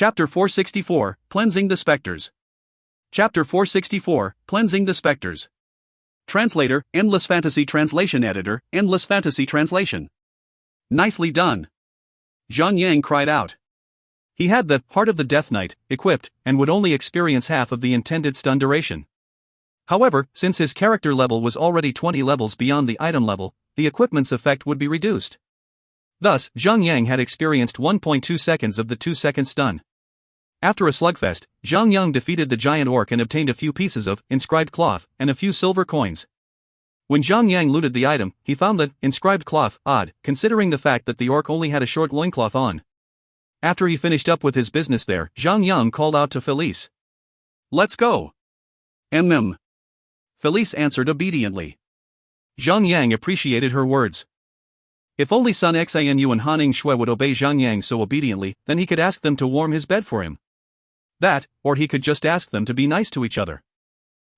Chapter 464, Cleansing the Spectres. Chapter 464, Cleansing the Spectres. Translator, Endless Fantasy Translation Editor, Endless Fantasy Translation. Nicely done. Zhang Yang cried out. He had the Heart of the Death Knight equipped, and would only experience half of the intended stun duration. However, since his character level was already 20 levels beyond the item level, the equipment's effect would be reduced. Thus, Zhang Yang had experienced 1.2 seconds of the 2-second stun. After a slugfest, Zhang Yang defeated the giant orc and obtained a few pieces of inscribed cloth and a few silver coins. When Zhang Yang looted the item, he found the inscribed cloth odd, considering the fact that the orc only had a short loincloth on. After he finished up with his business there, Zhang Yang called out to Felice. "Let's go." Felice answered obediently. Zhang Yang appreciated her words. If only Sun Xanu and Han Shui would obey Zhang Yang so obediently, then he could ask them to warm his bed for him. That, or he could just ask them to be nice to each other.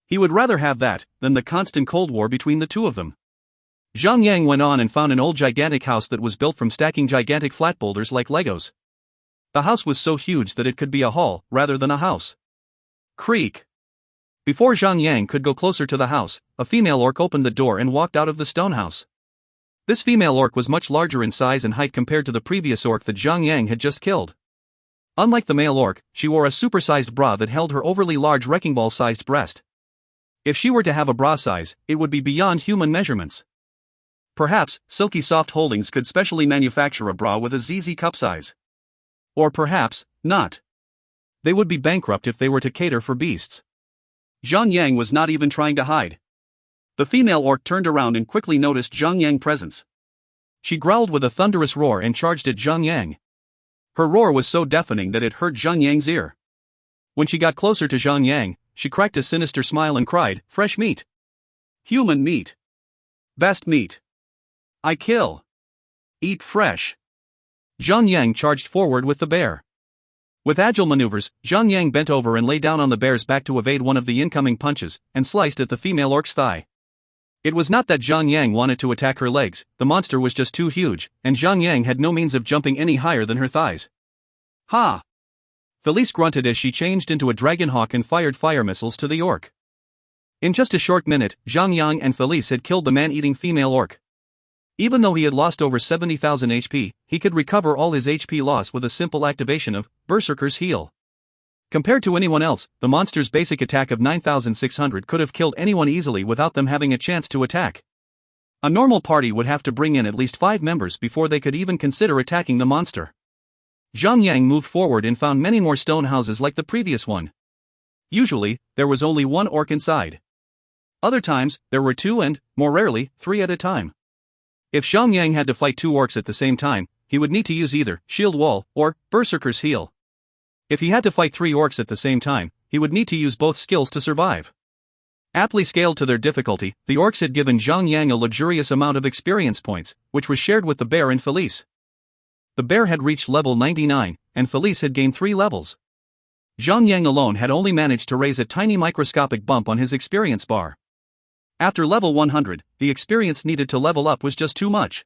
He would rather have that than the constant cold war between the two of them. Zhang Yang went on and found an old gigantic house that was built from stacking gigantic flat boulders like Legos. The house was so huge that it could be a hall rather than a house. Creak. Before Zhang Yang could go closer to the house, a female orc opened the door and walked out of the stone house. This female orc was much larger in size and height compared to the previous orc that Zhang Yang had just killed. Unlike the male orc, she wore a supersized bra that held her overly large wrecking ball-sized breast. If she were to have a bra size, it would be beyond human measurements. Perhaps, Silky Soft Holdings could specially manufacture a bra with a ZZ cup size. Or perhaps, not. They would be bankrupt if they were to cater for beasts. Zhang Yang was not even trying to hide. The female orc turned around and quickly noticed Zhang Yang's presence. She growled with a thunderous roar and charged at Zhang Yang. Her roar was so deafening that it hurt Zhang Yang's ear. When she got closer to Zhang Yang, she cracked a sinister smile and cried, "Fresh meat! Human meat! Best meat! I kill! Eat fresh!" Zhang Yang charged forward with the bear. With agile maneuvers, Zhang Yang bent over and lay down on the bear's back to evade one of the incoming punches, and sliced at the female orc's thigh. It was not that Zhang Yang wanted to attack her legs, the monster was just too huge, and Zhang Yang had no means of jumping any higher than her thighs. Ha! Felice grunted as she changed into a dragon hawk and fired fire missiles to the orc. In just a short minute, Zhang Yang and Felice had killed the man-eating female orc. Even though he had lost over 70,000 HP, he could recover all his HP loss with a simple activation of Berserker's Heal. Compared to anyone else, the monster's basic attack of 9,600 could have killed anyone easily without them having a chance to attack. A normal party would have to bring in at least 5 members before they could even consider attacking the monster. Zhang Yang moved forward and found many more stone houses like the previous one. Usually, there was only one orc inside. Other times, there were 2 and, more rarely, 3 at a time. If Zhang Yang had to fight 2 orcs at the same time, he would need to use either Shield Wall or Berserker's Heal. If he had to fight 3 orcs at the same time, he would need to use both skills to survive. Aptly scaled to their difficulty, the orcs had given Zhang Yang a luxurious amount of experience points, which was shared with the bear and Felice. The bear had reached level 99, and Felice had gained 3 levels. Zhang Yang alone had only managed to raise a tiny microscopic bump on his experience bar. After level 100, the experience needed to level up was just too much.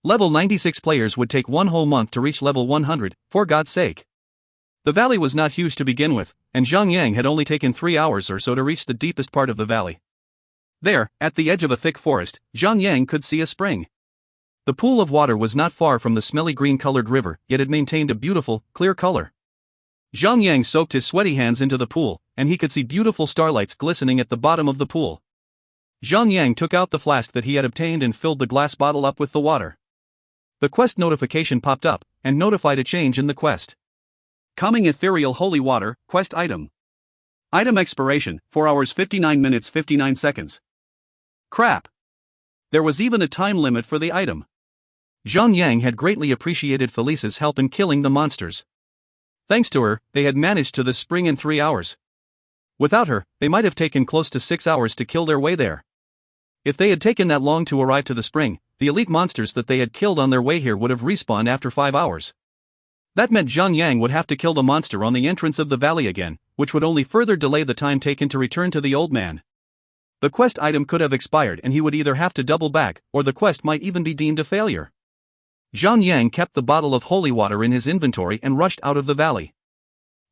Level 96 players would take 1 whole month to reach level 100, for God's sake. The valley was not huge to begin with, and Zhang Yang had only taken 3 hours or so to reach the deepest part of the valley. There, at the edge of a thick forest, Zhang Yang could see a spring. The pool of water was not far from the smelly green-colored river, yet it maintained a beautiful, clear color. Zhang Yang soaked his sweaty hands into the pool, and he could see beautiful starlights glistening at the bottom of the pool. Zhang Yang took out the flask that he had obtained and filled the glass bottle up with the water. The quest notification popped up, and notified a change in the quest. Coming Ethereal Holy Water, Quest Item. Item expiration, 4 hours 59 minutes 59 seconds. Crap! There was even a time limit for the item. Zhang Yang had greatly appreciated Felice's help in killing the monsters. Thanks to her, they had managed to the spring in 3 hours. Without her, they might have taken close to 6 hours to kill their way there. If they had taken that long to arrive to the spring, the elite monsters that they had killed on their way here would have respawned after 5 hours. That meant Zhang Yang would have to kill the monster on the entrance of the valley again, which would only further delay the time taken to return to the old man. The quest item could have expired and he would either have to double back, or the quest might even be deemed a failure. Zhang Yang kept the bottle of holy water in his inventory and rushed out of the valley.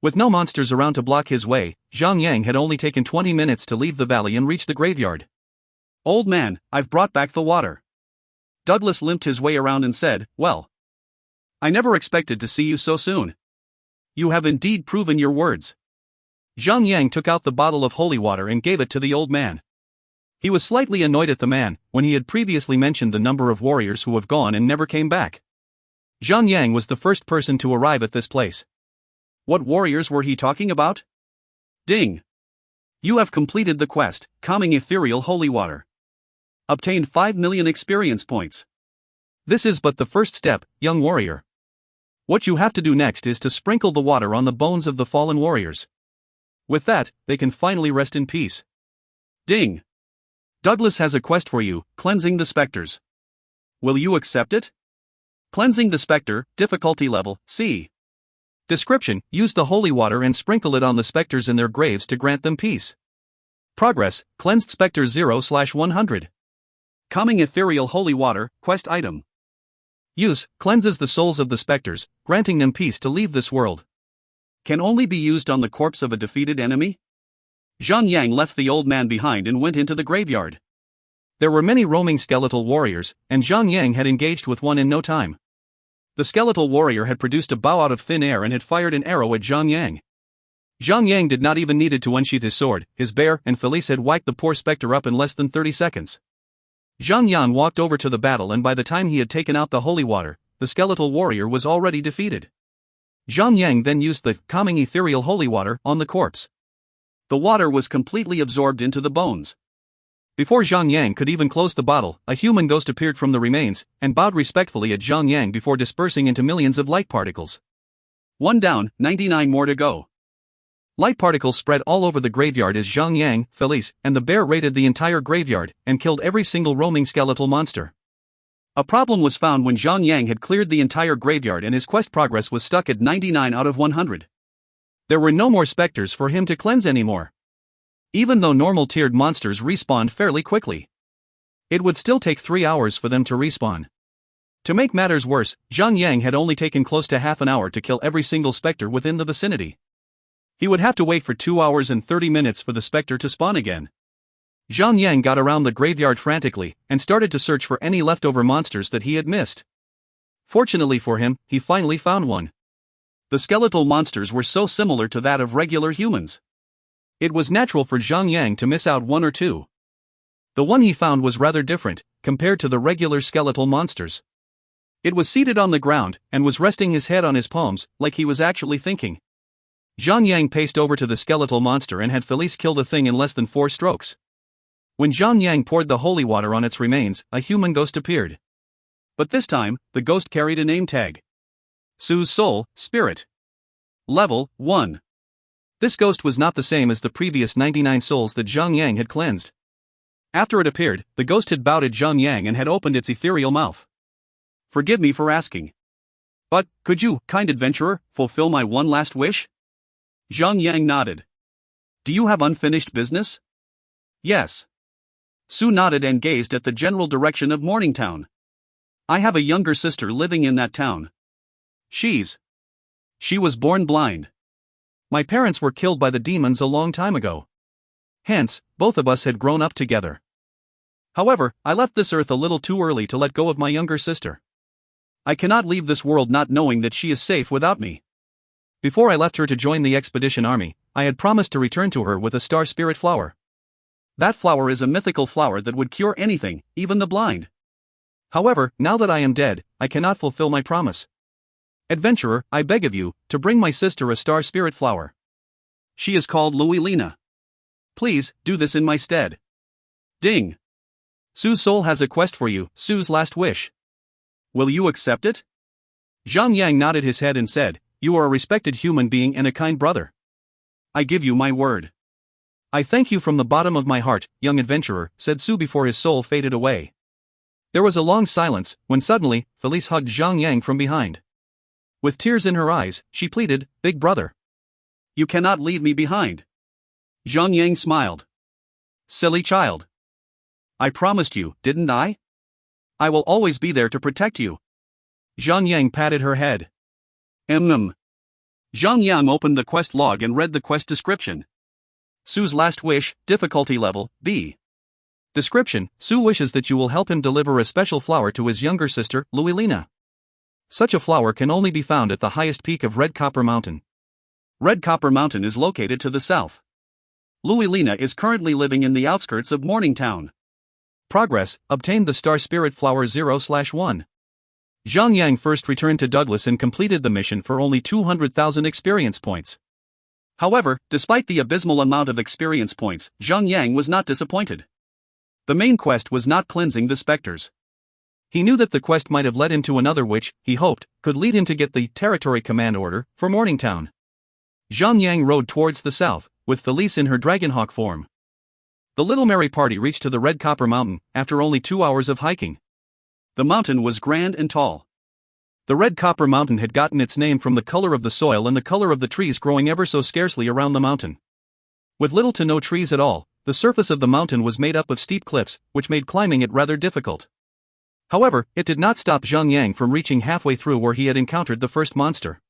With no monsters around to block his way, Zhang Yang had only taken 20 minutes to leave the valley and reach the graveyard. "Old man, I've brought back the water." Douglas limped his way around and said, "Well, I never expected to see you so soon. You have indeed proven your words." Zhang Yang took out the bottle of holy water and gave it to the old man. He was slightly annoyed at the man, when he had previously mentioned the number of warriors who have gone and never came back. Zhang Yang was the first person to arrive at this place. What warriors were he talking about? Ding! You have completed the quest, Calming Ethereal Holy Water. Obtained 5 million experience points. This is but the first step, young warrior. What you have to do next is to sprinkle the water on the bones of the fallen warriors. With that, they can finally rest in peace. Ding! Douglas has a quest for you, Cleansing the Spectres. Will you accept it? Cleansing the Spectre, difficulty level, C. Description: use the holy water and sprinkle it on the spectres in their graves to grant them peace. Progress: cleansed spectres 0/100. Calming Ethereal Holy Water, quest item. Use: cleanses the souls of the spectres, granting them peace to leave this world. Can only be used on the corpse of a defeated enemy? Zhang Yang left the old man behind and went into the graveyard. There were many roaming skeletal warriors, and Zhang Yang had engaged with one in no time. The skeletal warrior had produced a bow out of thin air and had fired an arrow at Zhang Yang. Zhang Yang did not even need to unsheath his sword. His bear and Felice had wiped the poor spectre up in less than 30 seconds. Zhang Yan walked over to the battle, and by the time he had taken out the holy water, the skeletal warrior was already defeated. Zhang Yang then used the Calming Ethereal Holy Water on the corpse. The water was completely absorbed into the bones. Before Zhang Yang could even close the bottle, a human ghost appeared from the remains, and bowed respectfully at Zhang Yang before dispersing into millions of light particles. 1 down, 99 more to go. Light particles spread all over the graveyard as Zhang Yang, Felice, and the bear raided the entire graveyard, and killed every single roaming skeletal monster. A problem was found when Zhang Yang had cleared the entire graveyard and his quest progress was stuck at 99 out of 100. There were no more specters for him to cleanse anymore. Even though normal tiered monsters respawned fairly quickly, it would still take 3 hours for them to respawn. To make matters worse, Zhang Yang had only taken close to half an hour to kill every single specter within the vicinity. He would have to wait for 2 hours and 30 minutes for the specter to spawn again. Zhang Yang got around the graveyard frantically, and started to search for any leftover monsters that he had missed. Fortunately for him, he finally found one. The skeletal monsters were so similar to that of regular humans. It was natural for Zhang Yang to miss out one or two. The one he found was rather different, compared to the regular skeletal monsters. It was seated on the ground, and was resting his head on his palms, like he was actually thinking. Zhang Yang paced over to the skeletal monster and had Felice kill the thing in less than 4 strokes. When Zhang Yang poured the holy water on its remains, a human ghost appeared. But this time, the ghost carried a name tag. Su's Soul, Spirit. Level 1. This ghost was not the same as the previous 99 souls that Zhang Yang had cleansed. After it appeared, the ghost had bowed at Zhang Yang and had opened its ethereal mouth. Forgive me for asking, but could you, kind adventurer, fulfill my one last wish? Zhang Yang nodded. Do you have unfinished business? Yes. Su nodded and gazed at the general direction of Morningtown. I have a younger sister living in that town. She was born blind. My parents were killed by the demons a long time ago. Hence, both of us had grown up together. However, I left this earth a little too early to let go of my younger sister. I cannot leave this world not knowing that she is safe without me. Before I left her to join the expedition army, I had promised to return to her with a star spirit flower. That flower is a mythical flower that would cure anything, even the blind. However, now that I am dead, I cannot fulfill my promise. Adventurer, I beg of you, to bring my sister a star spirit flower. She is called Louilina. Please, do this in my stead. Ding! Su's soul has a quest for you, Su's last wish. Will you accept it? Zhang Yang nodded his head and said, You are a respected human being and a kind brother. I give you my word. I thank you from the bottom of my heart, young adventurer, said Su before his soul faded away. There was a long silence, when suddenly, Felice hugged Zhang Yang from behind. With tears in her eyes, she pleaded, Big brother. You cannot leave me behind. Zhang Yang smiled. Silly child. I promised you, didn't I? I will always be there to protect you. Zhang Yang patted her head. Zhang Yang opened the quest log and read the quest description. Su's last wish, difficulty level, B. Description: Su wishes that you will help him deliver a special flower to his younger sister, Luilina. Such a flower can only be found at the highest peak of Red Copper Mountain. Red Copper Mountain is located to the south. Luilina is currently living in the outskirts of Morningtown. Progress: obtained the Star Spirit Flower 0/1. Zhang Yang first returned to Douglas and completed the mission for only 200,000 experience points. However, despite the abysmal amount of experience points, Zhang Yang was not disappointed. The main quest was not cleansing the specters. He knew that the quest might have led him to another which, he hoped, could lead him to get the territory command order for Morningtown. Zhang Yang rode towards the south, with Felice in her Dragonhawk form. The Little Merry party reached to the Red Copper Mountain after only 2 hours of hiking. The mountain was grand and tall. The Red Copper Mountain had gotten its name from the color of the soil and the color of the trees growing ever so scarcely around the mountain. With little to no trees at all, the surface of the mountain was made up of steep cliffs, which made climbing it rather difficult. However, it did not stop Zhang Yang from reaching halfway through where he had encountered the first monster.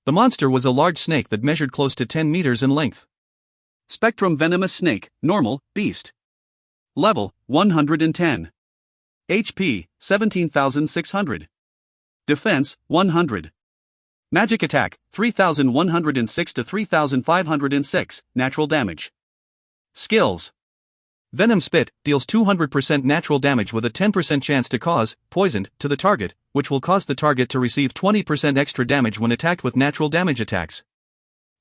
The monster was a large snake that measured close to 10 meters in length. Spectrum: Venomous Snake, Normal, Beast. Level: 110. HP: 17,600. Defense: 100. Magic Attack: 3,106 to 3,506, Natural Damage. Skills: Venom Spit deals 200% natural damage with a 10% chance to cause poisoned to the target, which will cause the target to receive 20% extra damage when attacked with natural damage attacks.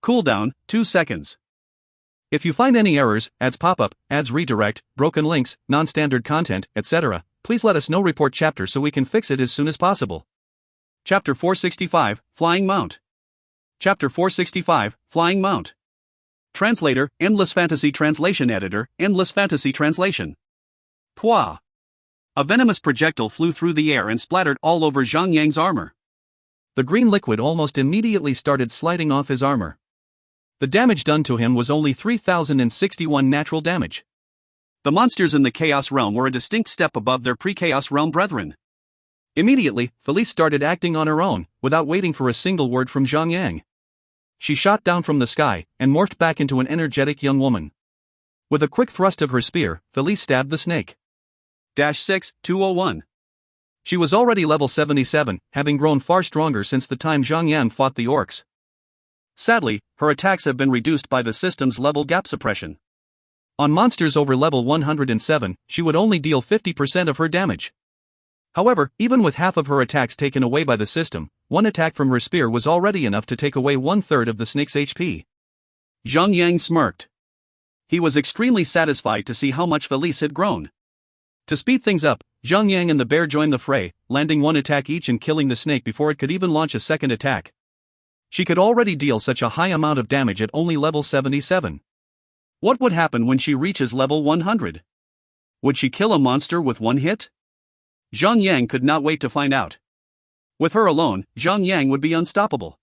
Cooldown: 2 seconds. If you find any errors, ads pop-up, ads redirect, broken links, non-standard content, etc., please let us know. Report chapter so we can fix it as soon as possible. Chapter 465, Flying Mount. Chapter 465, Flying Mount. Translator: Endless Fantasy Translation. Editor: Endless Fantasy Translation. Pwa. A venomous projectile flew through the air and splattered all over Zhang Yang's armor. The green liquid almost immediately started sliding off his armor. The damage done to him was only 3,061 natural damage. The monsters in the Chaos Realm were a distinct step above their pre-Chaos Realm brethren. Immediately, Felice started acting on her own, without waiting for a single word from Zhang Yang. She shot down from the sky, and morphed back into an energetic young woman. With a quick thrust of her spear, Felice stabbed the snake. -6-201. She was already level 77, having grown far stronger since the time Zhang Yang fought the orcs. Sadly, her attacks have been reduced by the system's level gap suppression. On monsters over level 107, she would only deal 50% of her damage. However, even with half of her attacks taken away by the system, one attack from her spear was already enough to take away 1/3 of the snake's HP. Zhang Yang smirked. He was extremely satisfied to see how much Felice had grown. To speed things up, Zhang Yang and the bear joined the fray, landing one attack each and killing the snake before it could even launch a second attack. She could already deal such a high amount of damage at only level 77. What would happen when she reaches level 100? Would she kill a monster with one hit? Zhang Yang could not wait to find out. With her alone, Zhang Yang would be unstoppable.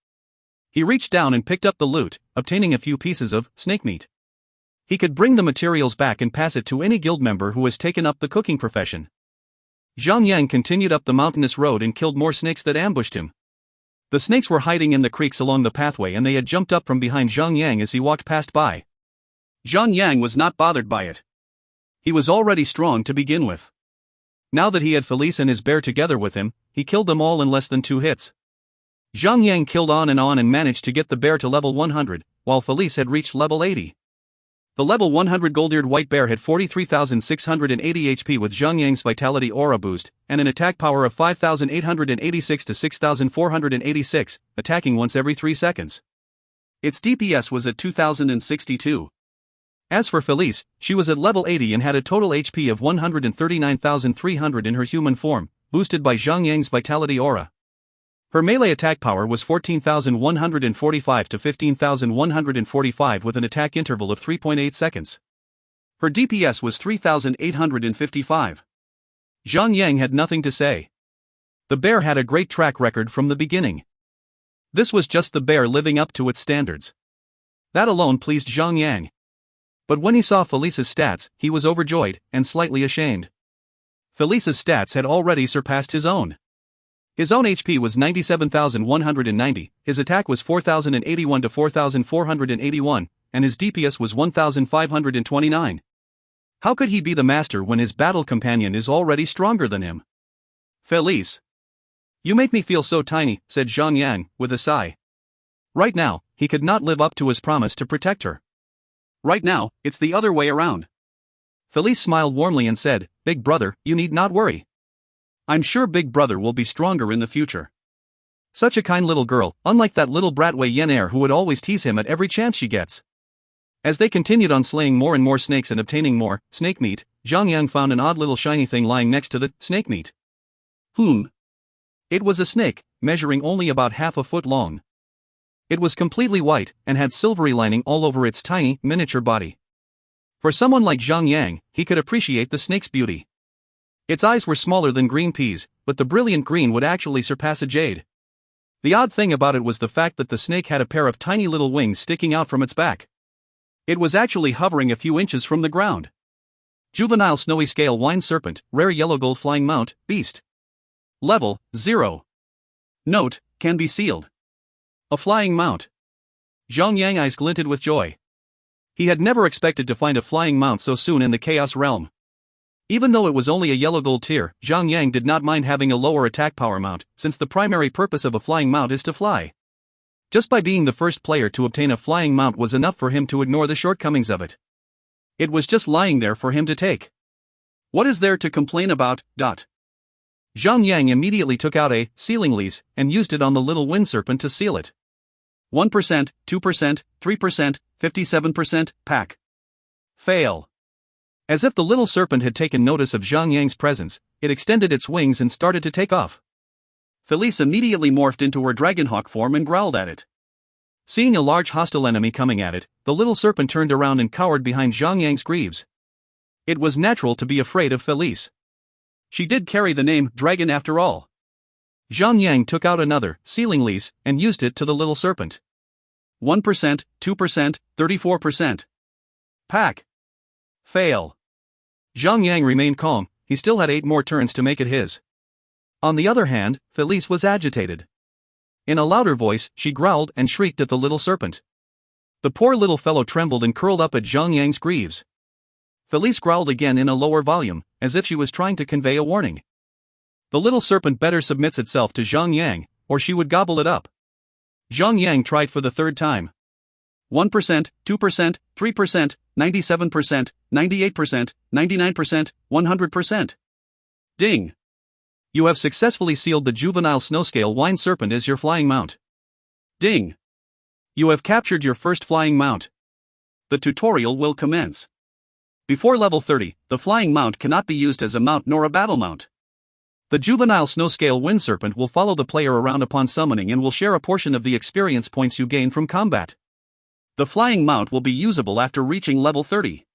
He reached down and picked up the loot, obtaining a few pieces of snake meat. He could bring the materials back and pass it to any guild member who has taken up the cooking profession. Zhang Yang continued up the mountainous road and killed more snakes that ambushed him. The snakes were hiding in the creeks along the pathway and they had jumped up from behind Zhang Yang as he walked past by. Zhang Yang was not bothered by it. He was already strong to begin with. Now that he had Felice and his bear together with him, he killed them all in less than 2 hits. Zhang Yang killed on and managed to get the bear to level 100, while Felice had reached level 80. The level 100 gold-eared white bear had 43,680 HP with Zhang Yang's Vitality Aura boost, and an attack power of 5,886 to 6,486, attacking once every 3 seconds. Its DPS was at 2,062. As for Felice, she was at level 80 and had a total HP of 139,300 in her human form, boosted by Zhang Yang's Vitality Aura. Her melee attack power was 14,145 to 15,145 with an attack interval of 3.8 seconds. Her DPS was 3,855. Zhang Yang had nothing to say. The bear had a great track record from the beginning. This was just the bear living up to its standards. That alone pleased Zhang Yang. But when he saw Felice's stats, he was overjoyed, and slightly ashamed. Felice's stats had already surpassed his own. His own HP was 97,190, his attack was 4,081 to 4,481, and his DPS was 1,529. How could he be the master when his battle companion is already stronger than him? Felice. You make me feel so tiny, said Zhang Yang, with a sigh. Right now, he could not live up to his promise to protect her. Right now, it's the other way around. Felice smiled warmly and said, Big brother, you need not worry. I'm sure Big Brother will be stronger in the future. Such a kind little girl, unlike that little brat Wei Yenair who would always tease him at every chance she gets. As they continued on slaying more and more snakes and obtaining more snake meat, Zhang Yang found an odd little shiny thing lying next to the snake meat. It was a snake, measuring only about half a foot long. It was completely white and had silvery lining all over its tiny, miniature body. For someone like Zhang Yang, he could appreciate the snake's beauty. Its eyes were smaller than green peas, but the brilliant green would actually surpass a jade. The odd thing about it was the fact that the snake had a pair of tiny little wings sticking out from its back. It was actually hovering a few inches from the ground. Juvenile Snowy Scale Wine Serpent, Rare Yellow Gold Flying Mount, Beast. Level 0. Note, can be sealed. A flying mount. Zhang Yang eyes glinted with joy. He had never expected to find a flying mount so soon in the Chaos Realm. Even though it was only a yellow gold tier, Zhang Yang did not mind having a lower attack power mount, since the primary purpose of a flying mount is to fly. Just by being the first player to obtain a flying mount was enough for him to ignore the shortcomings of it. It was just lying there for him to take. What is there to complain about? Zhang Yang immediately took out a sealing lease and used it on the little wind serpent to seal it. 1%, 2%, 3%, 57%, pack. Fail. As if the little serpent had taken notice of Zhang Yang's presence, it extended its wings and started to take off. Felice immediately morphed into her dragonhawk form and growled at it. Seeing a large hostile enemy coming at it, the little serpent turned around and cowered behind Zhang Yang's greaves. It was natural to be afraid of Felice. She did carry the name Dragon after all. Zhang Yang took out another sealing lease and used it to the little serpent. 1%, 2%, 34%. Pack. Fail. Zhang Yang remained calm, he still had 8 more turns to make it his. On the other hand, Felice was agitated. In a louder voice, she growled and shrieked at the little serpent. The poor little fellow trembled and curled up at Zhang Yang's greaves. Felice growled again in a lower volume, as if she was trying to convey a warning. The little serpent better submits itself to Zhang Yang, or she would gobble it up. Zhang Yang tried for the third time. 1%, 2%, 3%, 97%, 98%, 99%, 100%. Ding! You have successfully sealed the Juvenile Snowscale Wine Serpent as your flying mount. Ding! You have captured your first flying mount. The tutorial will commence. Before level 30, the flying mount cannot be used as a mount nor a battle mount. The Juvenile Snowscale Wind Serpent will follow the player around upon summoning and will share a portion of the experience points you gain from combat. The flying mount will be usable after reaching level 30.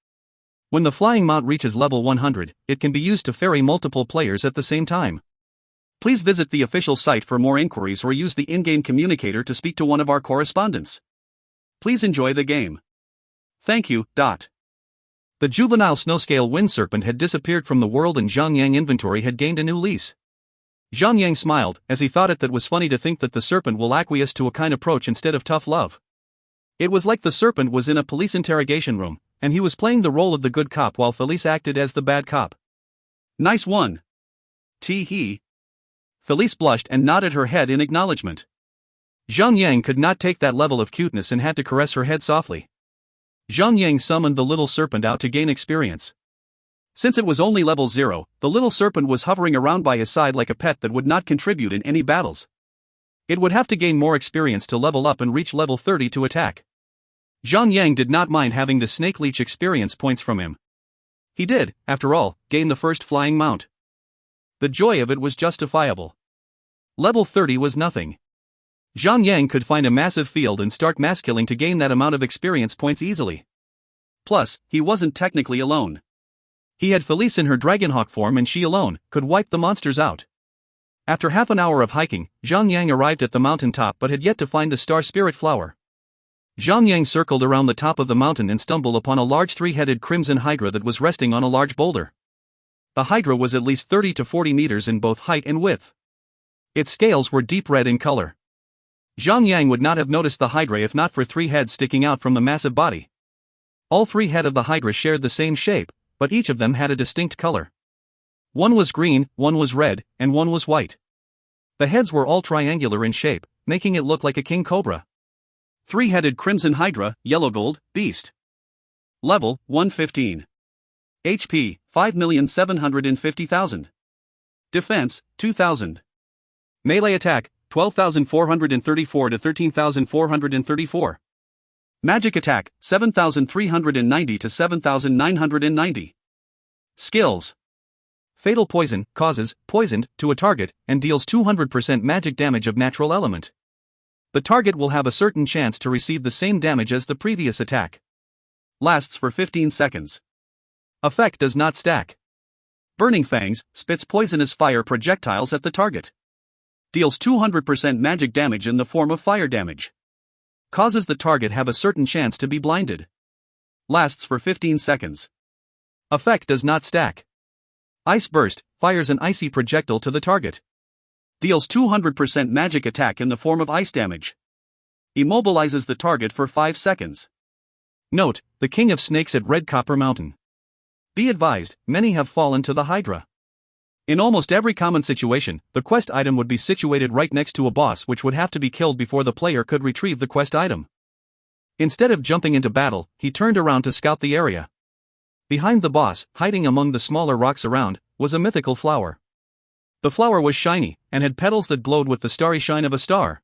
When the flying mount reaches level 100, it can be used to ferry multiple players at the same time. Please visit the official site for more inquiries or use the in-game communicator to speak to one of our correspondents. Please enjoy the game. Thank you. The Juvenile Snowscale Wind Serpent had disappeared from the world and Zhang Yang inventory had gained a new lease. Zhang Yang smiled, as he thought it was funny to think that the serpent will acquiesce to a kind approach instead of tough love. It was like the serpent was in a police interrogation room, and he was playing the role of the good cop while Felice acted as the bad cop. Nice one. Tee-hee. Felice blushed and nodded her head in acknowledgement. Zhang Yang could not take that level of cuteness and had to caress her head softly. Zhang Yang summoned the little serpent out to gain experience. Since it was only level 0, the little serpent was hovering around by his side like a pet that would not contribute in any battles. It would have to gain more experience to level up and reach level 30 to attack. Zhang Yang did not mind having the snake leech experience points from him. He did, after all, gain the first flying mount. The joy of it was justifiable. Level 30 was nothing. Zhang Yang could find a massive field and start mass killing to gain that amount of experience points easily. Plus, he wasn't technically alone. He had Felice in her dragonhawk form and she alone could wipe the monsters out. After half an hour of hiking, Zhang Yang arrived at the mountain top but had yet to find the star spirit flower. Zhang Yang circled around the top of the mountain and stumbled upon a large 3-headed crimson hydra that was resting on a large boulder. The hydra was at least 30 to 40 meters in both height and width. Its scales were deep red in color. Zhang Yang would not have noticed the Hydra if not for 3 heads sticking out from the massive body. All 3 heads of the Hydra shared the same shape, but each of them had a distinct color. One was green, one was red, and one was white. The heads were all triangular in shape, making it look like a king cobra. 3-headed Crimson Hydra, Yellow Gold, Beast. Level, 115. HP, 5,750,000. Defense, 2,000. Melee attack, 12,434 to 13,434. Magic attack, 7,390 to 7,990. Skills. Fatal poison, causes, poisoned, to a target, and deals 200% magic damage of natural element. The target will have a certain chance to receive the same damage as the previous attack. Lasts for 15 seconds. Effect does not stack. Burning Fangs, spits poisonous fire projectiles at the target. Deals 200% magic damage in the form of fire damage. Causes the target have a certain chance to be blinded. Lasts for 15 seconds. Effect does not stack. Ice Burst, fires an icy projectile to the target. Deals 200% magic attack in the form of ice damage. Immobilizes the target for 5 seconds. Note, the King of Snakes at Red Copper Mountain. Be advised, many have fallen to the Hydra. In almost every common situation, the quest item would be situated right next to a boss which would have to be killed before the player could retrieve the quest item. Instead of jumping into battle, he turned around to scout the area. Behind the boss, hiding among the smaller rocks around, was a mythical flower. The flower was shiny, and had petals that glowed with the starry shine of a star.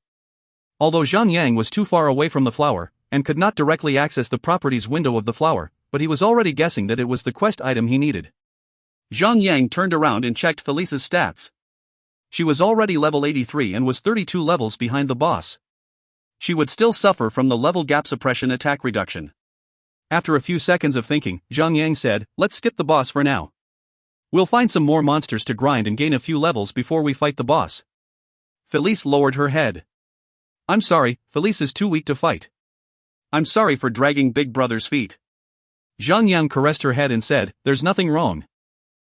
Although Zhang Yang was too far away from the flower, and could not directly access the properties window of the flower, but he was already guessing that it was the quest item he needed. Zhang Yang turned around and checked Felice's stats. She was already level 83 and was 32 levels behind the boss. She would still suffer from the level gap suppression attack reduction. After a few seconds of thinking, Zhang Yang said, "Let's skip the boss for now. We'll find some more monsters to grind and gain a few levels before we fight the boss." Felice lowered her head. "I'm sorry, Felice is too weak to fight. I'm sorry for dragging Big Brother's feet." Zhang Yang caressed her head and said, "There's nothing wrong.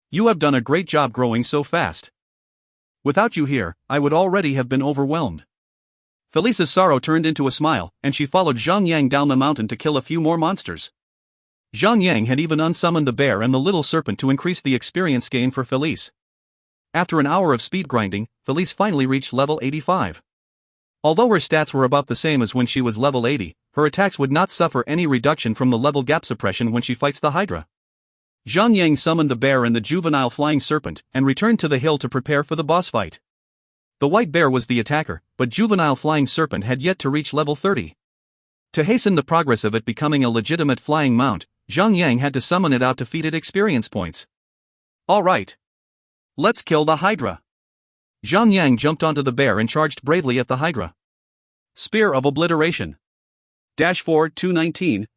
You have done a great job growing so fast. Without you here, I would already have been overwhelmed." Felice's sorrow turned into a smile, and she followed Zhang Yang down the mountain to kill a few more monsters. Zhang Yang had even unsummoned the bear and the little serpent to increase the experience gain for Felice. After an hour of speed grinding, Felice finally reached level 85. Although her stats were about the same as when she was level 80, her attacks would not suffer any reduction from the level gap suppression when she fights the Hydra. Zhang Yang summoned the bear and the juvenile flying serpent and returned to the hill to prepare for the boss fight. The white bear was the attacker, but juvenile flying serpent had yet to reach level 30. To hasten the progress of it becoming a legitimate flying mount, Zhang Yang had to summon it out to feed it experience points. Alright. Let's kill the Hydra. Zhang Yang jumped onto the bear and charged bravely at the Hydra. Spear of Obliteration. -4219.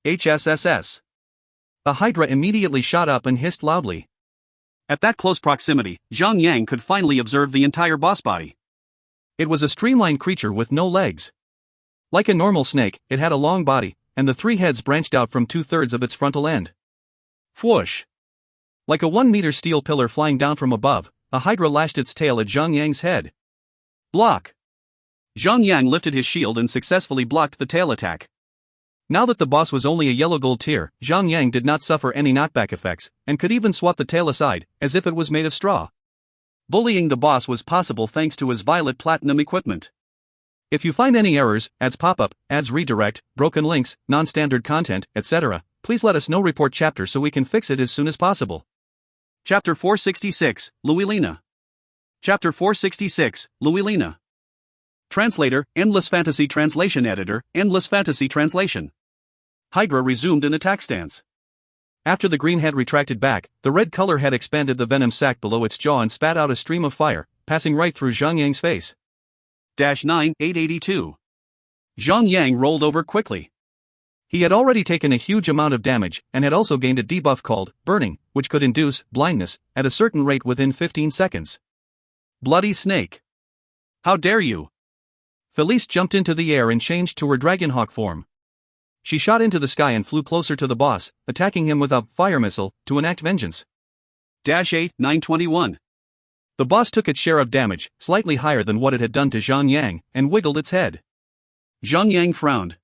HSSS. The Hydra immediately shot up and hissed loudly. At that close proximity, Zhang Yang could finally observe the entire boss body. It was a streamlined creature with no legs. Like a normal snake, it had a long body, and the 3 heads branched out from 2/3 of its frontal end. Whoosh! Like a 1-meter steel pillar flying down from above, the Hydra lashed its tail at Zhang Yang's head. Block! Zhang Yang lifted his shield and successfully blocked the tail attack. Now that the boss was only a yellow gold tier, Zhang Yang did not suffer any knockback effects, and could even swat the tail aside, as if it was made of straw. Bullying the boss was possible thanks to his violet platinum equipment. If you find any errors, ads pop up, ads redirect, broken links, non-standard content, etc., please let us know. Report chapter so we can fix it as soon as possible. Chapter 466, Louilina. Chapter 466, Louilina. Translator, Endless Fantasy Translation Editor, Endless Fantasy Translation. Hydra resumed an attack stance. After the green head retracted back, the red color head expanded the venom sac below its jaw and spat out a stream of fire, passing right through Zhang Yang's face. -9882. Zhang Yang rolled over quickly. He had already taken a huge amount of damage and had also gained a debuff called Burning, which could induce blindness at a certain rate within 15 seconds. Bloody Snake. How dare you! Felice jumped into the air and changed to her Dragonhawk form. She shot into the sky and flew closer to the boss, attacking him with a fire missile to enact vengeance. -8921. The boss took its share of damage, slightly higher than what it had done to Zhang Yang, and wiggled its head. Zhang Yang frowned.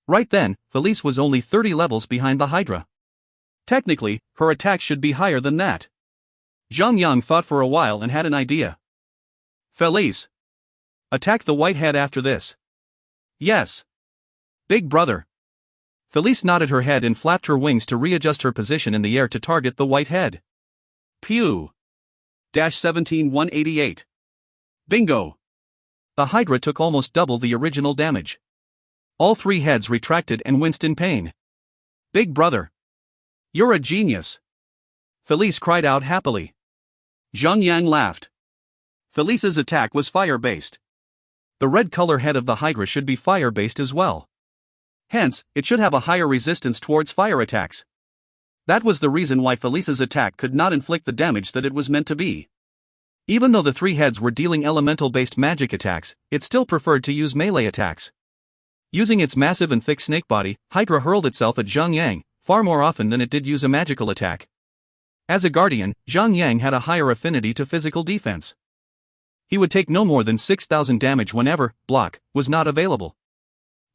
Right then, Felice was only 30 levels behind the Hydra. Technically, her attack should be higher than that. Zhang Yang thought for a while and had an idea. Felice, attack the white head after this. Yes. Big brother. Felice nodded her head and flapped her wings to readjust her position in the air to target the white head. Pew! 17188. Bingo! The Hydra took almost double the original damage. All three heads retracted and winced in pain. Big brother! You're a genius! Felice cried out happily. Zhang Yang laughed. Felice's attack was fire-based. The red color head of the Hydra should be fire-based as well. Hence, it should have a higher resistance towards fire attacks. That was the reason why Felice's attack could not inflict the damage that it was meant to be. Even though the three heads were dealing elemental-based magic attacks, it still preferred to use melee attacks. Using its massive and thick snake body, Hydra hurled itself at Zhang Yang, far more often than it did use a magical attack. As a guardian, Zhang Yang had a higher affinity to physical defense. He would take no more than 6,000 damage whenever block was not available.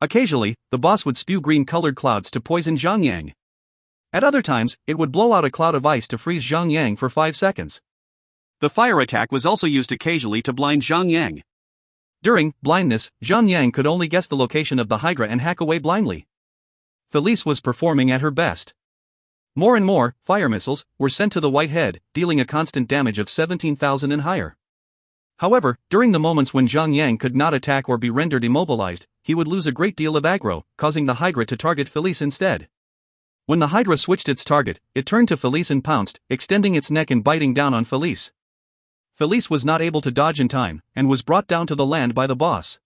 Occasionally, the boss would spew green-colored clouds to poison Zhang Yang. At other times, it would blow out a cloud of ice to freeze Zhang Yang for 5 seconds. The fire attack was also used occasionally to blind Zhang Yang. During blindness, Zhang Yang could only guess the location of the Hydra and hack away blindly. Felice was performing at her best. More and more fire missiles were sent to the white head, dealing a constant damage of 17,000 and higher. However, during the moments when Zhang Yang could not attack or be rendered immobilized, he would lose a great deal of aggro, causing the Hydra to target Felice instead. When the Hydra switched its target, it turned to Felice and pounced, extending its neck and biting down on Felice. Felice was not able to dodge in time, and was brought down to the land by the boss.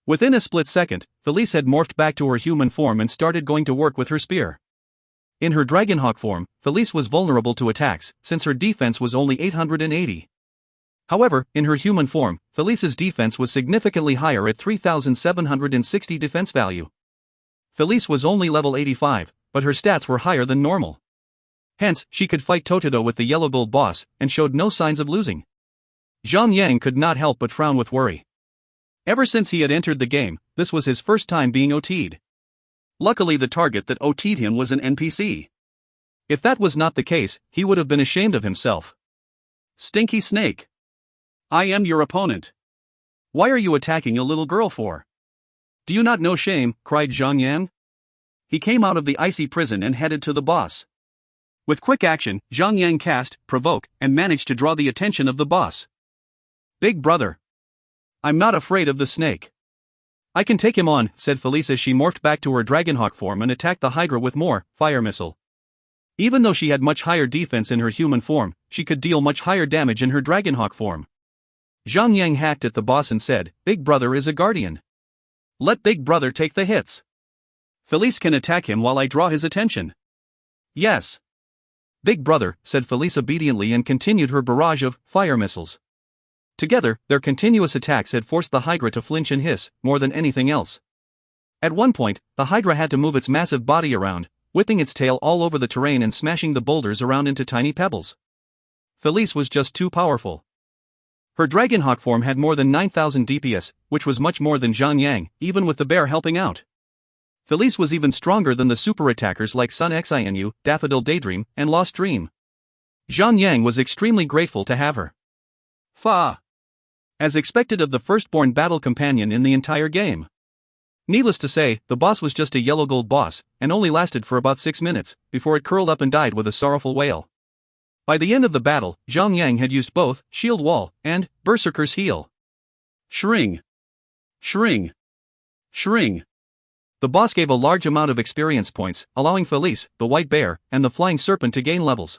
Within a split second, Felice had morphed back to her human form and started going to work with her spear. In her Dragonhawk form, Felice was vulnerable to attacks, since her defense was only 880. However, in her human form, Felice's defense was significantly higher at 3,760 defense value. Felice was only level 85, but her stats were higher than normal. Hence, she could fight toe-to-toe with the yellow gold boss, and showed no signs of losing. Zhang Yang could not help but frown with worry. Ever since he had entered the game, this was his first time being OT'd. Luckily the target that OT'd him was an NPC. If that was not the case, he would have been ashamed of himself. Stinky snake. I am your opponent. Why are you attacking a little girl for? Do you not know shame? Cried Zhang Yang. He came out of the icy prison and headed to the boss. With quick action, Zhang Yang cast Provoke and managed to draw the attention of the boss. Big brother. I'm not afraid of the snake. I can take him on, said Felice as she morphed back to her Dragonhawk form and attacked the Hydra with more fire missile. Even though she had much higher defense in her human form, she could deal much higher damage in her Dragonhawk form. Zhang Yang hacked at the boss and said, Big brother is a guardian. Let Big brother take the hits. Felice can attack him while I draw his attention. Yes. Big brother, said Felice obediently and continued her barrage of fire missiles. Together, their continuous attacks had forced the Hydra to flinch and hiss, more than anything else. At one point, the Hydra had to move its massive body around, whipping its tail all over the terrain and smashing the boulders around into tiny pebbles. Felice was just too powerful. Her Dragonhawk form had more than 9,000 DPS, which was much more than Zhang Yang, even with the bear helping out. Felice was even stronger than the super attackers like Sun Xinu, Daffodil Daydream, and Lost Dream. Zhang Yang was extremely grateful to have her. Fa! As expected of the firstborn battle companion in the entire game. Needless to say, the boss was just a yellow gold boss, and only lasted for about 6 minutes, before it curled up and died with a sorrowful wail. By the end of the battle, Zhang Yang had used both Shield Wall and Berserker's Heal. Shring! Shring! Shring! The boss gave a large amount of experience points, allowing Felice, the White Bear, and the Flying Serpent to gain levels.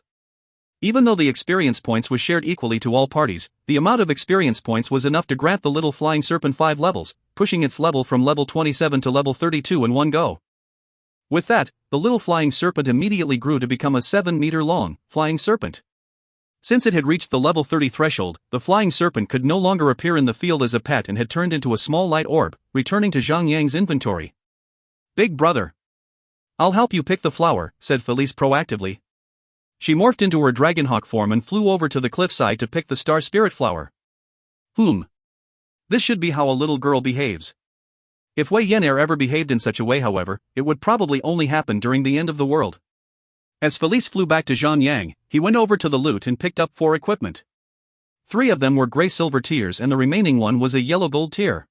Even though the experience points was shared equally to all parties, the amount of experience points was enough to grant the little Flying Serpent 5 levels, pushing its level from level 27 to level 32 in one go. With that, the little Flying Serpent immediately grew to become a 7-meter-long Flying Serpent. Since it had reached the level 30 threshold, the Flying Serpent could no longer appear in the field as a pet and had turned into a small light orb, returning to Zhang Yang's inventory. Big brother. I'll help you pick the flower, said Felice proactively. She morphed into her dragonhawk form and flew over to the cliffside to pick the star spirit flower. This should be how a little girl behaves. If Wei Yenair ever behaved in such a way, however, it would probably only happen during the end of the world. As Felice flew back to Zhang Yang, he went over to the loot and picked up 4 equipment. 3 of them were gray-silver tiers and the remaining one was a yellow-gold tier.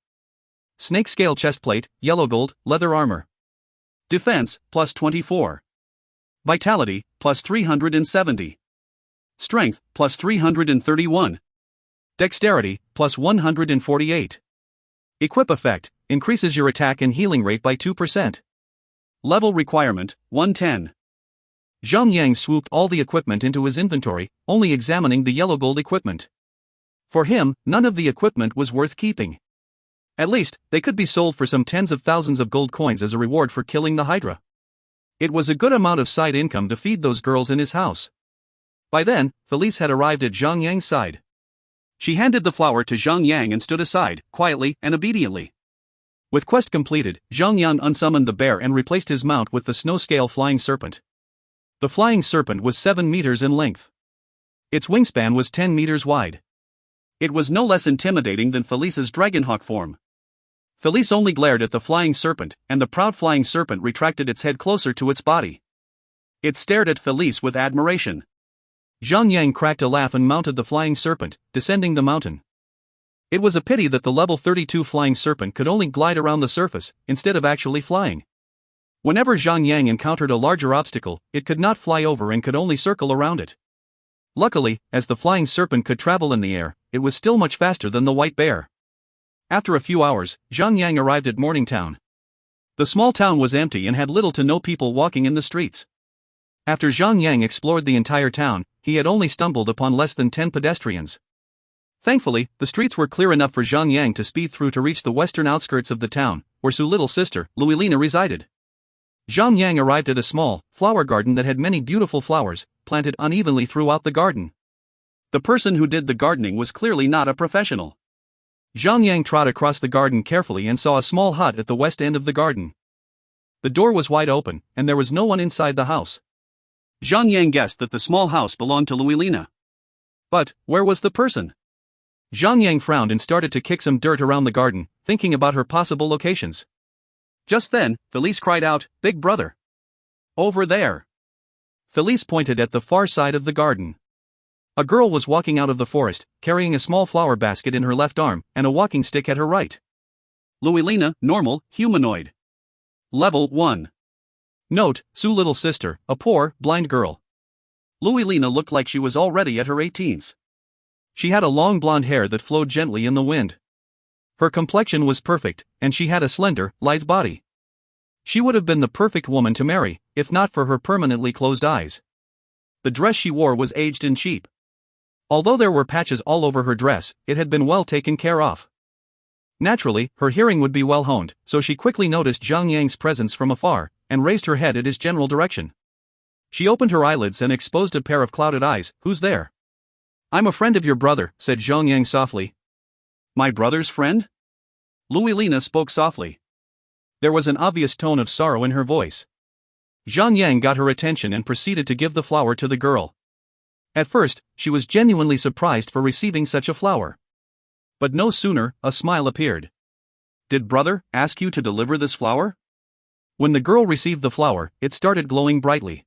Snake scale chestplate, yellow-gold, leather armor. Defense, plus 24. Vitality, plus 370. Strength, plus 331. Dexterity, plus 148. Equip effect, increases your attack and healing rate by 2%. Level requirement, 110. Zhang Yang swooped all the equipment into his inventory, only examining the yellow-gold equipment. For him, none of the equipment was worth keeping. At least, they could be sold for some tens of thousands of gold coins as a reward for killing the Hydra. It was a good amount of side income to feed those girls in his house. By then, Felice had arrived at Zhang Yang's side. She handed the flower to Zhang Yang and stood aside, quietly and obediently. With quest completed, Zhang Yang unsummoned the bear and replaced his mount with the snow-scale flying serpent. The flying serpent was 7 meters in length. Its wingspan was 10 meters wide. It was no less intimidating than Felice's dragonhawk form. Felice only glared at the flying serpent, and the proud flying serpent retracted its head closer to its body. It stared at Felice with admiration. Zhang Yang cracked a laugh and mounted the flying serpent, descending the mountain. It was a pity that the level 32 flying serpent could only glide around the surface, instead of actually flying. Whenever Zhang Yang encountered a larger obstacle, it could not fly over and could only circle around it. Luckily, as the flying serpent could travel in the air, it was still much faster than the white bear. After a few hours, Zhang Yang arrived at Morning Town. The small town was empty and had little to no people walking in the streets. After Zhang Yang explored the entire town, he had only stumbled upon less than 10 pedestrians. Thankfully, the streets were clear enough for Zhang Yang to speed through to reach the western outskirts of the town, where Su's little sister, Louilina, resided. Zhang Yang arrived at a small, flower garden that had many beautiful flowers, planted unevenly throughout the garden. The person who did the gardening was clearly not a professional. Zhang Yang trod across the garden carefully and saw a small hut at the west end of the garden. The door was wide open, and there was no one inside the house. Zhang Yang guessed that the small house belonged to Louilina. But, where was the person? Zhang Yang frowned and started to kick some dirt around the garden, thinking about her possible locations. Just then, Felice cried out, "Big brother! Over there!" Felice pointed at the far side of the garden. A girl was walking out of the forest, carrying a small flower basket in her left arm, and a walking stick at her right. Louilina, normal, humanoid. Level 1. Note, Su's little sister, a poor, blind girl. Louilina looked like she was already at her 18s. She had a long blonde hair that flowed gently in the wind. Her complexion was perfect, and she had a slender, lithe body. She would have been the perfect woman to marry, if not for her permanently closed eyes. The dress she wore was aged and cheap. Although there were patches all over her dress, it had been well taken care of. Naturally, her hearing would be well honed, so she quickly noticed Zhang Yang's presence from afar, and raised her head at his general direction. She opened her eyelids and exposed a pair of clouded eyes. "Who's there?" "I'm a friend of your brother," said Zhang Yang softly. "My brother's friend?" Louilina spoke softly. There was an obvious tone of sorrow in her voice. Zhang Yang got her attention and proceeded to give the flower to the girl. At first, she was genuinely surprised for receiving such a flower. But no sooner, a smile appeared. "Did brother ask you to deliver this flower?" When the girl received the flower, it started glowing brightly.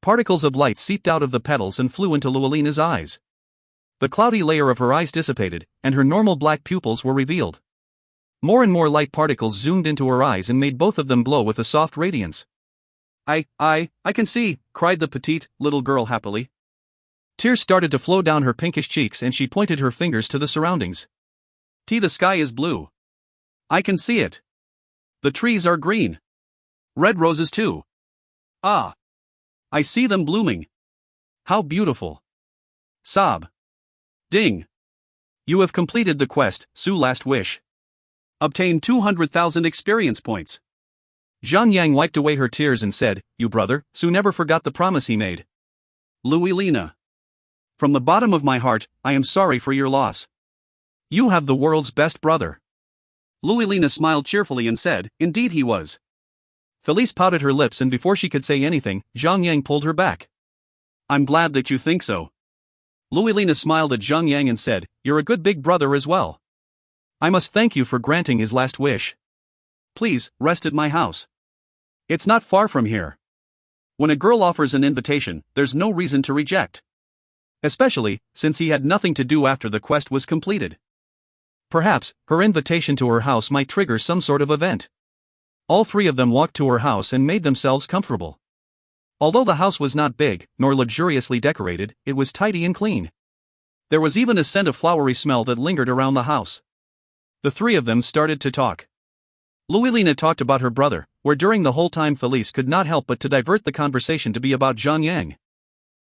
Particles of light seeped out of the petals and flew into Louilina's eyes. The cloudy layer of her eyes dissipated, and her normal black pupils were revealed. More and more light particles zoomed into her eyes and made both of them glow with a soft radiance. I can see," cried the petite, little girl happily. Tears started to flow down her pinkish cheeks and she pointed her fingers to the surroundings. The sky is blue. I can see it. The trees are green. Red roses too. Ah! I see them blooming. How beautiful. Sob. Ding. You have completed the quest, Su's last wish. Obtain 200,000 experience points. Zhang Yang wiped away her tears and said, "You brother, Su never forgot the promise he made." Louilina. From the bottom of my heart, I am sorry for your loss. You have the world's best brother. Louilina smiled cheerfully and said, "Indeed he was." Felice pouted her lips and before she could say anything, Zhang Yang pulled her back. I'm glad that you think so. Louiselina smiled at Zhang Yang and said, "You're a good big brother as well. I must thank you for granting his last wish. Please, rest at my house. It's not far from here." When a girl offers an invitation, there's no reason to reject. Especially, since he had nothing to do after the quest was completed. Perhaps, her invitation to her house might trigger some sort of event. All three of them walked to her house and made themselves comfortable. Although the house was not big, nor luxuriously decorated, it was tidy and clean. There was even a scent of flowery smell that lingered around the house. The three of them started to talk. Louiselina talked about her brother, where during the whole time Felice could not help but to divert the conversation to be about Zhang Yang.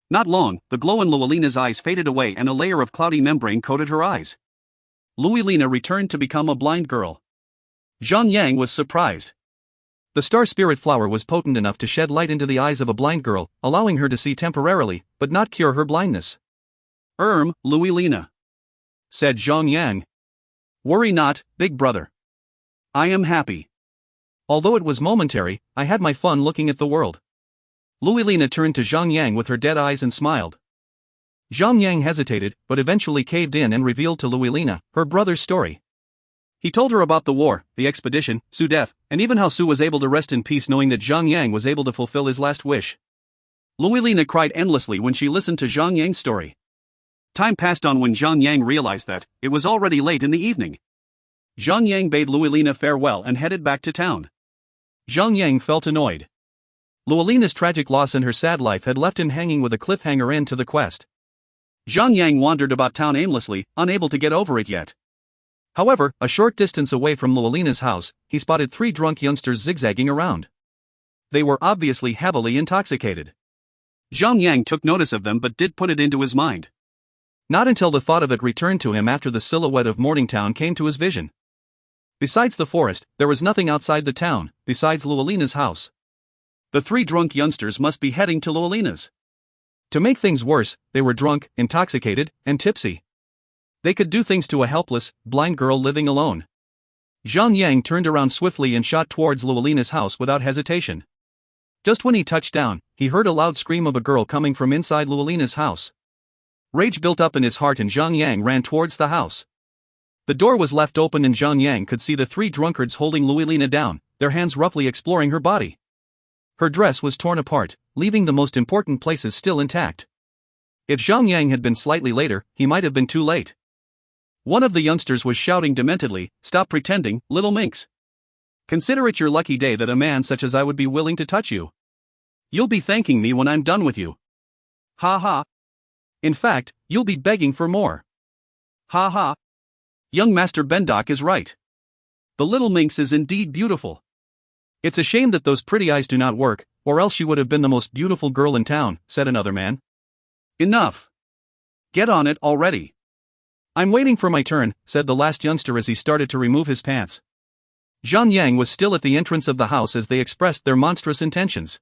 Not long, the glow in Louiselina's eyes faded away and a layer of cloudy membrane coated her eyes. Louiselina returned to become a blind girl. Zhang Yang was surprised. The star spirit flower was potent enough to shed light into the eyes of a blind girl, allowing her to see temporarily, but not cure her blindness. Louiselina," said Zhang Yang. "Worry not, big brother. I am happy. Although it was momentary, I had my fun looking at the world." Louiselina turned to Zhang Yang with her dead eyes and smiled. Zhang Yang hesitated, but eventually caved in and revealed to Louiselina her brother's story. He told her about the war, the expedition, Su's death, and even how Su was able to rest in peace knowing that Zhang Yang was able to fulfill his last wish. Louiselina cried endlessly when she listened to Zhang Yang's story. Time passed on when Zhang Yang realized that it was already late in the evening. Zhang Yang bade Louiselina farewell and headed back to town. Zhang Yang felt annoyed. Louiselina's tragic loss and her sad life had left him hanging with a cliffhanger end to the quest. Zhang Yang wandered about town aimlessly, unable to get over it yet. However, a short distance away from Louiselina's house, he spotted three drunk youngsters zigzagging around. They were obviously heavily intoxicated. Zhang Yang took notice of them but did put it into his mind. Not until the thought of it returned to him after the silhouette of Morningtown came to his vision. Besides the forest, there was nothing outside the town, besides Louiselina's house. The three drunk youngsters must be heading to Louiselina's. To make things worse, they were drunk, intoxicated, and tipsy. They could do things to a helpless, blind girl living alone. Zhang Yang turned around swiftly and shot towards Louiselina's house without hesitation. Just when he touched down, he heard a loud scream of a girl coming from inside Louiselina's house. Rage built up in his heart and Zhang Yang ran towards the house. The door was left open and Zhang Yang could see the three drunkards holding Louiselina down, their hands roughly exploring her body. Her dress was torn apart, leaving the most important places still intact. If Zhang Yang had been slightly later, he might have been too late. One of the youngsters was shouting dementedly, "Stop pretending, little minx. Consider it your lucky day that a man such as I would be willing to touch you. You'll be thanking me when I'm done with you. Ha ha. In fact, you'll be begging for more. Ha ha. Young Master Bendok is right. The little minx is indeed beautiful. It's a shame that those pretty eyes do not work, or else she would have been the most beautiful girl in town," said another man. "Enough. Get on it already. I'm waiting for my turn," said the last youngster as he started to remove his pants. Zhang Yang was still at the entrance of the house as they expressed their monstrous intentions.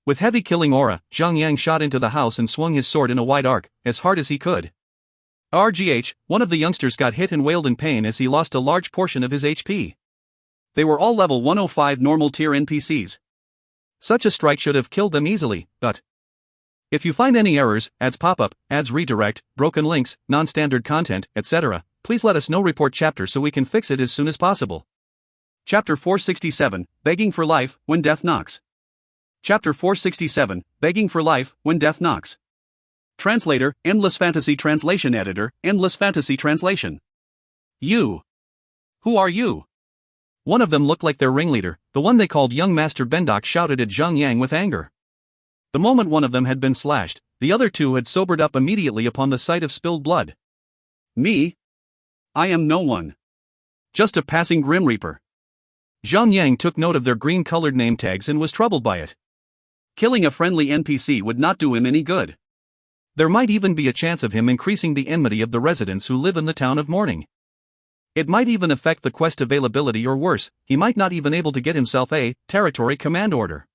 With heavy killing aura, Zhang Yang shot into the house and swung his sword in a wide arc, as hard as he could. RGH, one of the youngsters got hit and wailed in pain as he lost a large portion of his HP. They were all level 105 normal tier NPCs. Such a strike should have killed them easily, but if you find any errors, ads pop up, ads redirect, broken links, non-standard content, etc., please let us know. Report chapter so we can fix it as soon as possible. Chapter 467, Begging for Life, When Death Knocks. Chapter 467, Begging for Life, When Death Knocks. Translator, Endless Fantasy Translation Editor, Endless Fantasy Translation. You. Who are you? One of them looked like their ringleader, the one they called Young Master Bendok shouted at Zhang Yang with anger. The moment one of them had been slashed, the other two had sobered up immediately upon the sight of spilled blood. Me? I am no one. Just a passing Grim Reaper. Zhang Yang took note of their green-colored name tags and was troubled by it. Killing a friendly NPC would not do him any good. There might even be a chance of him increasing the enmity of the residents who live in the town of Morning. It might even affect the quest availability, or worse, he might not even able to get himself a territory command order.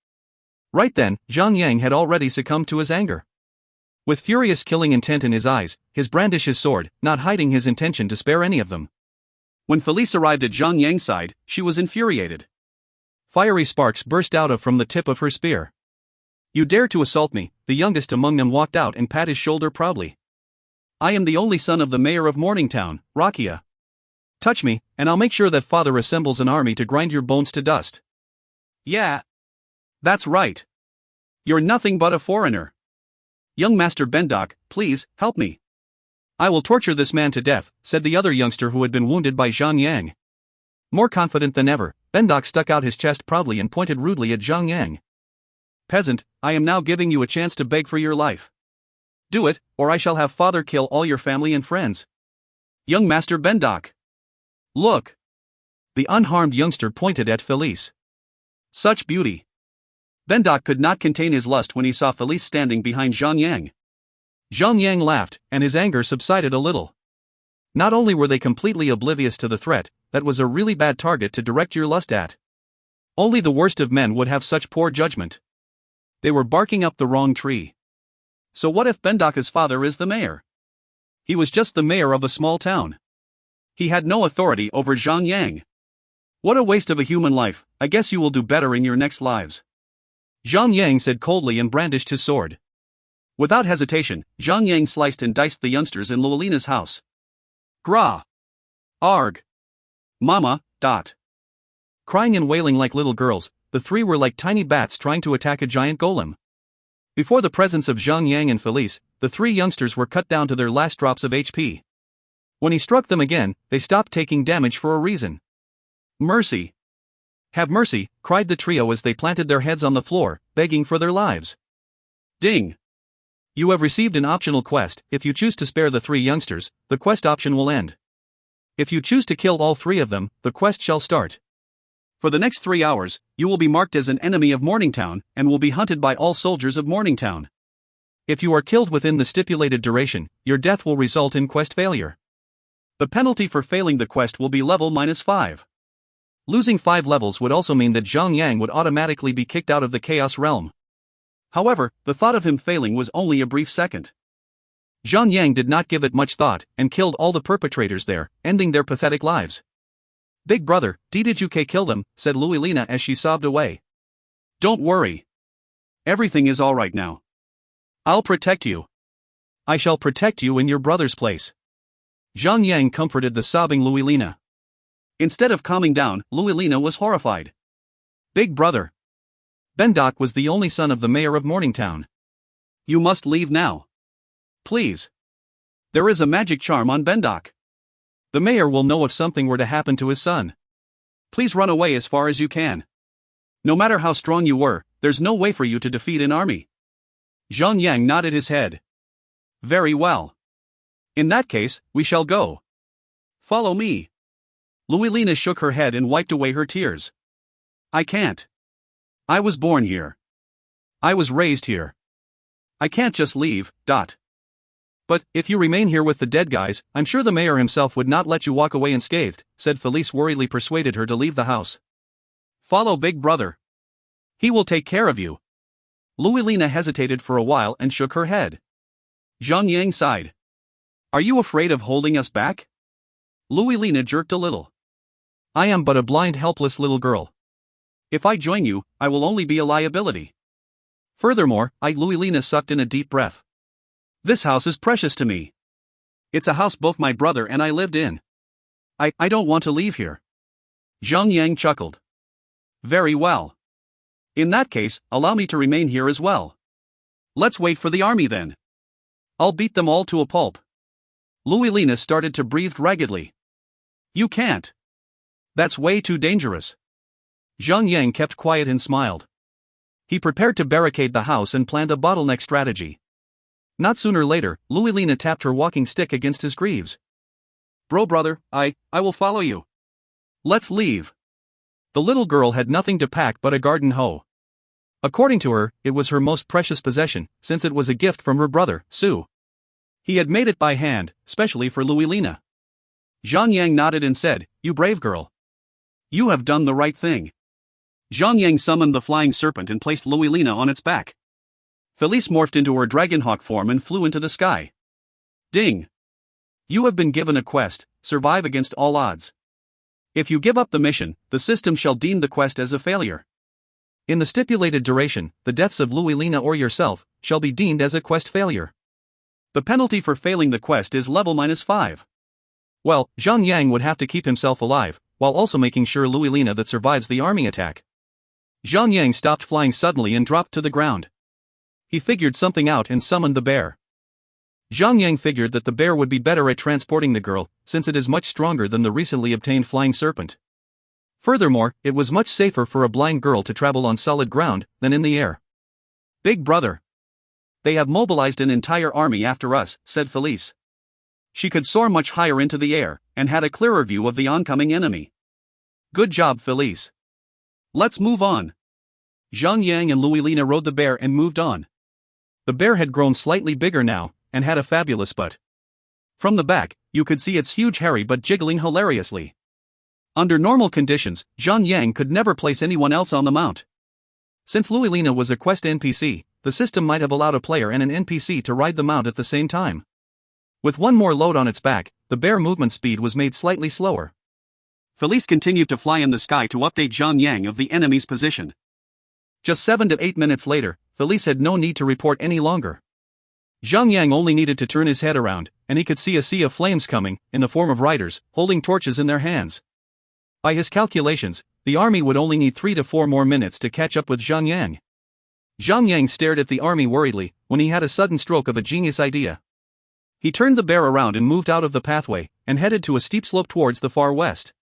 Right then, Zhang Yang had already succumbed to his anger. With furious killing intent in his eyes, he brandished his sword, not hiding his intention to spare any of them. When Felice arrived at Zhang Yang's side, she was infuriated. Fiery sparks burst out from the tip of her spear. You dare to assault me? The youngest among them walked out and pat his shoulder proudly. I am the only son of the mayor of Morningtown, Rakia. Touch me, and I'll make sure that father assembles an army to grind your bones to dust. Yeah. That's right. You're nothing but a foreigner. Young Master Bendok, please, help me. I will torture this man to death, said the other youngster who had been wounded by Zhang Yang. More confident than ever, Bendok stuck out his chest proudly and pointed rudely at Zhang Yang. Peasant, I am now giving you a chance to beg for your life. Do it, or I shall have father kill all your family and friends. Young Master Bendok. Look. The unharmed youngster pointed at Felice. Such beauty. Bendok could not contain his lust when he saw Felice standing behind Zhang Yang. Zhang Yang laughed, and his anger subsided a little. Not only were they completely oblivious to the threat, that was a really bad target to direct your lust at. Only the worst of men would have such poor judgment. They were barking up the wrong tree. So what if Bendok's father is the mayor? He was just the mayor of a small town. He had no authority over Zhang Yang. What a waste of a human life. I guess you will do better in your next lives. Zhang Yang said coldly and brandished his sword. Without hesitation, Zhang Yang sliced and diced the youngsters in Lualina's house. Gra! Arg! Mama! Dot! Crying and wailing like little girls, the three were like tiny bats trying to attack a giant golem. Before the presence of Zhang Yang and Felice, the three youngsters were cut down to their last drops of HP. When he struck them again, they stopped taking damage for a reason. Mercy! Have mercy, cried the trio as they planted their heads on the floor, begging for their lives. Ding! You have received an optional quest. If you choose to spare the three youngsters, the quest option will end. If you choose to kill all three of them, the quest shall start. For the next 3 hours, you will be marked as an enemy of Morningtown, and will be hunted by all soldiers of Morningtown. If you are killed within the stipulated duration, your death will result in quest failure. The penalty for failing the quest will be level -5. Losing 5 levels would also mean that Zhang Yang would automatically be kicked out of the Chaos Realm. However, the thought of him failing was only a brief second. Zhang Yang did not give it much thought, and killed all the perpetrators there, ending their pathetic lives. Big brother, did you kill them, said Luilina as she sobbed away. Don't worry. Everything is alright now. I'll protect you. I shall protect you in your brother's place. Zhang Yang comforted the sobbing Luilina. Instead of calming down, Luilina was horrified. Big brother. Bendok was the only son of the mayor of Morningtown. You must leave now. Please. There is a magic charm on Bendok. The mayor will know if something were to happen to his son. Please run away as far as you can. No matter how strong you were, there's no way for you to defeat an army. Zhang Yang nodded his head. Very well. In that case, we shall go. Follow me. Luilina shook her head and wiped away her tears. I can't. I was born here. I was raised here. I can't just leave. But, if you remain here with the dead guys, I'm sure the mayor himself would not let you walk away unscathed, said Felice worriedly persuaded her to leave the house. Follow big brother. He will take care of you. Luilina hesitated for a while and shook her head. Zhang Yang sighed. Are you afraid of holding us back? Luilina jerked a little. I am but a blind helpless little girl. If I join you, I will only be a liability. Furthermore, Luilina sucked in a deep breath. This house is precious to me. It's a house both my brother and I lived in. I don't want to leave here. Zhang Yang chuckled. Very well. In that case, allow me to remain here as well. Let's wait for the army then. I'll beat them all to a pulp. Luilina started to breathe raggedly. You can't. That's way too dangerous. Zhang Yang kept quiet and smiled. He prepared to barricade the house and planned a bottleneck strategy. Not sooner later, Luilina tapped her walking stick against his greaves. Bro brother, I will follow you. Let's leave. The little girl had nothing to pack but a garden hoe. According to her, it was her most precious possession, since it was a gift from her brother, Su. He had made it by hand, specially for Luilina. Zhang Yang nodded and said, You brave girl. You have done the right thing. Zhang Yang summoned the flying serpent and placed Luilina on its back. Felice morphed into her dragonhawk form and flew into the sky. Ding! You have been given a quest, survive against all odds. If you give up the mission, the system shall deem the quest as a failure. In the stipulated duration, the deaths of Louis-Lina or yourself shall be deemed as a quest failure. The penalty for failing the quest is level -5. Well, Zhang Yang would have to keep himself alive, while also making sure Louis-Lina that survives the army attack. Zhang Yang stopped flying suddenly and dropped to the ground. He figured something out and summoned the bear. Zhang Yang figured that the bear would be better at transporting the girl, since it is much stronger than the recently obtained flying serpent. Furthermore, it was much safer for a blind girl to travel on solid ground than in the air. Big brother. They have mobilized an entire army after us, said Felice. She could soar much higher into the air, and had a clearer view of the oncoming enemy. Good job, Felice. Let's move on. Zhang Yang and Louis-Lina rode the bear and moved on. The bear had grown slightly bigger now, and had a fabulous butt. From the back, you could see its huge hairy butt jiggling hilariously. Under normal conditions, Zhang Yang could never place anyone else on the mount. Since Louis-Lina was a quest NPC, the system might have allowed a player and an NPC to ride the mount at the same time. With one more load on its back, the bear movement speed was made slightly slower. Felice continued to fly in the sky to update Zhang Yang of the enemy's position. Just 7 to 8 minutes later, Felice had no need to report any longer. Zhang Yang only needed to turn his head around, and he could see a sea of flames coming, in the form of riders, holding torches in their hands. By his calculations, the army would only need 3 to 4 more minutes to catch up with Zhang Yang. Zhang Yang stared at the army worriedly, when he had a sudden stroke of a genius idea. He turned the bear around and moved out of the pathway, and headed to a steep slope towards the far west.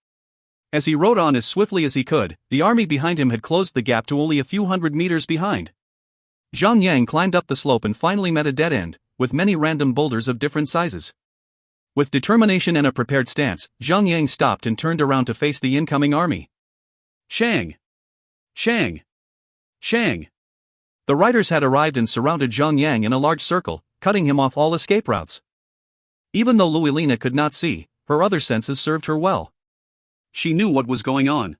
As he rode on as swiftly as he could, the army behind him had closed the gap to only a few hundred meters behind. Zhang Yang climbed up the slope and finally met a dead end, with many random boulders of different sizes. With determination and a prepared stance, Zhang Yang stopped and turned around to face the incoming army. Shang! Shang! Shang! The riders had arrived and surrounded Zhang Yang in a large circle, cutting him off all escape routes. Even though Louis-Lina could not see, her other senses served her well. She knew what was going on.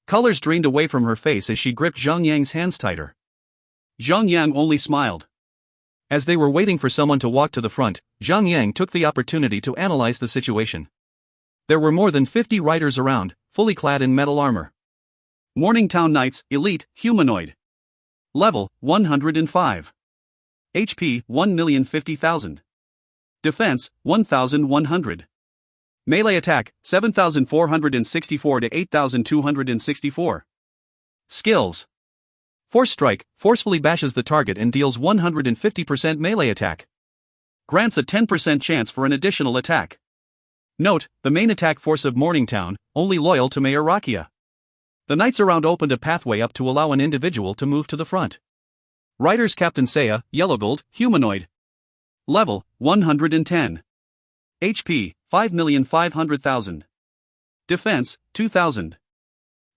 Colors drained away from her face as she gripped Zhang Yang's hands tighter. Zhang Yang only smiled. As they were waiting for someone to walk to the front, Zhang Yang took the opportunity to analyze the situation. There were more than 50 riders around, fully clad in metal armor. Morningtown Knights, Elite, Humanoid. Level, 105. HP, 1,050,000. Defense, 1,100. Melee attack, 7,464 to 8,264. Skills. Force Strike, forcefully bashes the target and deals 150% melee attack. Grants a 10% chance for an additional attack. Note, the main attack force of Morningtown, only loyal to Mayor Rakia. The knights around opened a pathway up to allow an individual to move to the front. Riders Captain Seiya, Yellowgold, Humanoid. Level, 110. HP, 5,500,000. Defense, 2,000.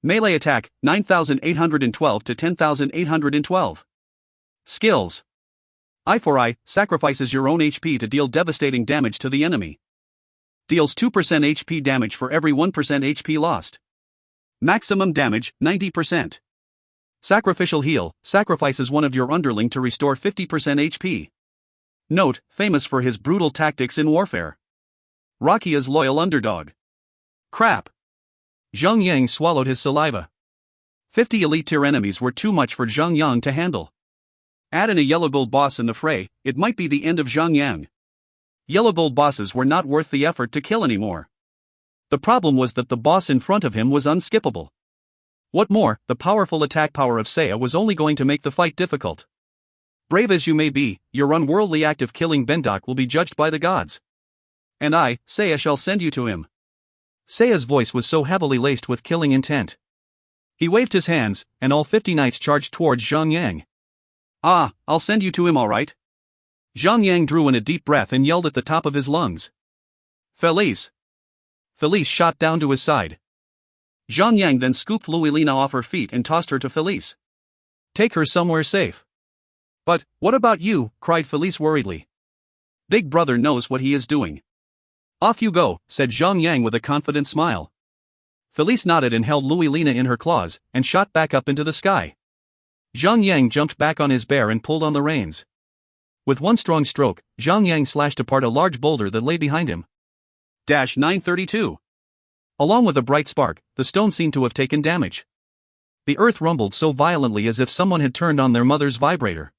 Melee attack, 9,812 to 10,812. Skills. Eye for Eye, sacrifices your own HP to deal devastating damage to the enemy. Deals 2% HP damage for every 1% HP lost. Maximum damage, 90%. Sacrificial Heal, sacrifices one of your underling to restore 50% HP. Note, famous for his brutal tactics in warfare. Rakia's loyal underdog. Crap. Zhang Yang swallowed his saliva. 50 elite tier enemies were too much for Zhang Yang to handle. Add in a yellow gold boss in the fray, it might be the end of Zhang Yang. Yellow gold bosses were not worth the effort to kill anymore. The problem was that the boss in front of him was unskippable. What more, the powerful attack power of Seiya was only going to make the fight difficult. Brave as you may be, your unworldly act of killing Bendok will be judged by the gods. And I, Seiya, shall send you to him. Seiya's voice was so heavily laced with killing intent. He waved his hands, and all 50 knights charged towards Zhang Yang. Ah, I'll send you to him all right. Zhang Yang drew in a deep breath and yelled at the top of his lungs. Felice. Felice shot down to his side. Zhang Yang then scooped Louis-Lina off her feet and tossed her to Felice. Take her somewhere safe. But, what about you? Cried Felice worriedly. Big brother knows what he is doing. Off you go, said Zhang Yang with a confident smile. Felice nodded and held Louis-Lina in her claws, and shot back up into the sky. Zhang Yang jumped back on his bear and pulled on the reins. With one strong stroke, Zhang Yang slashed apart a large boulder that lay behind him. 932. Along with a bright spark, the stone seemed to have taken damage. The earth rumbled so violently as if someone had turned on their mother's vibrator.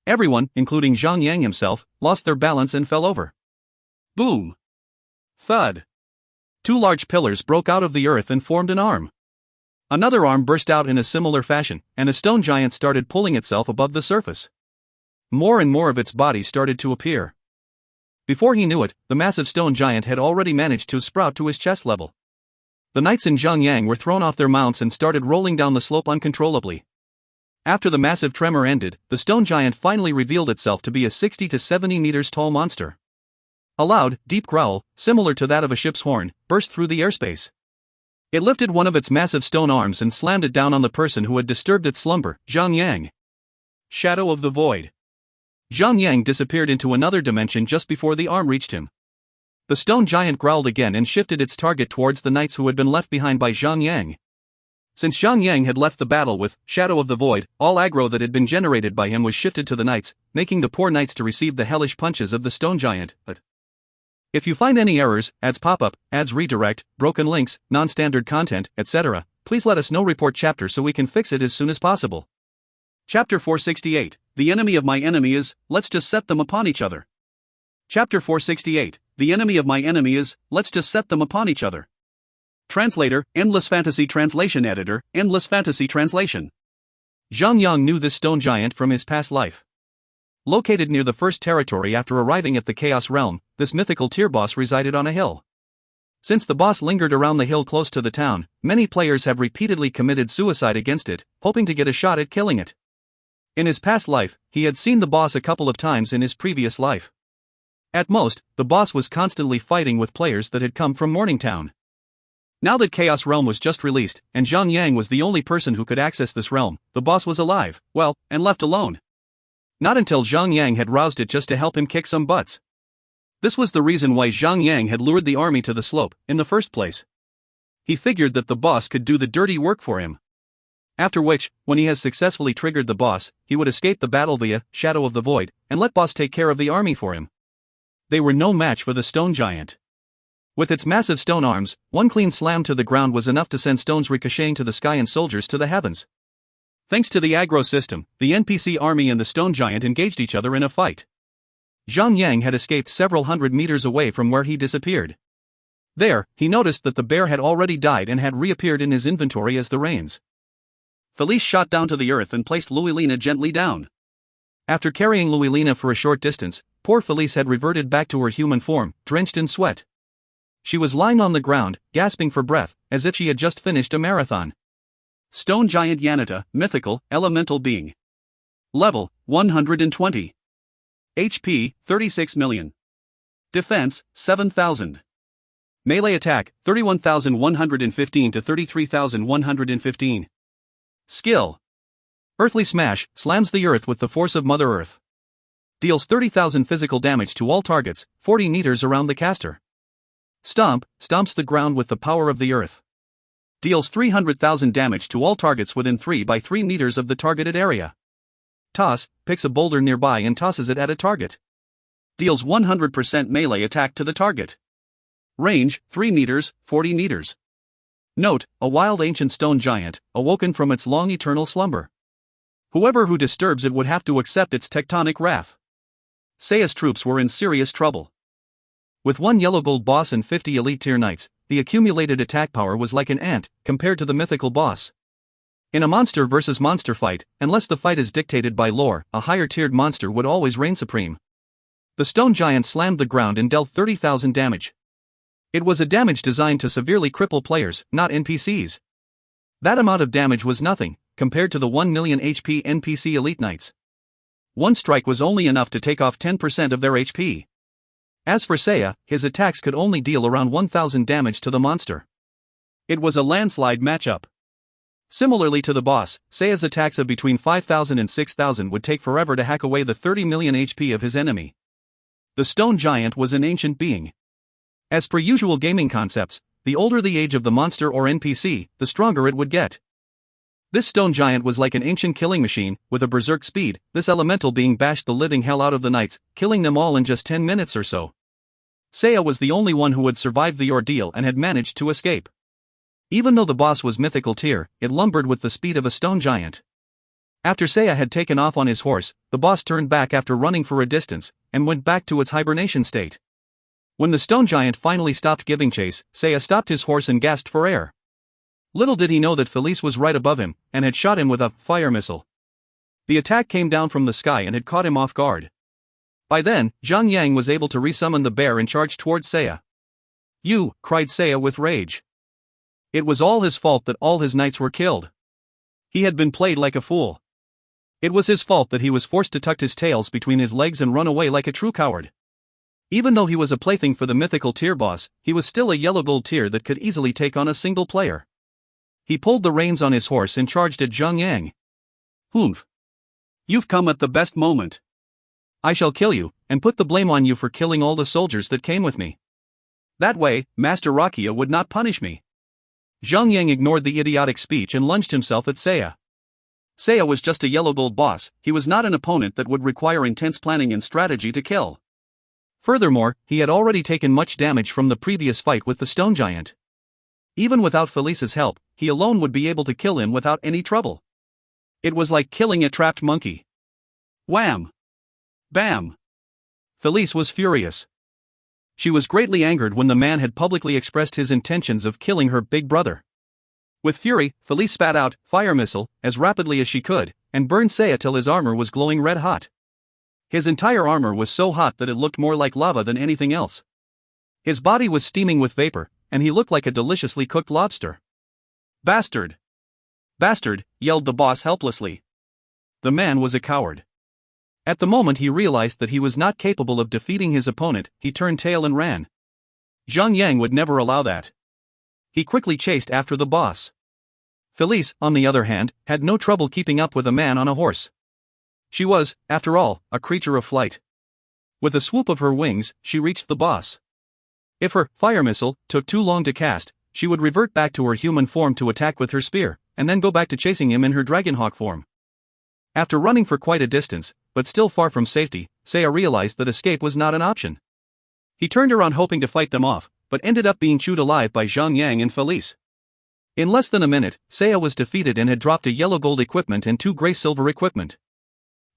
Everyone, including Zhang Yang himself, lost their balance and fell over. Boom! Thud! 2 large pillars broke out of the earth and formed an arm. Another arm burst out in a similar fashion, and a stone giant started pulling itself above the surface. More and more of its body started to appear. Before he knew it, the massive stone giant had already managed to sprout to his chest level. The knights in Zhang Yang were thrown off their mounts and started rolling down the slope uncontrollably. After the massive tremor ended, the stone giant finally revealed itself to be a 60 to 70 meters tall monster. A loud, deep growl, similar to that of a ship's horn, burst through the airspace. It lifted one of its massive stone arms and slammed it down on the person who had disturbed its slumber, Zhang Yang. Shadow of the Void. Zhang Yang disappeared into another dimension just before the arm reached him. The stone giant growled again and shifted its target towards the knights who had been left behind by Zhang Yang. Since Zhang Yang had left the battle with Shadow of the Void, all aggro that had been generated by him was shifted to the knights, making the poor knights to receive the hellish punches of the stone giant. But if you find any errors, ads pop up, ads redirect, broken links, non-standard content, etc., please let us know. Report chapter so we can fix it as soon as possible. Chapter 468, The enemy of my enemy is, let's just set them upon each other. Chapter 468, The enemy of my enemy is, let's just set them upon each other. Translator, Endless Fantasy Translation Editor, Endless Fantasy Translation. Zhang Yang knew this stone giant from his past life. Located near the First Territory after arriving at the Chaos Realm, this mythical tier boss resided on a hill. Since the boss lingered around the hill close to the town, many players have repeatedly committed suicide against it, hoping to get a shot at killing it. In his past life, he had seen the boss a couple of times in his previous life. At most, the boss was constantly fighting with players that had come from Morningtown. Now that Chaos Realm was just released, and Zhang Yang was the only person who could access this realm, the boss was alive, well, and left alone. Not until Zhang Yang had roused it just to help him kick some butts. This was the reason why Zhang Yang had lured the army to the slope, in the first place. He figured that the boss could do the dirty work for him. After which, when he has successfully triggered the boss, he would escape the battle via Shadow of the Void, and let boss take care of the army for him. They were no match for the stone giant. With its massive stone arms, one clean slam to the ground was enough to send stones ricocheting to the sky and soldiers to the heavens. Thanks to the aggro system, the NPC army and the stone giant engaged each other in a fight. Zhang Yang had escaped several hundred meters away from where he disappeared. There, he noticed that the bear had already died and had reappeared in his inventory as the reins. Felice shot down to the earth and placed Louiselina gently down. After carrying Louiselina for a short distance, poor Felice had reverted back to her human form, drenched in sweat. She was lying on the ground, gasping for breath, as if she had just finished a marathon. Stone Giant Yanita, Mythical, Elemental Being. Level, 120. HP, 36 million. Defense, 7,000. Melee attack, 31,115 to 33,115. Skill. Earthly Smash, slams the earth with the force of Mother Earth. Deals 30,000 physical damage to all targets, 40 meters around the caster. Stomp, stomps the ground with the power of the earth. Deals 300,000 damage to all targets within 3 by 3 meters of the targeted area. Toss, picks a boulder nearby and tosses it at a target. Deals 100% melee attack to the target. Range, 3 meters, 40 meters. Note, a wild ancient stone giant, awoken from its long eternal slumber. Whoever who disturbs it would have to accept its tectonic wrath. Seiya's troops were in serious trouble. With 1 yellow gold boss and 50 elite tier knights, the accumulated attack power was like an ant, compared to the mythical boss. In a monster versus monster fight, unless the fight is dictated by lore, a higher tiered monster would always reign supreme. The stone giant slammed the ground and dealt 30,000 damage. It was a damage designed to severely cripple players, not NPCs. That amount of damage was nothing, compared to the 1 million HP NPC elite knights. One strike was only enough to take off 10% of their HP. As for Seiya, his attacks could only deal around 1,000 damage to the monster. It was a landslide matchup. Similarly to the boss, Seiya's attacks of between 5,000 and 6,000 would take forever to hack away the 30 million HP of his enemy. The stone giant was an ancient being. As per usual gaming concepts, the older the age of the monster or NPC, the stronger it would get. This stone giant was like an ancient killing machine, with a berserk speed. This elemental being bashed the living hell out of the knights, killing them all in just 10 minutes or so. Seiya was the only one who had survived the ordeal and had managed to escape. Even though the boss was mythical tier, it lumbered with the speed of a stone giant. After Seiya had taken off on his horse, the boss turned back after running for a distance, and went back to its hibernation state. When the stone giant finally stopped giving chase, Seiya stopped his horse and gasped for air. Little did he know that Felice was right above him, and had shot him with a fire missile. The attack came down from the sky and had caught him off guard. By then, Zhang Yang was able to resummon the bear and charge towards Seiya. "You!" cried Seiya with rage. It was all his fault that all his knights were killed. He had been played like a fool. It was his fault that he was forced to tuck his tails between his legs and run away like a true coward. Even though he was a plaything for the mythical tier boss, he was still a yellow gold tier that could easily take on a single player. He pulled the reins on his horse and charged at Zhang Yang. "Humph! You've come at the best moment. I shall kill you, and put the blame on you for killing all the soldiers that came with me. That way, Master Rakia would not punish me." Zhang Yang ignored the idiotic speech and lunged himself at Seiya. Seiya was just a yellow gold boss, he was not an opponent that would require intense planning and strategy to kill. Furthermore, he had already taken much damage from the previous fight with the stone giant. Even without Felice's help, he alone would be able to kill him without any trouble. It was like killing a trapped monkey. Wham! Bam! Felice was furious. She was greatly angered when the man had publicly expressed his intentions of killing her big brother. With fury, Felice spat out fire missile as rapidly as she could, and burned Seiya till his armor was glowing red hot. His entire armor was so hot that it looked more like lava than anything else. His body was steaming with vapor, and he looked like a deliciously cooked lobster. "Bastard! Bastard!" yelled the boss helplessly. The man was a coward. At the moment he realized that he was not capable of defeating his opponent, he turned tail and ran. Zhang Yang would never allow that. He quickly chased after the boss. Felice, on the other hand, had no trouble keeping up with a man on a horse. She was, after all, a creature of flight. With a swoop of her wings, she reached the boss. If her fire missile took too long to cast, she would revert back to her human form to attack with her spear, and then go back to chasing him in her dragonhawk form. After running for quite a distance, but still far from safety, Seiya realized that escape was not an option. He turned around hoping to fight them off, but ended up being chewed alive by Zhang Yang and Felice. In less than a minute, Seiya was defeated and had dropped a yellow gold equipment and 2 gray silver equipment.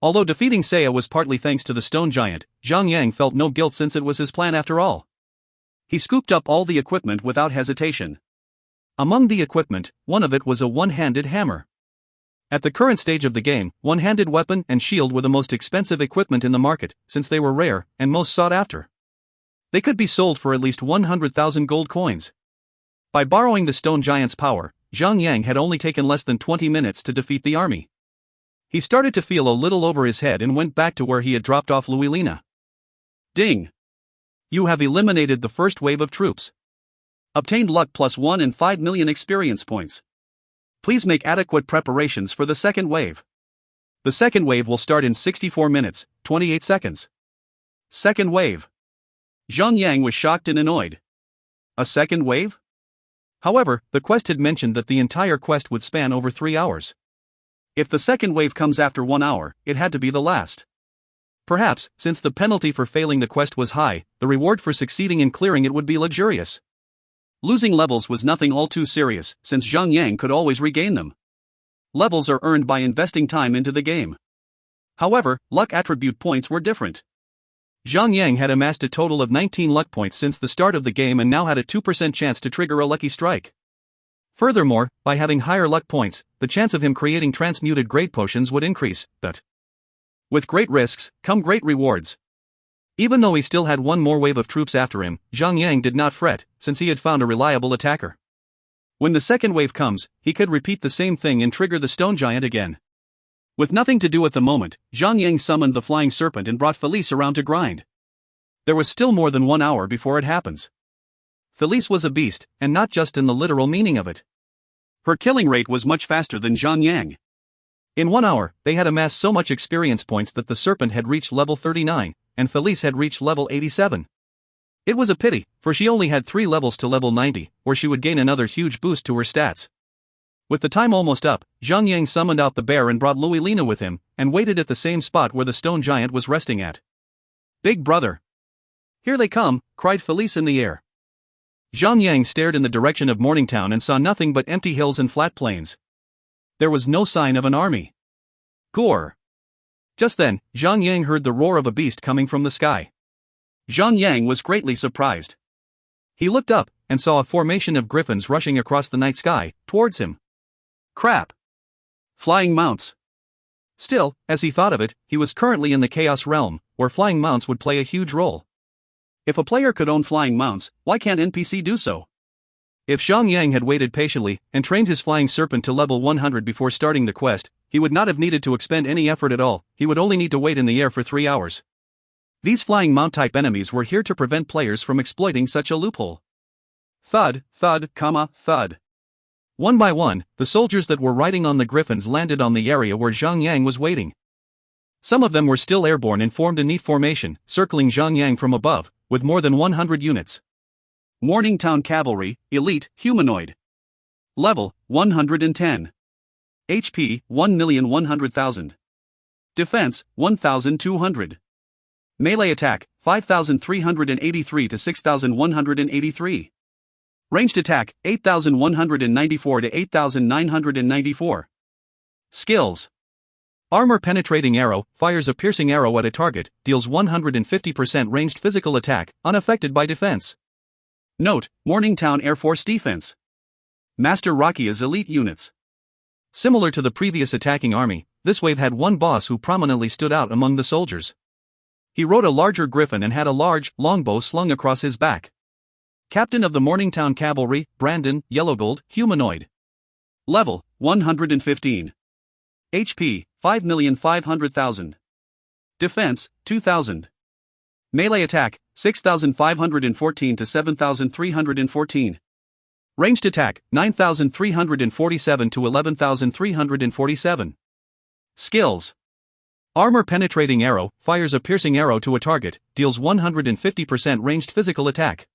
Although defeating Seiya was partly thanks to the stone giant, Zhang Yang felt no guilt since it was his plan after all. He scooped up all the equipment without hesitation. Among the equipment, one of it was a one-handed hammer. At the current stage of the game, one-handed weapon and shield were the most expensive equipment in the market, since they were rare and most sought after. They could be sold for at least 100,000 gold coins. By borrowing the stone giant's power, Zhang Yang had only taken less than 20 minutes to defeat the army. He started to feel a little over his head and went back to where he had dropped off Luilina. Ding! You have eliminated the first wave of troops. Obtained luck +1 and 5 million experience points. Please make adequate preparations for the second wave. The second wave will start in 64 minutes, 28 seconds. Second wave. Zhang Yang was shocked and annoyed. A second wave? However, the quest had mentioned that the entire quest would span over 3 hours. If the second wave comes after 1 hour, it had to be the last. Perhaps, since the penalty for failing the quest was high, the reward for succeeding in clearing it would be luxurious. Losing levels was nothing all too serious, since Zhang Yang could always regain them. Levels are earned by investing time into the game. However, luck attribute points were different. Zhang Yang had amassed a total of 19 luck points since the start of the game and now had a 2% chance to trigger a lucky strike. Furthermore, by having higher luck points, the chance of him creating transmuted great potions would increase, but with great risks, come great rewards. Even though he still had one more wave of troops after him, Zhang Yang did not fret, since he had found a reliable attacker. When the second wave comes, he could repeat the same thing and trigger the stone giant again. With nothing to do at the moment, Zhang Yang summoned the flying serpent and brought Felice around to grind. There was still more than 1 hour before it happens. Felice was a beast, and not just in the literal meaning of it. Her killing rate was much faster than Zhang Yang. In 1 hour, they had amassed so much experience points that the serpent had reached level 39, and Felice had reached level 87. It was a pity, for she only had 3 levels to level 90, where she would gain another huge boost to her stats. With the time almost up, Zhang Yang summoned out the bear and brought Luilina with him, and waited at the same spot where the stone giant was resting at. "Big brother! Here they come," cried Felice in the air. Zhang Yang stared in the direction of Morningtown and saw nothing but empty hills and flat plains. There was no sign of an army. Gore! Just then, Zhang Yang heard the roar of a beast coming from the sky. Zhang Yang was greatly surprised. He looked up and saw a formation of griffins rushing across the night sky towards him. Crap! Flying mounts! Still, as he thought of it, he was currently in the Chaos Realm, where flying mounts would play a huge role. If a player could own flying mounts, why can't NPC do so? If Zhang Yang had waited patiently and trained his flying serpent to level 100 before starting the quest, he would not have needed to expend any effort at all. He would only need to wait in the air for 3 hours. These flying mount-type enemies were here to prevent players from exploiting such a loophole. Thud, thud, thud. One by one, the soldiers that were riding on the griffins landed on the area where Zhang Yang was waiting. Some of them were still airborne and formed a neat formation, circling Zhang Yang from above, with more than 100 units. Morningtown Cavalry, Elite, Humanoid. Level, 110. HP, 1,100,000. Defense, 1,200. Melee attack, 5,383 to 6,183. Ranged attack, 8,194 to 8,994. Skills. Armor penetrating arrow, fires a piercing arrow at a target, deals 150% ranged physical attack, unaffected by defense. Note, Morningtown Air Force Defense. Master Rakia's elite units. Similar to the previous attacking army, this wave had one boss who prominently stood out among the soldiers. He rode a larger griffin and had a large, longbow slung across his back. Captain of the Morningtown Cavalry, Brandon, Yellowgold, Humanoid. Level, 115. HP, 5,500,000. Defense, 2,000. Melee attack, 6,514 to 7,314. Ranged attack, 9,347 to 11,347. Skills. Armor penetrating arrow, fires a piercing arrow to a target, deals 150% ranged physical attack.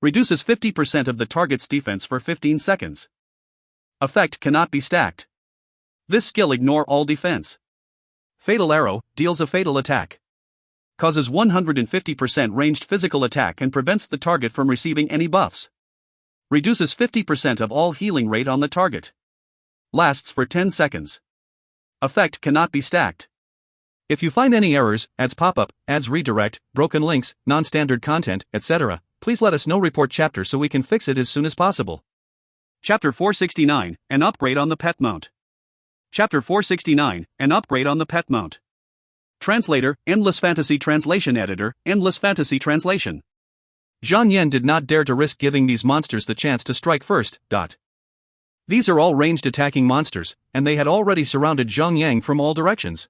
Reduces 50% of the target's defense for 15 seconds. Effect cannot be stacked. This skill ignore all defense. Fatal arrow, deals a fatal attack. Causes 150% ranged physical attack and prevents the target from receiving any buffs. Reduces 50% of all healing rate on the target. Lasts for 10 seconds. Effect cannot be stacked. If you find any errors, ads pop up, ads redirect, broken links, non-standard content, etc., please let us know. Report chapter so we can fix it as soon as possible. Chapter 469, An Upgrade on the Pet Mount. Chapter 469, An Upgrade on the Pet Mount. Translator, Endless Fantasy Translation Editor, Endless Fantasy Translation. Zhang Yan did not dare to risk giving these monsters the chance to strike first. These are all ranged attacking monsters, and they had already surrounded Zhang Yang from all directions.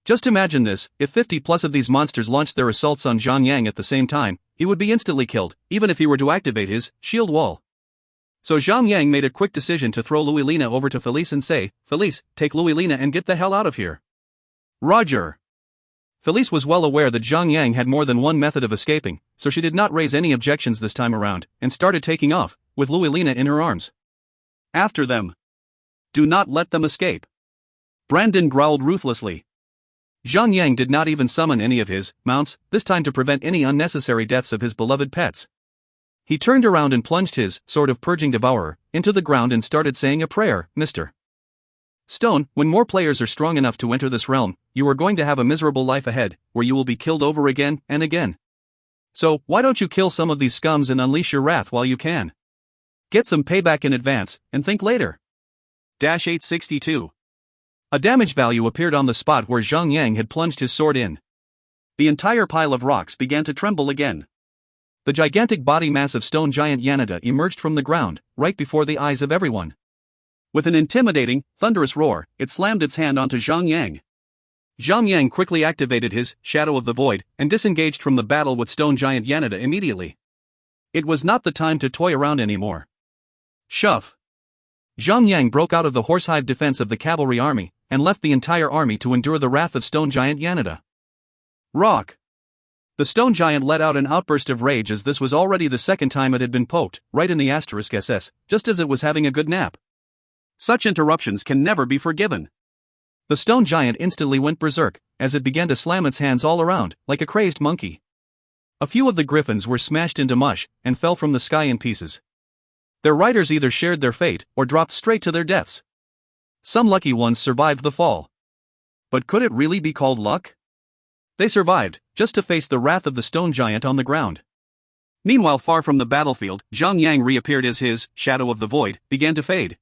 Just imagine this, if 50 plus of these monsters launched their assaults on Zhang Yang at the same time, he would be instantly killed, even if he were to activate his shield wall. So Zhang Yang made a quick decision to throw Louilina over to Felice and say, "Felice, take Louilina and get the hell out of here." Roger. Felice was well aware that Zhang Yang had more than one method of escaping, so she did not raise any objections this time around, and started taking off, with Louilina in her arms. After them. Do not let them escape. Brandon growled ruthlessly. Zhang Yang did not even summon any of his mounts, this time to prevent any unnecessary deaths of his beloved pets. He turned around and plunged his sword of purging devourer into the ground and started saying a prayer. Mr. Stone, when more players are strong enough to enter this realm, you are going to have a miserable life ahead, where you will be killed over again and again. So, why don't you kill some of these scums and unleash your wrath while you can? Get some payback in advance, and think later. 862. A damage value appeared on the spot where Zhang Yang had plunged his sword in. The entire pile of rocks began to tremble again. The gigantic body mass of stone giant Yanada emerged from the ground, right before the eyes of everyone. With an intimidating, thunderous roar, it slammed its hand onto Zhang Yang. Zhang Yang quickly activated his Shadow of the Void and disengaged from the battle with stone giant Yanada immediately. It was not the time to toy around anymore. Shove. Zhang Yang broke out of the horsehive defense of the cavalry army and left the entire army to endure the wrath of stone giant Yanada. Rock. The stone giant let out an outburst of rage, as this was already the second time it had been poked, right in the *SS, just as it was having a good nap. Such interruptions can never be forgiven. The stone giant instantly went berserk, as it began to slam its hands all around, like a crazed monkey. A few of the griffins were smashed into mush and fell from the sky in pieces. Their riders either shared their fate or dropped straight to their deaths. Some lucky ones survived the fall. But could it really be called luck? They survived, just to face the wrath of the stone giant on the ground. Meanwhile, far from the battlefield, Zhang Yang reappeared as his shadow of the void began to fade.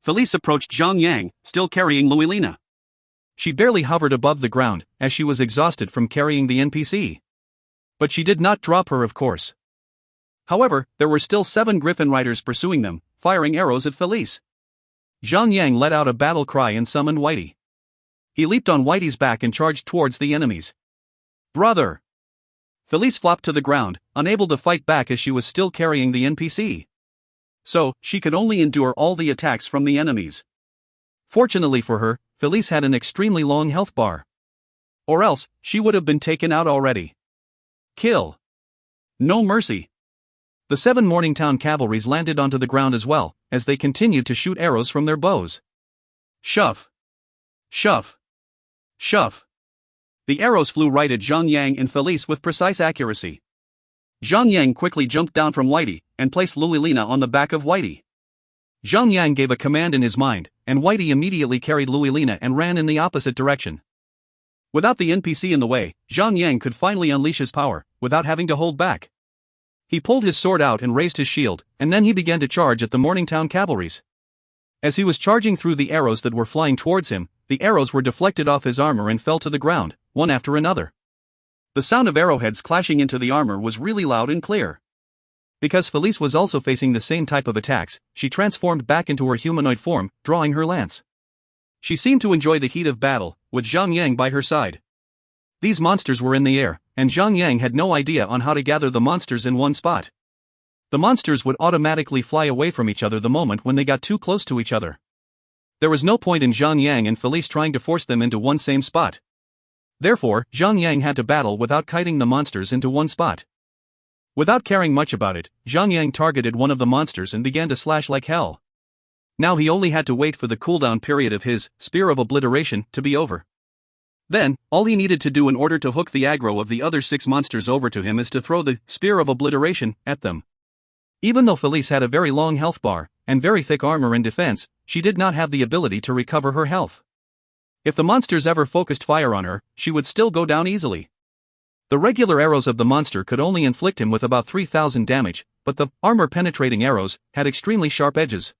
Felice approached Zhang Yang, still carrying Luilina. She barely hovered above the ground, as she was exhausted from carrying the NPC. But she did not drop her, of course. However, there were still 7 griffin riders pursuing them, firing arrows at Felice. Zhang Yang let out a battle cry and summoned Whitey. He leaped on Whitey's back and charged towards the enemies. Brother! Felice flopped to the ground, unable to fight back as she was still carrying the NPC. So, she could only endure all the attacks from the enemies. Fortunately for her, Felice had an extremely long health bar. Or else, she would have been taken out already. Kill! No mercy! The 7 Morningtown cavalries landed onto the ground as well, as they continued to shoot arrows from their bows. Shove! Shove! Shove! The arrows flew right at Zhang Yang and Felice with precise accuracy. Zhang Yang quickly jumped down from Whitey and placed Luilina on the back of Whitey. Zhang Yang gave a command in his mind, and Whitey immediately carried Luilina and ran in the opposite direction. Without the NPC in the way, Zhang Yang could finally unleash his power, without having to hold back. He pulled his sword out and raised his shield, and then he began to charge at the Morningtown cavalries. As he was charging through the arrows that were flying towards him, the arrows were deflected off his armor and fell to the ground, one after another. The sound of arrowheads clashing into the armor was really loud and clear. Because Felice was also facing the same type of attacks, she transformed back into her humanoid form, drawing her lance. She seemed to enjoy the heat of battle, with Zhang Yang by her side. These monsters were in the air, and Zhang Yang had no idea on how to gather the monsters in one spot. The monsters would automatically fly away from each other the moment when they got too close to each other. There was no point in Zhang Yang and Felice trying to force them into one same spot. Therefore, Zhang Yang had to battle without kiting the monsters into one spot. Without caring much about it, Zhang Yang targeted one of the monsters and began to slash like hell. Now he only had to wait for the cooldown period of his Spear of Obliteration to be over. Then, all he needed to do in order to hook the aggro of the other 6 monsters over to him is to throw the Spear of Obliteration at them. Even though Felice had a very long health bar, and very thick armor and defense, she did not have the ability to recover her health. If the monsters ever focused fire on her, she would still go down easily. The regular arrows of the monster could only inflict him with about 3,000 damage, but the armor-penetrating arrows had extremely sharp edges.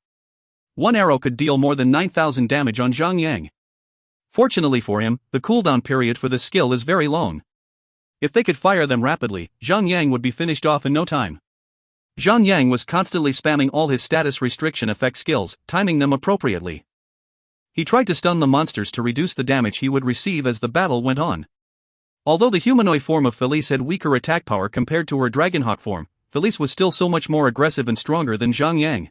One arrow could deal more than 9,000 damage on Zhang Yang. Fortunately for him, the cooldown period for this skill is very long. If they could fire them rapidly, Zhang Yang would be finished off in no time. Zhang Yang was constantly spamming all his status restriction effect skills, timing them appropriately. He tried to stun the monsters to reduce the damage he would receive as the battle went on. Although the humanoid form of Felice had weaker attack power compared to her Dragonhawk form, Felice was still so much more aggressive and stronger than Zhang Yang.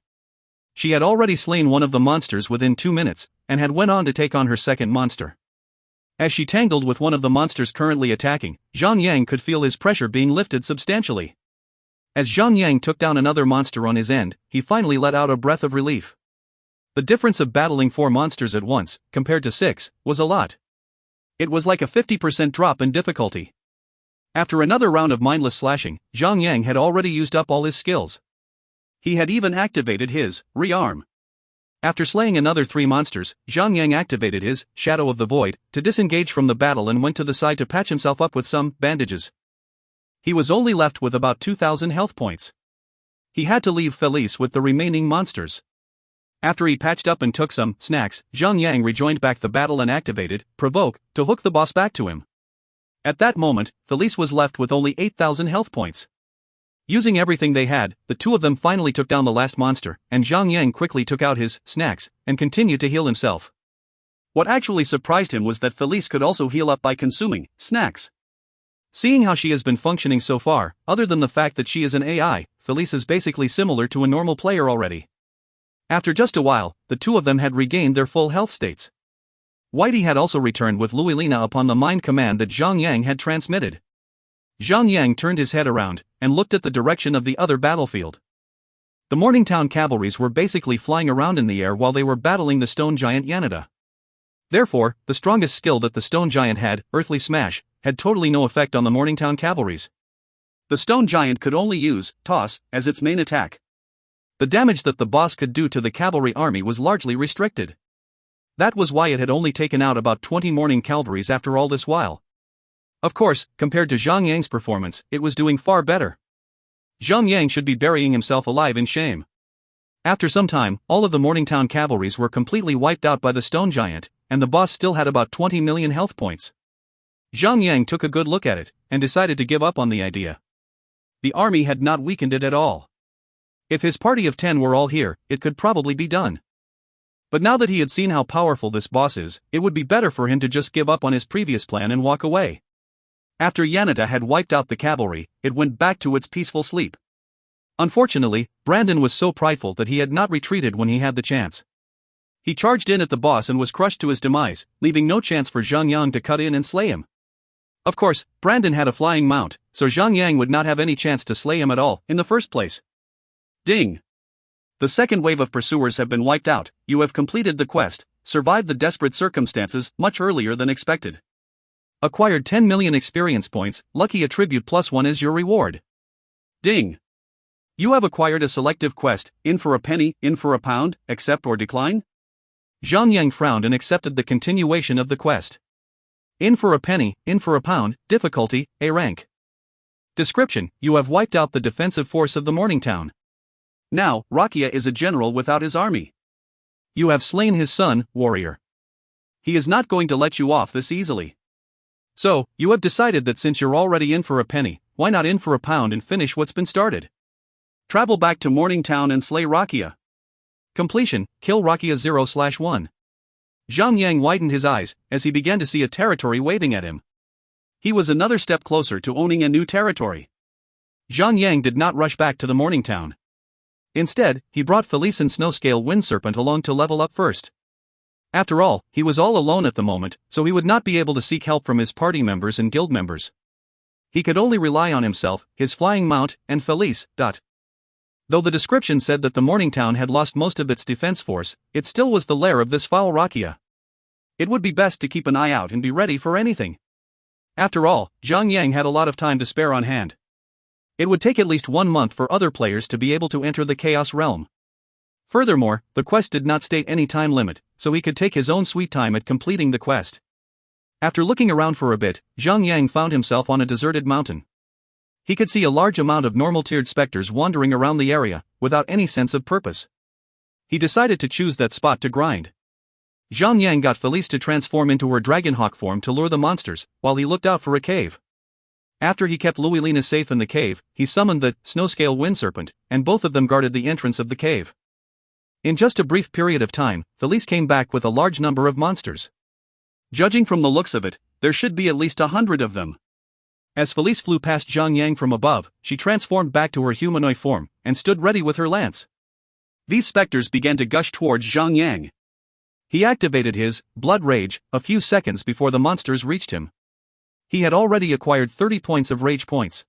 She had already slain one of the monsters within 2 minutes, and had went on to take on her second monster. As she tangled with one of the monsters currently attacking, Zhang Yang could feel his pressure being lifted substantially. As Zhang Yang took down another monster on his end, he finally let out a breath of relief. The difference of battling 4 monsters at once, compared to 6, was a lot. It was like a 50% drop in difficulty. After another round of mindless slashing, Zhang Yang had already used up all his skills. He had even activated his rearm. After slaying another 3 monsters, Zhang Yang activated his Shadow of the Void to disengage from the battle and went to the side to patch himself up with some bandages. He was only left with about 2,000 health points. He had to leave Felice with the remaining monsters. After he patched up and took some snacks, Zhang Yang rejoined back the battle and activated Provoke to hook the boss back to him. At that moment, Felice was left with only 8,000 health points. Using everything they had, the 2 of them finally took down the last monster, and Zhang Yang quickly took out his snacks and continued to heal himself. What actually surprised him was that Felice could also heal up by consuming snacks. Seeing how she has been functioning so far, other than the fact that she is an AI, Felice is basically similar to a normal player already. After just a while, the 2 of them had regained their full health states. Whitey had also returned with Luilina upon the mind command that Zhang Yang had transmitted. Zhang Yang turned his head around and looked at the direction of the other battlefield. The Morningtown cavalries were basically flying around in the air while they were battling the stone giant Yanada. Therefore, the strongest skill that the stone giant had, Earthly Smash, had totally no effect on the Morningtown cavalries. The stone giant could only use toss as its main attack. The damage that the boss could do to the cavalry army was largely restricted. That was why it had only taken out about 20 morning cavalries after all this while. Of course, compared to Zhang Yang's performance, it was doing far better. Zhang Yang should be burying himself alive in shame. After some time, all of the Morningtown cavalries were completely wiped out by the stone giant, and the boss still had about 20 million health points. Zhang Yang took a good look at it, and decided to give up on the idea. The army had not weakened it at all. If his party of 10 were all here, it could probably be done. But now that he had seen how powerful this boss is, it would be better for him to just give up on his previous plan and walk away. After Yanata had wiped out the cavalry, it went back to its peaceful sleep. Unfortunately, Brandon was so prideful that he had not retreated when he had the chance. He charged in at the boss and was crushed to his demise, leaving no chance for Zhang Yang to cut in and slay him. Of course, Brandon had a flying mount, so Zhang Yang would not have any chance to slay him at all in the first place. Ding! The second wave of pursuers have been wiped out. You have completed the quest, survived the desperate circumstances much earlier than expected. Acquired 10 million experience points, lucky attribute +1 is your reward. Ding! You have acquired a selective quest, in for a penny, in for a pound, accept or decline? Zhang Yang frowned and accepted the continuation of the quest. In for a penny, in for a pound, difficulty, A rank. Description: you have wiped out the defensive force of the Morningtown. Now, Rakia is a general without his army. You have slain his son, warrior. He is not going to let you off this easily. So, you have decided that since you're already in for a penny, why not in for a pound and finish what's been started? Travel back to Morningtown and slay Rakia. Completion: kill Rakia 0/1. Zhang Yang widened his eyes as he began to see a territory waving at him. He was another step closer to owning a new territory. Zhang Yang did not rush back to the Morningtown. Instead, he brought Felice and Snowscale Windserpent along to level up first. After all, he was all alone at the moment, so he would not be able to seek help from his party members and guild members. He could only rely on himself, his flying mount, and Felice. Though the description said that the Morningtown had lost most of its defense force, it still was the lair of this foul Rakia. It would be best to keep an eye out and be ready for anything. After all, Zhang Yang had a lot of time to spare on hand. It would take at least 1 month for other players to be able to enter the Chaos Realm. Furthermore, the quest did not state any time limit, so he could take his own sweet time at completing the quest. After looking around for a bit, Zhang Yang found himself on a deserted mountain. He could see a large amount of normal-tiered specters wandering around the area, without any sense of purpose. He decided to choose that spot to grind. Zhang Yang got Felice to transform into her Dragonhawk form to lure the monsters, while he looked out for a cave. After he kept Louiselina safe in the cave, he summoned the Snowscale Windserpent, and both of them guarded the entrance of the cave. In just a brief period of time, Felice came back with a large number of monsters. Judging from the looks of it, there should be at least 100 of them. As Felice flew past Zhang Yang from above, she transformed back to her humanoid form, and stood ready with her lance. These specters began to gush towards Zhang Yang. He activated his Blood Rage a few seconds before the monsters reached him. He had already acquired 30 points of rage points.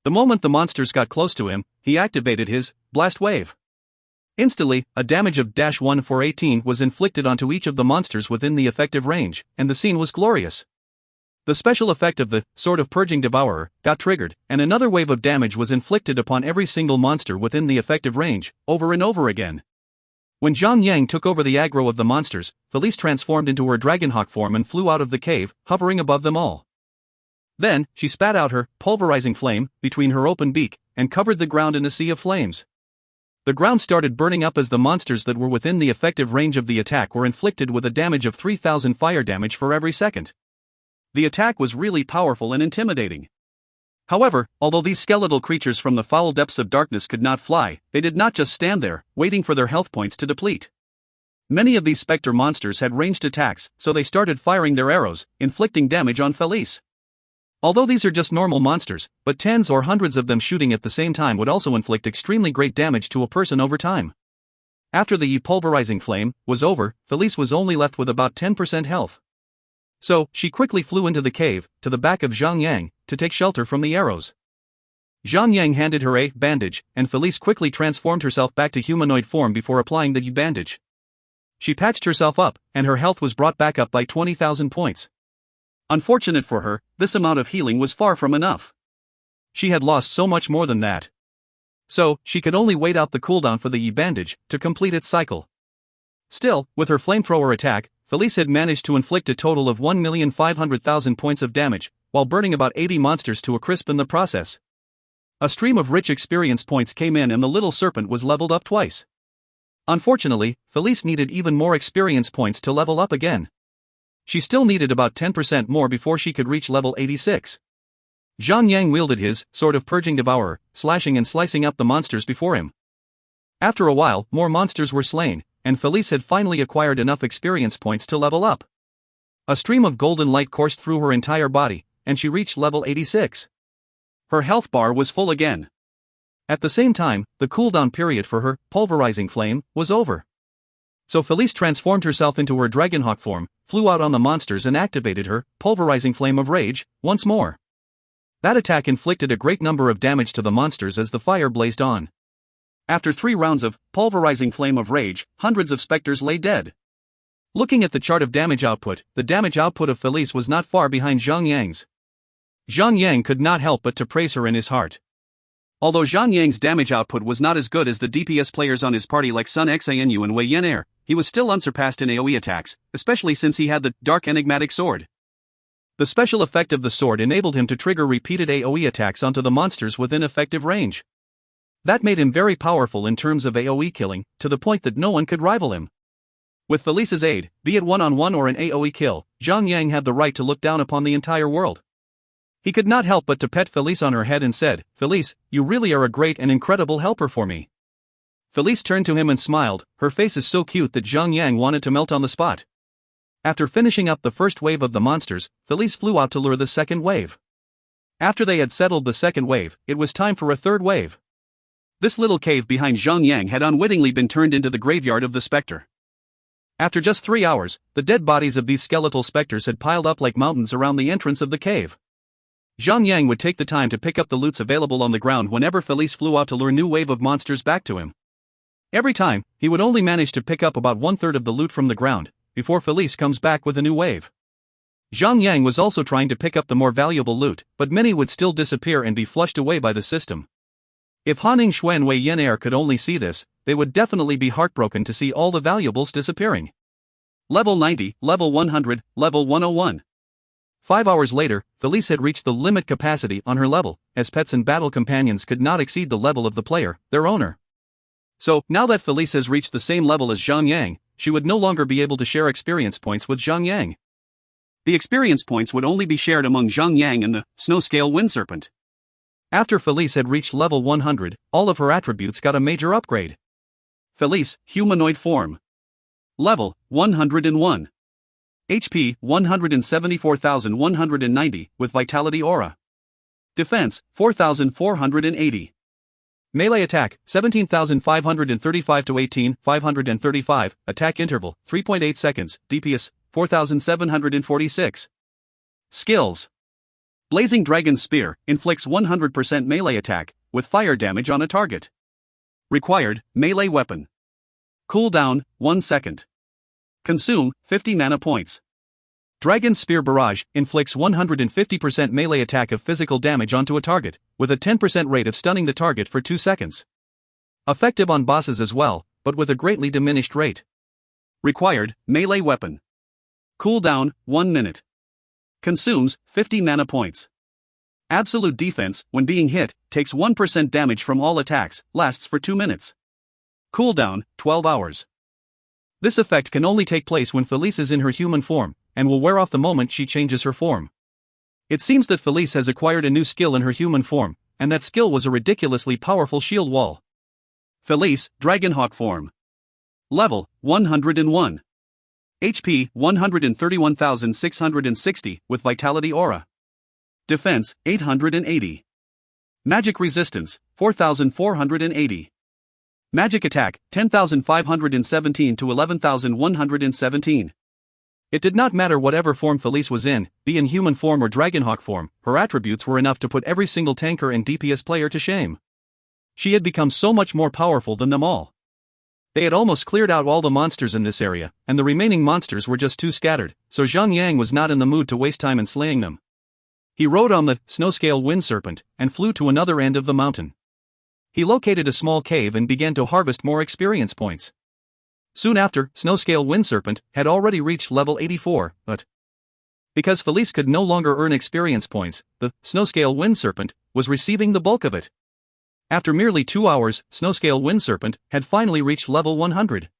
The moment the monsters got close to him, he activated his Blast Wave. Instantly, a damage of -1 for 18 was inflicted onto each of the monsters within the effective range, and the scene was glorious. The special effect of the Sword of Purging Devourer got triggered, and another wave of damage was inflicted upon every single monster within the effective range, over and over again. When Zhang Yang took over the aggro of the monsters, Felice transformed into her Dragonhawk form and flew out of the cave, hovering above them all. Then, she spat out her pulverizing flame between her open beak, and covered the ground in a sea of flames. The ground started burning up as the monsters that were within the effective range of the attack were inflicted with a damage of 3,000 fire damage for every second. The attack was really powerful and intimidating. However, although these skeletal creatures from the foul depths of darkness could not fly, they did not just stand there, waiting for their health points to deplete. Many of these specter monsters had ranged attacks, so they started firing their arrows, inflicting damage on Felice. Although these are just normal monsters, but tens or hundreds of them shooting at the same time would also inflict extremely great damage to a person over time. After the pulverizing flame was over, Felice was only left with about 10% health. So, she quickly flew into the cave, to the back of Zhang Yang, to take shelter from the arrows. Zhang Yang handed her a bandage, and Felice quickly transformed herself back to humanoid form before applying the bandage. She patched herself up, and her health was brought back up by 20,000 points. Unfortunate for her, this amount of healing was far from enough. she had lost so much more than that. So, she could only wait out the cooldown for the E-bandage to complete its cycle. Still, with her flamethrower attack, Felice had managed to inflict a total of 1,500,000 points of damage, while burning about 80 monsters to a crisp in the process. A stream of rich experience points came in and the little serpent was leveled up twice. Unfortunately, Felice needed even more experience points to level up again. She still needed about 10% more before she could reach level 86. Zhang Yang wielded his sword of Purging Devourer, slashing and slicing up the monsters before him. After a while, more monsters were slain, and Felice had finally acquired enough experience points to level up. A stream of golden light coursed through her entire body, and she reached level 86. Her health bar was full again. At the same time, the cooldown period for her pulverizing flame was over. So Felice transformed herself into her Dragonhawk form, flew out on the monsters and activated her pulverizing flame of rage once more. That attack inflicted a great number of damage to the monsters as the fire blazed on. After 3 rounds of pulverizing flame of rage, hundreds of specters lay dead. Looking at the chart of damage output, the damage output of Felice was not far behind Zhang Yang's. Zhang Yang could not help but to praise her in his heart. Although Zhang Yang's damage output was not as good as the DPS players on his party like Sun Xanu and Wei Yan, he was still unsurpassed in AoE attacks, especially since he had the Dark Enigmatic Sword. The special effect of the sword enabled him to trigger repeated AoE attacks onto the monsters within effective range. That made him very powerful in terms of AoE killing, to the point that no one could rival him. With Felice's aid, be it one-on-one or an AoE kill, Zhang Yang had the right to look down upon the entire world. He could not help but to pet Felice on her head and said, "Felice, you really are a great and incredible helper for me." Felice turned to him and smiled, her face is so cute that Zhang Yang wanted to melt on the spot. After finishing up the first wave of the monsters, Felice flew out to lure the second wave. After they had settled the second wave, it was time for a third wave. This little cave behind Zhang Yang had unwittingly been turned into the graveyard of the spectre. After just 3 hours, the dead bodies of these skeletal specters had piled up like mountains around the entrance of the cave. Zhang Yang would take the time to pick up the loots available on the ground whenever Felice flew out to lure new wave of monsters back to him. Every time, he would only manage to pick up about 1/3 of the loot from the ground, before Felice comes back with a new wave. Zhang Yang was also trying to pick up the more valuable loot, but many would still disappear and be flushed away by the system. If Hanning Shui and Wei Yan could only see this, they would definitely be heartbroken to see all the valuables disappearing. Level 90, Level 100, Level 101. 5 hours later, Felice had reached the limit capacity on her level, as pets and battle companions could not exceed the level of the player, their owner. So, now that Felice has reached the same level as Zhang Yang, she would no longer be able to share experience points with Zhang Yang. The experience points would only be shared among Zhang Yang and the Snow Scale Wind Serpent. After Felice had reached level 100, all of her attributes got a major upgrade. Felice, Humanoid Form. Level, 101. HP, 174,190, with Vitality Aura. Defense, 4,480. Melee attack, 17,535 to 18,535, attack interval, 3.8 seconds, DPS, 4,746. Skills. Blazing Dragon Spear, inflicts 100% melee attack, with fire damage on a target. Required, melee weapon. Cooldown, 1 second. Consume, 50 mana points. Dragon Spear Barrage, inflicts 150% melee attack of physical damage onto a target, with a 10% rate of stunning the target for 2 seconds. Effective on bosses as well, but with a greatly diminished rate. Required, melee weapon. Cooldown, 1 minute. Consumes, 50 mana points. Absolute defense, when being hit, takes 1% damage from all attacks, lasts for 2 minutes. Cooldown, 12 hours. This effect can only take place when Felice is in her human form, and will wear off the moment she changes her form. It seems that Felice has acquired a new skill in her human form, and that skill was a ridiculously powerful shield wall. Felice, Dragonhawk Form. Level, 101. HP, 131,660, with Vitality Aura. Defense, 880. Magic Resistance, 4,480. Magic Attack, 10,517 to 11,117. It did not matter whatever form Felice was in, be in human form or Dragonhawk form, her attributes were enough to put every single tanker and DPS player to shame. She had become so much more powerful than them all. They had almost cleared out all the monsters in this area, and the remaining monsters were just too scattered, so Zhang Yang was not in the mood to waste time in slaying them. He rode on the snow-scale wind serpent and flew to another end of the mountain. He located a small cave and began to harvest more experience points. Soon after, snow-scale wind serpent had already reached level 84, but because Felice could no longer earn experience points, the snow-scale wind serpent was receiving the bulk of it. After merely 2 hours, snow-scale wind serpent had finally reached level 100.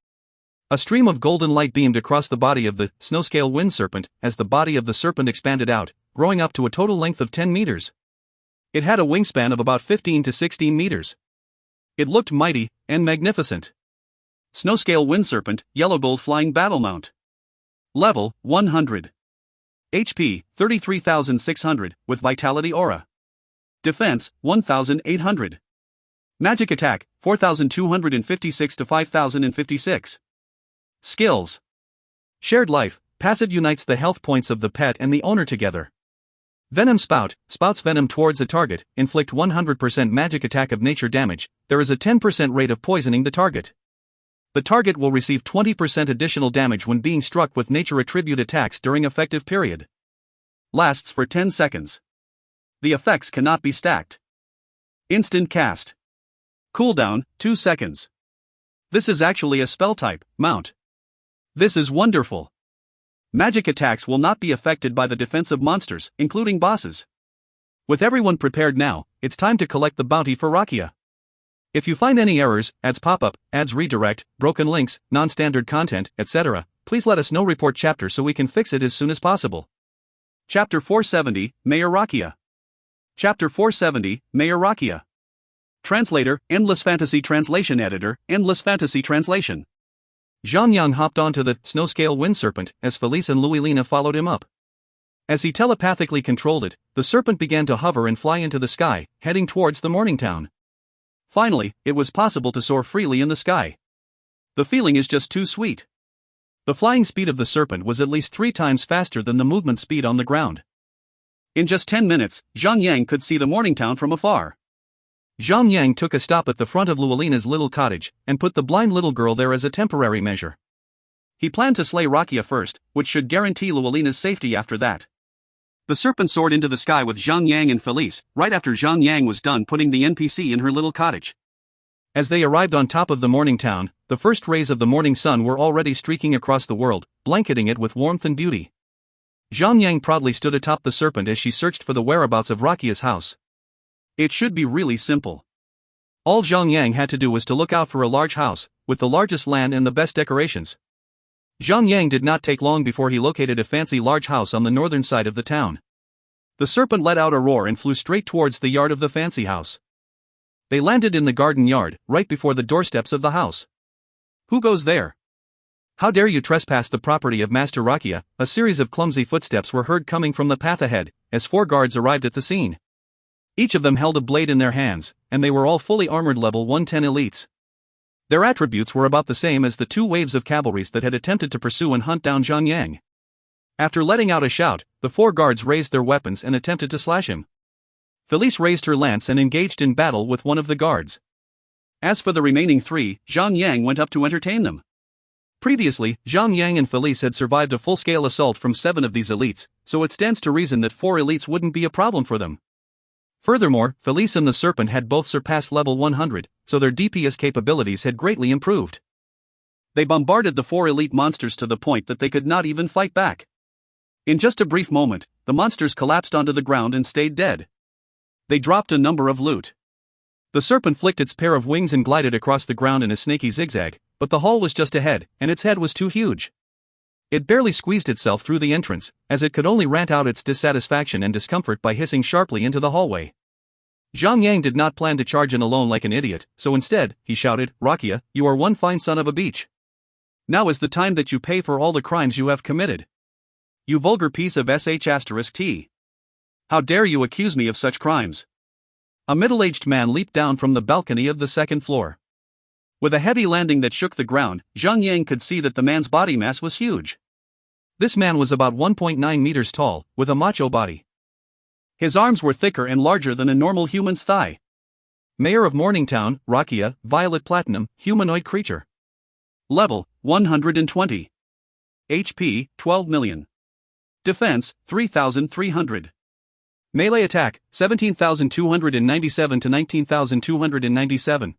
A stream of golden light beamed across the body of the snow-scale wind serpent as the body of the serpent expanded out, growing up to a total length of 10 meters. It had a wingspan of about 15 to 16 meters. It looked mighty and magnificent. Snow-scale wind serpent, yellow gold flying battle mount. Level 100. HP 33,600 with vitality aura. Defense 1,800. Magic attack 4,256 to 5,056. Skills. Shared life, passive unites the health points of the pet and the owner together. Venom spout, spouts venom towards a target, inflict 100% magic attack of nature damage, there is a 10% rate of poisoning the target. The target will receive 20% additional damage when being struck with nature attribute attacks during effective period. Lasts for 10 seconds. The effects cannot be stacked. Instant cast. Cooldown, 2 seconds. This is actually a spell type, mount. This is wonderful. Magic attacks will not be affected by the defensive monsters, including bosses. With everyone prepared now, it's time to collect the bounty for Rakia. If you find any errors, ads pop-up, ads redirect, broken links, non-standard content, etc., please let us know. Report chapter so we can fix it as soon as possible. Chapter 470, Mayor Rakia. Chapter 470, Mayor Rakia. Translator, Endless Fantasy Translation Editor, Endless Fantasy Translation. Zhang hopped onto the snow-scale wind serpent as Felice and Luilina followed him up. As he telepathically controlled it, the serpent began to hover and fly into the sky, heading towards the morning town. Finally, it was possible to soar freely in the sky. The feeling is just too sweet. The flying speed of the serpent was at least 3 times faster than the movement speed on the ground. In just 10 minutes, Zhang could see the morning town from afar. Zhang took a stop at the front of Luilina's little cottage, and put the blind little girl there as a temporary measure. He planned to slay Rakia first, which should guarantee Luilina's safety after that. The serpent soared into the sky with Zhang and Felice, right after Zhang was done putting the NPC in her little cottage. As they arrived on top of the morning town, the first rays of the morning sun were already streaking across the world, blanketing it with warmth and beauty. Zhang proudly stood atop the serpent as she searched for the whereabouts of Rakia's house. It should be really simple. All Zhang had to do was to look out for a large house, with the largest land and the best decorations. Zhang did not take long before he located a fancy large house on the northern side of the town. The serpent let out a roar and flew straight towards the yard of the fancy house. They landed in the garden yard, right before the doorsteps of the house. Who goes there? How dare you trespass the property of Master Rakia? A series of clumsy footsteps were heard coming from the path ahead, as 4 guards arrived at the scene. Each of them held a blade in their hands, and they were all fully armored level 110 elites. Their attributes were about the same as the 2 waves of cavalries that had attempted to pursue and hunt down Zhang. After letting out a shout, the 4 guards raised their weapons and attempted to slash him. Felice raised her lance and engaged in battle with one of the guards. As for the remaining 3, Zhang went up to entertain them. Previously, Zhang and Felice had survived a full-scale assault from 7 of these elites, so it stands to reason that 4 elites wouldn't be a problem for them. Furthermore, Felice and the serpent had both surpassed level 100, so their DPS capabilities had greatly improved. They bombarded the 4 elite monsters to the point that they could not even fight back. In just a brief moment, the monsters collapsed onto the ground and stayed dead. They dropped a number of loot. The serpent flicked its pair of wings and glided across the ground in a snaky zigzag, but the hall was just ahead, and its head was too huge. It barely squeezed itself through the entrance, as it could only rant out its dissatisfaction and discomfort by hissing sharply into the hallway. Zhang did not plan to charge in alone like an idiot, so instead, he shouted, "Rakia, you are one fine son of a beach. Now is the time that you pay for all the crimes you have committed. You vulgar piece of sh*t. How dare you accuse me of such crimes?" A middle-aged man leaped down from the balcony of the 2nd floor. With a heavy landing that shook the ground, Zhang could see that the man's body mass was huge. This man was about 1.9 meters tall, with a macho body. His arms were thicker and larger than a normal human's thigh. Mayor of Morningtown, Rakia, Violet Platinum, humanoid creature. Level, 120. HP, 12 million. Defense, 3,300. Melee attack, 17,297 to 19,297.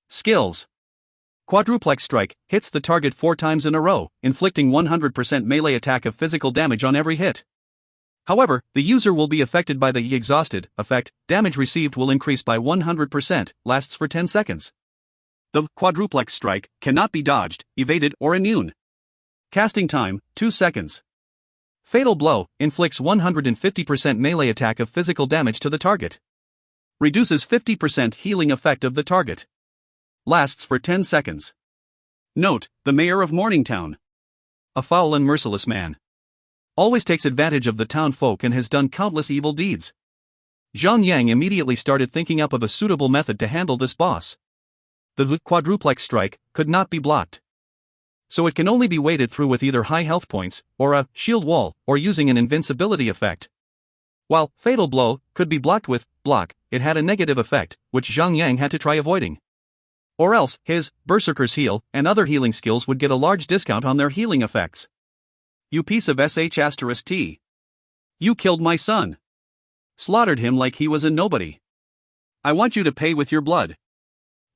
Skills. Quadruplex strike, hits the target 4 times in a row, inflicting 100% melee attack of physical damage on every hit. However, the user will be affected by the exhausted effect, damage received will increase by 100%, lasts for 10 seconds. The quadruplex strike cannot be dodged, evaded, or immune. Casting time, 2 seconds. Fatal blow, inflicts 150% melee attack of physical damage to the target. Reduces 50% healing effect of the target. Lasts for 10 seconds. Note, the mayor of Morningtown. A foul and merciless man. Always takes advantage of the town folk and has done countless evil deeds. Zhang Yang immediately started thinking up of a suitable method to handle this boss. The quadruplex strike could not be blocked. So it can only be waded through with either high health points, or a shield wall, or using an invincibility effect. While fatal blow could be blocked with block, it had a negative effect, which Zhang Yang had to try avoiding. Or else, his Berserker's Heal and other healing skills would get a large discount on their healing effects. You piece of sh*t. You killed my son. Slaughtered him like he was a nobody. I want you to pay with your blood.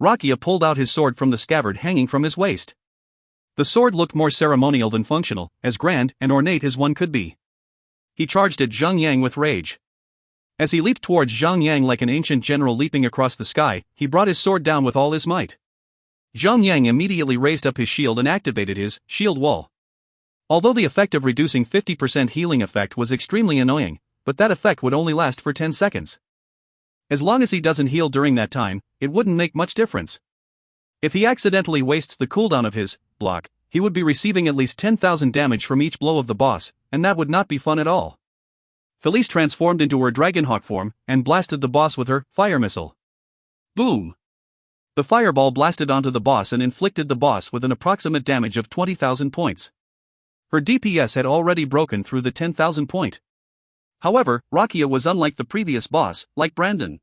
Rakia pulled out his sword from the scabbard hanging from his waist. The sword looked more ceremonial than functional, as grand and ornate as one could be. He charged at Zhang Yang with rage. As he leaped towards Zhang Yang like an ancient general leaping across the sky, he brought his sword down with all his might. Zhang Yang immediately raised up his shield and activated his shield wall. Although the effect of reducing 50% healing effect was extremely annoying, but that effect would only last for 10 seconds. As long as he doesn't heal during that time, it wouldn't make much difference. If he accidentally wastes the cooldown of his block, he would be receiving at least 10,000 damage from each blow of the boss, and that would not be fun at all. Felice transformed into her Dragonhawk form and blasted the boss with her fire missile. Boom! The fireball blasted onto the boss and inflicted the boss with an approximate damage of 20,000 points. Her DPS had already broken through the 10,000 point. However, Rakia was unlike the previous boss, like Brandon.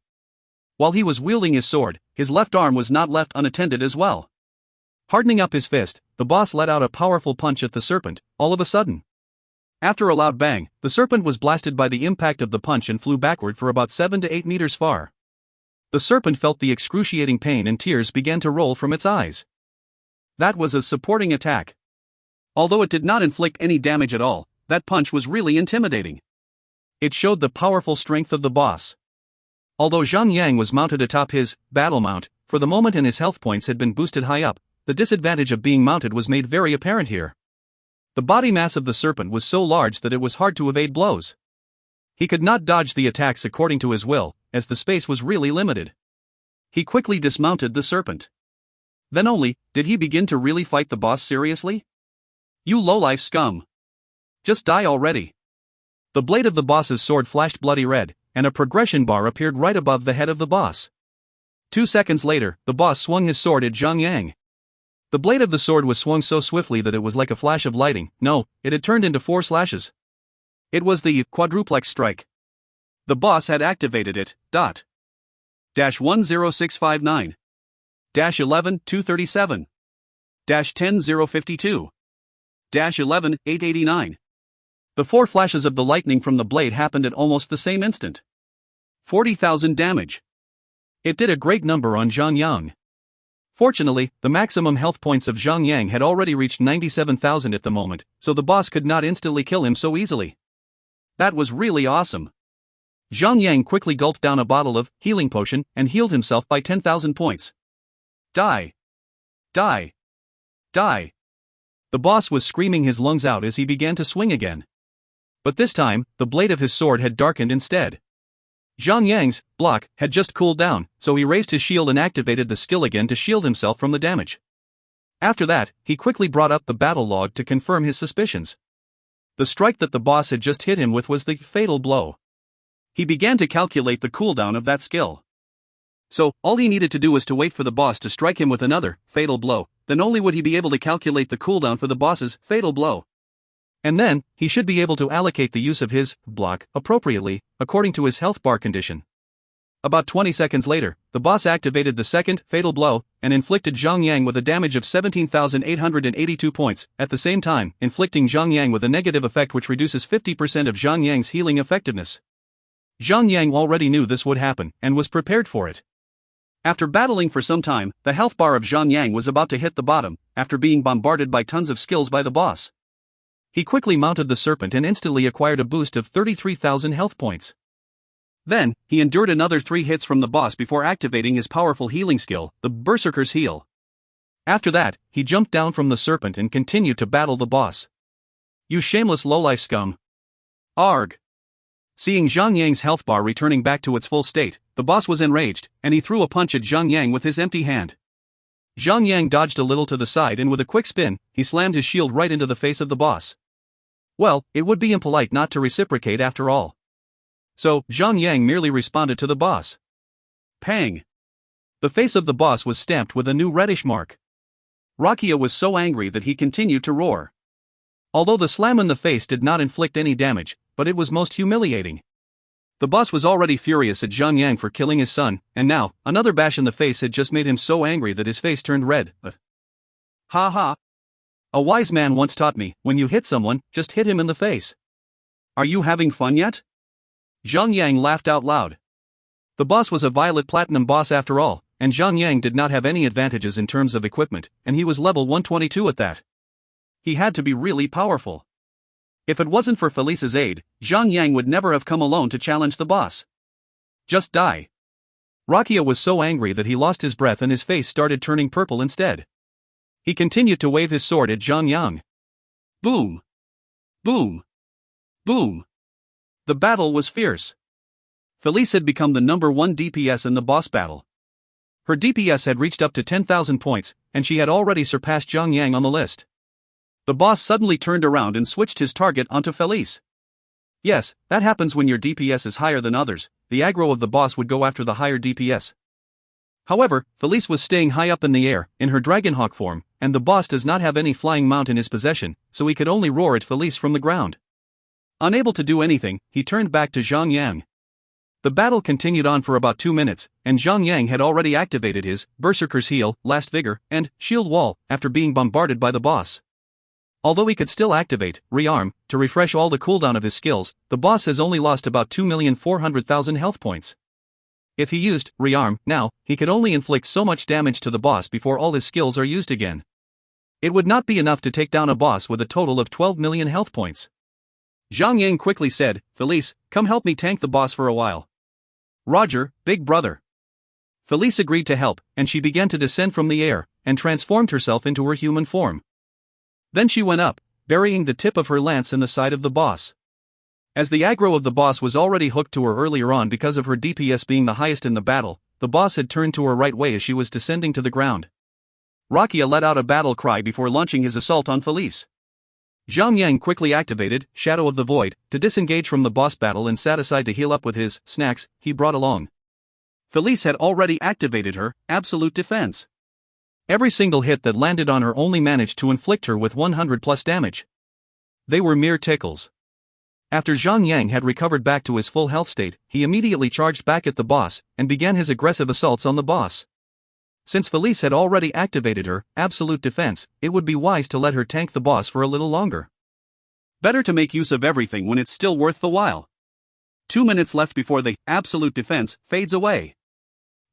While he was wielding his sword, his left arm was not left unattended as well. Hardening up his fist, the boss let out a powerful punch at the serpent, all of a sudden. After a loud bang, the serpent was blasted by the impact of the punch and flew backward for about 7 to 8 meters far. The serpent felt the excruciating pain and tears began to roll from its eyes. That was a supporting attack. Although it did not inflict any damage at all, that punch was really intimidating. It showed the powerful strength of the boss. Although Zhang Yang was mounted atop his battle mount, for the moment and his health points had been boosted high up, the disadvantage of being mounted was made very apparent here. The body mass of the serpent was so large that it was hard to evade blows. He could not dodge the attacks according to his will, as the space was really limited. He quickly dismounted the serpent. Then only did he begin to really fight the boss seriously. You lowlife scum. Just die already. The blade of the boss's sword flashed bloody red, and a progression bar appeared right above the head of the boss. 2 seconds later, the boss swung his sword at Zhang Yang. The blade of the sword was swung so swiftly that it was like a flash of lightning. No, it had turned into 4 slashes. It was the quadruplex strike. The boss had activated it. -10659. -11237. -10052. -11889. The 4 flashes of the lightning from the blade happened at almost the same instant. 40,000 damage. It did a great number on Zhang Yang. Fortunately, the maximum health points of Zhang Yang had already reached 97,000 at the moment, so the boss could not instantly kill him so easily. That was really awesome. Zhang Yang quickly gulped down a bottle of healing potion and healed himself by 10,000 points. Die! Die! Die! The boss was screaming his lungs out as he began to swing again. But this time, the blade of his sword had darkened instead. Zhang Yang's block had just cooled down, so he raised his shield and activated the skill again to shield himself from the damage. After that, he quickly brought up the battle log to confirm his suspicions. The strike that the boss had just hit him with was the fatal blow. He began to calculate the cooldown of that skill. So, all he needed to do was to wait for the boss to strike him with another fatal blow, then only would he be able to calculate the cooldown for the boss's fatal blow. And then, he should be able to allocate the use of his block appropriately, according to his health bar condition. About 20 seconds later, the boss activated the second fatal blow and inflicted Zhang Yang with a damage of 17,882 points, at the same time inflicting Zhang Yang with a negative effect which reduces 50% of Zhang Yang's healing effectiveness. Zhang Yang already knew this would happen and was prepared for it. After battling for some time, the health bar of Zhang Yang was about to hit the bottom, after being bombarded by tons of skills by the boss. He quickly mounted the serpent and instantly acquired a boost of 33,000 health points. Then, he endured another 3 hits from the boss before activating his powerful healing skill, the Berserker's Heal. After that, he jumped down from the serpent and continued to battle the boss. "You shameless lowlife scum. Arg." Seeing Zhang Yang's health bar returning back to its full state, the boss was enraged, and he threw a punch at Zhang Yang with his empty hand. Zhang Yang dodged a little to the side and with a quick spin, he slammed his shield right into the face of the boss. Well, it would be impolite not to reciprocate after all. So, Zhang Yang merely responded to the boss. Pang! The face of the boss was stamped with a new reddish mark. Rakia was so angry that he continued to roar. Although the slam in the face did not inflict any damage, but it was most humiliating. The boss was already furious at Zhang Yang for killing his son, and now, another bash in the face had just made him so angry that his face turned red. Ha ha! A wise man once taught me, when you hit someone, just hit him in the face. Are you having fun yet? Zhang Yang laughed out loud. The boss was a Violet Platinum boss after all, and Zhang Yang did not have any advantages in terms of equipment, and he was level 122 at that. He had to be really powerful. If it wasn't for Felice's aid, Zhang Yang would never have come alone to challenge the boss. Just die. Rakia was so angry that he lost his breath and his face started turning purple instead. He continued to wave his sword at Zhang Yang. Boom! Boom! Boom! The battle was fierce. Felice had become the #1 DPS in the boss battle. Her DPS had reached up to 10,000 points, and she had already surpassed Zhang Yang on the list. The boss suddenly turned around and switched his target onto Felice. Yes, that happens when your DPS is higher than others. The aggro of the boss would go after the higher DPS. However, Felice was staying high up in the air, in her Dragonhawk form, and the boss does not have any flying mount in his possession, so he could only roar at Felice from the ground. Unable to do anything, he turned back to Zhang Yang. The battle continued on for about 2 minutes, and Zhang Yang had already activated his Berserker's Heal, Last Vigor, and Shield Wall after being bombarded by the boss. Although he could still activate Rearm to refresh all the cooldown of his skills, the boss has only lost about 2,400,000 health points. If he used Rearm now, he could only inflict so much damage to the boss before all his skills are used again. It would not be enough to take down a boss with a total of 12 million health points. Zhang Yang quickly said, "Felice, come help me tank the boss for a while." "Roger, big brother." Felice agreed to help, and she began to descend from the air, and transformed herself into her human form. Then she went up, burying the tip of her lance in the side of the boss. As the aggro of the boss was already hooked to her earlier on because of her DPS being the highest in the battle, the boss had turned to her right way as she was descending to the ground. Rakia let out a battle cry before launching his assault on Felice. Zhang Yang quickly activated Shadow of the Void to disengage from the boss battle and sat aside to heal up with his snacks he brought along. Felice had already activated her Absolute Defense. Every single hit that landed on her only managed to inflict her with 100 plus damage. They were mere tickles. After Zhang Yang had recovered back to his full health state, he immediately charged back at the boss and began his aggressive assaults on the boss. Since Felice had already activated her Absolute Defense, it would be wise to let her tank the boss for a little longer. Better to make use of everything when it's still worth the while. 2 minutes left before the Absolute Defense fades away.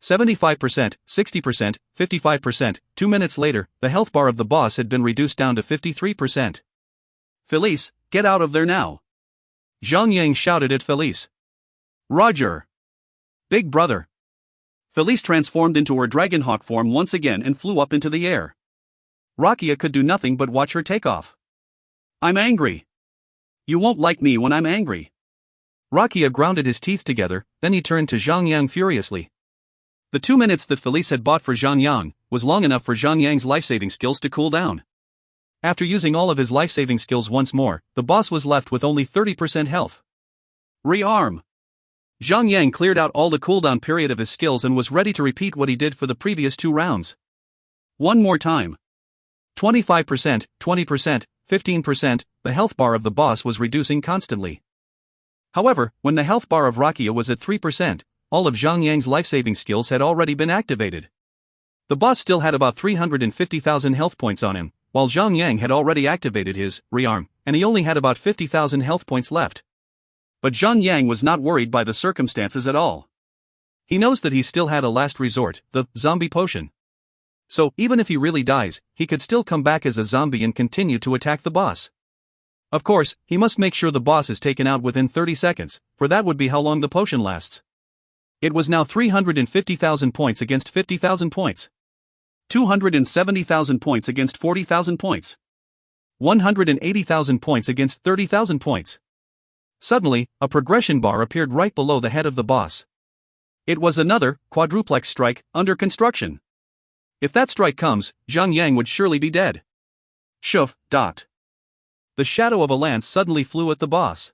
75%, 60%, 55%, 2 minutes later, the health bar of the boss had been reduced down to 53%. "Felice, get out of there now!" Zhang Yang shouted at Felice. "Roger! Big brother!" Felice transformed into her Dragonhawk form once again and flew up into the air. Rakia could do nothing but watch her take off. "I'm angry. You won't like me when I'm angry." Rakia grounded his teeth together, then he turned to Zhang Yang furiously. The 2 minutes that Felice had bought for Zhang Yang was long enough for Zhang Yang's life-saving skills to cool down. After using all of his life-saving skills once more, the boss was left with only 30% health. Rearm! Zhang Yang cleared out all the cooldown period of his skills and was ready to repeat what he did for the previous 2 rounds. One more time. 25%, 20%, 15%, the health bar of the boss was reducing constantly. However, when the health bar of Rakia was at 3%, all of Zhang Yang's life-saving skills had already been activated. The boss still had about 350,000 health points on him, while Zhang Yang had already activated his Rearm, and he only had about 50,000 health points left. But Zhang Yang was not worried by the circumstances at all. He knows that he still had a last resort, the zombie potion. So, even if he really dies, he could still come back as a zombie and continue to attack the boss. Of course, he must make sure the boss is taken out within 30 seconds, for that would be how long the potion lasts. It was now 350,000 points against 50,000 points. 270,000 points against 40,000 points. 180,000 points against 30,000 points. Suddenly, a progression bar appeared right below the head of the boss. It was another, quadruplex strike, under construction. If that strike comes, Zhang Yang would surely be dead. Shoof. The shadow of a lance suddenly flew at the boss.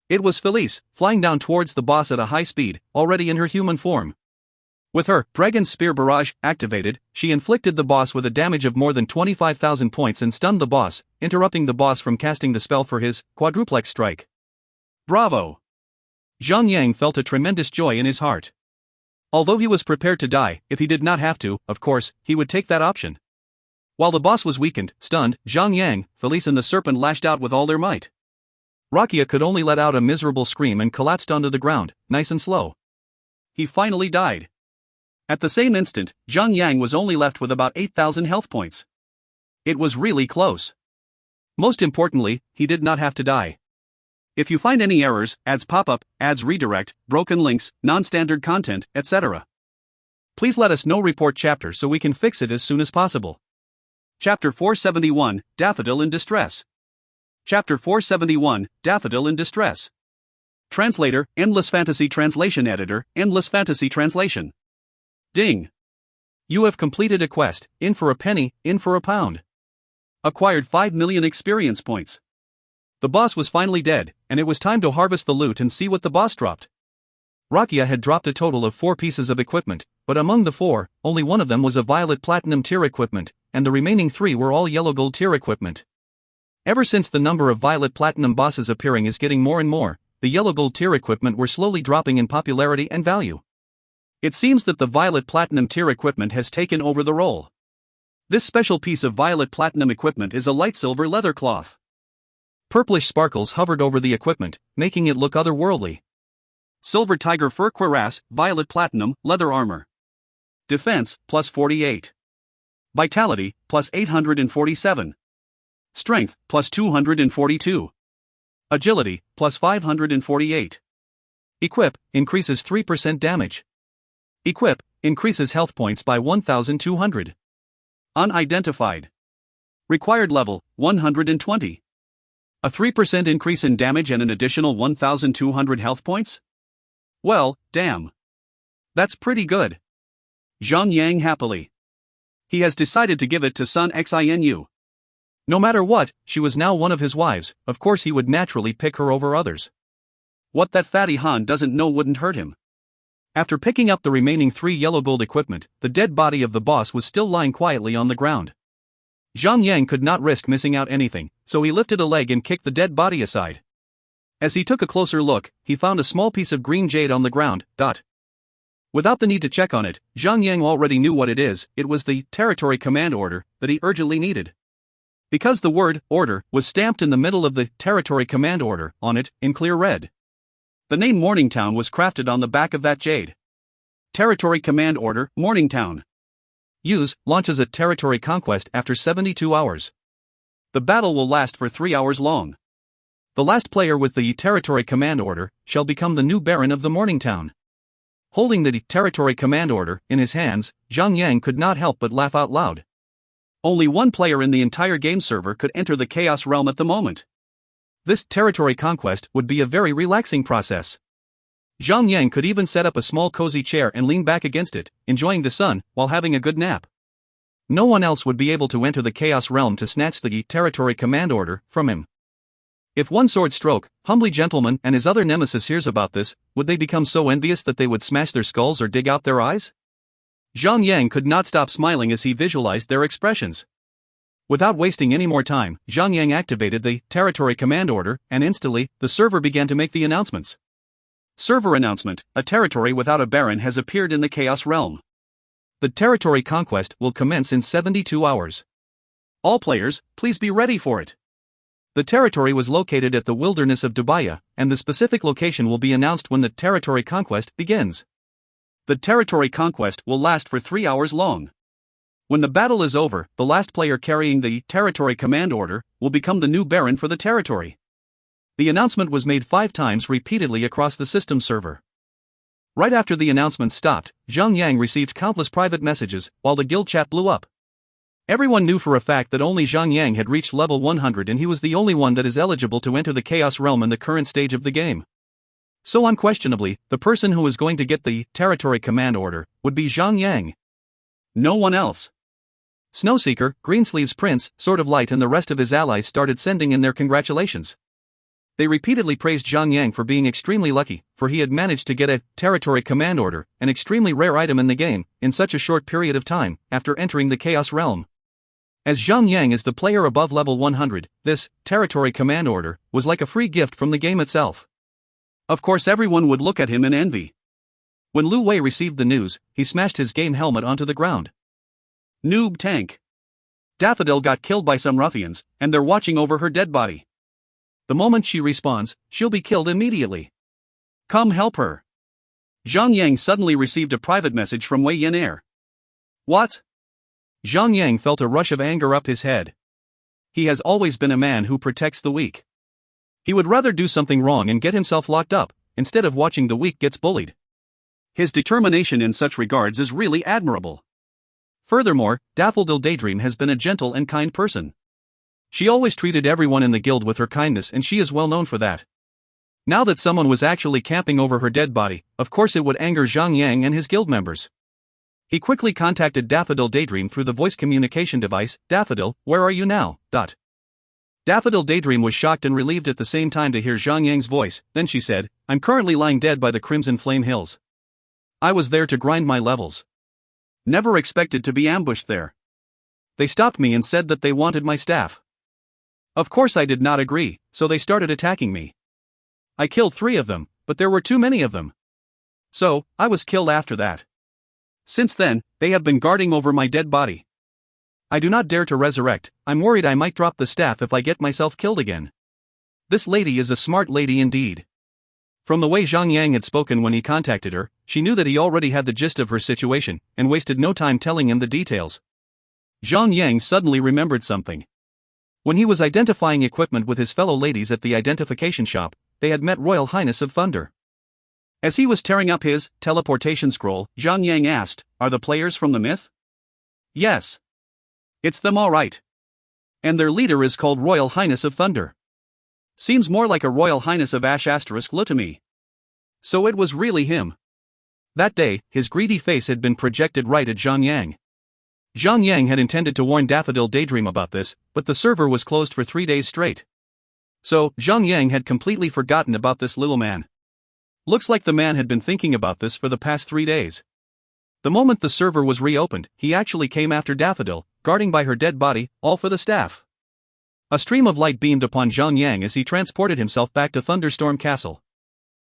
It was Felice, flying down towards the boss at a high speed, already in her human form. With her Dragon Spear Barrage activated, she inflicted the boss with a damage of more than 25,000 points and stunned the boss, interrupting the boss from casting the spell for his quadruplex strike. Bravo! Zhang Yang felt a tremendous joy in his heart. Although he was prepared to die, if he did not have to, of course, he would take that option. While the boss was weakened, stunned, Zhang Yang, Felice and the serpent lashed out with all their might. Rakia could only let out a miserable scream and collapsed onto the ground, nice and slow. He finally died. At the same instant, Zhang Yang was only left with about 8,000 health points. It was really close. Most importantly, he did not have to die. If you find any errors, ads pop up, ads redirect, broken links, non-standard content, etc., please let us know. Report chapter so we can fix it as soon as possible. Chapter 471, Daffodil in Distress. Chapter 471, Daffodil in Distress. Translator, Endless Fantasy Translation Editor, Endless Fantasy Translation. Ding! You have completed a quest, in for a penny, in for a pound. Acquired 5 million experience points. The boss was finally dead, and it was time to harvest the loot and see what the boss dropped. Rakia had dropped a total of 4 pieces of equipment, but among the 4, only one of them was a violet platinum tier equipment, and the remaining 3 were all yellow gold tier equipment. Ever since the number of violet platinum bosses appearing is getting more and more, the yellow gold tier equipment were slowly dropping in popularity and value. It seems that the violet platinum tier equipment has taken over the role. This special piece of violet platinum equipment is a light silver leather cloth. Purplish sparkles hovered over the equipment, making it look otherworldly. Silver tiger fur cuirass, violet platinum, leather armor. Defense, plus 48. Vitality, plus 847. Strength, plus 242. Agility, plus 548. Equip, increases 3% damage. Equip, increases health points by 1,200. Unidentified. Required level, 120. A 3% increase in damage and an additional 1,200 health points? Well, damn. That's pretty good. Zhang Yang happily. He has decided to give it to Sun Xinu. No matter what, she was now one of his wives, of course he would naturally pick her over others. What that fatty Han doesn't know wouldn't hurt him. After picking up the remaining 3 yellow gold equipment, the dead body of the boss was still lying quietly on the ground. Zhang Yang could not risk missing out anything, so he lifted a leg and kicked the dead body aside. As he took a closer look, he found a small piece of green jade on the ground. Without the need to check on it, Zhang Yang already knew what it is. It was the territory command order that he urgently needed. Because the word order was stamped in the middle of the territory command order on it in clear red. The name Morningtown was crafted on the back of that jade. Territory command order, Morningtown. Launches a territory conquest after 72 hours. The battle will last for 3 hours long. The last player with the territory command order shall become the new Baron of the Morningtown. Holding the territory command order in his hands, Zhang Yang could not help but laugh out loud. Only one player in the entire game server could enter the Chaos Realm at the moment. This territory conquest would be a very relaxing process. Zhang Yang could even set up a small cozy chair and lean back against it, enjoying the sun while having a good nap. No one else would be able to enter the Chaos Realm to snatch the territory command order from him. If one sword stroke, Humbly Gentleman and his other nemesis hears about this, would they become so envious that they would smash their skulls or dig out their eyes? Zhang Yang could not stop smiling as he visualized their expressions. Without wasting any more time, Zhang Yang activated the territory command order, and instantly, the server began to make the announcements. Server announcement: a territory without a baron has appeared in the Chaos Realm. The territory conquest will commence in 72 hours. All players, please be ready for it. The territory was located at the wilderness of Dubaya, and the specific location will be announced when the territory conquest begins. The territory conquest will last for 3 hours long. When the battle is over, the last player carrying the territory command order will become the new baron for the territory. The announcement was made 5 times repeatedly across the system server. Right after the announcement stopped, Zhang Yang received countless private messages, while the guild chat blew up. Everyone knew for a fact that only Zhang Yang had reached level 100 and he was the only one that is eligible to enter the Chaos Realm in the current stage of the game. So unquestionably, the person who was going to get the territory command order would be Zhang Yang. No one else. Snowseeker, Greensleeves Prince, Sword of Light and the rest of his allies started sending in their congratulations. They repeatedly praised Zhang Yang for being extremely lucky, for he had managed to get a territory command order, an extremely rare item in the game, in such a short period of time, after entering the Chaos Realm. As Zhang Yang is the player above level 100, this territory command order was like a free gift from the game itself. Of course everyone would look at him in envy. When Lu Wei received the news, he smashed his game helmet onto the ground. Noob tank. Daffodil got killed by some ruffians, and they're watching over her dead body. The moment she respawns, she'll be killed immediately. Come help her. Zhang Yang suddenly received a private message from Wei Yin Air. What? Zhang Yang felt a rush of anger up his head. He has always been a man who protects the weak. He would rather do something wrong and get himself locked up, instead of watching the weak gets bullied. His determination in such regards is really admirable. Furthermore, Daffodil Daydream has been a gentle and kind person. She always treated everyone in the guild with her kindness and she is well known for that. Now that someone was actually camping over her dead body, of course it would anger Zhang Yang and his guild members. He quickly contacted Daffodil Daydream through the voice communication device. Daffodil, where are you now? Daffodil Daydream was shocked and relieved at the same time to hear Zhang Yang's voice. Then she said, I'm currently lying dead by the Crimson Flame Hills. I was there to grind my levels. Never expected to be ambushed there. They stopped me and said that they wanted my staff. Of course I did not agree, so they started attacking me. I killed 3 of them, but there were too many of them. So, I was killed after that. Since then, they have been guarding over my dead body. I do not dare to resurrect, I'm worried I might drop the staff if I get myself killed again. This lady is a smart lady indeed. From the way Zhang Yang had spoken when he contacted her, she knew that he already had the gist of her situation, and wasted no time telling him the details. Zhang Yang suddenly remembered something. When he was identifying equipment with his fellow ladies at the identification shop, they had met Royal Highness of Thunder. As he was tearing up his teleportation scroll, Zhang Yang asked, Are the players from the myth? Yes. It's them all right. And their leader is called Royal Highness of Thunder. Seems more like a Royal Highness of Ash *Lu to me. So it was really him. That day, his greedy face had been projected right at Zhang Yang. Zhang Yang had intended to warn Daffodil Daydream about this, but the server was closed for 3 days straight. So, Zhang Yang had completely forgotten about this little man. Looks like the man had been thinking about this for the past 3 days. The moment the server was reopened, he actually came after Daffodil, guarding by her dead body, all for the staff. A stream of light beamed upon Zhang Yang as he transported himself back to Thunderstorm Castle.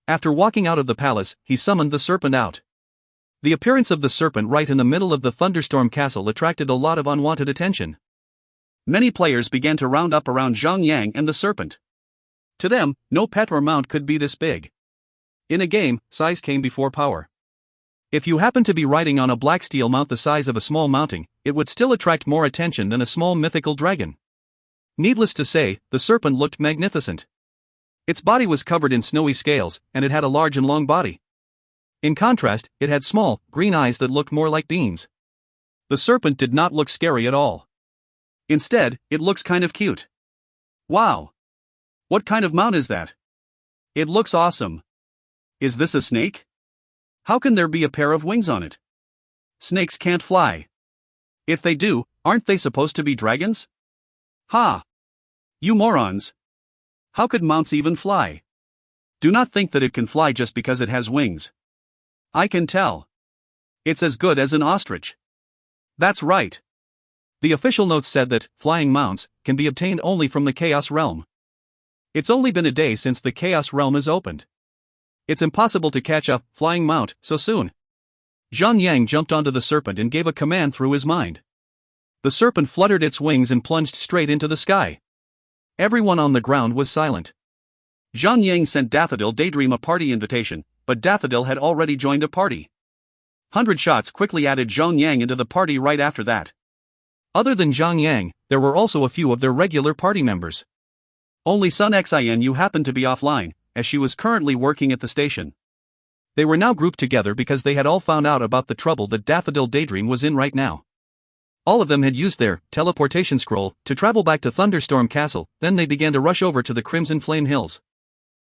After walking out of the palace, he summoned the serpent out. The appearance of the serpent right in the middle of the Thunderstorm Castle attracted a lot of unwanted attention. Many players began to round up around Zhang Yang and the serpent. To them, no pet or mount could be this big. In a game, size came before power. If you happen to be riding on a black steel mount the size of a small mounting, it would still attract more attention than a small mythical dragon. Needless to say, the serpent looked magnificent. Its body was covered in snowy scales, and it had a large and long body. In contrast, it had small, green eyes that looked more like beans. The serpent did not look scary at all. Instead, it looks kind of cute. Wow! What kind of mount is that? It looks awesome. Is this a snake? How can there be a pair of wings on it? Snakes can't fly. If they do, aren't they supposed to be dragons? Ha! You morons! How could mounts even fly? Do not think that it can fly just because it has wings. I can tell. It's as good as an ostrich. That's right. The official notes said that flying mounts can be obtained only from the Chaos Realm. It's only been a day since the Chaos Realm is opened. It's impossible to catch a flying mount so soon. Zhang Yang jumped onto the serpent and gave a command through his mind. The serpent fluttered its wings and plunged straight into the sky. Everyone on the ground was silent. Zhang Yang sent Daffodil Daydream a party invitation, but Daffodil had already joined a party. 100 Shots quickly added Zhang Yang into the party right after that. Other than Zhang Yang, there were also a few of their regular party members. Only Sun Xinu happened to be offline, as she was currently working at the station. They were now grouped together because they had all found out about the trouble that Daffodil Daydream was in right now. All of them had used their teleportation scroll to travel back to Thunderstorm Castle, then they began to rush over to the Crimson Flame Hills.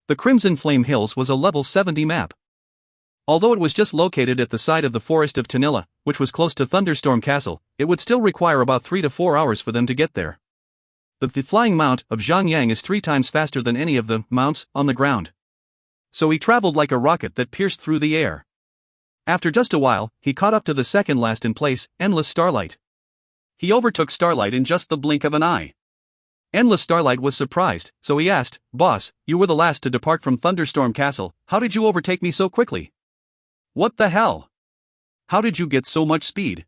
The Crimson Flame Hills was a level 70 map. Although it was just located at the side of the Forest of Tanilla, which was close to Thunderstorm Castle, it would still require about 3 to 4 hours for them to get there. The flying mount of Zhang Yang is 3 times faster than any of the mounts on the ground. So he traveled like a rocket that pierced through the air. After just a while, he caught up to the second last in place, Endless Starlight. He overtook Starlight in just the blink of an eye. Endless Starlight was surprised, so he asked, "Boss, you were the last to depart from Thunderstorm Castle, how did you overtake me so quickly? What the hell? How did you get so much speed?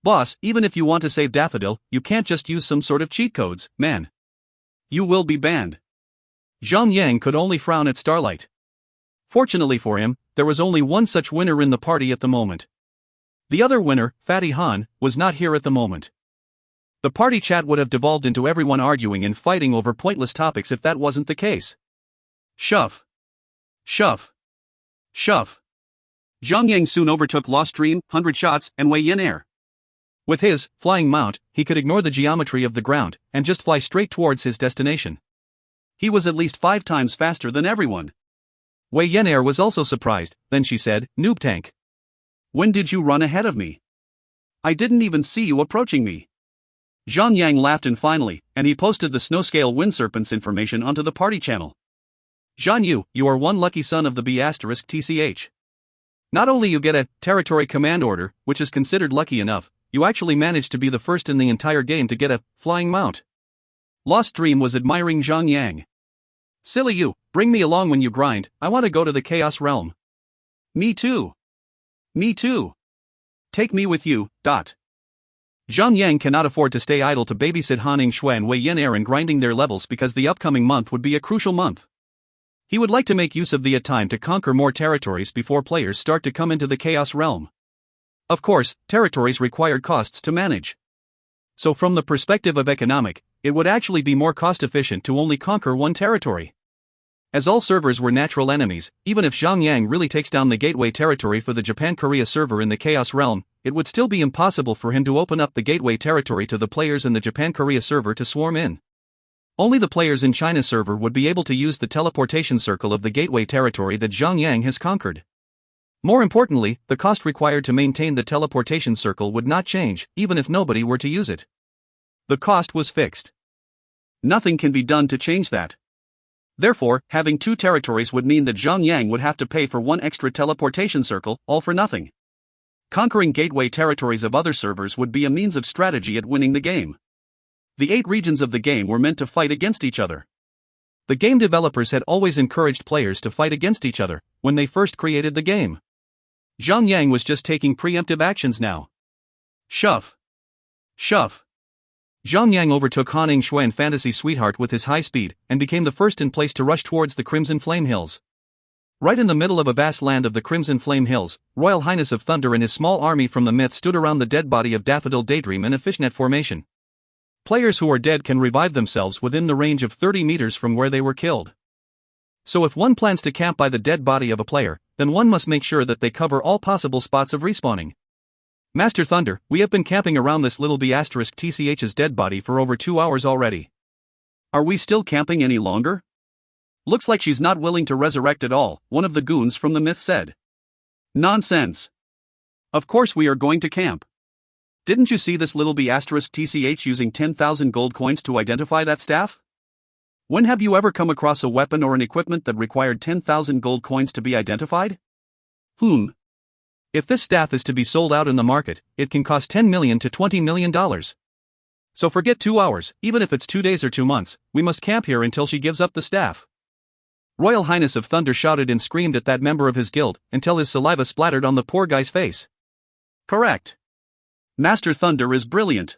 Boss, even if you want to save Daffodil, you can't just use some sort of cheat codes, man. You will be banned." Zhang Yang could only frown at Starlight. Fortunately for him, there was only one such winner in the party at the moment. The other winner, Fatty Han, was not here at the moment. The party chat would have devolved into everyone arguing and fighting over pointless topics if that wasn't the case. Shove. Shove. Shove. Zhang Yang soon overtook Lost Dream, 100 Shots, and Wei Yin Air. With his flying mount, he could ignore the geometry of the ground and just fly straight towards his destination. He was at least 5 times faster than everyone. Wei Yin Air was also surprised, then she said, "Noob Tank. When did you run ahead of me? I didn't even see you approaching me." Zhang Yang laughed and he posted the Snowscale Wind Serpents information onto the party channel. "Zhan Yu, you are one lucky son of the B*TCH. Not only you get a territory command order, which is considered lucky enough, you actually managed to be the first in the entire game to get a flying mount." Lost Dream was admiring Zhang Yang. "Silly you, bring me along when you grind, I want to go to the Chaos Realm." "Me too. Me too. Take me with you." Zhang Yang cannot afford to stay idle to babysit Haning Shui and Wei Yin Air in grinding their levels because the upcoming month would be a crucial month. He would like to make use of the time to conquer more territories before players start to come into the Chaos Realm. Of course, territories required costs to manage. So from the perspective of economic, it would actually be more cost-efficient to only conquer one territory. As all servers were natural enemies, even if Zhang Yang really takes down the gateway territory for the Japan-Korea server in the Chaos Realm, it would still be impossible for him to open up the gateway territory to the players in the Japan-Korea server to swarm in. Only the players in China's server would be able to use the teleportation circle of the gateway territory that Zhang Yang has conquered. More importantly, the cost required to maintain the teleportation circle would not change, even if nobody were to use it. The cost was fixed. Nothing can be done to change that. Therefore, having 2 territories would mean that Zhang Yang would have to pay for 1 extra teleportation circle, all for nothing. Conquering gateway territories of other servers would be a means of strategy at winning the game. The 8 regions of the game were meant to fight against each other. The game developers had always encouraged players to fight against each other when they first created the game. Zhang Yang was just taking preemptive actions now. Shove. Shove. Zhang Yang overtook Haning Shui and Fantasy Sweetheart with his high speed, and became the first in place to rush towards the Crimson Flame Hills. Right in the middle of a vast land of the Crimson Flame Hills, Royal Highness of Thunder and his small army from the myth stood around the dead body of Daffodil Daydream in a fishnet formation. Players who are dead can revive themselves within the range of 30 meters from where they were killed. So if one plans to camp by the dead body of a player, then one must make sure that they cover all possible spots of respawning. "Master Thunder, we have been camping around this little B*TCH's dead body for over 2 hours already. Are we still camping any longer? Looks like she's not willing to resurrect at all," one of the goons from the myth said. "Nonsense. Of course we are going to camp. Didn't you see this little B*TCH using 10,000 gold coins to identify that staff? When have you ever come across a weapon or an equipment that required 10,000 gold coins to be identified? If this staff is to be sold out in the market, it can cost $10 million to $20 million. So forget 2 hours, even if it's 2 days or 2 months, we must camp here until she gives up the staff." Royal Highness of Thunder shouted and screamed at that member of his guild, until his saliva splattered on the poor guy's face. "Correct. Master Thunder is brilliant."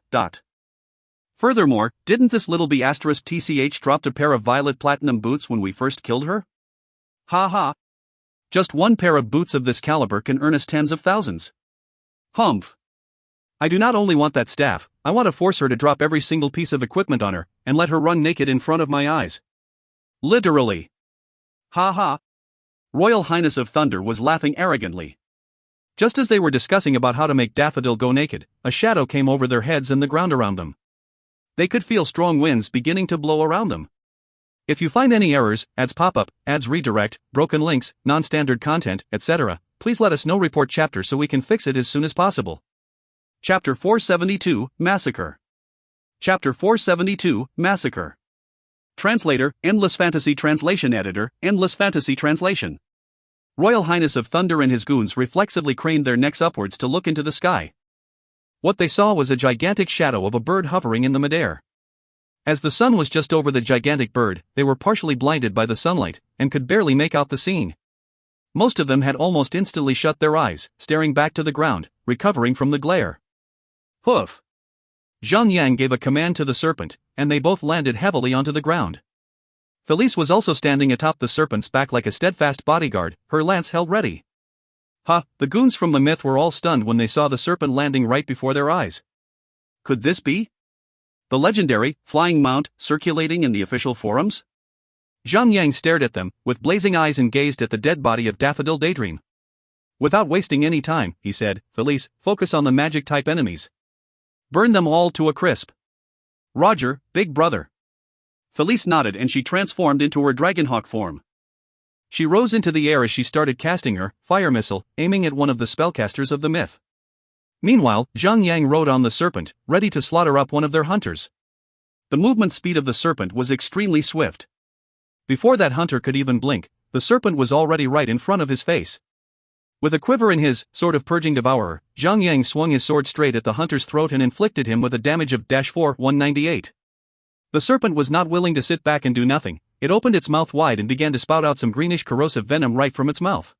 Furthermore, didn't this little bee asterisk TCH dropped a pair of violet platinum boots when we first killed her? Ha ha. Just one pair of boots of this caliber can earn us tens of thousands. Humph. I do not only want that staff, I want to force her to drop every single piece of equipment on her, and let her run naked in front of my eyes. Literally. Ha ha. Royal Highness of Thunder was laughing arrogantly. Just as they were discussing about how to make Daffodil go naked, a shadow came over their heads and the ground around them. They could feel strong winds beginning to blow around them. If you find any errors, ads pop-up, ads redirect, broken links, non-standard content, etc., please let us know. Report chapter so we can fix it as soon as possible. Chapter 472, Massacre. Chapter 472, Massacre. Translator, Endless Fantasy Translation Editor, Endless Fantasy Translation. Royal Highness of Thunder and his goons reflexively craned their necks upwards to look into the sky. What they saw was a gigantic shadow of a bird hovering in the midair. As the sun was just over the gigantic bird, they were partially blinded by the sunlight, and could barely make out the scene. Most of them had almost instantly shut their eyes, staring back to the ground, recovering from the glare. Hoof! Zhang gave a command to the serpent, and they both landed heavily onto the ground. Felice was also standing atop the serpent's back like a steadfast bodyguard, her lance held ready. The goons from the myth were all stunned when they saw the serpent landing right before their eyes. Could this be the legendary, flying mount, circulating in the official forums? Zhang stared at them, with blazing eyes, and gazed at the dead body of Daffodil Daydream. Without wasting any time, he said, Felice, focus on the magic-type enemies. Burn them all to a crisp. Roger, big brother. Felice nodded and she transformed into her Dragonhawk form. She rose into the air as she started casting her fire missile, aiming at one of the spellcasters of the myth. Meanwhile, Zhang rode on the serpent, ready to slaughter up one of their hunters. The movement speed of the serpent was extremely swift. Before that hunter could even blink, the serpent was already right in front of his face. With a quiver in his sword of purging devourer, Zhang swung his sword straight at the hunter's throat and inflicted him with a damage of -4,198. The serpent was not willing to sit back and do nothing. It opened its mouth wide and began to spout out some greenish corrosive venom right from its mouth.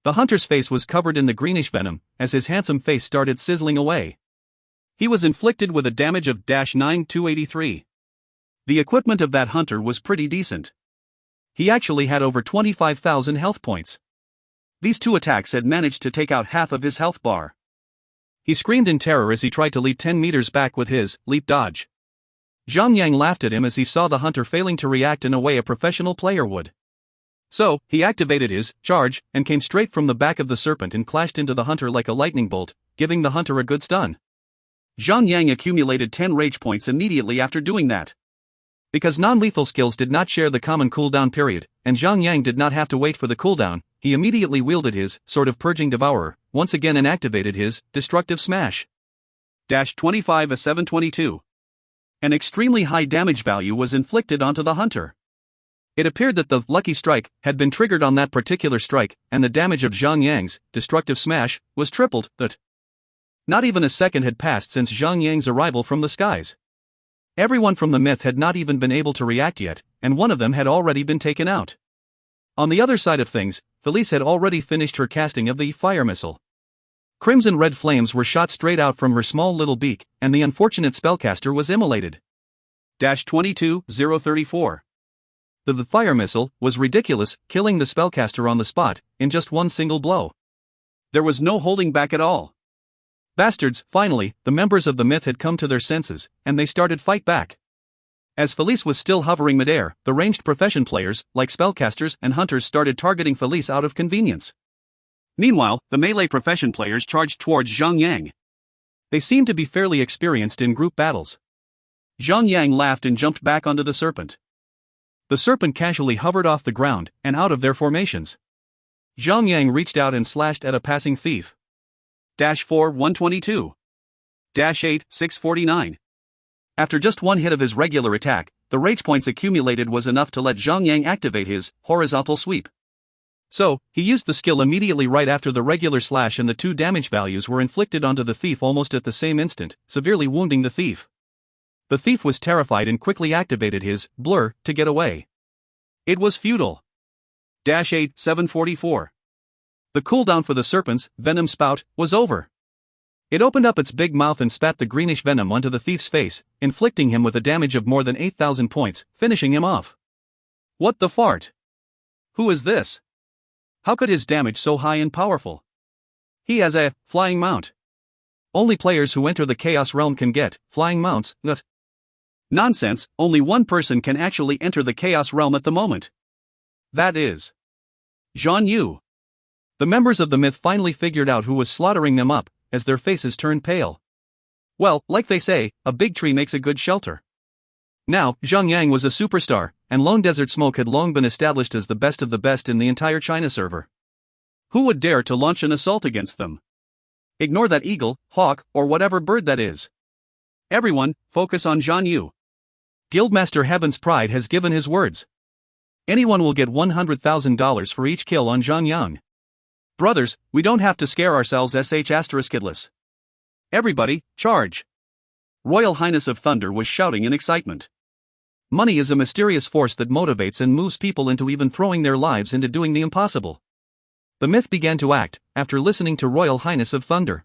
The hunter's face was covered in the greenish venom, as his handsome face started sizzling away. He was inflicted with a damage of -9,283. The equipment of that hunter was pretty decent. He actually had over 25,000 health points. These two attacks had managed to take out half of his health bar. He screamed in terror as he tried to leap 10 meters back with his leap dodge. Zhang laughed at him as he saw the hunter failing to react in a way a professional player would. So, he activated his charge and came straight from the back of the serpent and clashed into the hunter like a lightning bolt, giving the hunter a good stun. Zhang accumulated 10 rage points immediately after doing that. Because non-lethal skills did not share the common cooldown period, and Zhang did not have to wait for the cooldown, he immediately wielded his sword of purging devourer once again and activated his destructive smash. -25 as 722. An extremely high damage value was inflicted onto the hunter. It appeared that the lucky strike had been triggered on that particular strike, and the damage of Zhang destructive smash was tripled, but not even a second had passed since Zhang arrival from the skies. Everyone from the myth had not even been able to react yet, and one of them had already been taken out. On the other side of things, Felice had already finished her casting of the fire missile. Crimson-red flames were shot straight out from her small little beak, and the unfortunate spellcaster was immolated. -22,034. The fire missile was ridiculous, killing the spellcaster on the spot, in just one single blow. There was no holding back at all. Bastards, finally, the members of the myth had come to their senses, and they started fight back. As Felice was still hovering midair, the ranged profession players, like spellcasters and hunters, started targeting Felice out of convenience. Meanwhile, the melee profession players charged towards Zhang. They seemed to be fairly experienced in group battles. Zhang laughed and jumped back onto the serpent. The serpent casually hovered off the ground and out of their formations. Zhang reached out and slashed at a passing thief. -4,122. -8,649. After just one hit of his regular attack, the rage points accumulated was enough to let Zhang activate his horizontal sweep. So, he used the skill immediately right after the regular slash, and the two damage values were inflicted onto the thief almost at the same instant, severely wounding the thief. The thief was terrified and quickly activated his blur to get away. It was futile. -8,744. The cooldown for the serpent's venom spout was over. It opened up its big mouth and spat the greenish venom onto the thief's face, inflicting him with a damage of more than 8,000 points, finishing him off. What the fart? Who is this? How could his damage so high and powerful? He has a flying mount. Only players who enter the Chaos Realm can get flying mounts. Nonsense, only one person can actually enter the Chaos Realm at the moment. That is Zhang Yu. The members of the myth finally figured out who was slaughtering them up, as their faces turned pale. Well, like they say, a big tree makes a good shelter. Now, Zhang Yang was a superstar, and Lone Desert Smoke had long been established as the best of the best in the entire China server. Who would dare to launch an assault against them? Ignore that eagle, hawk, or whatever bird that is. Everyone, focus on Zhang Yu. Guildmaster Heaven's Pride has given his words. Anyone will get $100,000 for each kill on Zhang Yang. Brothers, we don't have to scare ourselves **kidless. Everybody, charge! Royal Highness of Thunder was shouting in excitement. Money is a mysterious force that motivates and moves people into even throwing their lives into doing the impossible. The myth began to act, after listening to Royal Highness of Thunder.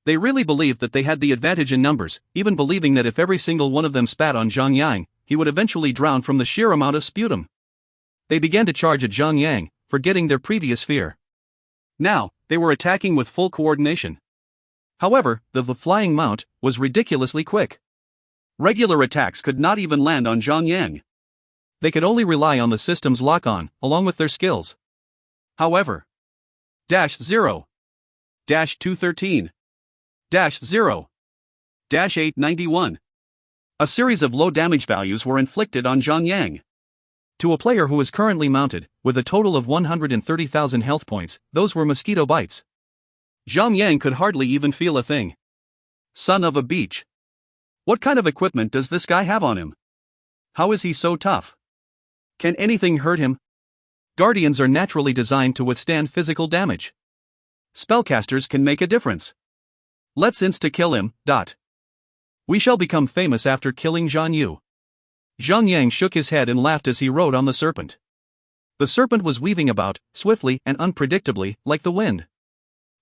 They really believed that they had the advantage in numbers, even believing that if every single one of them spat on Zhang Yang, he would eventually drown from the sheer amount of sputum. They began to charge at Zhang Yang, forgetting their previous fear. Now, they were attacking with full coordination. However, the flying mount was ridiculously quick. Regular attacks could not even land on Zhang Yang. They could only rely on the system's lock-on, along with their skills. However, -0, -213, -0, -891. A series of low damage values were inflicted on Zhang Yang. To a player who is currently mounted, with a total of 130,000 health points, those were mosquito bites. Zhang Yang could hardly even feel a thing. Son of a beach. What kind of equipment does this guy have on him? How is he so tough? Can anything hurt him? Guardians are naturally designed to withstand physical damage. Spellcasters can make a difference. Let's insta-kill him. We shall become famous after killing Zhang Yu. Zhang Yang shook his head and laughed as he rode on the serpent. The serpent was weaving about, swiftly and unpredictably, like the wind.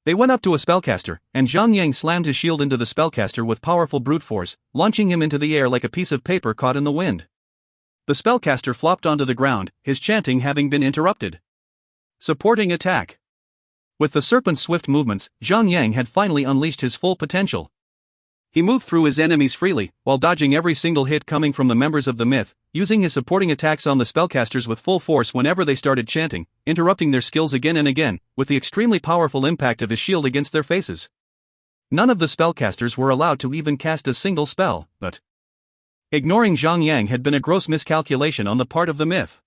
They went up to a spellcaster, and Zhang Yang slammed his shield into the spellcaster with powerful brute force, launching him into the air like a piece of paper caught in the wind. The spellcaster flopped onto the ground, his chanting having been interrupted. Supporting attack. With the serpent's swift movements, Zhang Yang had finally unleashed his full potential. He moved through his enemies freely, while dodging every single hit coming from the members of the myth, using his supporting attacks on the spellcasters with full force whenever they started chanting, interrupting their skills again and again, with the extremely powerful impact of his shield against their faces. None of the spellcasters were allowed to even cast a single spell, but ignoring Zhang Yang had been a gross miscalculation on the part of the myth.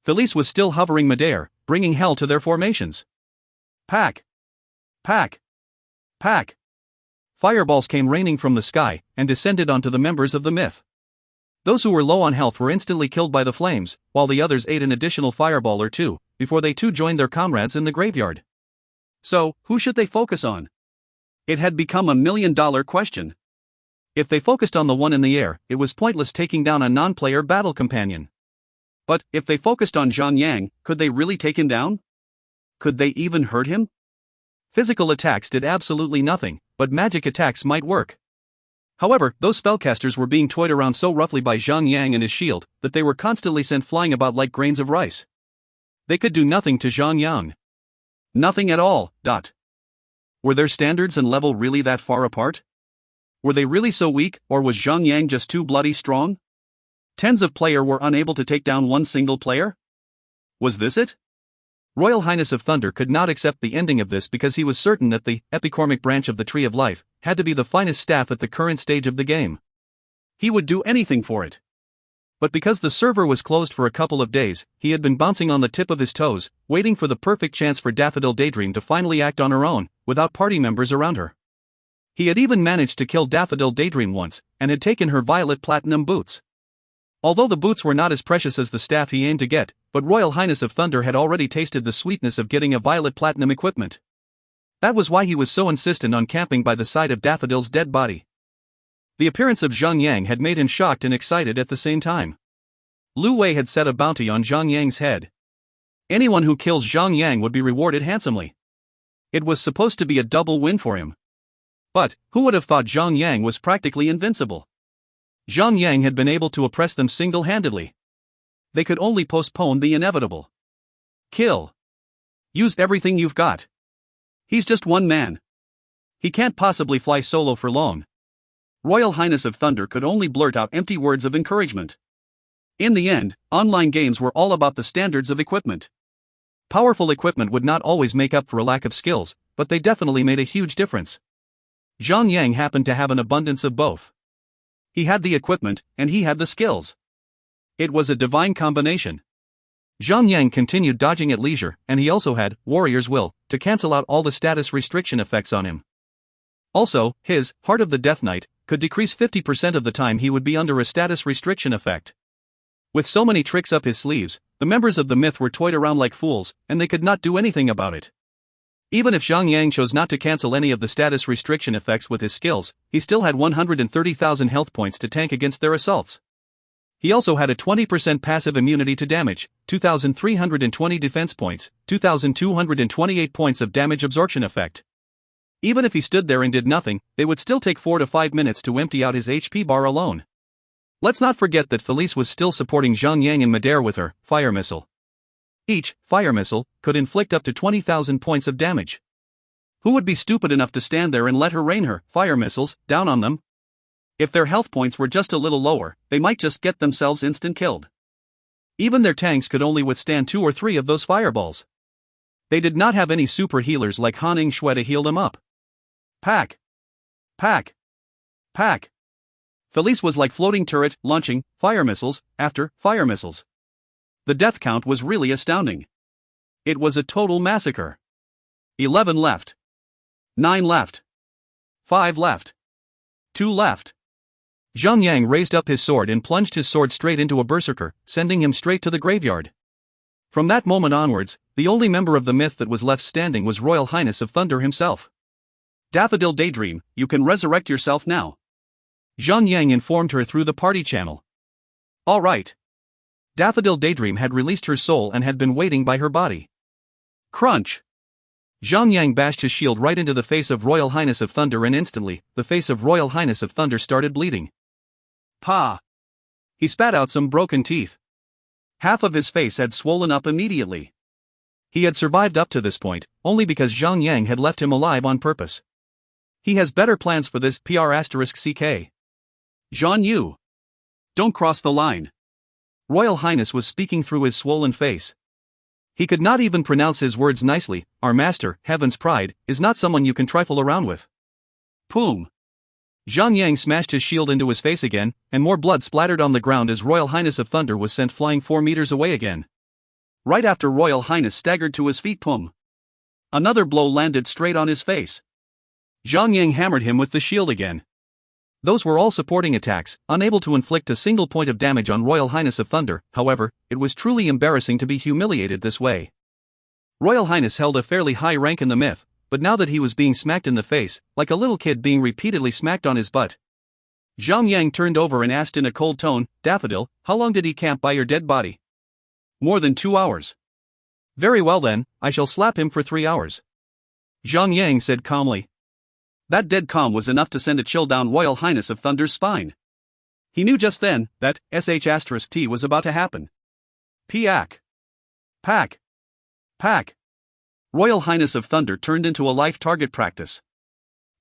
Felice was still hovering midair, bringing hell to their formations. Pack! Pack! Pack! Fireballs came raining from the sky, and descended onto the members of the myth. Those who were low on health were instantly killed by the flames, while the others ate an additional fireball or two, before they too joined their comrades in the graveyard. So, who should they focus on? It had become a million-dollar question. If they focused on the one in the air, it was pointless taking down a non-player battle companion. But, if they focused on Zhang Yang, could they really take him down? Could they even hurt him? Physical attacks did absolutely nothing, but magic attacks might work. However, those spellcasters were being toyed around so roughly by Zhang Yang and his shield, that they were constantly sent flying about like grains of rice. They could do nothing to Zhang Yang. Nothing at all. Were their standards and level really that far apart? Were they really so weak, or was Zhang Yang just too bloody strong? Tens of players were unable to take down one single player? Was this it? Royal Highness of Thunder could not accept the ending of this because he was certain that the epicormic branch of the Tree of Life had to be the finest staff at the current stage of the game. He would do anything for it. But because the server was closed for a couple of days, he had been bouncing on the tip of his toes, waiting for the perfect chance for Daffodil Daydream to finally act on her own, without party members around her. He had even managed to kill Daffodil Daydream once, and had taken her violet platinum boots. Although the boots were not as precious as the staff he aimed to get, but Royal Highness of Thunder had already tasted the sweetness of getting a violet platinum equipment. That was why he was so insistent on camping by the side of Daffodil's dead body. The appearance of Zhang Yang had made him shocked and excited at the same time. Lu Wei had set a bounty on Zhang Yang's head. Anyone who kills Zhang Yang would be rewarded handsomely. It was supposed to be a double win for him. But, who would have thought Zhang Yang was practically invincible? Zhang Yang had been able to oppress them single-handedly. They could only postpone the inevitable. Kill. Use everything you've got. He's just one man. He can't possibly fly solo for long. Royal Highness of Thunder could only blurt out empty words of encouragement. In the end, online games were all about the standards of equipment. Powerful equipment would not always make up for a lack of skills, but they definitely made a huge difference. Zhang Yang happened to have an abundance of both. He had the equipment, and he had the skills. It was a divine combination. Zhang Yang continued dodging at leisure, and he also had Warrior's Will to cancel out all the status restriction effects on him. Also, his Heart of the Death Knight could decrease 50% of the time he would be under a status restriction effect. With so many tricks up his sleeves, the members of the myth were toyed around like fools, and they could not do anything about it. Even if Zhang Yang chose not to cancel any of the status restriction effects with his skills, he still had 130,000 health points to tank against their assaults. He also had a 20% passive immunity to damage, 2,320 defense points, 2,228 points of damage absorption effect. Even if he stood there and did nothing, it would still take 4 to 5 minutes to empty out his HP bar alone. Let's not forget that Felice was still supporting Zhang Yang and Madare with her fire missile. Each fire missile could inflict up to 20,000 points of damage. Who would be stupid enough to stand there and let her rain her fire missiles down on them? If their health points were just a little lower, they might just get themselves instant killed. Even their tanks could only withstand 2 or 3 of those fireballs. They did not have any super healers like Han Shui to heal them up. Pack. Pack. Pack. Felice was like floating turret, launching fire missiles after fire missiles. The death count was really astounding. It was a total massacre. 11 left. 9 left. 5 left. 2 left. Zhang Yang raised up his sword and plunged his sword straight into a berserker, sending him straight to the graveyard. From that moment onwards, the only member of the myth that was left standing was Royal Highness of Thunder himself. Daffodil Daydream, you can resurrect yourself now. Zhang Yang informed her through the party channel. All right. Daffodil Daydream had released her soul and had been waiting by her body. Crunch. Zhang Yang bashed his shield right into the face of Royal Highness of Thunder, and instantly, the face of Royal Highness of Thunder started bleeding. Pa! He spat out some broken teeth. Half of his face had swollen up immediately. He had survived up to this point, only because Zhang Yang had left him alive on purpose. He has better plans for this PR*CK. Zhan Yu. Don't cross the line. Royal Highness was speaking through his swollen face. He could not even pronounce his words nicely. Our master, Heaven's Pride, is not someone you can trifle around with. Boom. Zhang Yang smashed his shield into his face again, and more blood splattered on the ground as Royal Highness of Thunder was sent flying 4 meters away again. Right after Royal Highness staggered to his feet. Boom. Another blow landed straight on his face. Zhang Yang hammered him with the shield again. Those were all supporting attacks, unable to inflict a single point of damage on Royal Highness of Thunder. However, it was truly embarrassing to be humiliated this way. Royal Highness held a fairly high rank in the myth, but now that he was being smacked in the face, like a little kid being repeatedly smacked on his butt. Zhang Yang turned over and asked in a cold tone, Daffodil, how long did he camp by your dead body? More than 2 hours. Very well then, I shall slap him for 3 hours. Zhang Yang said calmly. That dead calm was enough to send a chill down Royal Highness of Thunder's spine. He knew just then that *T was about to happen. Pack. Pack. Pack. Royal Highness of Thunder turned into a life target practice.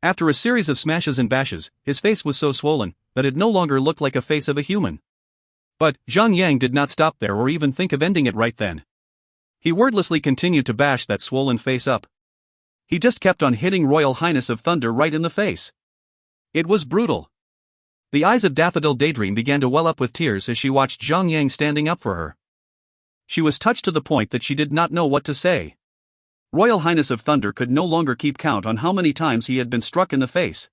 After a series of smashes and bashes, his face was so swollen that it no longer looked like a face of a human. But Zhang Yang did not stop there or even think of ending it right then. He wordlessly continued to bash that swollen face up. He just kept on hitting Royal Highness of Thunder right in the face. It was brutal. The eyes of Daffodil Daydream began to well up with tears as she watched Zhang Yang standing up for her. She was touched to the point that she did not know what to say. Royal Highness of Thunder could no longer keep count on how many times he had been struck in the face.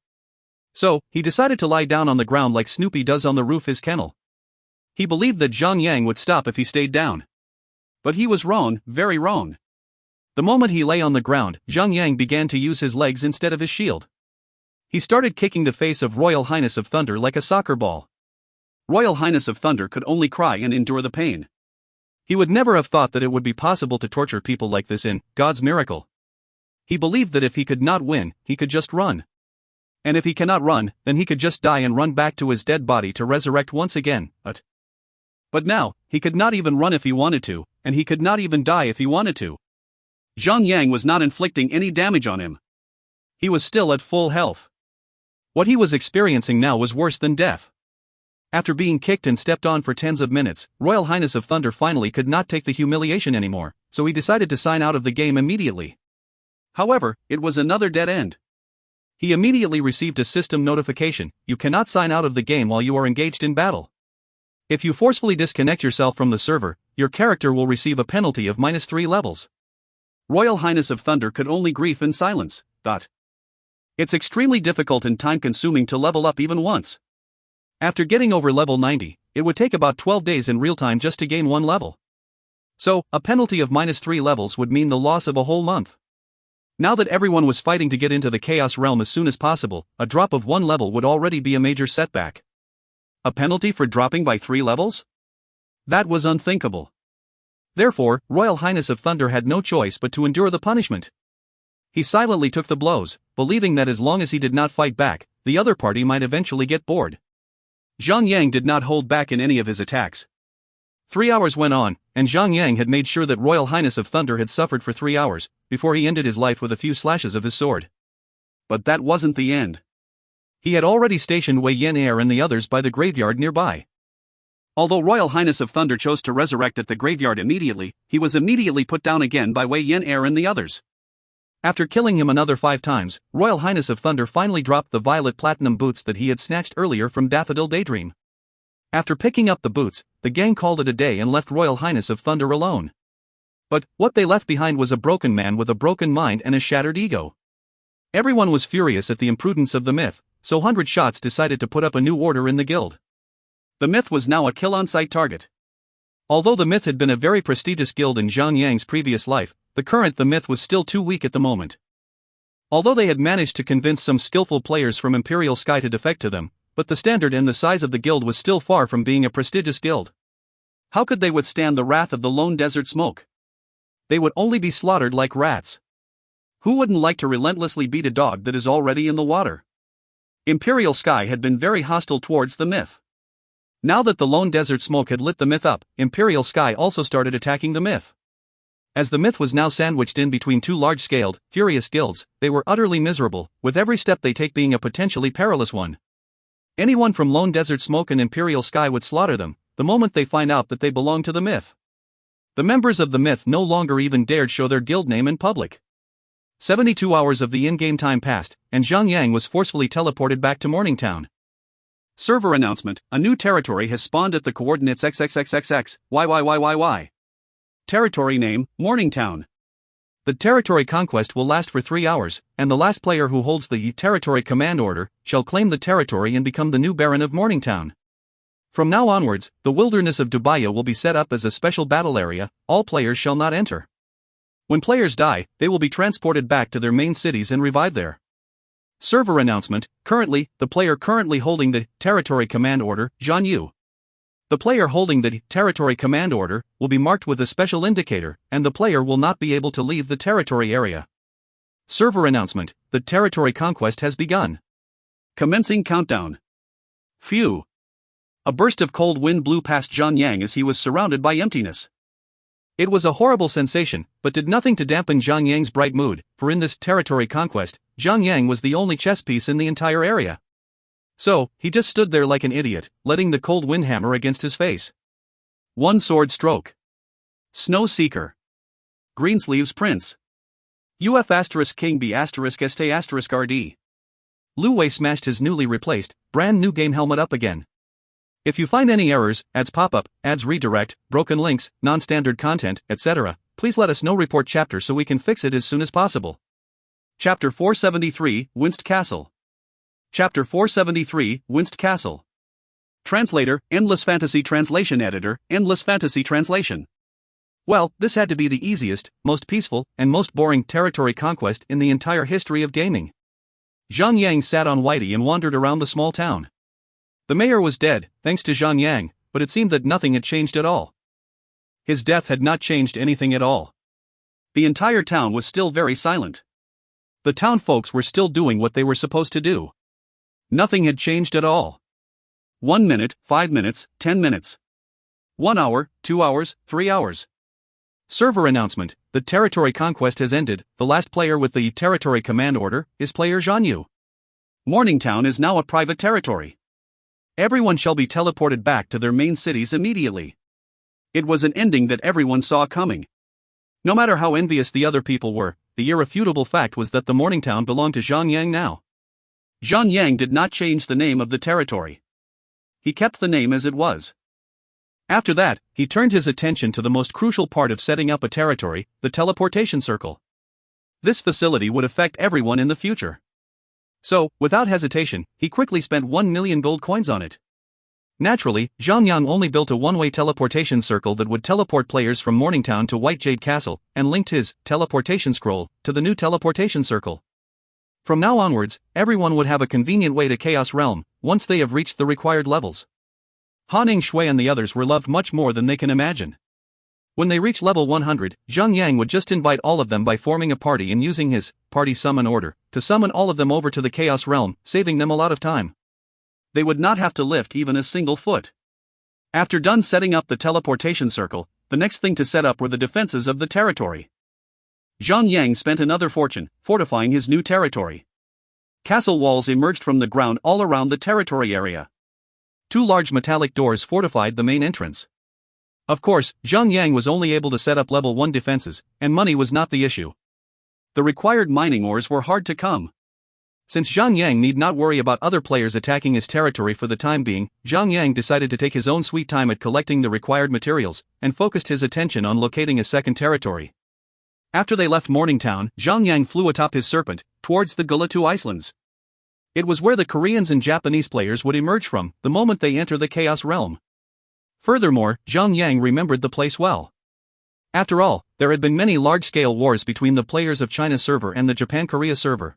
So, he decided to lie down on the ground like Snoopy does on the roof of his kennel. He believed that Zhang Yang would stop if he stayed down. But he was wrong, very wrong. The moment he lay on the ground, Zhang Yang began to use his legs instead of his shield. He started kicking the face of Royal Highness of Thunder like a soccer ball. Royal Highness of Thunder could only cry and endure the pain. He would never have thought that it would be possible to torture people like this in God's miracle. He believed that if he could not win, he could just run. And if he cannot run, then he could just die and run back to his dead body to resurrect once again. But now, he could not even run if he wanted to, and he could not even die if he wanted to. Zhang Yang was not inflicting any damage on him. He was still at full health. What he was experiencing now was worse than death. After being kicked and stepped on for tens of minutes, Royal Highness of Thunder finally could not take the humiliation anymore, so he decided to sign out of the game immediately. However, it was another dead end. He immediately received a system notification: you cannot sign out of the game while you are engaged in battle. If you forcefully disconnect yourself from the server, your character will receive a penalty of -3 levels. Royal Highness of Thunder could only grieve in silence. It's extremely difficult and time-consuming to level up even once. After getting over level 90, it would take about 12 days in real time just to gain one level. So, a penalty of -3 levels would mean the loss of a whole month. Now that everyone was fighting to get into the Chaos Realm as soon as possible, a drop of 1 level would already be a major setback. A penalty for dropping by 3 levels? That was unthinkable. Therefore, Royal Highness of Thunder had no choice but to endure the punishment. He silently took the blows, believing that as long as he did not fight back, the other party might eventually get bored. Zhang Yang did not hold back in any of his attacks. 3 hours went on, and Zhang Yang had made sure that Royal Highness of Thunder had suffered for 3 hours, before he ended his life with a few slashes of his sword. But that wasn't the end. He had already stationed Wei Yin Air and the others by the graveyard nearby. Although Royal Highness of Thunder chose to resurrect at the graveyard immediately, he was immediately put down again by Wei Yin Air and the others. After killing him another 5 times, Royal Highness of Thunder finally dropped the violet platinum boots that he had snatched earlier from Daffodil Daydream. After picking up the boots, the gang called it a day and left Royal Highness of Thunder alone. But what they left behind was a broken man with a broken mind and a shattered ego. Everyone was furious at the imprudence of the myth, so 100 Shots decided to put up a new order in the guild. The myth was now a kill-on-sight target. Although the myth had been a very prestigious guild in Zhang Yang's previous life, the myth was still too weak at the moment. Although they had managed to convince some skillful players from Imperial Sky to defect to them, but the standard and the size of the guild was still far from being a prestigious guild. How could they withstand the wrath of the lone desert smoke? They would only be slaughtered like rats. Who wouldn't like to relentlessly beat a dog that is already in the water? Imperial Sky had been very hostile towards the myth. Now that the lone desert smoke had lit the myth up, Imperial Sky also started attacking the myth. As the myth was now sandwiched in between 2 large-scaled, furious guilds, they were utterly miserable, with every step they take being a potentially perilous one. Anyone from Lone Desert Smoke and Imperial Sky would slaughter them, the moment they find out that they belong to the myth. The members of the myth no longer even dared show their guild name in public. 72 hours of the in-game time passed, and Zhang Yang was forcefully teleported back to Morningtown. Server announcement: a new territory has spawned at the coordinates XXXXX, YYYYY. Territory name: Morningtown. The territory conquest will last for 3 hours, and the last player who holds the territory command order shall claim the territory and become the new Baron of Morningtown. From now onwards, the wilderness of Dubaya will be set up as a special battle area. All players shall not enter. When players die, they will be transported back to their main cities and revived there. Server announcement: currently, the player currently holding the territory command order, Zhan Yu. The player holding the territory command order will be marked with a special indicator, and the player will not be able to leave the territory area. Server announcement: the territory conquest has begun. Commencing countdown. Phew. A burst of cold wind blew past Zhang Yang as he was surrounded by emptiness. It was a horrible sensation, but did nothing to dampen Zhang Yang's bright mood, for in this territory conquest, Zhang Yang was the only chess piece in the entire area. So, he just stood there like an idiot, letting the cold wind hammer against his face. One sword stroke. Snow Seeker. Greensleeves Prince. UF King B ST RD. Lu Wei smashed his newly replaced, brand new game helmet up again. If you find any errors, ads pop up, ads redirect, broken links, non-standard content, etc., please let us know. Report chapter so we can fix it as soon as possible. Chapter 473, Winst Castle. Chapter 473, Winst Castle. Translator: Endless Fantasy Translation. Editor: Endless Fantasy Translation. Well, this had to be the easiest, most peaceful, and most boring territory conquest in the entire history of gaming. Zhang Yang sat on Whitey and wandered around the small town. The mayor was dead, thanks to Zhang Yang, but it seemed that nothing had changed at all. His death had not changed anything at all. The entire town was still very silent. The town folks were still doing what they were supposed to do. Nothing had changed at all. 1 minute, 5 minutes, 10 minutes. 1 hour, 2 hours, 3 hours. Server announcement: the territory conquest has ended. The last player with the territory command order is player Zhang. Morningtown is now a private territory. Everyone shall be teleported back to their main cities immediately. It was an ending that everyone saw coming. No matter how envious the other people were, the irrefutable fact was that the Morningtown belonged to Zhang Yang now. Zhang Yang did not change the name of the territory. He kept the name as it was. After that, he turned his attention to the most crucial part of setting up a territory, the teleportation circle. This facility would affect everyone in the future. So, without hesitation, he quickly spent 1 million gold coins on it. Naturally, Zhang Yang only built a one-way teleportation circle that would teleport players from Morningtown to White Jade Castle, and linked his teleportation scroll to the new teleportation circle. From now onwards, everyone would have a convenient way to Chaos Realm, once they have reached the required levels. Han Shui and the others were loved much more than they can imagine. When they reach level 100, Zhang Yang would just invite all of them by forming a party and using his party summon order to summon all of them over to the Chaos Realm, saving them a lot of time. They would not have to lift even a single foot. After done setting up the teleportation circle, the next thing to set up were the defenses of the territory. Zhang Yang spent another fortune fortifying his new territory. Castle walls emerged from the ground all around the territory area. 2 large metallic doors fortified the main entrance. Of course, Zhang Yang was only able to set up level 1 defenses, and money was not the issue. The required mining ores were hard to come. Since Zhang Yang need not worry about other players attacking his territory for the time being, Zhang Yang decided to take his own sweet time at collecting the required materials, and focused his attention on locating a second territory. After they left Morningtown, Zhang Yang flew atop his serpent, towards the Gulatu Islands. It was where the Koreans and Japanese players would emerge from, the moment they enter the Chaos Realm. Furthermore, Zhang Yang remembered the place well. After all, there had been many large-scale wars between the players of China server and the Japan-Korea server.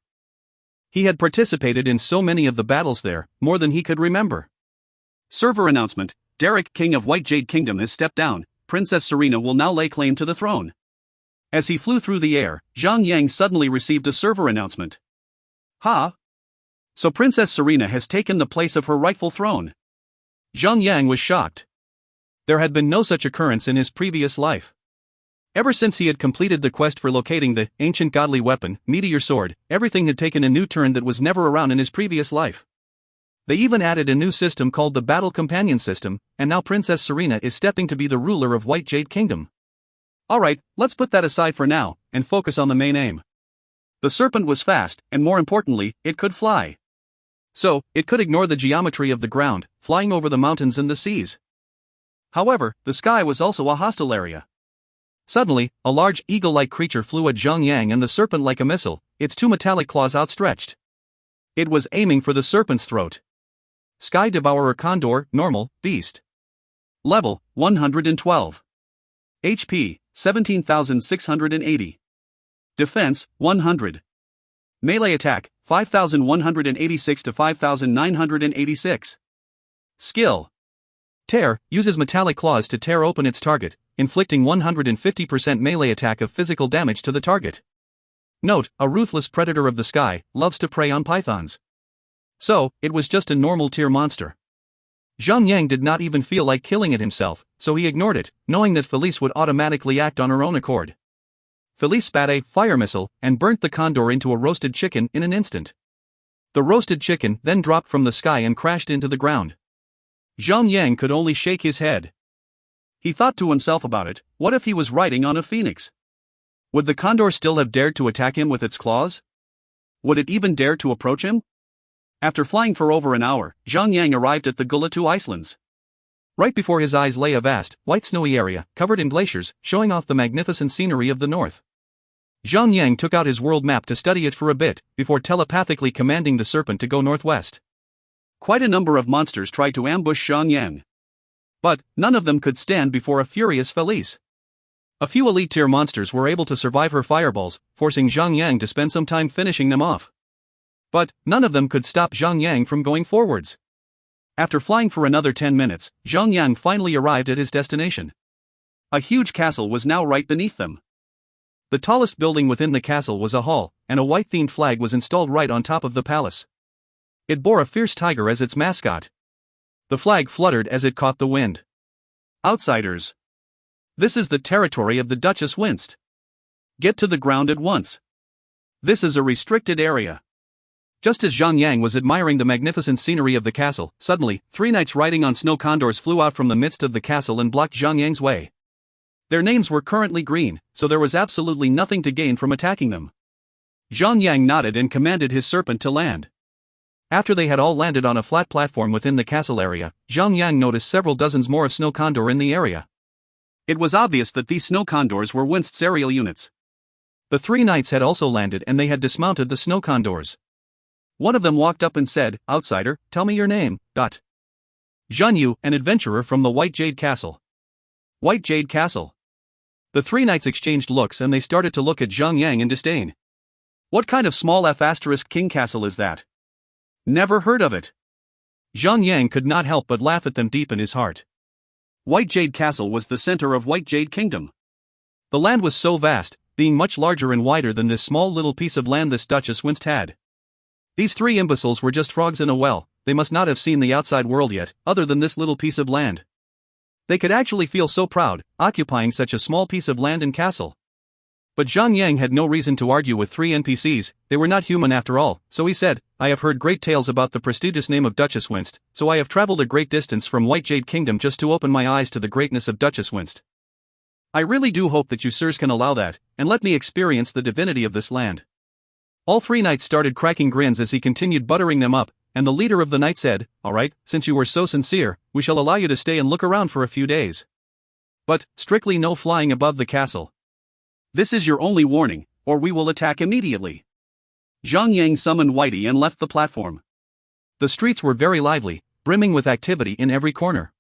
He had participated in so many of the battles there, more than he could remember. Server announcement: Derek, King of White Jade Kingdom, has stepped down. Princess Serena will now lay claim to the throne. As he flew through the air, Zhang Yang suddenly received a server announcement. Ha! So Princess Serena has taken the place of her rightful throne. Zhang Yang was shocked. There had been no such occurrence in his previous life. Ever since he had completed the quest for locating the ancient godly weapon, Meteor Sword, everything had taken a new turn that was never around in his previous life. They even added a new system called the Battle Companion system, and now Princess Serena is stepping to be the ruler of White Jade Kingdom. Alright, let's put that aside for now, and focus on the main aim. The serpent was fast, and more importantly, it could fly. So, it could ignore the geometry of the ground, flying over the mountains and the seas. However, the sky was also a hostile area. Suddenly, a large eagle-like creature flew at Zhang Yang and the serpent like a missile, its 2 metallic claws outstretched. It was aiming for the serpent's throat. Sky Devourer Condor, Normal, Beast. Level, 112. HP, 17,680. Defense, 100. Melee attack, 5,186 to 5,986. Skill. Tear, uses metallic claws to tear open its target, inflicting 150% melee attack of physical damage to the target. Note, a ruthless predator of the sky, loves to prey on pythons. So, it was just a normal tier monster. Zhang Yang did not even feel like killing it himself, so he ignored it, knowing that Felice would automatically act on her own accord. Felice spat a fire missile and burnt the condor into a roasted chicken in an instant. The roasted chicken then dropped from the sky and crashed into the ground. Zhang Yang could only shake his head. He thought to himself about it, what if he was riding on a phoenix? Would the condor still have dared to attack him with its claws? Would it even dare to approach him? After flying for over an hour, Zhang Yang arrived at the Gulatu Islands. Right before his eyes lay a vast, white snowy area, covered in glaciers, showing off the magnificent scenery of the north. Zhang Yang took out his world map to study it for a bit, before telepathically commanding the serpent to go northwest. Quite a number of monsters tried to ambush Zhang Yang. But, none of them could stand before a furious Felice. A few elite tier monsters were able to survive her fireballs, forcing Zhang Yang to spend some time finishing them off. But, none of them could stop Zhang Yang from going forwards. After flying for another 10 minutes, Zhang Yang finally arrived at his destination. A huge castle was now right beneath them. The tallest building within the castle was a hall, and a white-themed flag was installed right on top of the palace. It bore a fierce tiger as its mascot. The flag fluttered as it caught the wind. Outsiders. This is the territory of the Duchess Winst. Get to the ground at once. This is a restricted area. Just as Zhang Yang was admiring the magnificent scenery of the castle, suddenly, 3 knights riding on snow condors flew out from the midst of the castle and blocked Zhang Yang's way. Their names were currently green, so there was absolutely nothing to gain from attacking them. Zhang Yang nodded and commanded his serpent to land. After they had all landed on a flat platform within the castle area, Zhang Yang noticed several dozens more of snow condor in the area. It was obvious that these snow condors were Winst's aerial units. The 3 knights had also landed and they had dismounted the snow condors. One of them walked up and said, "Outsider, tell me your name." Zhan Yu, an adventurer from the White Jade Castle. White Jade Castle. The 3 knights exchanged looks and they started to look at Zhang Yang in disdain. What kind of small F***king castle is that? Never heard of it. Zhang Yang could not help but laugh at them deep in his heart. White Jade Castle was the center of White Jade Kingdom. The land was so vast, being much larger and wider than this small little piece of land this Duchess Winst had. These 3 imbeciles were just frogs in a well, they must not have seen the outside world yet, other than this little piece of land. They could actually feel so proud, occupying such a small piece of land and castle. But Zhang Yang had no reason to argue with 3 NPCs, they were not human after all, so he said, "I have heard great tales about the prestigious name of Duchess Winst, so I have traveled a great distance from White Jade Kingdom just to open my eyes to the greatness of Duchess Winst. I really do hope that you sirs can allow that, and let me experience the divinity of this land." All 3 knights started cracking grins as he continued buttering them up, and the leader of the knight said, "All right, since you were so sincere, we shall allow you to stay and look around for a few days. But, strictly no flying above the castle. This is your only warning, or we will attack immediately." Zhang Yang summoned Whitey and left the platform. The streets were very lively, brimming with activity in every corner.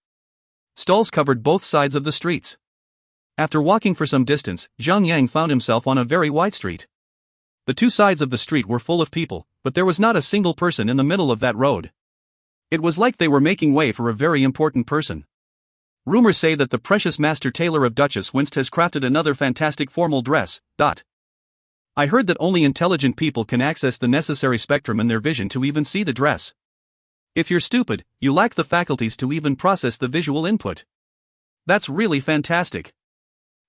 Stalls covered both sides of the streets. After walking for some distance, Zhang Yang found himself on a very wide street. The 2 sides of the street were full of people, but there was not a single person in the middle of that road. It was like they were making way for a very important person. Rumors say that the precious master tailor of Duchess Winst has crafted another fantastic formal dress. I heard that only intelligent people can access the necessary spectrum in their vision to even see the dress. If you're stupid, you lack the faculties to even process the visual input. That's really fantastic.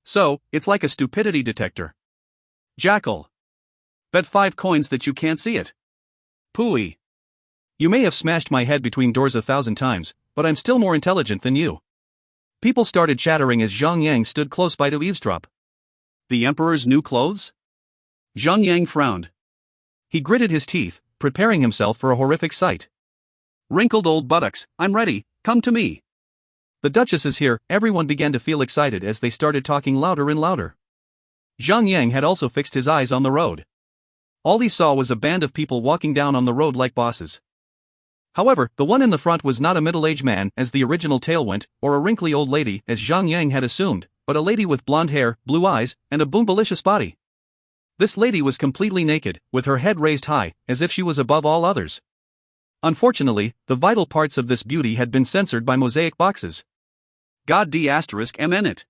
So, it's like a stupidity detector. Jackal. Bet 5 coins that you can't see it. Pooey. You may have smashed my head between doors 1,000 times, but I'm still more intelligent than you. People started chattering as Zhang Yang stood close by to eavesdrop. The Emperor's new clothes? Zhang Yang frowned. He gritted his teeth, preparing himself for a horrific sight. Wrinkled old buttocks, I'm ready, come to me. The Duchess is here. Everyone began to feel excited as they started talking louder and louder. Zhang Yang had also fixed his eyes on the road. All he saw was a band of people walking down on the road like bosses. However, the one in the front was not a middle-aged man, as the original tale went, or a wrinkly old lady, as Zhang Yang had assumed, but a lady with blonde hair, blue eyes, and a boombalicious body. This lady was completely naked, with her head raised high, as if she was above all others. Unfortunately, the vital parts of this beauty had been censored by mosaic boxes. God d***m in it.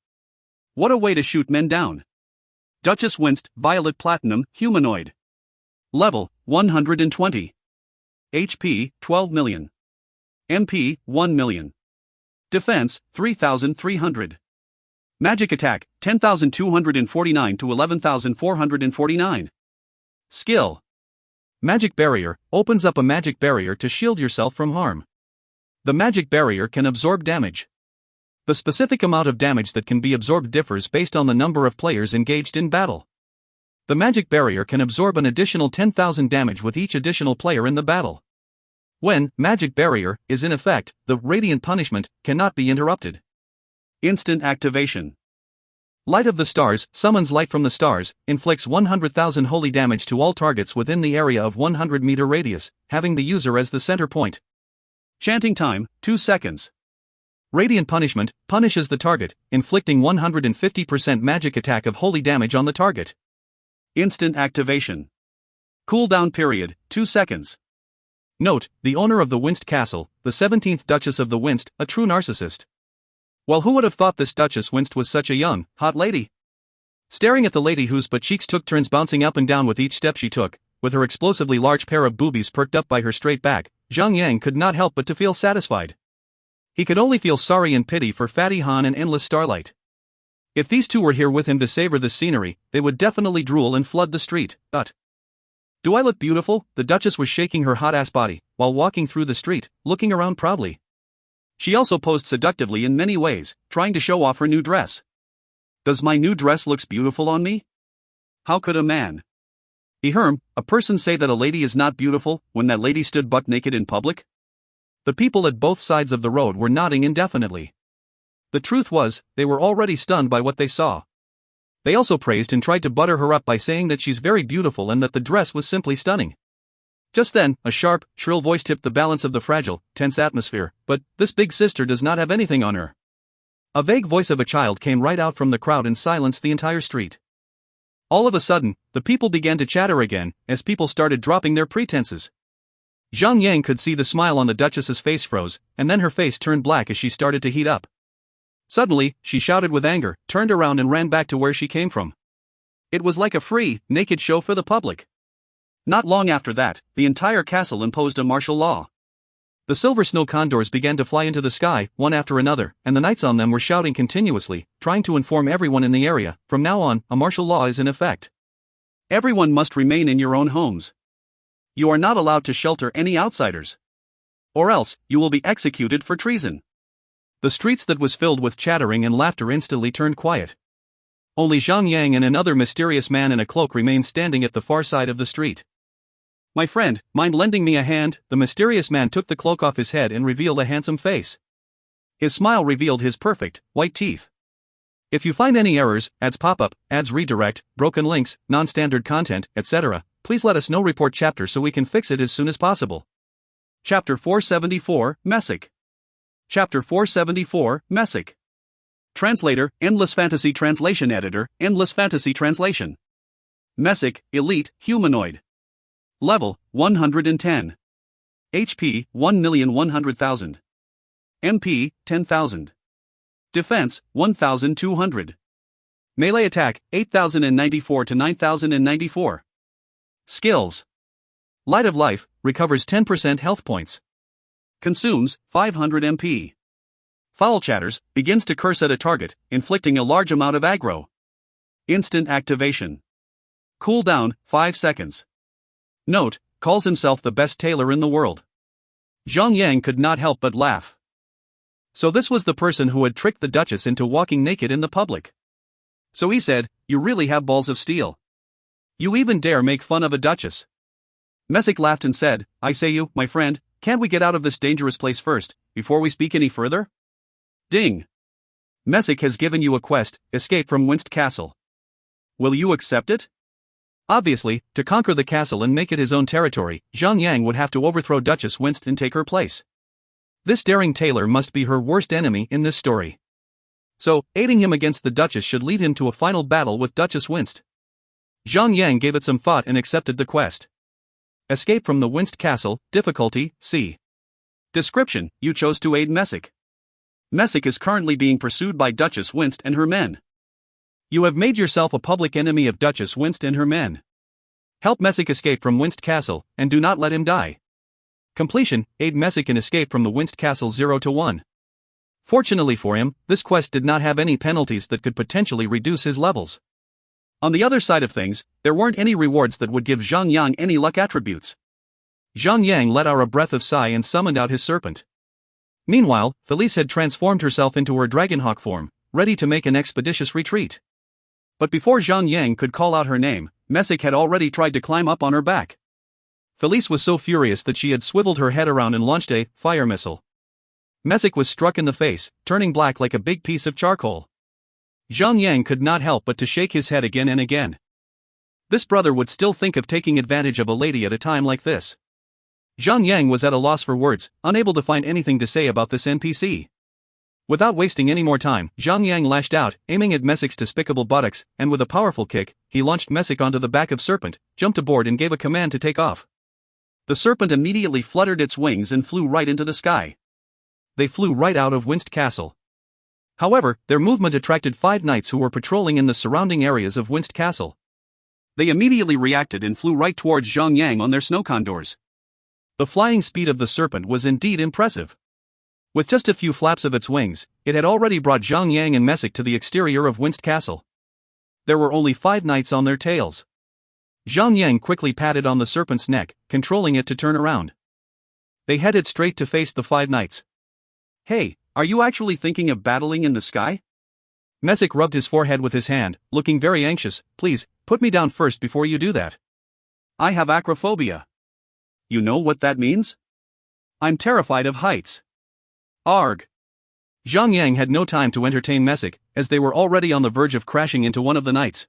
What a way to shoot men down. Duchess Winst, Violet Platinum, Humanoid. Level, 120. HP, 12 million. MP, 1 million. Defense, 3,300. Magic attack, 10,249 to 11,449. Skill. Magic barrier, opens up a magic barrier to shield yourself from harm. The magic barrier can absorb damage. The specific amount of damage that can be absorbed differs based on the number of players engaged in battle. The magic barrier can absorb an additional 10,000 damage with each additional player in the battle. When magic barrier is in effect, the radiant punishment cannot be interrupted. Instant activation. Light of the Stars summons light from the stars, inflicts 100,000 holy damage to all targets within the area of 100-meter radius, having the user as the center point. Chanting time, 2 seconds. Radiant punishment punishes the target, inflicting 150% magic attack of holy damage on the target. Instant activation. Cooldown period, 2 seconds. Note, the owner of the Winst Castle, the 17th Duchess of the Winst, a true narcissist. Well, who would have thought this Duchess Winst was such a young, hot lady? Staring at the lady whose butt cheeks took turns bouncing up and down with each step she took, with her explosively large pair of boobies perked up by her straight back, Zhang Yang could not help but to feel satisfied. He could only feel sorry and pity for Fatty Han and Endless Starlight. If these two were here with him to savor the scenery, they would definitely drool and flood the street. But do I look beautiful? The Duchess was shaking her hot-ass body while walking through the street, looking around proudly. She also posed seductively in many ways, trying to show off her new dress. Does my new dress looks beautiful on me? How could a man? A person say that a lady is not beautiful when that lady stood butt naked in public? The people at both sides of the road were nodding indefinitely. The truth was, they were already stunned by what they saw. They also praised and tried to butter her up by saying that she's very beautiful and that the dress was simply stunning. Just then, a sharp, shrill voice tipped the balance of the fragile, tense atmosphere, but this big sister does not have anything on her. A vague voice of a child came right out from the crowd and silenced the entire street. All of a sudden, the people began to chatter again, as people started dropping their pretenses. Zhang Yang could see the smile on the Duchess's face froze, and then her face turned black as she started to heat up. Suddenly, she shouted with anger, turned around and ran back to where she came from. It was like a free, naked show for the public. Not long after that, the entire castle imposed a martial law. The silver snow condors began to fly into the sky, one after another, and the knights on them were shouting continuously, trying to inform everyone in the area, from now on, a martial law is in effect. Everyone must remain in your own homes. You are not allowed to shelter any outsiders. Or else, you will be executed for treason. The streets that was filled with chattering and laughter instantly turned quiet. Only Zhang Yang and another mysterious man in a cloak remained standing at the far side of the street. My friend, mind lending me a hand? The mysterious man took the cloak off his head and revealed a handsome face. His smile revealed his perfect, white teeth. If you find any errors, ads pop up, ads redirect, broken links, non-standard content, etc., please let us know. Report chapter so we can fix it as soon as possible. Chapter 474, Messick. Chapter 474, Messick. Translator, Endless Fantasy Translation Editor, Endless Fantasy Translation. Messick, Elite, Humanoid. Level, 110. HP, 1,100,000. MP, 10,000. Defense, 1,200. Melee attack, 8,094 to 9,094. Skills. Light of Life, recovers 10% health points. Consumes, 500 MP. Foul Chatters, begins to curse at a target, inflicting a large amount of aggro. Instant activation. Cooldown, 5 seconds. Note, calls himself the best tailor in the world. Zhang Yang could not help but laugh. So this was the person who had tricked the Duchess into walking naked in the public. So he said, you really have balls of steel. You even dare make fun of a Duchess. Messick laughed and said, I say you, my friend, can't we get out of this dangerous place first, before we speak any further? Ding. Messick has given you a quest, escape from Winst Castle. Will you accept it? Obviously, to conquer the castle and make it his own territory, Zhang Yang would have to overthrow Duchess Winst and take her place. This daring tailor must be her worst enemy in this story. So, aiding him against the Duchess should lead him to a final battle with Duchess Winst. Zhang Yang gave it some thought and accepted the quest. Escape from the Winst Castle, difficulty, C. Description, you chose to aid Messick. Messick is currently being pursued by Duchess Winst and her men. You have made yourself a public enemy of Duchess Winst and her men. Help Messick escape from Winst Castle, and do not let him die. Completion, aid Messick in escape from the Winst Castle 0 to 1. Fortunately for him, this quest did not have any penalties that could potentially reduce his levels. On the other side of things, there weren't any rewards that would give Zhang Yang any luck attributes. Zhang Yang let out a breath of sigh and summoned out his serpent. Meanwhile, Felice had transformed herself into her dragonhawk form, ready to make an expeditious retreat. But before Zhang Yang could call out her name, Messick had already tried to climb up on her back. Felice was so furious that she had swiveled her head around and launched a fire missile. Messick was struck in the face, turning black like a big piece of charcoal. Zhang Yang could not help but to shake his head again and again. This brother would still think of taking advantage of a lady at a time like this. Zhang Yang was at a loss for words, unable to find anything to say about this NPC. Without wasting any more time, Zhang Yang lashed out, aiming at Messick's despicable buttocks, and with a powerful kick, he launched Messick onto the back of Serpent, jumped aboard and gave a command to take off. The Serpent immediately fluttered its wings and flew right into the sky. They flew right out of Winst Castle. However, their movement attracted 5 knights who were patrolling in the surrounding areas of Winst Castle. They immediately reacted and flew right towards Zhang Yang on their snow condors. The flying speed of the serpent was indeed impressive. With just a few flaps of its wings, it had already brought Zhang Yang and Messick to the exterior of Winst Castle. There were only 5 knights on their tails. Zhang Yang quickly patted on the serpent's neck, controlling it to turn around. They headed straight to face the 5 knights. "Hey, are you actually thinking of battling in the sky?" Messick rubbed his forehead with his hand, looking very anxious. "Please, put me down first before you do that. I have acrophobia." "You know what that means?" "I'm terrified of heights." "Arg." Zhang Yang had no time to entertain Messick, as they were already on the verge of crashing into one of the knights.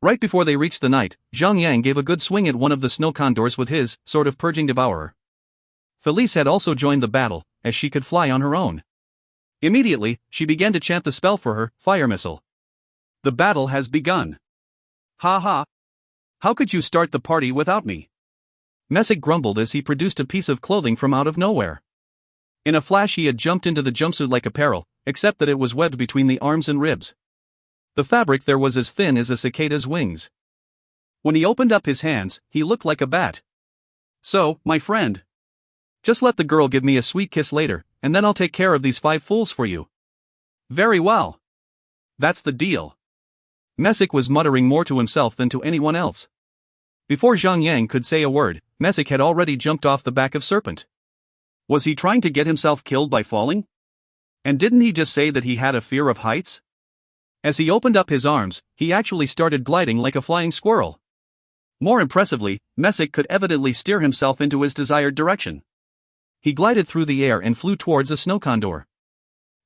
Right before they reached the knight, Zhang Yang gave a good swing at one of the snow condors with his, sort of purging devourer. Felice had also joined the battle, as she could fly on her own. Immediately, she began to chant the spell for her, fire missile. "The battle has begun. Ha ha. How could you start the party without me?" Messick grumbled as he produced a piece of clothing from out of nowhere. In a flash he had jumped into the jumpsuit-like apparel, except that it was webbed between the arms and ribs. The fabric there was as thin as a cicada's wings. When he opened up his hands, he looked like a bat. "So, my friend, just let the girl give me a sweet kiss later, and then I'll take care of these 5 fools for you." "Very well. That's the deal." Messick was muttering more to himself than to anyone else. Before Zhang Yang could say a word, Messick had already jumped off the back of Serpent. Was he trying to get himself killed by falling? And didn't he just say that he had a fear of heights? As he opened up his arms, he actually started gliding like a flying squirrel. More impressively, Messick could evidently steer himself into his desired direction. He glided through the air and flew towards a snow condor.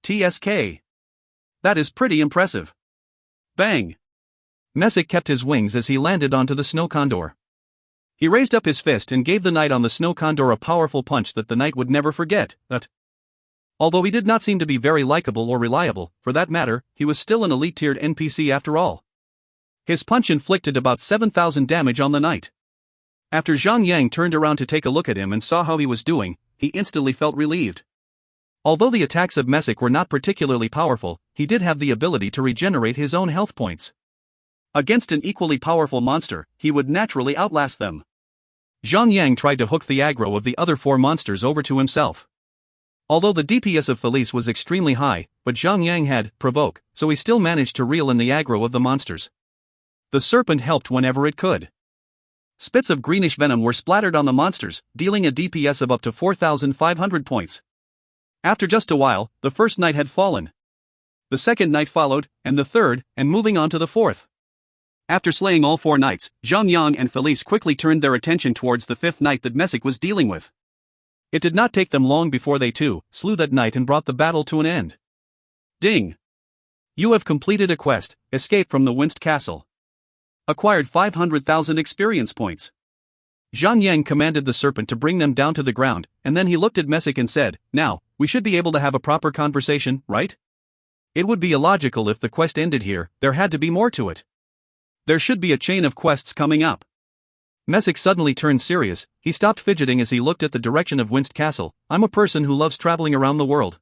TSK. That is pretty impressive. Bang! Messick kept his wings as he landed onto the snow condor. He raised up his fist and gave the knight on the snow condor a powerful punch that the knight would never forget. Although he did not seem to be very likable or reliable, for that matter, he was still an elite-tiered NPC after all. His punch inflicted about 7,000 damage on the knight. After Zhang Yang turned around to take a look at him and saw how he was doing, he instantly felt relieved. Although the attacks of Messick were not particularly powerful, he did have the ability to regenerate his own health points. Against an equally powerful monster, he would naturally outlast them. Zhang Yang tried to hook the aggro of the other 4 monsters over to himself. Although the DPS of Felice was extremely high, but Zhang Yang had provoke, so he still managed to reel in the aggro of the monsters. The serpent helped whenever it could. Spits of greenish venom were splattered on the monsters, dealing a DPS of up to 4,500 points. After just a while, the first knight had fallen. The second knight followed, and the third, and moving on to the 4th. After slaying all 4 knights, Zhang Yang and Felice quickly turned their attention towards the 5th knight that Messick was dealing with. It did not take them long before they too slew that knight and brought the battle to an end. Ding! You have completed a quest, escape from the Winst Castle. Acquired 500,000 experience points. Zhang Yang commanded the serpent to bring them down to the ground, and then he looked at Messick and said, "Now, we should be able to have a proper conversation, right? It would be illogical if the quest ended here, there had to be more to it. There should be a chain of quests coming up." Messick suddenly turned serious. He stopped fidgeting as he looked at the direction of Winst Castle. "I'm a person who loves traveling around the world.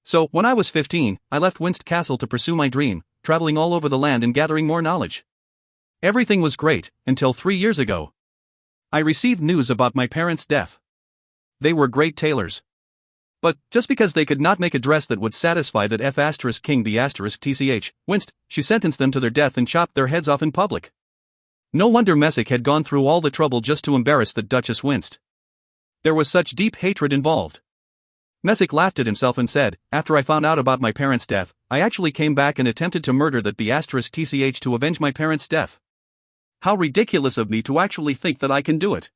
So, when I was 15, I left Winst Castle to pursue my dream, traveling all over the land and gathering more knowledge. Everything was great, until 3 years ago. I received news about my parents' death. They were great tailors. But, just because they could not make a dress that would satisfy that King B*TCH, Winst, she sentenced them to their death and chopped their heads off in public. No wonder Messick had gone through all the trouble just to embarrass the Duchess Winst. There was such deep hatred involved. Messick laughed at himself and said, "After I found out about my parents' death, I actually came back and attempted to murder that B*TCH to avenge my parents' death. How ridiculous of me to actually think that I can do it.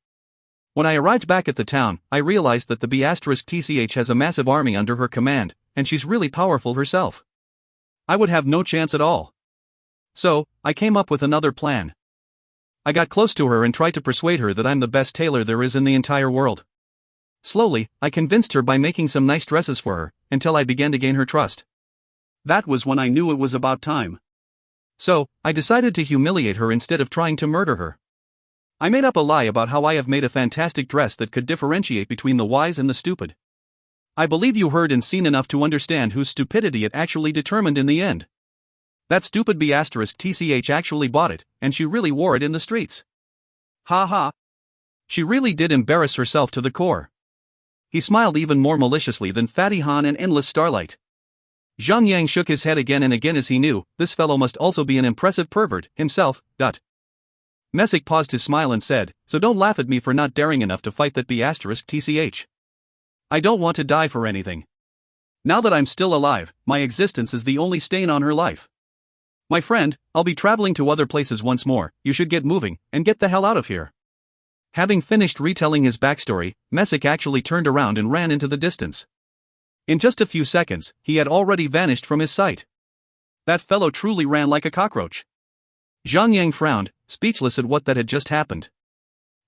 When I arrived back at the town, I realized that the B*TCH has a massive army under her command, and she's really powerful herself. I would have no chance at all. So, I came up with another plan. I got close to her and tried to persuade her that I'm the best tailor there is in the entire world. Slowly, I convinced her by making some nice dresses for her, until I began to gain her trust. That was when I knew it was about time. So, I decided to humiliate her instead of trying to murder her. I made up a lie about how I have made a fantastic dress that could differentiate between the wise and the stupid. I believe you heard and seen enough to understand whose stupidity it actually determined in the end. That stupid B*TCH actually bought it, and she really wore it in the streets. Ha ha. She really did embarrass herself to the core. He smiled even more maliciously than Fatty Han and Endless Starlight. Zhang Yang shook his head again and again as he knew, this fellow must also be an impressive pervert, himself. Messick paused his smile and said, so don't laugh at me for not daring enough to fight that B*TCH. I don't want to die for anything. Now that I'm still alive, my existence is the only stain on her life. My friend, I'll be traveling to other places once more, you should get moving, and get the hell out of here. Having finished retelling his backstory, Messick actually turned around and ran into the distance. In just a few seconds, he had already vanished from his sight. That fellow truly ran like a cockroach. Zhang Yang frowned, speechless at what that had just happened.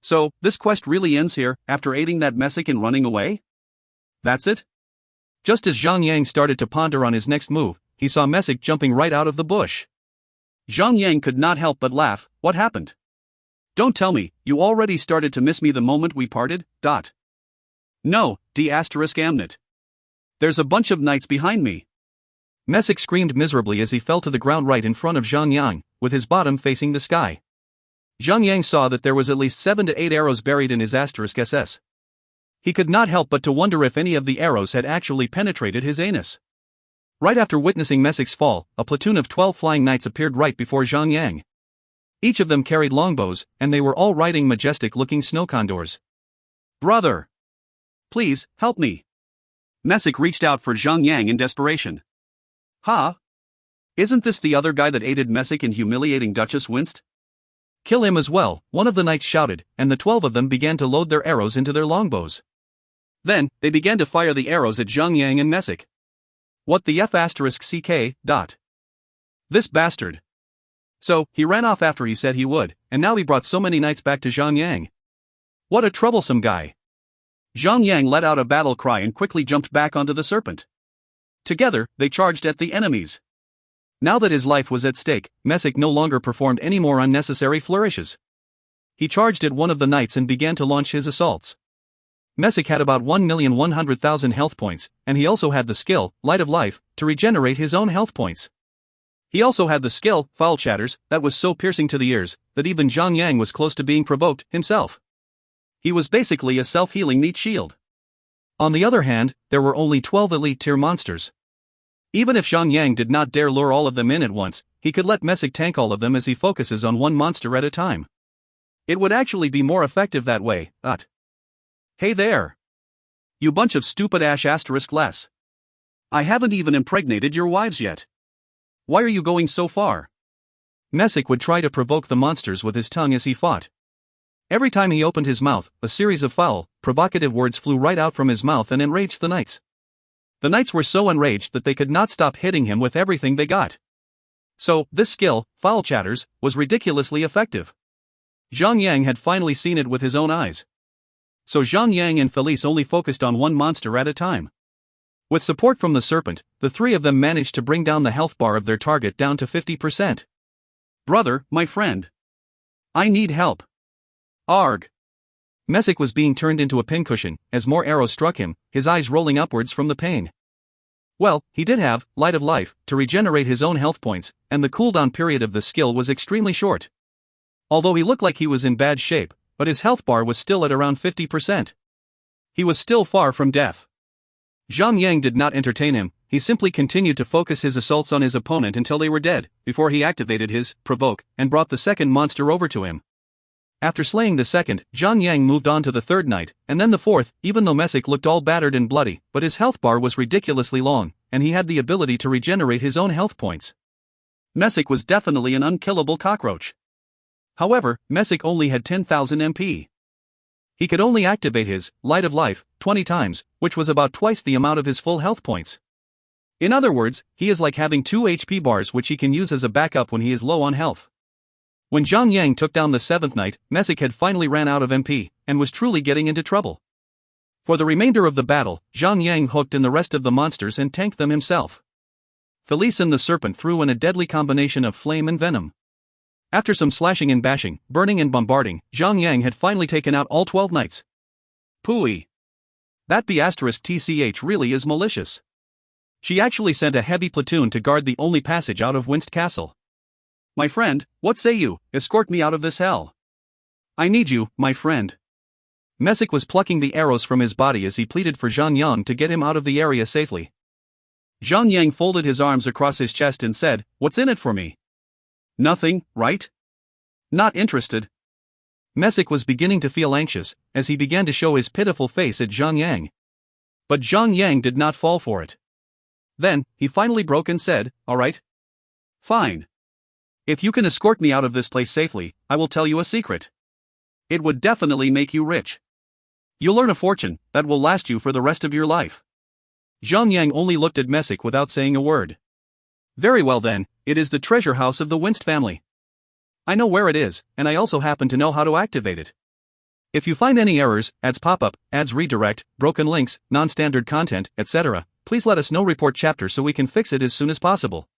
So, this quest really ends here, after aiding that Messick in running away? That's it? Just as Zhang Yang started to ponder on his next move, he saw Messick jumping right out of the bush. Zhang Yang could not help but laugh. What happened? Don't tell me, you already started to miss me the moment we parted? No, D*Amnit. There's a bunch of knights behind me. Messick screamed miserably as he fell to the ground right in front of Zhang Yang, with his bottom facing the sky. Zhang Yang saw that there was at least 7 to 8 arrows buried in his *SS. He could not help but to wonder if any of the arrows had actually penetrated his anus. Right after witnessing Messick's fall, a platoon of 12 flying knights appeared right before Zhang Yang. Each of them carried longbows, and they were all riding majestic-looking snow condors. Brother! Please, help me! Messick reached out for Zhang Yang in desperation. Ha! Isn't this the other guy that aided Messick in humiliating Duchess Winst? Kill him as well, one of the knights shouted, and the 12 of them began to load their arrows into their longbows. Then, they began to fire the arrows at Zhang Yang and Messick. What the F***CK. This bastard. So, he ran off after he said he would, and now he brought so many knights back to Zhang Yang. What a troublesome guy. Zhang Yang let out a battle cry and quickly jumped back onto the serpent. Together, they charged at the enemies. Now that his life was at stake, Messick no longer performed any more unnecessary flourishes. He charged at one of the knights and began to launch his assaults. Messick had about 1,100,000 health points, and he also had the skill, Light of Life, to regenerate his own health points. He also had the skill, Foul Chatters, that was so piercing to the ears, that even Zhang Yang was close to being provoked, himself. He was basically a self-healing meat shield. On the other hand, there were only 12 elite-tier monsters. Even if Zhang Yang did not dare lure all of them in at once, he could let Messick tank all of them as he focuses on one monster at a time. It would actually be more effective that way. Hey there! You bunch of stupid **less. I haven't even impregnated your wives yet. Why are you going so far? Messick would try to provoke the monsters with his tongue as he fought. Every time he opened his mouth, a series of foul, provocative words flew right out from his mouth and enraged the knights. The knights were so enraged that they could not stop hitting him with everything they got. So, this skill, Foul Chatters, was ridiculously effective. Zhang Yang had finally seen it with his own eyes. So Zhang Yang and Felice only focused on one monster at a time. With support from the serpent, the 3 of them managed to bring down the health bar of their target down to 50%. Brother, my friend. I need help. Arg. Messick was being turned into a pincushion, as more arrows struck him, his eyes rolling upwards from the pain. Well, he did have Light of Life to regenerate his own health points, and the cooldown period of the skill was extremely short. Although he looked like he was in bad shape, but his health bar was still at around 50%. He was still far from death. Zhang Yang did not entertain him, he simply continued to focus his assaults on his opponent until they were dead, before he activated his Provoke, and brought the second monster over to him. After slaying the second, Zhang Yang moved on to the third knight, and then the fourth, even though Messick looked all battered and bloody, but his health bar was ridiculously long, and he had the ability to regenerate his own health points. Messick was definitely an unkillable cockroach. However, Messick only had 10,000 MP. He could only activate his Light of Life 20 times, which was about twice the amount of his full health points. In other words, he is like having 2 HP bars which he can use as a backup when he is low on health. When Zhang Yang took down the 7th knight, Messick had finally ran out of MP, and was truly getting into trouble. For the remainder of the battle, Zhang Yang hooked in the rest of the monsters and tanked them himself. Felice and the serpent threw in a deadly combination of flame and venom. After some slashing and bashing, burning and bombarding, Zhang Yang had finally taken out all 12 knights. Pooey. That B*TCH really is malicious. She actually sent a heavy platoon to guard the only passage out of Winst Castle. My friend, what say you, escort me out of this hell? I need you, my friend. Messick was plucking the arrows from his body as he pleaded for Zhang Yang to get him out of the area safely. Zhang Yang folded his arms across his chest and said, "What's in it for me?" "Nothing, right?" "Not interested." Messick was beginning to feel anxious, as he began to show his pitiful face at Zhang Yang. But Zhang Yang did not fall for it. Then, he finally broke and said, "All right. Fine. If you can escort me out of this place safely, I will tell you a secret. It would definitely make you rich. You'll earn a fortune that will last you for the rest of your life." Zhang Yang only looked at Messick without saying a word. "Very well then, it is the treasure house of the Winst family. I know where it is, and I also happen to know how to activate it. If you find any errors, ads pop-up, ads redirect, broken links, non-standard content, etc., please let us know. Report chapter so we can fix it as soon as possible."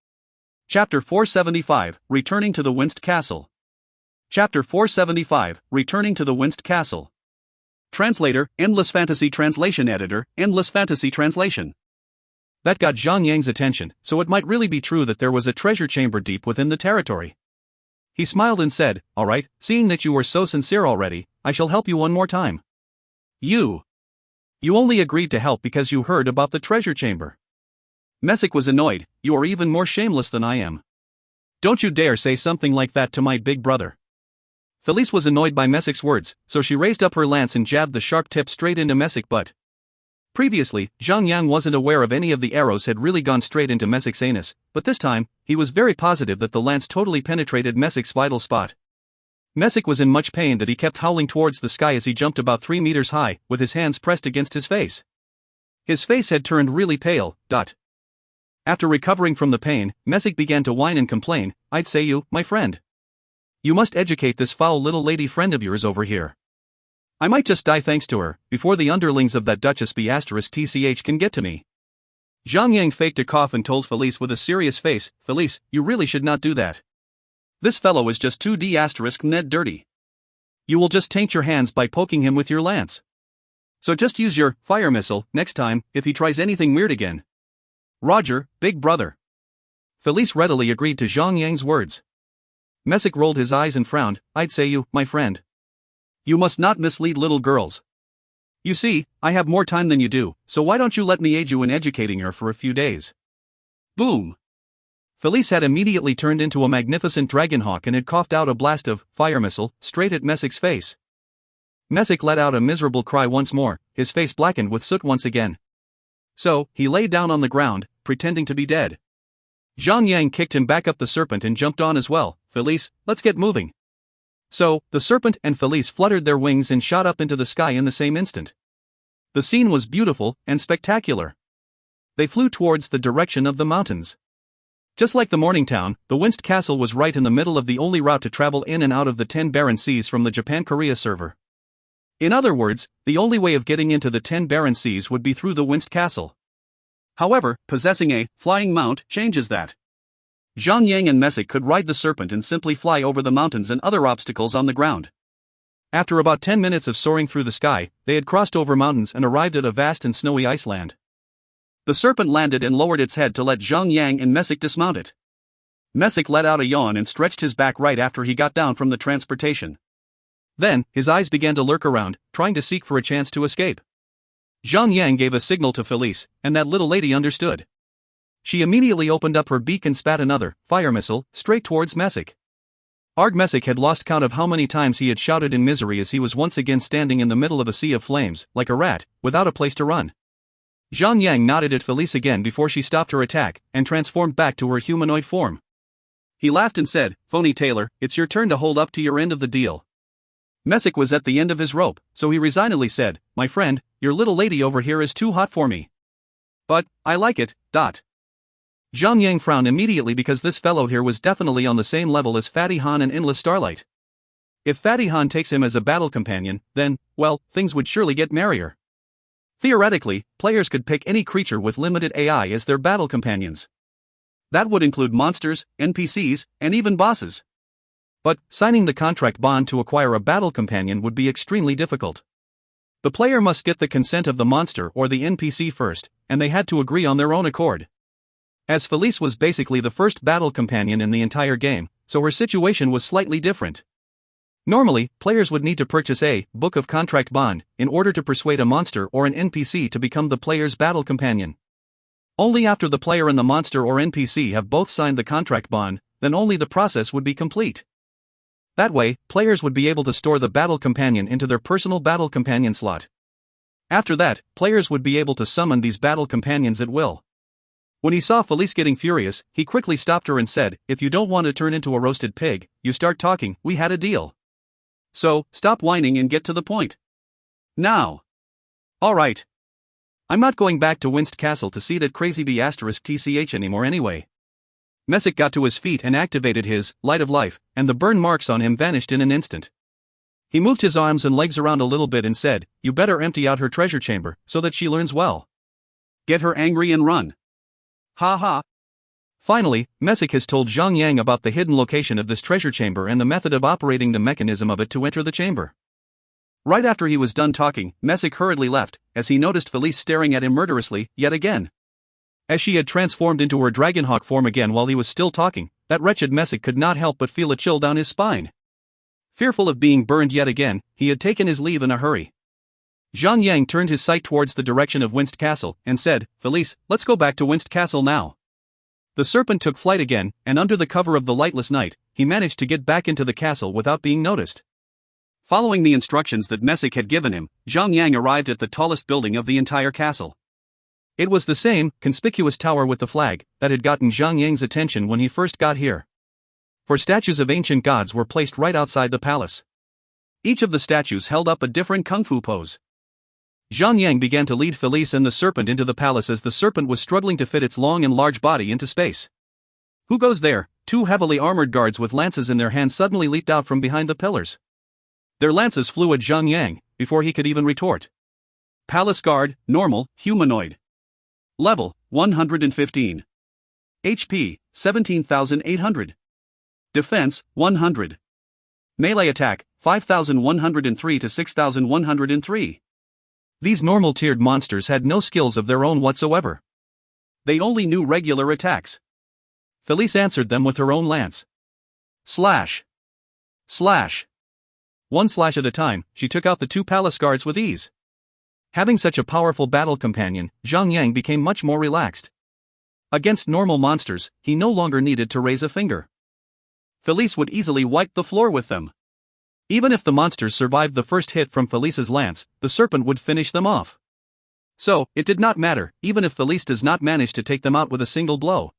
Chapter 475, Returning to the Winst Castle. Chapter 475, Returning to the Winst Castle. Translator, Endless Fantasy Translation Editor, Endless Fantasy Translation. That got Zhang Yang's attention, so it might really be true that there was a treasure chamber deep within the territory. He smiled and said, "All right, seeing that you were so sincere already, I shall help you one more time." You only agreed to help because you heard about the treasure chamber." Messick was annoyed. "You are even more shameless than I am. Don't you dare say something like that to my big brother." Felice was annoyed by Messick's words, so she raised up her lance and jabbed the sharp tip straight into Messick's butt. Previously, Zhang Yang wasn't aware of any of the arrows had really gone straight into Messick's anus, but this time, he was very positive that the lance totally penetrated Messick's vital spot. Messick was in much pain that he kept howling towards the sky as he jumped about 3 meters high, with his hands pressed against his face. His face had turned really pale. After recovering from the pain, Messick began to whine and complain, "I'd say you, my friend. You must educate this foul little lady friend of yours over here. I might just die thanks to her, before the underlings of that Duchess B*TCH can get to me." Zhang Yang faked a cough and told Felice with a serious face, "Felice, you really should not do that. This fellow is just too D*Ned dirty. You will just taint your hands by poking him with your lance. So just use your fire missile next time, if he tries anything weird again." "Roger, big brother." Felice readily agreed to Zhang Yang's words. Messick rolled his eyes and frowned, "I'd say you, my friend. You must not mislead little girls. You see, I have more time than you do, so why don't you let me aid you in educating her for a few days?" Boom! Felice had immediately turned into a magnificent dragonhawk and had coughed out a blast of fire missile straight at Messick's face. Messick let out a miserable cry once more, his face blackened with soot once again. So, he lay down on the ground, pretending to be dead. Zhang Yang kicked him back up the serpent and jumped on as well. "Felice, let's get moving." So, the serpent and Felice fluttered their wings and shot up into the sky in the same instant. The scene was beautiful and spectacular. They flew towards the direction of the mountains. Just like the morning town, the Winst Castle was right in the middle of the only route to travel in and out of the 10 barren seas from the Japan-Korea server. In other words, the only way of getting into the 10 barren seas would be through the Winst Castle. However, possessing a flying mount changes that. Zhang Yang and Messick could ride the serpent and simply fly over the mountains and other obstacles on the ground. After about 10 minutes of soaring through the sky, they had crossed over mountains and arrived at a vast and snowy iceland. The serpent landed and lowered its head to let Zhang Yang and Messick dismount it. Messick let out a yawn and stretched his back right after he got down from the transportation. Then, his eyes began to lurk around, trying to seek for a chance to escape. Zhang Yang gave a signal to Felice, and that little lady understood. She immediately opened up her beak and spat another fire missile straight towards Messick. Messick had lost count of how many times he had shouted in misery as he was once again standing in the middle of a sea of flames, like a rat, without a place to run. Zhang Yang nodded at Felice again before she stopped her attack, and transformed back to her humanoid form. He laughed and said, "Phony Taylor, it's your turn to hold up to your end of the deal." Messick was at the end of his rope, so he resignedly said, "My friend, your little lady over here is too hot for me. But, I like it, . Zhang Yang frowned immediately because this fellow here was definitely on the same level as Fatty Han and Endless Starlight. If Fatty Han takes him as a battle companion, then, well, things would surely get merrier. Theoretically, players could pick any creature with limited AI as their battle companions. That would include monsters, NPCs, and even bosses. But, signing the contract bond to acquire a battle companion would be extremely difficult. The player must get the consent of the monster or the NPC first, and they had to agree on their own accord. As Felice was basically the first battle companion in the entire game, so her situation was slightly different. Normally, players would need to purchase a Book of Contract Bond in order to persuade a monster or an NPC to become the player's battle companion. Only after the player and the monster or NPC have both signed the contract bond, then only the process would be complete. That way, players would be able to store the battle companion into their personal battle companion slot. After that, players would be able to summon these battle companions at will. When he saw Felice getting furious, he quickly stopped her and said, "If you don't want to turn into a roasted pig, you start talking, we had a deal. So, stop whining and get to the point. Now." "Alright. I'm not going back to Winst Castle to see that crazy B***TCH anymore anyway." Messick got to his feet and activated his Light of Life, and the burn marks on him vanished in an instant. He moved his arms and legs around a little bit and said, "You better empty out her treasure chamber, so that she learns well. Get her angry and run." Ha ha. Finally, Messick has told Zhang Yang about the hidden location of this treasure chamber and the method of operating the mechanism of it to enter the chamber. Right after he was done talking, Messick hurriedly left, as he noticed Felice staring at him murderously, yet again. As she had transformed into her Dragonhawk form again while he was still talking, that wretched Messick could not help but feel a chill down his spine. Fearful of being burned yet again, he had taken his leave in a hurry. Zhang Yang turned his sight towards the direction of Winst Castle, and said, "Felice, let's go back to Winst Castle now." The serpent took flight again, and under the cover of the lightless night, he managed to get back into the castle without being noticed. Following the instructions that Messick had given him, Zhang Yang arrived at the tallest building of the entire castle. It was the same, conspicuous tower with the flag, that had gotten Zhang Yang's attention when he first got here. For statues of ancient gods were placed right outside the palace. Each of the statues held up a different kung fu pose. Zhang Yang began to lead Felice and the serpent into the palace as the serpent was struggling to fit its long and large body into space. "Who goes there?" Two heavily armored guards with lances in their hands suddenly leaped out from behind the pillars. Their lances flew at Zhang Yang, before he could even retort. Palace Guard, Normal, Humanoid. Level, 115. HP, 17,800. Defense, 100. Melee attack, 5,103 to 6,103. These normal-tiered monsters had no skills of their own whatsoever. They only knew regular attacks. Felice answered them with her own lance. Slash. Slash. One slash at a time, she took out the two palace guards with ease. Having such a powerful battle companion, Zhang Yang became much more relaxed. Against normal monsters, he no longer needed to raise a finger. Felice would easily wipe the floor with them. Even if the monsters survived the first hit from Felice's lance, the serpent would finish them off. So, it did not matter, even if Felice does not manage to take them out with a single blow.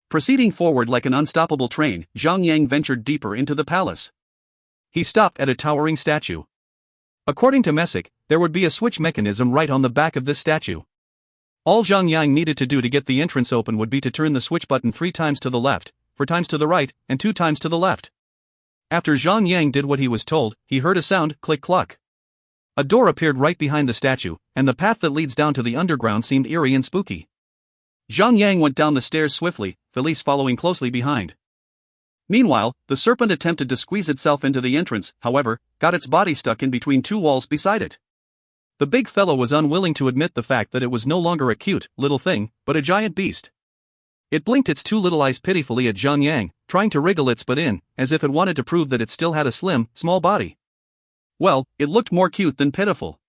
Proceeding forward like an unstoppable train, Zhang Yang ventured deeper into the palace. He stopped at a towering statue. According to Messick, there would be a switch mechanism right on the back of this statue. All Zhang Yang needed to do to get the entrance open would be to turn the switch button 3 times to the left, 4 times to the right, and 2 times to the left. After Zhang Yang did what he was told, he heard a sound, click-cluck. A door appeared right behind the statue, and the path that leads down to the underground seemed eerie and spooky. Zhang Yang went down the stairs swiftly, Felice following closely behind. Meanwhile, the serpent attempted to squeeze itself into the entrance, however, got its body stuck in between 2 walls beside it. The big fellow was unwilling to admit the fact that it was no longer a cute, little thing, but a giant beast. It blinked its 2 little eyes pitifully at Zhang Yang, trying to wriggle its butt in, as if it wanted to prove that it still had a slim, small body. Well, it looked more cute than pitiful.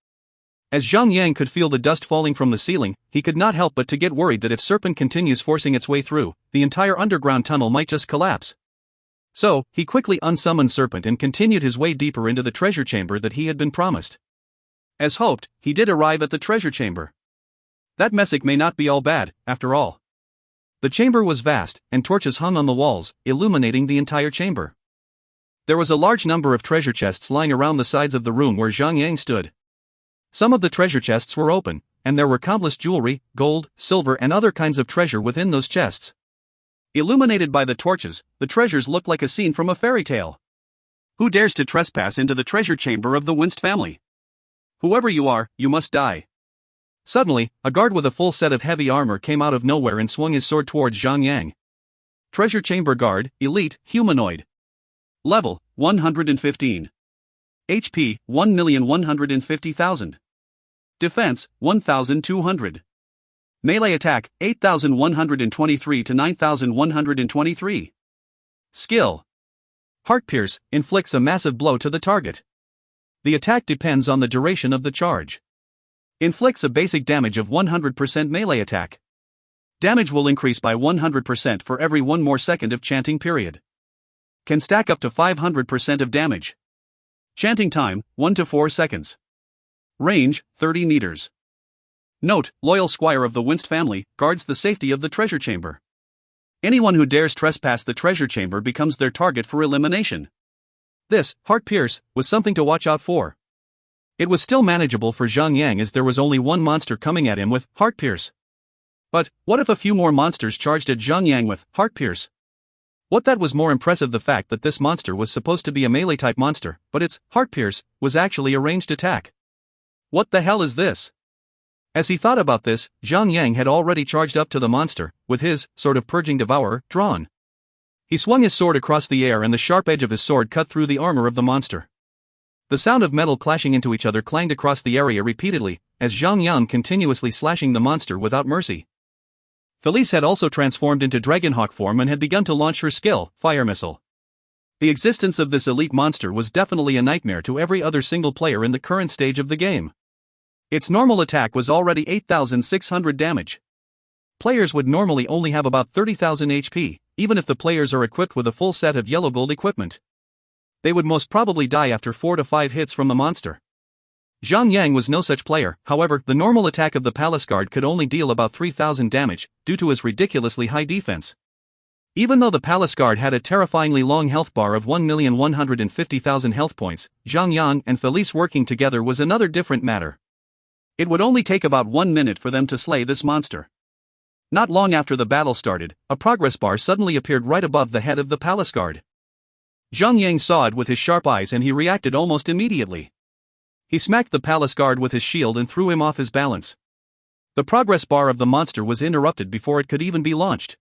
As Zhang Yang could feel the dust falling from the ceiling, he could not help but to get worried that if serpent continues forcing its way through, the entire underground tunnel might just collapse. So, he quickly unsummoned serpent and continued his way deeper into the treasure chamber that he had been promised. As hoped, he did arrive at the treasure chamber. That Messick may not be all bad, after all. The chamber was vast, and torches hung on the walls, illuminating the entire chamber. There was a large number of treasure chests lying around the sides of the room where Zhang Yang stood. Some of the treasure chests were open, and there were countless jewelry, gold, silver and other kinds of treasure within those chests. Illuminated by the torches, the treasures looked like a scene from a fairy tale. Who dares to trespass into the treasure chamber of the Winst family? Whoever you are, you must die. Suddenly, a guard with a full set of heavy armor came out of nowhere and swung his sword towards Zhang Yang. Treasure Chamber Guard, Elite, Humanoid. Level, 115. HP, 1,150,000. Defense, 1,200. Melee attack, 8,123 to 9,123. Skill. Heart Pierce inflicts a massive blow to the target. The attack depends on the duration of the charge. Inflicts a basic damage of 100% melee attack. Damage will increase by 100% for every 1 more second of chanting period. Can stack up to 500% of damage. Chanting time, 1 to 4 seconds. Range, 30 meters. Note, loyal squire of the Winst family guards the safety of the treasure chamber. Anyone who dares trespass the treasure chamber becomes their target for elimination. This, Heart Pierce, was something to watch out for. It was still manageable for Zhang Yang as there was only one monster coming at him with Heart Pierce. But, what if a few more monsters charged at Zhang Yang with Heart Pierce? What that was more impressive the fact that this monster was supposed to be a melee-type monster, but its Heart Pierce was actually a ranged attack. What the hell is this? As he thought about this, Zhang Yang had already charged up to the monster, with his sword of Purging Devourer drawn. He swung his sword across the air and the sharp edge of his sword cut through the armor of the monster. The sound of metal clashing into each other clanged across the area repeatedly, as Zhang Yang continuously slashing the monster without mercy. Felice had also transformed into Dragonhawk form and had begun to launch her skill, Fire Missile. The existence of this elite monster was definitely a nightmare to every other single player in the current stage of the game. Its normal attack was already 8,600 damage. Players would normally only have about 30,000 HP, even if the players are equipped with a full set of yellow gold equipment. They would most probably die after 4 to 5 hits from the monster. Zhang Yang was no such player, however, the normal attack of the Palace Guard could only deal about 3,000 damage, due to his ridiculously high defense. Even though the Palace Guard had a terrifyingly long health bar of 1,150,000 health points, Zhang Yang and Felice working together was another different matter. It would only take about 1 minute for them to slay this monster. Not long after the battle started, a progress bar suddenly appeared right above the head of the Palace Guard. Zhang Yang saw it with his sharp eyes and he reacted almost immediately. He smacked the Palace Guard with his shield and threw him off his balance. The progress bar of the monster was interrupted before it could even be launched.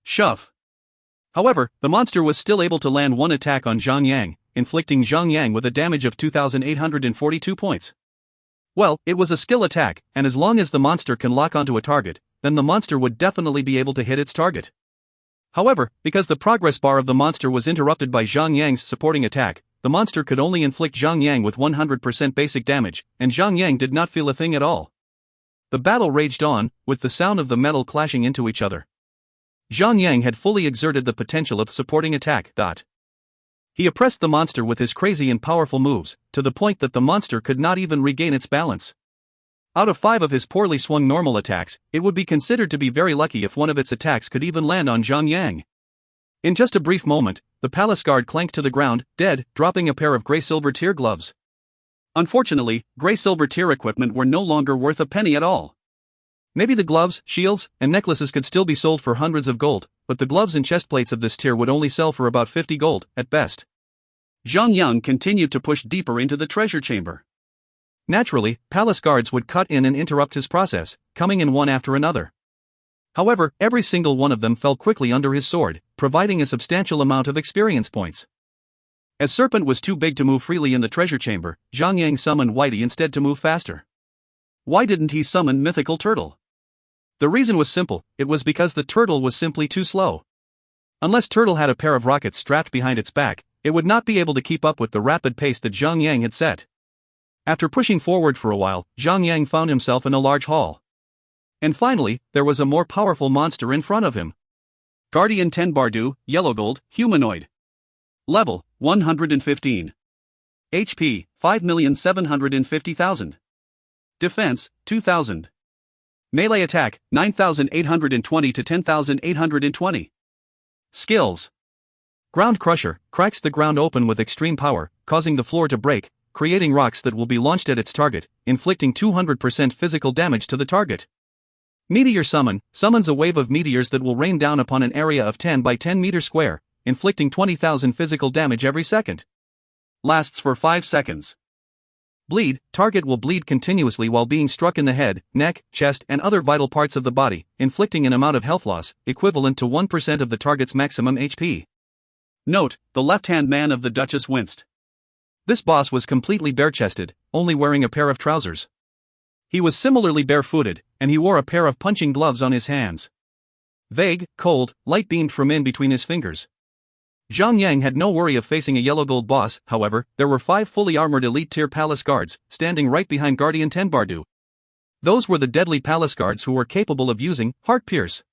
Shove. However, the monster was still able to land one attack on Zhang Yang, inflicting Zhang Yang with a damage of 2,842 points. Well, it was a skill attack, and as long as the monster can lock onto a target, then the monster would definitely be able to hit its target. However, because the progress bar of the monster was interrupted by Zhang Yang's supporting attack, the monster could only inflict Zhang Yang with 100% basic damage, and Zhang Yang did not feel a thing at all. The battle raged on, with the sound of the metal clashing into each other. Zhang Yang had fully exerted the potential of supporting attack. He oppressed the monster with his crazy and powerful moves, to the point that the monster could not even regain its balance. Out of 5 of his poorly swung normal attacks, it would be considered to be very lucky if one of its attacks could even land on Zhang Yang. In just a brief moment, the Palace Guard clanked to the ground, dead, dropping a pair of gray-silver tier gloves. Unfortunately, gray-silver tier equipment were no longer worth a penny at all. Maybe the gloves, shields, and necklaces could still be sold for hundreds of gold, but the gloves and chestplates of this tier would only sell for about 50 gold, at best. Zhang Yang continued to push deeper into the treasure chamber. Naturally, Palace Guards would cut in and interrupt his process, coming in one after another. However, every single one of them fell quickly under his sword, providing a substantial amount of experience points. As Serpent was too big to move freely in the treasure chamber, Zhang Yang summoned Whitey instead to move faster. Why didn't he summon Mythical Turtle? The reason was simple, it was because the turtle was simply too slow. Unless Turtle had a pair of rockets strapped behind its back, it would not be able to keep up with the rapid pace that Zhang Yang had set. After pushing forward for a while, Zhang Yang found himself in a large hall. And finally, there was a more powerful monster in front of him. Guardian 10 Bardu, Yellow Gold, Humanoid. Level, 115. HP, 5,750,000. Defense, 2,000. Melee attack, 9,820 to 10,820. Skills. Ground Crusher, cracks the ground open with extreme power, causing the floor to break, creating rocks that will be launched at its target, inflicting 200% physical damage to the target. Meteor Summon, summons a wave of meteors that will rain down upon an area of 10 by 10 meters square, inflicting 20,000 physical damage every second. Lasts for 5 seconds. Bleed, target will bleed continuously while being struck in the head, neck, chest and other vital parts of the body, inflicting an amount of health loss, equivalent to 1% of the target's maximum HP. Note, the left-hand man of the Duchess winced. This boss was completely bare-chested, only wearing a pair of trousers. He was similarly barefooted, and he wore a pair of punching gloves on his hands. Vague, cold, light beamed from in between his fingers. Zhang Yang had no worry of facing a yellow gold boss. However, there were 5 fully armored elite tier palace guards, standing right behind Guardian Tenbardu. Those were the deadly palace guards who were capable of using Heart Pierce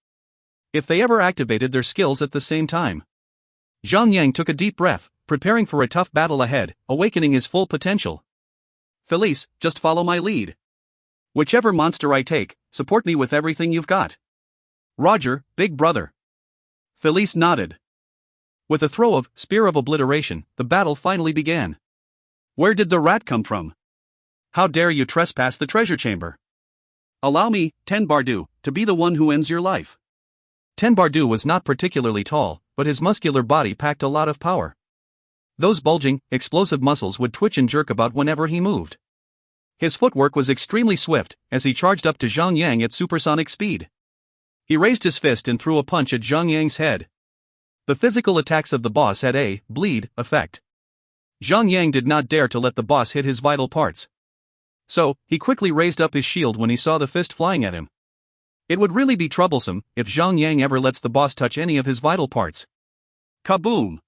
if they ever activated their skills at the same time. Zhang Yang took a deep breath, preparing for a tough battle ahead, awakening his full potential. Felice, just follow my lead. Whichever monster I take, support me with everything you've got. Roger, big brother. Felice nodded. With a throw of Spear of Obliteration, the battle finally began. Where did the rat come from? How dare you trespass the treasure chamber? Allow me, Tenbardu, to be the one who ends your life. Tenbardu was not particularly tall, but his muscular body packed a lot of power. Those bulging, explosive muscles would twitch and jerk about whenever he moved. His footwork was extremely swift, as he charged up to Zhang Yang at supersonic speed. He raised his fist and threw a punch at Zhang Yang's head. The physical attacks of the boss had a bleed effect. Zhang Yang did not dare to let the boss hit his vital parts. So, he quickly raised up his shield when he saw the fist flying at him. It would really be troublesome if Zhang Yang ever lets the boss touch any of his vital parts. Kaboom!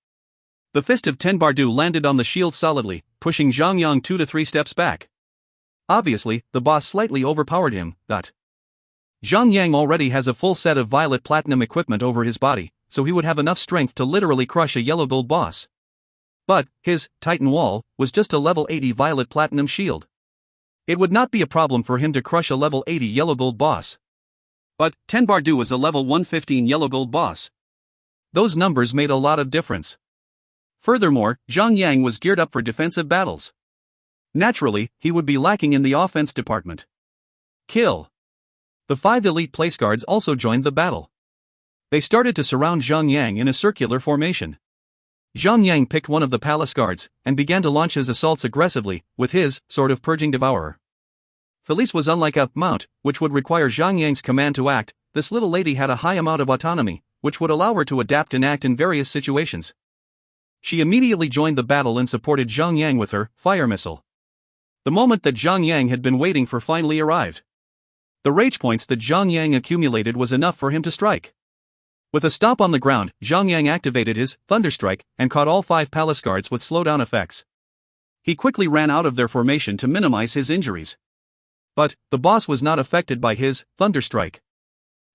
The fist of Tenbardu landed on the shield solidly, pushing Zhang Yang 2 to 3 steps back. Obviously, the boss slightly overpowered him. Zhang Yang already has a full set of violet platinum equipment over his body, so he would have enough strength to literally crush a yellow gold boss. But his Titan Wall was just a level 80 violet platinum shield. It would not be a problem for him to crush a level 80 yellow gold boss. But Tenbardu was a level 115 yellow gold boss. Those numbers made a lot of difference. Furthermore, Zhang Yang was geared up for defensive battles. Naturally, he would be lacking in the offense department. Kill. The 5 elite place guards also joined the battle. They started to surround Zhang Yang in a circular formation. Zhang Yang picked one of the palace guards, and began to launch his assaults aggressively, with his sword of Purging Devourer. Felice was unlike a mount, which would require Zhang Yang's command to act. This little lady had a high amount of autonomy, which would allow her to adapt and act in various situations. She immediately joined the battle and supported Zhang Yang with her fire missile. The moment that Zhang Yang had been waiting for finally arrived. The rage points that Zhang Yang accumulated was enough for him to strike. With a stomp on the ground, Zhang Yang activated his Thunderstrike and caught all 5 palace guards with slowdown effects. He quickly ran out of their formation to minimize his injuries. But the boss was not affected by his Thunderstrike.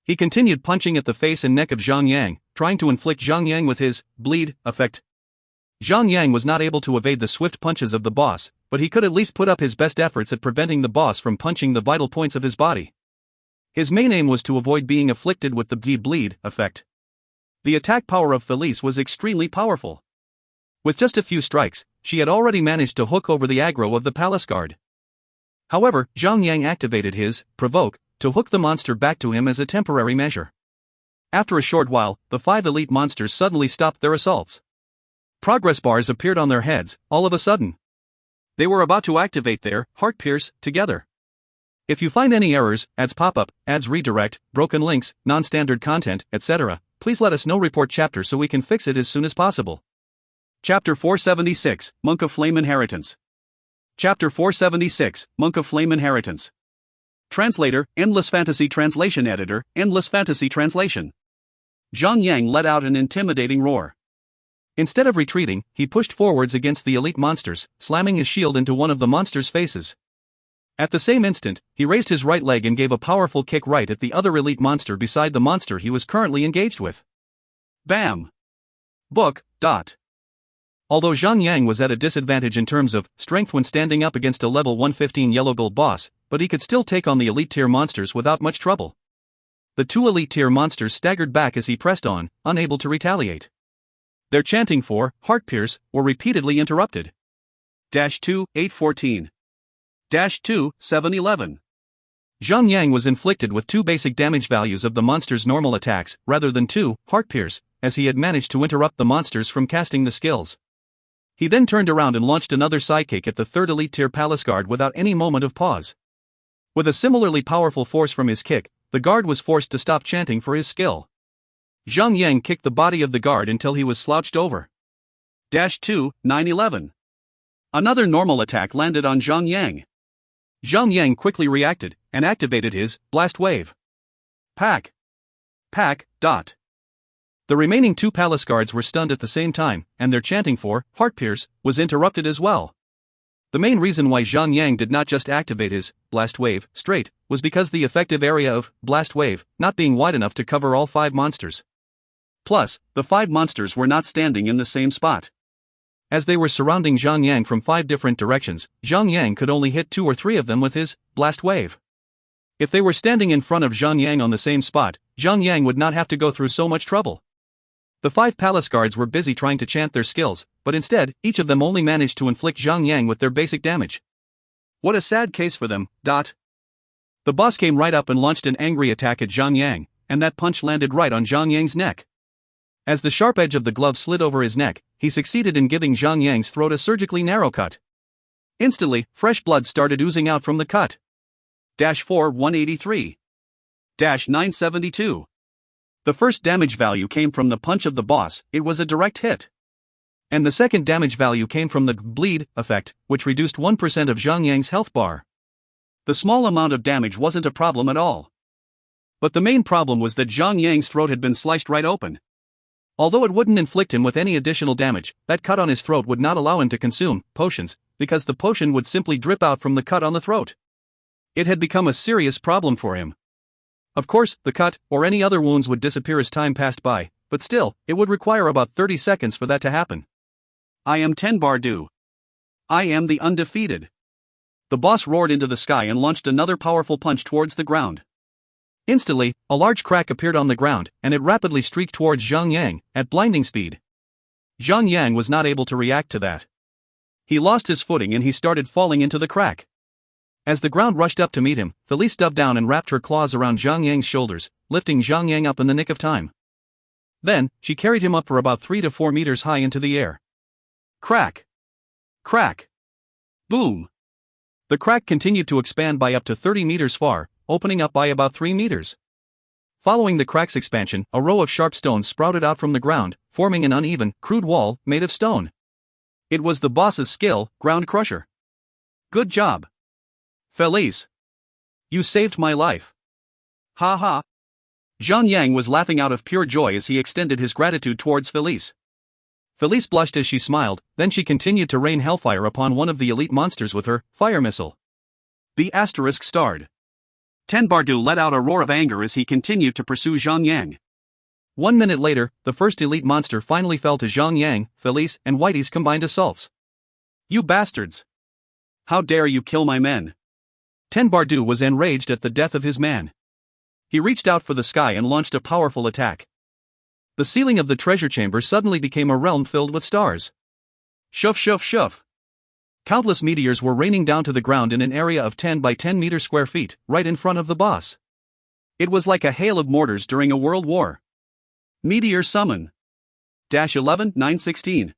He continued punching at the face and neck of Zhang Yang, trying to inflict Zhang Yang with his bleed effect. Zhang Yang was not able to evade the swift punches of the boss, but he could at least put up his best efforts at preventing the boss from punching the vital points of his body. His main aim was to avoid being afflicted with the bleed effect. The attack power of Felice was extremely powerful. With just a few strikes, she had already managed to hook over the aggro of the palace guard. However, Zhang Yang activated his Provoke to hook the monster back to him as a temporary measure. After a short while, the 5 elite monsters suddenly stopped their assaults. Progress bars appeared on their heads, all of a sudden. They were about to activate their Heart Pierce together. If you find any errors, ads pop-up, ads redirect, broken links, non-standard content, etc., please let us know. Report chapter so we can fix it as soon as possible. Chapter 476, Monk of Flame Inheritance. Chapter 476, Monk of Flame Inheritance. Translator, Endless Fantasy Translation Editor, Endless Fantasy Translation. Zhang Yang let out an intimidating roar. Instead of retreating, he pushed forwards against the elite monsters, slamming his shield into one of the monsters' faces. At the same instant, he raised his right leg and gave a powerful kick right at the other elite monster beside the monster he was currently engaged with. Bam! Book. Although Zhang Yang was at a disadvantage in terms of strength when standing up against a level 115 yellow gold boss, but he could still take on the elite tier monsters without much trouble. The 2 elite tier monsters staggered back as he pressed on, unable to retaliate. Their chanting for Heart Pierce were repeatedly interrupted. -2, 814. -2, 711. Zhang Yang was inflicted with 2 basic damage values of the monster's normal attacks, rather than 2 Heart Pierce, as he had managed to interrupt the monsters from casting the skills. He then turned around and launched another sidekick at the 3rd elite tier palace guard without any moment of pause. With a similarly powerful force from his kick, the guard was forced to stop chanting for his skill. Zhang Yang kicked the body of the guard until he was slouched over. -2, 911. Another normal attack landed on Zhang Yang. Zhang Yang quickly reacted, and activated his Blast Wave. Pack. The remaining 2 palace guards were stunned at the same time, and their chanting for Heart Pierce was interrupted as well. The main reason why Zhang Yang did not just activate his Blast Wave straight was because the effective area of Blast Wave not being wide enough to cover all 5 monsters. Plus, the 5 monsters were not standing in the same spot. As they were surrounding Zhang Yang from 5 different directions, Zhang Yang could only hit 2 or 3 of them with his Blast Wave. If they were standing in front of Zhang Yang on the same spot, Zhang Yang would not have to go through so much trouble. The 5 palace guards were busy trying to chant their skills, but instead, each of them only managed to inflict Zhang Yang with their basic damage. What a sad case for them. The boss came right up and launched an angry attack at Zhang Yang, and that punch landed right on Zhang Yang's neck. As the sharp edge of the glove slid over his neck, he succeeded in giving Zhang Yang's throat a surgically narrow cut. Instantly, fresh blood started oozing out from the cut. 183. 972. The first damage value came from the punch of the boss, it was a direct hit. And the second damage value came from the bleed effect, which reduced 1% of Zhang Yang's health bar. The small amount of damage wasn't a problem at all. But the main problem was that Zhang Yang's throat had been sliced right open. Although it wouldn't inflict him with any additional damage, that cut on his throat would not allow him to consume potions, because the potion would simply drip out from the cut on the throat. It had become a serious problem for him. Of course, the cut, or any other wounds would disappear as time passed by, but still, it would require about 30 seconds for that to happen. I am Tenbardu. I am the undefeated. The boss roared into the sky and launched another powerful punch towards the ground. Instantly, a large crack appeared on the ground, and it rapidly streaked towards Zhang Yang, at blinding speed. Zhang Yang was not able to react to that. He lost his footing and he started falling into the crack. As the ground rushed up to meet him, Felice dove down and wrapped her claws around Zhang Yang's shoulders, lifting Zhang Yang up in the nick of time. Then, she carried him up for about 3 to 4 meters high into the air. Crack! Crack! Boom! The crack continued to expand by up to 30 meters far, opening up by about 3 meters. Following the crack's expansion, a row of sharp stones sprouted out from the ground, forming an uneven, crude wall made of stone. It was the boss's skill, Ground Crusher. Good job, Felice. You saved my life. Ha ha. Zhang Yang was laughing out of pure joy as he extended his gratitude towards Felice. Felice blushed as she smiled, then she continued to rain hellfire upon one of the elite monsters with her fire missile. The asterisk starred. Tenbardu let out a roar of anger as he continued to pursue Zhang Yang. 1 minute later, the first elite monster finally fell to Zhang Yang, Felice, and Whitey's combined assaults. You bastards! How dare you kill my men? Tenbardu was enraged at the death of his man. He reached out for the sky and launched a powerful attack. The ceiling of the treasure chamber suddenly became a realm filled with stars. Shoof shoof shoof. Countless meteors were raining down to the ground in an area of 10 by 10 meter square feet, right in front of the boss. It was like a hail of mortars during a world war. Meteor summon. 11-916.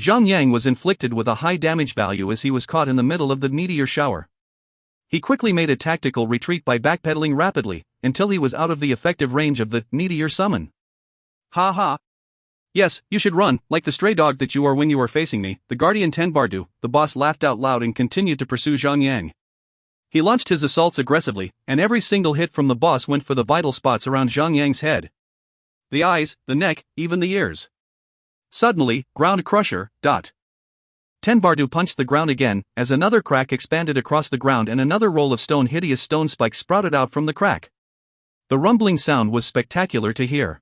Zhang Yang was inflicted with a high damage value as he was caught in the middle of the meteor shower. He quickly made a tactical retreat by backpedaling rapidly, until he was out of the effective range of the meteor summon. Ha ha. Yes, you should run, like the stray dog that you are when you are facing me, the guardian Tenbardu. The boss laughed out loud and continued to pursue Zhang Yang. He launched his assaults aggressively, and every single hit from the boss went for the vital spots around Zhang Yang's head. The eyes, the neck, even the ears. Suddenly, Ground Crusher. Tenbardu punched the ground again, as another crack expanded across the ground and another roll of hideous stone spikes sprouted out from the crack. The rumbling sound was spectacular to hear.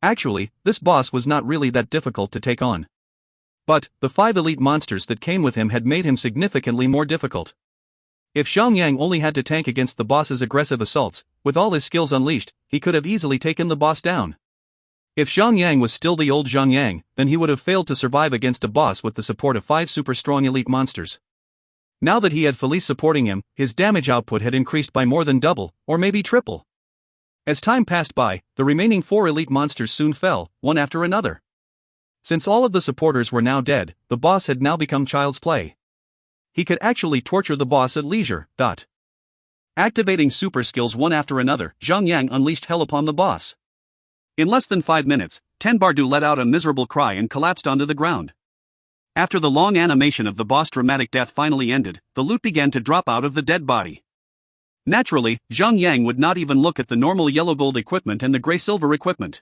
Actually, this boss was not really that difficult to take on. But, the 5 elite monsters that came with him had made him significantly more difficult. If Zhang Yang only had to tank against the boss's aggressive assaults, with all his skills unleashed, he could have easily taken the boss down. If Zhang Yang was still the old Zhang Yang, then he would have failed to survive against a boss with the support of 5 super strong elite monsters. Now that he had Felice supporting him, his damage output had increased by more than double, or maybe triple. As time passed by, the remaining 4 elite monsters soon fell, one after another. Since all of the supporters were now dead, the boss had now become child's play. He could actually torture the boss at leisure. Activating super skills one after another, Zhang Yang unleashed hell upon the boss. In less than 5 minutes, Tenbardu let out a miserable cry and collapsed onto the ground. After the long animation of the boss' dramatic death finally ended, the loot began to drop out of the dead body. Naturally, Zhang Yang would not even look at the normal yellow gold equipment and the gray silver equipment.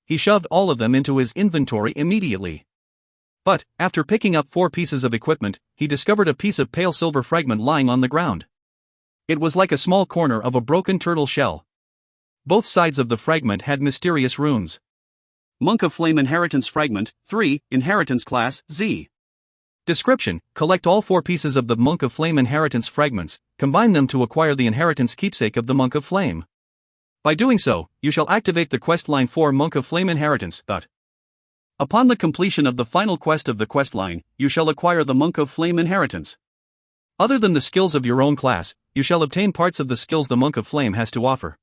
He shoved all of them into his inventory immediately. But, after picking up 4 pieces of equipment, he discovered a piece of pale silver fragment lying on the ground. It was like a small corner of a broken turtle shell. Both sides of the fragment had mysterious runes. Monk of Flame Inheritance Fragment, 3, Inheritance Class, Z. Description: collect all 4 pieces of the Monk of Flame Inheritance Fragments, combine them to acquire the Inheritance Keepsake of the Monk of Flame. By doing so, you shall activate the quest line 4 Monk of Flame Inheritance. Upon the completion of the final quest of the quest line, you shall acquire the Monk of Flame Inheritance. Other than the skills of your own class, you shall obtain parts of the skills the Monk of Flame has to offer.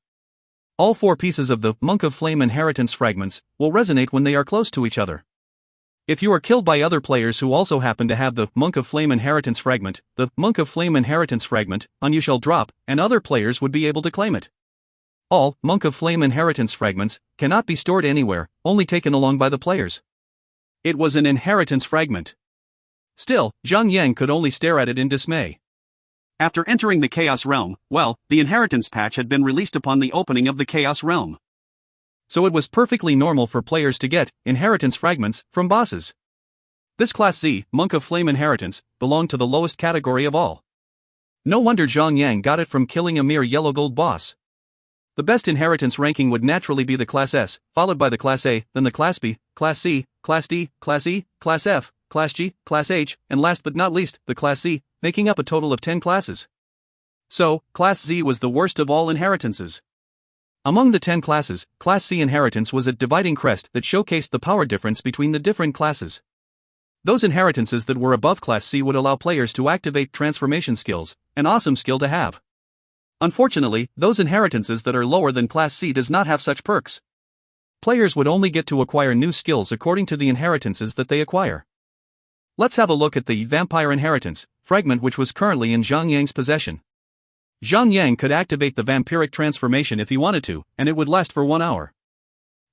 All 4 pieces of the Monk of Flame Inheritance Fragments will resonate when they are close to each other. If you are killed by other players who also happen to have the Monk of Flame Inheritance Fragment, the Monk of Flame Inheritance Fragment on you shall drop, and other players would be able to claim it. All Monk of Flame Inheritance Fragments cannot be stored anywhere, only taken along by the players. It was an inheritance fragment. Still, Zhang Yang could only stare at it in dismay. After entering the Chaos Realm, the inheritance patch had been released upon the opening of the Chaos Realm. So it was perfectly normal for players to get inheritance fragments from bosses. This Class Z, Monk of Flame Inheritance, belonged to the lowest category of all. No wonder Zhang Yang got it from killing a mere yellow gold boss. The best inheritance ranking would naturally be the Class S, followed by the Class A, then the Class B, Class C, Class D, Class E, Class F, Class G, Class H, and last but not least, the Class C, making up a total of 10 classes. So, Class Z was the worst of all inheritances. Among the 10 classes, Class C inheritance was a dividing crest that showcased the power difference between the different classes. Those inheritances that were above Class C would allow players to activate transformation skills, an awesome skill to have. Unfortunately, those inheritances that are lower than Class C does not have such perks. Players would only get to acquire new skills according to the inheritances that they acquire. Let's have a look at the Vampire Inheritance fragment, which was currently in Zhang Yang's possession. Zhang Yang could activate the vampiric transformation if he wanted to, and it would last for 1 hour.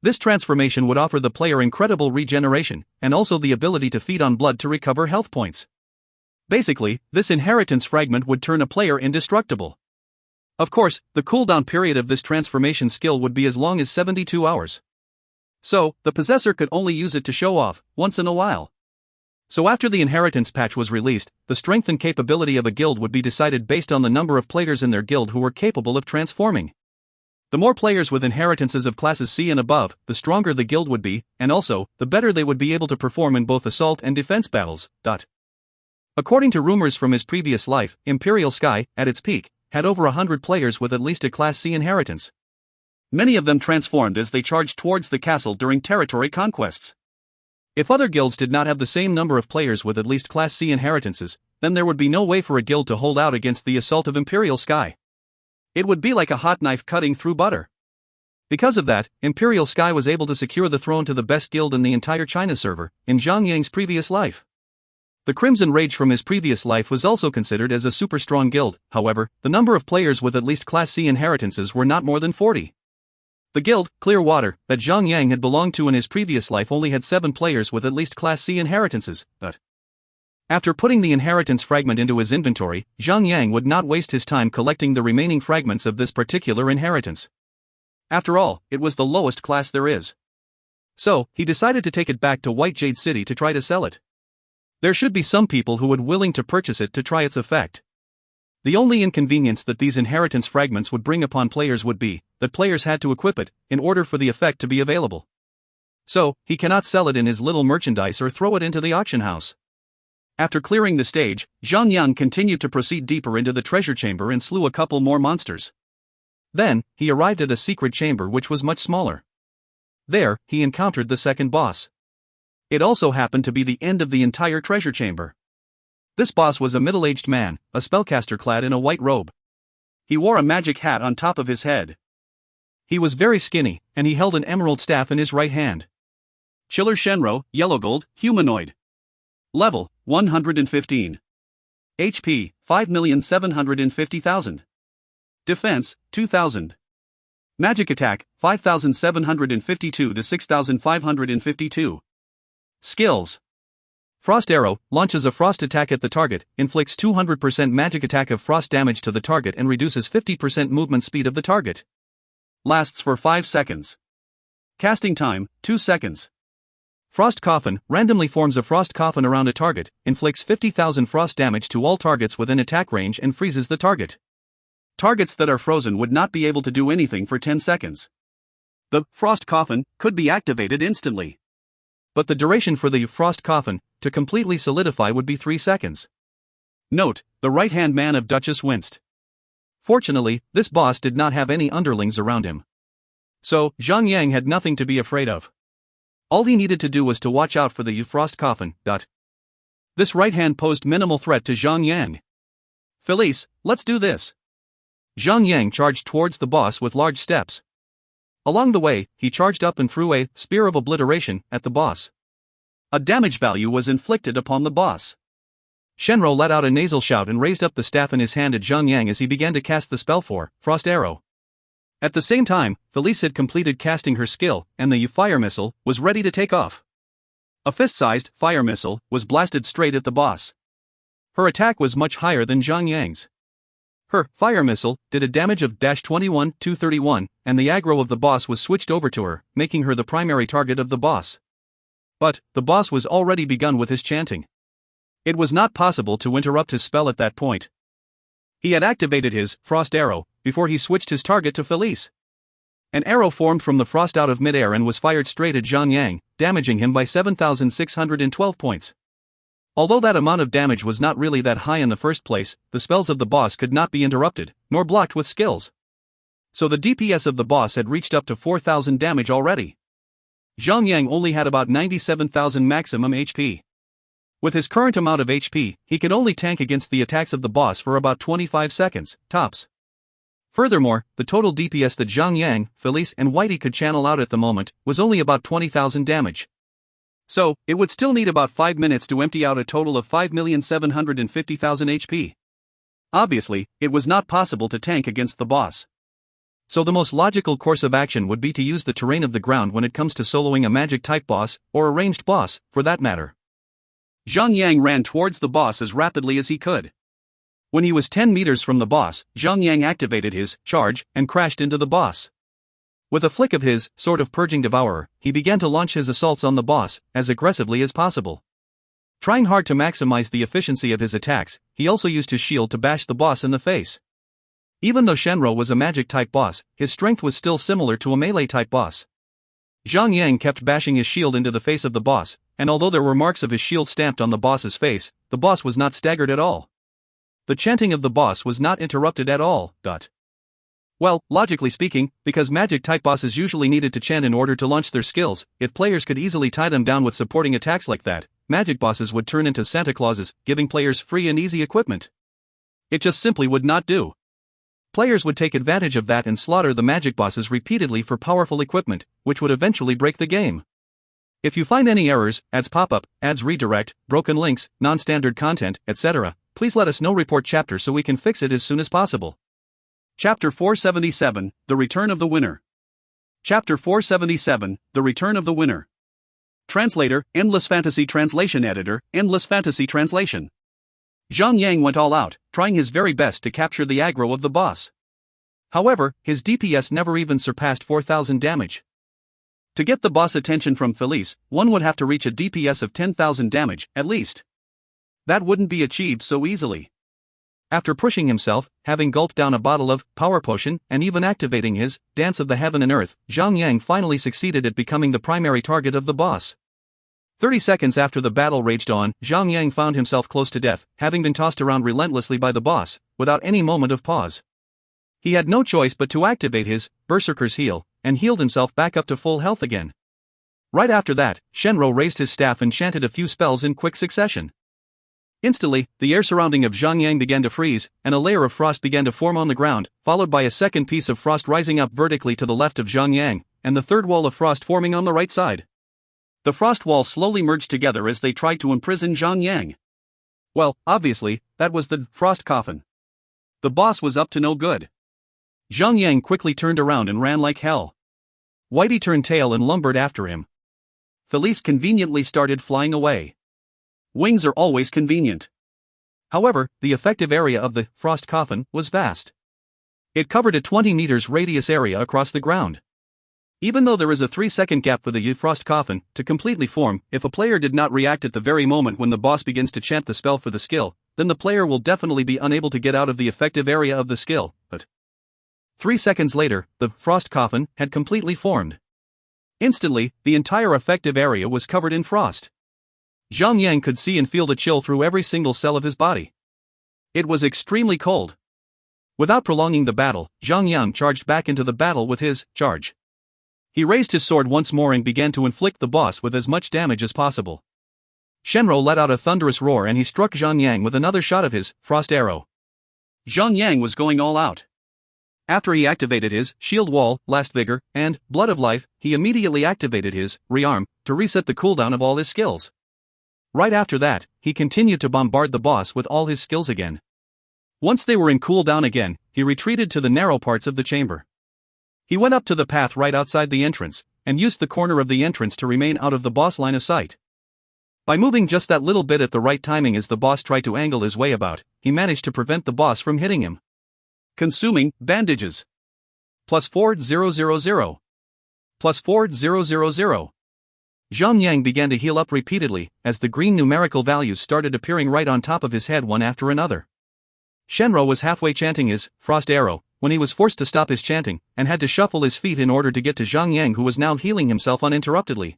This transformation would offer the player incredible regeneration, and also the ability to feed on blood to recover health points. Basically, this inheritance fragment would turn a player indestructible. Of course, the cooldown period of this transformation skill would be as long as 72 hours. So, the possessor could only use it to show off, once in a while. So after the inheritance patch was released, the strength and capability of a guild would be decided based on the number of players in their guild who were capable of transforming. The more players with inheritances of classes C and above, the stronger the guild would be, and also, the better they would be able to perform in both assault and defense battles. According to rumors from his previous life, Imperial Sky, at its peak, had over 100 players with at least a Class C inheritance. Many of them transformed as they charged towards the castle during territory conquests. If other guilds did not have the same number of players with at least Class C inheritances, then there would be no way for a guild to hold out against the assault of Imperial Sky. It would be like a hot knife cutting through butter. Because of that, Imperial Sky was able to secure the throne to the best guild in the entire China server, in Zhang Yang's previous life. The Crimson Rage from his previous life was also considered as a super strong guild, however, the number of players with at least Class C inheritances were not more than 40. The guild, Clearwater, that Zhang Yang had belonged to in his previous life only had 7 players with at least Class C inheritances, but after putting the inheritance fragment into his inventory, Zhang Yang would not waste his time collecting the remaining fragments of this particular inheritance. After all, it was the lowest class there is. So, he decided to take it back to White Jade City to try to sell it. There should be some people who would willing to purchase it to try its effect. The only inconvenience that these inheritance fragments would bring upon players would be that players had to equip it in order for the effect to be available. So, he cannot sell it in his little merchandise or throw it into the auction house. After clearing the stage, Zhang Yang continued to proceed deeper into the treasure chamber and slew a couple more monsters. Then, he arrived at a secret chamber which was much smaller. There, he encountered the second boss. It also happened to be the end of the entire treasure chamber. This boss was a middle-aged man, a spellcaster clad in a white robe. He wore a magic hat on top of his head. He was very skinny, and he held an emerald staff in his right hand. Chiller Shenro, Yellow Gold, Humanoid. Level, 115. HP, 5,750,000. Defense, 2,000. Magic attack, 5,752 to 6,552. Skills. Frost Arrow, launches a frost attack at the target, inflicts 200% magic attack of frost damage to the target and reduces 50% movement speed of the target. Lasts for 5 seconds. Casting time, 2 seconds. Frost Coffin randomly forms a frost coffin around a target, inflicts 50,000 frost damage to all targets within attack range and freezes the target. Targets that are frozen would not be able to do anything for 10 seconds. The Frost Coffin could be activated instantly. But the duration for the Frost Coffin to completely solidify would be 3 seconds. Note, the right-hand man of Duchess winced. Fortunately, this boss did not have any underlings around him. So, Zhang Yang had nothing to be afraid of. All he needed to do was to watch out for the Frost Coffin. This right hand posed minimal threat to Zhang Yang. Felice, let's do this. Zhang Yang charged towards the boss with large steps. Along the way, he charged up and threw a spear of obliteration at the boss. A damage value was inflicted upon the boss. Shenro let out a nasal shout and raised up the staff in his hand at Zhang Yang as he began to cast the spell for Frost Arrow. At the same time, Felice had completed casting her skill, and the fire missile was ready to take off. A fist-sized fire missile was blasted straight at the boss. Her attack was much higher than Zhang Yang's. Her fire missile did a damage of -21,231, and the aggro of the boss was switched over to her, making her the primary target of the boss. But the boss was already begun with his chanting. It was not possible to interrupt his spell at that point. He had activated his Frost Arrow before he switched his target to Felice. An arrow formed from the frost out of midair and was fired straight at Zhang Yang, damaging him by 7,612 points. Although that amount of damage was not really that high in the first place, the spells of the boss could not be interrupted, nor blocked with skills. So the DPS of the boss had reached up to 4,000 damage already. Zhang Yang only had about 97,000 maximum HP. With his current amount of HP, he could only tank against the attacks of the boss for about 25 seconds, tops. Furthermore, the total DPS that Zhang Yang, Felice and Whitey could channel out at the moment was only about 20,000 damage. So, it would still need about 5 minutes to empty out a total of 5,750,000 HP. Obviously, it was not possible to tank against the boss. So the most logical course of action would be to use the terrain of the ground when it comes to soloing a magic-type boss, or a ranged boss, for that matter. Zhang Yang ran towards the boss as rapidly as he could. When he was 10 meters from the boss, Zhang Yang activated his charge and crashed into the boss. With a flick of his Sword of Purging Devourer, he began to launch his assaults on the boss as aggressively as possible. Trying hard to maximize the efficiency of his attacks, he also used his shield to bash the boss in the face. Even though Shenro was a magic-type boss, his strength was still similar to a melee-type boss. Zhang Yang kept bashing his shield into the face of the boss, and although there were marks of his shield stamped on the boss's face, the boss was not staggered at all. The chanting of the boss was not interrupted at all. Well, logically speaking, because magic-type bosses usually needed to chant in order to launch their skills, if players could easily tie them down with supporting attacks like that, magic bosses would turn into Santa Clauses, giving players free and easy equipment. It just simply would not do. Players would take advantage of that and slaughter the magic bosses repeatedly for powerful equipment, which would eventually break the game. If you find any errors, ads pop-up, ads redirect, broken links, non-standard content, etc., please let us know. Report chapter so we can fix it as soon as possible. Chapter 477, The Return of the Winner. Chapter 477, The Return of the Winner. Translator, Endless Fantasy Translation Editor, Endless Fantasy Translation. Zhang Yang went all out, trying his very best to capture the aggro of the boss. However, his DPS never even surpassed 4,000 damage. To get the boss attention from Felice, one would have to reach a DPS of 10,000 damage, at least. That wouldn't be achieved so easily. After pushing himself, having gulped down a bottle of power potion, and even activating his Dance of the Heaven and Earth, Zhang Yang finally succeeded at becoming the primary target of the boss. 30 seconds after the battle raged on, Zhang Yang found himself close to death, having been tossed around relentlessly by the boss, without any moment of pause. He had no choice but to activate his Berserker's Heal, and healed himself back up to full health again. Right after that, Shenro raised his staff and chanted a few spells in quick succession. Instantly, the air surrounding of Zhang Yang began to freeze, and a layer of frost began to form on the ground, followed by a second piece of frost rising up vertically to the left of Zhang Yang, and the third wall of frost forming on the right side. The frost walls slowly merged together as they tried to imprison Zhang Yang. Well, obviously, that was the Frost Coffin. The boss was up to no good. Zhang Yang quickly turned around and ran like hell. Whitey turned tail and lumbered after him. Felice conveniently started flying away. Wings are always convenient. However, the effective area of the Frost Coffin was vast. It covered a 20 meters radius area across the ground. Even though there is a 3-second gap for the Frost Coffin to completely form, if a player did not react at the very moment when the boss begins to chant the spell for the skill, then the player will definitely be unable to get out of the effective area of the skill, but 3 seconds later, the Frost Coffin had completely formed. Instantly, the entire effective area was covered in frost. Zhang Yang could see and feel the chill through every single cell of his body. It was extremely cold. Without prolonging the battle, Zhang Yang charged back into the battle with his charge. He raised his sword once more and began to inflict the boss with as much damage as possible. Shenrou let out a thunderous roar and he struck Zhang Yang with another shot of his frost arrow. Zhang Yang was going all out. After he activated his shield wall, last vigor, and blood of life, he immediately activated his rearm to reset the cooldown of all his skills. Right after that, he continued to bombard the boss with all his skills again. Once they were in cooldown again, he retreated to the narrow parts of the chamber. He went up to the path right outside the entrance, and used the corner of the entrance to remain out of the boss line of sight. By moving just that little bit at the right timing as the boss tried to angle his way about, he managed to prevent the boss from hitting him. Consuming bandages. +4000. +4000. Zhang Yang began to heal up repeatedly, as the green numerical values started appearing right on top of his head one after another. Shenrou was halfway chanting his frost arrow when he was forced to stop his chanting and had to shuffle his feet in order to get to Zhang Yang, who was now healing himself uninterruptedly.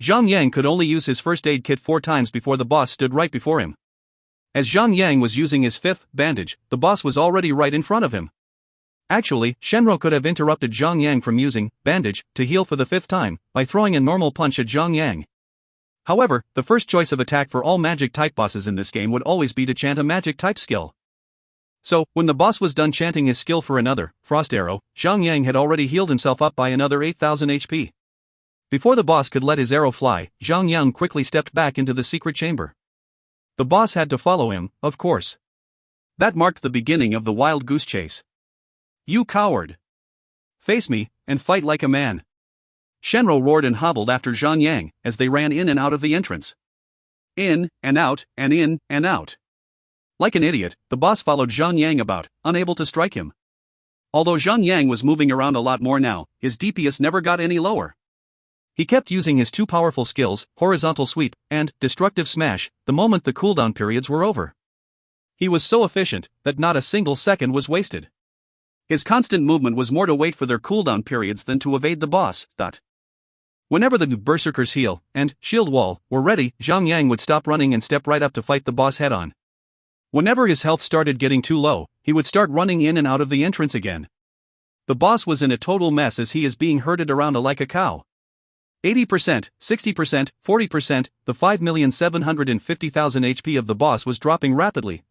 Zhang Yang could only use his first aid kit 4 times before the boss stood right before him. As Zhang Yang was using his 5th bandage, the boss was already right in front of him. Actually, Shenrou could have interrupted Zhang Yang from using bandage to heal for the 5th time by throwing a normal punch at Zhang Yang. However, the first choice of attack for all magic type bosses in this game would always be to chant a magic type skill. So, when the boss was done chanting his skill for another frost arrow, Zhang Yang had already healed himself up by another 8,000 HP. Before the boss could let his arrow fly, Zhang Yang quickly stepped back into the secret chamber. The boss had to follow him, of course. That marked the beginning of the wild goose chase. "You coward! Face me, and fight like a man!" Shenrou roared and hobbled after Zhang Yang as they ran in and out of the entrance. In, and out, and in, and out. Like an idiot, the boss followed Zhang Yang about, unable to strike him. Although Zhang Yang was moving around a lot more now, his DPS never got any lower. He kept using his 2 powerful skills, Horizontal Sweep and Destructive Smash, the moment the cooldown periods were over. He was so efficient that not a single second was wasted. His constant movement was more to wait for their cooldown periods than to evade the boss. Whenever the Berserker's Heal and Shield Wall were ready, Zhang Yang would stop running and step right up to fight the boss head-on. Whenever his health started getting too low, he would start running in and out of the entrance again. The boss was in a total mess as he is being herded around like a cow. 80%, 60%, 40%, the 5,750,000 HP of the boss was dropping rapidly.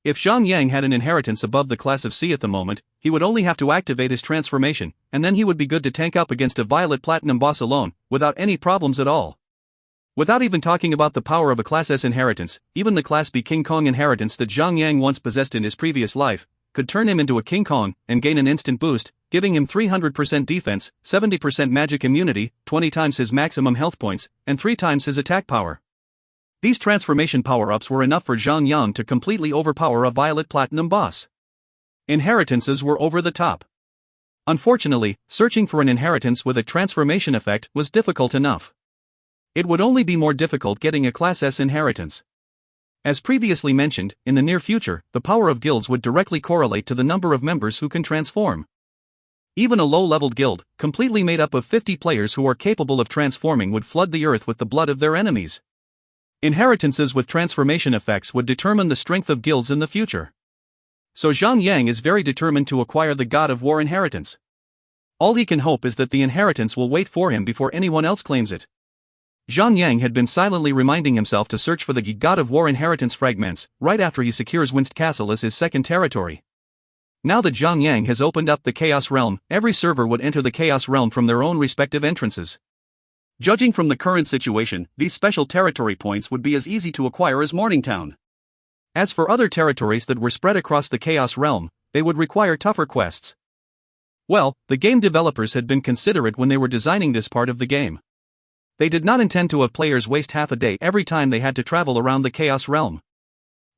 If Zhang Yang had an inheritance above the class of C at the moment, he would only have to activate his transformation, and then he would be good to tank up against a Violet Platinum boss alone, without any problems at all. Without even talking about the power of a Class S inheritance, even the Class B King Kong inheritance that Zhang Yang once possessed in his previous life, could turn him into a King Kong and gain an instant boost, giving him 300% defense, 70% magic immunity, 20 times his maximum health points, and 3 times his attack power. These transformation power-ups were enough for Zhang Yang to completely overpower a Violet Platinum boss. Inheritances were over the top. Unfortunately, searching for an inheritance with a transformation effect was difficult enough. It would only be more difficult getting a Class S inheritance. As previously mentioned, in the near future, the power of guilds would directly correlate to the number of members who can transform. Even a low-leveled guild, completely made up of 50 players who are capable of transforming, would flood the earth with the blood of their enemies. Inheritances with transformation effects would determine the strength of guilds in the future. So Zhang Yang is very determined to acquire the God of War inheritance. All he can hope is that the inheritance will wait for him before anyone else claims it. Zhang Yang had been silently reminding himself to search for the God of War inheritance fragments, right after he secures Winst Castle as his second territory. Now that Zhang Yang has opened up the Chaos Realm, every server would enter the Chaos Realm from their own respective entrances. Judging from the current situation, these special territory points would be as easy to acquire as Morningtown. As for other territories that were spread across the Chaos Realm, they would require tougher quests. Well, the game developers had been considerate when they were designing this part of the game. They did not intend to have players waste half a day every time they had to travel around the Chaos Realm.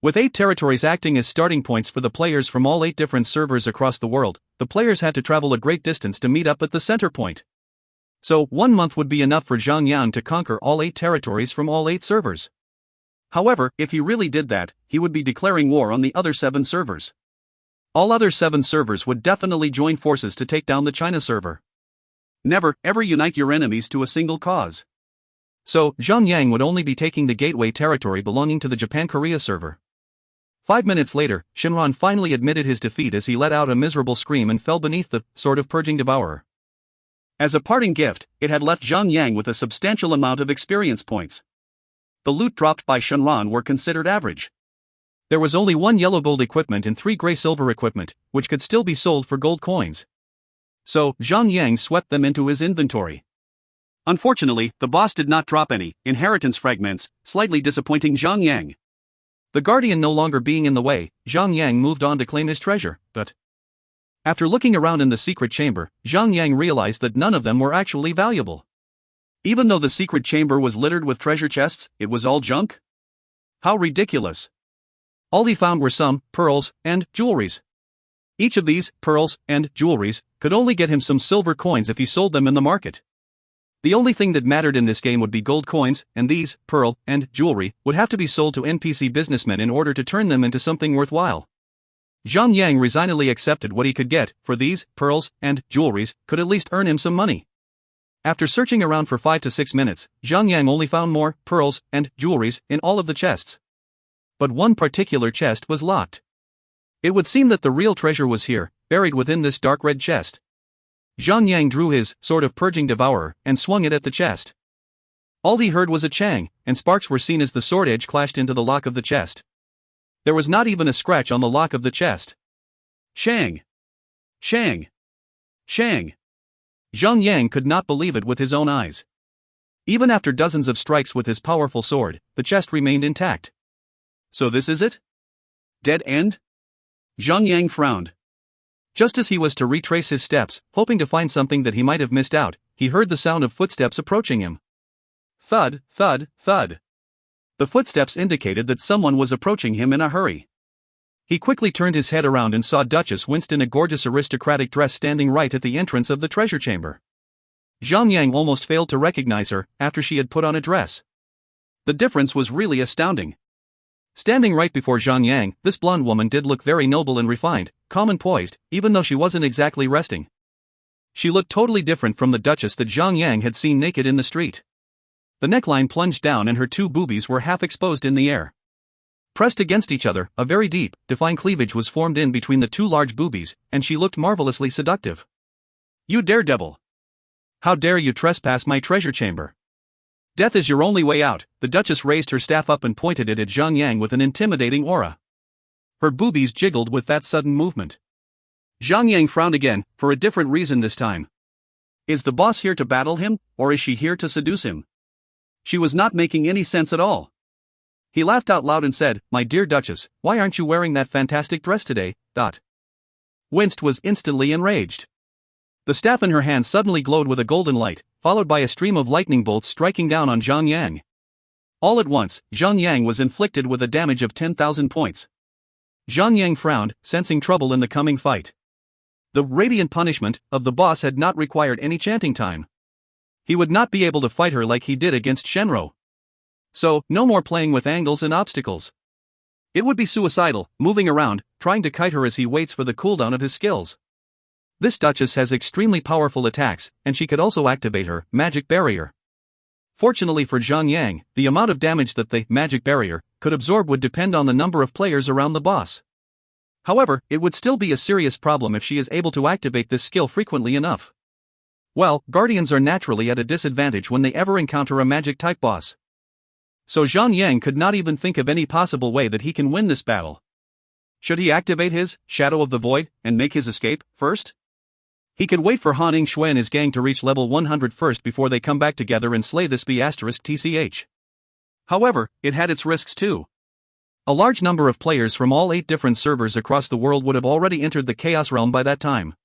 With 8 territories acting as starting points for the players from all 8 different servers across the world, the players had to travel a great distance to meet up at the center point. So, 1 month would be enough for Zhang Yang to conquer all 8 territories from all 8 servers. However, if he really did that, he would be declaring war on the other 7 servers. All other 7 servers would definitely join forces to take down the China server. Never, ever unite your enemies to a single cause. So, Zhang Yang would only be taking the gateway territory belonging to the Japan-Korea server. 5 minutes later, Shinran finally admitted his defeat as he let out a miserable scream and fell beneath the sword of purging devourer. As a parting gift, it had left Zhang Yang with a substantial amount of experience points. The loot dropped by Shinran were considered average. There was only 1 yellow gold equipment and 3 gray silver equipment, which could still be sold for gold coins. So, Zhang Yang swept them into his inventory. Unfortunately, the boss did not drop any inheritance fragments, slightly disappointing Zhang Yang. The guardian no longer being in the way, Zhang Yang moved on to claim his treasure, but after looking around in the secret chamber, Zhang Yang realized that none of them were actually valuable. Even though the secret chamber was littered with treasure chests, it was all junk? How ridiculous. All he found were some pearls and jewelries. Each of these pearls and jewelries could only get him some silver coins if he sold them in the market. The only thing that mattered in this game would be gold coins, and these, pearl, and jewelry, would have to be sold to NPC businessmen in order to turn them into something worthwhile. Zhang Yang resignedly accepted what he could get, for these, pearls, and jewelries, could at least earn him some money. After searching around for 5 to 6 minutes, Zhang Yang only found more pearls and jewelries in all of the chests. But one particular chest was locked. It would seem that the real treasure was here, buried within this dark red chest. Zhang Yang drew his sword of purging devourer and swung it at the chest. All he heard was a chang, and sparks were seen as the sword edge clashed into the lock of the chest. There was not even a scratch on the lock of the chest. Shang! Shang! Shang! Zhang Yang could not believe it with his own eyes. Even after dozens of strikes with his powerful sword, the chest remained intact. So this is it? Dead end? Zhang Yang frowned. Just as he was to retrace his steps, hoping to find something that he might have missed out, he heard the sound of footsteps approaching him. Thud, thud, thud. The footsteps indicated that someone was approaching him in a hurry. He quickly turned his head around and saw Duchess Winston, a gorgeous aristocratic dress, standing right at the entrance of the treasure chamber. Zhang Yang almost failed to recognize her after she had put on a dress. The difference was really astounding. Standing right before Zhang Yang, this blonde woman did look very noble and refined, calm and poised, even though she wasn't exactly resting. She looked totally different from the Duchess that Zhang Yang had seen naked in the street. The neckline plunged down and her 2 boobies were half exposed in the air. Pressed against each other, a very deep, defined cleavage was formed in between the 2 large boobies, and she looked marvelously seductive. You daredevil! How dare you trespass my treasure chamber? Death is your only way out. The Duchess raised her staff up and pointed it at Zhang Yang with an intimidating aura. Her boobies jiggled with that sudden movement. Zhang Yang frowned again, for a different reason this time. Is the boss here to battle him, or is she here to seduce him? She was not making any sense at all. He laughed out loud and said, "My dear Duchess, why aren't you wearing that fantastic dress today?" Winst was instantly enraged. The staff in her hand suddenly glowed with a golden light, followed by a stream of lightning bolts striking down on Zhang Yang. All at once, Zhang Yang was inflicted with a damage of 10,000 points. Zhang Yang frowned, sensing trouble in the coming fight. The radiant punishment of the boss had not required any chanting time. He would not be able to fight her like he did against Shenro. So, no more playing with angles and obstacles. It would be suicidal, moving around, trying to kite her as he waits for the cooldown of his skills. This Duchess has extremely powerful attacks, and she could also activate her magic barrier. Fortunately for Zhang Yang, the amount of damage that the magic barrier could absorb would depend on the number of players around the boss. However, it would still be a serious problem if she is able to activate this skill frequently enough. Well, Guardians are naturally at a disadvantage when they ever encounter a magic-type boss. So Zhang Yang could not even think of any possible way that he can win this battle. Should he activate his Shadow of the Void and make his escape first? He could wait for Han Yngshui and his gang to reach level 100 first before they come back together and slay this B*TCH. However, it had its risks too. A large number of players from all 8 different servers across the world would have already entered the Chaos Realm by that time.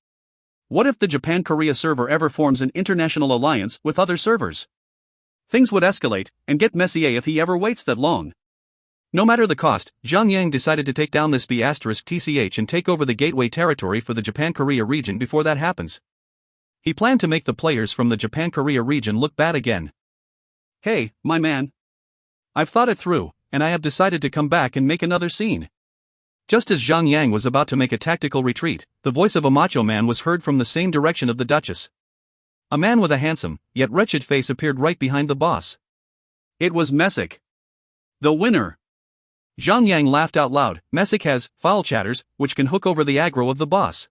What if the Japan-Korea server ever forms an international alliance with other servers? Things would escalate and get messy if he ever waits that long. No matter the cost, Zhang Yang decided to take down this B*TCH and take over the gateway territory for the Japan-Korea region before that happens. He planned to make the players from the Japan-Korea region look bad again. Hey, my man. I've thought it through, and I have decided to come back and make another scene. Just as Zhang Yang was about to make a tactical retreat, the voice of a macho man was heard from the same direction of the Duchess. A man with a handsome, yet wretched face appeared right behind the boss. It was Messick. The winner. Zhang Yang laughed out loud. Messick has foul chatters, which can hook over the aggro of the boss.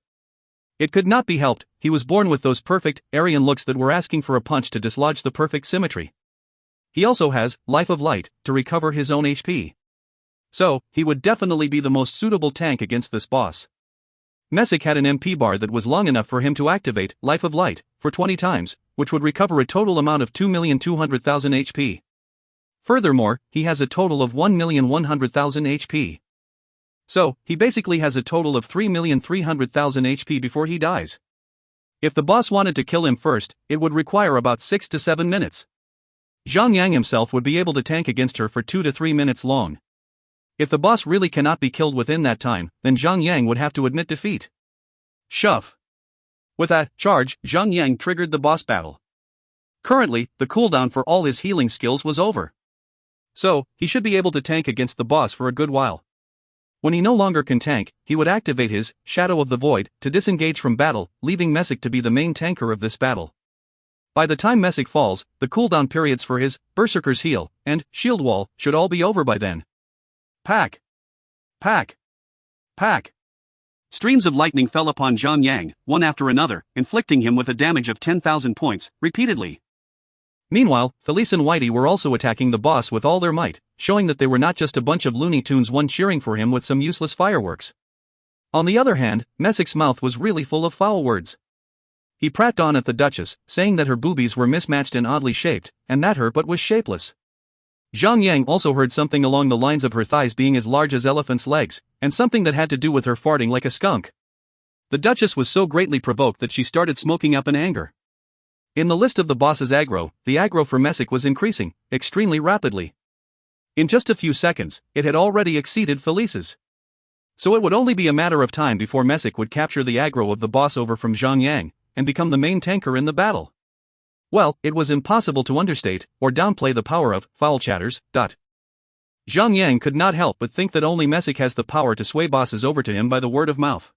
It could not be helped, he was born with those perfect, Aryan looks that were asking for a punch to dislodge the perfect symmetry. He also has Life of Light to recover his own HP. So, he would definitely be the most suitable tank against this boss. Messick had an MP bar that was long enough for him to activate Life of Light for 20 times, which would recover a total amount of 2,200,000 HP. Furthermore, he has a total of 1,100,000 HP. So, he basically has a total of 3,300,000 HP before he dies. If the boss wanted to kill him first, it would require about 6 to 7 minutes. Zhang Yang himself would be able to tank against her for 2 to 3 minutes long. If the boss really cannot be killed within that time, then Zhang Yang would have to admit defeat. Shove. With that charge, Zhang Yang triggered the boss battle. Currently, the cooldown for all his healing skills was over. So, he should be able to tank against the boss for a good while. When he no longer can tank, he would activate his Shadow of the Void to disengage from battle, leaving Messick to be the main tanker of this battle. By the time Messick falls, the cooldown periods for his Berserker's Heal and Shield Wall should all be over by then. Pack! Pack! Pack! Streams of lightning fell upon Zhang Yang, one after another, inflicting him with a damage of 10,000 points, repeatedly. Meanwhile, Felice and Whitey were also attacking the boss with all their might, showing that they were not just a bunch of Looney Tunes, one cheering for him with some useless fireworks. On the other hand, Messick's mouth was really full of foul words. He pratted on at the Duchess, saying that her boobies were mismatched and oddly shaped, and that her butt was shapeless. Zhang Yang also heard something along the lines of her thighs being as large as elephants' legs, and something that had to do with her farting like a skunk. The Duchess was so greatly provoked that she started smoking up in anger. In the list of the boss's aggro, the aggro for Messick was increasing, extremely rapidly. In just a few seconds, it had already exceeded Felice's. So it would only be a matter of time before Messick would capture the aggro of the boss over from Zhang Yang, and become the main tanker in the battle. Well, it was impossible to understate, or downplay the power of foul chatters. Zhang Yang could not help but think that only Messick has the power to sway bosses over to him by the word of mouth.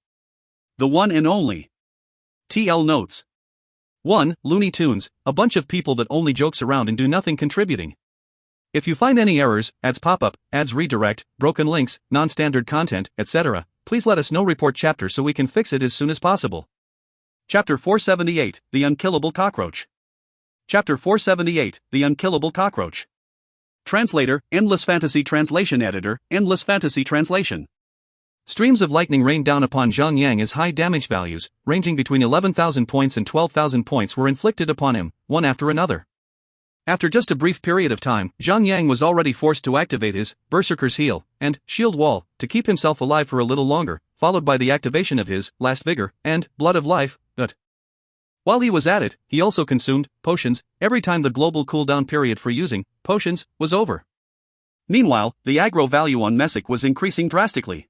The one and only. TL notes. 1. Looney Tunes, a bunch of people that only jokes around and do nothing contributing. If you find any errors, ads pop up, ads redirect, broken links, non-standard content, etc., please let us know. Report chapter so we can fix it as soon as possible. Chapter 478, The Unkillable Cockroach. Chapter 478, The Unkillable Cockroach. Translator, Endless Fantasy Translation Editor, Endless Fantasy Translation. Streams of lightning rained down upon Zhang Yang as high damage values, ranging between 11,000 points and 12,000 points were inflicted upon him, one after another. After just a brief period of time, Zhang Yang was already forced to activate his Berserker's Heal and Shield Wall to keep himself alive for a little longer, followed by the activation of his Last Vigor and Blood of Life. While he was at it, he also consumed potions every time the global cooldown period for using potions was over. Meanwhile, the aggro value on Messick was increasing drastically.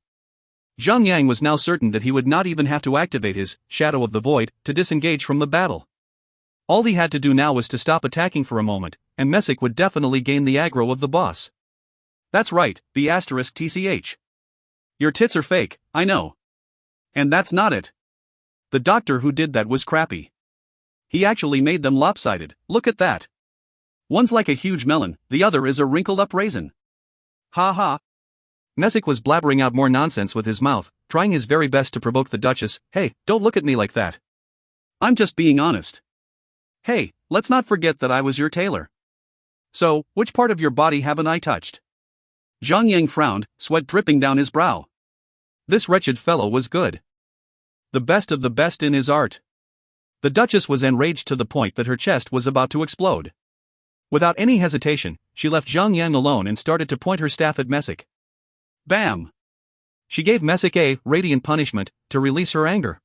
Zhang Yang was now certain that he would not even have to activate his Shadow of the Void to disengage from the battle. All he had to do now was to stop attacking for a moment, and Messick would definitely gain the aggro of the boss. That's right, B*TCH. Your tits are fake, I know. And that's not it. The doctor who did that was crappy. He actually made them lopsided, look at that. One's like a huge melon, the other is a wrinkled up raisin. Ha ha. Messick was blabbering out more nonsense with his mouth, trying his very best to provoke the Duchess. Hey, don't look at me like that. I'm just being honest. Hey, let's not forget that I was your tailor. So, which part of your body haven't I touched? Zhang Yang frowned, sweat dripping down his brow. This wretched fellow was good. The best of the best in his art. The Duchess was enraged to the point that her chest was about to explode. Without any hesitation, she left Zhang Yang alone and started to point her staff at Messick. Bam! She gave Messick a radiant punishment to release her anger.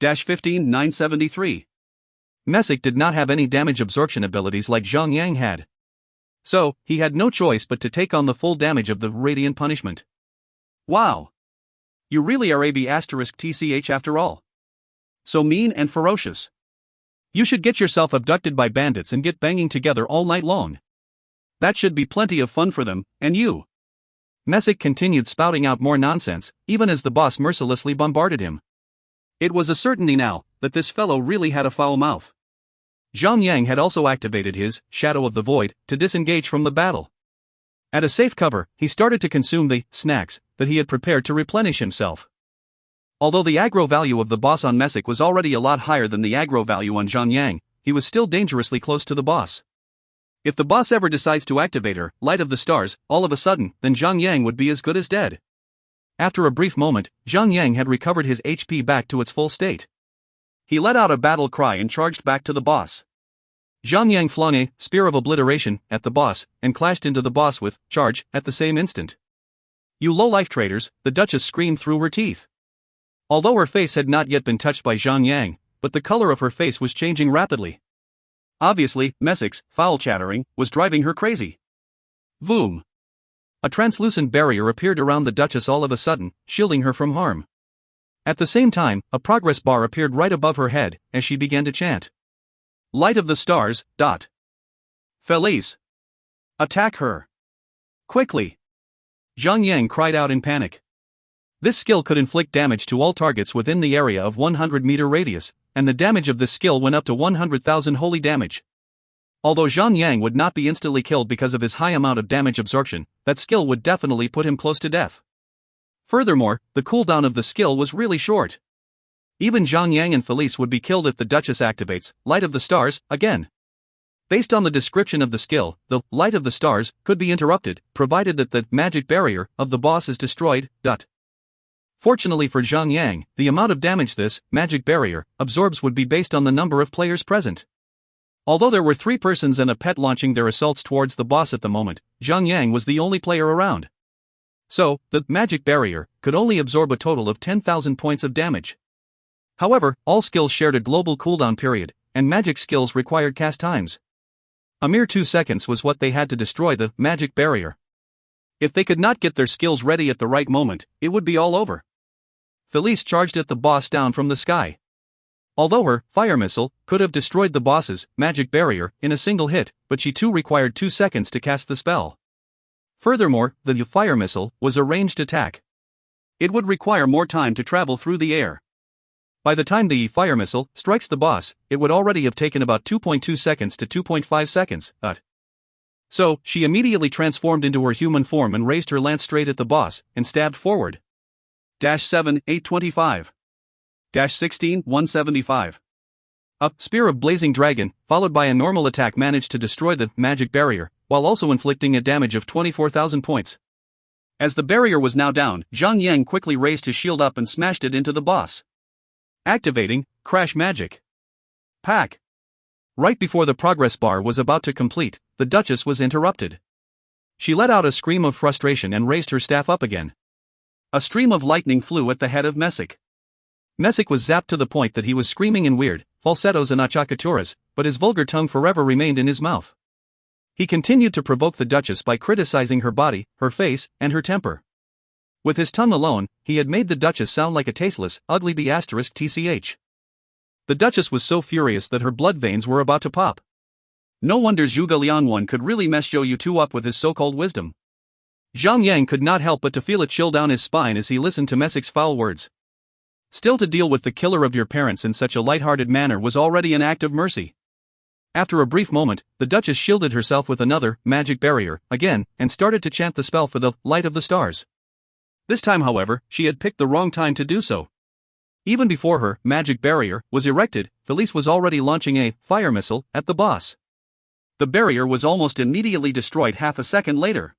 15,973. Messick did not have any damage absorption abilities like Zhang Yang had. So, he had no choice but to take on the full damage of the radiant punishment. Wow! You really are AB*TCH after all. So mean and ferocious. You should get yourself abducted by bandits and get banging together all night long. That should be plenty of fun for them, and you. Messick continued spouting out more nonsense, even as the boss mercilessly bombarded him. It was a certainty now that this fellow really had a foul mouth. Zhang Yang had also activated his Shadow of the Void to disengage from the battle. At a safe cover, he started to consume the snacks that he had prepared to replenish himself. Although the aggro value of the boss on Messick was already a lot higher than the aggro value on Zhang Yang, he was still dangerously close to the boss. If the boss ever decides to activate her Light of the Stars, all of a sudden, then Zhang Yang would be as good as dead. After a brief moment, Zhang Yang had recovered his HP back to its full state. He let out a battle cry and charged back to the boss. Zhang Yang flung a Spear of Obliteration at the boss and clashed into the boss with Charge at the same instant. You low-life traitors, the Duchess screamed through her teeth. Although her face had not yet been touched by Zhang Yang, but the color of her face was changing rapidly. Obviously, Messick's foul chattering was driving her crazy. Voom! A translucent barrier appeared around the Duchess all of a sudden, shielding her from harm. At the same time, a progress bar appeared right above her head as she began to chant. Light of the Stars, ... Felice! Attack her! Quickly! Zhang Yang cried out in panic. This skill could inflict damage to all targets within the area of 100-meter radius, and the damage of this skill went up to 100,000 holy damage. Although Zhang Yang would not be instantly killed because of his high amount of damage absorption, that skill would definitely put him close to death. Furthermore, the cooldown of the skill was really short. Even Zhang Yang and Felice would be killed if the Duchess activates Light of the Stars again. Based on the description of the skill, the Light of the Stars could be interrupted, provided that the magic barrier of the boss is destroyed. Fortunately for Zhang Yang, the amount of damage this magic barrier absorbs would be based on the number of players present. Although there were 3 persons and a pet launching their assaults towards the boss at the moment, Zhang Yang was the only player around. So, the magic barrier could only absorb a total of 10,000 points of damage. However, all skills shared a global cooldown period, and magic skills required cast times. A mere 2 seconds was what they had to destroy the magic barrier. If they could not get their skills ready at the right moment, it would be all over. Felice charged at the boss down from the sky. Although her fire missile could have destroyed the boss's magic barrier in a single hit, but she too required 2 seconds to cast the spell. Furthermore, the fire missile was a ranged attack. It would require more time to travel through the air. By the time the fire missile strikes the boss, it would already have taken about 2.2 seconds to 2.5 seconds. So, she immediately transformed into her human form and raised her lance straight at the boss and stabbed forward. 7, 825. 16, 175. A Spear of Blazing Dragon, followed by a normal attack, managed to destroy the magic barrier, while also inflicting a damage of 24,000 points. As the barrier was now down, Zhang Yang quickly raised his shield up and smashed it into the boss. Activating Crash Magic. Pack. Right before the progress bar was about to complete, the Duchess was interrupted. She let out a scream of frustration and raised her staff up again. A stream of lightning flew at the head of Messick. Messick was zapped to the point that he was screaming in weird falsettos and achakaturas, but his vulgar tongue forever remained in his mouth. He continued to provoke the Duchess by criticizing her body, her face, and her temper. With his tongue alone, he had made the Duchess sound like a tasteless, ugly B*TCH. The Duchess was so furious that her blood veins were about to pop. No wonder Zhuge Lianwen could really mess Zhou Yu up with his so-called wisdom. Zhang Yang could not help but to feel a chill down his spine as he listened to Messick's foul words. Still, to deal with the killer of your parents in such a light-hearted manner was already an act of mercy. After a brief moment, the Duchess shielded herself with another magic barrier again and started to chant the spell for the Light of the Stars. This time, however, she had picked the wrong time to do so. Even before her magic barrier was erected, Felice was already launching a fire missile at the boss. The barrier was almost immediately destroyed half a second later.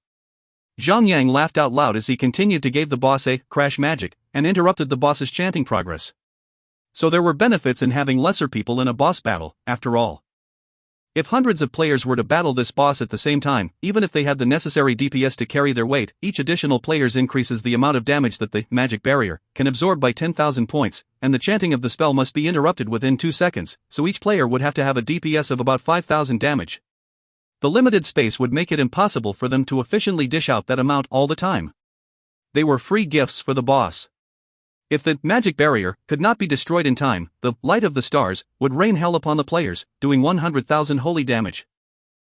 Zhang Yang laughed out loud as he continued to give the boss a crash magic and interrupted the boss's chanting progress. So there were benefits in having lesser people in a boss battle, after all. If hundreds of players were to battle this boss at the same time, even if they had the necessary DPS to carry their weight, each additional players increases the amount of damage that the magic barrier can absorb by 10,000 points, and the chanting of the spell must be interrupted within 2 seconds, so each player would have to have a DPS of about 5,000 damage. The limited space would make it impossible for them to efficiently dish out that amount all the time. They were free gifts for the boss. If the magic barrier could not be destroyed in time, the light of the stars would rain hell upon the players, doing 100,000 holy damage.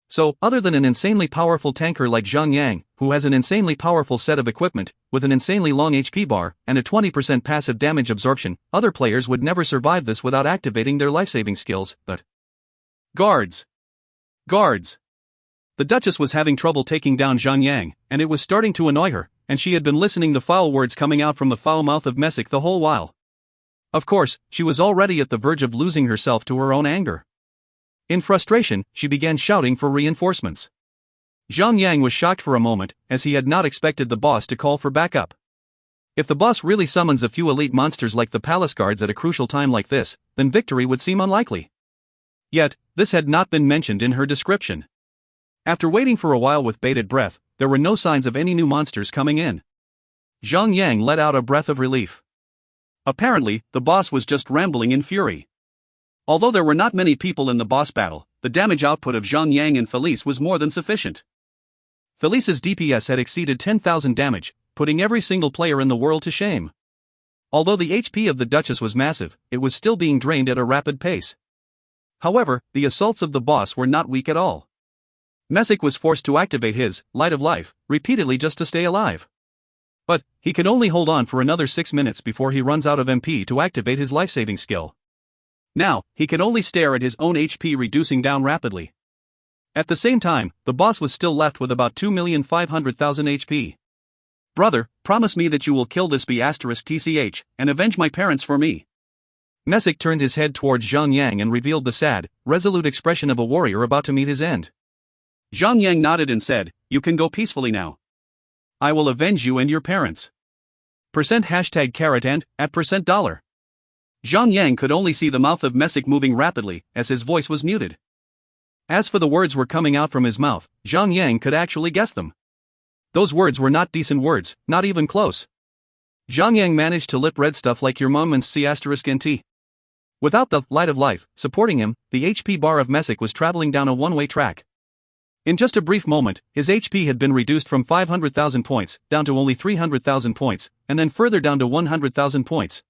So, other than an insanely powerful tanker like Zhang Yang, who has an insanely powerful set of equipment, with an insanely long HP bar, and a 20% passive damage absorption, other players would never survive this without activating their life-saving skills, but... Guards! Guards! The Duchess was having trouble taking down Zhang Yang, and it was starting to annoy her, and she had been listening the foul words coming out from the foul mouth of Messick the whole while. Of course, she was already at the verge of losing herself to her own anger. In frustration, she began shouting for reinforcements. Zhang Yang was shocked for a moment, as he had not expected the boss to call for backup. If the boss really summons a few elite monsters like the palace guards at a crucial time like this, then victory would seem unlikely. Yet, this had not been mentioned in her description. After waiting for a while with bated breath, there were no signs of any new monsters coming in. Zhang Yang let out a breath of relief. Apparently, the boss was just rambling in fury. Although there were not many people in the boss battle, the damage output of Zhang Yang and Felice was more than sufficient. Felice's DPS had exceeded 10,000 damage, putting every single player in the world to shame. Although the HP of the Duchess was massive, it was still being drained at a rapid pace. However, the assaults of the boss were not weak at all. Messick was forced to activate his Light of Life repeatedly just to stay alive. But he can only hold on for another 6 minutes before he runs out of MP to activate his life-saving skill. Now, he can only stare at his own HP reducing down rapidly. At the same time, the boss was still left with about 2,500,000 HP. Brother, promise me that you will kill this B*TCH, and avenge my parents for me. Messick turned his head towards Zhang Yang and revealed the sad, resolute expression of a warrior about to meet his end. Zhang Yang nodded and said, "You can go peacefully now. I will avenge you and your parents. #carrot and @$." Zhang Yang could only see the mouth of Messick moving rapidly, as his voice was muted. As for the words were coming out from his mouth, Zhang Yang could actually guess them. Those words were not decent words, not even close. Zhang Yang managed to lip read stuff like your mom and C*NT. Without the Light of Life supporting him, the HP bar of Messick was traveling down a one-way track. In just a brief moment, his HP had been reduced from 500,000 points, down to only 300,000 points, and then further down to 100,000 points.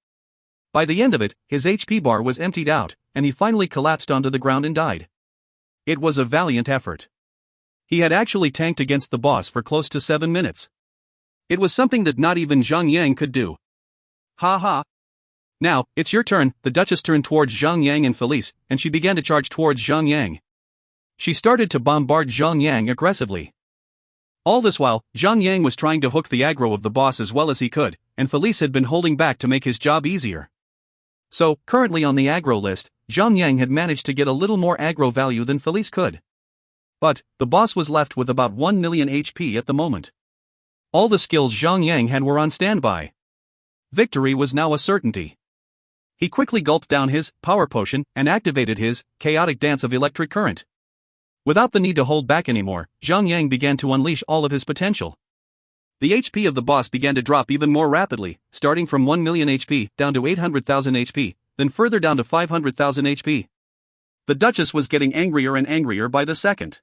By the end of it, his HP bar was emptied out, and he finally collapsed onto the ground and died. It was a valiant effort. He had actually tanked against the boss for close to 7 minutes. It was something that not even Zhang Yang could do. Ha ha. Now, it's your turn. The Duchess turned towards Zhang Yang and Felice, and she began to charge towards Zhang Yang. She started to bombard Zhang Yang aggressively. All this while, Zhang Yang was trying to hook the aggro of the boss as well as he could, and Felice had been holding back to make his job easier. So, currently on the aggro list, Zhang Yang had managed to get a little more aggro value than Felice could. But, the boss was left with about 1 million HP at the moment. All the skills Zhang Yang had were on standby. Victory was now a certainty. He quickly gulped down his power potion and activated his chaotic dance of electric current. Without the need to hold back anymore, Zhang Yang began to unleash all of his potential. The HP of the boss began to drop even more rapidly, starting from 1 million HP down to 800,000 HP, then further down to 500,000 HP. The Duchess was getting angrier and angrier by the second.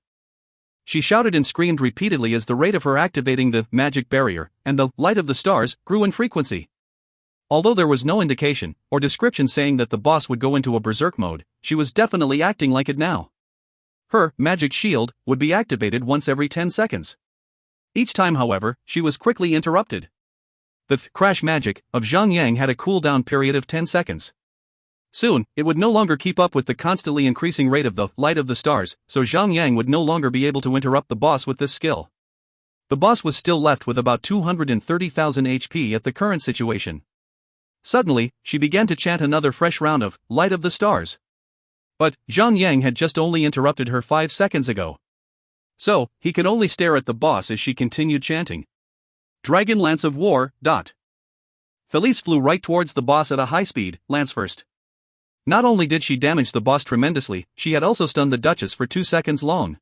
She shouted and screamed repeatedly as the rate of her activating the magic barrier and the Light of the Stars grew in frequency. Although there was no indication or description saying that the boss would go into a berserk mode, she was definitely acting like it now. Her magic shield would be activated once every 10 seconds. Each time, however, she was quickly interrupted. The crash magic of Zhang Yang had a cooldown period of 10 seconds. Soon, it would no longer keep up with the constantly increasing rate of the Light of the Stars, so Zhang Yang would no longer be able to interrupt the boss with this skill. The boss was still left with about 230,000 HP at the current situation. Suddenly, she began to chant another fresh round of Light of the Stars. But Zhang Yang had just only interrupted her 5 seconds ago. So, he could only stare at the boss as she continued chanting. Dragon Lance of War, ... Felice flew right towards the boss at a high speed, lance first. Not only did she damage the boss tremendously, she had also stunned the Duchess for 2 seconds long.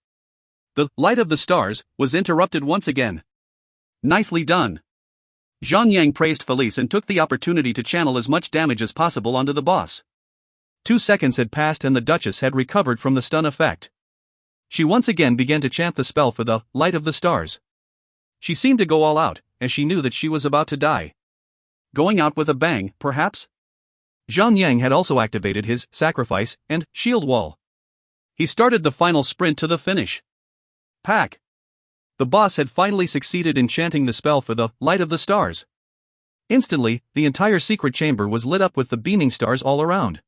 The Light of the Stars was interrupted once again. Nicely done. Zhang Yang praised Felice and took the opportunity to channel as much damage as possible onto the boss. 2 seconds had passed and the Duchess had recovered from the stun effect. She once again began to chant the spell for the light of the stars. She seemed to go all out, as she knew that she was about to die. Going out with a bang, perhaps? Zhang Yang had also activated his sacrifice and shield wall. He started the final sprint to the finish. Pack! The boss had finally succeeded in chanting the spell for the light of the stars. Instantly, the entire secret chamber was lit up with the beaming stars all around.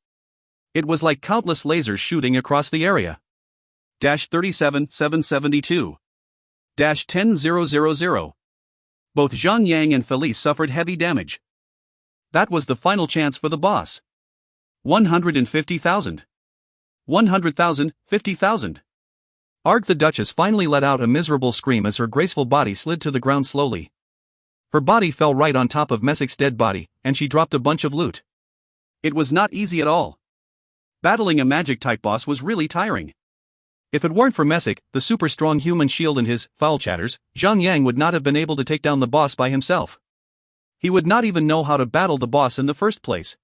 It was like countless lasers shooting across the area. 37772. 10000. Both Zhang Yang and Felice suffered heavy damage. That was the final chance for the boss. 150,000. 100,000, 50,000. Arg, the Duchess finally let out a miserable scream as her graceful body slid to the ground slowly. Her body fell right on top of Messic's dead body, and she dropped a bunch of loot. It was not easy at all. Battling a magic-type boss was really tiring. If it weren't for Messick, the super-strong human shield and his foul chatters, Zhang Yang would not have been able to take down the boss by himself. He would not even know how to battle the boss in the first place.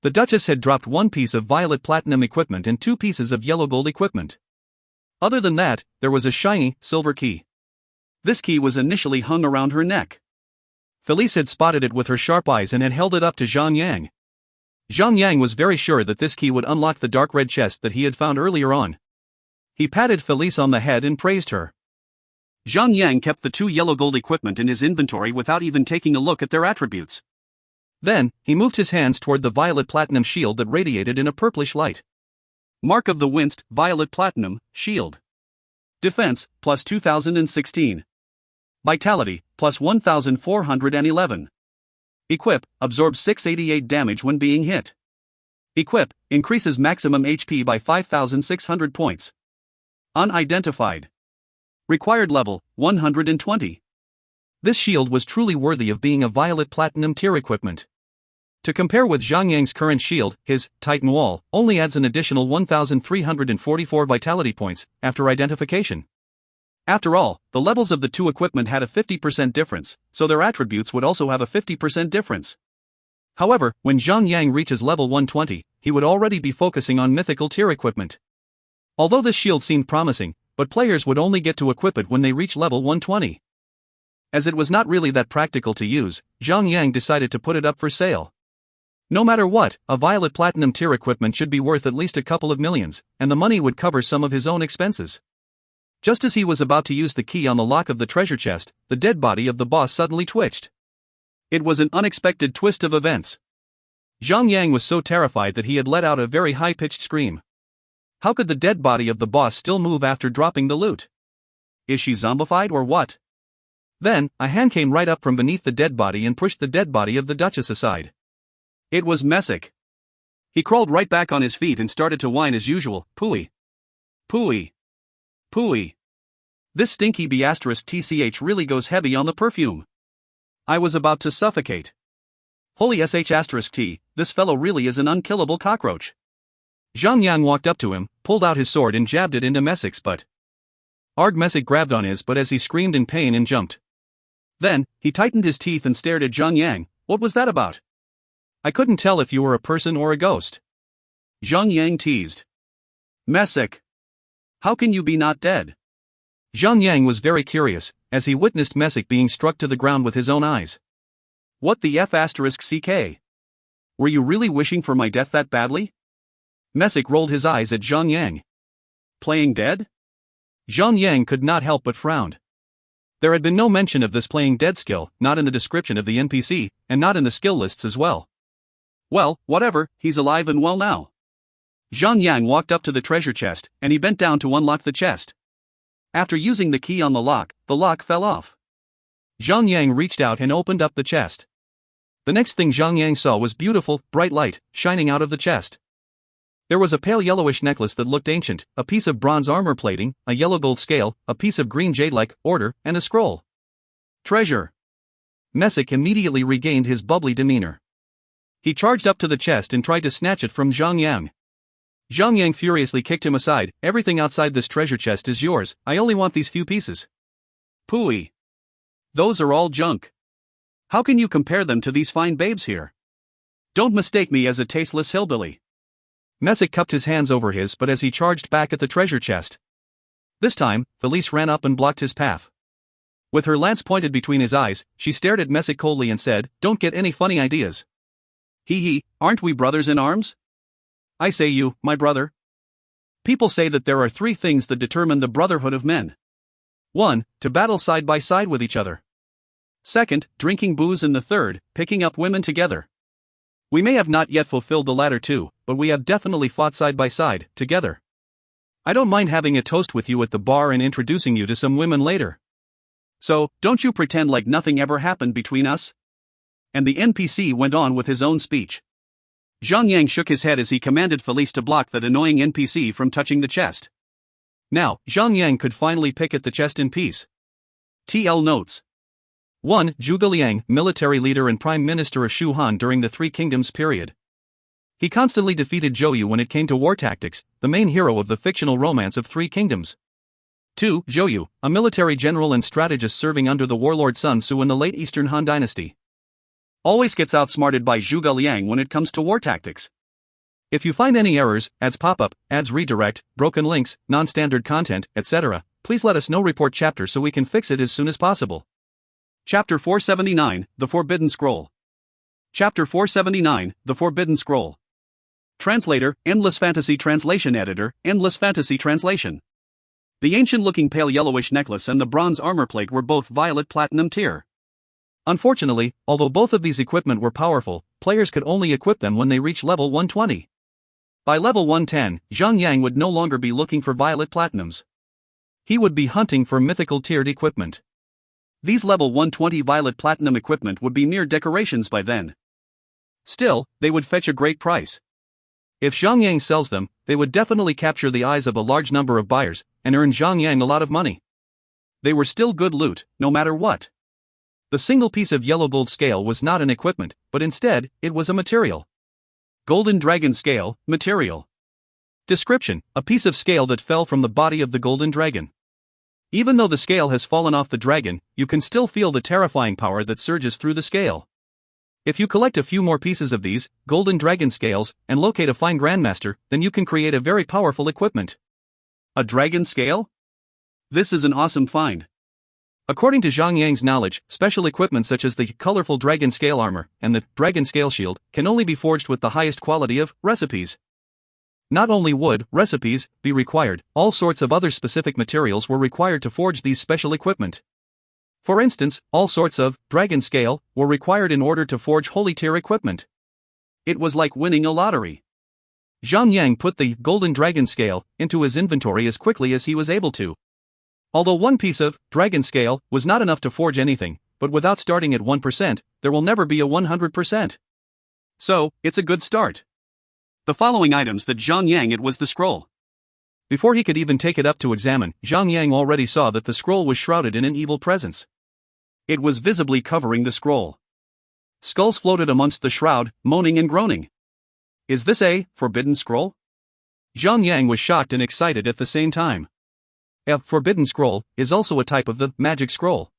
The Duchess had dropped 1 piece of violet platinum equipment and 2 pieces of yellow gold equipment. Other than that, there was a shiny, silver key. This key was initially hung around her neck. Felice had spotted it with her sharp eyes and had held it up to Zhang Yang. Zhang Yang was very sure that this key would unlock the dark red chest that he had found earlier on. He patted Felice on the head and praised her. Zhang Yang kept the 2 yellow gold equipment in his inventory without even taking a look at their attributes. Then, he moved his hands toward the violet platinum shield that radiated in a purplish light. Mark of the Winced, Violet Platinum, Shield. Defense, plus 2016. Vitality, plus 1411. Equip, absorbs 688 damage when being hit. Equip, increases maximum HP by 5,600 points. Unidentified. Required level, 120. This shield was truly worthy of being a violet platinum tier equipment. To compare with Zhang Yang's current shield, his Titan Wall only adds an additional 1,344 vitality points after identification. After all, the levels of the 2 equipment had a 50% difference, so their attributes would also have a 50% difference. However, when Zhang Yang reaches level 120, he would already be focusing on mythical tier equipment. Although this shield seemed promising, but players would only get to equip it when they reach level 120. As it was not really that practical to use, Zhang Yang decided to put it up for sale. No matter what, a violet platinum tier equipment should be worth at least a couple of millions, and the money would cover some of his own expenses. Just as he was about to use the key on the lock of the treasure chest, the dead body of the boss suddenly twitched. It was an unexpected twist of events. Zhang Yang was so terrified that he had let out a very high-pitched scream. How could the dead body of the boss still move after dropping the loot? Is she zombified or what? Then, a hand came right up from beneath the dead body and pushed the dead body of the Duchess aside. It was Messick. He crawled right back on his feet and started to whine as usual. Pooey. Pooey. Pooey. This stinky B*TCH really goes heavy on the perfume. I was about to suffocate. Holy SH*T, this fellow really is an unkillable cockroach. Zhang Yang walked up to him, pulled out his sword and jabbed it into Messick's butt. Arg, Messick grabbed on his butt as he screamed in pain and jumped. Then, he tightened his teeth and stared at Zhang Yang. What was that about? I couldn't tell if you were a person or a ghost. Zhang Yang teased. Messick. How can you be not dead? Zhang Yang was very curious, as he witnessed Messick being struck to the ground with his own eyes. What the F***CK? Were you really wishing for my death that badly? Messick rolled his eyes at Zhang Yang. Playing dead? Zhang Yang could not help but frown. There had been no mention of this playing dead skill, not in the description of the NPC, and not in the skill lists as well. Well, whatever, he's alive and well now. Zhang Yang walked up to the treasure chest, and he bent down to unlock the chest. After using the key on the lock fell off. Zhang Yang reached out and opened up the chest. The next thing Zhang Yang saw was beautiful, bright light, shining out of the chest. There was a pale yellowish necklace that looked ancient, a piece of bronze armor plating, a yellow gold scale, a piece of green jade-like order, and a scroll. Treasure. Messick immediately regained his bubbly demeanor. He charged up to the chest and tried to snatch it from Zhang Yang. Zhang Yang furiously kicked him aside. Everything outside this treasure chest is yours, I only want these few pieces. Pooey. Those are all junk. How can you compare them to these fine babes here? Don't mistake me as a tasteless hillbilly. Messick cupped his hands over his butt as he charged back at the treasure chest. This time, Felice ran up and blocked his path. With her lance pointed between his eyes, she stared at Messick coldly and said, "Don't get any funny ideas." "Hee, aren't we brothers in arms?" "I say you, my brother." People say that there are 3 things that determine the brotherhood of men. 1. To battle side by side with each other. 2. Drinking booze, and the 3rd, picking up women together. We may have not yet fulfilled the latter 2, but we have definitely fought side by side, together. I don't mind having a toast with you at the bar and introducing you to some women later. So, don't you pretend like nothing ever happened between us? And the NPC went on with his own speech. Zhang Yang shook his head as he commanded Felice to block that annoying NPC from touching the chest. Now, Zhang Yang could finally pick at the chest in peace. TL notes. 1. Zhuge Liang, military leader and prime minister of Shu Han during the Three Kingdoms period. He constantly defeated Zhou Yu when it came to war tactics, the main hero of the fictional romance of Three Kingdoms. 2. Zhou Yu, a military general and strategist serving under the warlord Sun Tzu in the late Eastern Han Dynasty. Always gets outsmarted by Zhuge Liang when it comes to war tactics. If you find any errors, ads pop up, ads redirect, broken links, non-standard content, etc., please let us know. Report chapter so we can fix it as soon as possible. Chapter 479, The Forbidden Scroll. Chapter 479, The Forbidden Scroll. Translator, Endless Fantasy Translation. Editor, Endless Fantasy Translation. The ancient-looking pale yellowish necklace and the bronze armor plate were both violet platinum tier. Unfortunately, although both of these equipment were powerful, players could only equip them when they reach level 120. By level 110, Zhang Yang would no longer be looking for violet platinums. He would be hunting for mythical tiered equipment. These level 120 violet platinum equipment would be mere decorations by then. Still, they would fetch a great price. If Zhang Yang sells them, they would definitely capture the eyes of a large number of buyers, and earn Zhang Yang a lot of money. They were still good loot, no matter what. The single piece of yellow gold scale was not an equipment, but instead, it was a material. Golden Dragon Scale, material. Description: a piece of scale that fell from the body of the golden dragon. Even though the scale has fallen off the dragon, you can still feel the terrifying power that surges through the scale. If you collect a few more pieces of these golden dragon scales and locate a fine grandmaster, then you can create a very powerful equipment. A dragon scale? This is an awesome find. According to Zhang Yang's knowledge, special equipment such as the colorful dragon scale armor and the dragon scale shield can only be forged with the highest quality of recipes. Not only would recipes be required, all sorts of other specific materials were required to forge these special equipment. For instance, all sorts of dragon scale were required in order to forge holy tier equipment. It was like winning a lottery. Zhang Yang put the golden dragon scale into his inventory as quickly as he was able to. Although one piece of dragon scale was not enough to forge anything, but without starting at 1%, there will never be a 100%. So, it's a good start. The following items that Zhang Yang it was the scroll. Before he could even take it up to examine, Zhang Yang already saw that the scroll was shrouded in an evil presence. It was visibly covering the scroll. Skulls floated amongst the shroud, moaning and groaning. Is this a forbidden scroll? Zhang Yang was shocked and excited at the same time. A forbidden scroll is also a type of the magic scroll.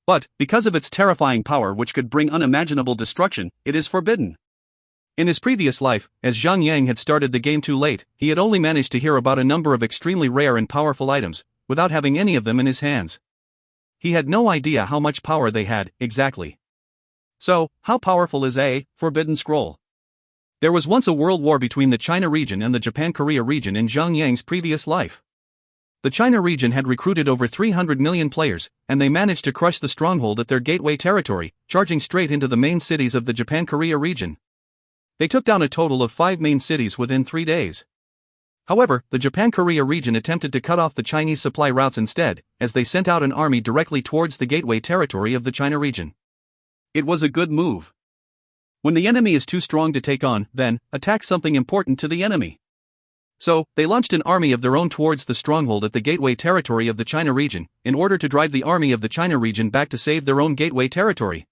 But, because of its terrifying power which could bring unimaginable destruction, it is forbidden. In his previous life, as Zhang Yang had started the game too late, he had only managed to hear about a number of extremely rare and powerful items, without having any of them in his hands. He had no idea how much power they had, exactly. So, how powerful is a forbidden scroll? There was once a world war between the China region and the Japan-Korea region in Zhang Yang's previous life. The China region had recruited over 300 million players, and they managed to crush the stronghold at their gateway territory, charging straight into the main cities of the Japan-Korea region. They took down a total of 5 main cities within 3 days. However, the Japan-Korea region attempted to cut off the Chinese supply routes instead, as they sent out an army directly towards the gateway territory of the China region. It was a good move. When the enemy is too strong to take on, then, attack something important to the enemy. So, they launched an army of their own towards the stronghold at the gateway territory of the China region, in order to drive the army of the China region back to save their own gateway territory.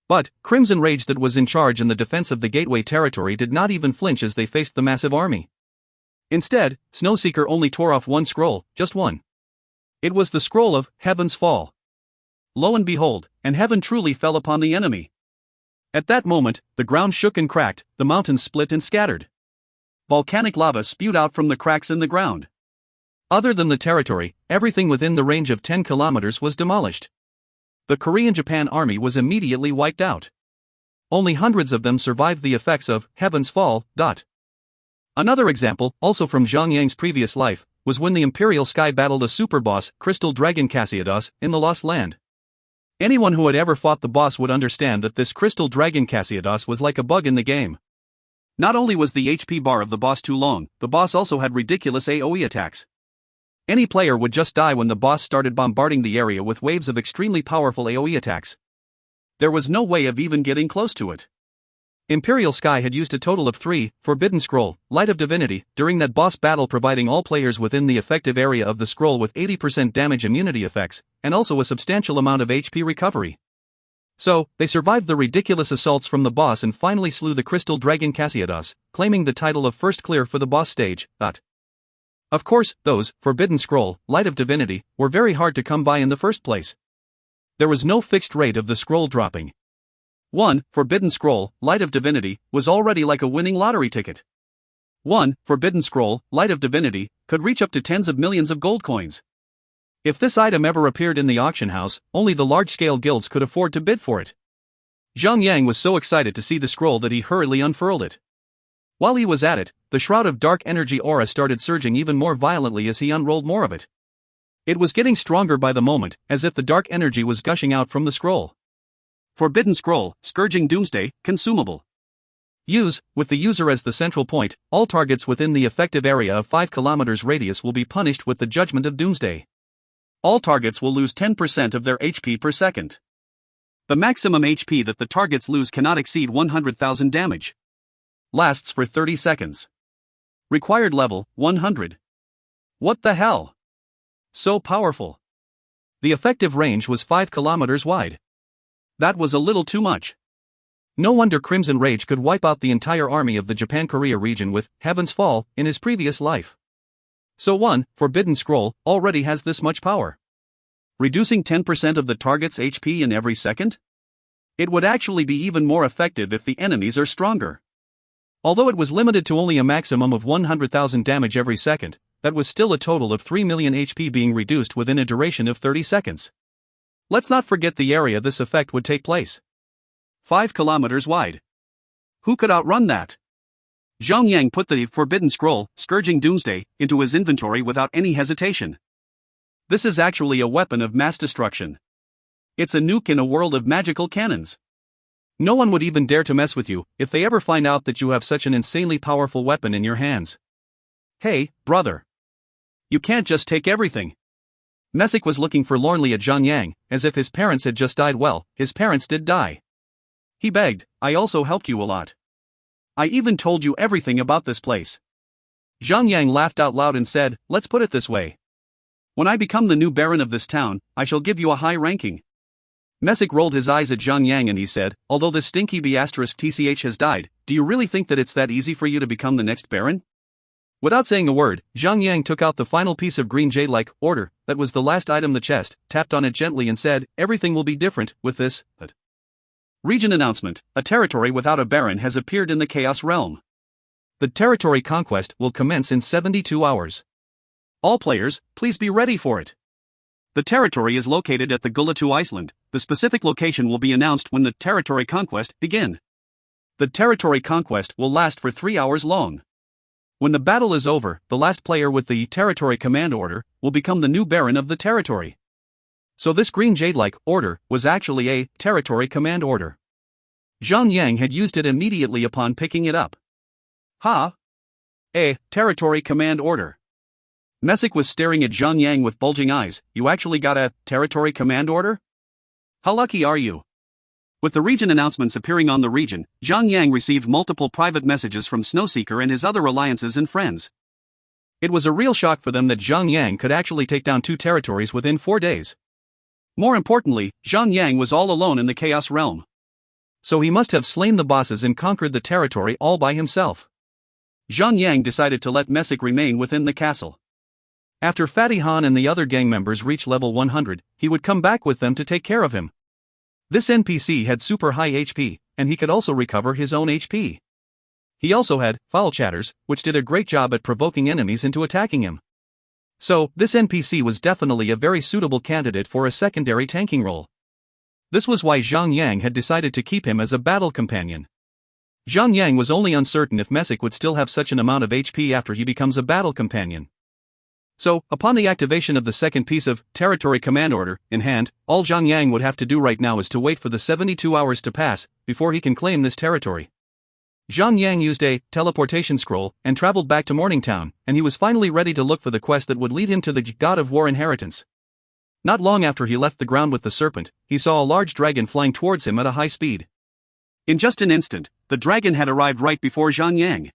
But, Crimson Rage that was in charge in the defense of the gateway territory did not even flinch as they faced the massive army. Instead, Snowseeker only tore off one scroll, just one. It was the scroll of Heaven's Fall. Lo and behold, and heaven truly fell upon the enemy. At that moment, the ground shook and cracked, the mountains split and scattered. Volcanic lava spewed out from the cracks in the ground. Other than the territory, everything within the range of 10 kilometers was demolished. The Korean-Japan army was immediately wiped out. Only hundreds of them survived the effects of Heaven's Fall. Another example, also from Zhang Yang's previous life, was when the Imperial Sky battled a super boss, Crystal Dragon Cassiodus, in the Lost Land. Anyone who had ever fought the boss would understand that this Crystal Dragon Cassiodus was like a bug in the game. Not only was the HP bar of the boss too long, the boss also had ridiculous AoE attacks. Any player would just die when the boss started bombarding the area with waves of extremely powerful AoE attacks. There was no way of even getting close to it. Imperial Sky had used a total of 3, Forbidden Scroll, Light of Divinity, during that boss battle, providing all players within the effective area of the scroll with 80% damage immunity effects, and also a substantial amount of HP recovery. So, they survived the ridiculous assaults from the boss and finally slew the Crystal Dragon Cassiodus, claiming the title of first clear for the boss stage. Of course, those, Forbidden Scroll, Light of Divinity, were very hard to come by in the first place. There was no fixed rate of the scroll dropping. 1 Forbidden Scroll, Light of Divinity, was already like a winning lottery ticket. 1 Forbidden Scroll, Light of Divinity, could reach up to tens of millions of gold coins. If this item ever appeared in the auction house, only the large-scale guilds could afford to bid for it. Zhang Yang was so excited to see the scroll that he hurriedly unfurled it. While he was at it, the shroud of dark energy aura started surging even more violently as he unrolled more of it. It was getting stronger by the moment, as if the dark energy was gushing out from the scroll. Forbidden Scroll, Scourging Doomsday, consumable. Use, with the user as the central point, all targets within the effective area of 5 km radius will be punished with the Judgment of Doomsday. All targets will lose 10% of their HP per second. The maximum HP that the targets lose cannot exceed 100,000 damage. Lasts for 30 seconds. Required level, 100. What the hell? So powerful. The effective range was 5 kilometers wide. That was a little too much. No wonder Crimson Rage could wipe out the entire army of the Japan-Korea region with Heaven's Fall in his previous life. So 1 Forbidden Scroll already has this much power. Reducing 10% of the target's HP in every second? It would actually be even more effective if the enemies are stronger. Although it was limited to only a maximum of 100,000 damage every second, that was still a total of 3 million HP being reduced within a duration of 30 seconds. Let's not forget the area this effect would take place. 5 kilometers wide. Who could outrun that? Zhang Yang put the Forbidden Scroll, Scourging Doomsday, into his inventory without any hesitation. This is actually a weapon of mass destruction. It's a nuke in a world of magical cannons. No one would even dare to mess with you if they ever find out that you have such an insanely powerful weapon in your hands. Hey, brother. You can't just take everything. Messick was looking forlornly at Zhang Yang, as if his parents had just died. Well, his parents did die. He begged, I also helped you a lot. I even told you everything about this place. Zhang Yang laughed out loud and said, let's put it this way. When I become the new baron of this town, I shall give you a high ranking. Messick rolled his eyes at Zhang Yang and he said, although this stinky B***TCH has died, do you really think that it's that easy for you to become the next baron? Without saying a word, Zhang Yang took out the final piece of green jade-like order, that was the last item in the chest, tapped on it gently and said, everything will be different with this. Region announcement, a territory without a baron has appeared in the Chaos Realm. The territory conquest will commence in 72 hours. All players, please be ready for it. The territory is located at the Gulatu Iceland. The specific location will be announced when the territory conquest begin. The territory conquest will last for 3 hours long. When the battle is over, the last player with the territory command order will become the new baron of the territory. So this green jade-like order was actually a territory command order. Zhang Yang had used it immediately upon picking it up. A territory command order. Messick was staring at Zhang Yang with bulging eyes. You actually got a territory command order? How lucky are you? With the region announcements appearing on the region, Zhang Yang received multiple private messages from Snowseeker and his other alliances and friends. It was a real shock for them that Zhang Yang could actually take down 2 territories within 4 days. More importantly, Zhang Yang was all alone in the Chaos Realm. So he must have slain the bosses and conquered the territory all by himself. Zhang Yang decided to let Messick remain within the castle. After Fatty Han and the other gang members reach level 100, he would come back with them to take care of him. This NPC had super high HP, and he could also recover his own HP. He also had foul chatters, which did a great job at provoking enemies into attacking him. So, this NPC was definitely a very suitable candidate for a secondary tanking role. This was why Zhang Yang had decided to keep him as a battle companion. Zhang Yang was only uncertain if Messick would still have such an amount of HP after he becomes a battle companion. So, upon the activation of the second piece of territory command order in hand, all Zhang Yang would have to do right now is to wait for the 72 hours to pass before he can claim this territory. Zhang Yang used a teleportation scroll and traveled back to Morningtown, and he was finally ready to look for the quest that would lead him to the God of War inheritance. Not long after he left the ground with the serpent, he saw a large dragon flying towards him at a high speed. In just an instant, the dragon had arrived right before Zhang Yang.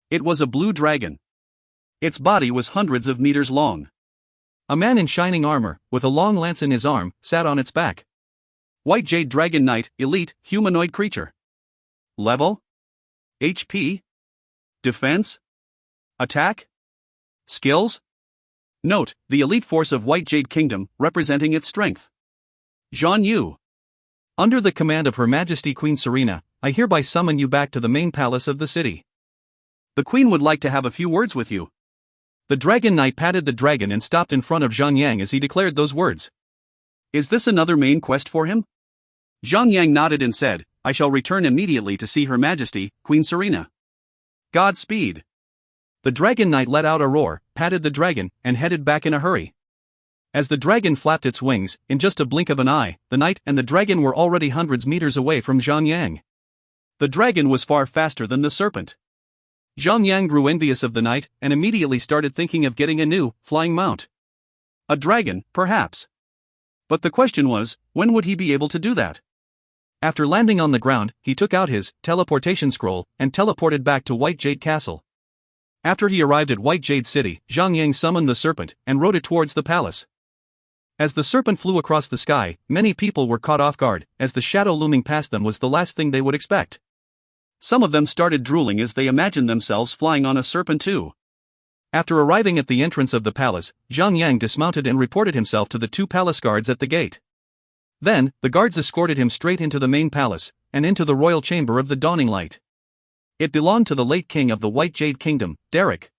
It was a blue dragon. Its body was hundreds of meters long. A man in shining armor, with a long lance in his arm, sat on its back. White Jade Dragon Knight, elite, humanoid creature. Level? HP? Defense? Attack? Skills? Note, the elite force of White Jade Kingdom, representing its strength. Zhan Yu. Under the command of Her Majesty Queen Serena, I hereby summon you back to the main palace of the city. The Queen would like to have a few words with you. The Dragon Knight patted the dragon and stopped in front of Zhang Yang as he declared those words. Is this another main quest for him? Zhang Yang nodded and said, I shall return immediately to see Her Majesty, Queen Serena. Godspeed. The Dragon Knight let out a roar, patted the dragon, and headed back in a hurry. As the dragon flapped its wings, in just a blink of an eye, the knight and the dragon were already hundreds meters away from Zhang Yang. The dragon was far faster than the serpent. Zhang Yang grew envious of the knight and immediately started thinking of getting a new, flying mount. A dragon, perhaps. But the question was, when would he be able to do that? After landing on the ground, he took out his teleportation scroll and teleported back to White Jade Castle. After he arrived at White Jade City, Zhang Yang summoned the serpent and rode it towards the palace. As the serpent flew across the sky, many people were caught off guard, as the shadow looming past them was the last thing they would expect. Some of them started drooling as they imagined themselves flying on a serpent too. After arriving at the entrance of the palace, Zhang Yang dismounted and reported himself to the two palace guards at the gate. Then, the guards escorted him straight into the main palace, and into the royal chamber of the Dawning Light. It belonged to the late king of the White Jade Kingdom, Derek.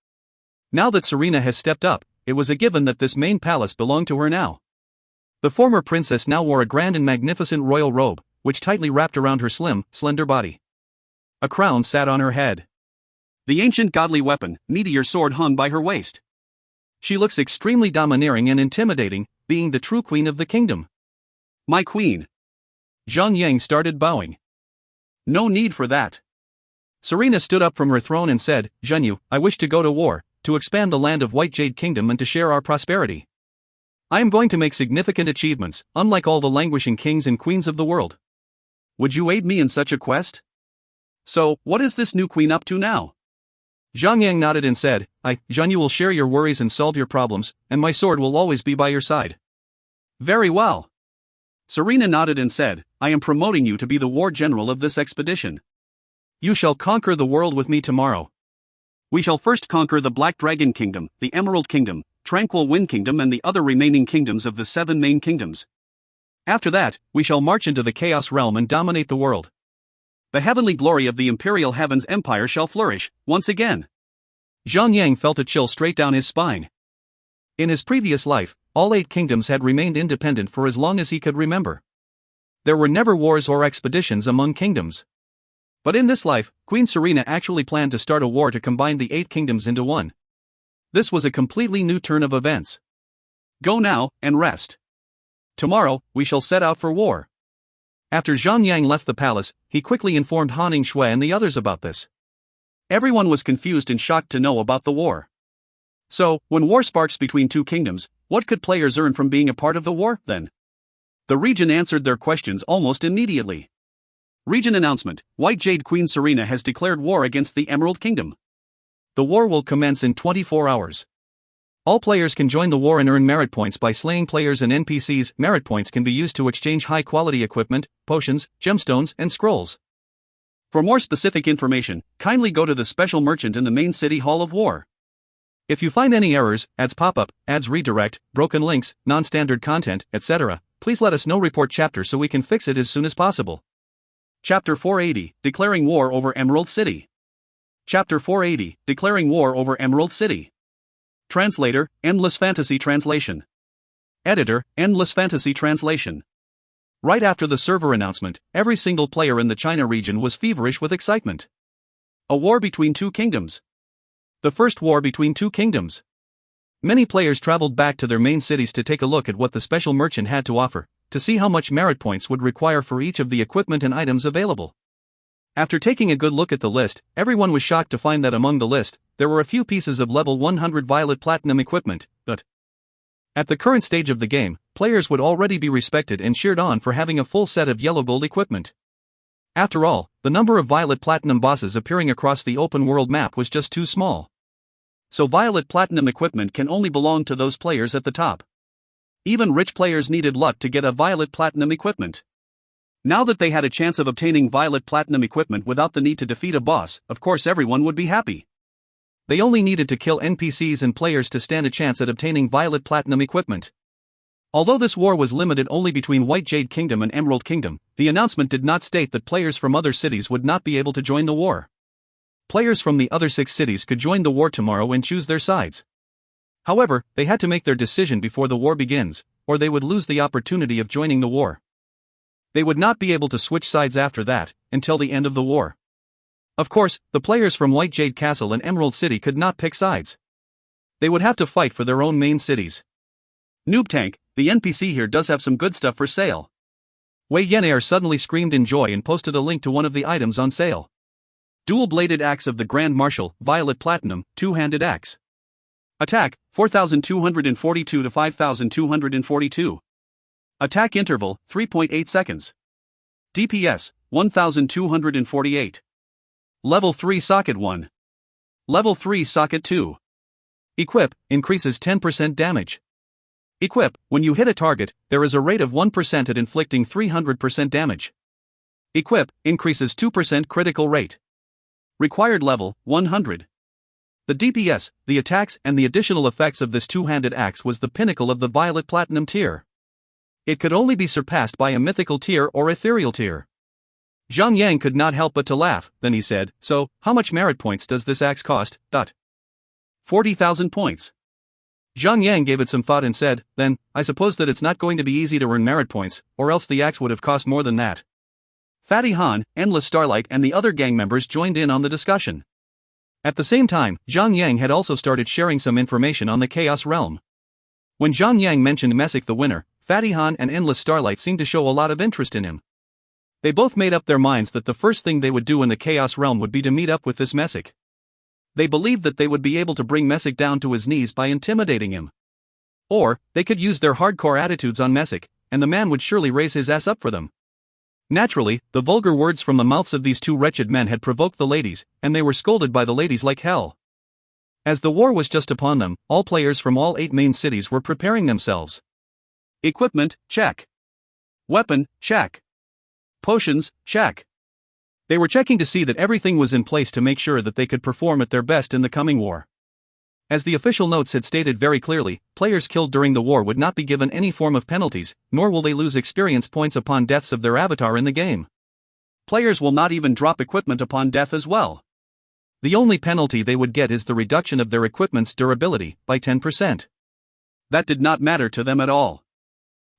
Now that Serena has stepped up, it was a given that this main palace belonged to her now. The former princess now wore a grand and magnificent royal robe, which tightly wrapped around her slim, slender body. A crown sat on her head. The ancient godly weapon, meteor sword, hung by her waist. She looks extremely domineering and intimidating, being the true queen of the kingdom. My queen. Zhang Yang started bowing. No need for that. Serena stood up from her throne and said, Zhan Yu, I wish to go to war, to expand the land of White Jade Kingdom and to share our prosperity. I am going to make significant achievements, unlike all the languishing kings and queens of the world. Would you aid me in such a quest? So, what is this new queen up to now? Zhang Yang nodded and said, Zhan Yu will share your worries and solve your problems, and my sword will always be by your side. Very well. Serena nodded and said, I am promoting you to be the war general of this expedition. You shall conquer the world with me tomorrow. We shall first conquer the Black Dragon Kingdom, the Emerald Kingdom, Tranquil Wind Kingdom and the other remaining kingdoms of the 7 main kingdoms. After that, we shall march into the Chaos Realm and dominate the world. The heavenly glory of the Imperial Heavens Empire shall flourish, once again. Zhang Yang felt a chill straight down his spine. In his previous life, all 8 kingdoms had remained independent for as long as he could remember. There were never wars or expeditions among kingdoms. But in this life, Queen Serena actually planned to start a war to combine the 8 kingdoms into one. This was a completely new turn of events. Go now, and rest. Tomorrow, we shall set out for war. After Zhang Yang left the palace, he quickly informed Han Shui and the others about this. Everyone was confused and shocked to know about the war. So, when war sparks between 2 kingdoms, what could players earn from being a part of the war, then? The region answered their questions almost immediately. Region announcement, White Jade Queen Serena has declared war against the Emerald Kingdom. The war will commence in 24 hours. All players can join the war and earn merit points by slaying players and NPCs. Merit points can be used to exchange high-quality equipment, potions, gemstones, and scrolls. For more specific information, kindly go to the special merchant in the main city hall of war. If you find any errors, ads pop up, ads redirect, broken links, non-standard content, etc., please let us know. Report chapter so we can fix it as soon as possible. Chapter 480, Declaring War over Emerald City. Chapter 480, Declaring War over Emerald City. Translator, Endless Fantasy Translation. Editor, Endless Fantasy Translation. Right after the server announcement, every single player in the China region was feverish with excitement. A war between two kingdoms. The first war between two kingdoms. Many players traveled back to their main cities to take a look at what the special merchant had to offer, to see how much merit points would require for each of the equipment and items available. After taking a good look at the list, everyone was shocked to find that among the list, there were a few pieces of level 100 Violet Platinum equipment, but at the current stage of the game, players would already be respected and cheered on for having a full set of yellow gold equipment. After all, the number of Violet Platinum bosses appearing across the open world map was just too small. So Violet Platinum equipment can only belong to those players at the top. Even rich players needed luck to get a Violet Platinum equipment. Now that they had a chance of obtaining Violet Platinum equipment without the need to defeat a boss, of course everyone would be happy. They only needed to kill NPCs and players to stand a chance at obtaining Violet Platinum equipment. Although this war was limited only between White Jade Kingdom and Emerald Kingdom, the announcement did not state that players from other cities would not be able to join the war. Players from the other 6 cities could join the war tomorrow and choose their sides. However, they had to make their decision before the war begins, or they would lose the opportunity of joining the war. They would not be able to switch sides after that, until the end of the war. Of course, the players from White Jade Castle and Emerald City could not pick sides. They would have to fight for their own main cities. Noob Tank, the NPC here does have some good stuff for sale. Wei Yenair suddenly screamed in joy and posted a link to one of the items on sale. Dual-bladed axe of the Grand Marshal, Violet Platinum, two-handed axe. Attack, 4242 to 5242. Attack interval, 3.8 seconds. DPS, 1248. Level 3 Socket 1. Level 3 Socket 2. Equip, increases 10% damage. Equip, when you hit a target, there is a rate of 1% at inflicting 300% damage. Equip, increases 2% critical rate. Required level, 100. The DPS, the attacks and the additional effects of this two-handed axe was the pinnacle of the Violet Platinum tier. It could only be surpassed by a mythical tier or ethereal tier. Zhang could not help but to laugh, then he said, "So, how much merit points does this axe cost?" 40,000 points. Zhang gave it some thought and said, "Then, I suppose that it's not going to be easy to earn merit points, or else the axe would have cost more than that." Fatty Han, Endless Starlight and the other gang members joined in on the discussion. At the same time, Zhang had also started sharing some information on the Chaos Realm. When Zhang mentioned Messick the winner, Fatty Han and Endless Starlight seemed to show a lot of interest in him. They both made up their minds that the first thing they would do in the Chaos Realm would be to meet up with this Messick. They believed that they would be able to bring Messick down to his knees by intimidating him. Or, they could use their hardcore attitudes on Messick, and the man would surely raise his ass up for them. Naturally, the vulgar words from the mouths of these two wretched men had provoked the ladies, and they were scolded by the ladies like hell. As the war was just upon them, all players from all 8 main cities were preparing themselves. Equipment, check. Weapon, check. Potions, check. They were checking to see that everything was in place to make sure that they could perform at their best in the coming war. As the official notes had stated very clearly, players killed during the war would not be given any form of penalties, nor will they lose experience points upon deaths of their avatar in the game. Players will not even drop equipment upon death as well. The only penalty they would get is the reduction of their equipment's durability by 10%. That did not matter to them at all.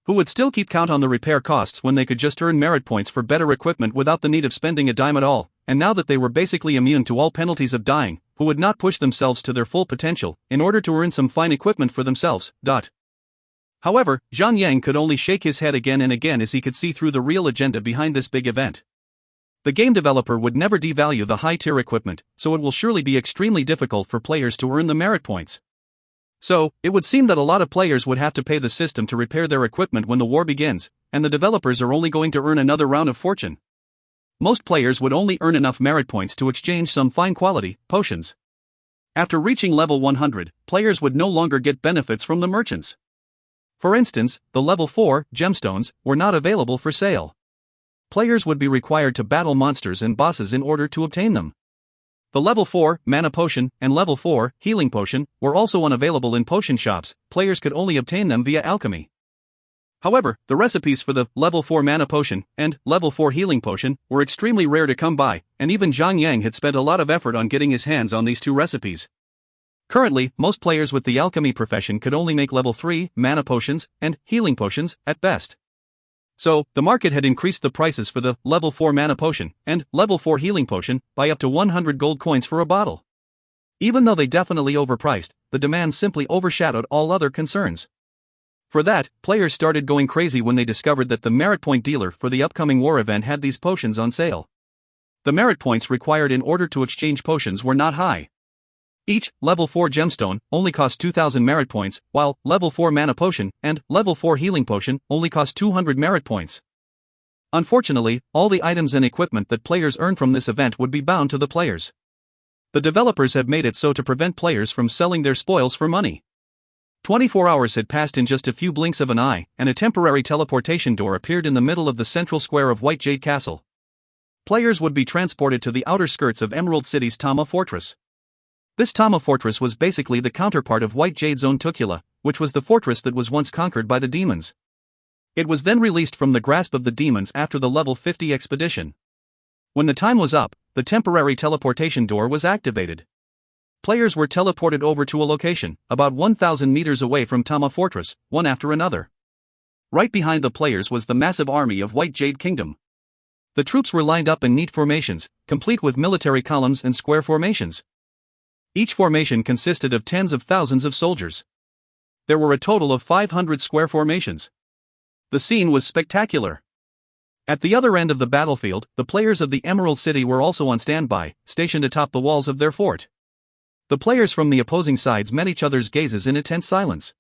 Who would still keep count on the repair costs when they could just earn merit points for better equipment without the need of spending a dime at all, and now that they were basically immune to all penalties of dying, who would not push themselves to their full potential in order to earn some fine equipment for themselves. However, Zhang could only shake his head again and again as he could see through the real agenda behind this big event. The game developer would never devalue the high-tier equipment, so it will surely be extremely difficult for players to earn the merit points. So, it would seem that a lot of players would have to pay the system to repair their equipment when the war begins, and the developers are only going to earn another round of fortune. Most players would only earn enough merit points to exchange some fine quality potions. After reaching level 100, players would no longer get benefits from the merchants. For instance, the level 4 gemstones were not available for sale. Players would be required to battle monsters and bosses in order to obtain them. The level 4 mana potion and level 4 healing potion were also unavailable in potion shops, players could only obtain them via alchemy. However, the recipes for the level 4 mana potion and level 4 healing potion were extremely rare to come by, and even Zhang had spent a lot of effort on getting his hands on these two recipes. Currently, most players with the alchemy profession could only make level 3 mana potions and healing potions at best. So, the market had increased the prices for the level 4 mana potion and level 4 healing potion by up to 100 gold coins for a bottle. Even though they definitely overpriced, the demand simply overshadowed all other concerns. For that, players started going crazy when they discovered that the merit point dealer for the upcoming war event had these potions on sale. The merit points required in order to exchange potions were not high. Each level 4 gemstone only cost 2,000 merit points, while level 4 mana potion and level 4 healing potion only cost 200 merit points. Unfortunately, all the items and equipment that players earn from this event would be bound to the players. The developers have made it so to prevent players from selling their spoils for money. 24 hours had passed in just a few blinks of an eye, and a temporary teleportation door appeared in the middle of the central square of White Jade Castle. Players would be transported to the outer skirts of Emerald City's Tama Fortress. This Tama Fortress was basically the counterpart of White Jade's own Tukula, which was the fortress that was once conquered by the demons. It was then released from the grasp of the demons after the level 50 expedition. When the time was up, the temporary teleportation door was activated. Players were teleported over to a location, about 1,000 meters away from Tama Fortress, one after another. Right behind the players was the massive army of White Jade Kingdom. The troops were lined up in neat formations, complete with military columns and square formations. Each formation consisted of tens of thousands of soldiers. There were a total of 500 square formations. The scene was spectacular. At the other end of the battlefield, the players of the Emerald City were also on standby, stationed atop the walls of their fort. The players from the opposing sides met each other's gazes in intense silence.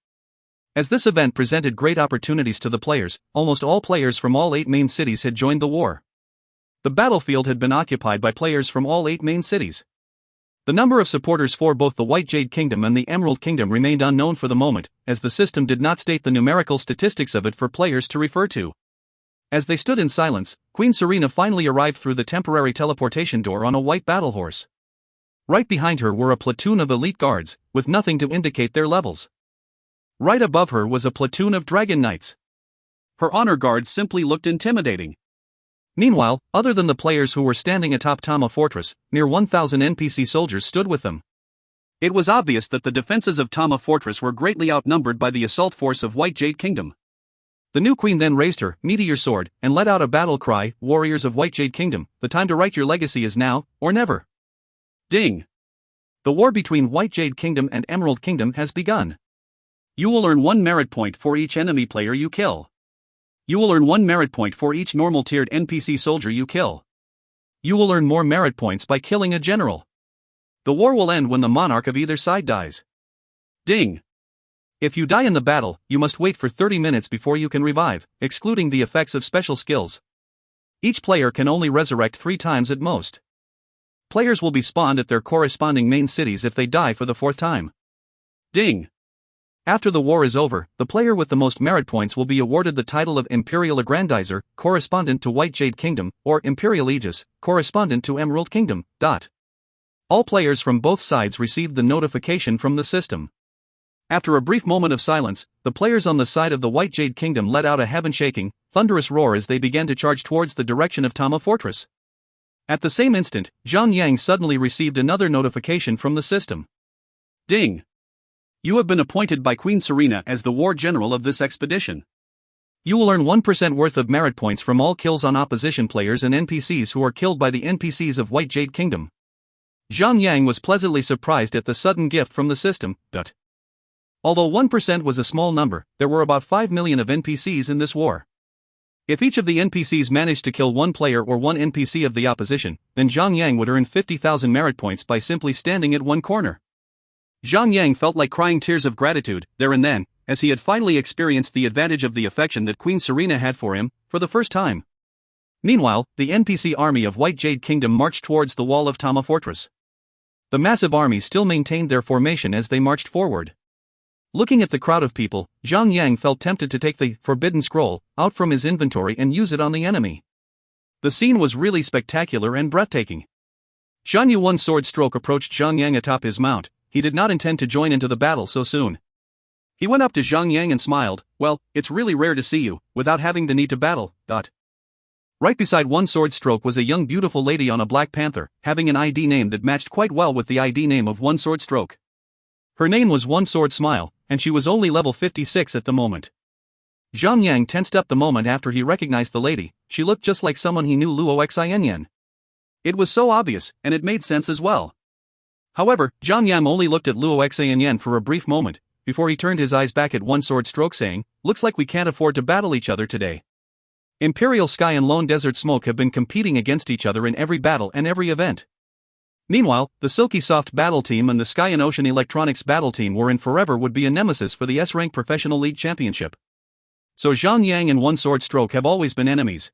As this event presented great opportunities to the players, almost all players from all 8 main cities had joined the war. The battlefield had been occupied by players from all 8 main cities. The number of supporters for both the White Jade Kingdom and the Emerald Kingdom remained unknown for the moment, as the system did not state the numerical statistics of it for players to refer to. As they stood in silence, Queen Serena finally arrived through the temporary teleportation door on a white battle horse. Right behind her were a platoon of elite guards, with nothing to indicate their levels. Right above her was a platoon of dragon knights. Her honor guards simply looked intimidating. Meanwhile, other than the players who were standing atop Tama Fortress, near 1,000 NPC soldiers stood with them. It was obvious that the defenses of Tama Fortress were greatly outnumbered by the assault force of White Jade Kingdom. The new queen then raised her meteor sword and let out a battle cry, "Warriors of White Jade Kingdom, the time to write your legacy is now, or never." Ding! The war between White Jade Kingdom and Emerald Kingdom has begun. You will earn 1 merit point for each enemy player you kill. You will earn 1 merit point for each normal tiered NPC soldier you kill. You will earn more merit points by killing a general. The war will end when the monarch of either side dies. Ding! If you die in the battle, you must wait for 30 minutes before you can revive, excluding the effects of special skills. Each player can only resurrect 3 times at most. Players will be spawned at their corresponding main cities if they die for the 4th time. Ding! After the war is over, the player with the most merit points will be awarded the title of Imperial Aggrandizer, correspondent to White Jade Kingdom, or Imperial Aegis, correspondent to Emerald Kingdom. All players from both sides received the notification from the system. After a brief moment of silence, the players on the side of the White Jade Kingdom let out a heaven-shaking, thunderous roar as they began to charge towards the direction of Tama Fortress. At the same instant, Zhang suddenly received another notification from the system. Ding! You have been appointed by Queen Serena as the war general of this expedition. You will earn 1% worth of merit points from all kills on opposition players and NPCs who are killed by the NPCs of White Jade Kingdom. Zhang was pleasantly surprised at the sudden gift from the system, but although 1% was a small number, there were about 5 million of NPCs in this war. If each of the NPCs managed to kill 1 player or 1 NPC of the opposition, then Zhang would earn 50,000 merit points by simply standing at one corner. Zhang felt like crying tears of gratitude, there and then, as he had finally experienced the advantage of the affection that Queen Serena had for him, for the first time. Meanwhile, the NPC army of White Jade Kingdom marched towards the wall of Tama Fortress. The massive army still maintained their formation as they marched forward. Looking at the crowd of people, Zhang felt tempted to take the Forbidden Scroll out from his inventory and use it on the enemy. The scene was really spectacular and breathtaking. Shan Yuan's sword stroke approached Zhang atop his mount. He did not intend to join into the battle so soon. He went up to Zhang and smiled, "Well, it's really rare to see you, without having the need to battle." Right beside one sword stroke was a young beautiful lady on a black panther, having an ID name that matched quite well with the ID name of one sword stroke. Her name was One Sword Smile, and she was only level 56 at the moment. Zhang Yang tensed up the moment after he recognized the lady. She looked just like someone he knew, Luo Xin. It was so obvious, and it made sense as well. However, Zhang Yang only looked at Luo Xin for a brief moment, before he turned his eyes back at One Sword Stroke, saying, "Looks like we can't afford to battle each other today." Imperial Sky and Lone Desert Smoke have been competing against each other in every battle and every event. Meanwhile, the Silky Soft Battle Team and the Sky and Ocean Electronics Battle Team were in forever would be a nemesis for the S-Rank Professional League Championship. So Zhang Yang and One Sword Stroke have always been enemies.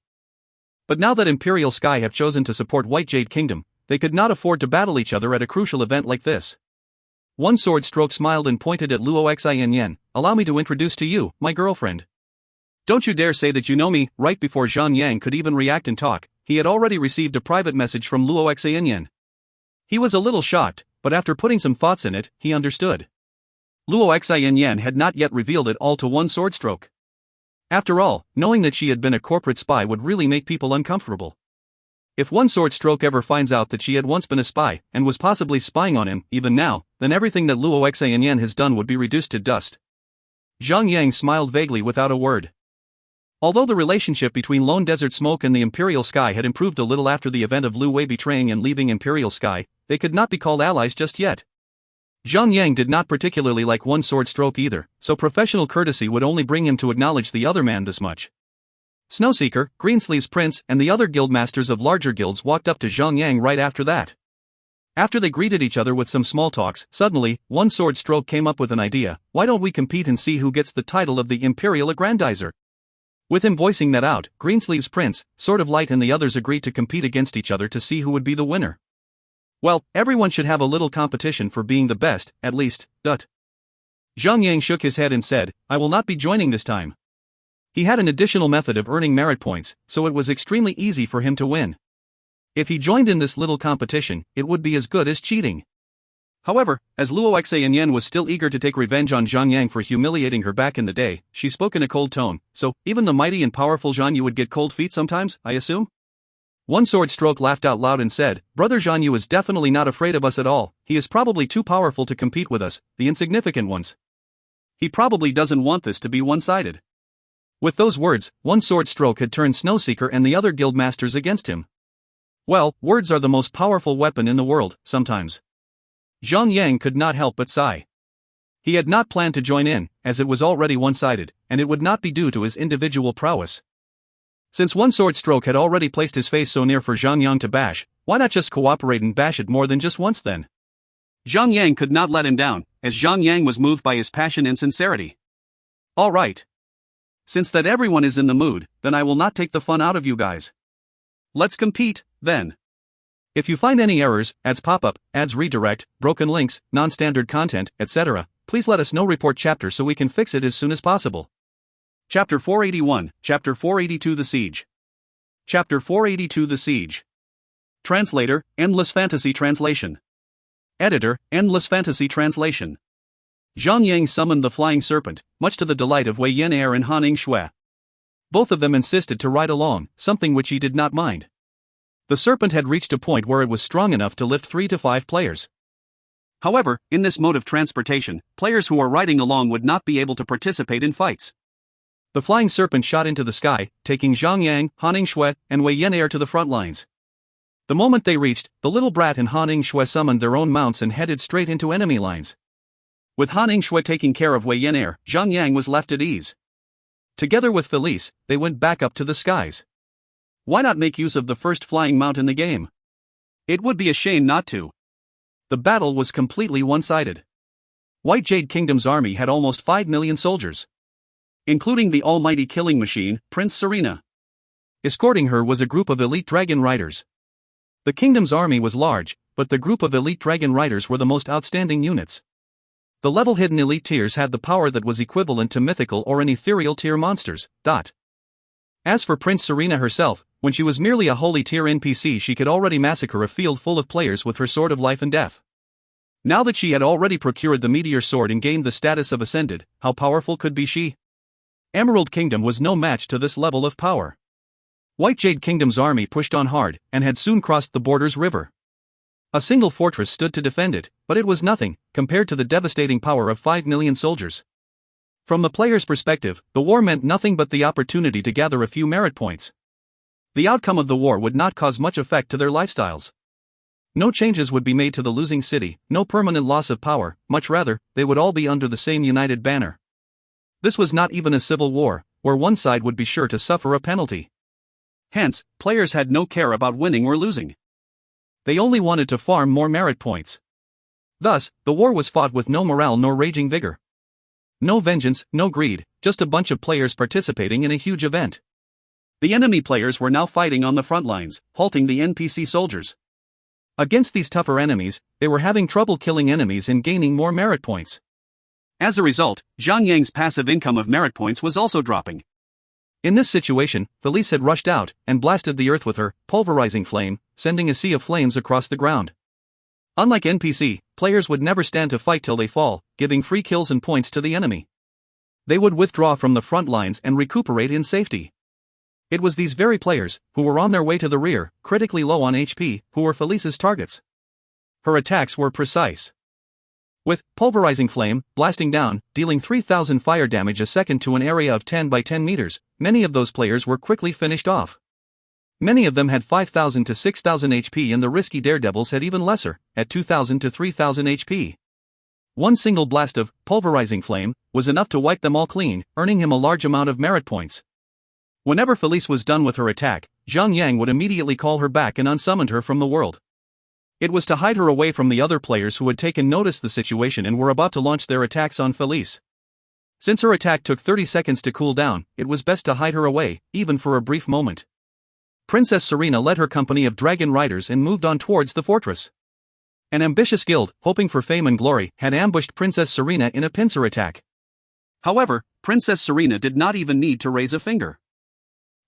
But now that Imperial Sky have chosen to support White Jade Kingdom, they could not afford to battle each other at a crucial event like this. One Sword Stroke smiled and pointed at Luo Xin. "Allow me to introduce to you, my girlfriend." "Don't you dare say that you know me." Right before Zhang Yang could even react and talk, he had already received a private message from Luo Xin. He was a little shocked, but after putting some thoughts in it, he understood. Luo Xin had not yet revealed it all to One Sword Stroke. After all, knowing that she had been a corporate spy would really make people uncomfortable. If One Sword Stroke ever finds out that she had once been a spy, and was possibly spying on him, even now, then everything that Luo Xin has done would be reduced to dust. Zhang Yang smiled vaguely without a word. Although the relationship between Lone Desert Smoke and the Imperial Sky had improved a little after the event of Lu Wei betraying and leaving Imperial Sky, they could not be called allies just yet. Zhang Yang did not particularly like One Sword Stroke either, so professional courtesy would only bring him to acknowledge the other man this much. Snowseeker, Greensleeves Prince, and the other guildmasters of larger guilds walked up to Zhang Yang right after that. After they greeted each other with some small talks, suddenly, One Sword Stroke came up with an idea: "Why don't we compete and see who gets the title of the Imperial Aggrandizer?" With him voicing that out, Greensleeves Prince, Sword of Light and the others agreed to compete against each other to see who would be the winner. Well, everyone should have a little competition for being the best, at least. Zhang Yang shook his head and said, "I will not be joining this time." He had an additional method of earning merit points, so it was extremely easy for him to win. If he joined in this little competition, it would be as good as cheating. However, as Luo Xin was still eager to take revenge on Zhang Yang for humiliating her back in the day, she spoke in a cold tone. "So, even the mighty and powerful Zhang Yu would get cold feet sometimes, I assume?" One Sword Stroke laughed out loud and said, "Brother Zhang Yu is definitely not afraid of us at all. He is probably too powerful to compete with us, the insignificant ones. He probably doesn't want this to be one-sided." With those words, One Sword Stroke had turned Snowseeker and the other guildmasters against him. Well, words are the most powerful weapon in the world, sometimes. Zhang Yang could not help but sigh. He had not planned to join in, as it was already one-sided, and it would not be due to his individual prowess. Since One Sword Stroke had already placed his face so near for Zhang Yang to bash, why not just cooperate and bash it more than just once then? Zhang Yang could not let him down, as Zhang Yang was moved by his passion and sincerity. "All right. Since that everyone is in the mood, then I will not take the fun out of you guys. Let's compete, then. If you find any errors, ads pop up, ads redirect, broken links, non-standard content, etc., please let us know. Report chapter so we can fix it as soon as possible." Chapter 481, Chapter 482 The Siege. Chapter 482 The Siege. Translator, Endless Fantasy Translation. Editor, Endless Fantasy Translation. Zhang Yang summoned the Flying Serpent, much to the delight of Wei Yan and Han Shui. Both of them insisted to ride along, something which he did not mind. The serpent had reached a point where it was strong enough to lift 3 to 5 players. However, in this mode of transportation, players who are riding along would not be able to participate in fights. The flying serpent shot into the sky, taking Zhang Yang, Han Shui, and Wei Yan to the front lines. The moment they reached, the little brat and Han Shui summoned their own mounts and headed straight into enemy lines. With Han Shui taking care of Wei Yan, Zhang Yang was left at ease. Together with Felice, they went back up to the skies. Why not make use of the first flying mount in the game? It would be a shame not to. The battle was completely one-sided. White Jade Kingdom's army had almost 5 million soldiers, including the almighty killing machine, Prince Serena. Escorting her was a group of elite dragon riders. The kingdom's army was large, but the group of elite dragon riders were the most outstanding units. The level-hidden elite tiers had the power that was equivalent to mythical or an ethereal tier monsters. As for Prince Serena herself, when she was merely a holy tier NPC, she could already massacre a field full of players with her sword of life and death. Now that she had already procured the meteor sword and gained the status of ascended, how powerful could be she? Emerald Kingdom was no match to this level of power. White Jade Kingdom's army pushed on hard, and had soon crossed the Borders River. A single fortress stood to defend it, but it was nothing compared to the devastating power of 5 million soldiers. From the player's perspective, the war meant nothing but the opportunity to gather a few merit points. The outcome of the war would not cause much effect to their lifestyles. No changes would be made to the losing city, no permanent loss of power, much rather, they would all be under the same united banner. This was not even a civil war, where one side would be sure to suffer a penalty. Hence, players had no care about winning or losing. They only wanted to farm more merit points. Thus, the war was fought with no morale nor raging vigor. No vengeance, no greed, just a bunch of players participating in a huge event. The enemy players were now fighting on the front lines, halting the NPC soldiers. Against these tougher enemies, they were having trouble killing enemies and gaining more merit points. As a result, Zhang Yang's passive income of merit points was also dropping. In this situation, Felice had rushed out and blasted the earth with her pulverizing flame, sending a sea of flames across the ground. Unlike NPC, players would never stand to fight till they fall, giving free kills and points to the enemy. They would withdraw from the front lines and recuperate in safety. It was these very players, who were on their way to the rear, critically low on HP, who were Felice's targets. Her attacks were precise. With pulverizing flame, blasting down, dealing 3,000 fire damage a second to an area of 10 by 10 meters, many of those players were quickly finished off. Many of them had 5,000 to 6,000 HP and the risky daredevils had even lesser, at 2,000 to 3,000 HP. One single blast of pulverizing flame was enough to wipe them all clean, earning him a large amount of merit points. Whenever Felice was done with her attack, Zhang Yang would immediately call her back and unsummoned her from the world. It was to hide her away from the other players who had taken notice of the situation and were about to launch their attacks on Felice. Since her attack took 30 seconds to cool down, it was best to hide her away, even for a brief moment. Princess Serena led her company of dragon riders and moved on towards the fortress. An ambitious guild, hoping for fame and glory, had ambushed Princess Serena in a pincer attack. However, Princess Serena did not even need to raise a finger.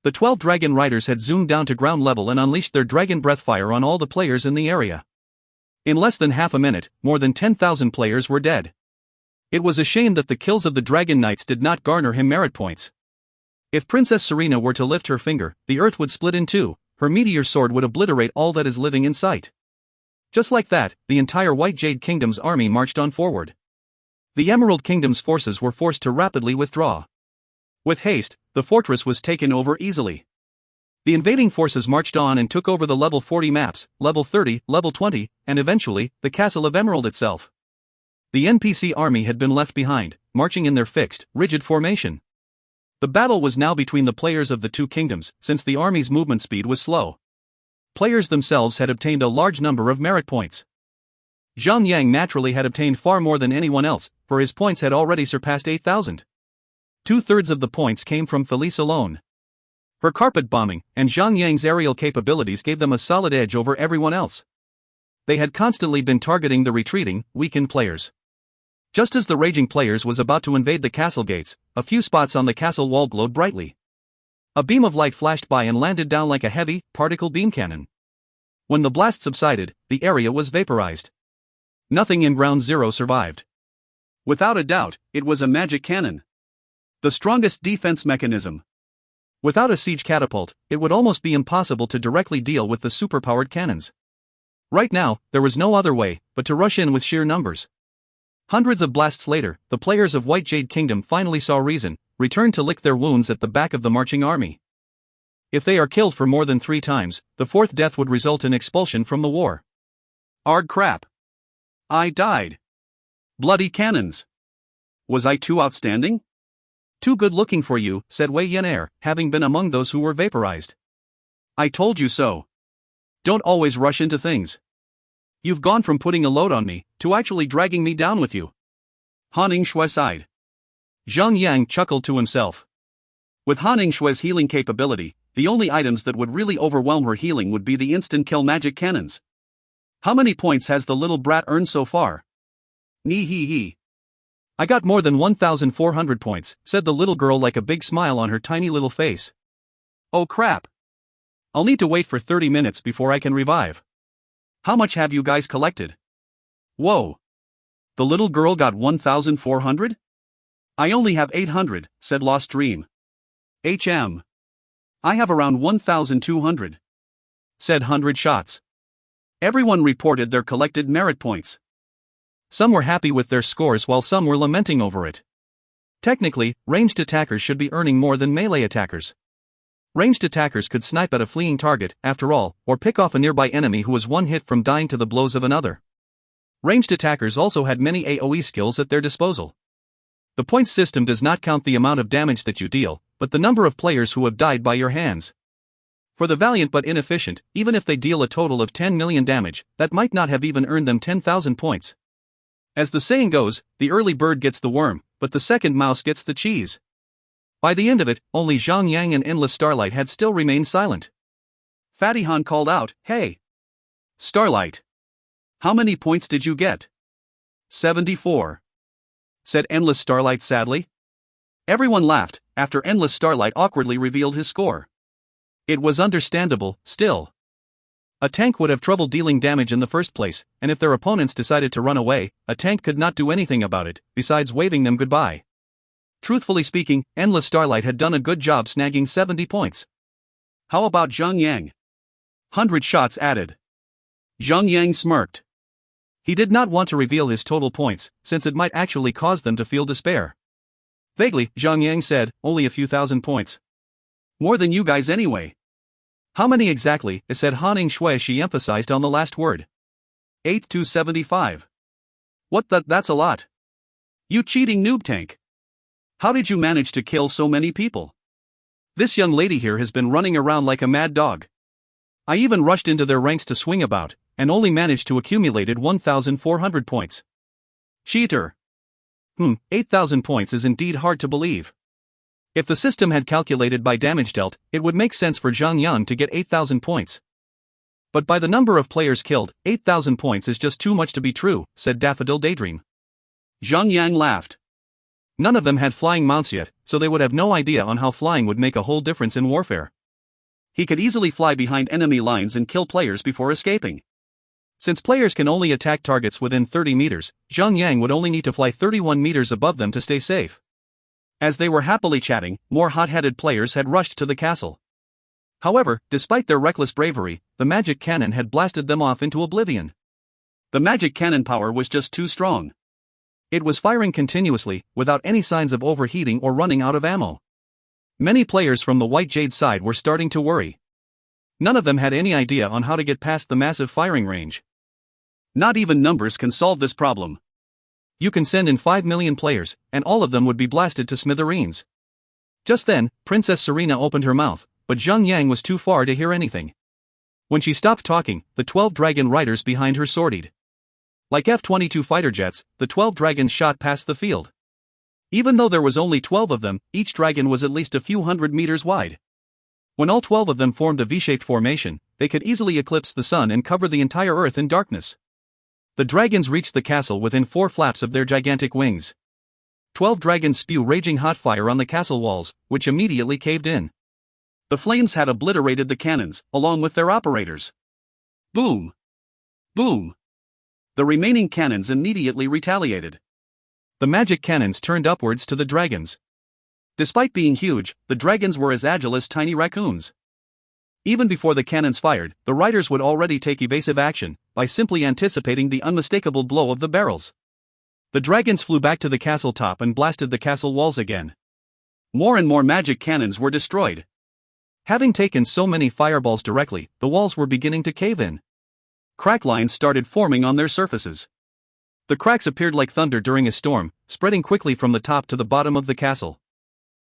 The 12 dragon riders had zoomed down to ground level and unleashed their dragon breath fire on all the players in the area. In less than half a minute, more than 10,000 players were dead. It was a shame that the kills of the dragon knights did not garner him merit points. If Princess Serena were to lift her finger, the earth would split in two, her meteor sword would obliterate all that is living in sight. Just like that, the entire White Jade Kingdom's army marched on forward. The Emerald Kingdom's forces were forced to rapidly withdraw. With haste, the fortress was taken over easily. The invading forces marched on and took over the level 40 maps, level 30, level 20, and eventually, the Castle of Emerald itself. The NPC army had been left behind, marching in their fixed, rigid formation. The battle was now between the players of the two kingdoms, since the army's movement speed was slow. Players themselves had obtained a large number of merit points. Zhang Yang naturally had obtained far more than anyone else, for his points had already surpassed 8,000. 2/3 of the points came from Felice alone. Her carpet bombing and Zhang Yang's aerial capabilities gave them a solid edge over everyone else. They had constantly been targeting the retreating, weakened players. Just as the raging players was about to invade the castle gates, a few spots on the castle wall glowed brightly. A beam of light flashed by and landed down like a heavy, particle beam cannon. When the blast subsided, the area was vaporized. Nothing in Ground Zero survived. Without a doubt, it was a magic cannon. The strongest defense mechanism. Without a siege catapult, it would almost be impossible to directly deal with the superpowered cannons. Right now, there was no other way but to rush in with sheer numbers. Hundreds of blasts later, the players of White Jade Kingdom finally saw reason, returned to lick their wounds at the back of the marching army. If they are killed for more than 3 times, the 4th death would result in expulsion from the war. Arg crap. I died. Bloody cannons. Was I too outstanding? Too good looking for you, said Wei Yan'er, having been among those who were vaporized. I told you so. Don't always rush into things. You've gone from putting a load on me, to actually dragging me down with you. Han Yingshui sighed. Zhang Yang chuckled to himself. With Han Yingshui's healing capability, the only items that would really overwhelm her healing would be the instant kill magic cannons. How many points has the little brat earned so far? Nee hee hee. I got more than 1,400 points, said the little girl like a big smile on her tiny little face. Oh crap. I'll need to wait for 30 minutes before I can revive. How much have you guys collected? Whoa. The little girl got 1,400? I only have 800, said Lost Dream. HM. I have around 1,200. Said 100 shots. Everyone reported their collected merit points. Some were happy with their scores while some were lamenting over it. Technically, ranged attackers should be earning more than melee attackers. Ranged attackers could snipe at a fleeing target, after all, or pick off a nearby enemy who was one hit from dying to the blows of another. Ranged attackers also had many AoE skills at their disposal. The points system does not count the amount of damage that you deal, but the number of players who have died by your hands. For the valiant but inefficient, even if they deal a total of 10 million damage, that might not have even earned them 10,000 points. As the saying goes, the early bird gets the worm, but the second mouse gets the cheese. By the end of it, only Zhang Yang and Endless Starlight had still remained silent. Fatty Han called out, "Hey! Starlight! How many points did you get?" 74. Said Endless Starlight sadly. Everyone laughed, after Endless Starlight awkwardly revealed his score. It was understandable, still. A tank would have trouble dealing damage in the first place, and if their opponents decided to run away, a tank could not do anything about it, besides waving them goodbye. Truthfully speaking, Endless Starlight had done a good job snagging 70 points. How about Zhang Yang? 100 shots added. Zhang Yang smirked. He did not want to reveal his total points, since it might actually cause them to feel despair. Vaguely, Zhang Yang said, "Only a few thousand points. More than you guys anyway." "How many exactly?" said Haning Shui. She emphasized on the last word. 8 to 75. "What that's a lot. You cheating noob tank. How did you manage to kill so many people? This young lady here has been running around like a mad dog. I even rushed into their ranks to swing about, and only managed to accumulated 1,400 points. Cheater. 8,000 points is indeed hard to believe. If the system had calculated by damage dealt, it would make sense for Zhang Yang to get 8,000 points. But by the number of players killed, 8,000 points is just too much to be true," said Daffodil Daydream. Zhang Yang laughed. None of them had flying mounts yet, so they would have no idea on how flying would make a whole difference in warfare. He could easily fly behind enemy lines and kill players before escaping. Since players can only attack targets within 30 meters, Zhang Yang would only need to fly 31 meters above them to stay safe. As they were happily chatting, more hot-headed players had rushed to the castle. However, despite their reckless bravery, the magic cannon had blasted them off into oblivion. The magic cannon power was just too strong. It was firing continuously, without any signs of overheating or running out of ammo. Many players from the White Jade side were starting to worry. None of them had any idea on how to get past the massive firing range. Not even numbers can solve this problem. You can send in 5 million players, and all of them would be blasted to smithereens. Just then, Princess Serena opened her mouth, but Zhang Yang was too far to hear anything. When she stopped talking, the 12 dragon riders behind her sortied. Like F-22 fighter jets, the 12 dragons shot past the field. Even though there was only 12 of them, each dragon was at least a few hundred meters wide. When all 12 of them formed a V-shaped formation, they could easily eclipse the sun and cover the entire earth in darkness. The dragons reached the castle within 4 flaps of their gigantic wings. 12 dragons spew raging hot fire on the castle walls, which immediately caved in. The flames had obliterated the cannons, along with their operators. Boom! Boom! The remaining cannons immediately retaliated. The magic cannons turned upwards to the dragons. Despite being huge, the dragons were as agile as tiny raccoons. Even before the cannons fired, the riders would already take evasive action, by simply anticipating the unmistakable blow of the barrels. The dragons flew back to the castle top and blasted the castle walls again. More and more magic cannons were destroyed. Having taken so many fireballs directly, the walls were beginning to cave in. Crack lines started forming on their surfaces. The cracks appeared like thunder during a storm, spreading quickly from the top to the bottom of the castle.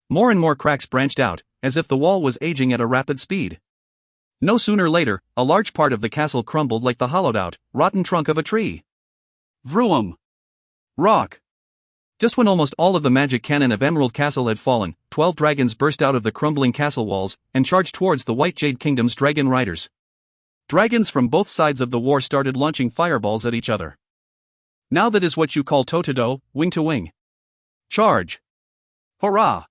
More and more cracks branched out, as if the wall was aging at a rapid speed. No sooner later, a large part of the castle crumbled like the hollowed-out, rotten trunk of a tree. Vroom! Rock! Just when almost all of the magic cannon of Emerald Castle had fallen, 12 dragons burst out of the crumbling castle walls and charged towards the White Jade Kingdom's dragon riders. Dragons from both sides of the war started launching fireballs at each other. Now that is what you call toe-to-toe, wing-to-wing. Charge! Hurrah!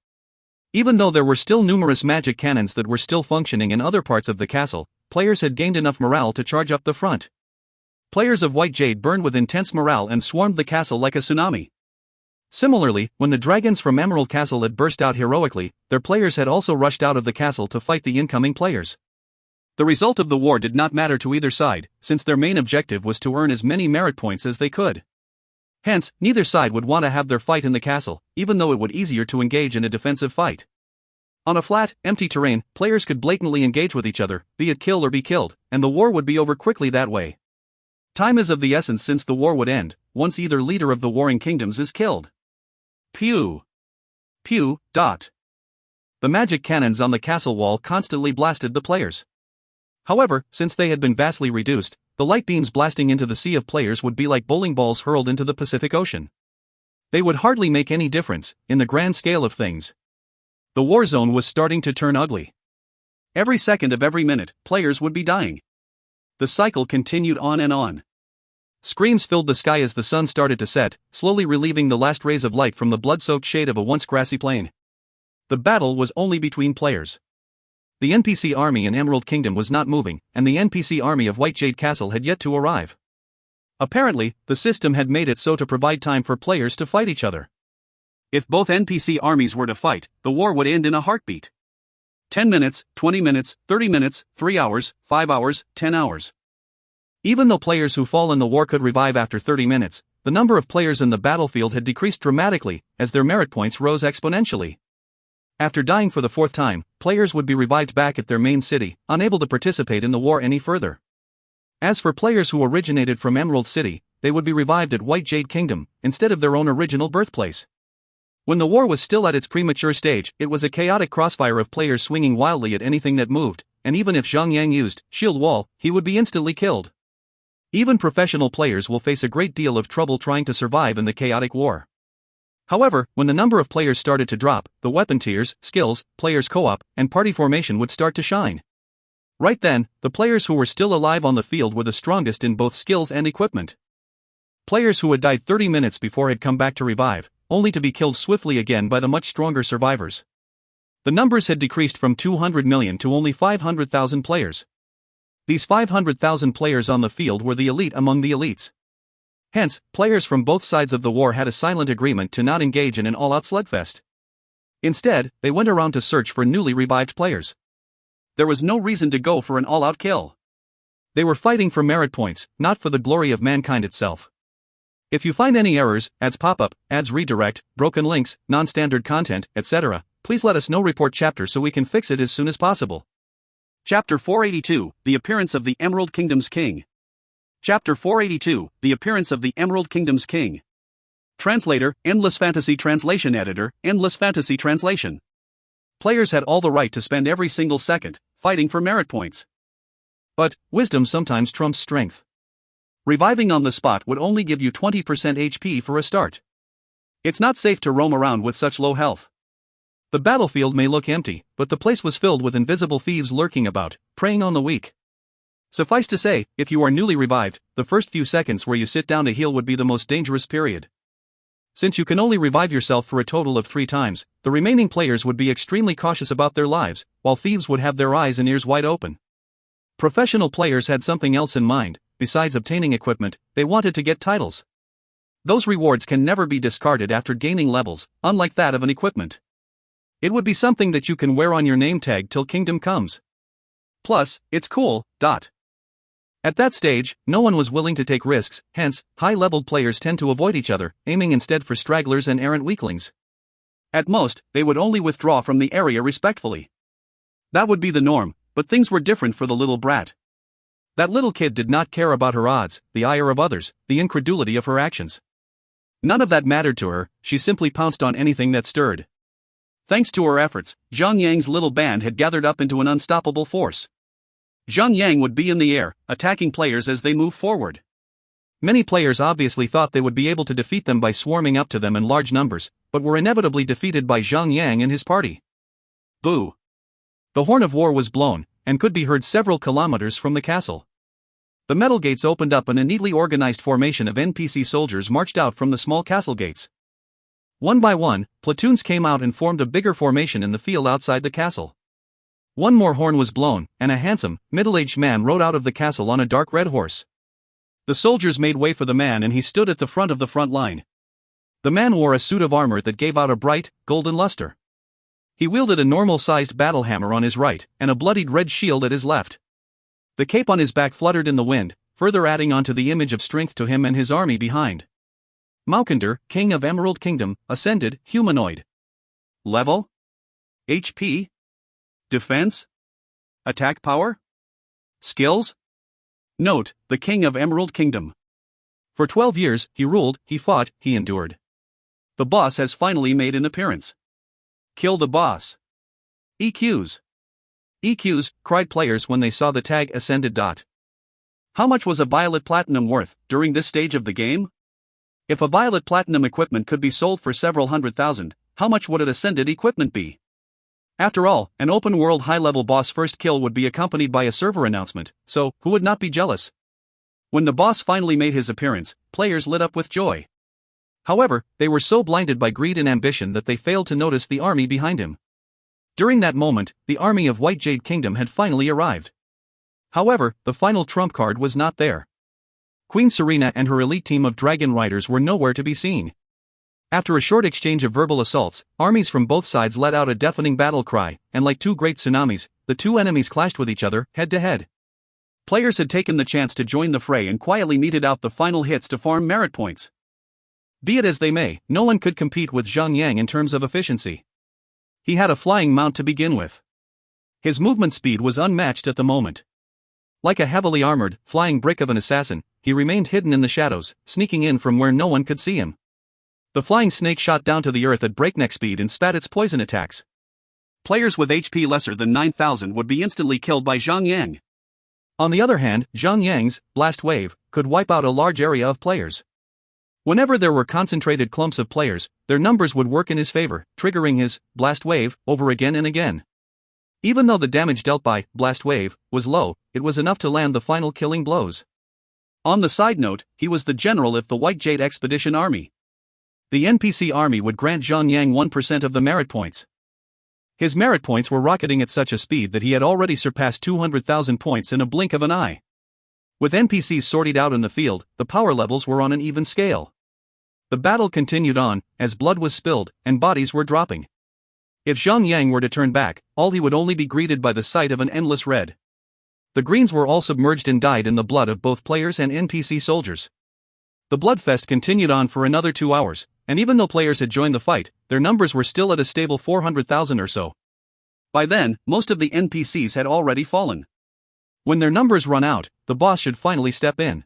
Even though there were still numerous magic cannons that were still functioning in other parts of the castle, players had gained enough morale to charge up the front. Players of White Jade burned with intense morale and swarmed the castle like a tsunami. Similarly, when the dragons from Emerald Castle had burst out heroically, their players had also rushed out of the castle to fight the incoming players. The result of the war did not matter to either side, since their main objective was to earn as many merit points as they could. Hence, neither side would want to have their fight in the castle, even though it would be easier to engage in a defensive fight. On a flat, empty terrain, players could blatantly engage with each other, be it kill or be killed, and the war would be over quickly that way. Time is of the essence since the war would end, once either leader of the warring kingdoms is killed. Pew! Pew! Dot. The magic cannons on the castle wall constantly blasted the players. However, since they had been vastly reduced, the light beams blasting into the sea of players would be like bowling balls hurled into the Pacific Ocean. They would hardly make any difference, in the grand scale of things. The war zone was starting to turn ugly. Every second of every minute, players would be dying. The cycle continued on and on. Screams filled the sky as the sun started to set, slowly relieving the last rays of light from the blood-soaked shade of a once grassy plain. The battle was only between players. The NPC army in Emerald Kingdom was not moving, and the NPC army of White Jade Castle had yet to arrive. Apparently, the system had made it so to provide time for players to fight each other. If both NPC armies were to fight, the war would end in a heartbeat. 10 minutes, 20 minutes, 30 minutes, 3 hours, 5 hours, 10 hours. Even though players who fall in the war could revive after 30 minutes, the number of players in the battlefield had decreased dramatically, as their merit points rose exponentially. After dying for the fourth time, players would be revived back at their main city, unable to participate in the war any further. As for players who originated from Emerald City, they would be revived at White Jade Kingdom, instead of their own original birthplace. When the war was still at its premature stage, it was a chaotic crossfire of players swinging wildly at anything that moved, and even if Zhang used shield wall, he would be instantly killed. Even professional players will face a great deal of trouble trying to survive in the chaotic war. However, when the number of players started to drop, the weapon tiers, skills, players co-op, and party formation would start to shine. Right then, the players who were still alive on the field were the strongest in both skills and equipment. Players who had died 30 minutes before had come back to revive, only to be killed swiftly again by the much stronger survivors. The numbers had decreased from 200 million to only 500,000 players. These 500,000 players on the field were the elite among the elites. Hence, players from both sides of the war had a silent agreement to not engage in an all-out slugfest. Instead, they went around to search for newly revived players. There was no reason to go for an all-out kill. They were fighting for merit points, not for the glory of mankind itself. If you find any errors, ads pop-up, ads redirect, broken links, non-standard content, etc., please let us know. Report chapter so we can fix it as soon as possible. Chapter 482, The Appearance of the Emerald Kingdom's King. Chapter 482, The Appearance of the Emerald Kingdom's King. Translator, Endless Fantasy Translation Editor, Endless Fantasy Translation. Players had all the right to spend every single second fighting for merit points. But wisdom sometimes trumps strength. Reviving on the spot would only give you 20% HP for a start. It's not safe to roam around with such low health. The battlefield may look empty, but the place was filled with invisible thieves lurking about, preying on the weak. Suffice to say, if you are newly revived, the first few seconds where you sit down to heal would be the most dangerous period. Since you can only revive yourself for a total of 3 times, the remaining players would be extremely cautious about their lives, while thieves would have their eyes and ears wide open. Professional players had something else in mind. Besides obtaining equipment, they wanted to get titles. Those rewards can never be discarded after gaining levels, unlike that of an equipment. It would be something that you can wear on your name tag till kingdom comes. Plus, it's cool. At that stage, no one was willing to take risks, hence, high-leveled players tend to avoid each other, aiming instead for stragglers and errant weaklings. At most, they would only withdraw from the area respectfully. That would be the norm, but things were different for the little brat. That little kid did not care about her odds, the ire of others, the incredulity of her actions. None of that mattered to her, she simply pounced on anything that stirred. Thanks to her efforts, Zhang little band had gathered up into an unstoppable force. Zhang would be in the air, attacking players as they moved forward. Many players obviously thought they would be able to defeat them by swarming up to them in large numbers, but were inevitably defeated by Zhang and his party. Boo! The horn of war was blown, and could be heard several kilometers from the castle. The metal gates opened up and a neatly organized formation of NPC soldiers marched out from the small castle gates. One by one, platoons came out and formed a bigger formation in the field outside the castle. One more horn was blown, and a handsome, middle-aged man rode out of the castle on a dark red horse. The soldiers made way for the man and he stood at the front of the front line. The man wore a suit of armor that gave out a bright, golden luster. He wielded a normal-sized battle hammer on his right, and a bloodied red shield at his left. The cape on his back fluttered in the wind, further adding onto the image of strength to him and his army behind. Maukander, King of Emerald Kingdom, ascended, humanoid. Level? HP? Defense? Attack power? Skills? Note, the King of Emerald Kingdom. For 12 years, he ruled, he fought, he endured. The boss has finally made an appearance. Kill the boss. EQs. EQs, cried players when they saw the tag ascended. How much was a Violet Platinum worth during this stage of the game? If a Violet Platinum equipment could be sold for several $100,000, how much would an ascended equipment be? After all, an open-world high-level boss first kill would be accompanied by a server announcement, so who would not be jealous? When the boss finally made his appearance, players lit up with joy. However, they were so blinded by greed and ambition that they failed to notice the army behind him. During that moment, the army of White Jade Kingdom had finally arrived. However, the final trump card was not there. Queen Serena and her elite team of dragon riders were nowhere to be seen. After a short exchange of verbal assaults, armies from both sides let out a deafening battle cry, and like two great tsunamis, the two enemies clashed with each other, head to head. Players had taken the chance to join the fray and quietly meted out the final hits to farm merit points. Be it as they may, no one could compete with Zhang in terms of efficiency. He had a flying mount to begin with. His movement speed was unmatched at the moment. Like a heavily armored, flying brick of an assassin, he remained hidden in the shadows, sneaking in from where no one could see him. The flying snake shot down to the earth at breakneck speed and spat its poison attacks. Players with HP lesser than 9,000 would be instantly killed by Zhang. On the other hand, Zhang blast wave could wipe out a large area of players. Whenever there were concentrated clumps of players, their numbers would work in his favor, triggering his blast wave over again and again. Even though the damage dealt by blast wave was low, it was enough to land the final killing blows. On the side note, he was the general of the White Jade Expedition Army. The NPC army would grant Zhang 1% of the merit points. His merit points were rocketing at such a speed that he had already surpassed 200,000 points in a blink of an eye. With NPCs sorted out in the field, the power levels were on an even scale. The battle continued on, as blood was spilled, and bodies were dropping. If Zhang were to turn back, all he would only be greeted by the sight of an endless red. The greens were all submerged and dyed in the blood of both players and NPC soldiers. The bloodfest continued on for another 2 hours, and even though players had joined the fight, their numbers were still at a stable 400,000 or so. By then, most of the NPCs had already fallen. When their numbers run out, the boss should finally step in.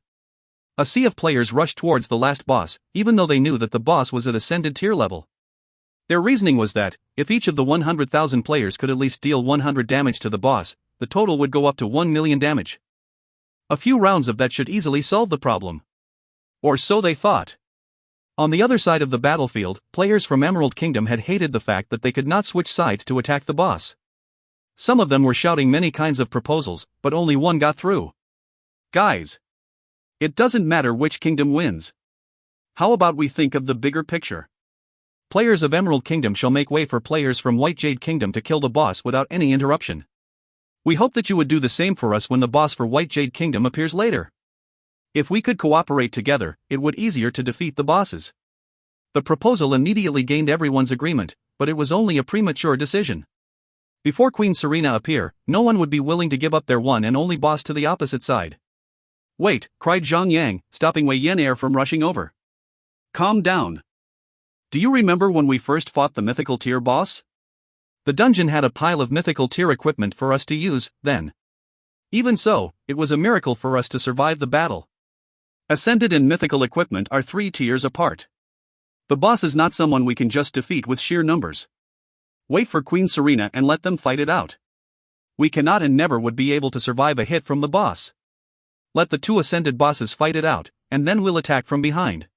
A sea of players rushed towards the last boss, even though they knew that the boss was at ascended tier level. Their reasoning was that, if each of the 100,000 players could at least deal 100 damage to the boss, the total would go up to 1 million damage. A few rounds of that should easily solve the problem. Or so they thought. On the other side of the battlefield, players from Emerald Kingdom had hated the fact that they could not switch sides to attack the boss. Some of them were shouting many kinds of proposals, but only one got through. Guys! It doesn't matter which kingdom wins. How about we think of the bigger picture? Players of Emerald Kingdom shall make way for players from White Jade Kingdom to kill the boss without any interruption. We hope that you would do the same for us when the boss for White Jade Kingdom appears later. If we could cooperate together, it would be easier to defeat the bosses. The proposal immediately gained everyone's agreement, but it was only a premature decision. Before Queen Serena appear, no one would be willing to give up their one and only boss to the opposite side. Wait, cried Zhang, stopping Wei Yan from rushing over. Calm down. Do you remember when we first fought the mythical tier boss? The dungeon had a pile of mythical tier equipment for us to use, then. Even so, it was a miracle for us to survive the battle. Ascended and mythical equipment are 3 tiers apart. The boss is not someone we can just defeat with sheer numbers. Wait for Queen Serena and let them fight it out. We cannot and never would be able to survive a hit from the boss. Let the 2 ascended bosses fight it out, and then we'll attack from behind.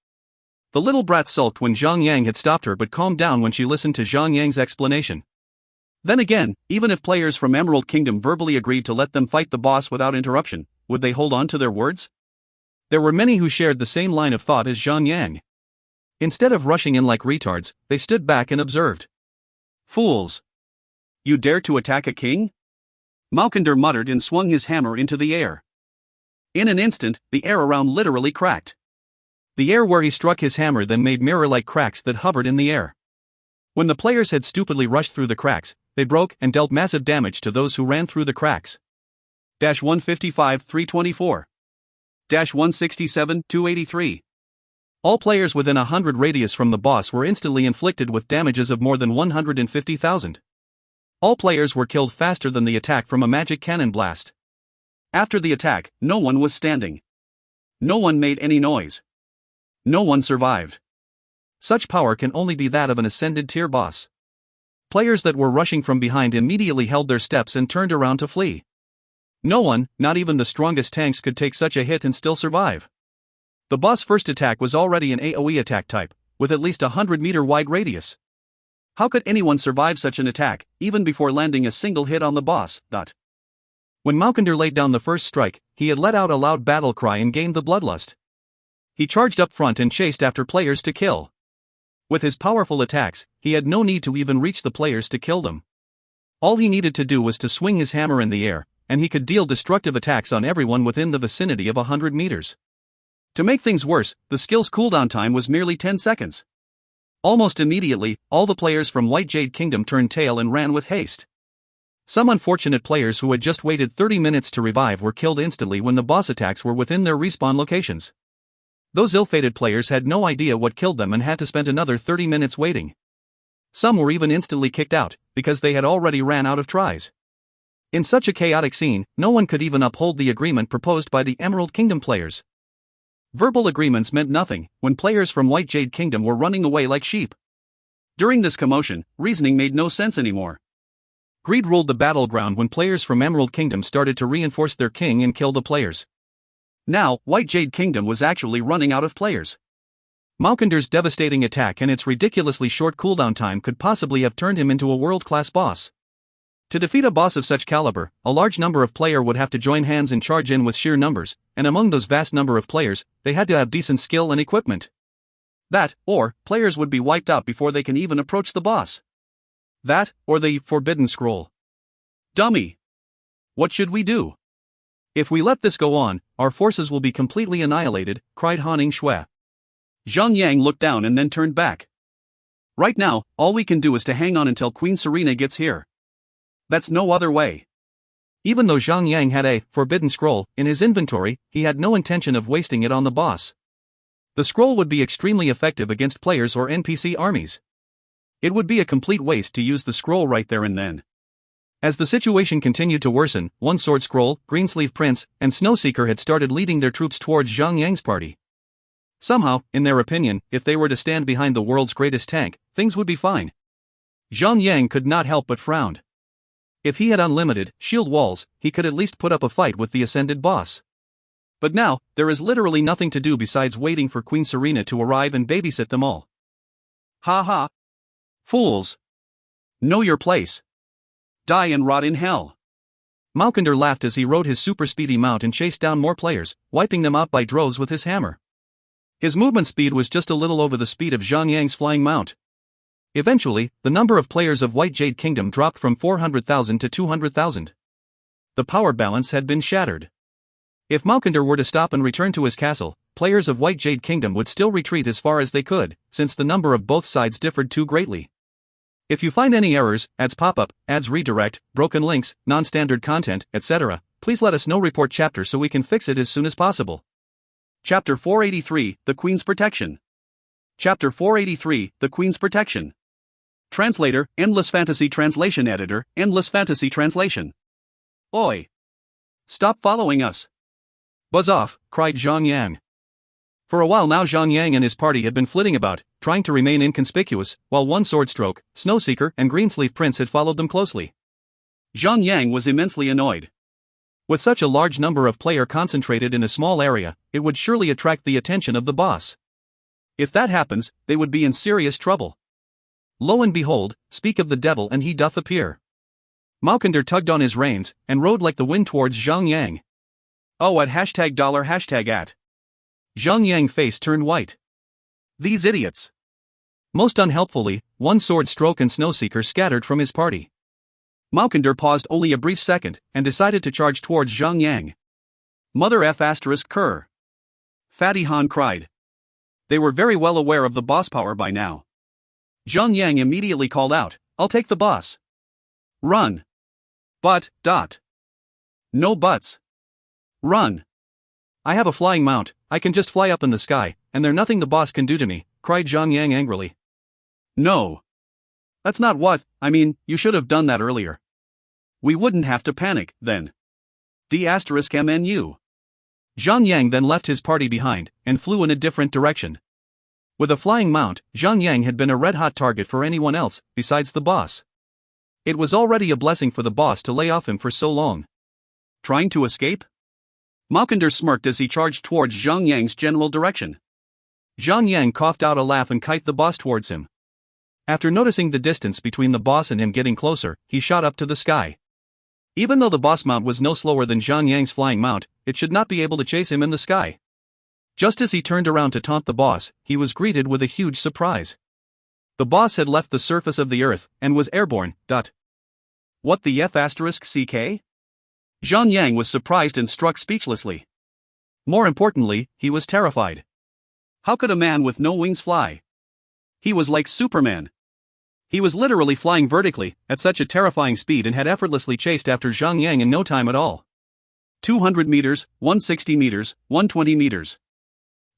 The little brat sulked when Zhang had stopped her but calmed down when she listened to Zhang explanation. Then again, even if players from Emerald Kingdom verbally agreed to let them fight the boss without interruption, would they hold on to their words? There were many who shared the same line of thought as Zhang. Instead of rushing in like retards, they stood back and observed. Fools! You dare to attack a king? Maukander muttered and swung his hammer into the air. In an instant, the air around literally cracked. The air where he struck his hammer then made mirror-like cracks that hovered in the air. When the players had stupidly rushed through the cracks, they broke and dealt massive damage to those who ran through the cracks. 155 324. 167 283. All players within 100 radius from the boss were instantly inflicted with damages of more than 150,000. All players were killed faster than the attack from a magic cannon blast. After the attack, no one was standing. No one made any noise. No one survived. Such power can only be that of an ascended tier boss. Players that were rushing from behind immediately held their steps and turned around to flee. No one, not even the strongest tanks, could take such a hit and still survive. The boss' first attack was already an AoE attack type, with at least a 100-meter wide radius. How could anyone survive such an attack, even before landing a single hit on the boss? When Maukinder laid down the first strike, he had let out a loud battle cry and gained the bloodlust. He charged up front and chased after players to kill. With his powerful attacks, he had no need to even reach the players to kill them. All he needed to do was to swing his hammer in the air, and he could deal destructive attacks on everyone within the vicinity of 100 meters. To make things worse, the skill's cooldown time was merely 10 seconds. Almost immediately, all the players from White Jade Kingdom turned tail and ran with haste. Some unfortunate players who had just waited 30 minutes to revive were killed instantly when the boss attacks were within their respawn locations. Those ill-fated players had no idea what killed them and had to spend another 30 minutes waiting. Some were even instantly kicked out, because they had already ran out of tries. In such a chaotic scene, no one could even uphold the agreement proposed by the Emerald Kingdom players. Verbal agreements meant nothing when players from White Jade Kingdom were running away like sheep. During this commotion, reasoning made no sense anymore. Greed ruled the battleground when players from Emerald Kingdom started to reinforce their king and kill the players. Now, White Jade Kingdom was actually running out of players. Maukinder's devastating attack and its ridiculously short cooldown time could possibly have turned him into a world-class boss. To defeat a boss of such caliber, a large number of players would have to join hands and charge in with sheer numbers, and among those vast number of players, they had to have decent skill and equipment. That, or, players would be wiped out before they can even approach the boss. That, or the Forbidden Scroll. Dummy! What should we do? If we let this go on, our forces will be completely annihilated, cried Haning Shui. Zhang Yang looked down and then turned back. Right now, all we can do is to hang on until Queen Serena gets here. That's no other way. Even though Zhang Yang had a Forbidden Scroll in his inventory, he had no intention of wasting it on the boss. The scroll would be extremely effective against players or NPC armies. It would be a complete waste to use the scroll right there and then. As the situation continued to worsen, One Sword Scroll, Greensleeve Prince, and Snowseeker had started leading their troops towards Zhang Yang's party. Somehow, in their opinion, if they were to stand behind the world's greatest tank, things would be fine. Zhang Yang could not help but frown. If he had unlimited shield walls, he could at least put up a fight with the ascended boss. But now, there is literally nothing to do besides waiting for Queen Serena to arrive and babysit them all. Ha ha! Fools! Know your place. Die and rot in hell. Maukinder laughed as he rode his super-speedy mount and chased down more players, wiping them out by droves with his hammer. His movement speed was just a little over the speed of Zhang Yang's flying mount. Eventually, the number of players of White Jade Kingdom dropped from 400,000 to 200,000. The power balance had been shattered. If Maukinder were to stop and return to his castle, players of White Jade Kingdom would still retreat as far as they could, since the number of both sides differed too greatly. If you find any errors, ads pop-up, ads redirect, broken links, non-standard content, etc., please let us know. Report chapter so we can fix it as soon as possible. Chapter 483, The Queen's Protection. Chapter 483, The Queen's Protection. Translator, Endless Fantasy Translation Editor, Endless Fantasy Translation. Oi! Stop following us! Buzz off, cried Zhang Yang. For a while now Zhang Yang and his party had been flitting about, trying to remain inconspicuous, while One Sword Stroke, Snowseeker, and Greensleeve Prince had followed them closely. Zhang Yang was immensely annoyed. With such a large number of players concentrated in a small area, it would surely attract the attention of the boss. If that happens, they would be in serious trouble. Lo and behold, speak of the devil and he doth appear. Maukinder tugged on his reins, and rode like the wind towards Zhang Yang. Oh, at $@. Zhang Yang's face turned white. These idiots. Most unhelpfully, One Sword Stroke and Snowseeker scattered from his party. Maukinder paused only a brief second, and decided to charge towards Zhang Yang. Mother F***. Fatty Han cried. They were very well aware of the boss power by now. Zhang Yang immediately called out, I'll take the boss. Run. But. No buts. Run. I have a flying mount, I can just fly up in the sky, and there's nothing the boss can do to me, cried Zhang Yang angrily. No. That's not what, I mean, you should have done that earlier. We wouldn't have to panic, then. D*MNU. Zhang Yang then left his party behind, and flew in a different direction. With a flying mount, Zhang Yang had been a red-hot target for anyone else, besides the boss. It was already a blessing for the boss to lay off him for so long. Trying to escape? Malkinder smirked as he charged towards Zhang Yang's general direction. Zhang Yang coughed out a laugh and kited the boss towards him. After noticing the distance between the boss and him getting closer, he shot up to the sky. Even though the boss mount was no slower than Zhang Yang's flying mount, it should not be able to chase him in the sky. Just as he turned around to taunt the boss, he was greeted with a huge surprise. The boss had left the surface of the earth, and was airborne. What the F***CK? Zhang Yang was surprised and struck speechlessly. More importantly, he was terrified. How could a man with no wings fly? He was like Superman. He was literally flying vertically, at such a terrifying speed, and had effortlessly chased after Zhang Yang in no time at all. 200 meters, 160 meters, 120 meters.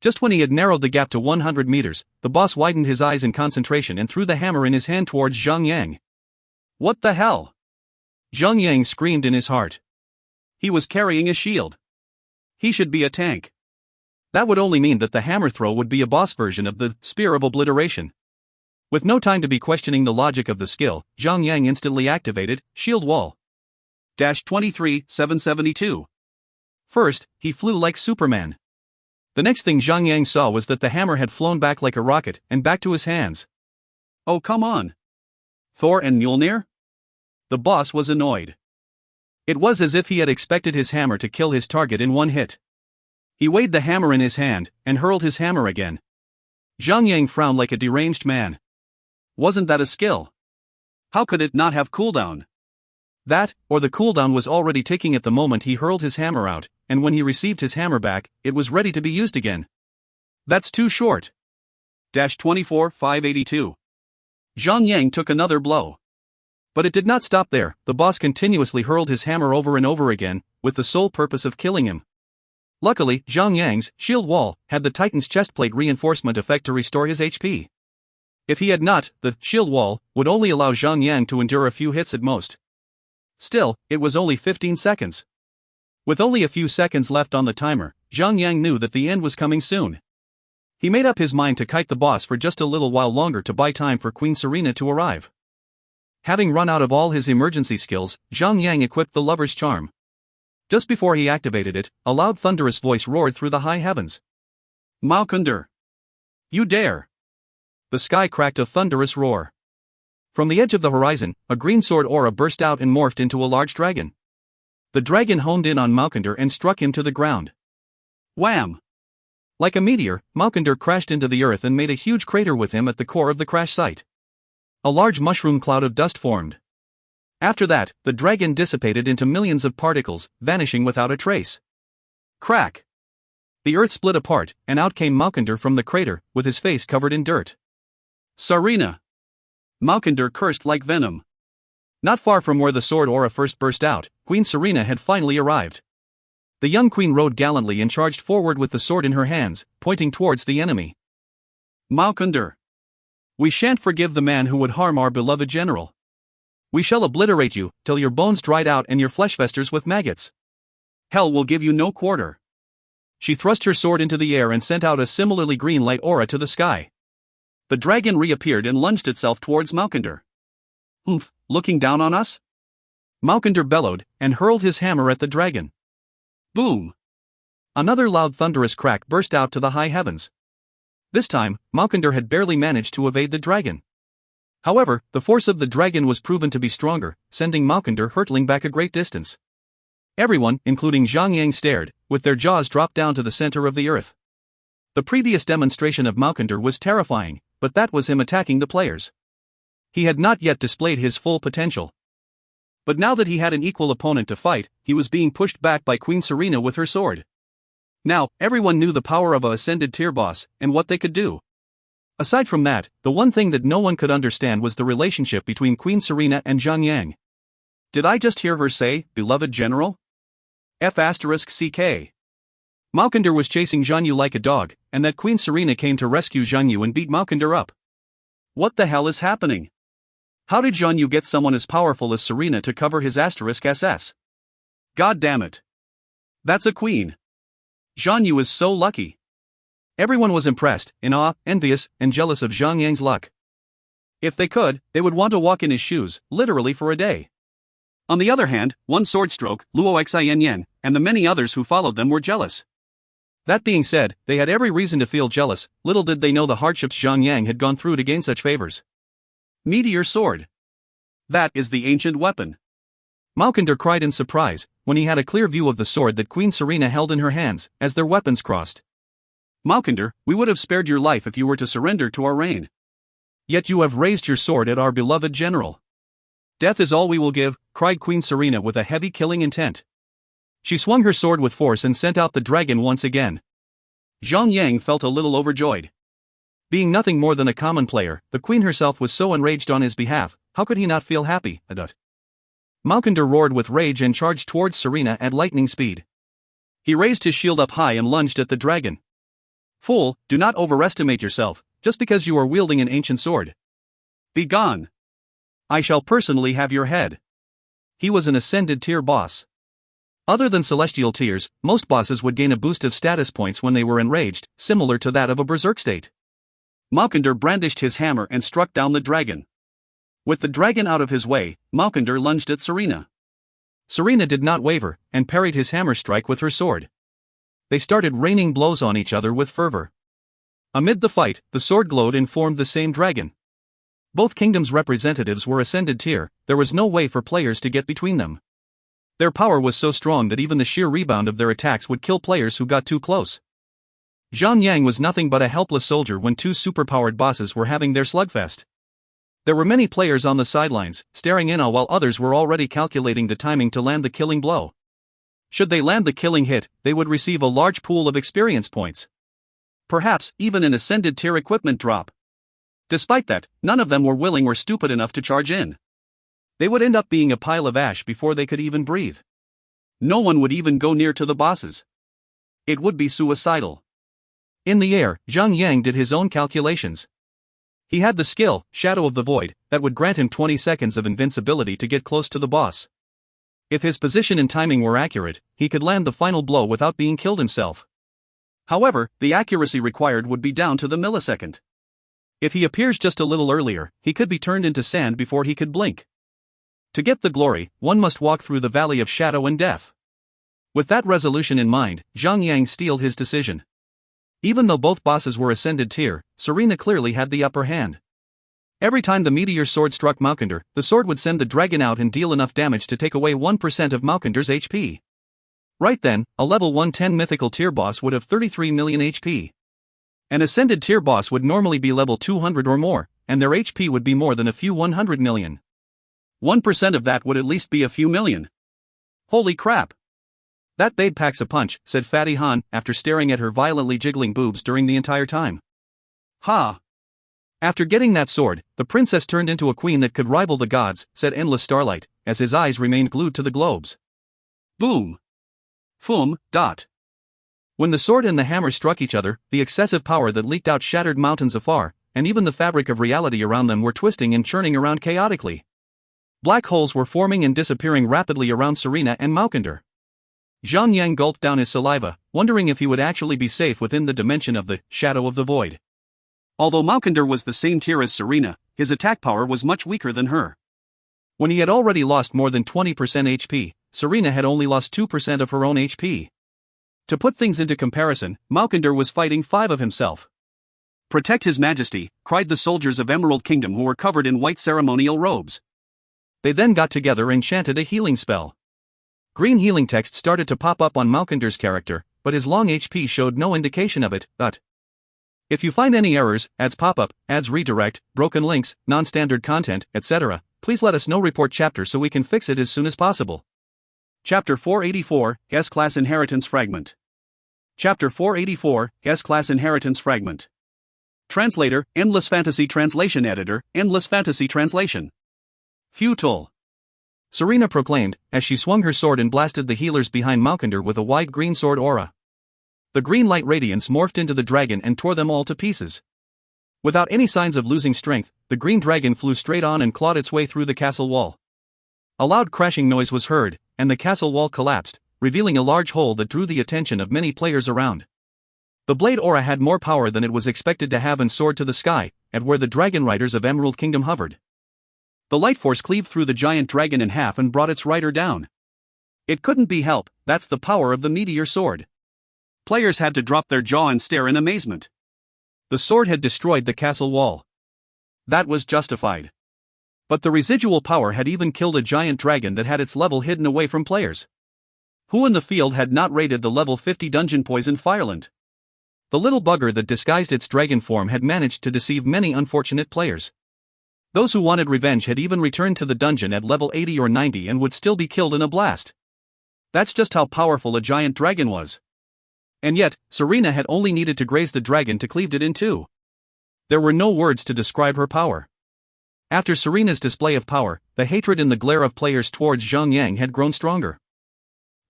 Just when he had narrowed the gap to 100 meters, the boss widened his eyes in concentration and threw the hammer in his hand towards Zhang Yang. What the hell? Zhang Yang screamed in his heart. He was carrying a shield. He should be a tank. That would only mean that the hammer throw would be a boss version of the Spear of Obliteration. With no time to be questioning the logic of the skill, Zhang Yang instantly activated Shield Wall. 23,772. First, he flew like Superman. The next thing Zhang Yang saw was that the hammer had flown back like a rocket and back to his hands. Oh, come on. Thor and Mjolnir? The boss was annoyed. It was as if he had expected his hammer to kill his target in one hit. He weighed the hammer in his hand and hurled his hammer again. Zhang Yang frowned like a deranged man. Wasn't that a skill? How could it not have cooldown? That, or the cooldown was already ticking at the moment he hurled his hammer out, and when he received his hammer back, it was ready to be used again. That's too short. 24,582. Zhang Yang took another blow. But it did not stop there. The boss continuously hurled his hammer over and over again, with the sole purpose of killing him. Luckily, Zhang Yang's Shield Wall had the Titan's chestplate reinforcement effect to restore his HP. If he had not, the Shield Wall would only allow Zhang Yang to endure a few hits at most. Still, it was only 15 seconds. With only a few seconds left on the timer, Zhang Yang knew that the end was coming soon. He made up his mind to kite the boss for just a little while longer to buy time for Queen Serena to arrive. Having run out of all his emergency skills, Zhang Yang equipped the Lover's Charm. Just before he activated it, a loud thunderous voice roared through the high heavens. Malkinder! You dare! The sky cracked a thunderous roar. From the edge of the horizon, a green sword aura burst out and morphed into a large dragon. The dragon honed in on Malkinder and struck him to the ground. Wham! Like a meteor, Malkinder crashed into the earth and made a huge crater with him at the core of the crash site. A large mushroom cloud of dust formed. After that, the dragon dissipated into millions of particles, vanishing without a trace. Crack! The earth split apart, and out came Malkinder from the crater, with his face covered in dirt. Serena! Malkinder cursed like venom. Not far from where the sword aura first burst out, Queen Serena had finally arrived. The young queen rode gallantly and charged forward with the sword in her hands, pointing towards the enemy. Malkinder! We shan't forgive the man who would harm our beloved general. We shall obliterate you, till your bones dried out and your flesh festers with maggots. Hell will give you no quarter. She thrust her sword into the air and sent out a similarly green light aura to the sky. The dragon reappeared and lunged itself towards Malkinder. Oomph, looking down on us? Malkinder bellowed, and hurled his hammer at the dragon. Boom! Another loud thunderous crack burst out to the high heavens. This time, Malkinder had barely managed to evade the dragon. However, the force of the dragon was proven to be stronger, sending Malkinder hurtling back a great distance. Everyone, including Zhang Yang, stared, with their jaws dropped down to the center of the earth. The previous demonstration of Malkinder was terrifying, but that was him attacking the players. He had not yet displayed his full potential. But now that he had an equal opponent to fight, he was being pushed back by Queen Serena with her sword. Now, everyone knew the power of a ascended tier boss, and what they could do. Aside from that, the one thing that no one could understand was the relationship between Queen Serena and Zhang Yang. Did I just hear her say, beloved general? F***ck. Maukinder was chasing Zhang Yu like a dog, and that Queen Serena came to rescue Zhang Yu and beat Maukinder up. What the hell is happening? How did Zhang Yu get someone as powerful as Serena to cover his *SS? God damn it. That's a queen. Zhang Yu is so lucky. Everyone was impressed, in awe, envious, and jealous of Zhang Yang's luck. If they could, they would want to walk in his shoes, literally for a day. On the other hand, one sword stroke, Luo Xin, and the many others who followed them were jealous. That being said, they had every reason to feel jealous, little did they know the hardships Zhang Yang had gone through to gain such favors. Meteor sword. That is the ancient weapon. Maukinder cried in surprise, when he had a clear view of the sword that Queen Serena held in her hands, as their weapons crossed. Maukinder, we would have spared your life if you were to surrender to our reign. Yet you have raised your sword at our beloved general. Death is all we will give, cried Queen Serena with a heavy killing intent. She swung her sword with force and sent out the dragon once again. Zhang Yang felt a little overjoyed. Being nothing more than a common player, the queen herself was so enraged on his behalf, how could he not feel happy? Maukinder roared with rage and charged towards Serena at lightning speed. He raised his shield up high and lunged at the dragon. Fool, do not overestimate yourself, just because you are wielding an ancient sword. Be gone. I shall personally have your head. He was an ascended tier boss. Other than celestial tiers, most bosses would gain a boost of status points when they were enraged, similar to that of a berserk state. Maukinder brandished his hammer and struck down the dragon. With the dragon out of his way, Maukinder lunged at Serena. Serena did not waver, and parried his hammer strike with her sword. They started raining blows on each other with fervor. Amid the fight, the sword glowed and formed the same dragon. Both kingdoms' representatives were ascended tier, there was no way for players to get between them. Their power was so strong that even the sheer rebound of their attacks would kill players who got too close. Zhang Yang was nothing but a helpless soldier when two superpowered bosses were having their slugfest. There were many players on the sidelines, staring in while others were already calculating the timing to land the killing blow. Should they land the killing hit, they would receive a large pool of experience points. Perhaps even an ascended tier equipment drop. Despite that, none of them were willing or stupid enough to charge in. They would end up being a pile of ash before they could even breathe. No one would even go near to the bosses. It would be suicidal. In the air, Zhang Yang did his own calculations. He had the skill, Shadow of the Void, that would grant him 20 seconds of invincibility to get close to the boss. If his position and timing were accurate, he could land the final blow without being killed himself. However, the accuracy required would be down to the millisecond. If he appears just a little earlier, he could be turned into sand before he could blink. To get the glory, one must walk through the valley of shadow and death. With that resolution in mind, Zhang Yang steeled his decision. Even though both bosses were ascended tier, Serena clearly had the upper hand. Every time the meteor sword struck Maukinder, the sword would send the dragon out and deal enough damage to take away 1% of Maukinder's HP. Right then, a level 110 mythical tier boss would have 33 million HP. An ascended tier boss would normally be level 200 or more, and their HP would be more than a few 100 million. 1% of that would at least be a few million. Holy crap! That babe packs a punch, said Fatty Han, after staring at her violently jiggling boobs during the entire time. Ha! After getting that sword, the princess turned into a queen that could rival the gods, said Endless Starlight, as his eyes remained glued to the globes. Boom! Foom, dot. When the sword and the hammer struck each other, the excessive power that leaked out shattered mountains afar, and even the fabric of reality around them were twisting and churning around chaotically. Black holes were forming and disappearing rapidly around Serena and Maukinder. Zhang Yang gulped down his saliva, wondering if he would actually be safe within the dimension of the Shadow of the Void. Although Maukinder was the same tier as Serena, his attack power was much weaker than her. When he had already lost more than 20% HP, Serena had only lost 2% of her own HP. To put things into comparison, Maukinder was fighting 5 of himself. Protect His Majesty, cried the soldiers of Emerald Kingdom who were covered in white ceremonial robes. They then got together and chanted a healing spell. Green healing text started to pop up on Maukinder's character, but his long HP showed no indication of it. If you find any errors, ads pop-up, ads redirect, broken links, non-standard content, etc., please let us know. Report chapter so we can fix it as soon as possible. Chapter 484, S-Class Inheritance Fragment. Chapter 484, S-Class Inheritance Fragment. Translator, Endless Fantasy Translation Editor, Endless Fantasy Translation. Futile. Serena proclaimed, as she swung her sword and blasted the healers behind Malkander with a wide green sword aura. The green light radiance morphed into the dragon and tore them all to pieces. Without any signs of losing strength, the green dragon flew straight on and clawed its way through the castle wall. A loud crashing noise was heard, and the castle wall collapsed, revealing a large hole that drew the attention of many players around. The blade aura had more power than it was expected to have and soared to the sky, at where the dragon riders of Emerald Kingdom hovered. The light force cleaved through the giant dragon in half and brought its rider down. It couldn't be helped, that's the power of the meteor sword. Players had to drop their jaw and stare in amazement. The sword had destroyed the castle wall. That was justified. But the residual power had even killed a giant dragon that had its level hidden away from players. Who in the field had not raided the level 50 dungeon poison Fireland? The little bugger that disguised its dragon form had managed to deceive many unfortunate players. Those who wanted revenge had even returned to the dungeon at level 80 or 90 and would still be killed in a blast. That's just how powerful a giant dragon was. And yet, Serena had only needed to graze the dragon to cleave it in two. There were no words to describe her power. After Serena's display of power, the hatred in the glare of players towards Zhang Yang had grown stronger.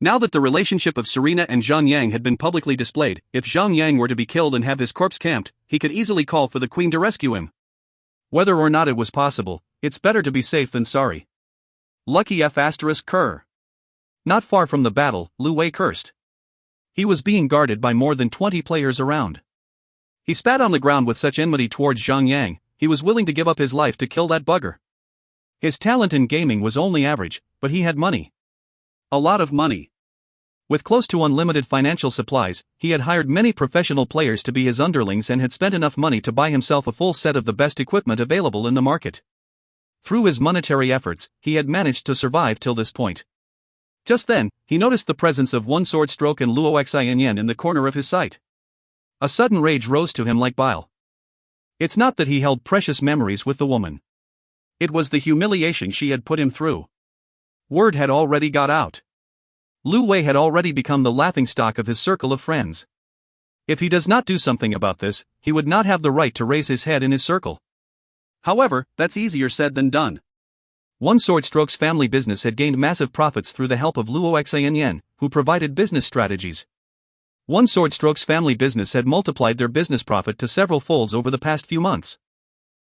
Now that the relationship of Serena and Zhang Yang had been publicly displayed, if Zhang Yang were to be killed and have his corpse camped, he could easily call for the queen to rescue him. Whether or not it was possible, it's better to be safe than sorry. Lucky F***Cur. Not far from the battle, Lu Wei cursed. He was being guarded by more than 20 players around. He spat on the ground with such enmity towards Zhang Yang, he was willing to give up his life to kill that bugger. His talent in gaming was only average, but he had money. A lot of money. With close to unlimited financial supplies, he had hired many professional players to be his underlings and had spent enough money to buy himself a full set of the best equipment available in the market. Through his monetary efforts, he had managed to survive till this point. Just then, he noticed the presence of one sword stroke and Luo Xianyan in the corner of his sight. A sudden rage rose to him like bile. It's not that he held precious memories with the woman. It was the humiliation she had put him through. Word had already got out. Lu Wei had already become the laughingstock of his circle of friends. If he does not do something about this, he would not have the right to raise his head in his circle. However, that's easier said than done. One Sword Stroke's family business had gained massive profits through the help of Luo Xianyan, who provided business strategies. One Sword Stroke's family business had multiplied their business profit to several folds over the past few months.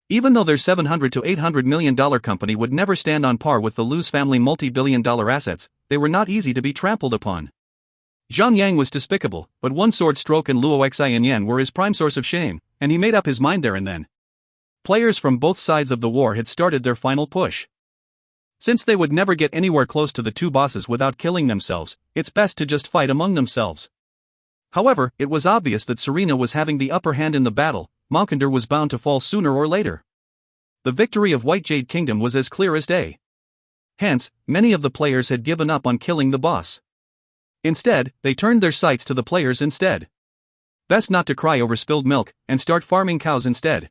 Even though their $700 to $800 million company would never stand on par with the Lu's family multi-billion-dollar assets, they were not easy to be trampled upon. Zhang Yang was despicable, but One Sword Stroke and Luo Xianyan were his prime source of shame, and he made up his mind there and then. Players from both sides of the war had started their final push. Since they would never get anywhere close to the two bosses without killing themselves, it's best to just fight among themselves. However, it was obvious that Serena was having the upper hand in the battle. Malkander was bound to fall sooner or later. The victory of White Jade Kingdom was as clear as day. Hence, many of the players had given up on killing the boss. Instead, they turned their sights to the players instead. Best not to cry over spilled milk, and start farming cows instead.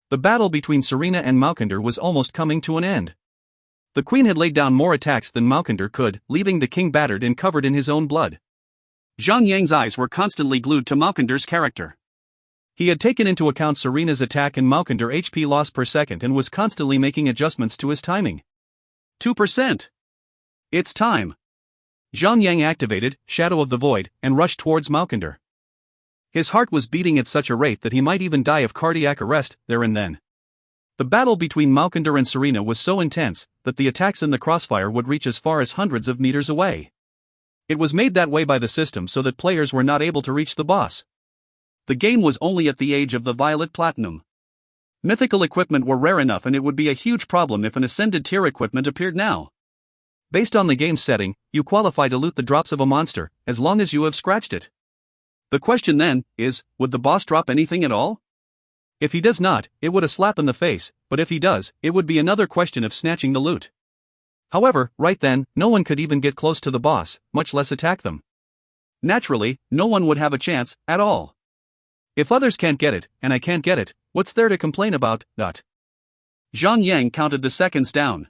The battle between Serena and Malkander was almost coming to an end. The queen had laid down more attacks than Malkander could, leaving the king battered and covered in his own blood. Zhang Yang's eyes were constantly glued to Malkander's character. He had taken into account Serena's attack and Malkander HP loss per second and was constantly making adjustments to his timing. 2%. It's time. Zhang Yang activated Shadow of the Void and rushed towards Malkander. His heart was beating at such a rate that he might even die of cardiac arrest there and then. The battle between Malkander and Serena was so intense that the attacks in the crossfire would reach as far as hundreds of meters away. It was made that way by the system so that players were not able to reach the boss. The game was only at the age of the Violet Platinum. Mythical equipment were rare enough, and it would be a huge problem if an ascended tier equipment appeared now. Based on the game's setting, you qualify to loot the drops of a monster, as long as you have scratched it. The question then is, would the boss drop anything at all? If he does not, it would a slap in the face, but if he does, it would be another question of snatching the loot. However, right then, no one could even get close to the boss, much less attack them. Naturally, no one would have a chance, at all. If others can't get it, and I can't get it, what's there to complain about? Zhang Yang counted the seconds down.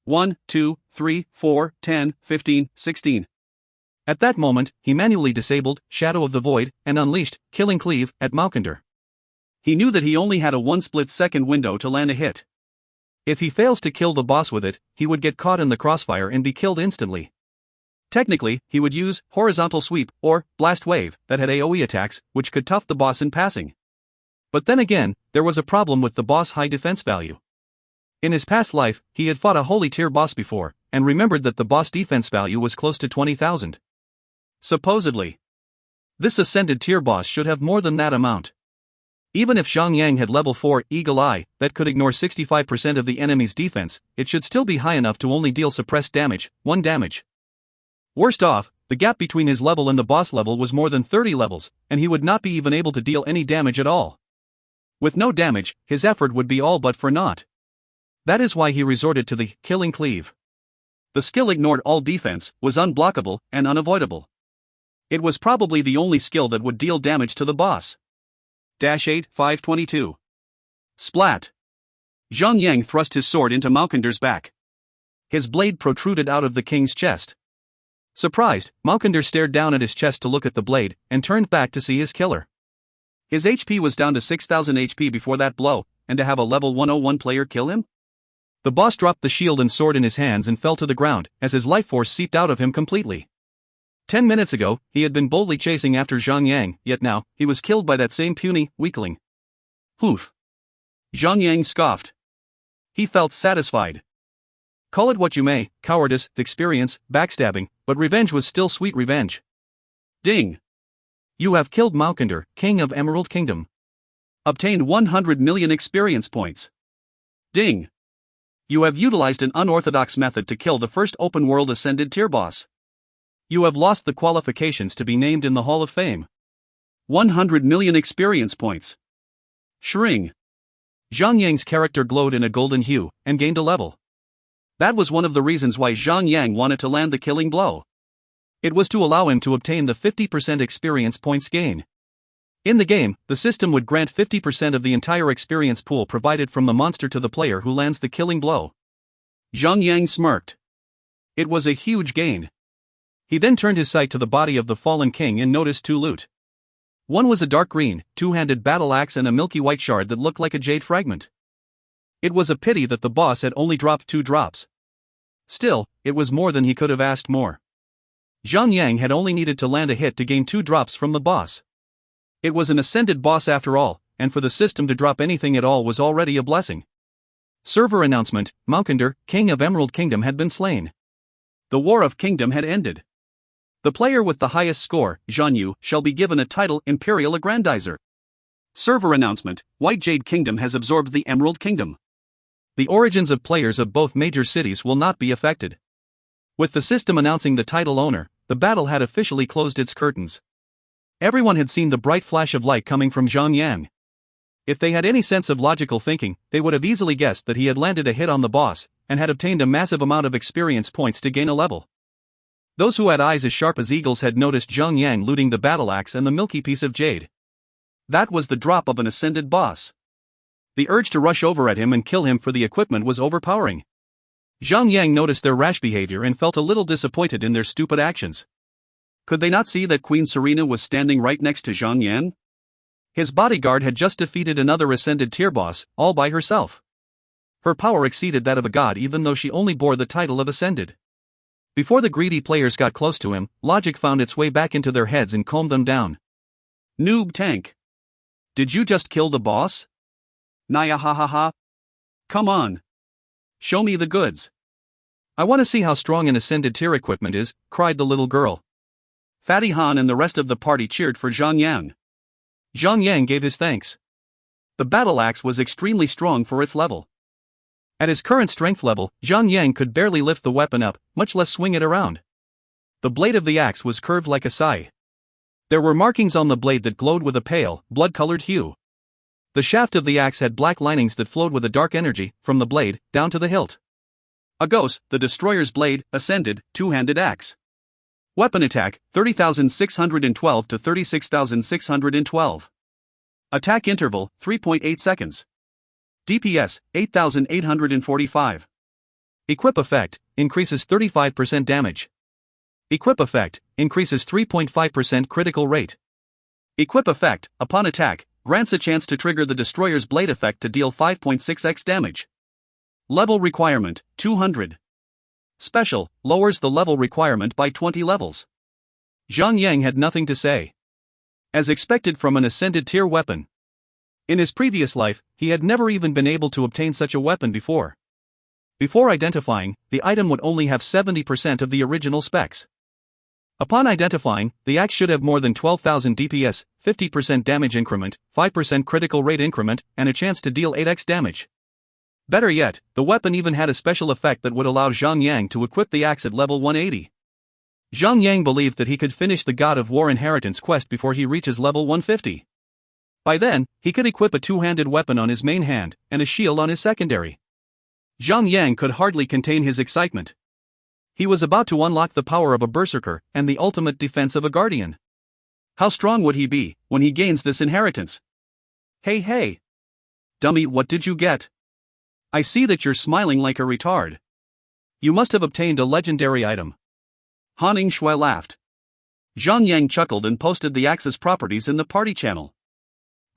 1, 2, 3, 4, 10, 15, 16. At that moment, he manually disabled Shadow of the Void and unleashed Killing Cleave at Malkander. He knew that he only had a 1 split second window to land a hit. If he fails to kill the boss with it, he would get caught in the crossfire and be killed instantly. Technically, he would use Horizontal Sweep or Blast Wave that had AoE attacks, which could tough the boss in passing. But then again, there was a problem with the boss' high defense value. In his past life, he had fought a holy tier boss before, and remembered that the boss defense value was close to 20,000. Supposedly. This ascended tier boss should have more than that amount. Even if Zhang had level 4 Eagle Eye that could ignore 65% of the enemy's defense, it should still be high enough to only deal suppressed damage, 1 damage. Worst off, the gap between his level and the boss level was more than 30 levels, and he would not be even able to deal any damage at all. With no damage, his effort would be all but for naught. That is why he resorted to the Killing Cleave. The skill ignored all defense, was unblockable, and unavoidable. It was probably the only skill that would deal damage to the boss. 8:522. Splat. Zhang thrust his sword into Maukender's back. His blade protruded out of the king's chest. Surprised, Maukender stared down at his chest to look at the blade, and turned back to see his killer. His HP was down to 6,000 HP before that blow, and to have a level 101 player kill him? The boss dropped the shield and sword in his hands and fell to the ground, as his life force seeped out of him completely. 10 minutes ago, he had been boldly chasing after Zhang, yet now, he was killed by that same puny weakling. Poof. Zhang scoffed. He felt satisfied. Call it what you may, cowardice, experience, backstabbing, but revenge was still sweet revenge. Ding. You have killed Maukender, King of Emerald Kingdom. Obtained 100 million experience points. Ding. You have utilized an unorthodox method to kill the first open-world ascended tier boss. You have lost the qualifications to be named in the Hall of Fame. 100 million experience points. Shring. Zhang character glowed in a golden hue, and gained a level. That was one of the reasons why Zhang wanted to land the killing blow. It was to allow him to obtain the 50% experience points gain. In the game, the system would grant 50% of the entire experience pool provided from the monster to the player who lands the killing blow. Zhang smirked. It was a huge gain. He then turned his sight to the body of the fallen king and noticed 2 loot. One was a dark green, 2-handed battle axe and a milky white shard that looked like a jade fragment. It was a pity that the boss had only dropped 2 drops. Still, it was more than he could have asked more. Zhang had only needed to land a hit to gain 2 drops from the boss. It was an ascended boss after all, and for the system to drop anything at all was already a blessing. Server announcement: Maukender, King of Emerald Kingdom had been slain. The War of Kingdom had ended. The player with the highest score, Zhang, shall be given a title Imperial Aggrandizer. Server announcement: White Jade Kingdom has absorbed the Emerald Kingdom. The origins of players of both major cities will not be affected. With the system announcing the title owner, the battle had officially closed its curtains. Everyone had seen the bright flash of light coming from Zhang. If they had any sense of logical thinking, they would have easily guessed that he had landed a hit on the boss, and had obtained a massive amount of experience points to gain a level. Those who had eyes as sharp as eagles had noticed Zhang looting the battle axe and the milky piece of jade. That was the drop of an ascended boss. The urge to rush over at him and kill him for the equipment was overpowering. Zhang noticed their rash behavior and felt a little disappointed in their stupid actions. Could they not see that Queen Serena was standing right next to Zhang? His bodyguard had just defeated another ascended tier boss, all by herself. Her power exceeded that of a god even though she only bore the title of ascended. Before the greedy players got close to him, logic found its way back into their heads and calmed them down. Noob tank. Did you just kill the boss? Naya ha ha ha. Come on. Show me the goods. I want to see how strong an ascended tier equipment is, cried the little girl. Fatty Han and the rest of the party cheered for Zhang. Zhang gave his thanks. The battle axe was extremely strong for its level. At his current strength level, Zhang could barely lift the weapon up, much less swing it around. The blade of the axe was curved like a sai. There were markings on the blade that glowed with a pale, blood-colored hue. The shaft of the axe had black linings that flowed with a dark energy, from the blade, down to the hilt. Agos, the destroyer's blade, ascended, 2-handed axe. Weapon attack, 30,612 to 36,612. Attack interval, 3.8 seconds. DPS, 8,845. Equip effect, increases 35% damage. Equip effect, increases 3.5% critical rate. Equip effect, upon attack, grants a chance to trigger the destroyer's blade effect to deal 5.6x damage. Level requirement, 200. Special, lowers the level requirement by 20 levels. Zhang Yang had nothing to say. As expected from an ascended tier weapon. In his previous life, he had never even been able to obtain such a weapon before. Before identifying, the item would only have 70% of the original specs. Upon identifying, the axe should have more than 12,000 DPS, 50% damage increment, 5% critical rate increment, and a chance to deal 8x damage. Better yet, the weapon even had a special effect that would allow Zhang Yang to equip the axe at level 180. Zhang Yang believed that he could finish the God of War inheritance quest before he reaches level 150. By then, he could equip a two-handed weapon on his main hand, and a shield on his secondary. Zhang Yang could hardly contain his excitement. He was about to unlock the power of a berserker and the ultimate defense of a guardian. How strong would he be when he gains this inheritance? Hey! Dummy, what did you get? I see that you're smiling like a retard. You must have obtained a legendary item. Han Shui laughed. Zhang Yang chuckled and posted the axe's properties in the party channel.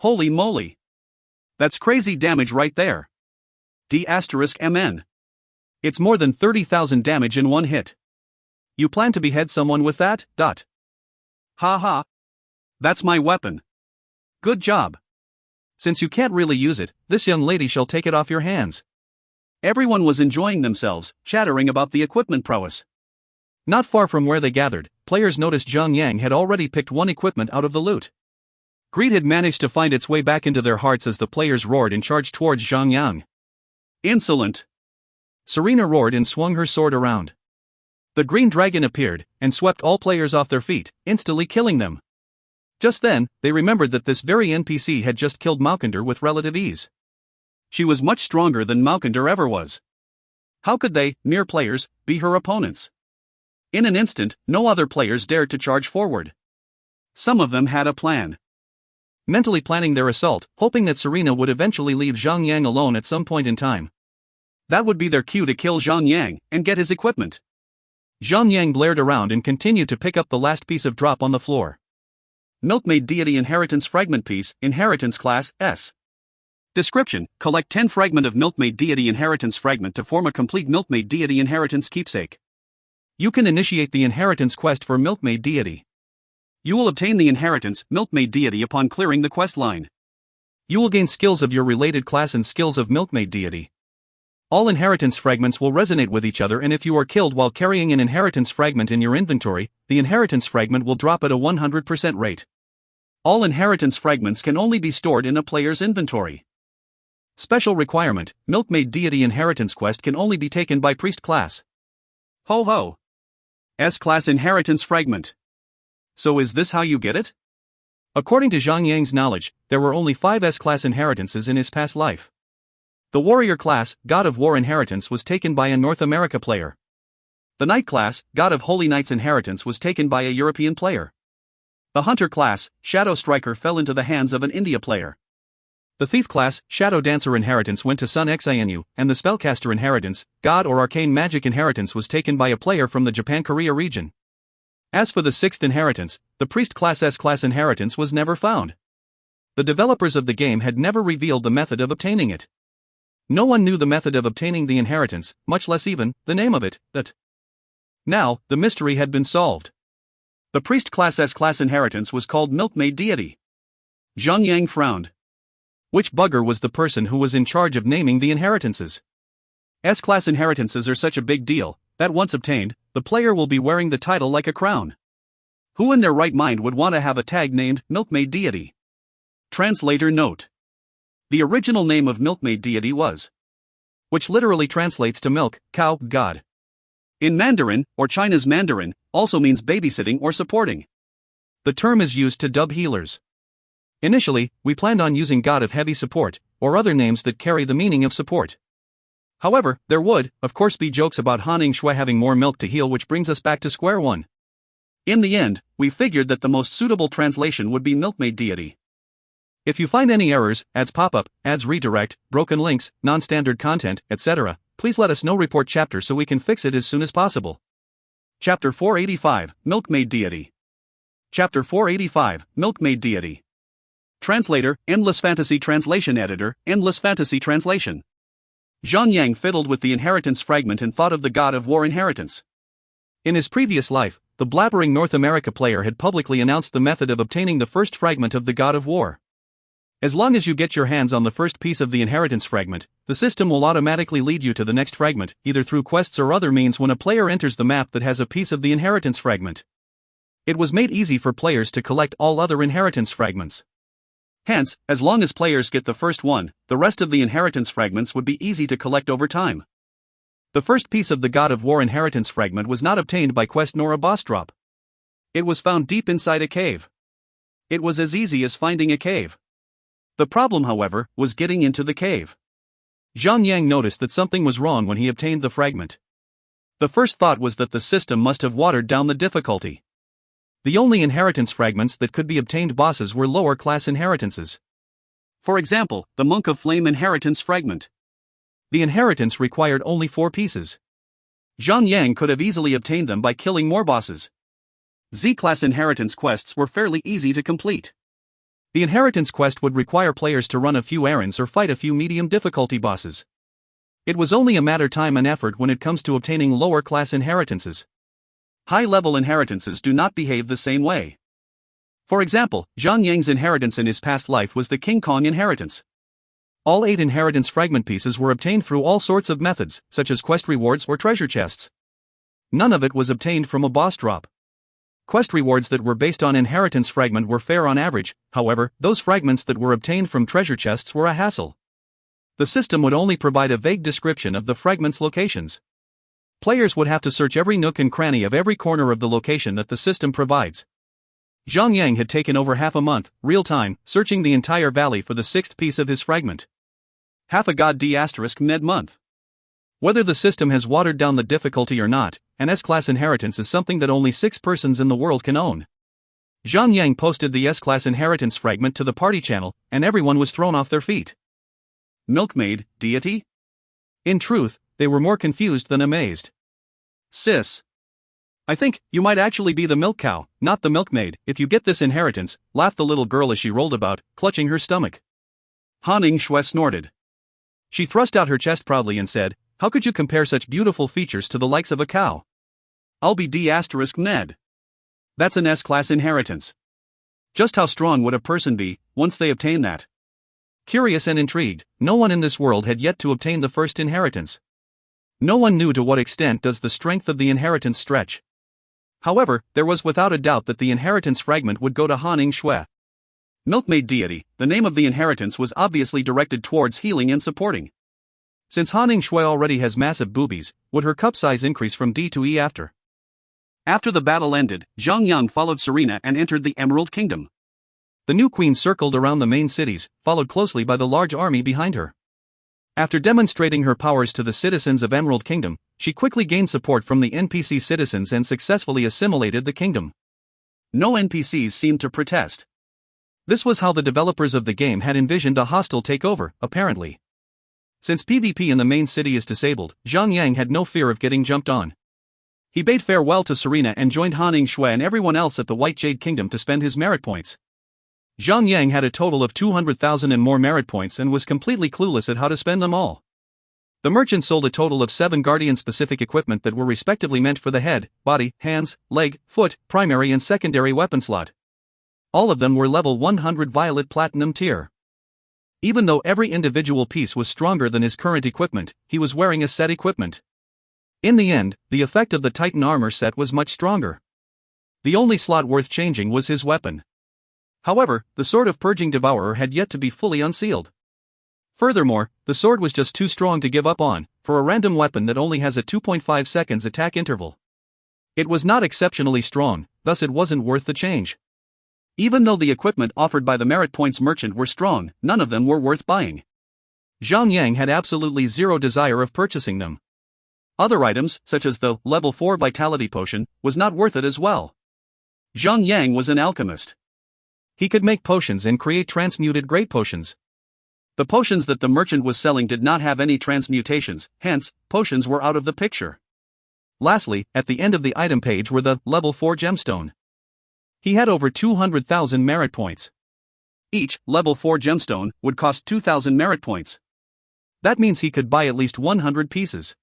Holy moly! That's crazy damage right there. D*MN. It's more than 30,000 damage in one hit. You plan to behead someone with that? Ha. That's my weapon. Good job. Since you can't really use it, this young lady shall take it off your hands. Everyone was enjoying themselves, chattering about the equipment prowess. Not far from where they gathered, players noticed Zhang Yang had already picked one equipment out of the loot. Greed had managed to find its way back into their hearts as the players roared and charged towards Zhang Yang. Insolent! Serena roared and swung her sword around. The green dragon appeared, and swept all players off their feet, instantly killing them. Just then, they remembered that this very NPC had just killed Malkinder with relative ease. She was much stronger than Malkinder ever was. How could they, mere players, be her opponents? In an instant, no other players dared to charge forward. Some of them had a plan. Mentally planning their assault, hoping that Serena would eventually leave Zhang Yang alone at some point in time. That would be their cue to kill Zhang Yang and get his equipment. Zhang Yang glared around and continued to pick up the last piece of drop on the floor. Milkmaid Deity Inheritance Fragment Piece, Inheritance Class, S. Description: collect 10 fragment of Milkmaid Deity Inheritance Fragment to form a complete Milkmaid Deity Inheritance keepsake. You can initiate the inheritance quest for Milkmaid Deity. You will obtain the inheritance, Milkmaid Deity, upon clearing the quest line. You will gain skills of your related class and skills of Milkmaid Deity. All inheritance fragments will resonate with each other, and if you are killed while carrying an inheritance fragment in your inventory, the inheritance fragment will drop at a 100% rate. All inheritance fragments can only be stored in a player's inventory. Special requirement: Milkmaid Deity Inheritance Quest can only be taken by Priest class. Ho! S-class inheritance fragment. So is this how you get it? According to Zhang Yang's knowledge, there were only 5 S-class inheritances in his past life. The warrior class, God of War inheritance, was taken by a North America player. The knight class, God of Holy Knights inheritance, was taken by a European player. The hunter class, Shadow Striker, fell into the hands of an India player. The thief class, Shadow Dancer inheritance, went to Sun Xinu, and the spellcaster inheritance, God or Arcane Magic inheritance, was taken by a player from the Japan-Korea region. As for the 6th inheritance, the priest class S-class inheritance, was never found. The developers of the game had never revealed the method of obtaining it. No one knew the method of obtaining the inheritance, much less even the name of it. Now, the mystery had been solved. The priest class S-class inheritance was called Milkmaid Deity. Zhang Yang frowned. Which bugger was the person who was in charge of naming the inheritances? S-class inheritances are such a big deal that once obtained, the player will be wearing the title like a crown. Who in their right mind would want to have a tag named Milkmaid Deity? Translator note: the original name of Milkmaid Deity was, which literally translates to milk, cow, god. In Mandarin, or China's Mandarin, also means babysitting or supporting. The term is used to dub healers. Initially, we planned on using God of Heavy Support, or other names that carry the meaning of support. However, there would, of course, be jokes about Han Shui having more milk to heal, which brings us back to square one. In the end, we figured that the most suitable translation would be Milkmaid Deity. If you find any errors, ads pop up, ads redirect, broken links, non-standard content, etc., please let us know. Report chapter so we can fix it as soon as possible. Chapter 485, Milkmaid Deity. Chapter 485, Milkmaid Deity. Translator, Endless Fantasy Translation Editor, Endless Fantasy Translation. Zhang Yang fiddled with the inheritance fragment and thought of the God of War inheritance. In his previous life, the blabbering North America player had publicly announced the method of obtaining the first fragment of the God of War. As long as you get your hands on the first piece of the inheritance fragment, the system will automatically lead you to the next fragment, either through quests or other means when a player enters the map that has a piece of the inheritance fragment. It was made easy for players to collect all other inheritance fragments. Hence, as long as players get the first one, the rest of the inheritance fragments would be easy to collect over time. The first piece of the God of War inheritance fragment was not obtained by quest nor a boss drop. It was found deep inside a cave. It was as easy as finding a cave. The problem, however, was getting into the cave. Zhang Yang noticed that something was wrong when he obtained the fragment. The first thought was that the system must have watered down the difficulty. The only inheritance fragments that could be obtained bosses were lower class inheritances. For example, the Monk of Flame inheritance fragment. The inheritance required only 4 pieces. Zhang Yang could have easily obtained them by killing more bosses. Z-class inheritance quests were fairly easy to complete. The inheritance quest would require players to run a few errands or fight a few medium difficulty bosses. It was only a matter of time and effort when it comes to obtaining lower class inheritances. High-level inheritances do not behave the same way. For example, Zhang Yang's inheritance in his past life was the King Kong inheritance. All 8 inheritance fragment pieces were obtained through all sorts of methods, such as quest rewards or treasure chests. None of it was obtained from a boss drop. Quest rewards that were based on inheritance fragment were fair on average, however, those fragments that were obtained from treasure chests were a hassle. The system would only provide a vague description of the fragments' locations. Players would have to search every nook and cranny of every corner of the location that the system provides. Zhang Yang had taken over half a month, real-time, searching the entire valley for the 6th piece of his fragment. Half a god d*med month. Whether the system has watered down the difficulty or not, an S-class inheritance is something that only 6 persons in the world can own. Zhang Yang posted the S-class inheritance fragment to the party channel, and everyone was thrown off their feet. Milkmaid, deity? In truth, they were more confused than amazed. Sis. I think you might actually be the milk cow, not the milkmaid, if you get this inheritance, laughed the little girl as she rolled about, clutching her stomach. Han Shui snorted. She thrust out her chest proudly and said, "How could you compare such beautiful features to the likes of a cow? I'll be d*Ned. That's an S-class inheritance. Just how strong would a person be, once they obtain that?" Curious and intrigued, no one in this world had yet to obtain the first inheritance. No one knew to what extent does the strength of the inheritance stretch. However, there was without a doubt that the inheritance fragment would go to Han Shui. Milkmaid deity, the name of the inheritance was obviously directed towards healing and supporting. Since Han Shui already has massive boobies, would her cup size increase from D to E after? After the battle ended, Zhang Yang followed Serena and entered the Emerald Kingdom. The new queen circled around the main cities, followed closely by the large army behind her. After demonstrating her powers to the citizens of Emerald Kingdom, she quickly gained support from the NPC citizens and successfully assimilated the kingdom. No NPCs seemed to protest. This was how the developers of the game had envisioned a hostile takeover, apparently. Since PvP in the main city is disabled, Zhang Yang had no fear of getting jumped on. He bade farewell to Serena and joined Han Shui and everyone else at the White Jade Kingdom to spend his merit points. Zhang Yang had a total of 200,000 and more merit points and was completely clueless at how to spend them all. The merchant sold a total of 7 Guardian-specific equipment that were respectively meant for the head, body, hands, leg, foot, primary and secondary weapon slot. All of them were level 100 Violet Platinum tier. Even though every individual piece was stronger than his current equipment, he was wearing a set equipment. In the end, the effect of the Titan armor set was much stronger. The only slot worth changing was his weapon. However, the Sword of Purging Devourer had yet to be fully unsealed. Furthermore, the sword was just too strong to give up on, for a random weapon that only has a 2.5 seconds attack interval. It was not exceptionally strong, thus it wasn't worth the change. Even though the equipment offered by the merit points merchant were strong, none of them were worth buying. Zhang Yang had absolutely zero desire of purchasing them. Other items, such as the level 4 vitality potion, was not worth it as well. Zhang Yang was an alchemist. He could make potions and create transmuted great potions. The potions that the merchant was selling did not have any transmutations, hence, potions were out of the picture. Lastly, at the end of the item page were the level 4 gemstone. He had over 200,000 merit points. Each level 4 gemstone would cost 2,000 merit points. That means he could buy at least 100 pieces.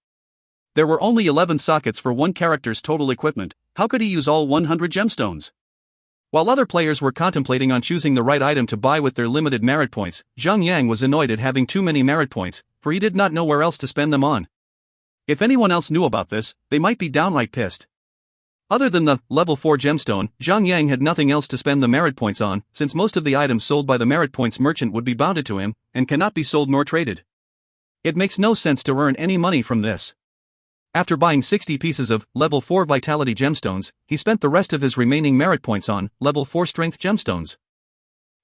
There were only 11 sockets for one character's total equipment. How could he use all 100 gemstones? While other players were contemplating on choosing the right item to buy with their limited merit points, Zhang Yang was annoyed at having too many merit points, for he did not know where else to spend them on. If anyone else knew about this, they might be downright pissed. Other than the level 4 gemstone, Zhang Yang had nothing else to spend the merit points on, since most of the items sold by the merit points merchant would be bounded to him, and cannot be sold nor traded. It makes no sense to earn any money from this. After buying 60 pieces of level 4 vitality gemstones, he spent the rest of his remaining merit points on level 4 strength gemstones.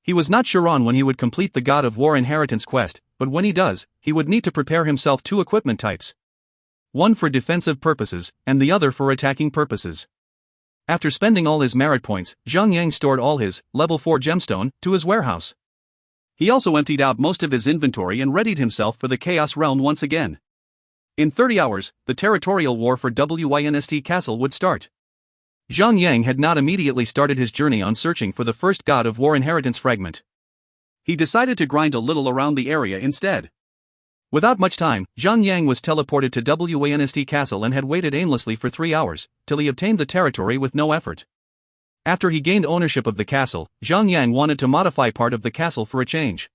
He was not sure on when he would complete the God of War inheritance quest, but when he does, he would need to prepare himself 2 equipment types. One for defensive purposes, and the other for attacking purposes. After spending all his merit points, Zhang Yang stored all his level 4 gemstone to his warehouse. He also emptied out most of his inventory and readied himself for the Chaos Realm once again. In 30 hours, the territorial war for Winst Castle would start. Zhang Yang had not immediately started his journey on searching for the first God of War inheritance fragment. He decided to grind a little around the area instead. Without much time, Zhang Yang was teleported to Winst Castle and had waited aimlessly for 3 hours, till he obtained the territory with no effort. After he gained ownership of the castle, Zhang Yang wanted to modify part of the castle for a change.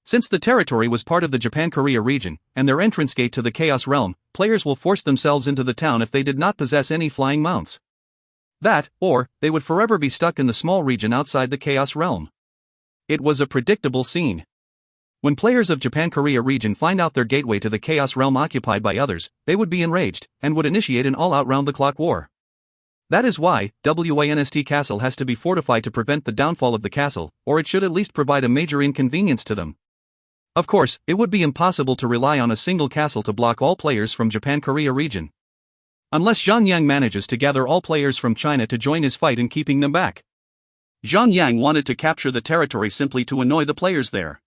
Since the territory was part of the Japan-Korea region, and their entrance gate to the Chaos Realm, players will force themselves into the town if they did not possess any flying mounts. That, or, they would forever be stuck in the small region outside the Chaos Realm. It was a predictable scene. When players of Japan-Korea region find out their gateway to the Chaos Realm occupied by others, they would be enraged, and would initiate an all-out round-the-clock war. That is why, Winst Castle has to be fortified to prevent the downfall of the castle, or it should at least provide a major inconvenience to them. Of course, it would be impossible to rely on a single castle to block all players from Japan-Korea region. Unless Zhang Yang manages to gather all players from China to join his fight in keeping them back. Zhang Yang wanted to capture the territory simply to annoy the players there.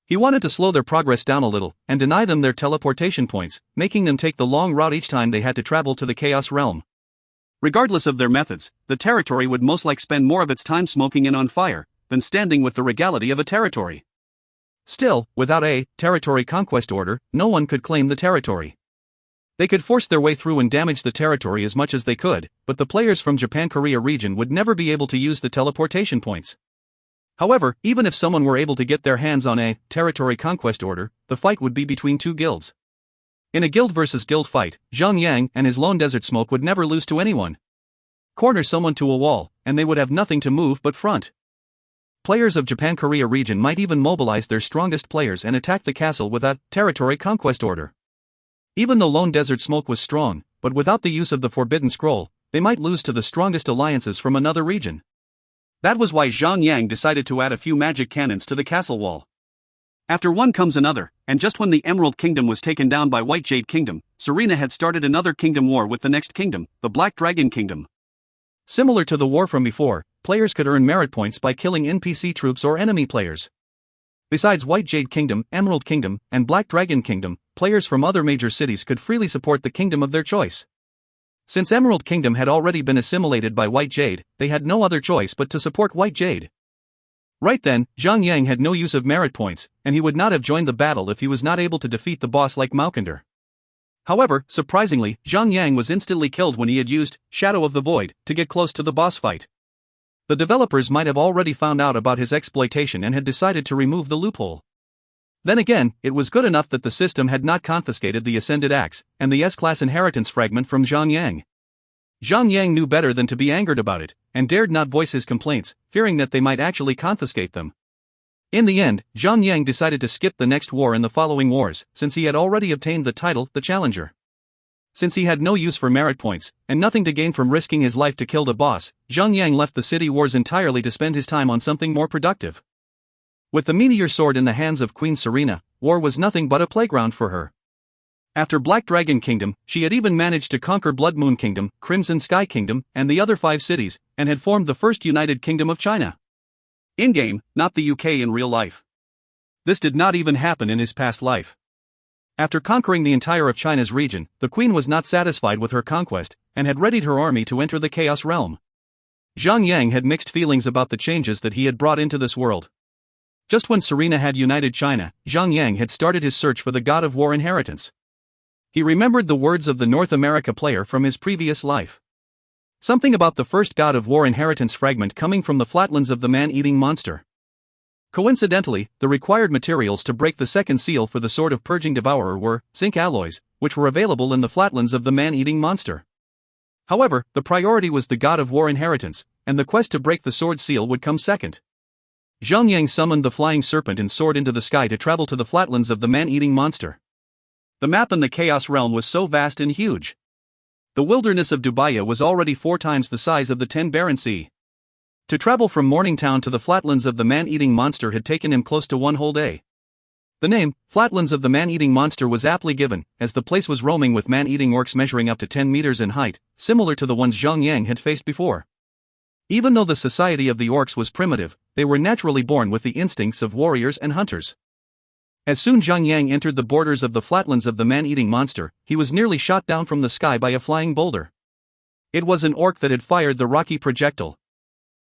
He wanted to slow their progress down a little, and deny them their teleportation points, making them take the long route each time they had to travel to the Chaos Realm. Regardless of their methods, the territory would most likely spend more of its time smoking and on fire, than standing with the regality of a territory. Still, without a territory conquest order, no one could claim the territory. They could force their way through and damage the territory as much as they could, but the players from Japan-Korea region would never be able to use the teleportation points. However, even if someone were able to get their hands on a territory conquest order, the fight would be between 2 guilds. In a guild versus guild fight, Zhang Yang and his lone desert smoke would never lose to anyone. Corner someone to a wall, and they would have nothing to move but front. Players of Japan-Korea region might even mobilize their strongest players and attack the castle with a territory conquest order. Even though Lone Desert Smoke was strong, but without the use of the Forbidden Scroll, they might lose to the strongest alliances from another region. That was why Zhang Yang decided to add a few magic cannons to the castle wall. After one comes another, and just when the Emerald Kingdom was taken down by White Jade Kingdom, Serena had started another kingdom war with the next kingdom, the Black Dragon Kingdom. Similar to the war from before, players could earn merit points by killing NPC troops or enemy players. Besides White Jade Kingdom, Emerald Kingdom, and Black Dragon Kingdom, players from other major cities could freely support the kingdom of their choice. Since Emerald Kingdom had already been assimilated by White Jade, they had no other choice but to support White Jade. Right then, Zhang Yang had no use of merit points, and he would not have joined the battle if he was not able to defeat the boss like Maukander. However, surprisingly, Zhang Yang was instantly killed when he had used Shadow of the Void to get close to the boss fight. The developers might have already found out about his exploitation and had decided to remove the loophole. Then again, it was good enough that the system had not confiscated the Ascended Axe and the S-Class inheritance fragment from Zhang Yang. Zhang Yang knew better than to be angered about it, and dared not voice his complaints, fearing that they might actually confiscate them. In the end, Zhang Yang decided to skip the next war and the following wars, since he had already obtained the title, the Challenger. Since he had no use for merit points, and nothing to gain from risking his life to kill the boss, Zhang Yang left the city wars entirely to spend his time on something more productive. With the meteor sword in the hands of Queen Serena, war was nothing but a playground for her. After Black Dragon Kingdom, she had even managed to conquer Blood Moon Kingdom, Crimson Sky Kingdom, and the other 5 cities, and had formed the first United Kingdom of China. In-game, not the UK in real life. This did not even happen in his past life. After conquering the entire of China's region, the queen was not satisfied with her conquest, and had readied her army to enter the Chaos Realm. Zhang Yang had mixed feelings about the changes that he had brought into this world. Just when Serena had united China, Zhang Yang had started his search for the God of War inheritance. He remembered the words of the North America player from his previous life. Something about the first God of War inheritance fragment coming from the flatlands of the man-eating monster. Coincidentally, the required materials to break the second seal for the Sword of Purging Devourer were zinc alloys, which were available in the flatlands of the man-eating monster. However, the priority was the God of War inheritance, and the quest to break the sword seal would come second. Zhang Yang summoned the flying serpent and soared into the sky to travel to the flatlands of the man-eating monster. The map in the Chaos Realm was so vast and huge. The wilderness of Dubaya was already 4 times the size of the Ten Barren Sea. To travel from Morningtown to the flatlands of the man-eating monster had taken him close to 1 whole day. The name, Flatlands of the Man-Eating Monster, was aptly given, as the place was roaming with man-eating orcs measuring up to 10 meters in height, similar to the ones Zhang Yang had faced before. Even though the society of the orcs was primitive, they were naturally born with the instincts of warriors and hunters. As soon as Zhang Yang entered the borders of the flatlands of the man-eating monster, he was nearly shot down from the sky by a flying boulder. It was an orc that had fired the rocky projectile.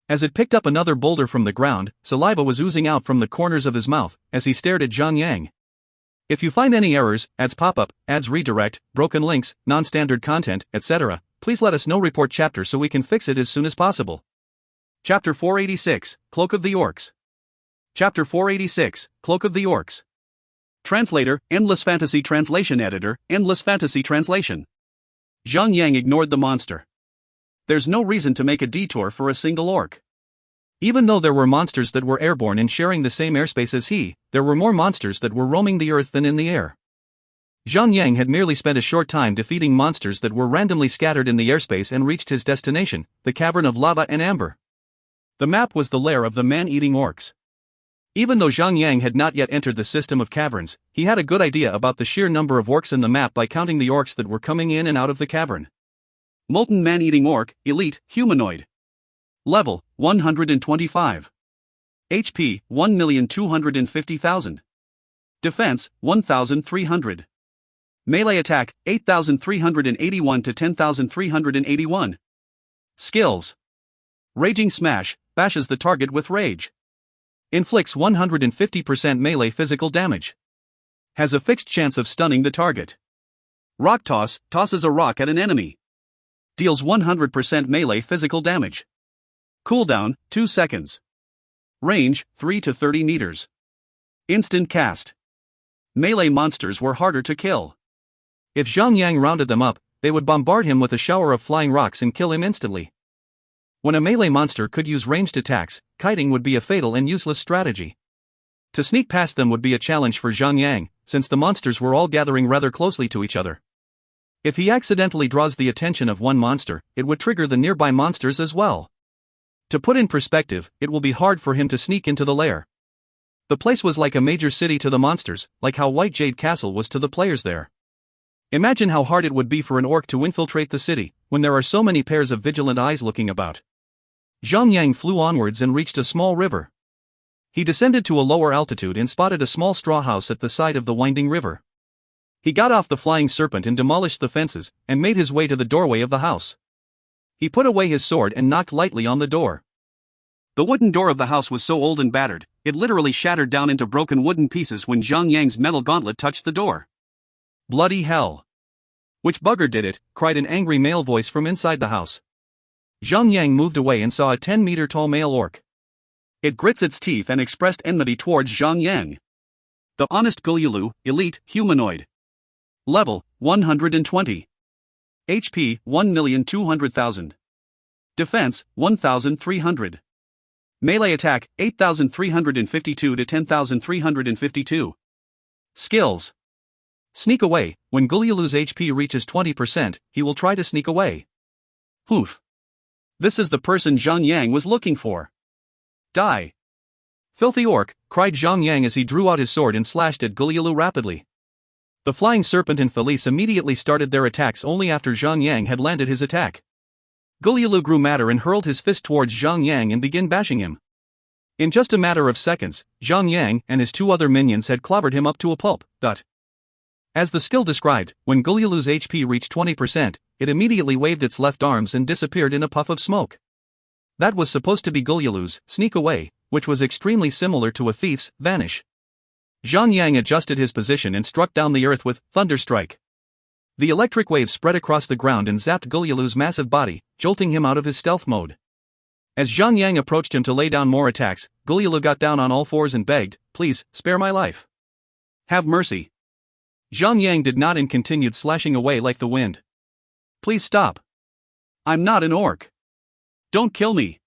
As it picked up another boulder from the ground, saliva was oozing out from the corners of his mouth as he stared at Zhang Yang. If you find any errors, ads pop-up, ads redirect, broken links, non-standard content, etc., please let us know. Report chapter so we can fix it as soon as possible. Chapter 486, Cloak of the Orcs. Chapter 486, Cloak of the Orcs. Translator, Endless Fantasy Translation Editor, Endless Fantasy Translation. Zhang Yang ignored the monster. There's no reason to make a detour for a single orc. Even though there were monsters that were airborne and sharing the same airspace as he, there were more monsters that were roaming the earth than in the air. Zhang Yang had merely spent a short time defeating monsters that were randomly scattered in the airspace and reached his destination, the Cavern of Lava and Amber. The map was the lair of the man-eating orcs. Even though Zhang Yang had not yet entered the system of caverns, he had a good idea about the sheer number of orcs in the map by counting the orcs that were coming in and out of the cavern. Molten Man-Eating Orc, Elite, Humanoid. Level, 125. HP, 1,250,000. Defense, 1,300. Melee attack, 8,381 to 10,381. Skills. Raging Smash, bashes the target with rage. Inflicts 150% melee physical damage. Has a fixed chance of stunning the target. Rock Toss, tosses a rock at an enemy. Deals 100% melee physical damage. Cooldown, 2 seconds. Range, 3 to 30 meters. Instant cast. Melee monsters were harder to kill. If Zhang Yang rounded them up, they would bombard him with a shower of flying rocks and kill him instantly. When a melee monster could use ranged attacks, kiting would be a fatal and useless strategy. To sneak past them would be a challenge for Zhang Yang, since the monsters were all gathering rather closely to each other. If he accidentally draws the attention of one monster, it would trigger the nearby monsters as well. To put in perspective, it will be hard for him to sneak into the lair. The place was like a major city to the monsters, like how White Jade Castle was to the players there. Imagine how hard it would be for an orc to infiltrate the city, when there are so many pairs of vigilant eyes looking about. Zhang Yang flew onwards and reached a small river. He descended to a lower altitude and spotted a small straw house at the side of the winding river. He got off the flying serpent and demolished the fences, and made his way to the doorway of the house. He put away his sword and knocked lightly on the door. The wooden door of the house was so old and battered, it literally shattered down into broken wooden pieces when Zhang Yang's metal gauntlet touched the door. Bloody hell! Which bugger did it? Cried an angry male voice from inside the house. Zhang Yang moved away and saw a 10-meter-tall male orc. It grits its teeth and expressed enmity towards Zhang Yang. The Honest Gulyulu, Elite, Humanoid. Level, 120. HP, 1,200,000. Defense, 1,300. Melee attack, 8,352 to 10,352. Skills. Sneak away. When Gulyulu's HP reaches 20%, he will try to sneak away. Poof. This is the person Zhang Yang was looking for. Die. Filthy orc, cried Zhang Yang as he drew out his sword and slashed at Gulyulu rapidly. The flying serpent and Felice immediately started their attacks only after Zhang Yang had landed his attack. Gulyulu grew madder and hurled his fist towards Zhang Yang and began bashing him. In just a matter of seconds, Zhang Yang and his 2 other minions had clobbered him up to a pulp. As the skill described, when Gulyulu's HP reached 20%, it immediately waved its left arms and disappeared in a puff of smoke. That was supposed to be Gulyulu's sneak away, which was extremely similar to a thief's, vanish. Zhang Yang adjusted his position and struck down the earth with Thunderstrike. The electric wave spread across the ground and zapped Gulyalu's massive body, jolting him out of his stealth mode. As Zhang Yang approached him to lay down more attacks, Gulyalu got down on all fours and begged, "Please, spare my life. Have mercy." Zhang Yang did not and continued slashing away like the wind. "Please stop. I'm not an orc. Don't kill me."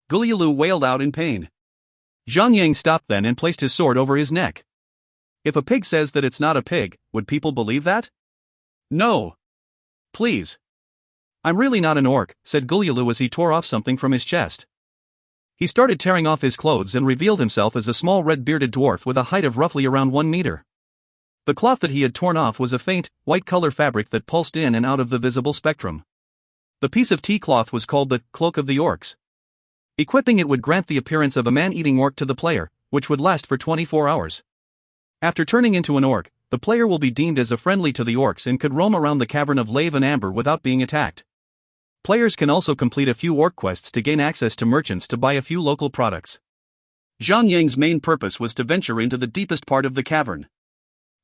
Gulyalu wailed out in pain. Zhang Yang stopped then and placed his sword over his neck. If a pig says that it's not a pig, would people believe that? No. Please. "I'm really not an orc," said Gulyalu as he tore off something from his chest. He started tearing off his clothes and revealed himself as a small red-bearded dwarf with a height of roughly around 1 meter. The cloth that he had torn off was a faint, white-color fabric that pulsed in and out of the visible spectrum. The piece of tea cloth was called the Cloak of the Orcs. Equipping it would grant the appearance of a man-eating orc to the player, which would last for 24 hours. After turning into an orc, the player will be deemed as a friendly to the orcs and could roam around the cavern of lave and amber without being attacked. Players can also complete a few orc quests to gain access to merchants to buy a few local products. Zhang Yang's main purpose was to venture into the deepest part of the cavern.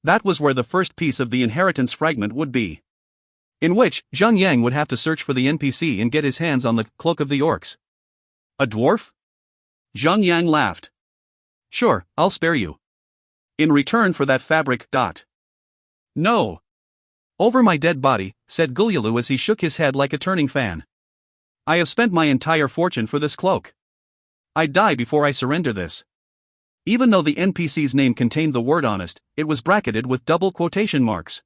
That was where the first piece of the inheritance fragment would be. In which, Zhang Yang would have to search for the NPC and get his hands on the Cloak of the Orcs. "A dwarf?" Zhang Yang laughed. "Sure, I'll spare you. In return for that fabric. "No. Over my dead body," said Gulyalu as he shook his head like a turning fan. "I have spent my entire fortune for this cloak. I'd die before I surrender this." Even though the NPC's name contained the word honest, it was bracketed with double quotation marks.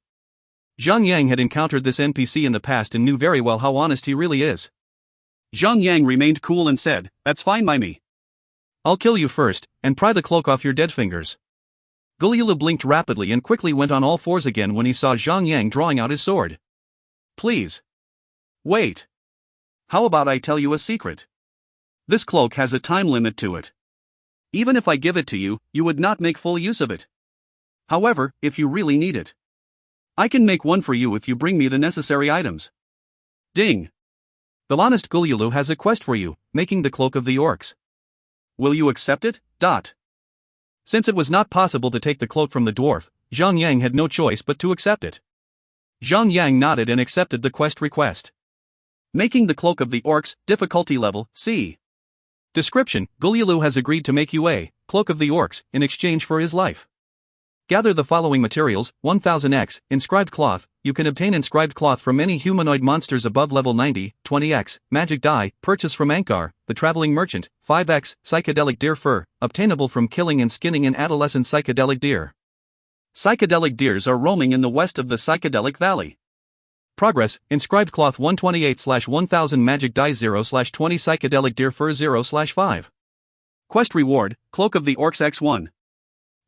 Zhang Yang had encountered this NPC in the past and knew very well how honest he really is. Zhang Yang remained cool and said, "That's fine by me. I'll kill you first, and pry the cloak off your dead fingers." Gulyalu blinked rapidly and quickly went on all fours again when he saw Zhang Yang drawing out his sword. "Please. Wait. How about I tell you a secret? This cloak has a time limit to it. Even if I give it to you, you would not make full use of it. However, if you really need it, I can make one for you if you bring me the necessary items." Ding. "The honest Gulyalu has a quest for you, making the Cloak of the Orcs. Will you accept it? Since it was not possible to take the cloak from the dwarf, Zhang Yang had no choice but to accept it. Zhang Yang nodded and accepted the quest request. Making the Cloak of the Orcs, difficulty level, C. Description: Gulyalu has agreed to make you a Cloak of the Orcs in exchange for his life. Gather the following materials: 1000x, inscribed cloth. You can obtain inscribed cloth from any humanoid monsters above level 90, 20x, magic dye, purchase from Ankar, the traveling merchant, 5x, psychedelic deer fur, obtainable from killing and skinning an adolescent psychedelic deer. Psychedelic deers are roaming in the west of the Psychedelic Valley. Progress: inscribed cloth 128/1000 magic dye 0/20 psychedelic deer fur 0/5. Quest reward: Cloak of the Orcs X1.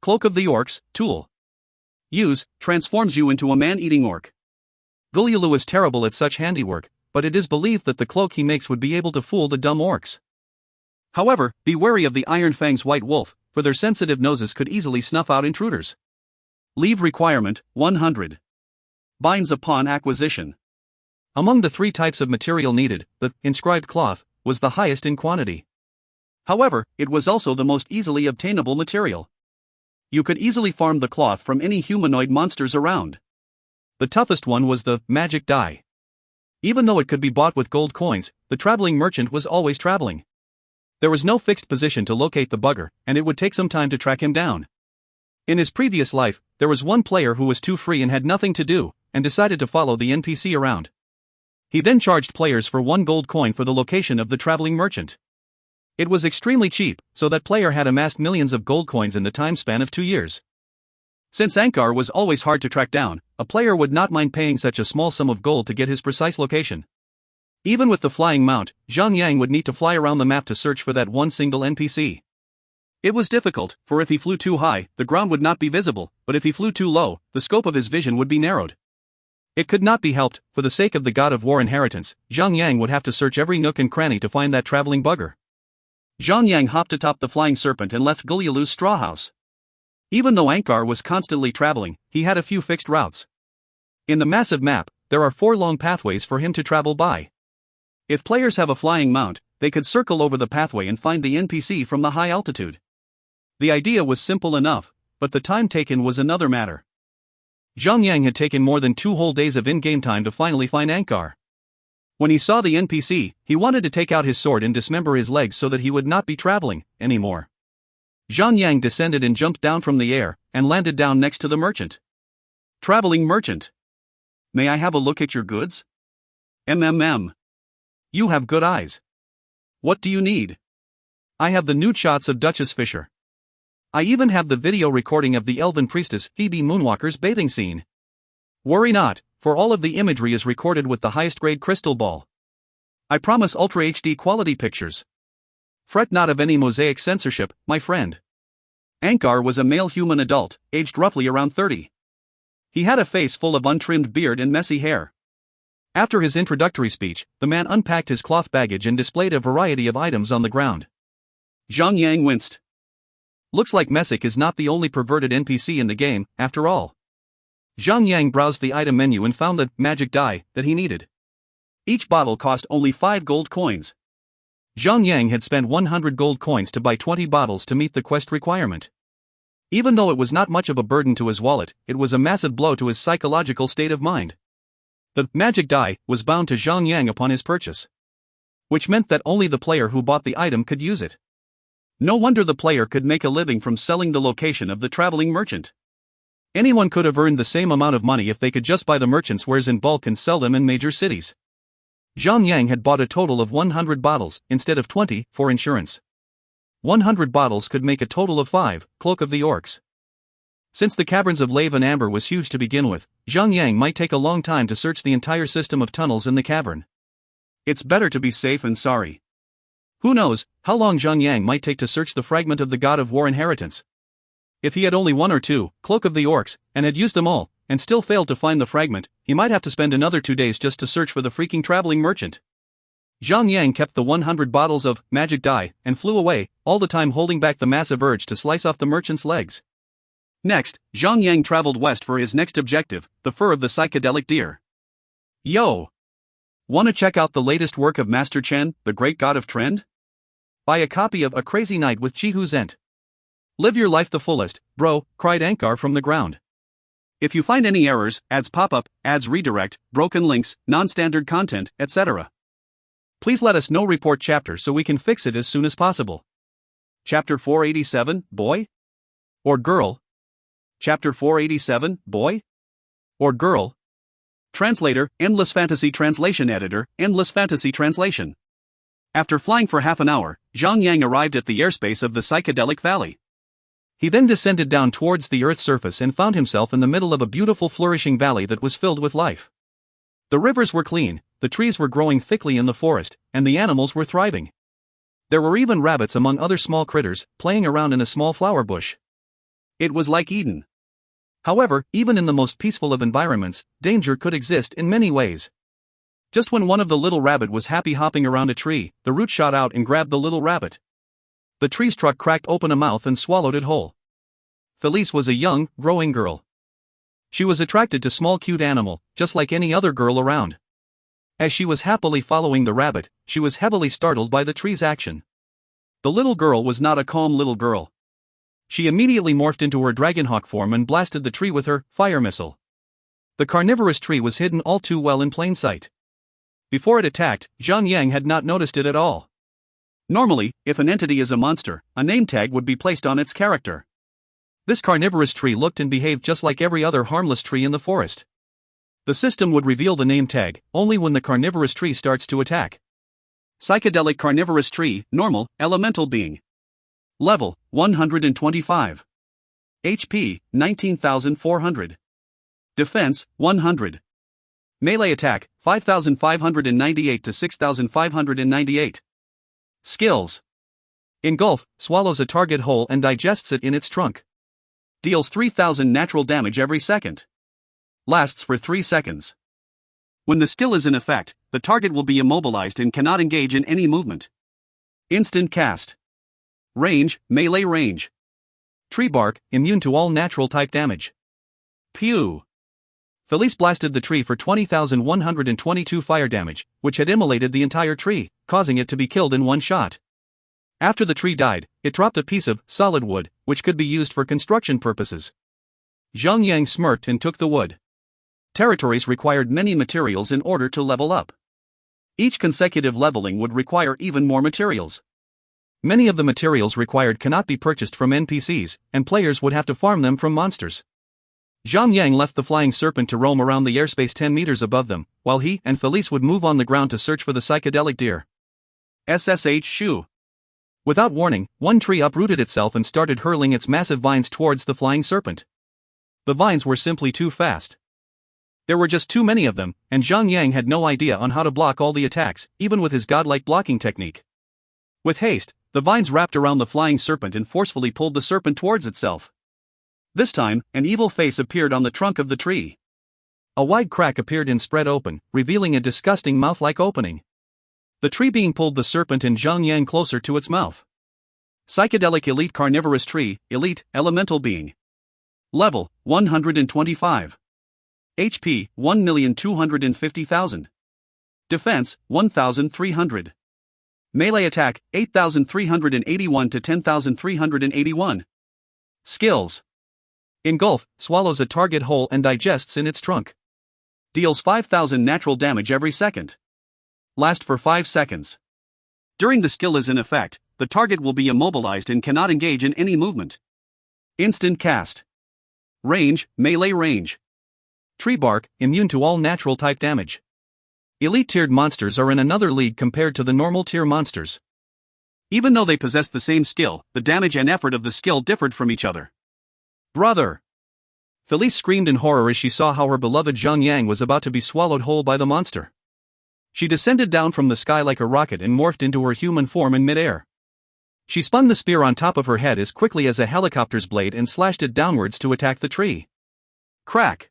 Cloak of the Orcs, tool. Use, transforms you into a man-eating orc. Gulyalu is terrible at such handiwork, but it is believed that the cloak he makes would be able to fool the dumb orcs. However, be wary of the Iron Fang's white wolf, for their sensitive noses could easily snuff out intruders. Leave requirement, 100. Binds upon acquisition. Among the 3 types of material needed, the inscribed cloth was the highest in quantity. However, it was also the most easily obtainable material. You could easily farm the cloth from any humanoid monsters around. The toughest one was the magic dye. Even though it could be bought with gold coins, the traveling merchant was always traveling. There was no fixed position to locate the bugger, and it would take some time to track him down. In his previous life, there was one player who was too free and had nothing to do, and decided to follow the NPC around. He then charged players for 1 gold coin for the location of the traveling merchant. It was extremely cheap, so that player had amassed millions of gold coins in the time span of 2 years. Since Ankar was always hard to track down, a player would not mind paying such a small sum of gold to get his precise location. Even with the flying mount, Zhang Yang would need to fly around the map to search for that one single NPC. It was difficult, for if he flew too high, the ground would not be visible, but if he flew too low, the scope of his vision would be narrowed. It could not be helped, for the sake of the God of War inheritance, Zhang Yang would have to search every nook and cranny to find that traveling bugger. Zhang Yang hopped atop the flying serpent and left Gulyalu's straw house. Even though Ankar was constantly traveling, he had a few fixed routes. In the massive map, there are 4 long pathways for him to travel by. If players have a flying mount, they could circle over the pathway and find the NPC from the high altitude. The idea was simple enough, but the time taken was another matter. Zhang Yang had taken more than 2 whole days of in-game time to finally find Ankar. When he saw the NPC, he wanted to take out his sword and dismember his legs so that he would not be traveling anymore. Zhang Yang descended and jumped down from the air, and landed down next to the merchant. Traveling merchant. May I have a look at your goods? You have good eyes. What do you need? I have the nude shots of Duchess Fisher. I even have the video recording of the elven priestess Phoebe Moonwalker's bathing scene. Worry not, for all of the imagery is recorded with the highest grade crystal ball. I promise Ultra HD quality pictures. Fret not of any mosaic censorship, my friend. Ankar was a male human adult, aged roughly around 30. He had a face full of untrimmed beard and messy hair. After his introductory speech, the man unpacked his cloth baggage and displayed a variety of items on the ground. Zhang Yang winced. Looks like Messick is not the only perverted NPC in the game, after all. Zhang Yang browsed the item menu and found the magic dye that he needed. Each bottle cost only 5 gold coins. Zhang Yang had spent 100 gold coins to buy 20 bottles to meet the quest requirement. Even though it was not much of a burden to his wallet, it was a massive blow to his psychological state of mind. The magic dye was bound to Zhang Yang upon his purchase, which meant that only the player who bought the item could use it. No wonder the player could make a living from selling the location of the traveling merchant. Anyone could have earned the same amount of money if they could just buy the merchant's wares in bulk and sell them in major cities. Zhang Yang had bought a total of 100 bottles, instead of 20, for insurance. 100 bottles could make a total of 5, Cloak of the Orcs. Since the caverns of lave and amber was huge to begin with, Zhang Yang might take a long time to search the entire system of tunnels in the cavern. It's better to be safe and sorry. Who knows how long Zhang Yang might take to search the fragment of the God of War inheritance. If he had only 1 or 2, Cloak of the Orcs, and had used them all, and still failed to find the fragment, he might have to spend another 2 days just to search for the freaking traveling merchant. Zhang Yang kept the 100 bottles of magic dye and flew away, all the time holding back the massive urge to slice off the merchant's legs. Next, Zhang Yang traveled west for his next objective, the fur of the psychedelic deer. Yo! Wanna check out the latest work of Master Chen, the great god of trend? Buy a copy of A Crazy Night with Chihu Zent. Live your life the fullest, bro, cried Ankar from the ground. If you find any errors, ads pop up, ads redirect, broken links, non-standard content, etc., please let us know. Report chapter so we can fix it as soon as possible. Chapter 487, Boy? Or Girl? Chapter 487, Boy? Or Girl? Translator, Endless Fantasy Translation Editor, Endless Fantasy Translation. After flying for half an hour, Zhang Yang arrived at the airspace of the Psychedelic Valley. He then descended down towards the Earth's surface and found himself in the middle of a beautiful flourishing valley that was filled with life. The rivers were clean, the trees were growing thickly in the forest, and the animals were thriving. There were even rabbits among other small critters, playing around in a small flower bush. It was like Eden. However, even in the most peaceful of environments, danger could exist in many ways. Just when one of the little rabbit was happy hopping around a tree, the root shot out and grabbed the little rabbit. The tree's trunk cracked open a mouth and swallowed it whole. Felice was a young, growing girl. She was attracted to small cute animal, just like any other girl around. As she was happily following the rabbit, she was heavily startled by the tree's action. The little girl was not a calm little girl. She immediately morphed into her dragonhawk form and blasted the tree with her fire missile. The carnivorous tree was hidden all too well in plain sight. Before it attacked, Zhang Yang had not noticed it at all. Normally, if an entity is a monster, a name tag would be placed on its character. This carnivorous tree looked and behaved just like every other harmless tree in the forest. The system would reveal the name tag only when the carnivorous tree starts to attack. Psychedelic carnivorous tree, normal, elemental being. Level, 125. HP, 19,400. Defense, 100. Melee attack, 5,598 to 6,598. Skills. Engulf, swallows a target whole and digests it in its trunk. Deals 3,000 natural damage every second. Lasts for 3 seconds. When the skill is in effect, the target will be immobilized and cannot engage in any movement. Instant cast. Range, melee range. Tree bark, immune to all natural type damage. Pew. Felice blasted the tree for 20,122 fire damage, which had immolated the entire tree, causing it to be killed in one shot. After the tree died, it dropped a piece of solid wood, which could be used for construction purposes. Zhang Yang smirked and took the wood. Territories required many materials in order to level up. Each consecutive leveling would require even more materials. Many of the materials required cannot be purchased from NPCs, and players would have to farm them from monsters. Zhang Yang left the flying serpent to roam around the airspace 10 meters above them, while he and Felice would move on the ground to search for the psychedelic deer. SSH Shu. Without warning, one tree uprooted itself and started hurling its massive vines towards the flying serpent. The vines were simply too fast. There were just too many of them, and Zhang Yang had no idea on how to block all the attacks, even with his godlike blocking technique. With haste, the vines wrapped around the flying serpent and forcefully pulled the serpent towards itself. This time, an evil face appeared on the trunk of the tree. A wide crack appeared and spread open, revealing a disgusting mouth-like opening. The tree being pulled the serpent and Zhang Yang closer to its mouth. Psychedelic Elite Carnivorous Tree, Elite, Elemental Being. Level, 125. HP, 1,250,000. Defense, 1,300. Melee attack, 8,381 to 10,381. Skills. Engulf, swallows a target whole and digests in its trunk. Deals 5,000 natural damage every second. Last for 5 seconds. During the skill is in effect, the target will be immobilized and cannot engage in any movement. Instant cast. Range, melee range. Tree bark, immune to all natural type damage. Elite tiered monsters are in another league compared to the normal tier monsters. Even though they possessed the same skill, the damage and effort of the skill differed from each other. Brother! Felice screamed in horror as she saw how her beloved Zhang Yang was about to be swallowed whole by the monster. She descended down from the sky like a rocket and morphed into her human form in midair. She spun the spear on top of her head as quickly as a helicopter's blade and slashed it downwards to attack the tree. Crack!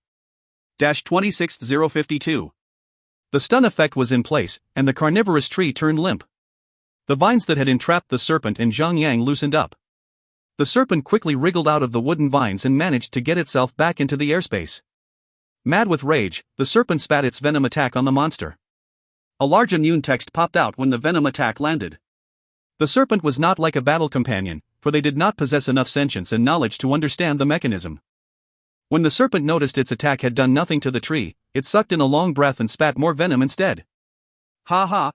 26052. The stun effect was in place, and the carnivorous tree turned limp. The vines that had entrapped the serpent and Zhang Yang loosened up. The serpent quickly wriggled out of the wooden vines and managed to get itself back into the airspace. Mad with rage, the serpent spat its venom attack on the monster. A large immune text popped out when the venom attack landed. The serpent was not like a battle companion, for they did not possess enough sentience and knowledge to understand the mechanism. When the serpent noticed its attack had done nothing to the tree, it sucked in a long breath and spat more venom instead. Ha ha!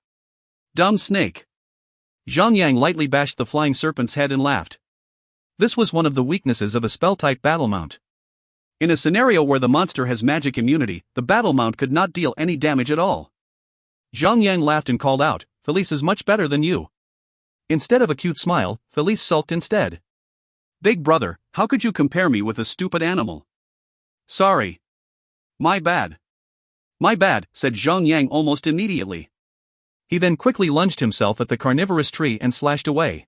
Dumb snake! Zhang Yang lightly bashed the flying serpent's head and laughed. This was one of the weaknesses of a spell-type battle mount. In a scenario where the monster has magic immunity, the battle mount could not deal any damage at all. Zhang Yang laughed and called out, "Felice is much better than you." Instead of a cute smile, Felice sulked instead. "Big brother, how could you compare me with a stupid animal?" "Sorry. My bad." "My bad," said Zhang Yang almost immediately. He then quickly lunged himself at the carnivorous tree and slashed away.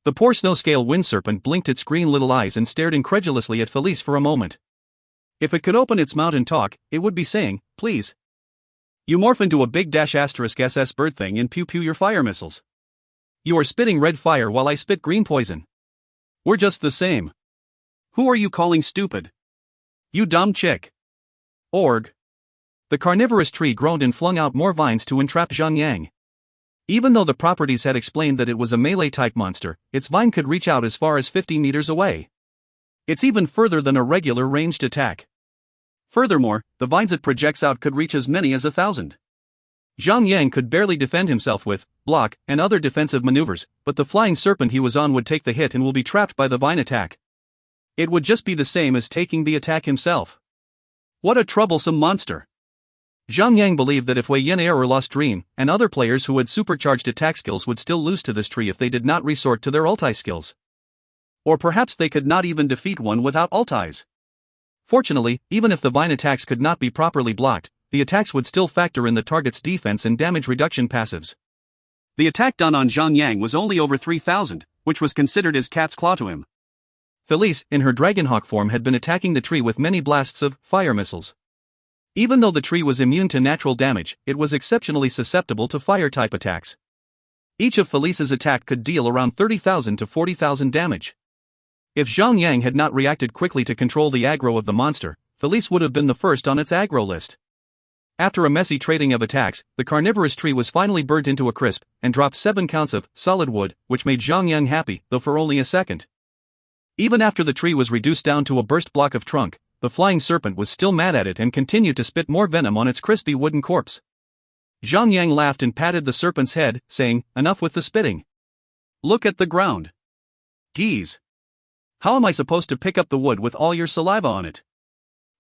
The poor snow-scale wind serpent blinked its green little eyes and stared incredulously at Felice for a moment. If it could open its mouth and talk, it would be saying, "Please. You morph into a big **SS bird thing and pew your fire missiles. You are spitting red fire while I spit green poison. We're just the same. Who are you calling stupid? You dumb chick." Org. The carnivorous tree groaned and flung out more vines to entrap Zhang Yang. Even though the properties had explained that it was a melee-type monster, its vine could reach out as far as 50 meters away. It's even further than a regular ranged attack. Furthermore, the vines it projects out could reach as many as 1,000. Zhang Yang could barely defend himself with block and other defensive maneuvers, but the flying serpent he was on would take the hit and will be trapped by the vine attack. It would just be the same as taking the attack himself. What a troublesome monster! Zhang Yang believed that if Wei Yin or Lost Dream and other players who had supercharged attack skills would still lose to this tree if they did not resort to their ulti skills. Or perhaps they could not even defeat one without ultis. Fortunately, even if the vine attacks could not be properly blocked, the attacks would still factor in the target's defense and damage reduction passives. The attack done on Zhang Yang was only over 3,000, which was considered as cat's claw to him. Felice, in her Dragonhawk form, had been attacking the tree with many blasts of fire missiles. Even though the tree was immune to natural damage, it was exceptionally susceptible to fire-type attacks. Each of Felice's attack could deal around 30,000 to 40,000 damage. If Zhang Yang had not reacted quickly to control the aggro of the monster, Felice would have been the first on its aggro list. After a messy trading of attacks, the carnivorous tree was finally burnt into a crisp, and dropped 7 counts of solid wood, which made Zhang Yang happy, though for only a second. Even after the tree was reduced down to a burst block of trunk, the flying serpent was still mad at it and continued to spit more venom on its crispy wooden corpse. Zhang Yang laughed and patted the serpent's head, saying, "Enough with the spitting. Look at the ground. Geez. How am I supposed to pick up the wood with all your saliva on it?"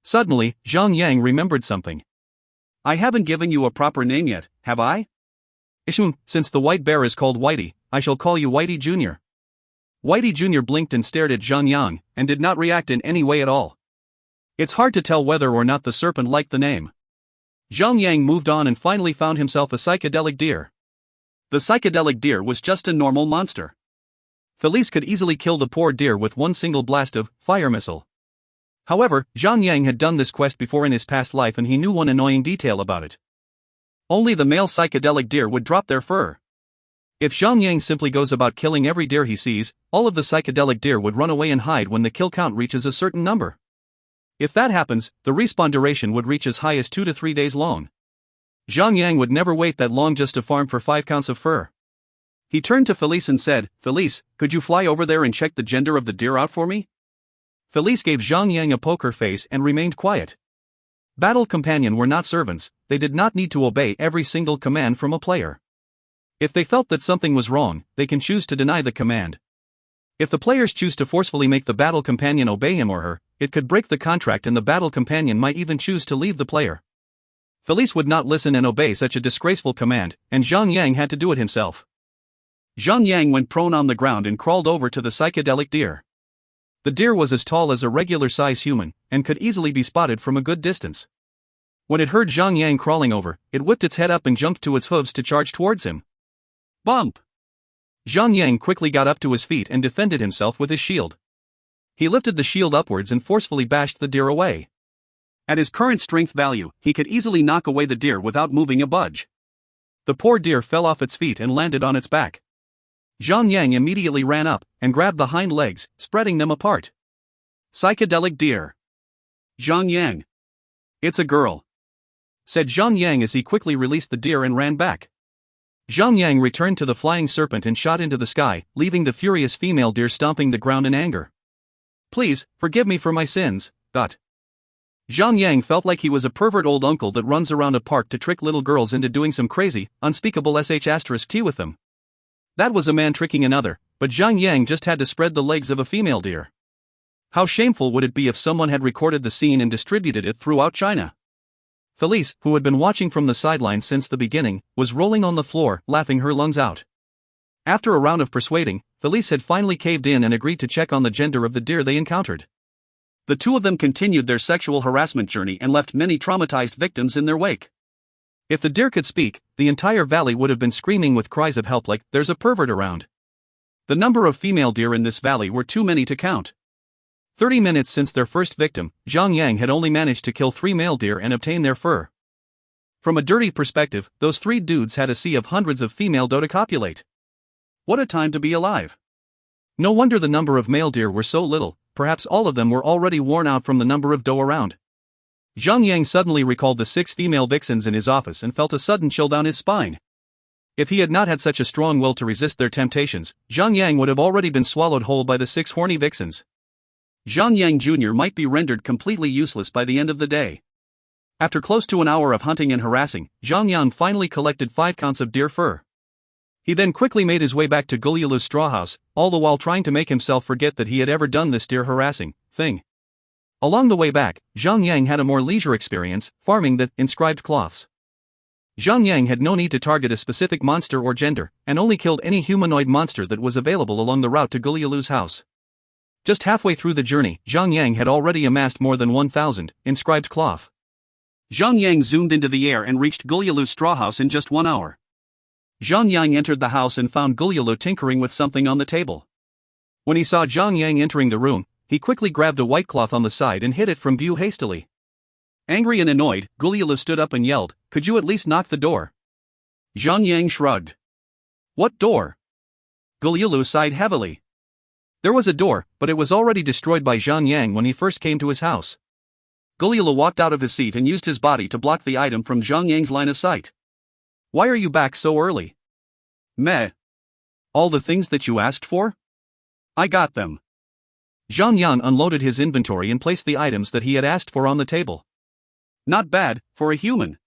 Suddenly, Zhang Yang remembered something. "I haven't given you a proper name yet, have I?" Since the white bear is called Whitey, I shall call you Whitey Jr. Whitey Jr. blinked and stared at Zhang Yang, and did not react in any way at all. It's hard to tell whether or not the serpent liked the name. Zhang Yang moved on and finally found himself a psychedelic deer. The psychedelic deer was just a normal monster. Felice could easily kill the poor deer with one single blast of fire missile. However, Zhang Yang had done this quest before in his past life and he knew one annoying detail about it. Only the male psychedelic deer would drop their fur. If Zhang Yang simply goes about killing every deer he sees, all of the psychedelic deer would run away and hide when the kill count reaches a certain number. If that happens, the respawn duration would reach as high as 2 to 3 days long. Zhang Yang would never wait that long just to farm for 5 counts of fur. He turned to Felice and said, "Felice, could you fly over there and check the gender of the deer out for me?" Felice gave Zhang Yang a poker face and remained quiet. Battle companions were not servants, they did not need to obey every single command from a player. If they felt that something was wrong, they can choose to deny the command. If the players choose to forcefully make the battle companion obey him or her, it could break the contract and the battle companion might even choose to leave the player. Felice would not listen and obey such a disgraceful command, and Zhang Yang had to do it himself. Zhang Yang went prone on the ground and crawled over to the psychedelic deer. The deer was as tall as a regular-size human, and could easily be spotted from a good distance. When it heard Zhang Yang crawling over, it whipped its head up and jumped to its hooves to charge towards him. Bump! Zhang Yang quickly got up to his feet and defended himself with his shield. He lifted the shield upwards and forcefully bashed the deer away. At his current strength value, he could easily knock away the deer without moving a budge. The poor deer fell off its feet and landed on its back. Zhang Yang immediately ran up and grabbed the hind legs, spreading them apart. Psychedelic deer. Zhang Yang. "It's a girl," said Zhang Yang as he quickly released the deer and ran back. Zhang Yang returned to the flying serpent and shot into the sky, leaving the furious female deer stomping the ground in anger. "Please, forgive me for my sins." Zhang Yang felt like he was a pervert old uncle that runs around a park to trick little girls into doing some crazy, unspeakable **T with them. That was a man tricking another, but Zhang Yang just had to spread the legs of a female deer. How shameful would it be if someone had recorded the scene and distributed it throughout China? Felice, who had been watching from the sidelines since the beginning, was rolling on the floor, laughing her lungs out. After a round of persuading, Felice had finally caved in and agreed to check on the gender of the deer they encountered. The two of them continued their sexual harassment journey and left many traumatized victims in their wake. If the deer could speak, the entire valley would have been screaming with cries of help like, "There's a pervert around." The number of female deer in this valley were too many to count. 30 minutes since their first victim, Zhang Yang had only managed to kill 3 male deer and obtain their fur. From a dirty perspective, those 3 dudes had a sea of hundreds of female doe to copulate. What a time to be alive. No wonder the number of male deer were so little, perhaps all of them were already worn out from the number of doe around. Zhang Yang suddenly recalled the 6 female vixens in his office and felt a sudden chill down his spine. If he had not had such a strong will to resist their temptations, Zhang Yang would have already been swallowed whole by the 6 horny vixens. Zhang Yang Jr. might be rendered completely useless by the end of the day. After close to an hour of hunting and harassing, Zhang Yang finally collected 5 counts of deer fur. He then quickly made his way back to Guliulu's straw house, all the while trying to make himself forget that he had ever done this deer harassing thing. Along the way back, Zhang Yang had a more leisure experience, farming the inscribed cloths. Zhang Yang had no need to target a specific monster or gender, and only killed any humanoid monster that was available along the route to Guliulu's house. Just halfway through the journey, Zhang Yang had already amassed more than 1,000 inscribed cloth. Zhang Yang zoomed into the air and reached Guliulu's straw house in just 1 hour. Zhang Yang entered the house and found Guliulu tinkering with something on the table. When he saw Zhang Yang entering the room, he quickly grabbed a white cloth on the side and hid it from view hastily. Angry and annoyed, Guliulu stood up and yelled, "Could you at least knock the door?" Zhang Yang shrugged. "What door?" Guliulu sighed heavily. There was a door, but it was already destroyed by Zhang Yang when he first came to his house. Gulielu walked out of his seat and used his body to block the item from Zhang Yang's line of sight. Why are you back so early? Meh. All the things that you asked for? I got them. Zhang Yan unloaded his inventory and placed the items that he had asked for on the table. Not bad, for a human.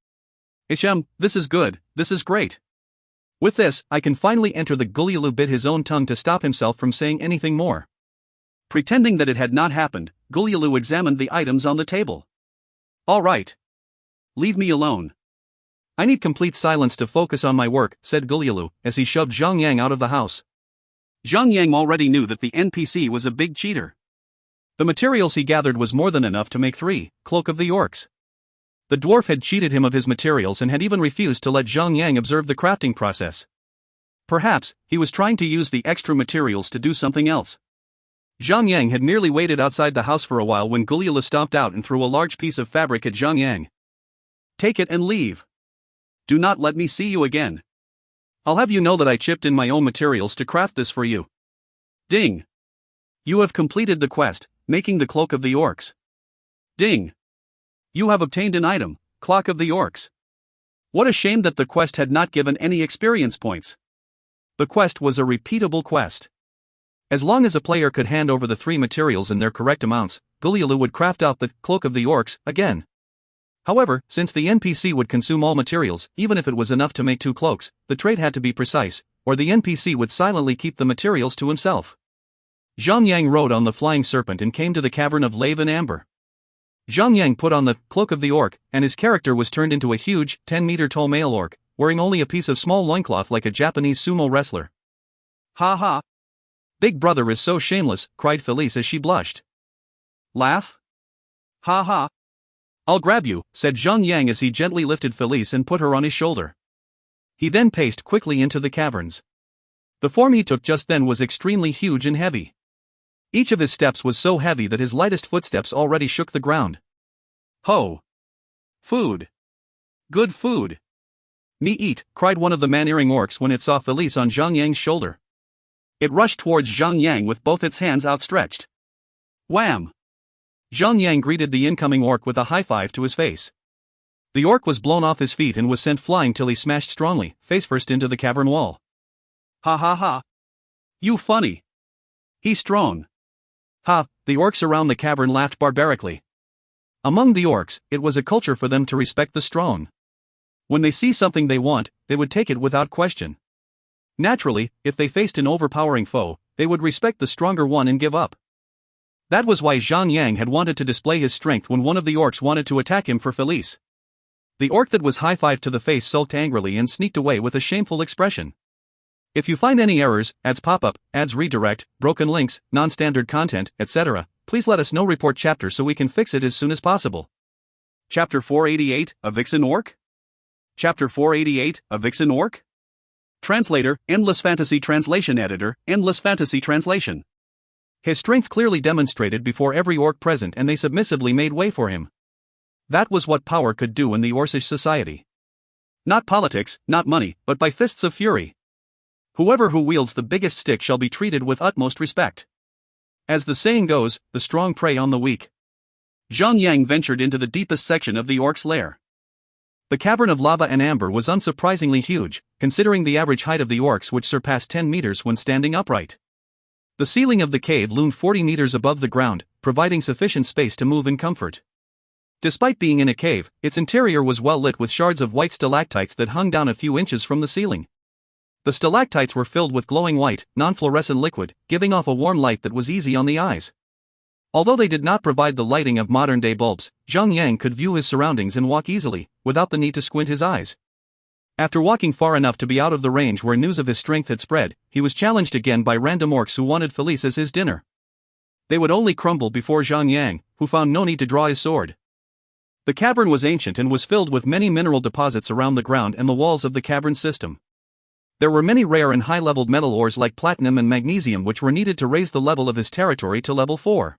This is good, this is great. With this, I can finally enter the Gulielu bit his own tongue to stop himself from saying anything more. Pretending that it had not happened, Gulielu examined the items on the table. All right. Leave me alone. I need complete silence to focus on my work, said Gulielu, as he shoved Zhang Yang out of the house. Zhang Yang already knew that the NPC was a big cheater. The materials he gathered was more than enough to make 3 Cloak of the Orcs. The dwarf had cheated him of his materials and had even refused to let Zhang Yang observe the crafting process. Perhaps, he was trying to use the extra materials to do something else. Zhang Yang had merely waited outside the house for a while when Gulielu stomped out and threw a large piece of fabric at Zhang Yang. Take it and leave. Do not let me see you again. I'll have you know that I chipped in my own materials to craft this for you. Ding. You have completed the quest, making the Cloak of the Orcs. Ding. You have obtained an item, Cloak of the Orcs. What a shame that the quest had not given any experience points. The quest was a repeatable quest. As long as a player could hand over the 3 materials in their correct amounts, Gulielu would craft out the Cloak of the Orcs again. However, since the NPC would consume all materials, even if it was enough to make 2 cloaks, the trade had to be precise, or the NPC would silently keep the materials to himself. Zhang Yang rode on the flying serpent and came to the cavern of lave and amber. Zhang Yang put on the Cloak of the Orc, and his character was turned into a huge, 10-meter-tall male orc, wearing only a piece of small loincloth like a Japanese sumo wrestler. Ha ha! Big brother is so shameless, cried Felice as she blushed. Laugh? Ha ha! I'll grab you, said Zhang Yang as he gently lifted Felice and put her on his shoulder. He then paced quickly into the caverns. The form he took just then was extremely huge and heavy. Each of his steps was so heavy that his lightest footsteps already shook the ground. Ho! Food! Good food! Me eat, cried one of the man-earing orcs when it saw Felice on Zhang Yang's shoulder. It rushed towards Zhang Yang with both its hands outstretched. Wham! Zhang Yang greeted the incoming orc with a high-five to his face. The orc was blown off his feet and was sent flying till he smashed strongly, face-first into the cavern wall. Ha ha ha! You funny! He's strong! Ha! The orcs around the cavern laughed barbarically. Among the orcs, it was a culture for them to respect the strong. When they see something they want, they would take it without question. Naturally, if they faced an overpowering foe, they would respect the stronger one and give up. That was why Zhang Yang had wanted to display his strength when one of the orcs wanted to attack him for Felice. The orc that was high-fived to the face sulked angrily and sneaked away with a shameful expression. If you find any errors, ads pop up, ads redirect, broken links, non-standard content, etc., please let us know. Report chapter so we can fix it as soon as possible. Chapter 488, A Vixen Orc? Chapter 488, A Vixen Orc? Translator, Endless Fantasy Translation Editor, Endless Fantasy Translation. His strength clearly demonstrated before every orc present and they submissively made way for him. That was what power could do in the Orcish society. Not politics, not money, but by fists of fury. Whoever who wields the biggest stick shall be treated with utmost respect. As the saying goes, the strong prey on the weak. Zhang Yang ventured into the deepest section of the orc's lair. The cavern of lava and amber was unsurprisingly huge, considering the average height of the orcs, which surpassed 10 meters when standing upright. The ceiling of the cave loomed 40 meters above the ground, providing sufficient space to move in comfort. Despite being in a cave, its interior was well lit with shards of white stalactites that hung down a few inches from the ceiling. The stalactites were filled with glowing white, non-fluorescent liquid, giving off a warm light that was easy on the eyes. Although they did not provide the lighting of modern-day bulbs, Zhang Yang could view his surroundings and walk easily, without the need to squint his eyes. After walking far enough to be out of the range where news of his strength had spread, he was challenged again by random orcs who wanted Felice as his dinner. They would only crumble before Zhang Yang, who found no need to draw his sword. The cavern was ancient and was filled with many mineral deposits around the ground and the walls of the cavern system. There were many rare and high-leveled metal ores like platinum and magnesium which were needed to raise the level of his territory to level 4.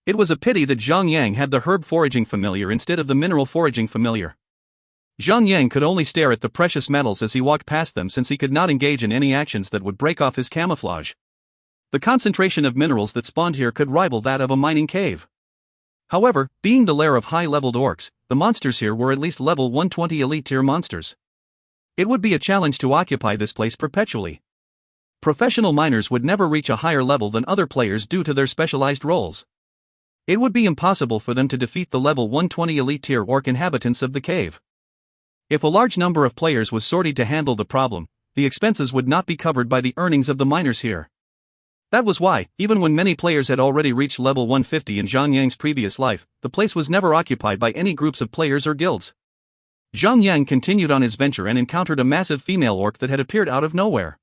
It was a pity that Zhang Yang had the herb foraging familiar instead of the mineral foraging familiar. Zhang Yang could only stare at the precious metals as he walked past them since he could not engage in any actions that would break off his camouflage. The concentration of minerals that spawned here could rival that of a mining cave. However, being the lair of high-leveled orcs, the monsters here were at least level 120 elite-tier monsters. It would be a challenge to occupy this place perpetually. Professional miners would never reach a higher level than other players due to their specialized roles. It would be impossible for them to defeat the level 120 elite-tier orc inhabitants of the cave. If a large number of players was sorted to handle the problem, the expenses would not be covered by the earnings of the miners here. That was why, even when many players had already reached level 150 in Zhang Yang's previous life, the place was never occupied by any groups of players or guilds. Zhang Yang continued on his venture and encountered a massive female orc that had appeared out of nowhere.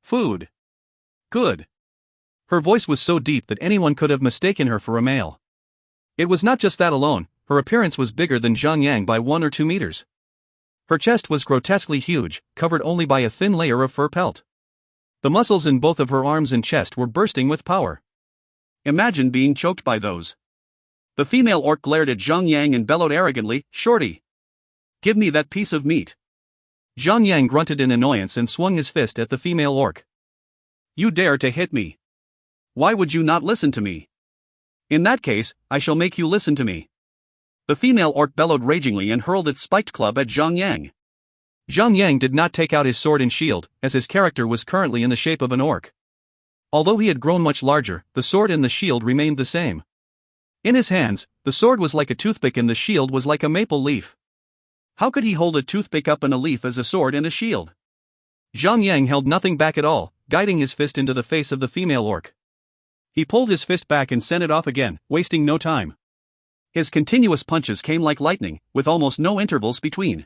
Food. Good. Her voice was so deep that anyone could have mistaken her for a male. It was not just that alone, her appearance was bigger than Zhang Yang by 1 or 2 meters. Her chest was grotesquely huge, covered only by a thin layer of fur pelt. The muscles in both of her arms and chest were bursting with power. Imagine being choked by those. The female orc glared at Zhang Yang and bellowed arrogantly, "Shorty! Give me that piece of meat." Zhang Yang grunted in annoyance and swung his fist at the female orc. "You dare to hit me? Why would you not listen to me? In that case, I shall make you listen to me." The female orc bellowed ragingly and hurled its spiked club at Zhang Yang. Zhang Yang did not take out his sword and shield, as his character was currently in the shape of an orc. Although he had grown much larger, the sword and the shield remained the same. In his hands, the sword was like a toothpick and the shield was like a maple leaf. How could he hold a toothpick up and a leaf as a sword and a shield? Zhang Yang held nothing back at all, guiding his fist into the face of the female orc. He pulled his fist back and sent it off again, wasting no time. His continuous punches came like lightning, with almost no intervals between.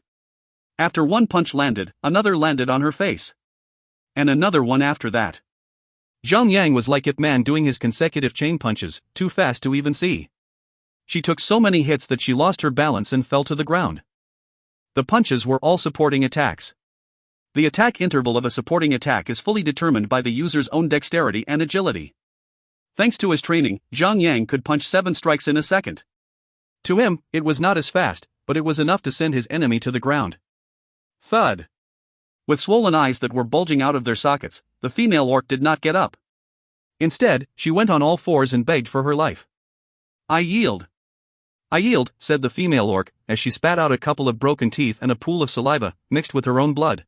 After one punch landed, another landed on her face. And another one after that. Zhang Yang was like Ip Man doing his consecutive chain punches, too fast to even see. She took so many hits that she lost her balance and fell to the ground. The punches were all supporting attacks. The attack interval of a supporting attack is fully determined by the user's own dexterity and agility. Thanks to his training, Zhang Yang could punch 7 strikes in a second. To him, it was not as fast, but it was enough to send his enemy to the ground. Thud. With swollen eyes that were bulging out of their sockets, the female orc did not get up. Instead, she went on all fours and begged for her life. "I yield. I yield," said the female orc, as she spat out a couple of broken teeth and a pool of saliva, mixed with her own blood.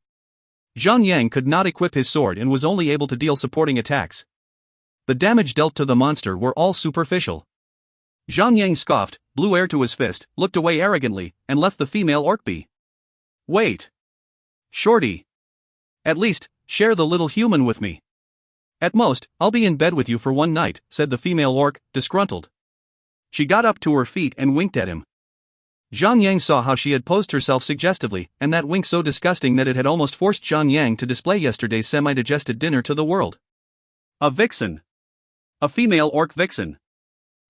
Zhang Yang could not equip his sword and was only able to deal supporting attacks. The damage dealt to the monster were all superficial. Zhang Yang scoffed, blew air to his fist, looked away arrogantly, and left the female orc be. "Wait. Shorty. At least, share the little human with me. At most, I'll be in bed with you for one night," said the female orc, disgruntled. She got up to her feet and winked at him. Zhang Yang saw how she had posed herself suggestively, and that wink so disgusting that it had almost forced Zhang Yang to display yesterday's semi-digested dinner to the world. A vixen. A female orc vixen.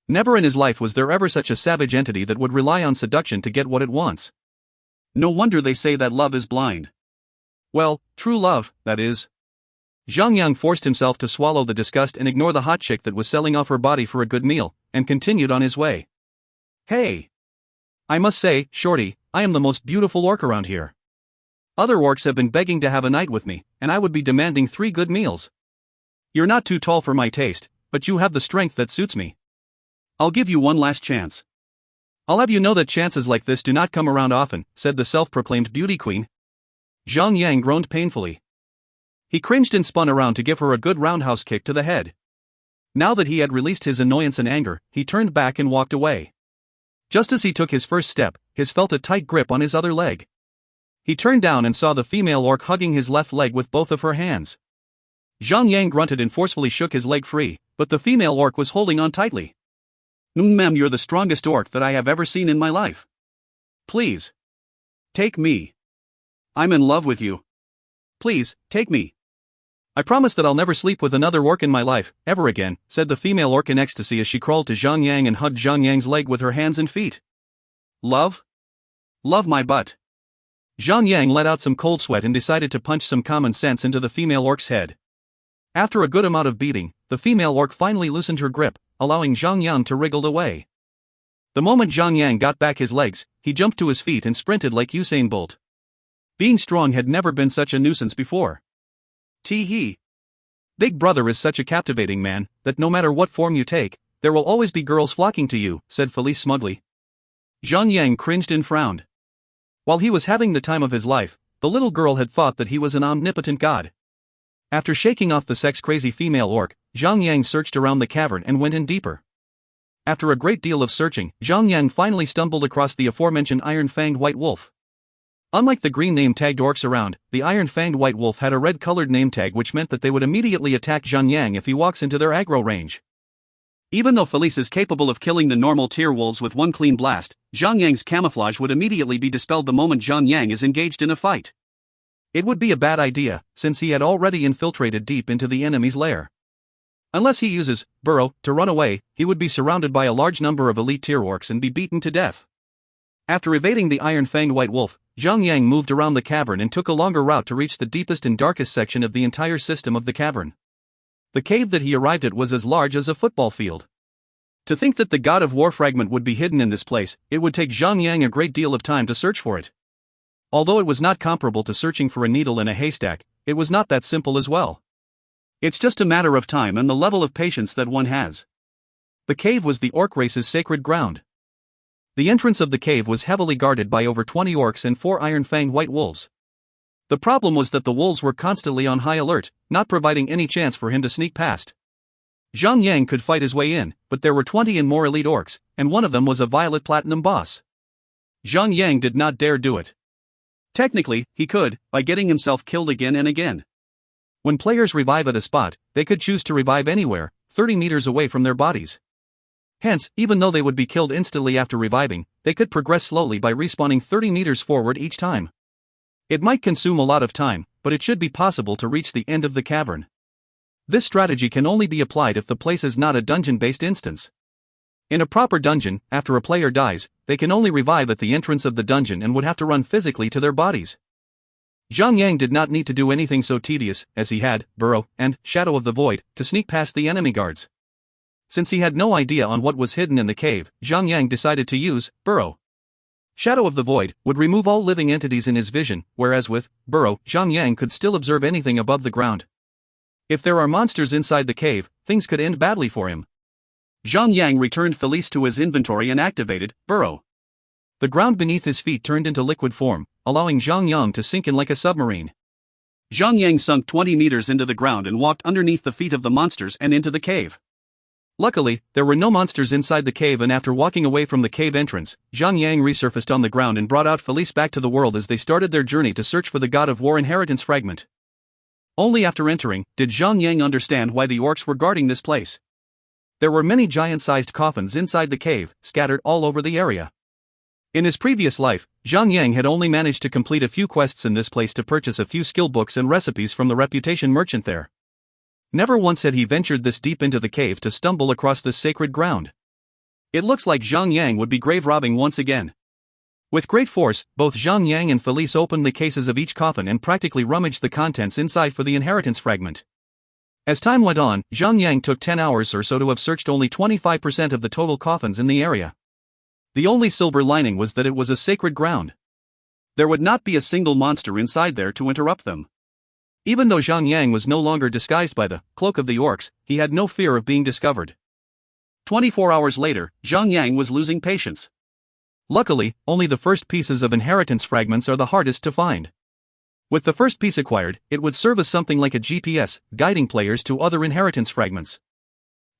Never in his life was there ever such a savage entity that would rely on seduction to get what it wants. No wonder they say that love is blind. Well, true love, that is. Zhang Yang forced himself to swallow the disgust and ignore the hot chick that was selling off her body for a good meal, and continued on his way. "Hey. I must say, Shorty, I am the most beautiful orc around here. Other orcs have been begging to have a night with me, and I would be demanding 3 good meals. You're not too tall for my taste, but you have the strength that suits me. I'll give you one last chance. I'll have you know that chances like this do not come around often," said the self-proclaimed beauty queen. Zhang Yang groaned painfully. He cringed and spun around to give her a good roundhouse kick to the head. Now that he had released his annoyance and anger, he turned back and walked away. Just as he took his first step, he felt a tight grip on his other leg. He turned down and saw the female orc hugging his left leg with both of her hands. Zhang Yang grunted and forcefully shook his leg free, but the female orc was holding on tightly. "Ma'am, you're the strongest orc that I have ever seen in my life. Please. Take me. I'm in love with you. Please, take me. I promise that I'll never sleep with another orc in my life, ever again," said the female orc in ecstasy as she crawled to Zhang Yang and hugged Zhang Yang's leg with her hands and feet. "Love? Love my butt." Zhang Yang let out some cold sweat and decided to punch some common sense into the female orc's head. After a good amount of beating, the female orc finally loosened her grip, allowing Zhang Yang to wriggle away. The moment Zhang Yang got back his legs, he jumped to his feet and sprinted like Usain Bolt. Being strong had never been such a nuisance before. Tee-hee. Big Brother is such a captivating man, that no matter what form you take, There will always be girls flocking to you, said Felice smugly. Zhang Yang cringed and frowned. While he was having the time of his life, the little girl had thought that he was an omnipotent god. After shaking off the sex-crazy female orc, Zhang Yang searched around the cavern and went in deeper. After a great deal of searching, Zhang Yang finally stumbled across the aforementioned iron-fanged white wolf. Unlike the green name-tagged orcs around, the iron-fanged white wolf had a red-colored name tag, which meant that they would immediately attack Zhang Yang if he walks into their aggro range. Even though Felice is capable of killing the normal tier wolves with one clean blast, Zhang Yang's camouflage would immediately be dispelled the moment Zhang Yang is engaged in a fight. It would be a bad idea, since he had already infiltrated deep into the enemy's lair. Unless he uses burrow to run away, he would be surrounded by a large number of elite tier orcs and be beaten to death. After evading the iron-fanged white wolf, Zhang Yang moved around the cavern and took a longer route to reach the deepest and darkest section of the entire system of the cavern. The cave that he arrived at was as large as a football field. To think that the God of War fragment would be hidden in this place, it would take Zhang Yang a great deal of time to search for it. Although it was not comparable to searching for a needle in a haystack, it was not that simple as well. It's just a matter of time and the level of patience that one has. The cave was the orc race's sacred ground. The entrance of the cave was heavily guarded by over 20 orcs and 4 iron-fanged white wolves. The problem was that the wolves were constantly on high alert, not providing any chance for him to sneak past. Zhang Yang could fight his way in, but there were 20 and more elite orcs, and one of them was a violet platinum boss. Zhang Yang did not dare do it. Technically, he could, by getting himself killed again and again. When players revive at a spot, they could choose to revive anywhere, 30 meters away from their bodies. Hence, even though they would be killed instantly after reviving, they could progress slowly by respawning 30 meters forward each time. It might consume a lot of time, but it should be possible to reach the end of the cavern. This strategy can only be applied if the place is not a dungeon-based instance. In a proper dungeon, after a player dies, they can only revive at the entrance of the dungeon and would have to run physically to their bodies. Zhang Yang did not need to do anything so tedious, as he had Burrow and Shadow of the Void to sneak past the enemy guards. Since he had no idea on what was hidden in the cave, Zhang Yang decided to use Burrow. Shadow of the Void would remove all living entities in his vision, whereas with Burrow, Zhang Yang could still observe anything above the ground. If there are monsters inside the cave, things could end badly for him. Zhang Yang returned Felice to his inventory and activated Burrow. The ground beneath his feet turned into liquid form, allowing Zhang Yang to sink in like a submarine. Zhang Yang sunk 20 meters into the ground and walked underneath the feet of the monsters and into the cave. Luckily, there were no monsters inside the cave, and after walking away from the cave entrance, Zhang Yang resurfaced on the ground and brought out Felice back to the world as they started their journey to search for the God of War inheritance fragment. Only after entering did Zhang Yang understand why the orcs were guarding this place. There were many giant-sized coffins inside the cave, scattered all over the area. In his previous life, Zhang Yang had only managed to complete a few quests in this place to purchase a few skill books and recipes from the reputation merchant there. Never once had he ventured this deep into the cave to stumble across this sacred ground. It looks like Zhang Yang would be grave robbing once again. With great force, both Zhang Yang and Felice opened the cases of each coffin and practically rummaged the contents inside for the inheritance fragment. As time went on, Zhang Yang took 10 hours or so to have searched only 25% of the total coffins in the area. The only silver lining was that it was a sacred ground. There would not be a single monster inside there to interrupt them. Even though Zhang Yang was no longer disguised by the cloak of the orcs, he had no fear of being discovered. 24 hours later, Zhang Yang was losing patience. Luckily, only the first pieces of inheritance fragments are the hardest to find. With the first piece acquired, it would serve as something like a GPS, guiding players to other inheritance fragments.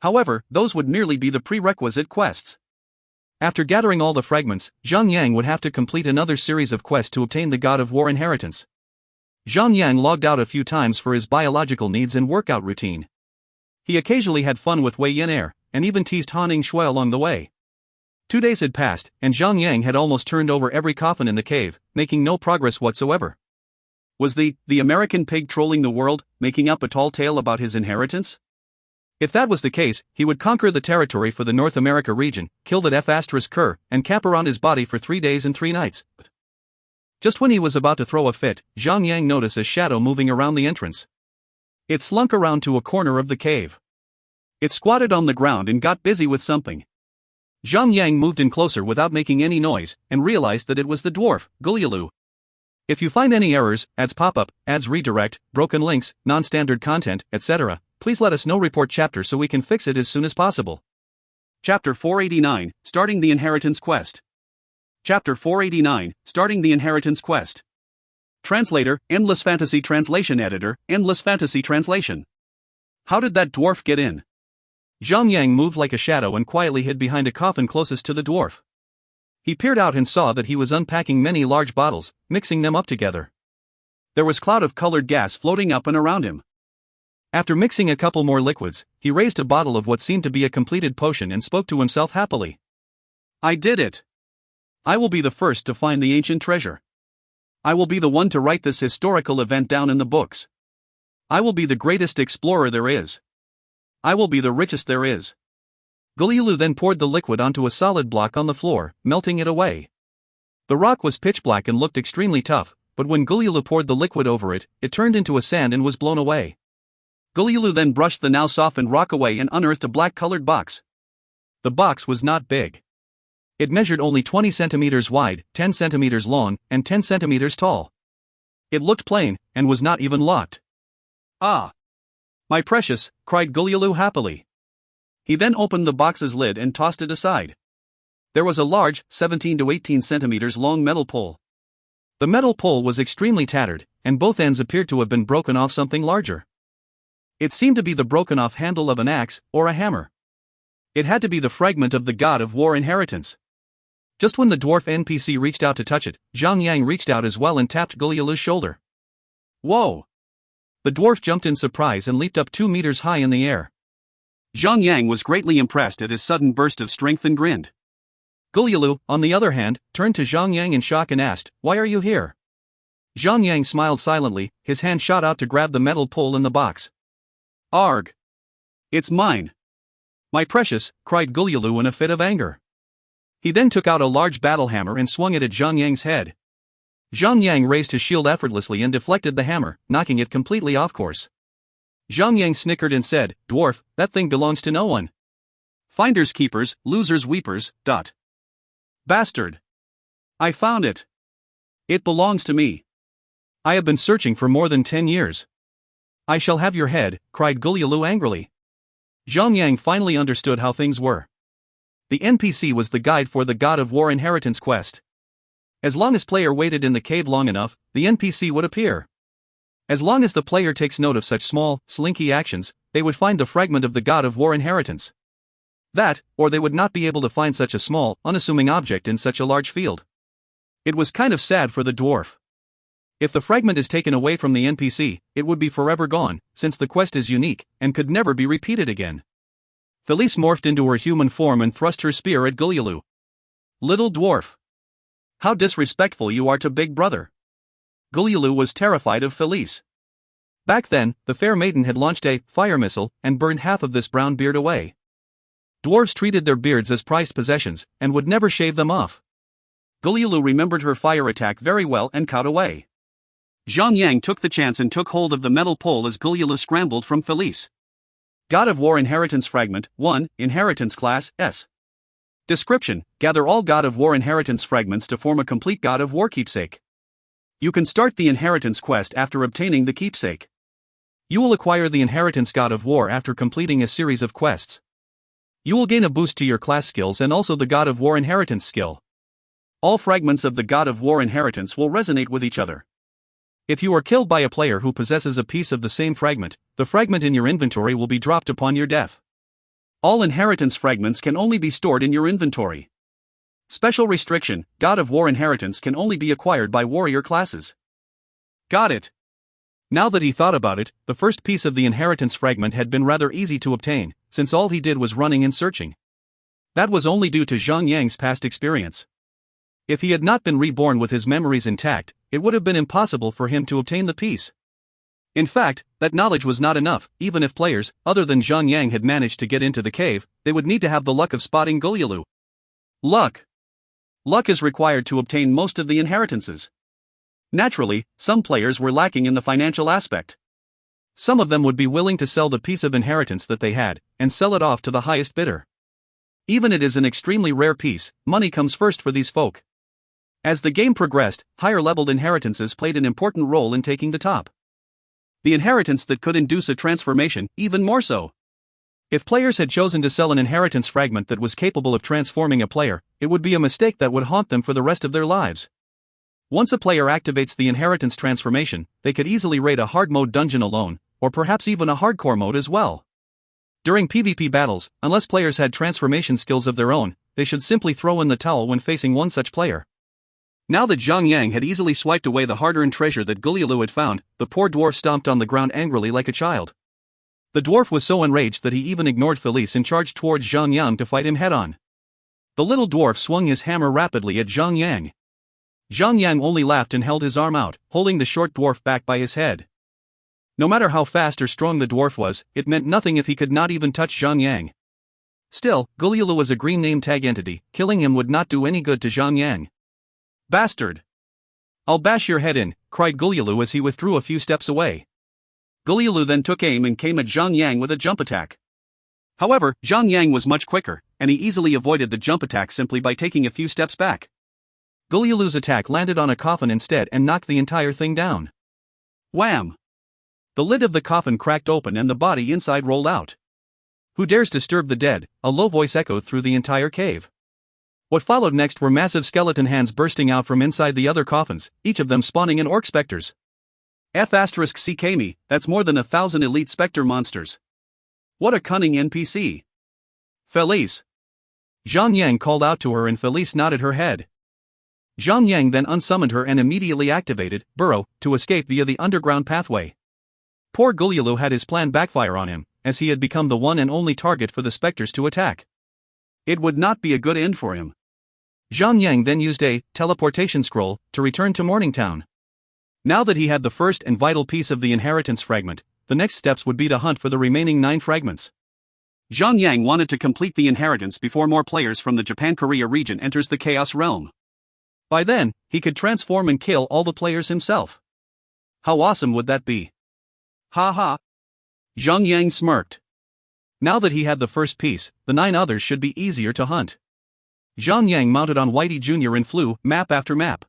However, those would merely be the prerequisite quests. After gathering all the fragments, Zhang Yang would have to complete another series of quests to obtain the God of War inheritance. Zhang Yang logged out a few times for his biological needs and workout routine. He occasionally had fun with Wei Yin Air, and even teased Han Ning Shui along the way. 2 days had passed, and Zhang Yang had almost turned over every coffin in the cave, making no progress whatsoever. Was the American pig trolling the world, making up a tall tale about his inheritance? If that was the case, he would conquer the territory for the North America region, kill that F***er, and cap around his body for 3 days and 3 nights. Just when he was about to throw a fit, Zhang Yang noticed a shadow moving around the entrance. It slunk around to a corner of the cave. It squatted on the ground and got busy with something. Zhang Yang moved in closer without making any noise, and realized that it was the dwarf, Gulyalu. If you find any errors, ads pop up, ads redirect, broken links, non-standard content, etc., please let us know. Report chapter so we can fix it as soon as possible. Chapter 489, Starting the Inheritance Quest. Chapter 489, Starting the Inheritance Quest. Translator, Endless Fantasy Translation Editor, Endless Fantasy Translation. How did that dwarf get in? Zhang Yang moved like a shadow and quietly hid behind a coffin closest to the dwarf. He peered out and saw that he was unpacking many large bottles, mixing them up together. There was a cloud of colored gas floating up and around him. After mixing a couple more liquids, he raised a bottle of what seemed to be a completed potion and spoke to himself happily. I did it! I will be the first to find the ancient treasure. I will be the one to write this historical event down in the books. I will be the greatest explorer there is. I will be the richest there is. Guliulu then poured the liquid onto a solid block on the floor, melting it away. The rock was pitch black and looked extremely tough, but when Guliulu poured the liquid over it, it turned into a sand and was blown away. Guliulu then brushed the now softened rock away and unearthed a black-colored box. The box was not big. It measured only 20 centimeters wide, 10 centimeters long, and 10 centimeters tall. It looked plain, and was not even locked. Ah! My precious, cried Guliulu happily. He then opened the box's lid and tossed it aside. There was a large, 17 to 18 centimeters long metal pole. The metal pole was extremely tattered, and both ends appeared to have been broken off something larger. It seemed to be the broken off handle of an axe, or a hammer. It had to be the fragment of the God of War inheritance. Just when the dwarf NPC reached out to touch it, Zhang Yang reached out as well and tapped Guliulu's shoulder. Whoa! The dwarf jumped in surprise and leaped up 2 meters high in the air. Zhang Yang was greatly impressed at his sudden burst of strength and grinned. Guliulu, on the other hand, turned to Zhang Yang in shock and asked, "Why are you here?" Zhang Yang smiled silently, his hand shot out to grab the metal pole in the box. Arg! It's mine! My precious, cried Guliulu in a fit of anger. He then took out a large battle hammer and swung it at Zhang Yang's head. Zhang Yang raised his shield effortlessly and deflected the hammer, knocking it completely off course. Zhang Yang snickered and said, "Dwarf, that thing belongs to no one. Finders keepers, losers weepers, ... Bastard! I found it. It belongs to me. I have been searching for more than 10 years. I shall have your head," cried Guliulu angrily. Zhang Yang finally understood how things were. The NPC was the guide for the God of War inheritance quest. As long as player waited in the cave long enough, the NPC would appear. As long as the player takes note of such small, slinky actions, they would find the fragment of the God of War inheritance. That, or they would not be able to find such a small, unassuming object in such a large field. It was kind of sad for the dwarf. If the fragment is taken away from the NPC, it would be forever gone, since the quest is unique, and could never be repeated again. Felice morphed into her human form and thrust her spear at Guliulu. Little dwarf! How disrespectful you are to Big Brother! Guliulu was terrified of Felice. Back then, the fair maiden had launched a fire missile and burned half of this brown beard away. Dwarves treated their beards as prized possessions, and would never shave them off. Guliulu remembered her fire attack very well and caught away. Zhang Yang took the chance and took hold of the metal pole as Guliulu scrambled from Felice. God of War Inheritance Fragment 1, Inheritance Class S. Description: gather all God of War inheritance fragments to form a complete God of War keepsake. You can start the inheritance quest after obtaining the keepsake. You will acquire the inheritance God of War after completing a series of quests. You will gain a boost to your class skills and also the God of War inheritance skill. All fragments of the God of War inheritance will resonate with each other. If you are killed by a player who possesses a piece of the same fragment, the fragment in your inventory will be dropped upon your death. All inheritance fragments can only be stored in your inventory. Special restriction: God of War inheritance can only be acquired by warrior classes. Got it. Now that he thought about it, the first piece of the inheritance fragment had been rather easy to obtain, since all he did was running and searching. That was only due to Zhang Yang's past experience. If he had not been reborn with his memories intact, it would have been impossible for him to obtain the piece. In fact, that knowledge was not enough. Even if players, other than Zhang Yang, had managed to get into the cave, they would need to have the luck of spotting Guliulu. Luck. Luck is required to obtain most of the inheritances. Naturally, some players were lacking in the financial aspect. Some of them would be willing to sell the piece of inheritance that they had, and sell it off to the highest bidder. Even it is an extremely rare piece, money comes first for these folk. As the game progressed, higher-leveled inheritances played an important role in taking the top. The inheritance that could induce a transformation, even more so. If players had chosen to sell an inheritance fragment that was capable of transforming a player, it would be a mistake that would haunt them for the rest of their lives. Once a player activates the inheritance transformation, they could easily raid a hard mode dungeon alone, or perhaps even a hardcore mode as well. During PvP battles, unless players had transformation skills of their own, they should simply throw in the towel when facing one such player. Now that Zhang Yang had easily swiped away the hard-earned treasure that Gulielu had found, the poor dwarf stomped on the ground angrily like a child. The dwarf was so enraged that he even ignored Felice and charged towards Zhang Yang to fight him head-on. The little dwarf swung his hammer rapidly at Zhang Yang. Zhang Yang only laughed and held his arm out, holding the short dwarf back by his head. No matter how fast or strong the dwarf was, it meant nothing if he could not even touch Zhang Yang. Still, Gulielu was a green name tag entity, killing him would not do any good to Zhang Yang. "Bastard! I'll bash your head in," cried Gulielu as he withdrew a few steps away. Gulielu then took aim and came at Zhang Yang with a jump attack. However, Zhang Yang was much quicker, and he easily avoided the jump attack simply by taking a few steps back. Gulielu's attack landed on a coffin instead and knocked the entire thing down. Wham! The lid of the coffin cracked open and the body inside rolled out. "Who dares disturb the dead?" a low voice echoed through the entire cave. What followed next were massive skeleton hands bursting out from inside the other coffins, each of them spawning in orc specters. *CK me, that's more than 1,000 elite specter monsters. What a cunning NPC. Felice. Zhang Yang called out to her and Felice nodded her head. Zhang Yang then unsummoned her and immediately activated Burrow to escape via the underground pathway. Poor Gulielu had his plan backfire on him, as he had become the one and only target for the specters to attack. It would not be a good end for him. Zhang Yang then used a teleportation scroll to return to Morningtown. Now that he had the first and vital piece of the inheritance fragment, the next steps would be to hunt for the remaining 9 fragments. Zhang Yang wanted to complete the inheritance before more players from the Japan-Korea region enters the Chaos Realm. By then, he could transform and kill all the players himself. How awesome would that be? Ha ha! Zhang Yang smirked. Now that he had the first piece, the 9 others should be easier to hunt. Zhang Yang mounted on Whitey Jr. and flew map after map.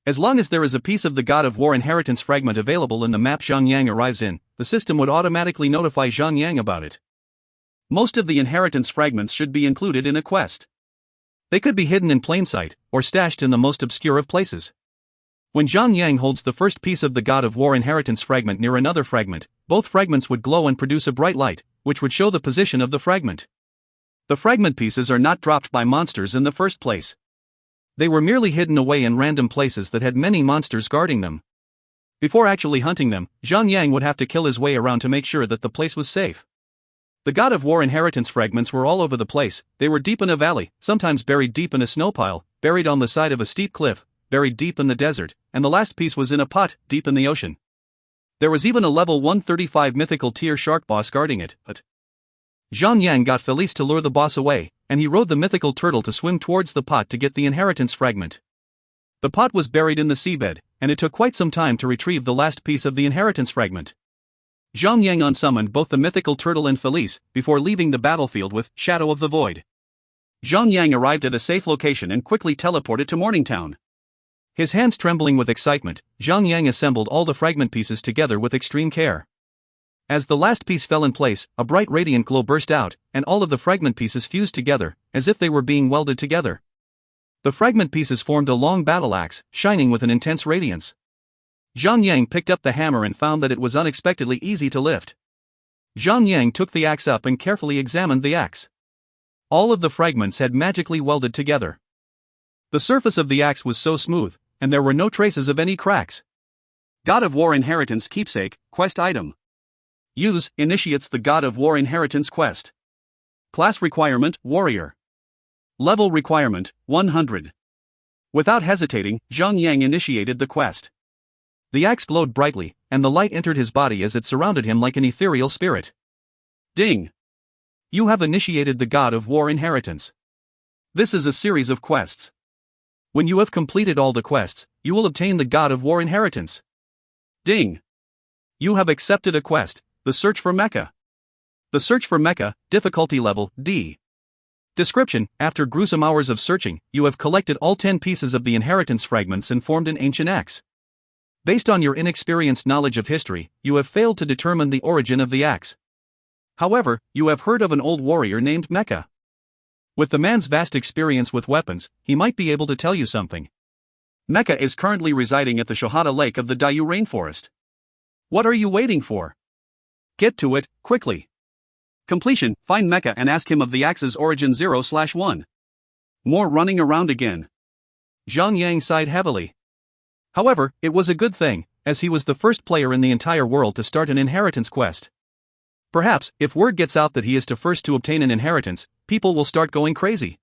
As long as there is a piece of the God of War inheritance fragment available in the map Zhang Yang arrives in, the system would automatically notify Zhang Yang about it. Most of the inheritance fragments should be included in a quest. They could be hidden in plain sight, or stashed in the most obscure of places. When Zhang Yang holds the first piece of the God of War inheritance fragment near another fragment, both fragments would glow and produce a bright light, which would show the position of the fragment. The fragment pieces are not dropped by monsters in the first place. They were merely hidden away in random places that had many monsters guarding them. Before actually hunting them, Zhang Yang would have to kill his way around to make sure that the place was safe. The God of War inheritance fragments were all over the place. They were deep in a valley, sometimes buried deep in a snow pile, buried on the side of a steep cliff, buried deep in the desert, and the last piece was in a pot, deep in the ocean. There was even a level 135 mythical tier shark boss guarding it, but Zhang Yang got Felice to lure the boss away, and he rode the mythical turtle to swim towards the pot to get the inheritance fragment. The pot was buried in the seabed, and it took quite some time to retrieve the last piece of the inheritance fragment. Zhang Yang unsummoned both the mythical turtle and Felice, before leaving the battlefield with Shadow of the Void. Zhang Yang arrived at a safe location and quickly teleported to Morningtown. His hands trembling with excitement, Zhang Yang assembled all the fragment pieces together with extreme care. As the last piece fell in place, a bright radiant glow burst out, and all of the fragment pieces fused together, as if they were being welded together. The fragment pieces formed a long battle axe, shining with an intense radiance. Zhang Yang picked up the hammer and found that it was unexpectedly easy to lift. Zhang Yang took the axe up and carefully examined the axe. All of the fragments had magically welded together. The surface of the axe was so smooth, and there were no traces of any cracks. God of War Inheritance Keepsake, Quest Item. Use, initiates the God of War Inheritance Quest. Class requirement, Warrior. Level requirement, 100. Without hesitating, Zhang Yang initiated the quest. The axe glowed brightly, and the light entered his body as it surrounded him like an ethereal spirit. Ding! You have initiated the God of War Inheritance. This is a series of quests. When you have completed all the quests, you will obtain the God of War Inheritance. Ding! You have accepted a quest, the Search for Mecha. The Search for Mecha, difficulty level, D. Description: after gruesome hours of searching, you have collected all 10 pieces of the inheritance fragments and formed an ancient axe. Based on your inexperienced knowledge of history, you have failed to determine the origin of the axe. However, you have heard of an old warrior named Mecha. With the man's vast experience with weapons, he might be able to tell you something. Mecha is currently residing at the Shahada Lake of the Dayu Rainforest. What are you waiting for? Get to it, quickly. Completion, find Mecha and ask him of the axe's origin 0/1. More running around again. Zhang Yang sighed heavily. However, it was a good thing, as he was the first player in the entire world to start an inheritance quest. Perhaps, if word gets out that he is the first to obtain an inheritance, people will start going crazy.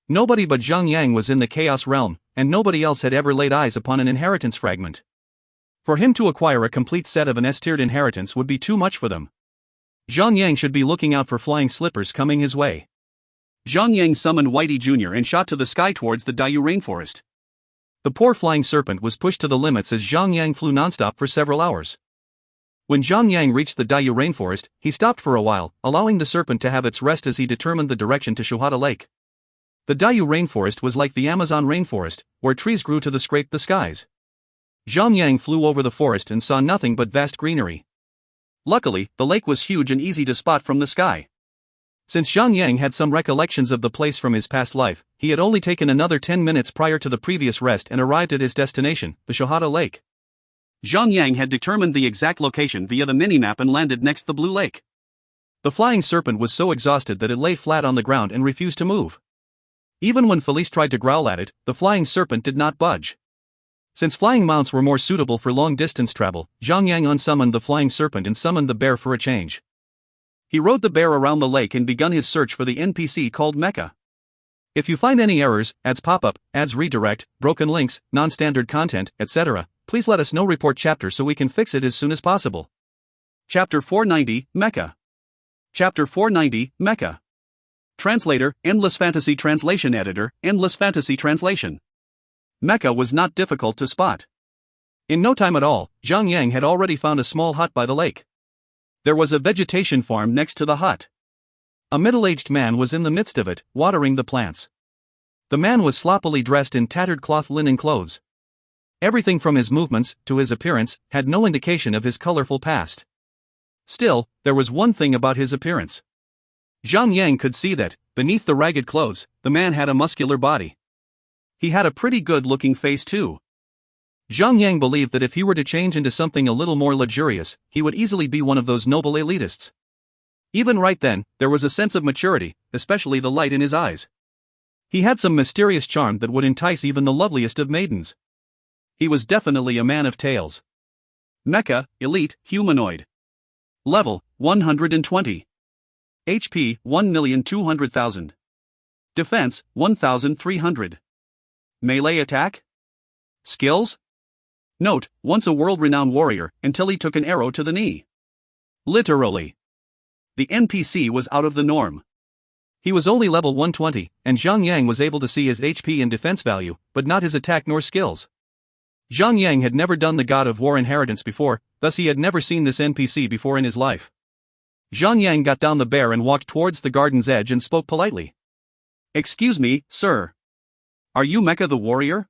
Nobody but Zhang Yang was in the Chaos Realm, and nobody else had ever laid eyes upon an inheritance fragment. For him to acquire a complete set of an S-tiered inheritance would be too much for them. Zhang Yang should be looking out for flying slippers coming his way. Zhang Yang summoned Whitey Jr. and shot to the sky towards the Dayu Rainforest. The poor flying serpent was pushed to the limits as Zhang Yang flew nonstop for several hours. When Zhang Yang reached the Dayu Rainforest, he stopped for a while, allowing the serpent to have its rest as he determined the direction to Shuhada Lake. The Dayu Rainforest was like the Amazon rainforest, where trees grew to scrape the skies. Zhang Yang flew over the forest and saw nothing but vast greenery. Luckily, the lake was huge and easy to spot from the sky. Since Zhang Yang had some recollections of the place from his past life, he had only taken another 10 minutes prior to the previous rest and arrived at his destination, the Shahada Lake. Zhang Yang had determined the exact location via the minimap and landed next the blue lake. The flying serpent was so exhausted that it lay flat on the ground and refused to move. Even when Felice tried to growl at it, the flying serpent did not budge. Since flying mounts were more suitable for long-distance travel, Zhang Yang unsummoned the flying serpent and summoned the bear for a change. He rode the bear around the lake and begun his search for the NPC called Mecha. If you find any errors, ads pop up, ads redirect, broken links, non-standard content, etc., please let us know. Report chapter so we can fix it as soon as possible. Chapter 490, Mecha. Chapter 490, Mecha. Translator, Endless Fantasy Translation Editor, Endless Fantasy Translation. Mecha was not difficult to spot. In no time at all, Zhang Yang had already found a small hut by the lake. There was a vegetation farm next to the hut. A middle-aged man was in the midst of it, watering the plants. The man was sloppily dressed in tattered cloth linen clothes. Everything from his movements to his appearance had no indication of his colorful past. Still, there was one thing about his appearance. Zhang Yang could see that, beneath the ragged clothes, the man had a muscular body. He had a pretty good-looking face too. Zhang Yang believed that if he were to change into something a little more luxurious, he would easily be one of those noble elitists. Even right then, there was a sense of maturity, especially the light in his eyes. He had some mysterious charm that would entice even the loveliest of maidens. He was definitely a man of tales. Mecha, Elite, Humanoid. Level, 120. HP, 1,200,000. Defense, 1,300. Melee attack? Skills? Note, once a world-renowned warrior, until he took an arrow to the knee. Literally. The NPC was out of the norm. He was only level 120, and Zhang Yang was able to see his HP and defense value, but not his attack nor skills. Zhang Yang had never done the God of War inheritance before, thus he had never seen this NPC before in his life. Zhang Yang got down the bear and walked towards the garden's edge and spoke politely. "Excuse me, sir. Are you Mecha the warrior?"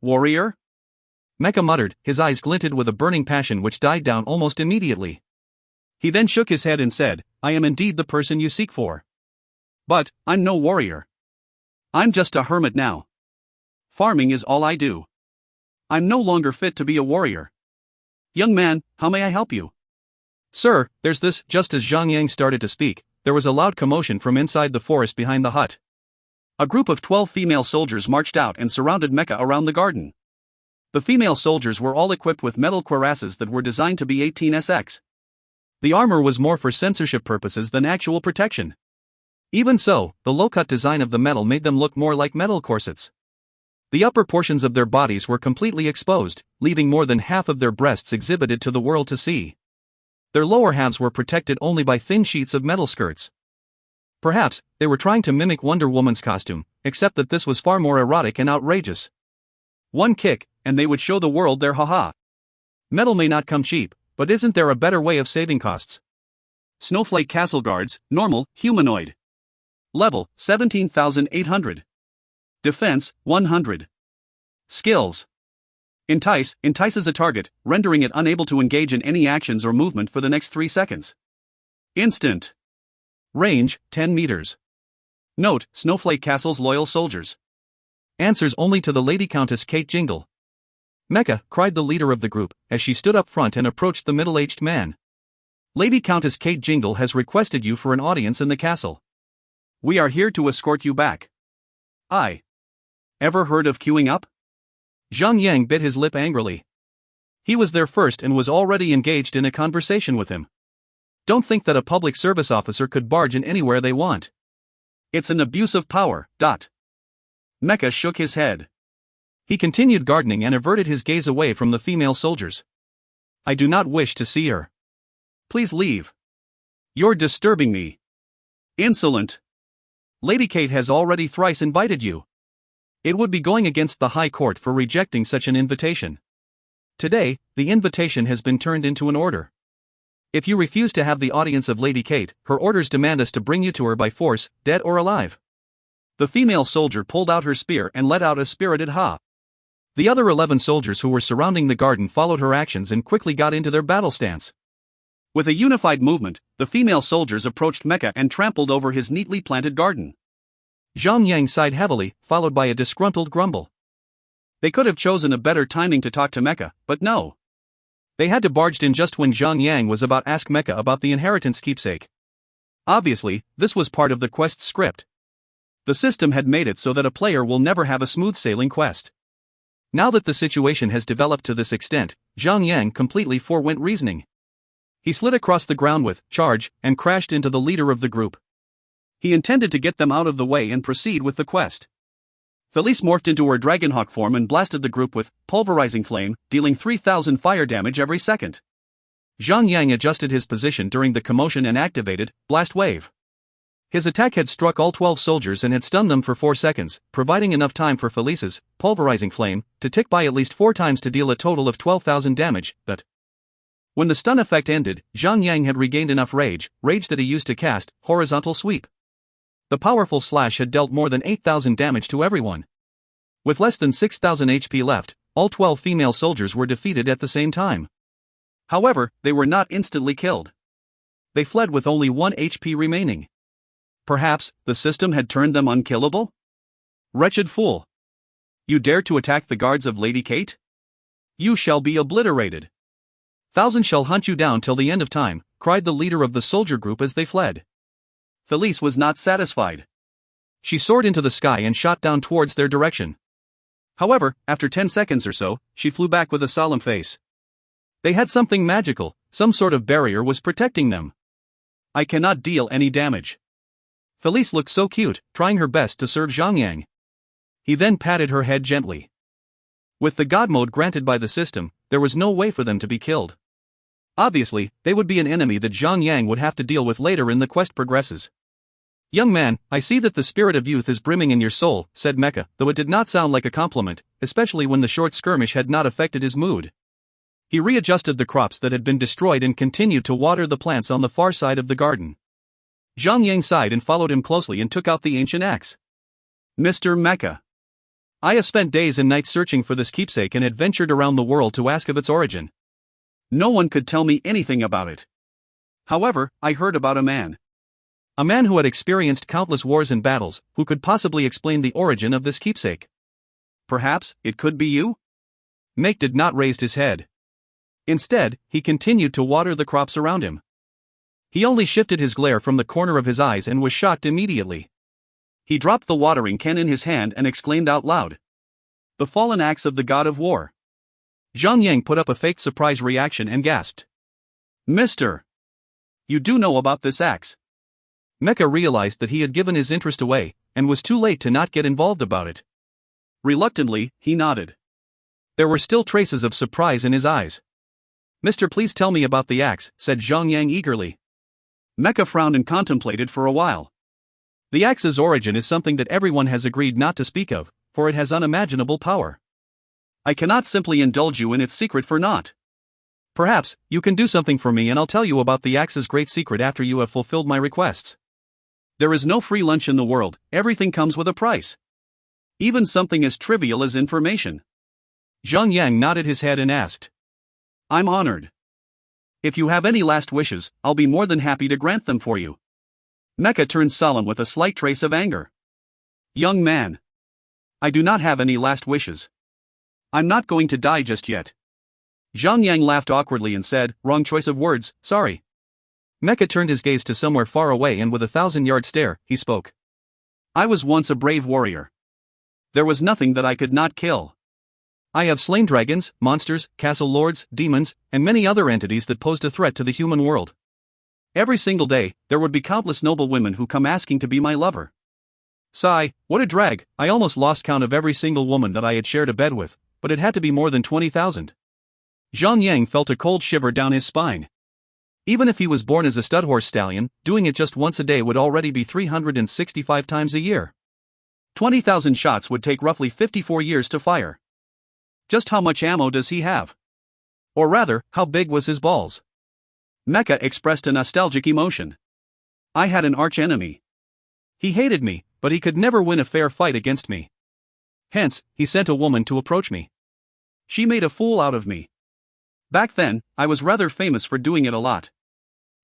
Warrior? Mecha muttered, his eyes glinted with a burning passion which died down almost immediately. He then shook his head and said, "I am indeed the person you seek for. But, I'm no warrior. I'm just a hermit now. Farming is all I do. I'm no longer fit to be a warrior. Young man, how may I help you?" "Sir, there's this." Just as Zhang Yang started to speak, there was a loud commotion from inside the forest behind the hut. A group of 12 female soldiers marched out and surrounded Mecha around the garden. The female soldiers were all equipped with metal cuirasses that were designed to be 18SX. The armor was more for censorship purposes than actual protection. Even so, the low-cut design of the metal made them look more like metal corsets. The upper portions of their bodies were completely exposed, leaving more than half of their breasts exhibited to the world to see. Their lower halves were protected only by thin sheets of metal skirts. Perhaps, they were trying to mimic Wonder Woman's costume, except that this was far more erotic and outrageous. One kick, and they would show the world their haha. Metal may not come cheap, but isn't there a better way of saving costs? Snowflake Castle Guards, Normal, Humanoid. Level, 17,800. Defense, 100. Skills. entices a target, rendering it unable to engage in any actions or movement for the next 3 seconds. Instant. Range, 10 meters. Note, Snowflake Castle's loyal soldiers. Answers only to the Lady Countess Kate Jingle. Mecha, cried the leader of the group, as she stood up front and approached the middle-aged man. Lady Countess Kate Jingle has requested you for an audience in the castle. We are here to escort you back. Ever heard of queuing up? Zhang Yang bit his lip angrily. He was there first and was already engaged in a conversation with him. Don't think that a public service officer could barge in anywhere they want. It's an abuse of power. Mecha shook his head. He continued gardening and averted his gaze away from the female soldiers. I do not wish to see her. Please leave. You're disturbing me. Insolent. Lady Kate has already thrice invited you. It would be going against the High Court for rejecting such an invitation. Today, the invitation has been turned into an order. If you refuse to have the audience of Lady Kate, her orders demand us to bring you to her by force, dead or alive. The female soldier pulled out her spear and let out a spirited ha. The other 11 soldiers who were surrounding the garden followed her actions and quickly got into their battle stance. With a unified movement, the female soldiers approached Mecha and trampled over his neatly planted garden. Zhang Yang sighed heavily, followed by a disgruntled grumble. They could have chosen a better timing to talk to Mecha, but no. They had to barge in just when Zhang Yang was about to ask Mecha about the inheritance keepsake. Obviously, this was part of the quest's script. The system had made it so that a player will never have a smooth sailing quest. Now that the situation has developed to this extent, Zhang Yang completely forewent reasoning. He slid across the ground with charge and crashed into the leader of the group. He intended to get them out of the way and proceed with the quest. Felice morphed into her Dragonhawk form and blasted the group with pulverizing flame, dealing 3,000 fire damage every second. Zhang Yang adjusted his position during the commotion and activated Blast Wave. His attack had struck all 12 soldiers and had stunned them for 4 seconds, providing enough time for Felice's pulverizing flame to tick by at least 4 times to deal a total of 12,000 damage, but when the stun effect ended, Zhang Yang had regained enough rage that he used to cast Horizontal Sweep. The powerful slash had dealt more than 8,000 damage to everyone. With less than 6,000 HP left, all 12 female soldiers were defeated at the same time. However, they were not instantly killed. They fled with only 1 HP remaining. Perhaps, the system had turned them unkillable? Wretched fool! You dare to attack the guards of Lady Kate? You shall be obliterated. Thousands shall hunt you down till the end of time, cried the leader of the soldier group as they fled. Felice was not satisfied. She soared into the sky and shot down towards their direction. However, after 10 seconds or so, she flew back with a solemn face. They had something magical, some sort of barrier was protecting them. I cannot deal any damage. Felice looked so cute, trying her best to serve Zhang Yang. He then patted her head gently. With the god mode granted by the system, there was no way for them to be killed. Obviously, they would be an enemy that Zhang Yang would have to deal with later in the quest progresses. Young man, I see that the spirit of youth is brimming in your soul, said Mecha, though it did not sound like a compliment, especially when the short skirmish had not affected his mood. He readjusted the crops that had been destroyed and continued to water the plants on the far side of the garden. Zhang Yang sighed and followed him closely and took out the ancient axe. Mr. Mecha. I have spent days and nights searching for this keepsake and had ventured around the world to ask of its origin. No one could tell me anything about it. However, I heard about a man. A man who had experienced countless wars and battles, who could possibly explain the origin of this keepsake. Perhaps, it could be you? Make did not raise his head. Instead, he continued to water the crops around him. He only shifted his glare from the corner of his eyes and was shocked immediately. He dropped the watering can in his hand and exclaimed out loud. The fallen axe of the god of war. Zhang Yang put up a fake surprise reaction and gasped. Mister! You do know about this axe? Mecha realized that he had given his interest away, and was too late to not get involved about it. Reluctantly, he nodded. There were still traces of surprise in his eyes. Mister, please tell me about the axe, said Zhang Yang eagerly. Mecha frowned and contemplated for a while. The axe's origin is something that everyone has agreed not to speak of, for it has unimaginable power. I cannot simply indulge you in its secret for naught. Perhaps, you can do something for me and I'll tell you about the axe's great secret after you have fulfilled my requests. There is no free lunch in the world, everything comes with a price. Even something as trivial as information. Zhang Yang nodded his head and asked. I'm honored. If you have any last wishes, I'll be more than happy to grant them for you. Mecha turned solemn with a slight trace of anger. Young man. I do not have any last wishes. I'm not going to die just yet. Zhang Yang laughed awkwardly and said, wrong choice of words, sorry. Mecha turned his gaze to somewhere far away and with a 1,000-yard stare, he spoke. I was once a brave warrior. There was nothing that I could not kill. I have slain dragons, monsters, castle lords, demons, and many other entities that posed a threat to the human world. Every single day, there would be countless noble women who come asking to be my lover. Sigh, what a drag, I almost lost count of every single woman that I had shared a bed with, but it had to be more than 20,000. Zhang Yang felt a cold shiver down his spine. Even if he was born as a stud horse stallion, doing it just once a day would already be 365 times a year. 20,000 shots would take roughly 54 years to fire. Just how much ammo does he have? Or rather, how big was his balls? Mecha expressed a nostalgic emotion. I had an arch-enemy. He hated me, but he could never win a fair fight against me. Hence, he sent a woman to approach me. She made a fool out of me. Back then, I was rather famous for doing it a lot.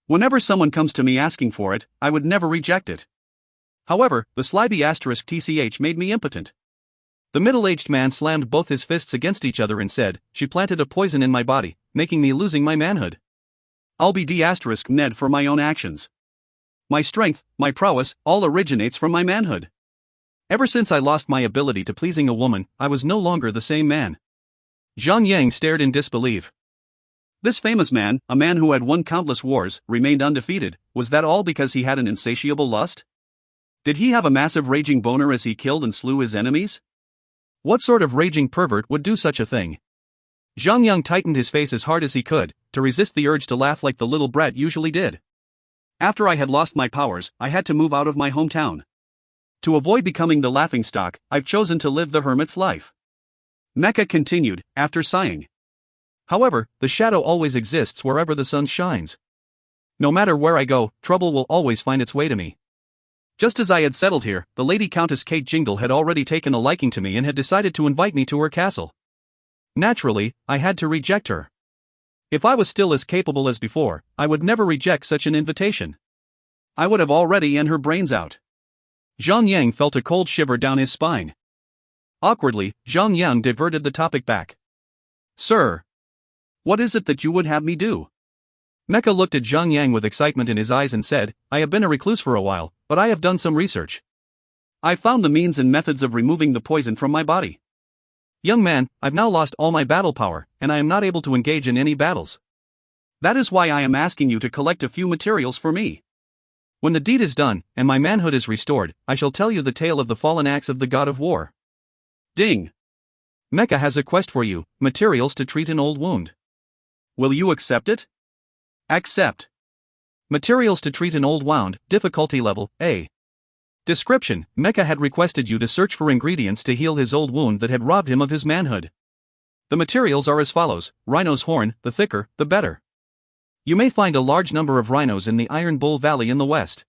Whenever someone comes to me asking for it, I would never reject it. However, the slimy asterisk TCH made me impotent. The middle-aged man slammed both his fists against each other and said, she planted a poison in my body, making me losing my manhood. I'll be Ned for my own actions. My strength, my prowess, all originates from my manhood. Ever since I lost my ability to pleasing a woman, I was no longer the same man. Zhang Yang stared in disbelief. This famous man, a man who had won countless wars, remained undefeated, was that all because he had an insatiable lust? Did he have a massive raging boner as he killed and slew his enemies? What sort of raging pervert would do such a thing? Zhang Yang tightened his face as hard as he could, to resist the urge to laugh like the little brat usually did. After I had lost my powers, I had to move out of my hometown. To avoid becoming the laughingstock, I've chosen to live the hermit's life. Mecha continued, after sighing. However, the shadow always exists wherever the sun shines. No matter where I go, trouble will always find its way to me. Just as I had settled here, the Lady Countess Kate Jingle had already taken a liking to me and had decided to invite me to her castle. Naturally, I had to reject her. If I was still as capable as before, I would never reject such an invitation. I would have already eaten her brains out. Zhang Yang felt a cold shiver down his spine. Awkwardly, Zhang Yang diverted the topic back. Sir, what is it that you would have me do? Mecha looked at Zhang Yang with excitement in his eyes and said, I have been a recluse for a while, but I have done some research. I've found the means and methods of removing the poison from my body. Young man, I've now lost all my battle power, and I am not able to engage in any battles. That is why I am asking you to collect a few materials for me. When the deed is done, and my manhood is restored, I shall tell you the tale of the fallen axe of the god of war. Ding! Mecha has a quest for you, materials to treat an old wound. Will you accept it? Accept. Materials to treat an old wound, difficulty level, A. Description: Mecha had requested you to search for ingredients to heal his old wound that had robbed him of his manhood. The materials are as follows: rhino's horn, the thicker, the better. You may find a large number of rhinos in the Iron Bull Valley in the west.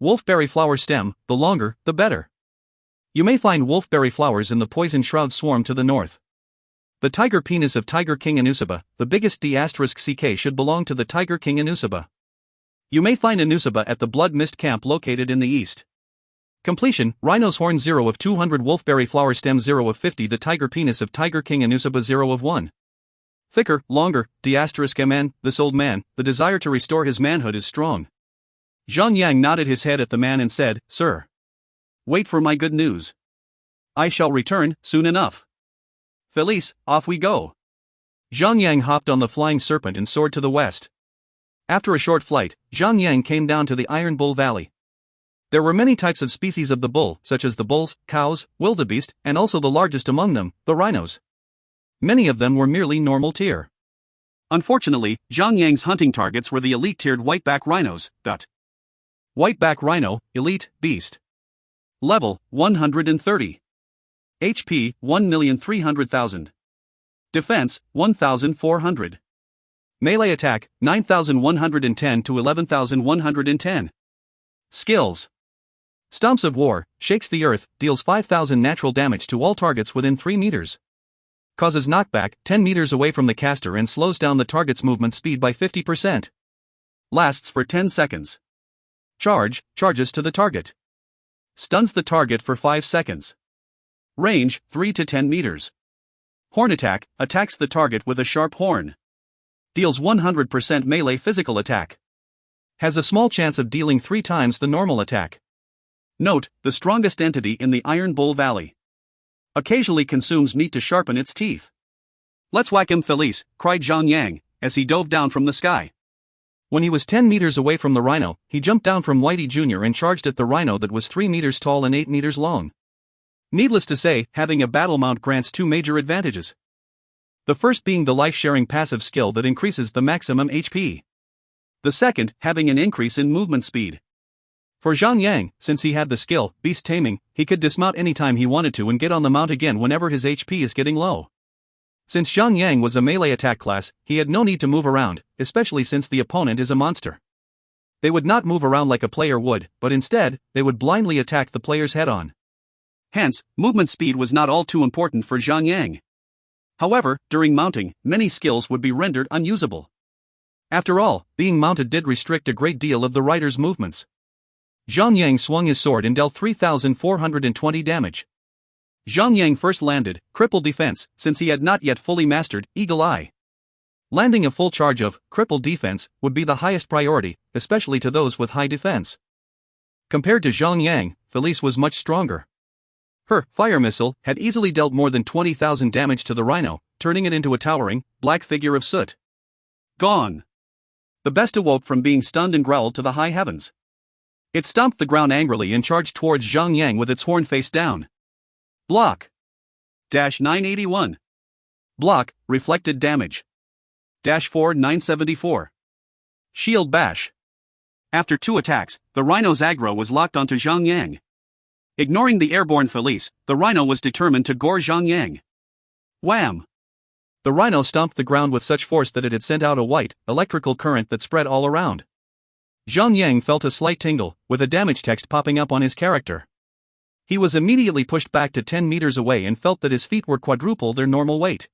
Wolfberry flower stem, the longer, the better. You may find wolfberry flowers in the poison shroud swarm to the north. The tiger penis of Tiger King Anusaba, the biggest D*CK should belong to the Tiger King Anusaba. You may find Anusaba at the Blood Mist Camp located in the east. Completion: Rhino's Horn 0 of 200, Wolfberry Flower Stem 0 of 50, the Tiger Penis of Tiger King Anusaba 0 of 1. Thicker, longer, D*MN, this old man, the desire to restore his manhood is strong. Zhang Yang nodded his head at the man and said, Sir. Wait for my good news. I shall return, soon enough. Felice, off we go. Zhang Yang hopped on the flying serpent and soared to the west. After a short flight, Zhang Yang came down to the Iron Bull Valley. There were many types of species of the bull, such as the bulls, cows, wildebeest, and also the largest among them, the rhinos. Many of them were merely normal tier. Unfortunately, Zhang Yang's hunting targets were the elite-tiered whiteback rhinos. Whiteback rhino, elite, beast. Level, 130. HP, 1,300,000. Defense, 1,400. Melee attack, 9,110 to 11,110. Skills. Stomps of War, shakes the earth, deals 5,000 natural damage to all targets within 3 meters. Causes knockback 10 meters away from the caster and slows down the target's movement speed by 50%. Lasts for 10 seconds. Charges to the target. Stuns the target for 5 seconds. Range 3 to 10 meters. Horn attack, attacks the target with a sharp horn. Deals 100% melee physical attack. Has a small chance of dealing 3 times the normal attack. Note, the strongest entity in the Iron Bull Valley. Occasionally consumes meat to sharpen its teeth. "Let's whack him, Felice," cried Zhang Yang, as he dove down from the sky. When he was 10 meters away from the rhino, he jumped down from Whitey Jr. and charged at the rhino that was 3 meters tall and 8 meters long. Needless to say, having a battle mount grants 2 major advantages. The first being the life-sharing passive skill that increases the maximum HP. The second, having an increase in movement speed. For Zhang Yang, since he had the skill, Beast Taming, he could dismount anytime he wanted to and get on the mount again whenever his HP is getting low. Since Zhang Yang was a melee attack class, he had no need to move around, especially since the opponent is a monster. They would not move around like a player would, but instead, they would blindly attack the player's head-on. Hence, movement speed was not all too important for Zhang Yang. However, during mounting, many skills would be rendered unusable. After all, being mounted did restrict a great deal of the rider's movements. Zhang Yang swung his sword and dealt 3,420 damage. Zhang Yang first landed, crippled defense, since he had not yet fully mastered Eagle Eye. Landing a full charge of crippled defense would be the highest priority, especially to those with high defense. Compared to Zhang Yang, Felice was much stronger. Her fire missile had easily dealt more than 20,000 damage to the rhino, turning it into a towering, black figure of soot. Gone. The beast awoke from being stunned and growled to the high heavens. It stomped the ground angrily and charged towards Zhang Yang with its horn face down. Block. 981. Block, reflected damage. 974. Shield bash. After 2 attacks, the rhino's aggro was locked onto Zhang Yang. Ignoring the airborne Felice, the rhino was determined to gore Zhang Yang. Wham! The rhino stomped the ground with such force that it had sent out a white, electrical current that spread all around. Zhang Yang felt a slight tingle, with a damage text popping up on his character. He was immediately pushed back to 10 meters away and felt that his feet were quadruple their normal weight.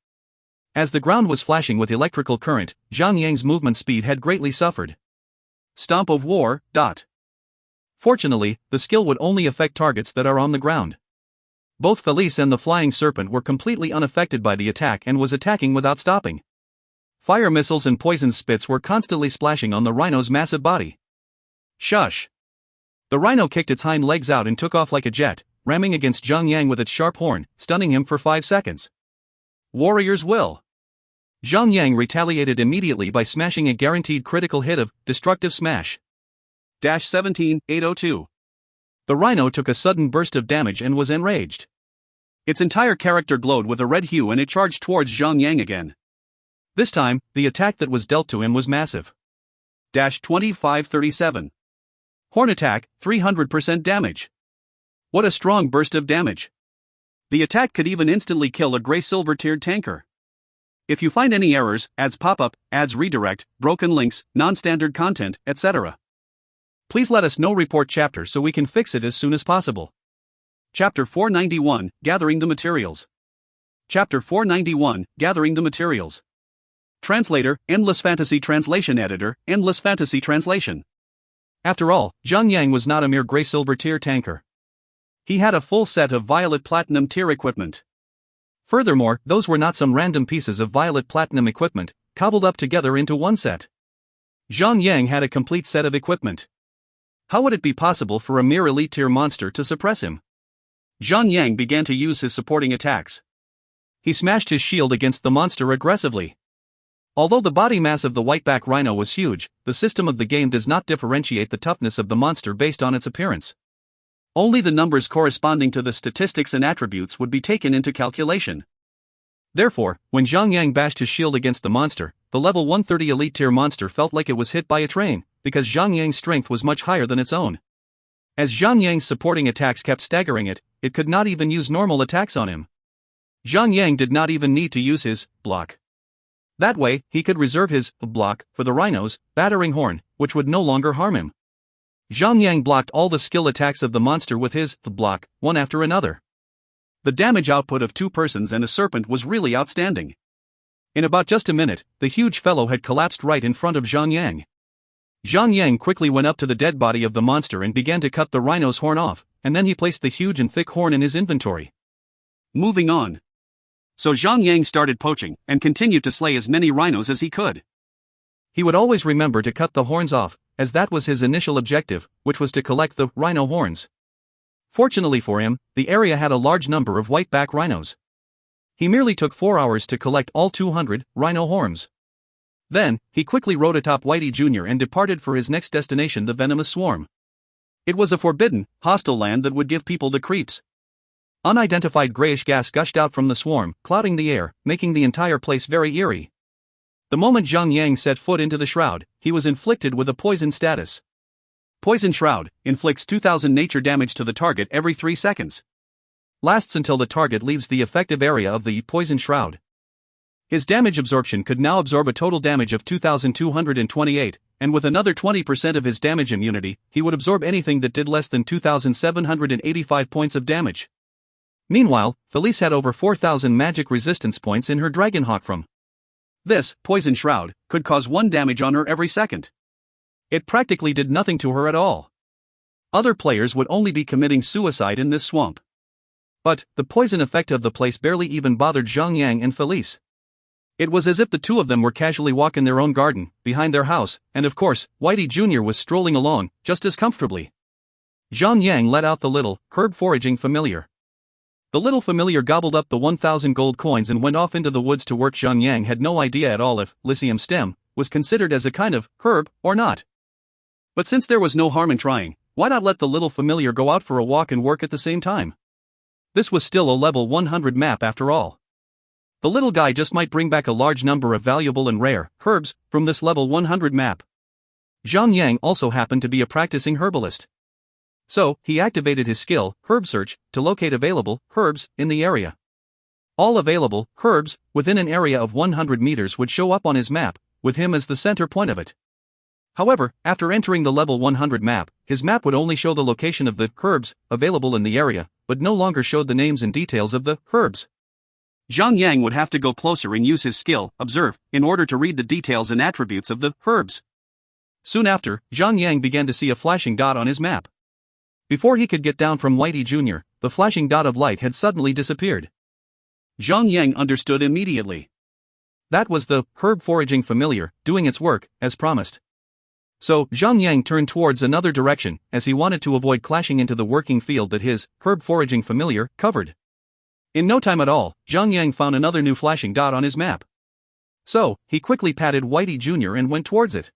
As the ground was flashing with electrical current, Zhang Yang's movement speed had greatly suffered. Stomp of War. Fortunately, the skill would only affect targets that are on the ground. Both Felice and the flying serpent were completely unaffected by the attack and was attacking without stopping. Fire missiles and poison spits were constantly splashing on the rhino's massive body. Shush! The rhino kicked its hind legs out and took off like a jet, ramming against Zhang Yang with its sharp horn, stunning him for 5 seconds. Warrior's Will. Zhang Yang retaliated immediately by smashing a guaranteed critical hit of Destructive Smash. 17,802. The rhino took a sudden burst of damage and was enraged. Its entire character glowed with a red hue and it charged towards Zhang Yang again. This time, the attack that was dealt to him was massive. 2537. Horn attack, 300% damage. What a strong burst of damage. The attack could even instantly kill a gray-silver tiered tanker. If you find any errors, ads pop-up, ads redirect, broken links, non-standard content, etc., please let us know. Report chapter so we can fix it as soon as possible. Chapter 491, Gathering the Materials. Chapter 491, Gathering the Materials. Translator, Endless Fantasy Translation Editor, Endless Fantasy Translation. After all, Zhang Yang was not a mere gray-silver tier tanker. He had a full set of violet platinum tier equipment. Furthermore, those were not some random pieces of violet platinum equipment, cobbled up together into one set. Zhang Yang had a complete set of equipment. How would it be possible for a mere elite tier monster to suppress him? Zhang Yang began to use his supporting attacks. He smashed his shield against the monster aggressively. Although the body mass of the whiteback rhino was huge, the system of the game does not differentiate the toughness of the monster based on its appearance. Only the numbers corresponding to the statistics and attributes would be taken into calculation. Therefore, when Zhang Yang bashed his shield against the monster, the level 130 elite tier monster felt like it was hit by a train, because Zhang Yang's strength was much higher than its own. As Zhang Yang's supporting attacks kept staggering it, it could not even use normal attacks on him. Zhang Yang did not even need to use his block. That way, he could reserve his block for the rhino's battering horn, which would no longer harm him. Zhang Yang blocked all the skill attacks of the monster with his block, one after another. The damage output of 2 persons and a serpent was really outstanding. In about just a minute, the huge fellow had collapsed right in front of Zhang Yang. Zhang Yang quickly went up to the dead body of the monster and began to cut the rhino's horn off, and then he placed the huge and thick horn in his inventory. Moving on. So Zhang Yang started poaching, and continued to slay as many rhinos as he could. He would always remember to cut the horns off, as that was his initial objective, which was to collect the rhino horns. Fortunately for him, the area had a large number of white-back rhinos. He merely took 4 hours to collect all 200 rhino horns. Then, he quickly rode atop Whitey Jr. and departed for his next destination, the venomous swarm. It was a forbidden, hostile land that would give people the creeps. Unidentified grayish gas gushed out from the swarm, clouding the air, making the entire place very eerie. The moment Zhang Yang set foot into the shroud, he was inflicted with a poison status. Poison Shroud inflicts 2000 nature damage to the target every 3 seconds. Lasts until the target leaves the effective area of the Poison Shroud. His damage absorption could now absorb a total damage of 2228, and with another 20% of his damage immunity, he would absorb anything that did less than 2785 points of damage. Meanwhile, Felice had over 4000 magic resistance points in her Dragonhawk from. This Poison Shroud could cause 1 damage on her every second. It practically did nothing to her at all. Other players would only be committing suicide in this swamp. But the poison effect of the place barely even bothered Zhang Yang and Felice. It was as if the two of them were casually walking their own garden, behind their house, and of course, Whitey Jr. was strolling along, just as comfortably. Zhang Yang let out the little, herb-foraging familiar. The little familiar gobbled up the 1,000 gold coins and went off into the woods to work. Zhang Yang had no idea at all if Lycium stem was considered as a kind of herb or not. But since there was no harm in trying, why not let the little familiar go out for a walk and work at the same time? This was still a level 100 map after all. The little guy just might bring back a large number of valuable and rare herbs from this level 100 map. Zhang Yang also happened to be a practicing herbalist. So, he activated his skill, Herb Search, to locate available herbs in the area. All available herbs within an area of 100 meters would show up on his map, with him as the center point of it. However, after entering the level 100 map, his map would only show the location of the herbs available in the area, but no longer showed the names and details of the herbs. Zhang Yang would have to go closer and use his skill, Observe, in order to read the details and attributes of the herbs. Soon after, Zhang Yang began to see a flashing dot on his map. Before he could get down from Whitey Jr., the flashing dot of light had suddenly disappeared. Zhang Yang understood immediately. That was the herb foraging familiar, doing its work, as promised. So, Zhang Yang turned towards another direction, as he wanted to avoid clashing into the working field that his herb foraging familiar covered. In no time at all, Zhang Yang found another new flashing dot on his map. So, he quickly patted Whitey Jr. and went towards it.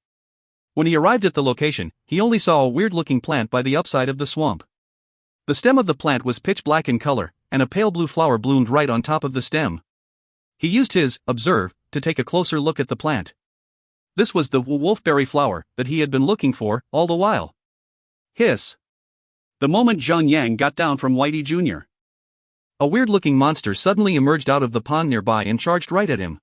When he arrived at the location, he only saw a weird-looking plant by the upside of the swamp. The stem of the plant was pitch black in color, and a pale blue flower bloomed right on top of the stem. He used his Observe to take a closer look at the plant. This was the wolfberry flower that he had been looking for all the while. Hiss! The moment Zhang Yang got down from Whitey Jr., a weird-looking monster suddenly emerged out of the pond nearby and charged right at him.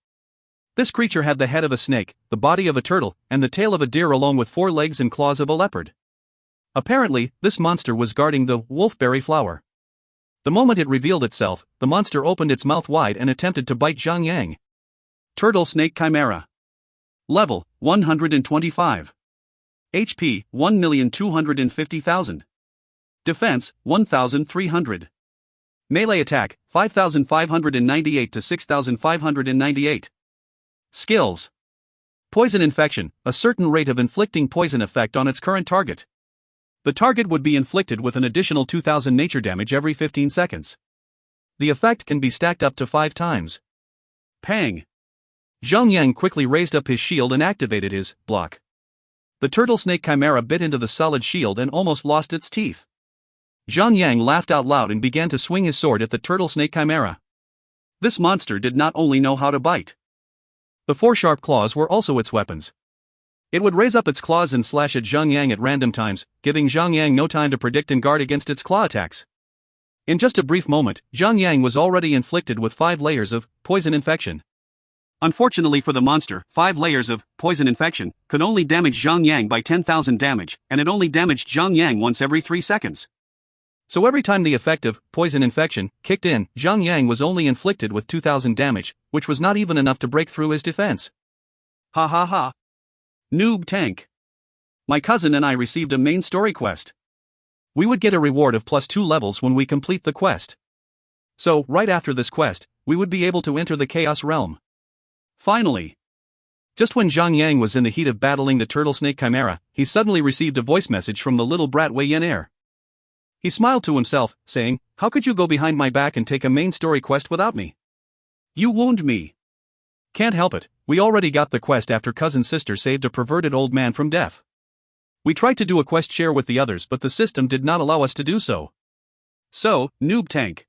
This creature had the head of a snake, the body of a turtle, and the tail of a deer along with 4 legs and claws of a leopard. Apparently, this monster was guarding the wolfberry flower. The moment it revealed itself, the monster opened its mouth wide and attempted to bite Zhang Yang. Turtle Snake Chimera. Level 125. HP 1,250,000. Defense 1,300. Melee attack 5,598 to 6,598. Skills. Poison infection, a certain rate of inflicting poison effect on its current target. The target would be inflicted with an additional 2,000 nature damage every 15 seconds. The effect can be stacked up to 5 times. Pang. Zhang Yang quickly raised up his shield and activated his block. The turtle snake chimera bit into the solid shield and almost lost its teeth. Zhang Yang laughed out loud and began to swing his sword at the turtle snake chimera. This monster did not only know how to bite. The 4 sharp claws were also its weapons. It would raise up its claws and slash at Zhang Yang at random times, giving Zhang Yang no time to predict and guard against its claw attacks. In just a brief moment, Zhang Yang was already inflicted with 5 layers of poison infection. Unfortunately for the monster, 5 layers of poison infection could only damage Zhang Yang by 10,000 damage, and it only damaged Zhang Yang once every 3 seconds. So every time the effect of poison infection kicked in, Zhang Yang was only inflicted with 2,000 damage, which was not even enough to break through his defense. Ha ha ha. Noob tank. My cousin and I received a main story quest. We would get a reward of +2 levels when we complete the quest. So, right after this quest, we would be able to enter the Chaos Realm. Finally. Just when Zhang Yang was in the heat of battling the Turtle Snake Chimera, he suddenly received a voice message from the little brat Wei Yan. He smiled to himself, saying, "How could you go behind my back and take a main story quest without me? You wound me." Can't help it, we already got the quest after cousin's sister saved a perverted old man from death. We tried to do a quest share with the others but the system did not allow us to do so. So, noob tank.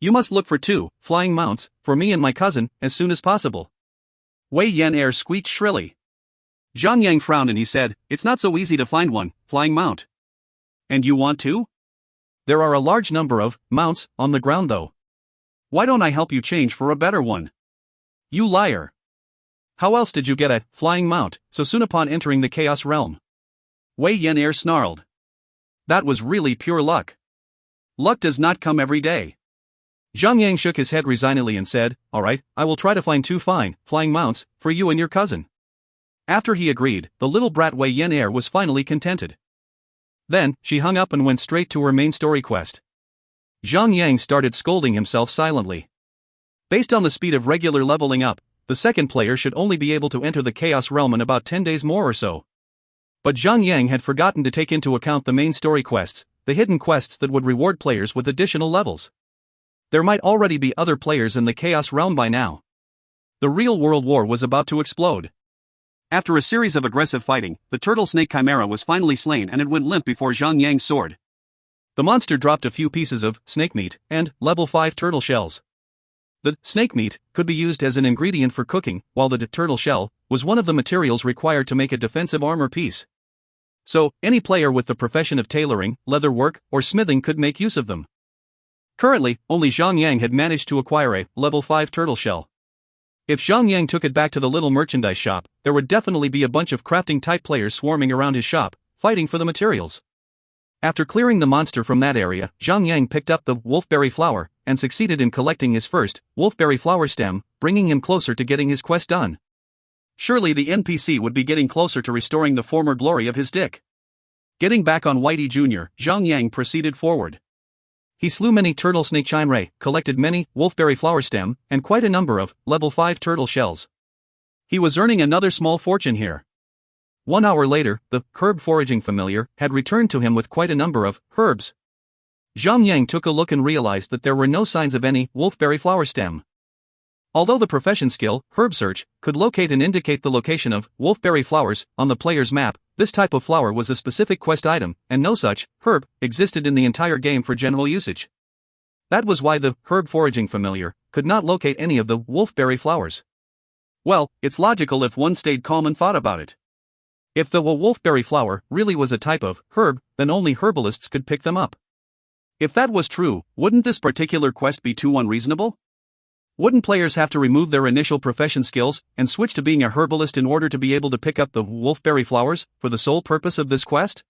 You must look for 2 flying mounts for me and my cousin as soon as possible. Wei Yan squeaked shrilly. Zhang Yang frowned and he said, "It's not so easy to find one flying mount." "And you want to?" "There are a large number of mounts on the ground though. Why don't I help you change for a better one?" "You liar. How else did you get a flying mount so soon upon entering the Chaos Realm?" Wei Yan snarled. "That was really pure luck. Luck does not come every day." Zhang Yang shook his head resignedly and said, "Alright, I will try to find 2 fine flying mounts for you and your cousin." After he agreed, the little brat Wei Yan was finally contented. Then, she hung up and went straight to her main story quest. Zhang Yang started scolding himself silently. Based on the speed of regular leveling up, the second player should only be able to enter the Chaos Realm in about 10 days more or so. But Zhang Yang had forgotten to take into account the main story quests, the hidden quests that would reward players with additional levels. There might already be other players in the Chaos Realm by now. The real world war was about to explode. After a series of aggressive fighting, the Turtle Snake Chimera was finally slain and it went limp before Zhang Yang's sword. The monster dropped a few pieces of snake meat and level 5 turtle shells. The snake meat could be used as an ingredient for cooking, while the turtle shell was one of the materials required to make a defensive armor piece. So, any player with the profession of tailoring, leather work, or smithing could make use of them. Currently, only Zhang Yang had managed to acquire a level 5 turtle shell. If Zhang Yang took it back to the little merchandise shop, there would definitely be a bunch of crafting-type players swarming around his shop, fighting for the materials. After clearing the monster from that area, Zhang Yang picked up the wolfberry flower, and succeeded in collecting his first wolfberry flower stem, bringing him closer to getting his quest done. Surely the NPC would be getting closer to restoring the former glory of his dick. Getting back on Whitey Jr., Zhang Yang proceeded forward. He slew many turtle snake chimera, collected many wolfberry flower stem, and quite a number of level 5 turtle shells. He was earning another small fortune here. 1 hour later, the herb foraging familiar had returned to him with quite a number of herbs. Zhang Yang took a look and realized that there were no signs of any wolfberry flower stem. Although the profession skill, herb search, could locate and indicate the location of wolfberry flowers on the player's map, this type of flower was a specific quest item, and no such herb existed in the entire game for general usage. That was why the herb foraging familiar could not locate any of the wolfberry flowers. Well, it's logical if one stayed calm and thought about it. If the wolfberry flower really was a type of herb, then only herbalists could pick them up. If that was true, wouldn't this particular quest be too unreasonable? Wouldn't players have to remove their initial profession skills and switch to being a herbalist in order to be able to pick up the wolfberry flowers for the sole purpose of this quest?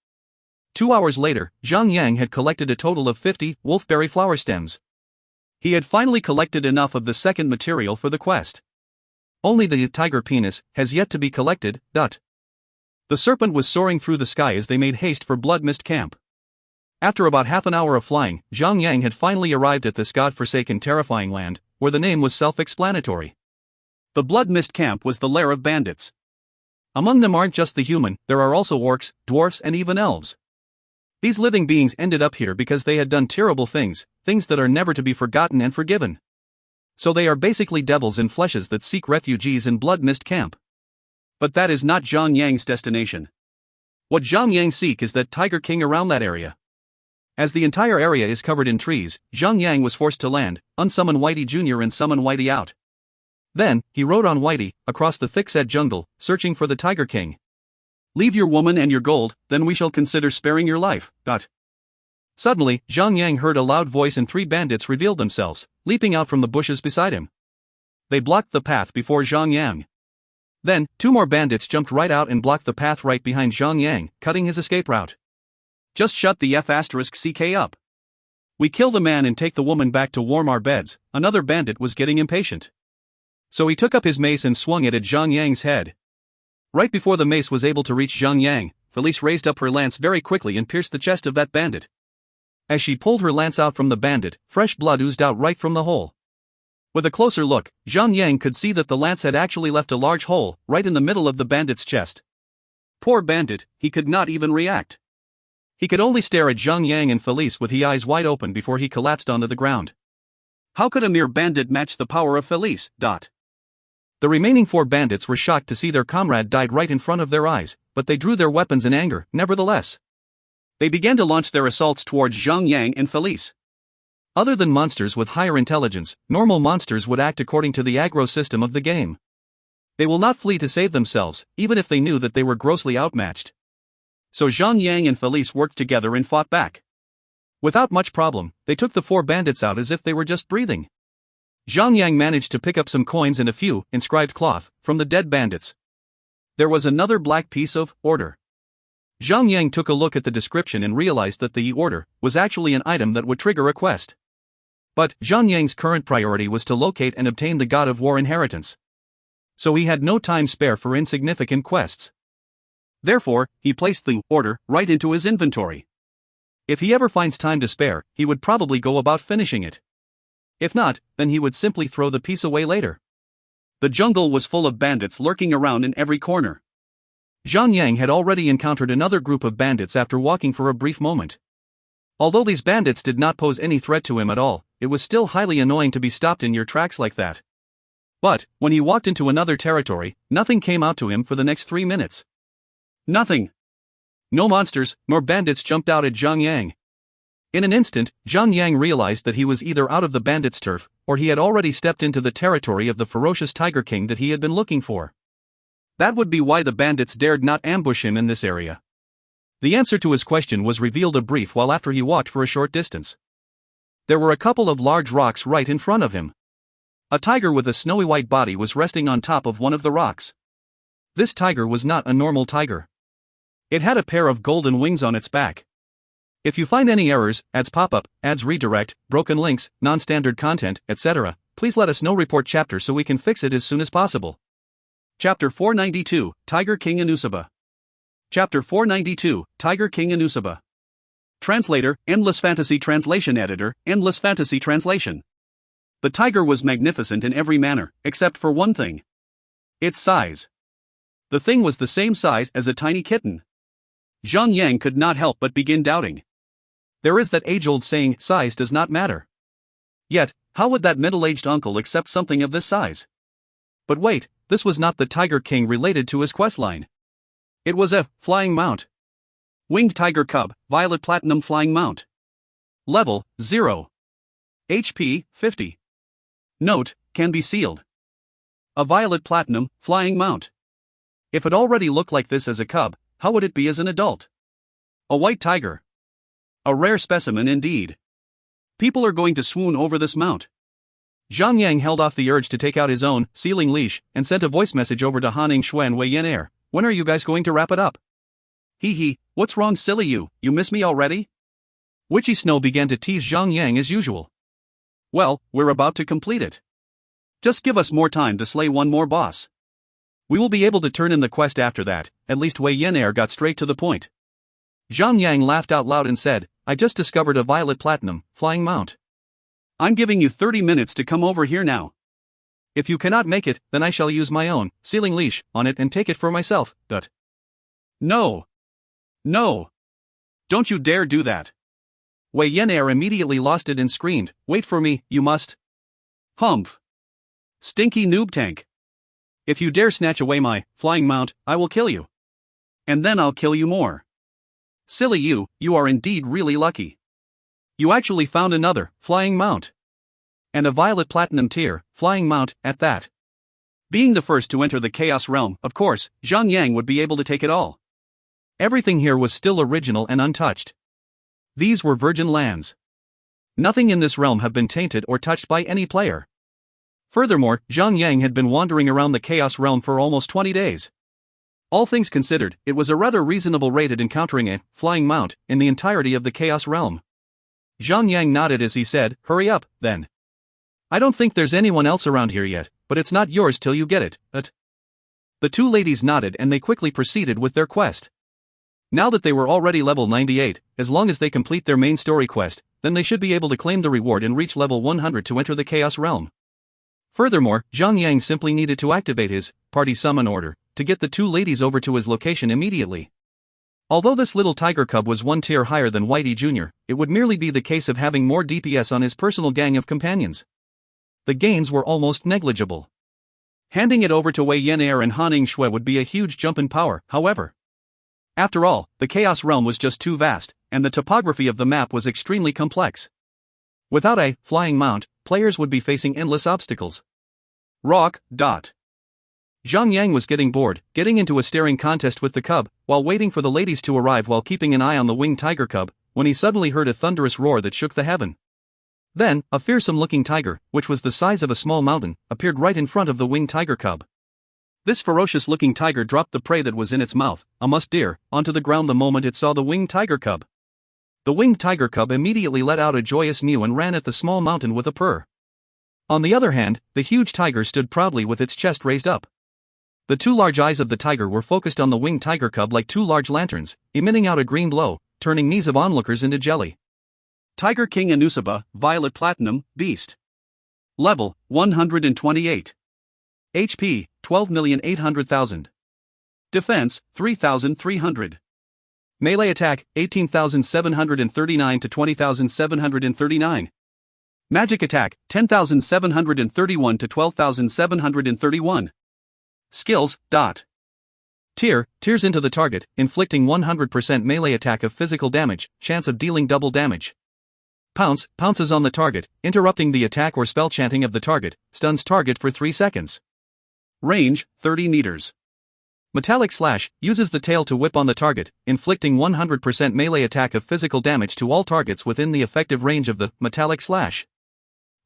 2 hours later, Zhang Yang had collected a total of 50 wolfberry flower stems. He had finally collected enough of the second material for the quest. Only the tiger penis has yet to be collected. The serpent was soaring through the sky as they made haste for Blood Mist Camp. After about half an hour of flying, Zhang Yang had finally arrived at this god-forsaken terrifying land, where the name was self-explanatory. The Blood Mist Camp was the lair of bandits. Among them aren't just the human, there are also orcs, dwarfs and even elves. These living beings ended up here because they had done terrible things, things that are never to be forgotten and forgiven. So they are basically devils in fleshes that seek refugees in Blood Mist Camp. But that is not Zhang Yang's destination. What Zhang Yang seek is that Tiger King around that area. As the entire area is covered in trees, Zhang Yang was forced to land, unsummon Whitey Jr. and summon Whitey out. Then, he rode on Whitey, across the thick-set jungle, searching for the Tiger King. "Leave your woman and your gold, then we shall consider sparing your life." Suddenly, Zhang Yang heard a loud voice and 3 bandits revealed themselves, leaping out from the bushes beside him. They blocked the path before Zhang Yang. Then, 2 more bandits jumped right out and blocked the path right behind Zhang Yang, cutting his escape route. "Just shut the F***ck up. We kill the man and take the woman back to warm our beds. Another bandit was getting impatient. So he took up his mace and swung it at Zhang Yang's head. Right before the mace was able to reach Zhang Yang, Felice raised up her lance very quickly and pierced the chest of that bandit. As she pulled her lance out from the bandit, fresh blood oozed out right from the hole. With a closer look, Zhang Yang could see that the lance had actually left a large hole, right in the middle of the bandit's chest. Poor bandit, he could not even react. He could only stare at Zhang Yang and Felice with his eyes wide open before he collapsed onto the ground. How could a mere bandit match the power of Felice? The remaining 4 bandits were shocked to see their comrade died right in front of their eyes, but they drew their weapons in anger, nevertheless. They began to launch their assaults towards Zhang Yang and Felice. Other than monsters with higher intelligence, normal monsters would act according to the aggro system of the game. They will not flee to save themselves, even if they knew that they were grossly outmatched. So Zhang Yang and Felice worked together and fought back. Without much problem, they took the 4 bandits out as if they were just breathing. Zhang Yang managed to pick up some coins and a few inscribed cloth from the dead bandits. There was another black piece of order. Zhang Yang took a look at the description and realized that the order was actually an item that would trigger a quest. But Zhang Yang's current priority was to locate and obtain the God of War inheritance. So he had no time spare for insignificant quests. Therefore, he placed the order right into his inventory. If he ever finds time to spare, he would probably go about finishing it. If not, then he would simply throw the piece away later. The jungle was full of bandits lurking around in every corner. Zhang Yang had already encountered another group of bandits after walking for a brief moment. Although these bandits did not pose any threat to him at all, it was still highly annoying to be stopped in your tracks like that. But, when he walked into another territory, nothing came out to him for the next 3 minutes. Nothing. No monsters, nor bandits jumped out at Zhang Yang. In an instant, Zhang Yang realized that he was either out of the bandits' turf, or he had already stepped into the territory of the ferocious Tiger King that he had been looking for. That would be why the bandits dared not ambush him in this area. The answer to his question was revealed a brief while after he walked for a short distance. There were a couple of large rocks right in front of him. A tiger with a snowy white body was resting on top of one of the rocks. This tiger was not a normal tiger. It had a pair of golden wings on its back. If you find any errors, ads pop-up, ads redirect, broken links, non-standard content, etc., please let us know. Report chapter so we can fix it as soon as possible. Chapter 492, Tiger King Anusaba. Chapter 492, Tiger King Anusaba. Translator, Endless Fantasy Translation Editor, Endless Fantasy Translation. The tiger was magnificent in every manner, except for one thing. Its size. The thing was the same size as a tiny kitten. Zhang Yang could not help but begin doubting. There is that age-old saying, size does not matter. Yet, how would that middle-aged uncle accept something of this size? But wait, this was not the Tiger King related to his questline. It was a flying mount. Winged Tiger Cub, Violet Platinum Flying Mount. Level, 0. HP, 50. Note, can be sealed. A Violet Platinum, Flying Mount. If it already looked like this as a cub, how would it be as an adult? A white tiger. A rare specimen indeed. People are going to swoon over this mount. Zhang Yang held off the urge to take out his own sealing leash and sent a voice message over to Hanning Shui and Wei Yen Air. When are you guys going to wrap it up? Hee, what's wrong, silly you miss me already? Witchy Snow began to tease Zhang Yang as usual. Well, we're about to complete it. Just give us more time to slay one more boss. We will be able to turn in the quest after that. At least Wei Yen Air got straight to the point. Zhang Yang laughed out loud and said, I just discovered a Violet Platinum, Flying Mount. I'm giving you 30 minutes to come over here now. If you cannot make it, then I shall use my own sealing leash on it and take it for myself. No. Don't you dare do that. Wei Yen Air immediately lost it and screamed, wait for me, you must. Humph. Stinky noob tank. If you dare snatch away my flying mount, I will kill you. And then I'll kill you more. Silly you are indeed really lucky. You actually found another flying mount. And a Violet Platinum tier flying mount at that. Being the first to enter the Chaos Realm, of course, Zhang Yang would be able to take it all. Everything here was still original and untouched. These were virgin lands. Nothing in this realm had been tainted or touched by any player. Furthermore, Zhang Yang had been wandering around the Chaos Realm for almost 20 days. All things considered, it was a rather reasonable rate at encountering a flying mount in the entirety of the Chaos Realm. Zhang Yang nodded as he said, "Hurry up, then. I don't think there's anyone else around here yet, but it's not yours till you get it." The two ladies nodded and they quickly proceeded with their quest. Now that they were already level 98, as long as they complete their main story quest, then they should be able to claim the reward and reach level 100 to enter the Chaos Realm. Furthermore, Zhang Yang simply needed to activate his party summon order to get the two ladies over to his location immediately. Although this little tiger cub was one tier higher than Whitey Jr., it would merely be the case of having more DPS on his personal gang of companions. The gains were almost negligible. Handing it over to Wei Yan'er and Han Shui would be a huge jump in power, however. After all, the Chaos Realm was just too vast, and the topography of the map was extremely complex. Without a flying mount, players would be facing endless obstacles. Rock. Zhang Yang was getting bored, getting into a staring contest with the cub, while waiting for the ladies to arrive while keeping an eye on the winged tiger cub, when he suddenly heard a thunderous roar that shook the heaven. Then, a fearsome-looking tiger, which was the size of a small mountain, appeared right in front of the winged tiger cub. This ferocious-looking tiger dropped the prey that was in its mouth, a musk deer, onto the ground the moment it saw the winged tiger cub. The winged tiger cub immediately let out a joyous mew and ran at the small mountain with a purr. On the other hand, the huge tiger stood proudly with its chest raised up. The two large eyes of the tiger were focused on the winged tiger cub like two large lanterns, emitting out a green glow, turning knees of onlookers into jelly. Tiger King Anusaba, Violet Platinum, Beast. Level, 128. HP, 12,800,000. Defense, 3,300. Melee attack, 18,739 to 20,739. Magic attack, 10,731 to 12,731. Skills. Tears into the target, inflicting 100% melee attack of physical damage, chance of dealing double damage. Pounces on the target, interrupting the attack or spell chanting of the target, stuns target for 3 seconds. Range, 30 meters. Metallic Slash, uses the tail to whip on the target, inflicting 100% melee attack of physical damage to all targets within the effective range of the Metallic Slash.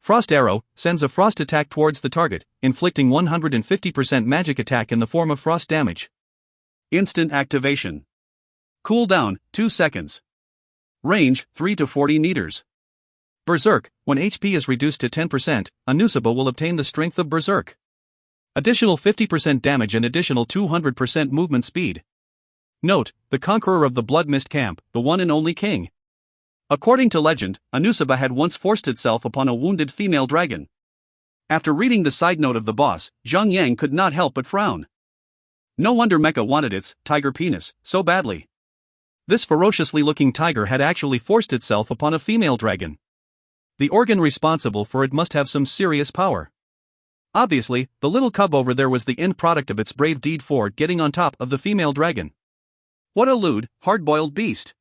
Frost Arrow, sends a frost attack towards the target, inflicting 150% magic attack in the form of frost damage. Instant activation. Cooldown, 2 seconds. Range, 3 to 40 meters. Berserk, when HP is reduced to 10%, Anusaba will obtain the strength of Berserk. Additional 50% damage and additional 200% movement speed. Note, the conqueror of the Blood Mist Camp, the one and only king. According to legend, Anusaba had once forced itself upon a wounded female dragon. After reading the side note of the boss, Zhang Yang could not help but frown. No wonder Mecha wanted its tiger penis so badly. This ferociously looking tiger had actually forced itself upon a female dragon. The organ responsible for it must have some serious power. Obviously, the little cub over there was the end product of its brave deed for getting on top of the female dragon. What a lewd, hard-boiled beast.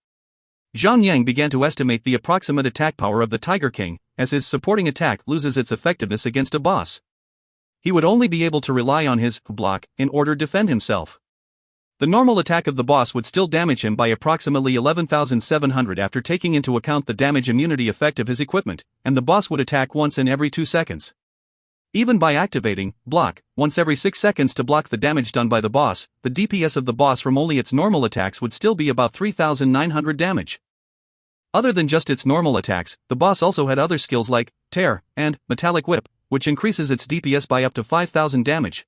Zhang Yang began to estimate the approximate attack power of the Tiger King, as his supporting attack loses its effectiveness against a boss. He would only be able to rely on his block in order to defend himself. The normal attack of the boss would still damage him by approximately 11,700 after taking into account the damage immunity effect of his equipment, and the boss would attack once in every 2 seconds. Even by activating block once every 6 seconds to block the damage done by the boss, the DPS of the boss from only its normal attacks would still be about 3,900 damage. Other than just its normal attacks, the boss also had other skills like Tear and Metallic Whip, which increases its DPS by up to 5,000 damage.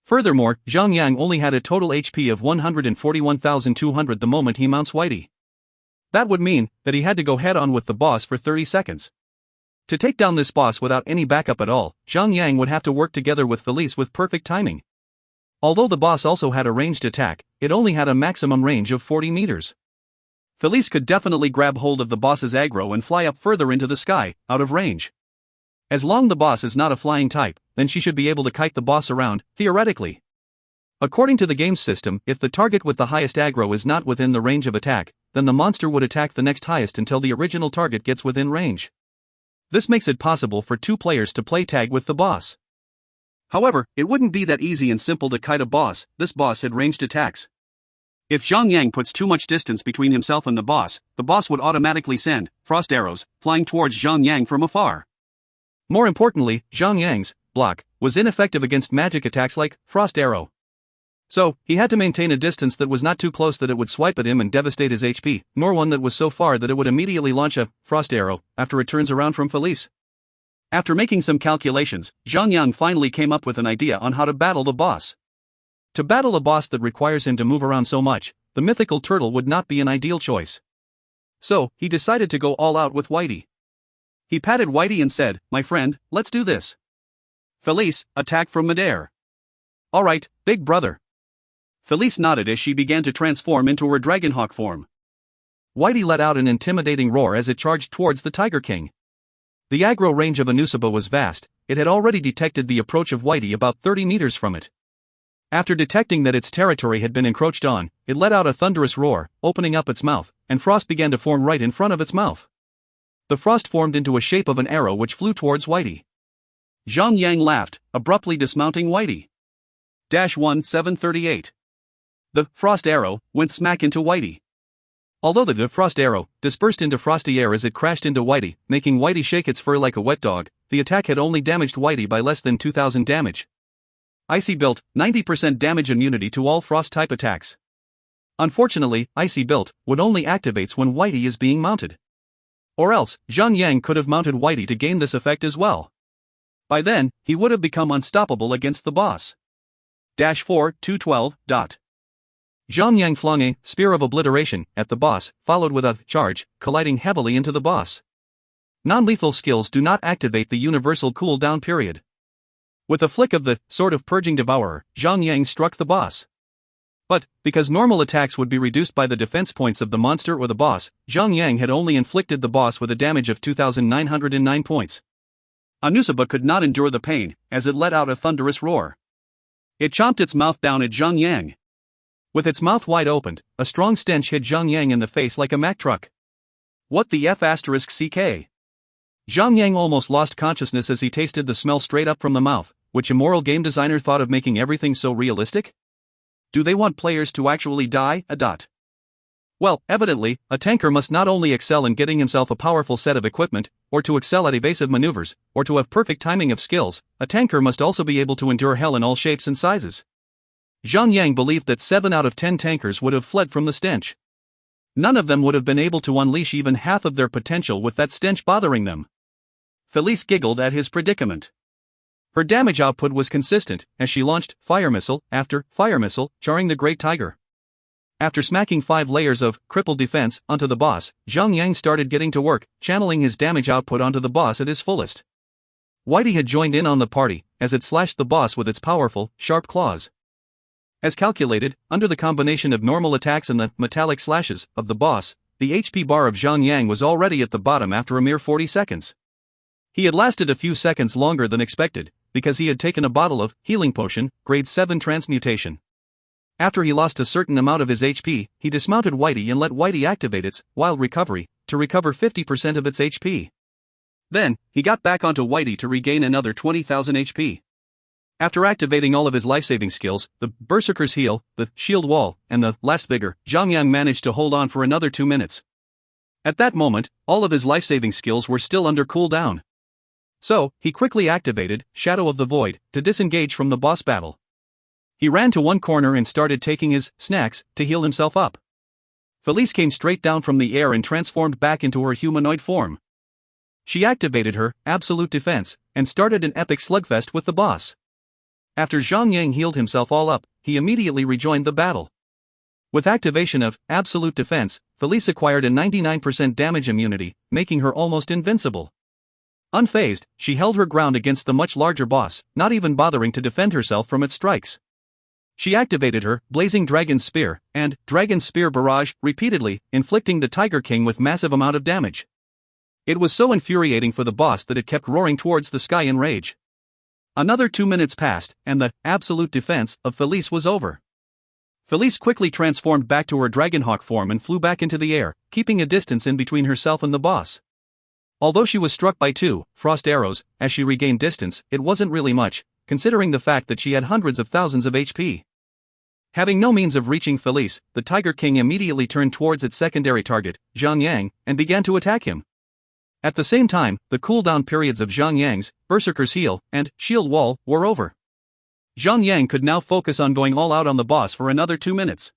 Furthermore, Zhang Yang only had a total HP of 141,200 the moment he mounts Whitey. That would mean that he had to go head-on with the boss for 30 seconds. To take down this boss without any backup at all, Zhang Yang would have to work together with Felice with perfect timing. Although the boss also had a ranged attack, it only had a maximum range of 40 meters. Felice could definitely grab hold of the boss's aggro and fly up further into the sky, out of range. As long as the boss is not a flying type, then she should be able to kite the boss around, theoretically. According to the game's system, if the target with the highest aggro is not within the range of attack, then the monster would attack the next highest until the original target gets within range. This makes it possible for 2 players to play tag with the boss. However, it wouldn't be that easy and simple to kite a boss. This boss had ranged attacks. If Zhang Yang puts too much distance between himself and the boss would automatically send frost arrows flying towards Zhang Yang from afar. More importantly, Zhang Yang's block was ineffective against magic attacks like Frost Arrow. So, he had to maintain a distance that was not too close that it would swipe at him and devastate his HP, nor one that was so far that it would immediately launch a frost arrow after it turns around from Felice. After making some calculations, Zhang finally came up with an idea on how to battle the boss. To battle a boss that requires him to move around so much, the mythical turtle would not be an ideal choice. So, he decided to go all out with Whitey. He patted Whitey and said, "My friend, let's do this. Felice, attack from midair." "Alright, big brother." Felice nodded as she began to transform into her Dragonhawk form. Whitey let out an intimidating roar as it charged towards the Tiger King. The aggro range of Anusaba was vast. It had already detected the approach of Whitey about 30 meters from it. After detecting that its territory had been encroached on, it let out a thunderous roar, opening up its mouth, and frost began to form right in front of its mouth. The frost formed into a shape of an arrow which flew towards Whitey. Zhang laughed, abruptly dismounting Whitey. -1738. The frost arrow went smack into Whitey. Although the frost arrow dispersed into frosty air as it crashed into Whitey, making Whitey shake its fur like a wet dog, the attack had only damaged Whitey by less than 2,000 damage. Icy Built, 90% damage immunity to all frost-type attacks. Unfortunately, Icy Built would only activates when Whitey is being mounted. Or else, Zhang could have mounted Whitey to gain this effect as well. By then, he would have become unstoppable against the boss. -4-212. Zhang flung a Spear of Obliteration at the boss, followed with a charge, colliding heavily into the boss. Non-lethal skills do not activate the universal cooldown period. With a flick of the Sword of Purging Devourer, Zhang struck the boss. But, because normal attacks would be reduced by the defense points of the monster or the boss, Zhang had only inflicted the boss with a damage of 2,909 points. Anusaba could not endure the pain, as it let out a thunderous roar. It chomped its mouth down at Zhang. With its mouth wide opened, a strong stench hit Zhang in the face like a Mack truck. What the F***ck? Zhang almost lost consciousness as he tasted the smell straight up from the mouth. Which immoral game designer thought of making everything so realistic? Do they want players to actually die? Well, evidently, a tanker must not only excel in getting himself a powerful set of equipment, or to excel at evasive maneuvers, or to have perfect timing of skills, a tanker must also be able to endure hell in all shapes and sizes. Zhang believed that 7 out of 10 tankers would have fled from the stench. None of them would have been able to unleash even half of their potential with that stench bothering them. Felice giggled at his predicament. Her damage output was consistent, as she launched fire missile after fire missile, jarring the Great Tiger. After smacking 5 layers of crippled defense onto the boss, Zhang started getting to work, channeling his damage output onto the boss at his fullest. Whitey had joined in on the party, as it slashed the boss with its powerful, sharp claws. As calculated, under the combination of normal attacks and the metallic slashes of the boss, the HP bar of Zhang was already at the bottom after a mere 40 seconds. He had lasted a few seconds longer than expected, because he had taken a bottle of healing potion, grade 7 transmutation. After he lost a certain amount of his HP, he dismounted Whitey and let Whitey activate its wild recovery to recover 50% of its HP. Then, he got back onto Whitey to regain another 20,000 HP. After activating all of his life-saving skills, the Berserker's Heal, the Shield Wall, and the Last Vigor, Zhang managed to hold on for another 2 minutes. At that moment, all of his life-saving skills were still under cooldown. So, he quickly activated Shadow of the Void to disengage from the boss battle. He ran to one corner and started taking his snacks to heal himself up. Felice came straight down from the air and transformed back into her humanoid form. She activated her Absolute Defense and started an epic slugfest with the boss. After Zhang healed himself all up, he immediately rejoined the battle. With activation of Absolute Defense, Felice acquired a 99% damage immunity, making her almost invincible. Unfazed, she held her ground against the much larger boss, not even bothering to defend herself from its strikes. She activated her Blazing Dragon Spear and Dragon Spear Barrage repeatedly, inflicting the Tiger King with massive amount of damage. It was so infuriating for the boss that it kept roaring towards the sky in rage. Another 2 minutes passed, and the absolute defense of Felice was over. Felice quickly transformed back to her Dragonhawk form and flew back into the air, keeping a distance in between herself and the boss. Although she was struck by 2 frost arrows, as she regained distance, it wasn't really much, considering the fact that she had hundreds of thousands of HP. Having no means of reaching Felice, the Tiger King immediately turned towards its secondary target, Zhang, and began to attack him. At the same time, the cooldown periods of Zhang Yang's Berserker's Heal and Shield Wall were over. Zhang Yang could now focus on going all out on the boss for another 2 minutes.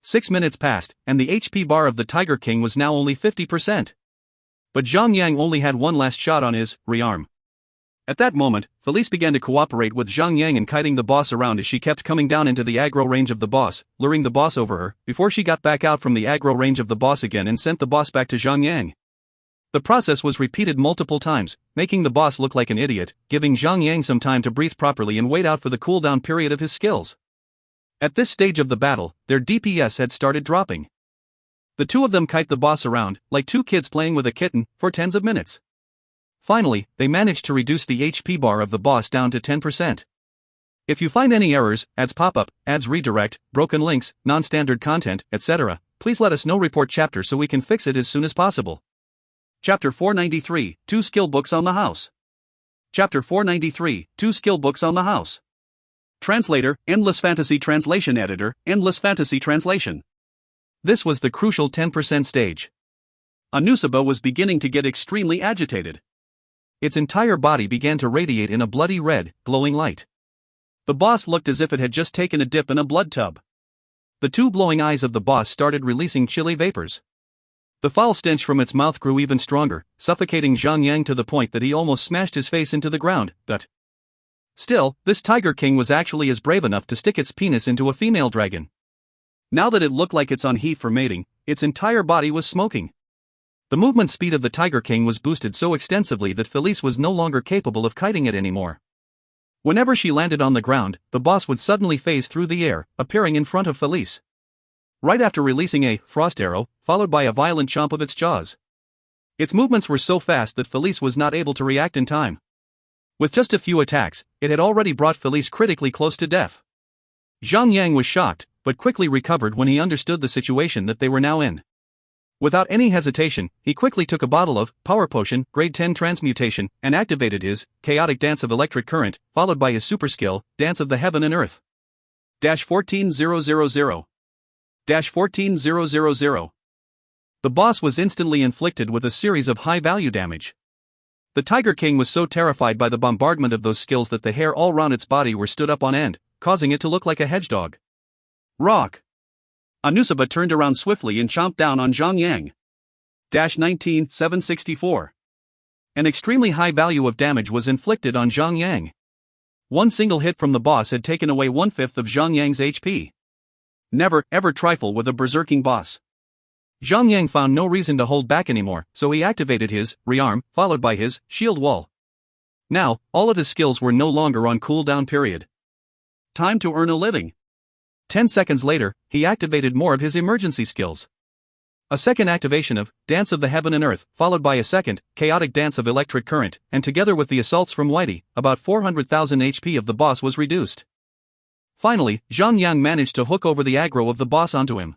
6 minutes passed, and the HP bar of the Tiger King was now only 50%. But Zhang Yang only had one last shot on his rearm. At that moment, Felice began to cooperate with Zhang Yang in kiting the boss around as she kept coming down into the aggro range of the boss, luring the boss over her, before she got back out from the aggro range of the boss again and sent the boss back to Zhang Yang. The process was repeated multiple times, making the boss look like an idiot, giving Zhang Yang some time to breathe properly and wait out for the cooldown period of his skills. At this stage of the battle, their DPS had started dropping. The two of them kite the boss around, like two kids playing with a kitten, for tens of minutes. Finally, they managed to reduce the HP bar of the boss down to 10%. If you find any errors, ads pop up, ads redirect, broken links, non-standard content, etc., please let us know. Report chapter so we can fix it as soon as possible. Chapter 493, 2 skill books on the house. Chapter 493, 2 skill books on the house. Translator, Endless Fantasy Translation Editor, Endless Fantasy Translation. This was the crucial 10% stage. Anusaba was beginning to get extremely agitated. Its entire body began to radiate in a bloody red, glowing light. The boss looked as if it had just taken a dip in a blood tub. The two glowing eyes of the boss started releasing chilly vapors. The foul stench from its mouth grew even stronger, suffocating Zhang Yang to the point that he almost smashed his face into the ground, but still, this Tiger King was actually as brave enough to stick its penis into a female dragon. Now that it looked like it's on heat for mating, its entire body was smoking. The movement speed of the Tiger King was boosted so extensively that Felice was no longer capable of kiting it anymore. Whenever she landed on the ground, the boss would suddenly phase through the air, appearing in front of Felice. Right after releasing a frost arrow, followed by a violent chomp of its jaws. Its movements were so fast that Felice was not able to react in time. With just a few attacks, it had already brought Felice critically close to death. Zhang Yang was shocked, but quickly recovered when he understood the situation that they were now in. Without any hesitation, he quickly took a bottle of Power Potion, Grade 10 Transmutation, and activated his Chaotic Dance of Electric Current, followed by his super skill, Dance of the Heaven and Earth. 14000. 14000. The boss was instantly inflicted with a series of high-value damage. The Tiger King was so terrified by the bombardment of those skills that the hair all round its body were stood up on end, causing it to look like a hedgehog. Rock! Anusaba turned around swiftly and chomped down on Zhang Yang. 19,764. An extremely high value of damage was inflicted on Zhang Yang. One single hit from the boss had taken away 1/5 of Zhang Yang's HP. Never, ever trifle with a berserking boss. Zhang Yang found no reason to hold back anymore, so he activated his rearm, followed by his shield wall. Now, all of his skills were no longer on cooldown period. Time to earn a living. 10 seconds later, he activated more of his emergency skills. A second activation of Dance of the Heaven and Earth, followed by a second Chaotic Dance of Electric Current, and together with the assaults from Whitey, about 400,000 HP of the boss was reduced. Finally, Zhang Yang managed to hook over the aggro of the boss onto him.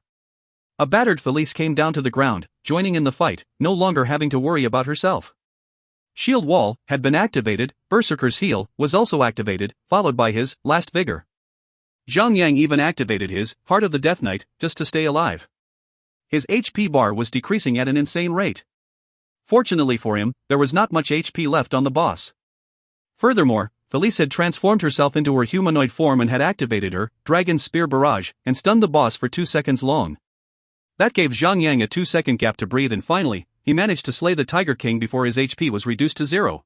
A battered Felice came down to the ground, joining in the fight, no longer having to worry about herself. Shield Wall had been activated, Berserker's Heal was also activated, followed by his Last Vigor. Zhang Yang even activated his Heart of the Death Knight, just to stay alive. His HP bar was decreasing at an insane rate. Fortunately for him, there was not much HP left on the boss. Furthermore, Felice had transformed herself into her humanoid form and had activated her Dragon Spear Barrage, and stunned the boss for 2 seconds long. That gave Zhang Yang a 2-second gap to breathe, and finally, he managed to slay the Tiger King before his HP was reduced to 0.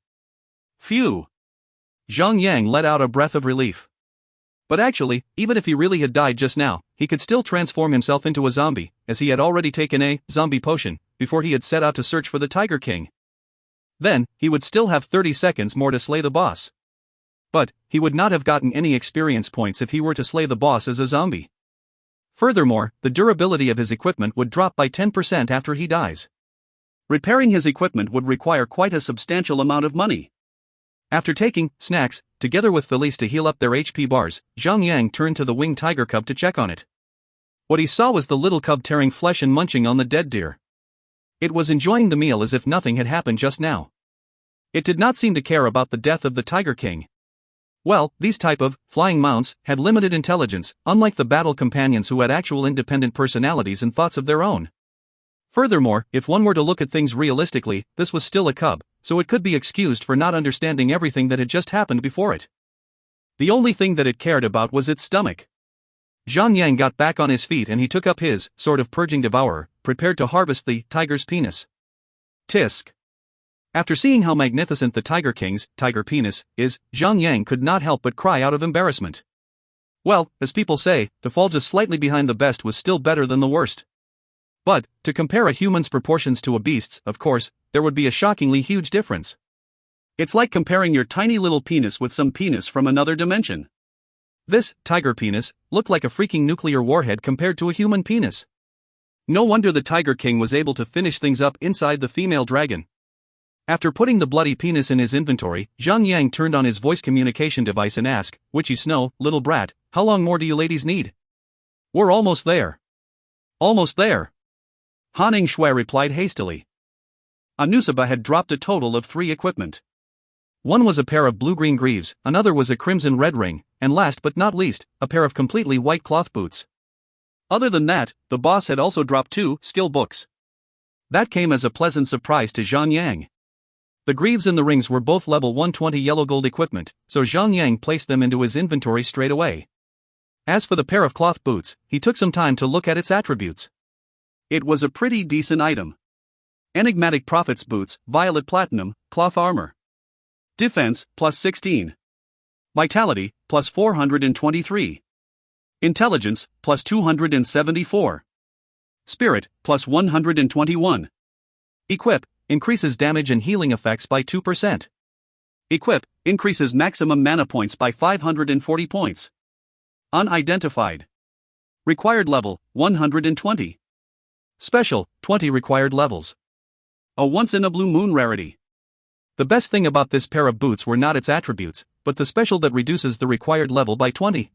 Phew! Zhang Yang let out a breath of relief. But actually, even if he really had died just now, he could still transform himself into a zombie, as he had already taken a zombie potion before he had set out to search for the Tiger King. Then, he would still have 30 seconds more to slay the boss. But, he would not have gotten any experience points if he were to slay the boss as a zombie. Furthermore, the durability of his equipment would drop by 10% after he dies. Repairing his equipment would require quite a substantial amount of money. After taking snacks, together with Felice to heal up their HP bars, Zhang Yang turned to the winged tiger cub to check on it. What he saw was the little cub tearing flesh and munching on the dead deer. It was enjoying the meal as if nothing had happened just now. It did not seem to care about the death of the Tiger King. Well, these type of flying mounts had limited intelligence, unlike the battle companions who had actual independent personalities and thoughts of their own. Furthermore, if one were to look at things realistically, this was still a cub, so it could be excused for not understanding everything that had just happened before it. The only thing that it cared about was its stomach. Zhang Yang got back on his feet and he took up his, sort of purging devourer, prepared to harvest the tiger's penis. Tisk. After seeing how magnificent the Tiger King's tiger penis is, Zhang Yang could not help but cry out of embarrassment. Well, as people say, to fall just slightly behind the best was still better than the worst. But, to compare a human's proportions to a beast's, of course, there would be a shockingly huge difference. It's like comparing your tiny little penis with some penis from another dimension. This tiger penis looked like a freaking nuclear warhead compared to a human penis. No wonder the Tiger King was able to finish things up inside the female dragon. After putting the bloody penis in his inventory, Zhang Yang turned on his voice communication device and asked, "Witchy Snow, little brat, how long more do you ladies need?" "We're almost there." "Almost there." Haning Shui replied hastily. Anusaba had dropped a total of 3 equipment. One was a pair of blue-green greaves, another was a crimson-red ring, and last but not least, a pair of completely white cloth boots. Other than that, the boss had also dropped 2 skill books. That came as a pleasant surprise to Zhang Yang. The greaves and the rings were both level 120 yellow gold equipment, so Zhang Yang placed them into his inventory straight away. As for the pair of cloth boots, he took some time to look at its attributes. It was a pretty decent item. Enigmatic Prophet's boots, violet platinum, cloth armor. Defense, plus 16. Vitality, plus 423. Intelligence, plus 274. Spirit, plus 121. Equip, increases damage and healing effects by 2%. Equip, increases maximum mana points by 540 points. Unidentified. Required level, 120. Special, 20 required levels. A once-in-a-blue-moon rarity. The best thing about this pair of boots were not its attributes, but the special that reduces the required level by 20.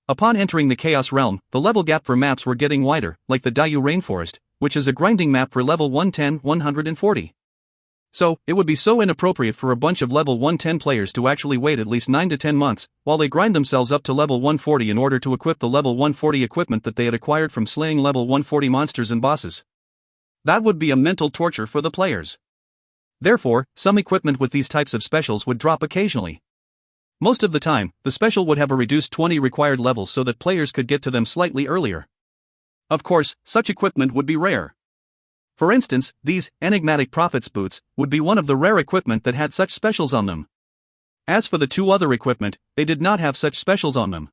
Upon entering the Chaos Realm, the level gap for maps were getting wider, like the Dayu Rainforest, which is a grinding map for level 110-140. So, it would be so inappropriate for a bunch of level 110 players to actually wait at least 9 to 10 months, while they grind themselves up to level 140 in order to equip the level 140 equipment that they had acquired from slaying level 140 monsters and bosses. That would be a mental torture for the players. Therefore, some equipment with these types of specials would drop occasionally. Most of the time, the special would have a reduced 20 required levels so that players could get to them slightly earlier. Of course, such equipment would be rare. For instance, these Enigmatic Prophet's boots would be one of the rare equipment that had such specials on them. As for the 2 other equipment, they did not have such specials on them.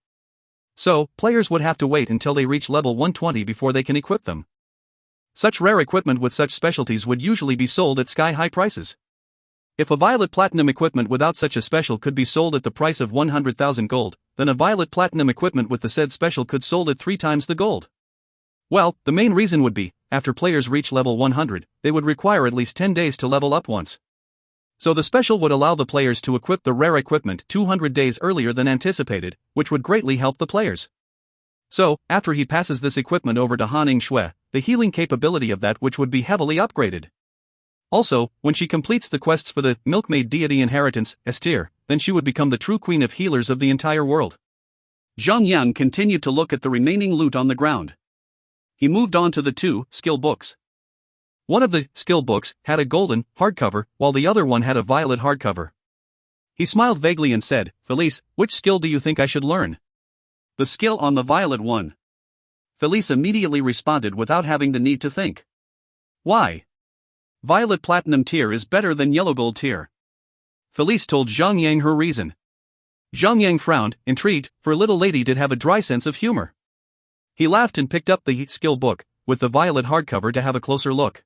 So, players would have to wait until they reach level 120 before they can equip them. Such rare equipment with such specialties would usually be sold at sky-high prices. If a violet platinum equipment without such a special could be sold at the price of 100,000 gold, then a violet platinum equipment with the said special could sold at 3 times the gold. Well, the main reason would be, after players reach level 100, they would require at least 10 days to level up once. So the special would allow the players to equip the rare equipment 200 days earlier than anticipated, which would greatly help the players. So, after he passes this equipment over to Haning Shui, the healing capability of that which would be heavily upgraded. Also, when she completes the quests for the Milkmaid Deity Inheritance, Estir, then she would become the true queen of healers of the entire world. Zhang Yang continued to look at the remaining loot on the ground. He moved on to the 2 skill books. One of the skill books had a golden hardcover, while the other one had a violet hardcover. He smiled vaguely and said, "Felice, which skill do you think I should learn?" "The skill on the violet one." Felice immediately responded without having the need to think. "Why?" "Violet Platinum tier is better than Yellow Gold tier." Felice told Zhang Yang her reason. Zhang Yang frowned, intrigued, for little lady did have a dry sense of humor. He laughed and picked up the skill book, with the violet hardcover to have a closer look.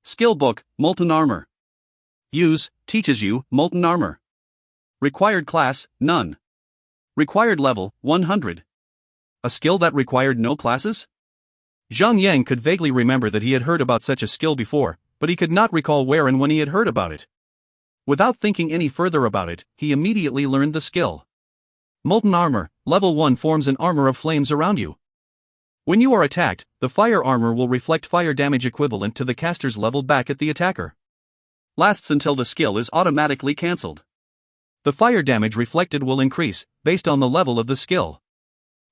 Skill book, Molten Armor. Use, teaches you, Molten Armor. Required class, none. Required level, 100. A skill that required no classes? Zhang Yang could vaguely remember that he had heard about such a skill before, but he could not recall where and when he had heard about it. Without thinking any further about it, he immediately learned the skill. Molten Armor, level 1 forms an armor of flames around you. When you are attacked, the fire armor will reflect fire damage equivalent to the caster's level back at the attacker. Lasts until the skill is automatically cancelled. The fire damage reflected will increase, based on the level of the skill.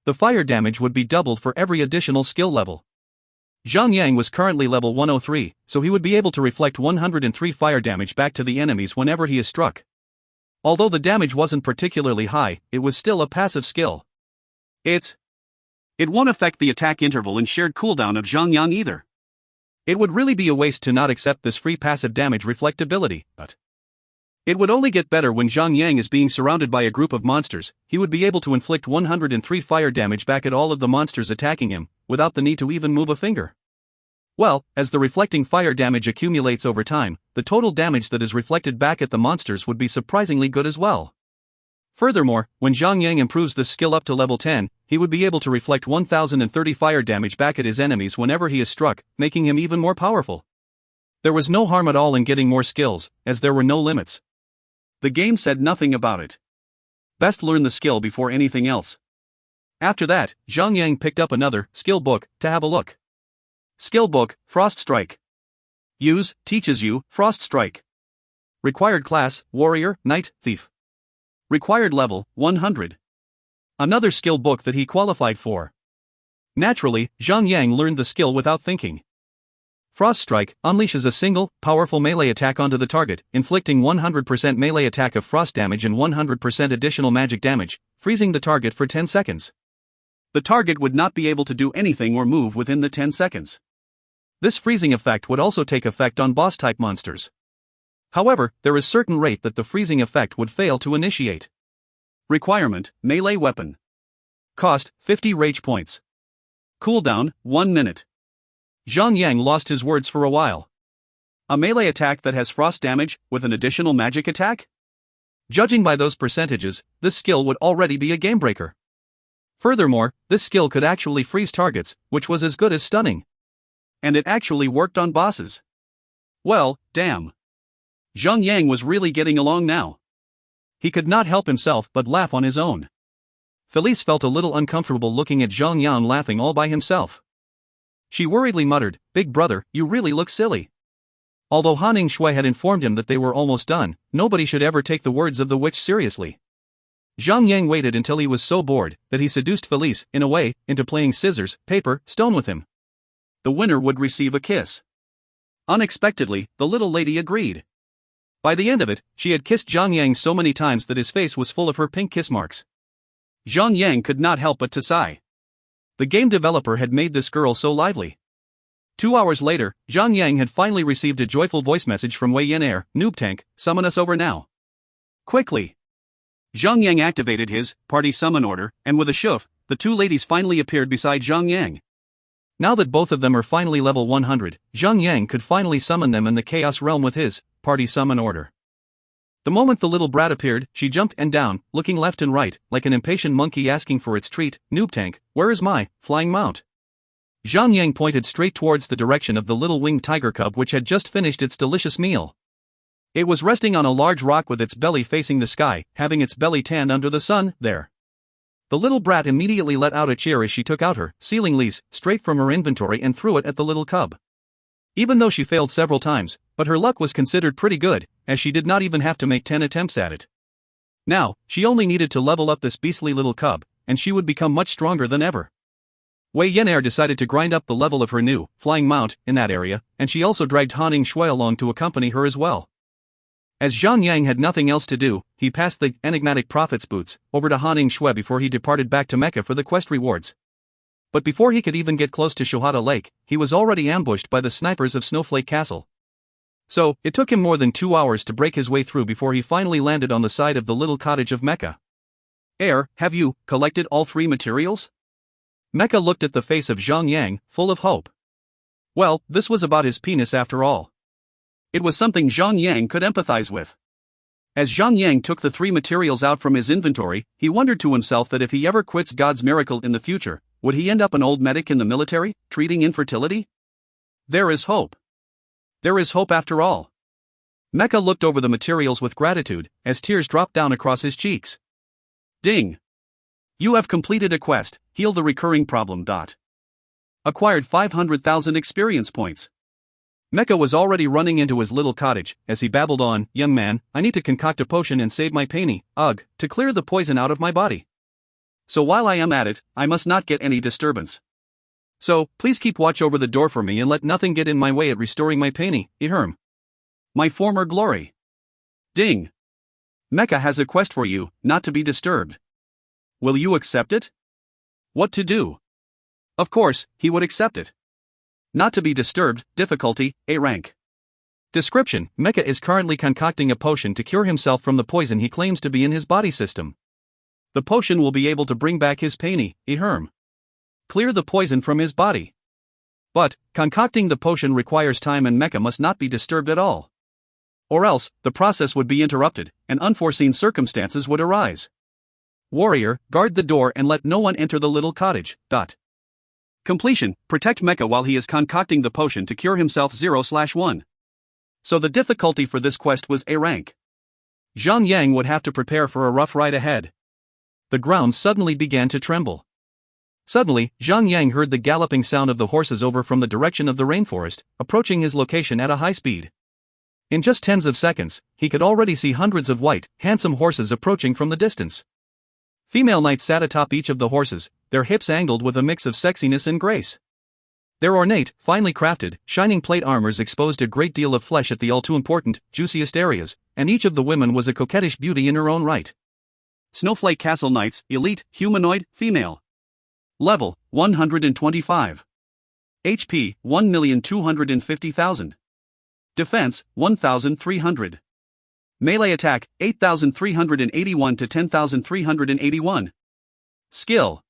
The fire damage would be doubled for every additional skill level. Zhang Yang was currently level 103, so he would be able to reflect 103 fire damage back to the enemies whenever he is struck. Although the damage wasn't particularly high, it was still a passive skill. It won't affect the attack interval and shared cooldown of Zhang Yang either. It would really be a waste to not accept this free passive damage reflectability, but it would only get better when Zhang Yang is being surrounded by a group of monsters. He would be able to inflict 103 fire damage back at all of the monsters attacking him, without the need to even move a finger. Well, as the reflecting fire damage accumulates over time, the total damage that is reflected back at the monsters would be surprisingly good as well. Furthermore, when Zhang Yang improves this skill up to level 10, he would be able to reflect 1030 fire damage back at his enemies whenever he is struck, making him even more powerful. There was no harm at all in getting more skills, as there were no limits. The game said nothing about it. Best learn the skill before anything else. After that, Zhang Yang picked up another skill book to have a look. Skill book, Frost Strike. Use, teaches you, Frost Strike. Required class, Warrior, Knight, Thief. Required level, 100. Another skill book that he qualified for. Naturally, Zhang Yang learned the skill without thinking. Frost Strike unleashes a single, powerful melee attack onto the target, inflicting 100% melee attack of frost damage and 100% additional magic damage, freezing the target for 10 seconds. The target would not be able to do anything or move within the 10 seconds. This freezing effect would also take effect on boss-type monsters. However, there is certain rate that the freezing effect would fail to initiate. Requirement, melee weapon. Cost, 50 rage points. Cooldown, 1 minute. Zhang Yang lost his words for a while. A melee attack that has frost damage, with an additional magic attack? Judging by those percentages, this skill would already be a game-breaker. Furthermore, this skill could actually freeze targets, which was as good as stunning. And it actually worked on bosses. Well, damn. Zhang Yang was really getting along now. He could not help himself but laugh on his own. Felice felt a little uncomfortable looking at Zhang Yang laughing all by himself. She worriedly muttered, "Big brother, you really look silly." Although Han Shui had informed him that they were almost done, nobody should ever take the words of the witch seriously. Zhang Yang waited until he was so bored that he seduced Felice, in a way, into playing scissors, paper, stone with him. The winner would receive a kiss. Unexpectedly, the little lady agreed. By the end of it, she had kissed Zhang Yang so many times that his face was full of her pink kiss marks. Zhang Yang could not help but to sigh. The game developer had made this girl so lively. 2 hours later, Zhang Yang had finally received a joyful voice message from Wei Yan, "Noob Tank, summon us over now. Quickly." Zhang Yang activated his party summon order, and with a shove, the two ladies finally appeared beside Zhang Yang. Now that both of them are finally level 100, Zhang Yang could finally summon them in the Chaos Realm with his party summon order. The moment the little brat appeared, she jumped and down, looking left and right, like an impatient monkey asking for its treat. "Noob Tank, where is my flying mount?" Zhang Yang pointed straight towards the direction of the little winged tiger cub which had just finished its delicious meal. It was resting on a large rock with its belly facing the sky, having its belly tanned under the sun, there. The little brat immediately let out a cheer as she took out her sealing lease straight from her inventory and threw it at the little cub. Even though she failed several times, but her luck was considered pretty good, as she did not even have to make 10 attempts at it. Now, she only needed to level up this beastly little cub, and she would become much stronger than ever. Wei Yan decided to grind up the level of her new flying mount in that area, and she also dragged Han Shui along to accompany her as well. As Zhang Yang had nothing else to do, he passed the enigmatic prophet's boots over to Han Shui before he departed back to Mecca for the quest rewards. But before he could even get close to Shahada Lake, he was already ambushed by the snipers of Snowflake Castle. So, it took him more than 2 hours to break his way through before he finally landed on the side of the little cottage of Mecca. Have you collected all 3 materials?" Mecca looked at the face of Zhang Yang, full of hope. Well, this was about his penis after all. It was something Zhang Yang could empathize with. As Zhang Yang took the 3 materials out from his inventory, he wondered to himself that if he ever quits God's miracle in the future, would he end up an old medic in the military, treating infertility? There is hope. There is hope after all. Mecca looked over the materials with gratitude, as tears dropped down across his cheeks. Ding! You have completed a quest, heal the recurring problem. Acquired 500,000 experience points. Mecca was already running into his little cottage, as he babbled on, "Young man, I need to concoct a potion and save my painy, to clear the poison out of my body. So while I am at it, I must not get any disturbance. So, please keep watch over the door for me and let nothing get in my way at restoring my painy, my former glory." Ding! Mecha has a quest for you, not to be disturbed. Will you accept it? What to do? Of course, he would accept it. Not to be disturbed, difficulty, A rank. Description: Mecha is currently concocting a potion to cure himself from the poison he claims to be in his body system. The potion will be able to bring back his painy, Eherm. Clear the poison from his body. But, concocting the potion requires time and Mecha must not be disturbed at all. Or else, the process would be interrupted, and unforeseen circumstances would arise. Warrior, guard the door and let no one enter the little cottage. Completion: protect Mecha while he is concocting the potion to cure himself 0/1. So the difficulty for this quest was A rank. Zhang Yang would have to prepare for a rough ride ahead. The ground suddenly began to tremble. Suddenly, Zhang Yang heard the galloping sound of the horses over from the direction of the rainforest, approaching his location at a high speed. In just tens of seconds, he could already see hundreds of white, handsome horses approaching from the distance. Female knights sat atop each of the horses, their hips angled with a mix of sexiness and grace. Their ornate, finely crafted, shining plate armors exposed a great deal of flesh at the all-too-important, juiciest areas, and each of the women was a coquettish beauty in her own right. Snowflake Castle Knights, Elite, Humanoid, Female. Level, 125. HP, 1,250,000. Defense, 1,300. Melee attack, 8,381 to 10,381. Skill.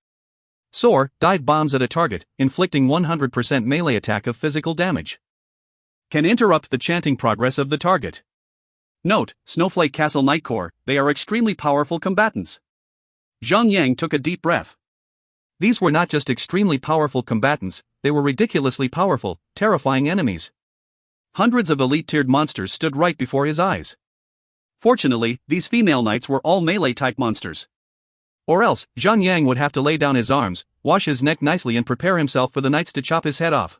Soar, dive bombs at a target, inflicting 100% melee attack of physical damage. Can interrupt the chanting progress of the target. Note, Snowflake Castle Knight Corps, they are extremely powerful combatants. Zhang Yang took a deep breath. These were not just extremely powerful combatants, they were ridiculously powerful, terrifying enemies. Hundreds of elite-tiered monsters stood right before his eyes. Fortunately, these female knights were all melee-type monsters. Or else, Zhang Yang would have to lay down his arms, wash his neck nicely and prepare himself for the knights to chop his head off.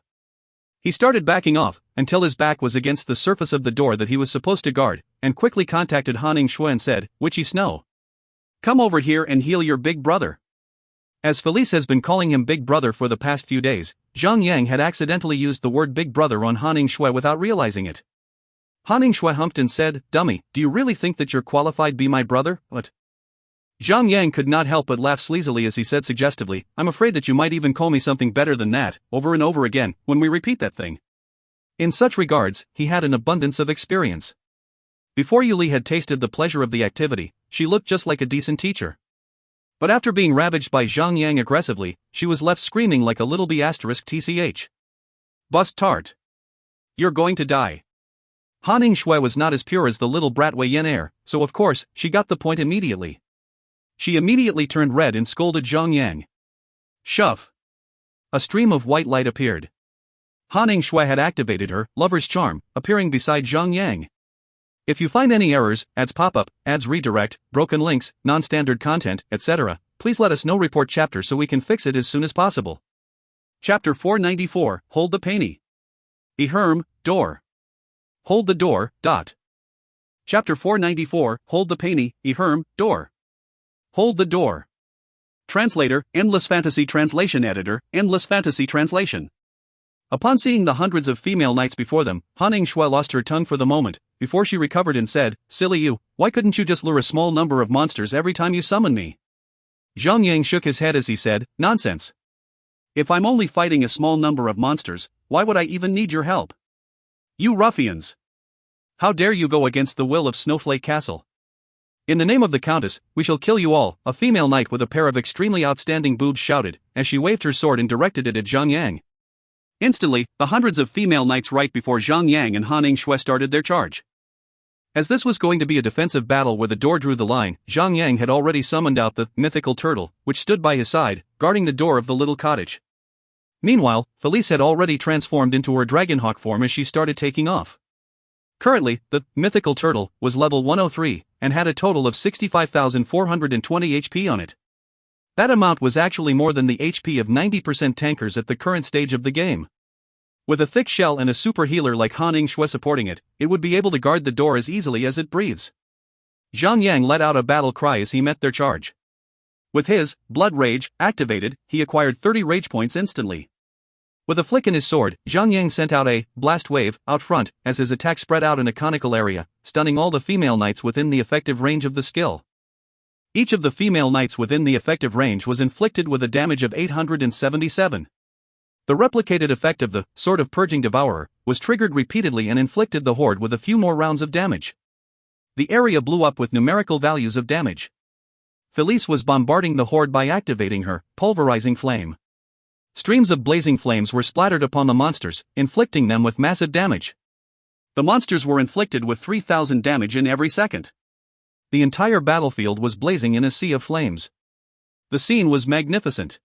He started backing off, until his back was against the surface of the door that he was supposed to guard, and quickly contacted Hanning Shui and said, "Witchy Snow. Come over here and heal your big brother." As Felice has been calling him Big Brother for the past few days, Zhang Yang had accidentally used the word Big Brother on Hanning Shui without realizing it. Hanning Shui humped and said, "Dummy, do you really think that you're qualified to be my brother, what?" Zhang Yang could not help but laugh sleazily as he said suggestively, "I'm afraid that you might even call me something better than that, over and over again, when we repeat that thing." In such regards, he had an abundance of experience. Before Yuli had tasted the pleasure of the activity, she looked just like a decent teacher. But after being ravaged by Zhang Yang aggressively, she was left screaming like a little b***tch. Bust tart. You're going to die. Hanning Shui was not as pure as the little brat Wei Yen Air, so of course, she got the point immediately. She immediately turned red and scolded Zhang Yang. Shove. A stream of white light appeared. Hanning Shui had activated her lover's charm, appearing beside Zhang Yang. If you find any errors, ads pop-up, ads redirect, broken links, non-standard content, etc., please let us know. Report chapter so we can fix it as soon as possible. Chapter 494, Hold the Painy. Eherm, door. Hold the door, dot. Chapter 494, Hold the Painy, Eherm, door. Hold the door. Translator, Endless Fantasy Translation Editor, Endless Fantasy Translation. Upon seeing the hundreds of female knights before them, Hanning Shui lost her tongue for the moment, before she recovered and said, "Silly you, why couldn't you just lure a small number of monsters every time you summon me?" Zhang Yang shook his head as he said, "Nonsense. If I'm only fighting a small number of monsters, why would I even need your help? You ruffians! How dare you go against the will of Snowflake Castle? In the name of the Countess, we shall kill you all," a female knight with a pair of extremely outstanding boobs shouted, as she waved her sword and directed it at Zhang Yang. Instantly, the hundreds of female knights right before Zhang Yang and Hanning Shui started their charge. As this was going to be a defensive battle where the door drew the line, Zhang Yang had already summoned out the mythical turtle, which stood by his side, guarding the door of the little cottage. Meanwhile, Felice had already transformed into her dragonhawk form as she started taking off. Currently, the mythical turtle was level 103, and had a total of 65,420 HP on it. That amount was actually more than the HP of 90% tankers at the current stage of the game. With a thick shell and a super healer like Hanning Shui supporting it, it would be able to guard the door as easily as it breathes. Zhang Yang let out a battle cry as he met their charge. With his blood rage activated, he acquired 30 rage points instantly. With a flick in his sword, Zhang Yang sent out a blast wave out front as his attack spread out in a conical area, stunning all the female knights within the effective range of the skill. Each of the female knights within the effective range was inflicted with a damage of 877. The replicated effect of the Sword of Purging Devourer was triggered repeatedly and inflicted the horde with a few more rounds of damage. The area blew up with numerical values of damage. Felice was bombarding the horde by activating her pulverizing flame. Streams of blazing flames were splattered upon the monsters, inflicting them with massive damage. The monsters were inflicted with 3,000 damage in every second. The entire battlefield was blazing in a sea of flames. The scene was magnificent.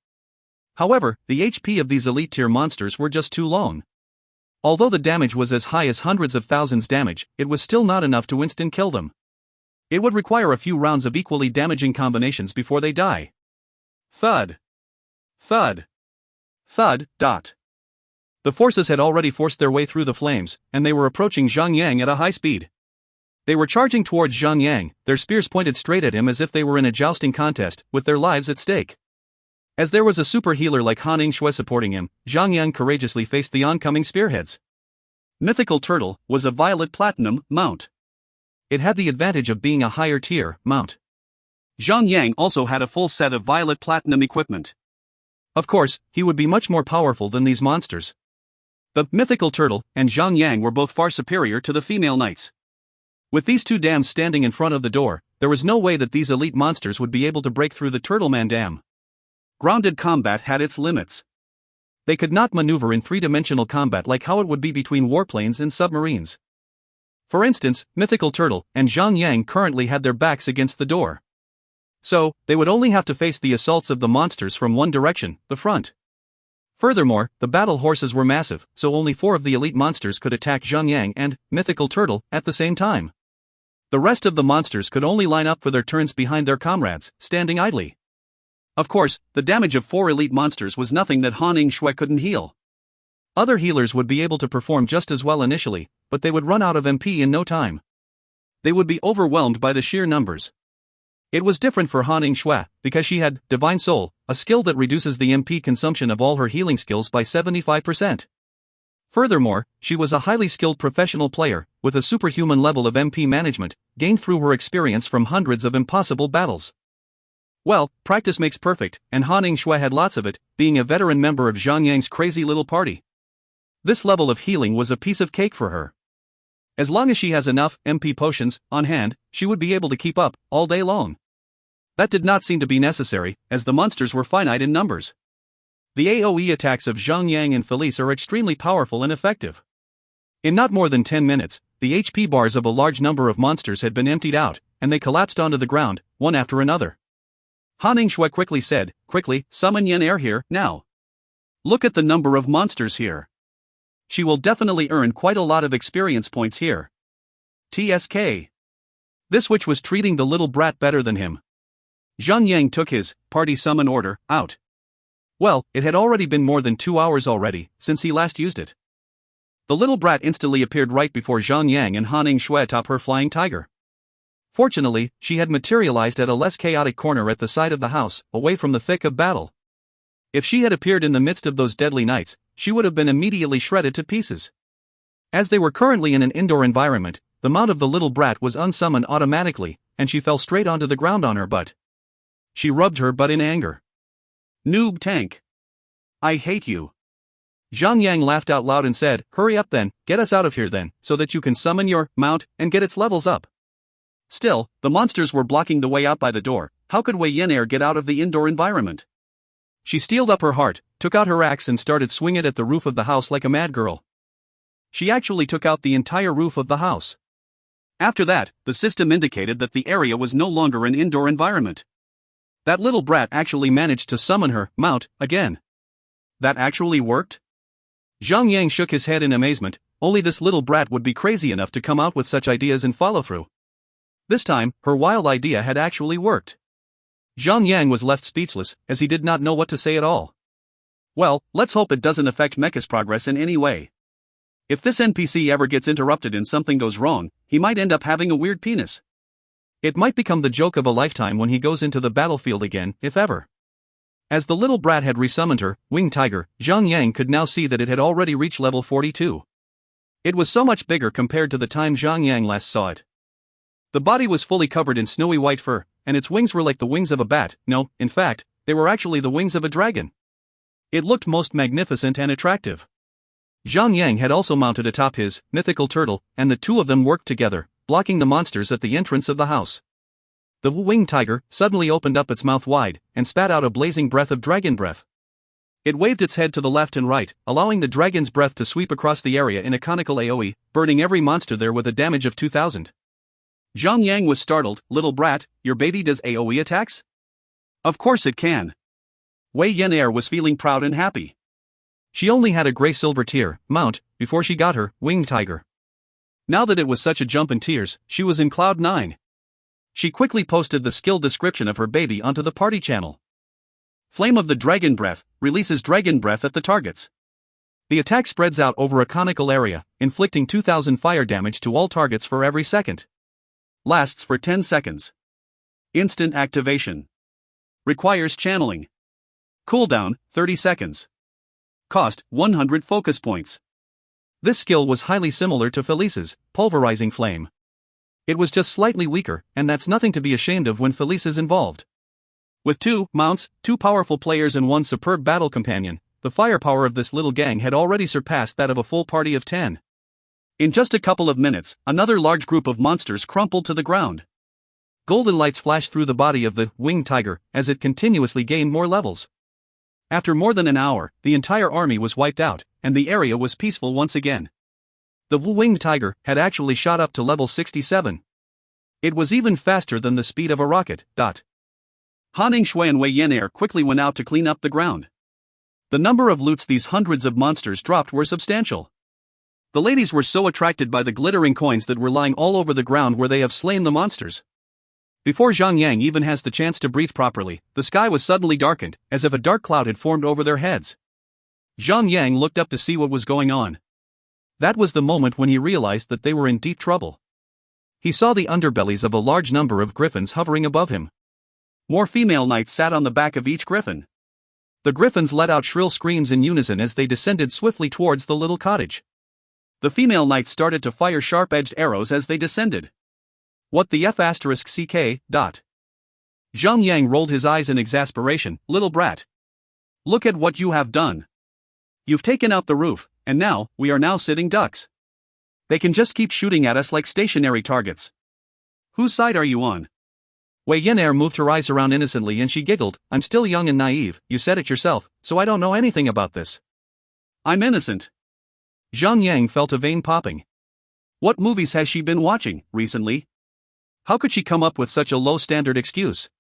However, the HP of these elite tier monsters were just too long. Although the damage was as high as hundreds of thousands damage, it was still not enough to instant kill them. It would require a few rounds of equally damaging combinations before they die. Thud. Thud. Thud. The forces had already forced their way through the flames, and they were approaching Zhang Yang at a high speed. They were charging towards Zhang Yang, their spears pointed straight at him as if they were in a jousting contest, with their lives at stake. As there was a super healer like Han Yingxue supporting him, Zhang Yang courageously faced the oncoming spearheads. Mythical Turtle was a violet platinum mount. It had the advantage of being a higher tier mount. Zhang Yang also had a full set of violet platinum equipment. Of course, he would be much more powerful than these monsters. The Mythical Turtle and Zhang Yang were both far superior to the female knights. With these two dams standing in front of the door, there was no way that these elite monsters would be able to break through the Turtleman Dam. Grounded combat had its limits. They could not maneuver in three-dimensional combat like how it would be between warplanes and submarines. For instance, Mythical Turtle and Zhang Yang currently had their backs against the door. So, they would only have to face the assaults of the monsters from one direction, the front. Furthermore, the battle horses were massive, so only 4 of the elite monsters could attack Zhang Yang and Mythical Turtle at the same time. The rest of the monsters could only line up for their turns behind their comrades, standing idly. Of course, the damage of 4 elite monsters was nothing that Han Yingxue couldn't heal. Other healers would be able to perform just as well initially, but they would run out of MP in no time. They would be overwhelmed by the sheer numbers. It was different for Han Yingxue, because she had Divine Soul, a skill that reduces the MP consumption of all her healing skills by 75%. Furthermore, she was a highly skilled professional player, with a superhuman level of MP management, gained through her experience from hundreds of impossible battles. Well, practice makes perfect, and Han Yingxue had lots of it, being a veteran member of Zhang Yang's crazy little party. This level of healing was a piece of cake for her. As long as she has enough MP potions on hand, she would be able to keep up all day long. That did not seem to be necessary, as the monsters were finite in numbers. The AoE attacks of Zhang Yang and Felice are extremely powerful and effective. In not more than 10 minutes, the HP bars of a large number of monsters had been emptied out, and they collapsed onto the ground, one after another. Han Yingxue quickly said, "Quickly, summon Yen Air here, now. Look at the number of monsters here. She will definitely earn quite a lot of experience points here." TSK. This witch was treating the little brat better than him. Zhang Yang took his party summon order out. Well, it had already been more than 2 hours already since he last used it. The little brat instantly appeared right before Zhang Yang and Han Yingxue atop her flying tiger. Fortunately, she had materialized at a less chaotic corner at the side of the house, away from the thick of battle. If she had appeared in the midst of those deadly knights, she would have been immediately shredded to pieces. As they were currently in an indoor environment, the mount of the little brat was unsummoned automatically, and she fell straight onto the ground on her butt. She rubbed her butt in anger. "Noob tank. I hate you." Zhang Yang laughed out loud and said, "Hurry up then, get us out of here then, so that you can summon your mount and get its levels up." Still, the monsters were blocking the way out by the door. How could Wei Yen Air get out of the indoor environment? She steeled up her heart, took out her axe and started swinging it at the roof of the house like a mad girl. She actually took out the entire roof of the house. After that, the system indicated that the area was no longer an indoor environment. That little brat actually managed to summon her mount again. That actually worked? Zhang Yang shook his head in amazement. Only this little brat would be crazy enough to come out with such ideas and follow through. This time, her wild idea had actually worked. Zhang Yang was left speechless, as he did not know what to say at all. Well, let's hope it doesn't affect Mecha's progress in any way. If this NPC ever gets interrupted and something goes wrong, he might end up having a weird penis. It might become the joke of a lifetime when he goes into the battlefield again, if ever. As the little brat had resummoned her winged tiger, Zhang Yang could now see that it had already reached level 42. It was so much bigger compared to the time Zhang Yang last saw it. The body was fully covered in snowy white fur, and its wings were like the wings of a bat. No, in fact, they were actually the wings of a dragon. It looked most magnificent and attractive. Zhang Yang had also mounted atop his mythical turtle, and the two of them worked together, blocking the monsters at the entrance of the house. The winged tiger suddenly opened up its mouth wide and spat out a blazing breath of dragon breath. It waved its head to the left and right, allowing the dragon's breath to sweep across the area in a conical AoE, burning every monster there with a damage of 2000. Zhang Yang was startled. Little brat, your baby does AoE attacks? Of course it can. Wei Yan'er was feeling proud and happy. She only had a gray-silver tier mount before she got her winged tiger. Now that it was such a jump in tiers, she was in cloud 9. She quickly posted the skill description of her baby onto the party channel. Flame of the Dragon Breath releases dragon breath at the targets. The attack spreads out over a conical area, inflicting 2000 fire damage to all targets for every second. Lasts for 10 seconds. Instant activation. Requires channeling. Cooldown, 30 seconds. Cost, 100 focus points. This skill was highly similar to Felice's pulverizing flame. It was just slightly weaker, and that's nothing to be ashamed of when Felice is involved. With 2 mounts, 2 powerful players and 1 superb battle companion, the firepower of this little gang had already surpassed that of a full party of 10. In just a couple of minutes, another large group of monsters crumpled to the ground. Golden lights flashed through the body of the winged tiger as it continuously gained more levels. After more than an hour, the entire army was wiped out, and the area was peaceful once again. The winged tiger had actually shot up to level 67. It was even faster than the speed of a rocket. Han Shui and Wei Yan'er quickly went out to clean up the ground. The number of loots these hundreds of monsters dropped were substantial. The ladies were so attracted by the glittering coins that were lying all over the ground where they have slain the monsters. Before Zhang Yang even has the chance to breathe properly, the sky was suddenly darkened, as if a dark cloud had formed over their heads. Zhang Yang looked up to see what was going on. That was the moment when he realized that they were in deep trouble. He saw the underbellies of a large number of griffins hovering above him. More female knights sat on the back of each griffin. The griffins let out shrill screams in unison as they descended swiftly towards the little cottage. The female knights started to fire sharp-edged arrows as they descended. What the F***CK. Zhang Yang rolled his eyes in exasperation. Little brat. Look at what you have done. You've taken out the roof, and now, we are now sitting ducks. They can just keep shooting at us like stationary targets. Whose side are you on? Wei Yan'er moved her eyes around innocently and she giggled. I'm still young and naive, you said it yourself, so I don't know anything about this. I'm innocent. Zhang Yang felt a vein popping. What movies has she been watching recently? How could she come up with such a low-standard excuse?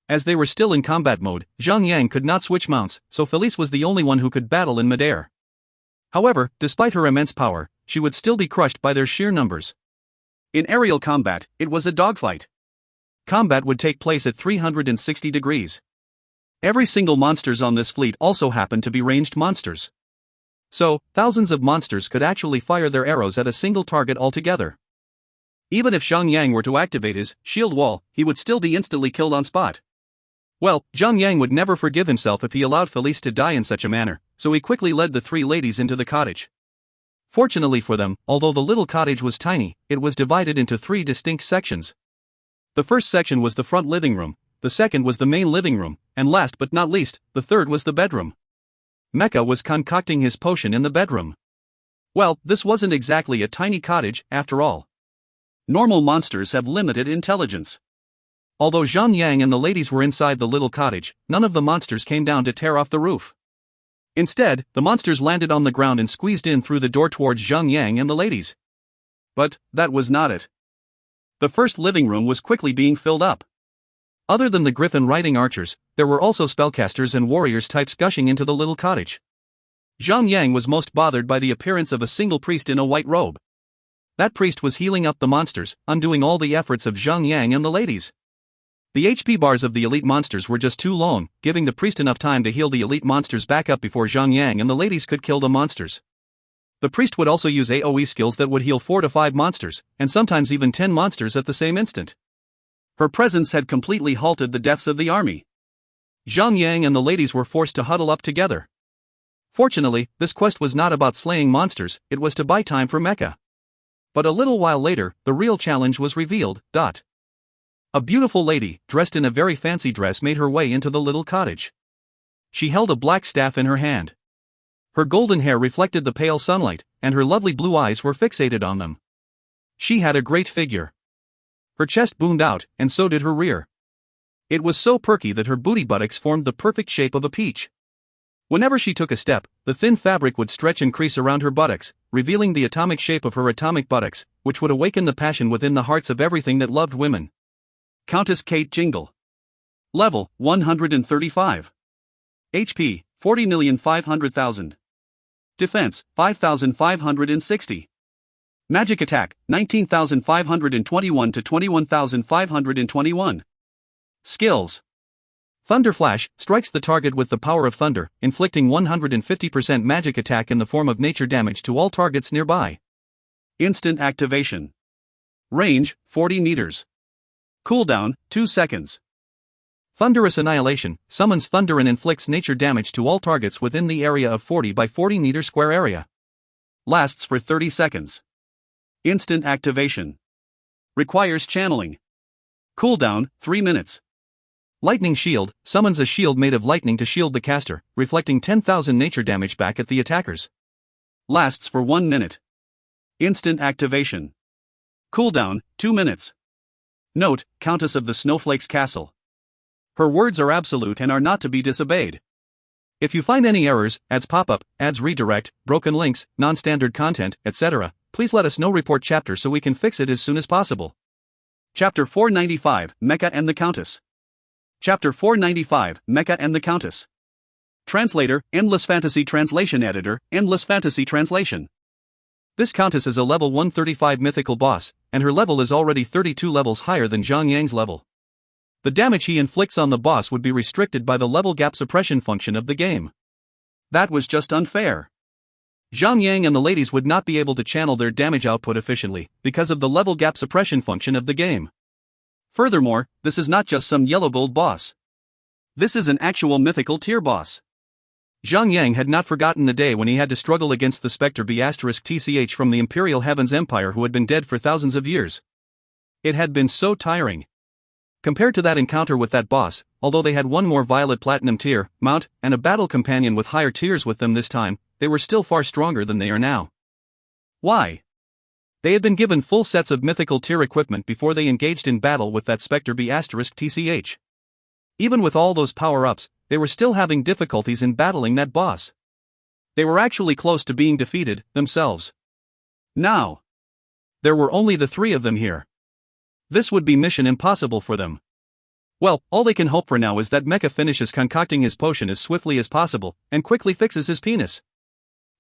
As they were still in combat mode, Zhang Yang could not switch mounts, so Felice was the only one who could battle in midair. However, despite her immense power, she would still be crushed by their sheer numbers. In aerial combat, it was a dogfight. Combat would take place at 360 degrees. Every single monsters on this fleet also happened to be ranged monsters. So, thousands of monsters could actually fire their arrows at a single target altogether. Even if Zhang Yang were to activate his shield wall, he would still be instantly killed on spot. Well, Zhang Yang would never forgive himself if he allowed Felice to die in such a manner, so he quickly led the 3 ladies into the cottage. Fortunately for them, although the little cottage was tiny, it was divided into 3 distinct sections. The first section was the front living room, the second was the main living room, and last but not least, the third was the bedroom. Mecha was concocting his potion in the bedroom. Well, this wasn't exactly a tiny cottage, after all. Normal monsters have limited intelligence. Although Zhang Yang and the ladies were inside the little cottage, none of the monsters came down to tear off the roof. Instead, the monsters landed on the ground and squeezed in through the door towards Zhang Yang and the ladies. But that was not it. The first living room was quickly being filled up. Other than the griffin riding archers, there were also spellcasters and warriors types gushing into the little cottage. Zhang Yang was most bothered by the appearance of a single priest in a white robe. That priest was healing up the monsters, undoing all the efforts of Zhang Yang and the ladies. The HP bars of the elite monsters were just too long, giving the priest enough time to heal the elite monsters back up before Zhang Yang and the ladies could kill the monsters. The priest would also use AoE skills that would heal 4 to 5 monsters, and sometimes even 10 monsters at the same instant. Her presence had completely halted the deaths of the army. Zhang Yang and the ladies were forced to huddle up together. Fortunately, this quest was not about slaying monsters, it was to buy time for Mecha. But a little while later, the real challenge was revealed. A beautiful lady, dressed in a very fancy dress, made her way into the little cottage. She held a black staff in her hand. Her golden hair reflected the pale sunlight, and her lovely blue eyes were fixated on them. She had a great figure. Her chest boomed out, and so did her rear. It was so perky that her booty buttocks formed the perfect shape of a peach. Whenever she took a step, the thin fabric would stretch and crease around her buttocks, revealing the atomic shape of her atomic buttocks, which would awaken the passion within the hearts of everything that loved women. Countess Kate Jingle. Level 135. HP 40,500,000. Defense 5,560. Magic attack 19,521 to 21,521. Skills. Thunder Flash strikes the target with the power of thunder, inflicting 150% magic attack in the form of nature damage to all targets nearby. Instant activation. Range 40 meters. Cooldown 2 seconds. Thunderous Annihilation summons thunder and inflicts nature damage to all targets within the area of 40 by 40 meter square area. Lasts for 30 seconds. Instant activation. Requires channeling. Cooldown 3 minutes. Lightning Shield summons a shield made of lightning to shield the caster, reflecting 10,000 nature damage back at the attackers. Lasts for 1 minute. Instant activation. Cooldown 2 minutes. Note: Countess of the Snowflakes Castle. Her words are absolute and are not to be disobeyed. If you find any errors, ads pop up, ads redirect, broken links, non-standard content, etc., please let us know. Report chapter so we can fix it as soon as possible. Chapter 495, Mecha and the Countess. Chapter 495, Mecha and the Countess. Translator, Endless Fantasy Translation Editor, Endless Fantasy Translation. This Countess is a level 135 mythical boss, and her level is already 32 levels higher than Zhang Yang's level. The damage he inflicts on the boss would be restricted by the level gap suppression function of the game. That was just unfair. Zhang Yang and the ladies would not be able to channel their damage output efficiently, because of the level gap suppression function of the game. Furthermore, this is not just some yellow gold boss. This is an actual mythical tier boss. Zhang Yang had not forgotten the day when he had to struggle against the Spectre B*TCH from the Imperial Heavens Empire who had been dead for thousands of years. It had been so tiring. Compared to that encounter with that boss, although they had one more Violet Platinum tier, mount, and a battle companion with higher tiers with them this time, they were still far stronger than they are now. Why? They had been given full sets of mythical tier equipment before they engaged in battle with that Spectre B*TCH. Even with all those power-ups, they were still having difficulties in battling that boss. They were actually close to being defeated, themselves. Now, there were only the three of them here. This would be mission impossible for them. Well, all they can hope for now is that Mecha finishes concocting his potion as swiftly as possible, and quickly fixes his penis.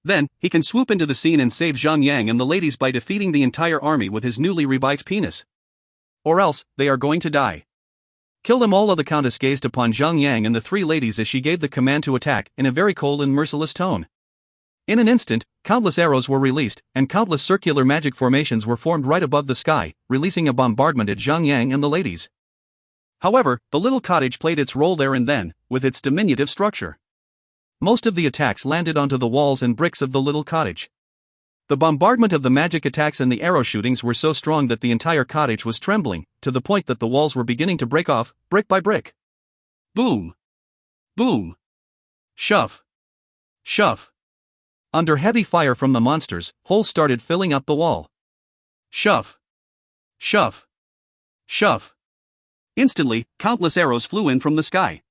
Then, he can swoop into the scene and save Zhang Yang and the ladies by defeating the entire army with his newly revived penis. Or else, they are going to die. Kill them all. The Countess gazed upon Zhang Yang and the three ladies as she gave the command to attack in a very cold and merciless tone. In an instant, countless arrows were released, and countless circular magic formations were formed right above the sky, releasing a bombardment at Zhang Yang and the ladies. However, the little cottage played its role there and then, with its diminutive structure. Most of the attacks landed onto the walls and bricks of the little cottage. The bombardment of the magic attacks and the arrow shootings were so strong that the entire cottage was trembling, to the point that the walls were beginning to break off, brick by brick. Boom! Boom! Shove! Shove! Under heavy fire from the monsters, holes started filling up the wall. Shove! Shove! Shove! Instantly, countless arrows flew in from the sky.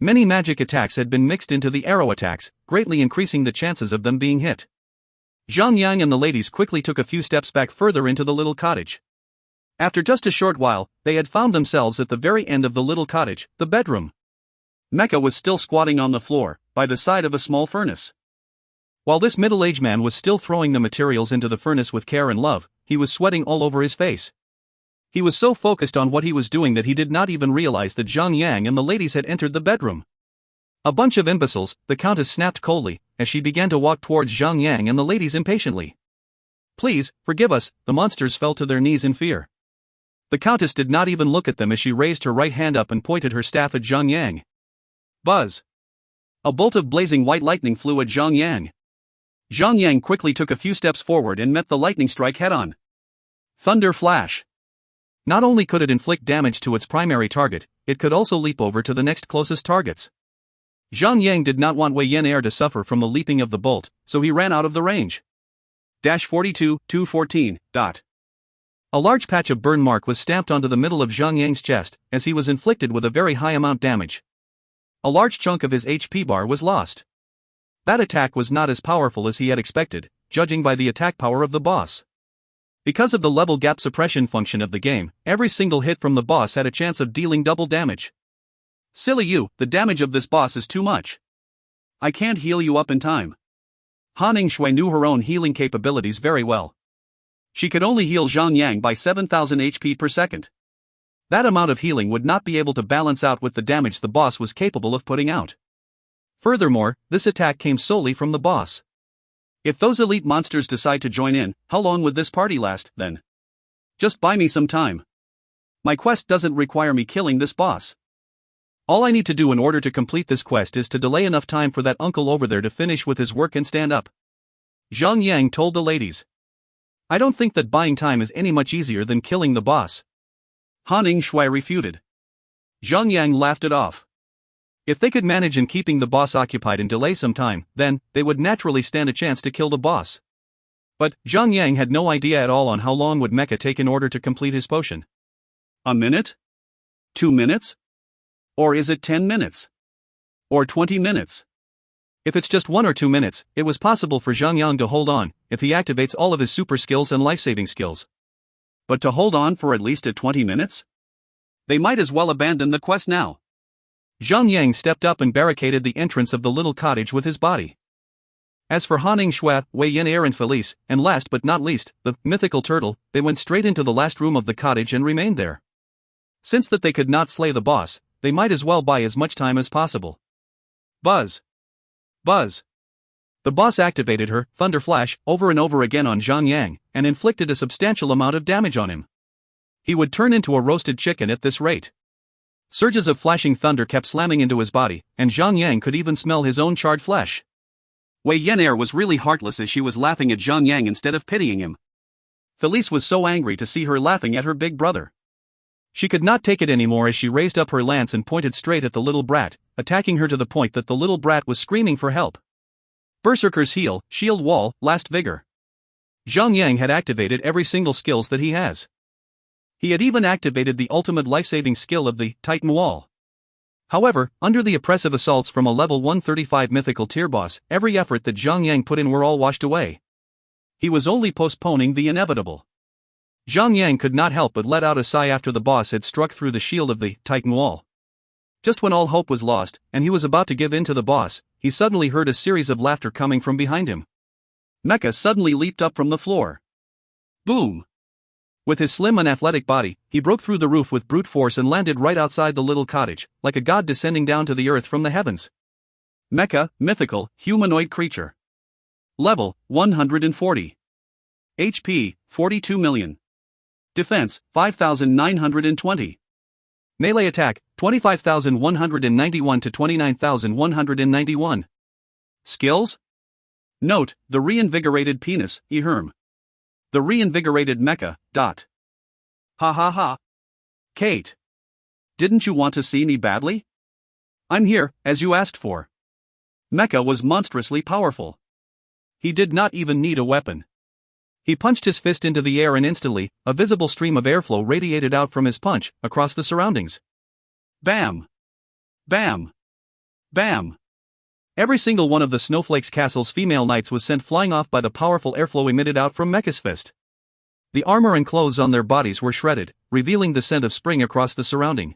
Many magic attacks had been mixed into the arrow attacks, greatly increasing the chances of them being hit. Zhang Yang and the ladies quickly took a few steps back further into the little cottage. After just a short while, they had found themselves at the very end of the little cottage, the bedroom. Mecha was still squatting on the floor, by the side of a small furnace. While this middle-aged man was still throwing the materials into the furnace with care and love, he was sweating all over his face. He was so focused on what he was doing that he did not even realize that Zhang Yang and the ladies had entered the bedroom. A bunch of imbeciles, the Countess snapped coldly, as she began to walk towards Zhang Yang and the ladies impatiently. Please, forgive us, the monsters fell to their knees in fear. The Countess did not even look at them as she raised her right hand up and pointed her staff at Zhang Yang. Buzz! A bolt of blazing white lightning flew at Zhang Yang. Zhang Yang quickly took a few steps forward and met the lightning strike head-on. Thunder flash! Not only could it inflict damage to its primary target, it could also leap over to the next closest targets. Zhang Yang did not want Wei Yan to suffer from the leaping of the bolt, so he ran out of the range. 42-214. A large patch of burn mark was stamped onto the middle of Zhang Yang's chest, as he was inflicted with a very high amount damage. A large chunk of his HP bar was lost. That attack was not as powerful as he had expected, judging by the attack power of the boss. Because of the level gap suppression function of the game, every single hit from the boss had a chance of dealing double damage. Silly you, the damage of this boss is too much. I can't heal you up in time. Han Yingshui knew her own healing capabilities very well. She could only heal Zhang Yang by 7,000 HP per second. That amount of healing would not be able to balance out with the damage the boss was capable of putting out. Furthermore, this attack came solely from the boss. If those elite monsters decide to join in, how long would this party last, then? Just buy me some time. My quest doesn't require me killing this boss. All I need to do in order to complete this quest is to delay enough time for that uncle over there to finish with his work and stand up. Zhang Yang told the ladies. I don't think that buying time is any much easier than killing the boss. Han Yingshui refuted. Zhang Yang laughed it off. If they could manage in keeping the boss occupied and delay some time, then they would naturally stand a chance to kill the boss. But Zhang Yang had no idea at all on how long would Mecha take in order to complete his potion. A minute? 2 minutes? Or is it 10 minutes? Or 20 minutes? If it's just 1 or 2 minutes, it was possible for Zhang Yang to hold on, if he activates all of his super skills and life-saving skills. But to hold on for at least 20 minutes? They might as well abandon the quest now. Zhang Yang stepped up and barricaded the entrance of the little cottage with his body. As for Han Yingshui, Wei Yan and Felice, and last but not least, the mythical turtle, they went straight into the last room of the cottage and remained there. Since that they could not slay the boss, they might as well buy as much time as possible. Buzz! Buzz! The boss activated her Thunder Flash over and over again on Zhang Yang, and inflicted a substantial amount of damage on him. He would turn into a roasted chicken at this rate. Surges of flashing thunder kept slamming into his body, and Zhang Yang could even smell his own charred flesh. Wei Yan was really heartless as she was laughing at Zhang Yang instead of pitying him. Felice was so angry to see her laughing at her big brother. She could not take it anymore as she raised up her lance and pointed straight at the little brat, attacking her to the point that the little brat was screaming for help. Berserker's Heal, Shield Wall, Last Vigor. Zhang Yang had activated every single skills that he has. He had even activated the ultimate life-saving skill of the Titan Wall. However, under the oppressive assaults from a level 135 mythical tier boss, every effort that Zhang Yang put in were all washed away. He was only postponing the inevitable. Zhang Yang could not help but let out a sigh after the boss had struck through the shield of the Titan Wall. Just when all hope was lost, and he was about to give in to the boss, he suddenly heard a series of laughter coming from behind him. Mecha suddenly leaped up from the floor. Boom! With his slim and athletic body, he broke through the roof with brute force and landed right outside the little cottage, like a god descending down to the earth from the heavens. Mecha, mythical, humanoid creature. Level, 140. HP, 42 million. Defense, 5,920. Melee attack, 25,191 to 29,191. Skills? Note, the reinvigorated penis, Eherm. The reinvigorated mecha, dot. Ha ha ha. Kate. Didn't you want to see me badly? I'm here, as you asked for. Mecha was monstrously powerful. He did not even need a weapon. He punched his fist into the air and instantly, a visible stream of airflow radiated out from his punch, across the surroundings. Bam! Bam! Bam! Every single one of the Snowflake's castle's female knights was sent flying off by the powerful airflow emitted out from Mecha's fist. The armor and clothes on their bodies were shredded, revealing the scent of spring across the surrounding.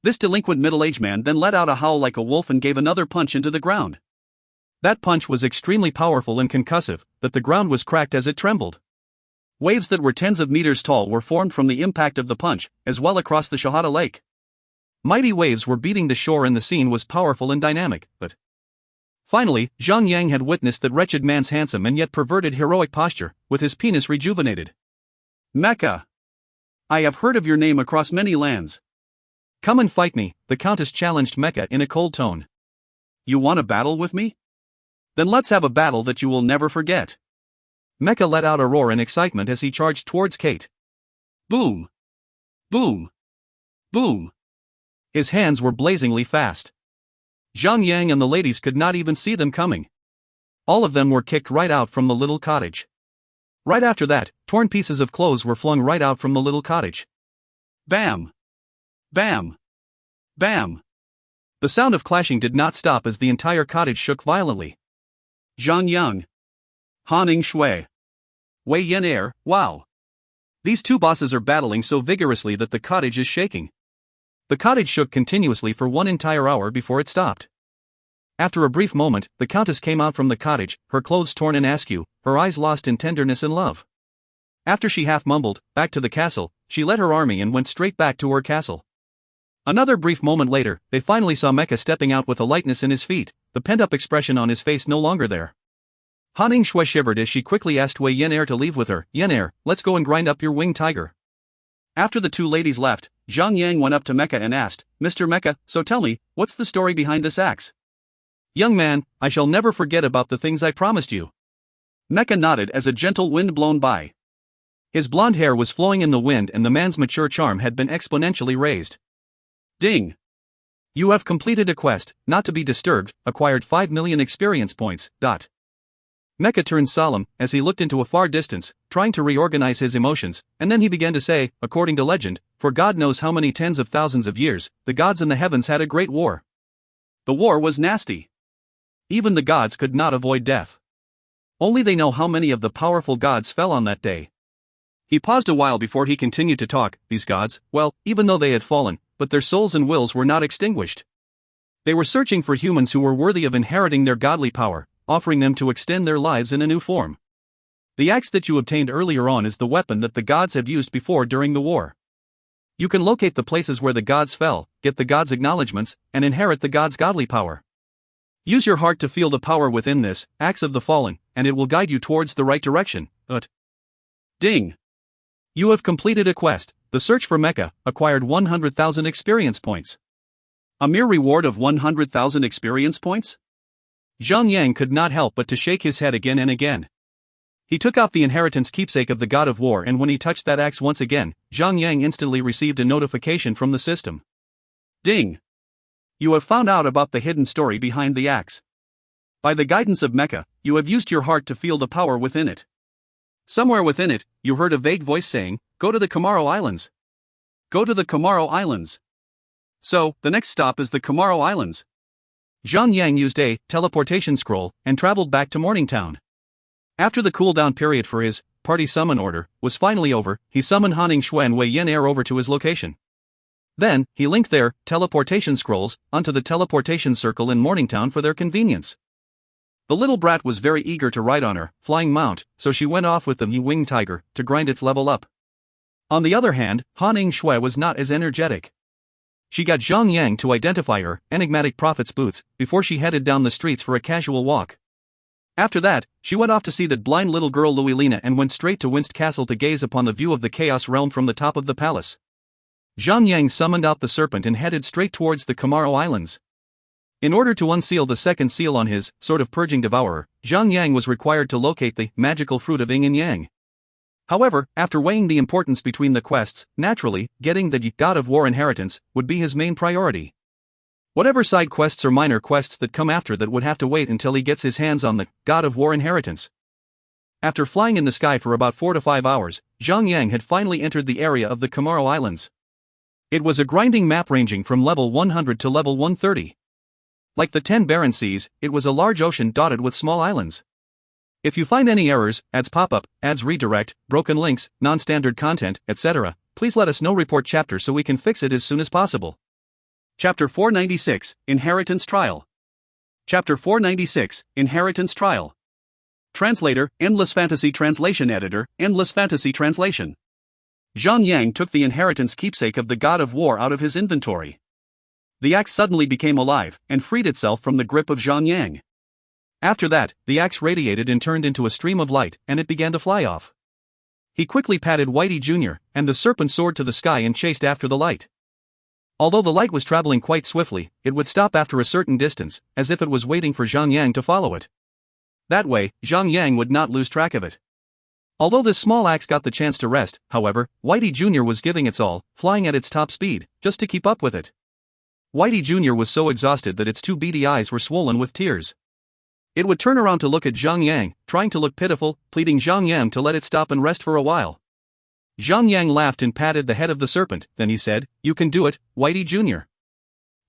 This delinquent middle-aged man then let out a howl like a wolf and gave another punch into the ground. That punch was extremely powerful and concussive, that the ground was cracked as it trembled. Waves that were tens of meters tall were formed from the impact of the punch, as well across the Shahada Lake. Mighty waves were beating the shore and the scene was powerful and dynamic, but... Finally, Zhang Yang had witnessed that wretched man's handsome and yet perverted heroic posture, with his penis rejuvenated. Mecha! I have heard of your name across many lands. Come and fight me, the Countess challenged Mecha in a cold tone. You want a battle with me? Then let's have a battle that you will never forget. Mecha let out a roar in excitement as he charged towards Kate. Boom! Boom! Boom! His hands were blazingly fast. Zhang Yang and the ladies could not even see them coming. All of them were kicked right out from the little cottage. Right after that, torn pieces of clothes were flung right out from the little cottage. Bam! Bam! Bam! The sound of clashing did not stop as the entire cottage shook violently. Zhang Yang. Han Shui. Wei Yan, wow! These two bosses are battling so vigorously that the cottage is shaking. The cottage shook continuously for 1 entire hour before it stopped. After a brief moment, the Countess came out from the cottage, her clothes torn and askew, her eyes lost in tenderness and love. After she half mumbled, "Back to the castle," she led her army and went straight back to her castle. Another brief moment later, they finally saw Mecha stepping out with a lightness in his feet, the pent-up expression on his face no longer there. Han Shui shivered as she quickly asked Wei Yan to leave with her. Yan, let's go and grind up your winged tiger. After the two ladies left, Zhang Yang went up to Mecha and asked, Mr. Mecha, so tell me, what's the story behind this axe? Young man, I shall never forget about the things I promised you. Mecha nodded as a gentle wind blown by. His blonde hair was flowing in the wind and the man's mature charm had been exponentially raised. Ding! You have completed a quest, not to be disturbed, acquired 5 million experience points. Mecha turned solemn as he looked into a far distance, trying to reorganize his emotions, and then he began to say, according to legend, for God knows how many tens of thousands of years, the gods in the heavens had a great war. The war was nasty. Even the gods could not avoid death. Only they know how many of the powerful gods fell on that day. He paused a while before he continued to talk. These gods, well, even though they had fallen, but their souls and wills were not extinguished. They were searching for humans who were worthy of inheriting their godly power, offering them to extend their lives in a new form. The axe that you obtained earlier on is the weapon that the gods have used before during the war. You can locate the places where the gods fell, get the gods' acknowledgements, and inherit the gods' godly power. Use your heart to feel the power within this axe of the fallen, and it will guide you towards the right direction. Ding! You have completed a quest, the search for Mecha, acquired 100,000 experience points. A mere reward of 100,000 experience points? Zhang Yang could not help but to shake his head again and again. He took out the inheritance keepsake of the god of war, and when he touched that axe once again, Zhang Yang instantly received a notification from the system. Ding! You have found out about the hidden story behind the axe. By the guidance of Mecha, you have used your heart to feel the power within it. Somewhere within it, you heard a vague voice saying, "Go to the Komaro Islands. Go to the Komaro Islands." So, the next stop is the Komaro Islands. Zhang Yang used a teleportation scroll and traveled back to Morningtown. After the cooldown period for his party summon order was finally over, he summoned Han Shui and Wei Yan over to his location. Then, he linked their teleportation scrolls onto the teleportation circle in Morningtown for their convenience. The little brat was very eager to ride on her flying mount, so she went off with the new winged tiger to grind its level up. On the other hand, Han Shui was not as energetic. She got Zhang Yang to identify her enigmatic prophet's boots before she headed down the streets for a casual walk. After that, she went off to see that blind little girl Louiselina and went straight to Winst Castle to gaze upon the view of the Chaos Realm from the top of the palace. Zhang Yang summoned out the serpent and headed straight towards the Komaro Islands. In order to unseal the second seal on his sort of purging devourer, Zhang Yang was required to locate the magical fruit of yin and yang. However, after weighing the importance between the quests, naturally, getting the God of War inheritance would be his main priority. Whatever side quests or minor quests that come after that would have to wait until he gets his hands on the God of War inheritance. After flying in the sky for about 4 to 5 hours, Zhang Yang had finally entered the area of the Komaro Islands. It was a grinding map ranging from level 100 to level 130. Like the 10 barren seas, it was a large ocean dotted with small islands. If you find any errors, ads pop up, ads redirect, broken links, non-standard content, etc., please let us know. Report chapter so we can fix it as soon as possible. Chapter 496, Inheritance Trial. Chapter 496, Inheritance Trial. Translator, Endless Fantasy Translation Editor, Endless Fantasy Translation. Zhang Yang took the inheritance keepsake of the God of War out of his inventory. The axe suddenly became alive and freed itself from the grip of Zhang Yang. After that, the axe radiated and turned into a stream of light, and it began to fly off. He quickly patted Whitey Jr., and the serpent soared to the sky and chased after the light. Although the light was traveling quite swiftly, it would stop after a certain distance, as if it was waiting for Zhang Yang to follow it. That way, Zhang Yang would not lose track of it. Although this small axe got the chance to rest, however, Whitey Jr. was giving its all, flying at its top speed, just to keep up with it. Whitey Jr. was so exhausted that its two beady eyes were swollen with tears. It would turn around to look at Zhang Yang, trying to look pitiful, pleading Zhang Yang to let it stop and rest for a while. Zhang Yang laughed and patted the head of the serpent, then he said, "You can do it, Whitey Jr.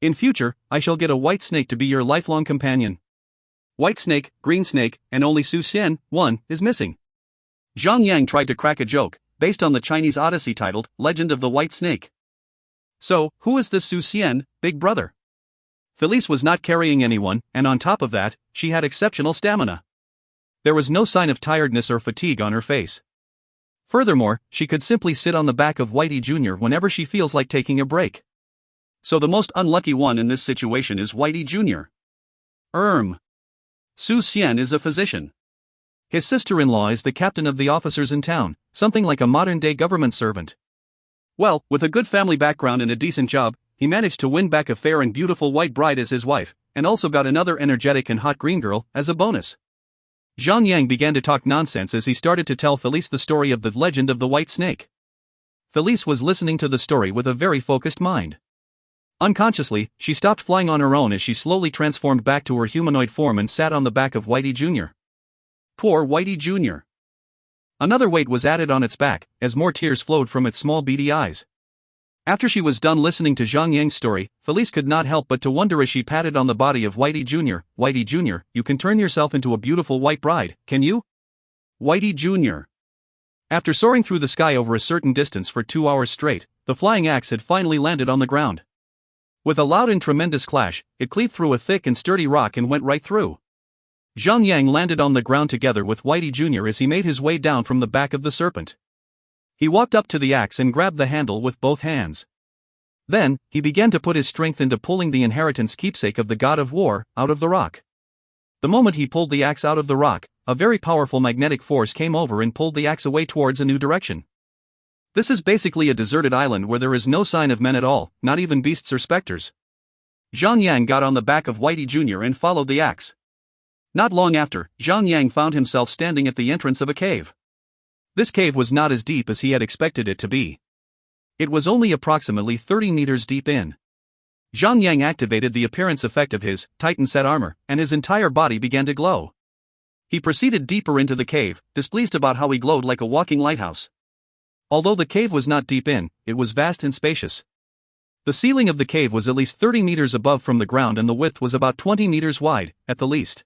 In future, I shall get a white snake to be your lifelong companion." White snake, green snake, and only Su Xian, one, is missing. Zhang Yang tried to crack a joke, based on the Chinese Odyssey titled, Legend of the White Snake. So, who is this Su Xian, big brother? Felice was not carrying anyone, and on top of that, she had exceptional stamina. There was no sign of tiredness or fatigue on her face. Furthermore, she could simply sit on the back of Whitey Jr. whenever she feels like taking a break. So the most unlucky one in this situation is Whitey Jr. Su Xian is a physician. His sister-in-law is the captain of the officers in town, something like a modern-day government servant. Well, with a good family background and a decent job, he managed to win back a fair and beautiful white bride as his wife, and also got another energetic and hot green girl as a bonus. Zhang Yang began to talk nonsense as he started to tell Felice the story of the legend of the white snake. Felice was listening to the story with a very focused mind. Unconsciously, she stopped flying on her own as she slowly transformed back to her humanoid form and sat on the back of Whitey Jr. Poor Whitey Jr. Another weight was added on its back, as more tears flowed from its small beady eyes. After she was done listening to Zhang Yang's story, Felice could not help but to wonder as she patted on the body of Whitey Jr., "Whitey Jr., you can turn yourself into a beautiful white bride, can you? Whitey Jr." After soaring through the sky over a certain distance for 2 hours straight, the flying axe had finally landed on the ground. With a loud and tremendous clash, it cleaved through a thick and sturdy rock and went right through. Zhang Yang landed on the ground together with Whitey Jr. as he made his way down from the back of the serpent. He walked up to the axe and grabbed the handle with both hands. Then, he began to put his strength into pulling the inheritance keepsake of the god of war out of the rock. The moment he pulled the axe out of the rock, a very powerful magnetic force came over and pulled the axe away towards a new direction. This is basically a deserted island where there is no sign of men at all, not even beasts or specters. Zhang Yang got on the back of Whitey Jr. and followed the axe. Not long after, Zhang Yang found himself standing at the entrance of a cave. This cave was not as deep as he had expected it to be. It was only approximately 30 meters deep in. Zhang Yang activated the appearance effect of his Titan set armor, and his entire body began to glow. He proceeded deeper into the cave, displeased about how he glowed like a walking lighthouse. Although the cave was not deep in, it was vast and spacious. The ceiling of the cave was at least 30 meters above from the ground and the width was about 20 meters wide, at the least.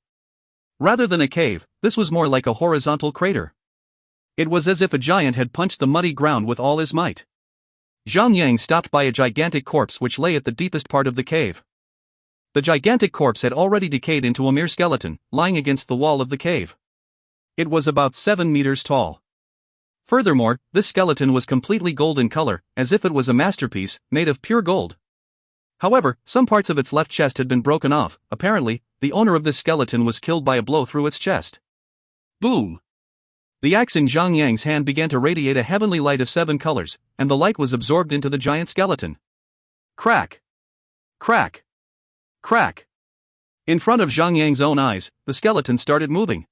Rather than a cave, this was more like a horizontal crater. It was as if a giant had punched the muddy ground with all his might. Zhang Yang stopped by a gigantic corpse which lay at the deepest part of the cave. The gigantic corpse had already decayed into a mere skeleton, lying against the wall of the cave. It was about 7 meters tall. Furthermore, this skeleton was completely gold in color, as if it was a masterpiece, made of pure gold. However, some parts of its left chest had been broken off. Apparently, the owner of this skeleton was killed by a blow through its chest. Boom! The axe in Zhang Yang's hand began to radiate a heavenly light of 7 colors, and the light was absorbed into the giant skeleton. Crack! Crack! Crack! In front of Zhang Yang's own eyes, the skeleton started moving.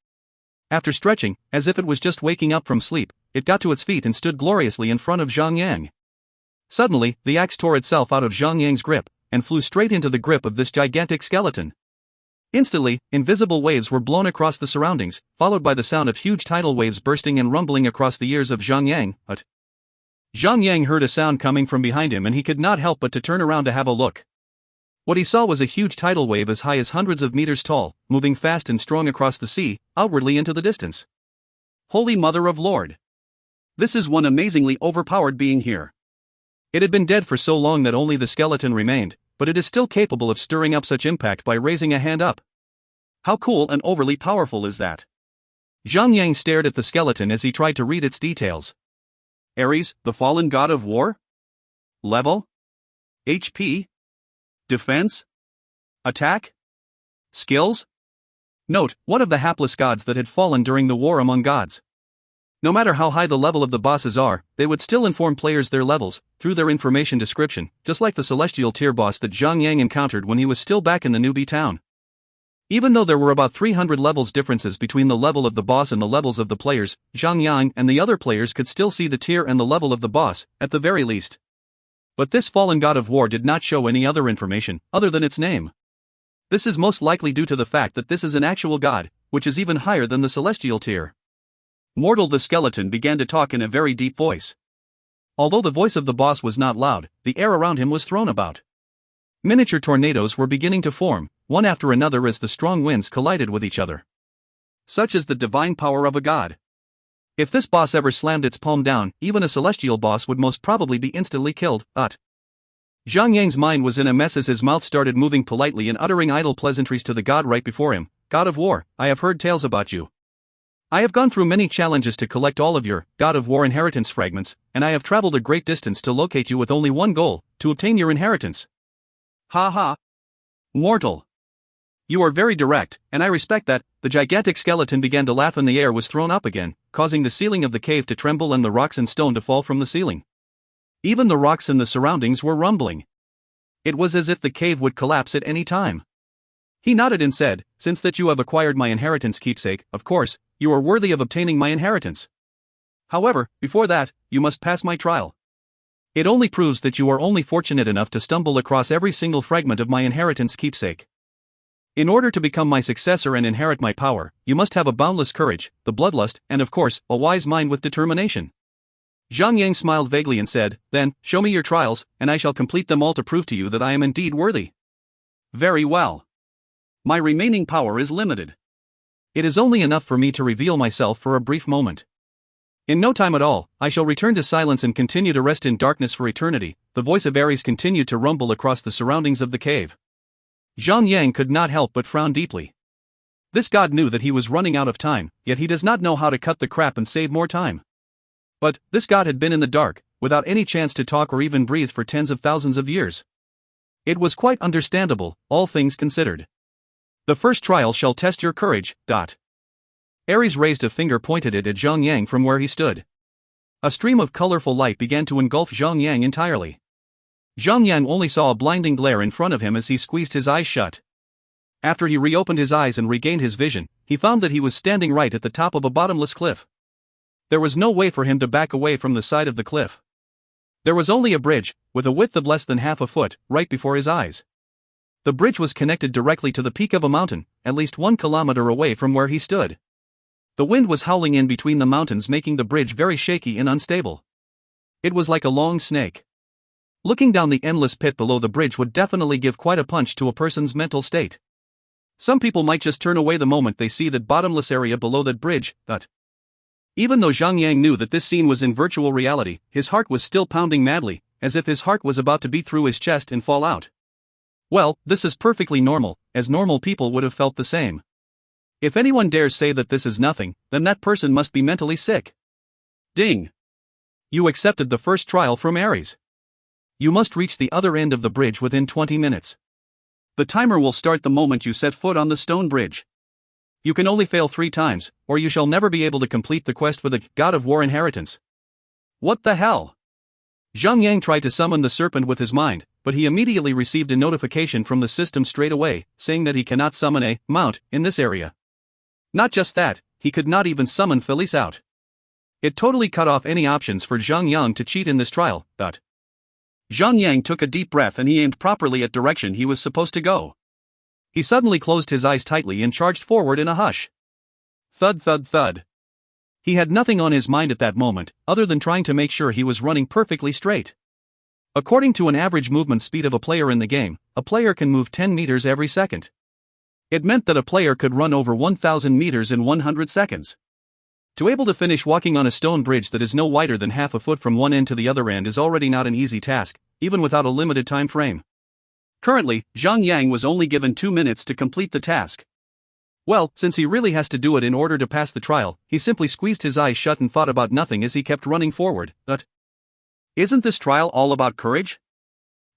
After stretching, as if it was just waking up from sleep, it got to its feet and stood gloriously in front of Zhang Yang. Suddenly, the axe tore itself out of Zhang Yang's grip, and flew straight into the grip of this gigantic skeleton. Instantly, invisible waves were blown across the surroundings, followed by the sound of huge tidal waves bursting and rumbling across the ears of Zhang Yang. Zhang Yang heard a sound coming from behind him and he could not help but to turn around to have a look. What he saw was a huge tidal wave as high as hundreds of meters tall, moving fast and strong across the sea, outwardly into the distance. Holy Mother of Lord! This is one amazingly overpowered being here. It had been dead for so long that only the skeleton remained, but it is still capable of stirring up such impact by raising a hand up. How cool and overly powerful is that? Zhang Yang stared at the skeleton as he tried to read its details. Ares, the fallen god of war? Level? HP? Defense? Attack? Skills? Note, one of the hapless gods that had fallen during the war among gods. No matter how high the level of the bosses are, they would still inform players their levels, through their information description, just like the celestial tier boss that Zhang Yang encountered when he was still back in the newbie town. Even though there were about 300 levels differences between the level of the boss and the levels of the players, Zhang Yang and the other players could still see the tier and the level of the boss, at the very least. But this fallen god of war did not show any other information, other than its name. This is most likely due to the fact that this is an actual god, which is even higher than the celestial tier. Mortal the skeleton began to talk in a very deep voice. Although the voice of the boss was not loud, the air around him was thrown about. Miniature tornadoes were beginning to form, one after another as the strong winds collided with each other. Such is the divine power of a god. If this boss ever slammed its palm down, even a celestial boss would most probably be instantly killed. Zhang Yang's mind was in a mess as his mouth started moving politely and uttering idle pleasantries to the god right before him. God of War, I have heard tales about you. I have gone through many challenges to collect all of your God of War inheritance fragments, and I have traveled a great distance to locate you with only one goal, to obtain your inheritance. Ha ha. Mortal. You are very direct, and I respect that. The gigantic skeleton began to laugh and the air was thrown up again, causing the ceiling of the cave to tremble and the rocks and stone to fall from the ceiling. Even the rocks in the surroundings were rumbling. It was as if the cave would collapse at any time. He nodded and said, since that you have acquired my inheritance keepsake, of course, you are worthy of obtaining my inheritance. However, before that, you must pass my trial. It only proves that you are only fortunate enough to stumble across every single fragment of my inheritance keepsake. In order to become my successor and inherit my power, you must have a boundless courage, the bloodlust, and of course, a wise mind with determination. Zhang Yang smiled vaguely and said, then, show me your trials, and I shall complete them all to prove to you that I am indeed worthy. Very well. My remaining power is limited. It is only enough for me to reveal myself for a brief moment. In no time at all, I shall return to silence and continue to rest in darkness for eternity. The voice of Ares continued to rumble across the surroundings of the cave. Zhang Yang could not help but frown deeply. This god knew that he was running out of time, yet he does not know how to cut the crap and save more time. But, this god had been in the dark, without any chance to talk or even breathe for tens of thousands of years. It was quite understandable, all things considered. The first trial shall test your courage. Ares raised a finger pointed it at Zhang Yang from where he stood. A stream of colorful light began to engulf Zhang Yang entirely. Zhang Yang only saw a blinding glare in front of him as he squeezed his eyes shut. After he reopened his eyes and regained his vision, he found that he was standing right at the top of a bottomless cliff. There was no way for him to back away from the side of the cliff. There was only a bridge, with a width of less than half a foot, right before his eyes. The bridge was connected directly to the peak of a mountain, at least 1 kilometer away from where he stood. The wind was howling in between the mountains, making the bridge very shaky and unstable. It was like a long snake. Looking down the endless pit below the bridge would definitely give quite a punch to a person's mental state. Some people might just turn away the moment they see that bottomless area below that bridge, Even though Zhang Yang knew that this scene was in virtual reality, his heart was still pounding madly, as if his heart was about to beat through his chest and fall out. Well, this is perfectly normal, as normal people would have felt the same. If anyone dares say that this is nothing, then that person must be mentally sick. Ding! You accepted the first trial from Ares. You must reach the other end of the bridge within 20 minutes. The timer will start the moment you set foot on the stone bridge. You can only fail 3 times, or you shall never be able to complete the quest for the God of War inheritance. What the hell? Zhang Yang tried to summon the serpent with his mind, but he immediately received a notification from the system straight away, saying that he cannot summon a mount in this area. Not just that, he could not even summon Felice out. It totally cut off any options for Zhang Yang to cheat in this trial. Zhang Yang took a deep breath and he aimed properly at direction he was supposed to go. He suddenly closed his eyes tightly and charged forward in a hush. Thud thud thud. He had nothing on his mind at that moment, other than trying to make sure he was running perfectly straight. According to an average movement speed of a player in the game, a player can move 10 meters every second. It meant that a player could run over 1,000 meters in 100 seconds. To able to finish walking on a stone bridge that is no wider than half a foot from one end to the other end is already not an easy task, even without a limited time frame. Currently, Zhang Yang was only given 2 minutes to complete the task. Well, since he really has to do it in order to pass the trial, he simply squeezed his eyes shut and thought about nothing as he kept running forward. Isn't this trial all about courage?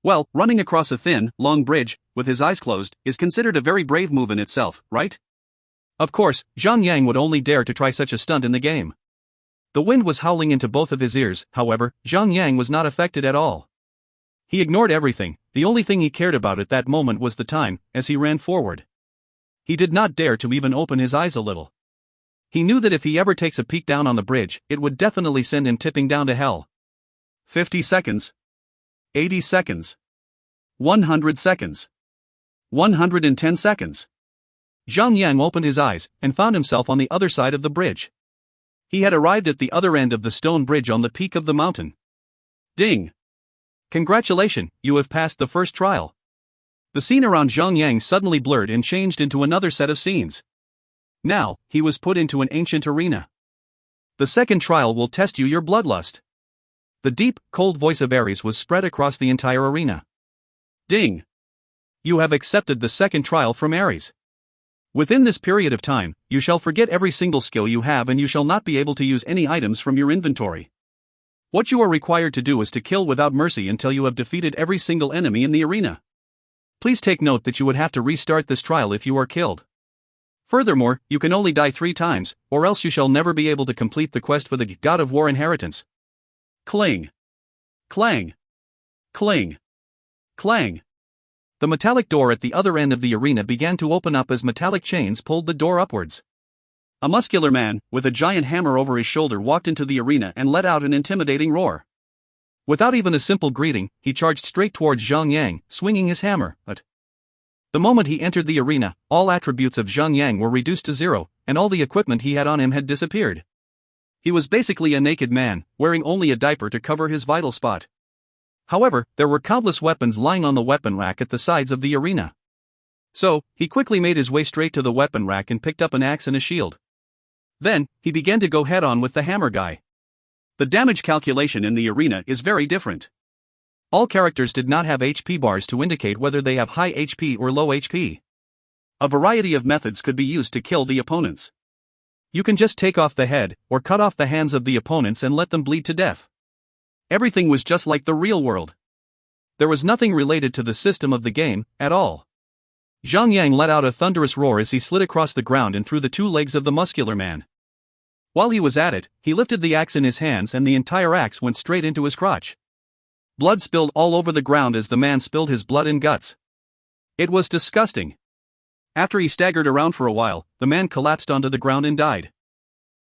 Well, running across a thin, long bridge, with his eyes closed, is considered a very brave move in itself, right? Of course, Zhang Yang would only dare to try such a stunt in the game. The wind was howling into both of his ears. However, Zhang Yang was not affected at all. He ignored everything. The only thing he cared about at that moment was the time, as he ran forward. He did not dare to even open his eyes a little. He knew that if he ever takes a peek down on the bridge, it would definitely send him tipping down to hell. 50 seconds. 80 seconds. 100 seconds. 110 seconds. Zhang Yang opened his eyes and found himself on the other side of the bridge. He had arrived at the other end of the stone bridge on the peak of the mountain. Ding! Congratulations, you have passed the first trial. The scene around Zhang Yang suddenly blurred and changed into another set of scenes. Now, he was put into an ancient arena. The second trial will test your bloodlust. The deep, cold voice of Ares was spread across the entire arena. Ding! You have accepted the second trial from Ares. Within this period of time, you shall forget every single skill you have and you shall not be able to use any items from your inventory. What you are required to do is to kill without mercy until you have defeated every single enemy in the arena. Please take note that you would have to restart this trial if you are killed. Furthermore, you can only die 3 times, or else you shall never be able to complete the quest for the God of War inheritance. Cling. Clang. Cling. Clang. The metallic door at the other end of the arena began to open up as metallic chains pulled the door upwards. A muscular man, with a giant hammer over his shoulder, walked into the arena and let out an intimidating roar. Without even a simple greeting, he charged straight towards Zhang Yang, swinging his hammer. But the moment he entered the arena, all attributes of Zhang Yang were reduced to 0, and all the equipment he had on him had disappeared. He was basically a naked man, wearing only a diaper to cover his vital spot. However, there were countless weapons lying on the weapon rack at the sides of the arena. So, he quickly made his way straight to the weapon rack and picked up an axe and a shield. Then, he began to go head-on with the hammer guy. The damage calculation in the arena is very different. All characters did not have HP bars to indicate whether they have high HP or low HP. A variety of methods could be used to kill the opponents. You can just take off the head, or cut off the hands of the opponents and let them bleed to death. Everything was just like the real world. There was nothing related to the system of the game, at all. Zhang Yang let out a thunderous roar as he slid across the ground and through the 2 legs of the muscular man. While he was at it, he lifted the axe in his hands and the entire axe went straight into his crotch. Blood spilled all over the ground as the man spilled his blood and guts. It was disgusting. After he staggered around for a while, the man collapsed onto the ground and died.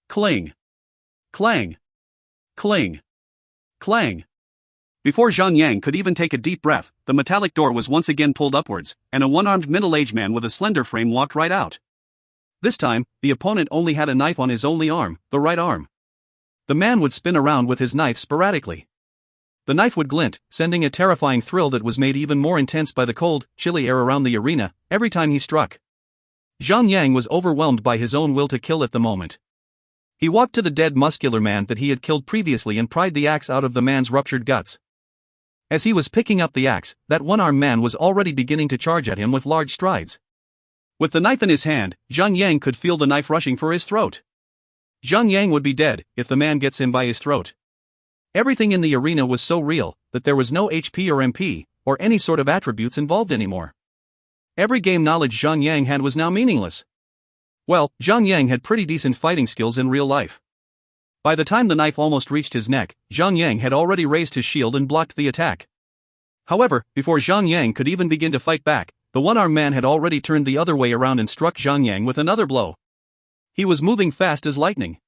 Cling. Clang. Cling. Clang. Before Zhang Yang could even take a deep breath, the metallic door was once again pulled upwards, and a one-armed middle-aged man with a slender frame walked right out. This time, the opponent only had a knife on his only arm, the right arm. The man would spin around with his knife sporadically. The knife would glint, sending a terrifying thrill that was made even more intense by the cold, chilly air around the arena, every time he struck. Zhang Yang was overwhelmed by his own will to kill at the moment. He walked to the dead muscular man that he had killed previously and pried the axe out of the man's ruptured guts. As he was picking up the axe, that one-armed man was already beginning to charge at him with large strides. With the knife in his hand, Zhang Yang could feel the knife rushing for his throat. Zhang Yang would be dead if the man gets him by his throat. Everything in the arena was so real that there was no HP or MP, or any sort of attributes involved anymore. Every game knowledge Zhang Yang had was now meaningless. Well, Zhang Yang had pretty decent fighting skills in real life. By the time the knife almost reached his neck, Zhang Yang had already raised his shield and blocked the attack. However, before Zhang Yang could even begin to fight back, the one-armed man had already turned the other way around and struck Zhang Yang with another blow. He was moving fast as lightning.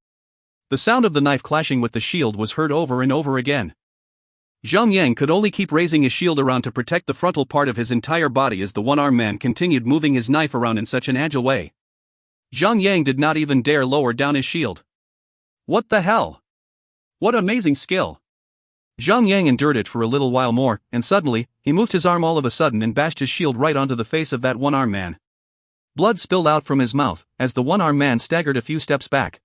The sound of the knife clashing with the shield was heard over and over again. Zhang Yang could only keep raising his shield around to protect the frontal part of his entire body as the one-armed man continued moving his knife around in such an agile way. Zhang Yang did not even dare lower down his shield. What the hell? What amazing skill! Zhang Yang endured it for a little while more, and suddenly, he moved his arm all of a sudden and bashed his shield right onto the face of that one-armed man. Blood spilled out from his mouth, as the one-armed man staggered a few steps back.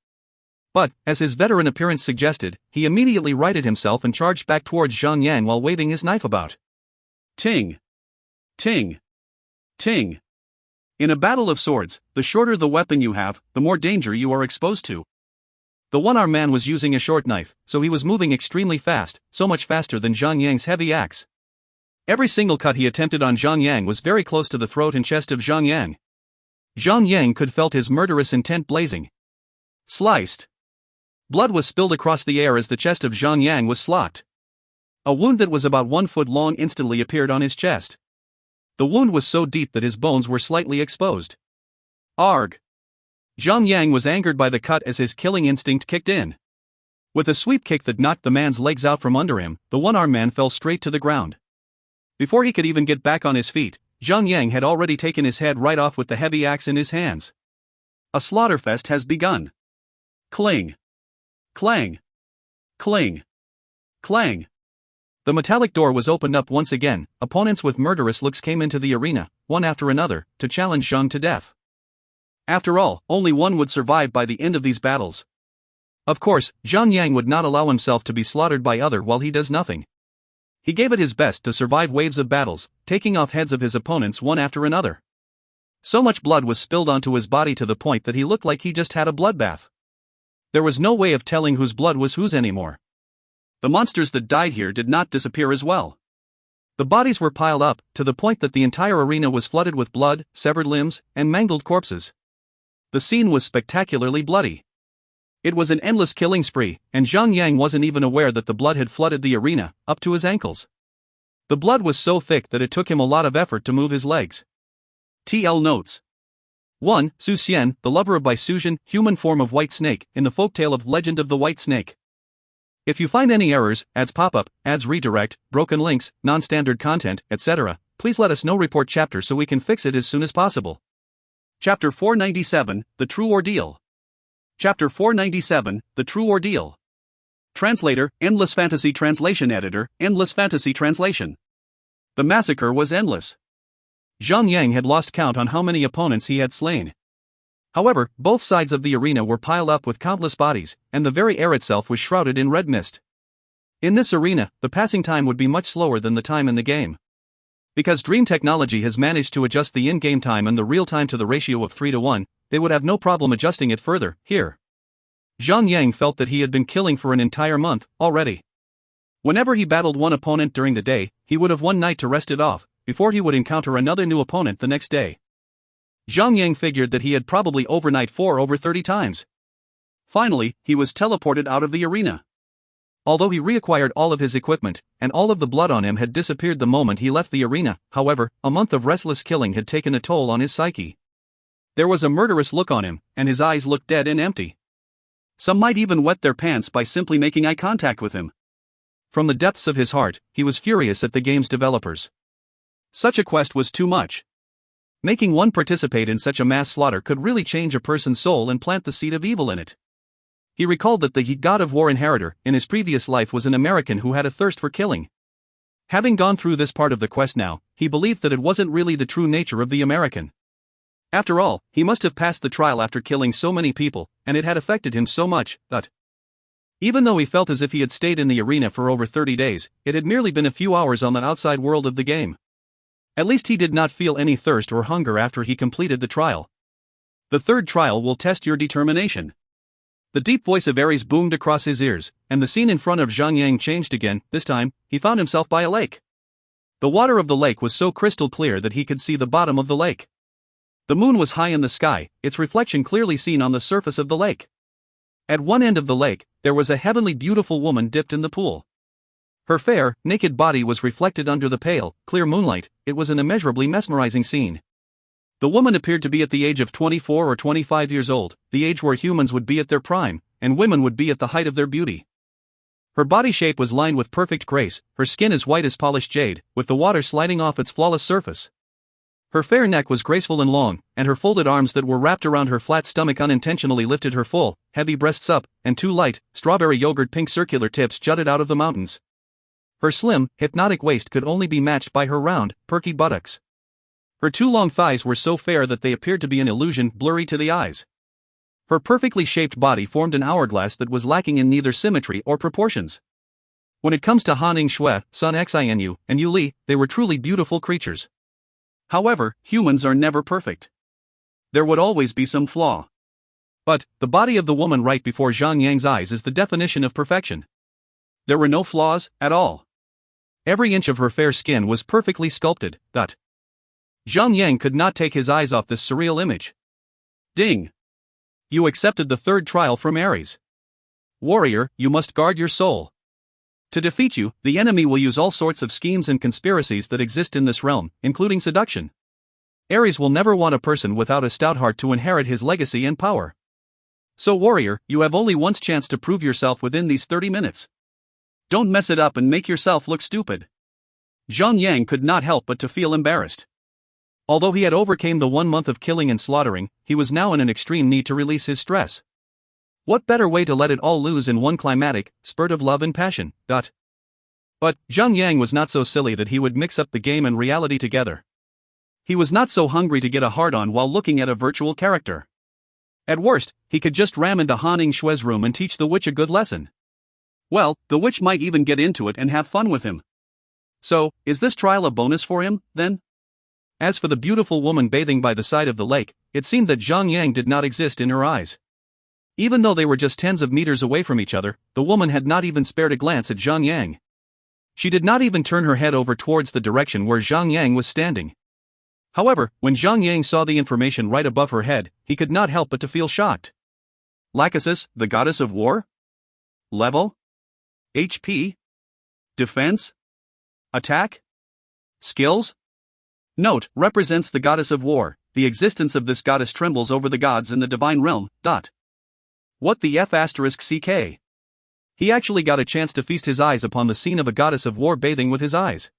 But, as his veteran appearance suggested, he immediately righted himself and charged back towards Zhang Yang while waving his knife about. Ting! Ting! Ting! In a battle of swords, the shorter the weapon you have, the more danger you are exposed to. The one-armed man was using a short knife, so he was moving extremely fast, so much faster than Zhang Yang's heavy axe. Every single cut he attempted on Zhang Yang was very close to the throat and chest of Zhang Yang. Zhang Yang could felt his murderous intent blazing. Sliced. Blood was spilled across the air as the chest of Zhang Yang was slaughtered. A wound that was about 1 foot long instantly appeared on his chest. The wound was so deep that his bones were slightly exposed. Arg! Zhang Yang was angered by the cut as his killing instinct kicked in. With a sweep kick that knocked the man's legs out from under him, the one-armed man fell straight to the ground. Before he could even get back on his feet, Zhang Yang had already taken his head right off with the heavy axe in his hands. A slaughterfest has begun. Cling! Clang! Cling! Clang! The metallic door was opened up once again. Opponents with murderous looks came into the arena, one after another, to challenge Zhang to death. After all, only one would survive by the end of these battles. Of course, Zhang Yang would not allow himself to be slaughtered by other while he does nothing. He gave it his best to survive waves of battles, taking off heads of his opponents one after another. So much blood was spilled onto his body to the point that he looked like he just had a bloodbath. There was no way of telling whose blood was whose anymore. The monsters that died here did not disappear as well. The bodies were piled up, to the point that the entire arena was flooded with blood, severed limbs, and mangled corpses. The scene was spectacularly bloody. It was an endless killing spree, and Zhang Yang wasn't even aware that the blood had flooded the arena, up to his ankles. The blood was so thick that it took him a lot of effort to move his legs. TL notes. 1. Su Xian, the lover of Baisujian, human form of white snake, in the folktale of Legend of the White Snake. If you find any errors, ads pop-up, ads redirect, broken links, non-standard content, etc., please let us know. Report chapter so we can fix it as soon as possible. Chapter 497, The True Ordeal. Chapter 497, The True Ordeal. Translator, Endless Fantasy Translation Editor, Endless Fantasy Translation. The massacre was endless. Zhang Yang had lost count on how many opponents he had slain. However, both sides of the arena were piled up with countless bodies, and the very air itself was shrouded in red mist. In this arena, the passing time would be much slower than the time in the game. Because Dream Technology has managed to adjust the in-game time and the real time to the ratio of 3:1, they would have no problem adjusting it further. Here, Zhang Yang felt that he had been killing for an entire month already. Whenever he battled one opponent during the day, he would have one night to rest it off, before he would encounter another new opponent the next day. Zhang Yang figured that he had probably overnight for over 30 times. Finally, he was teleported out of the arena. Although he reacquired all of his equipment, and all of the blood on him had disappeared the moment he left the arena, however, a month of restless killing had taken a toll on his psyche. There was a murderous look on him, and his eyes looked dead and empty. Some might even wet their pants by simply making eye contact with him. From the depths of his heart, he was furious at the game's developers. Such a quest was too much. Making one participate in such a mass slaughter could really change a person's soul and plant the seed of evil in it. He recalled that the God of War inheritor in his previous life was an American who had a thirst for killing. Having gone through this part of the quest now, he believed that it wasn't really the true nature of the American. After all, he must have passed the trial after killing so many people, and it had affected him so much, that even though he felt as if he had stayed in the arena for over 30 days, it had merely been a few hours on the outside world of the game. At least he did not feel any thirst or hunger after he completed the trial. The third trial will test your determination. The deep voice of Ares boomed across his ears, and the scene in front of Zhang Yang changed again. This time, he found himself by a lake. The water of the lake was so crystal clear that he could see the bottom of the lake. The moon was high in the sky, its reflection clearly seen on the surface of the lake. At one end of the lake, there was a heavenly beautiful woman dipped in the pool. Her fair, naked body was reflected under the pale, clear moonlight. It was an immeasurably mesmerizing scene. The woman appeared to be at the age of 24 or 25 years old, the age where humans would be at their prime, and women would be at the height of their beauty. Her body shape was lined with perfect grace, her skin as white as polished jade, with the water sliding off its flawless surface. Her fair neck was graceful and long, and her folded arms that were wrapped around her flat stomach unintentionally lifted her full, heavy breasts up, and two light, strawberry yogurt pink circular tips jutted out of the mountains. Her slim, hypnotic waist could only be matched by her round, perky buttocks. Her two long thighs were so fair that they appeared to be an illusion, blurry to the eyes. Her perfectly shaped body formed an hourglass that was lacking in neither symmetry or proportions. When it comes to Han Shui, Sun Xinu, and Yu Li, they were truly beautiful creatures. However, humans are never perfect. There would always be some flaw. But the body of the woman right before Zhang Yang's eyes is the definition of perfection. There were no flaws at all. Every inch of her fair skin was perfectly sculpted. Zhang Yang could not take his eyes off this surreal image. Ding! You accepted the third trial from Ares. Warrior, you must guard your soul. To defeat you, the enemy will use all sorts of schemes and conspiracies that exist in this realm, including seduction. Ares will never want a person without a stout heart to inherit his legacy and power. So warrior, you have only one chance to prove yourself within these 30 minutes. Don't mess it up and make yourself look stupid. Zhang Yang could not help but to feel embarrassed. Although he had overcame the 1 month of killing and slaughtering, he was now in an extreme need to release his stress. What better way to let it all loose in one climatic spurt of love and passion? But Zhang Yang was not so silly that he would mix up the game and reality together. He was not so hungry to get a hard-on while looking at a virtual character. At worst, he could just ram into Han Yngshue's room and teach the witch a good lesson. Well, the witch might even get into it and have fun with him. So, is this trial a bonus for him, then? As for the beautiful woman bathing by the side of the lake, it seemed that Zhang Yang did not exist in her eyes. Even though they were just tens of meters away from each other, the woman had not even spared a glance at Zhang Yang. She did not even turn her head over towards the direction where Zhang Yang was standing. However, when Zhang Yang saw the information right above her head, he could not help but to feel shocked. Lachesis, the goddess of war? Level? HP? Defense? Attack? Skills? Note, represents the goddess of war. The existence of this goddess trembles over the gods in the divine realm. What the F***CK? He actually got a chance to feast his eyes upon the scene of a goddess of war bathing with his eyes.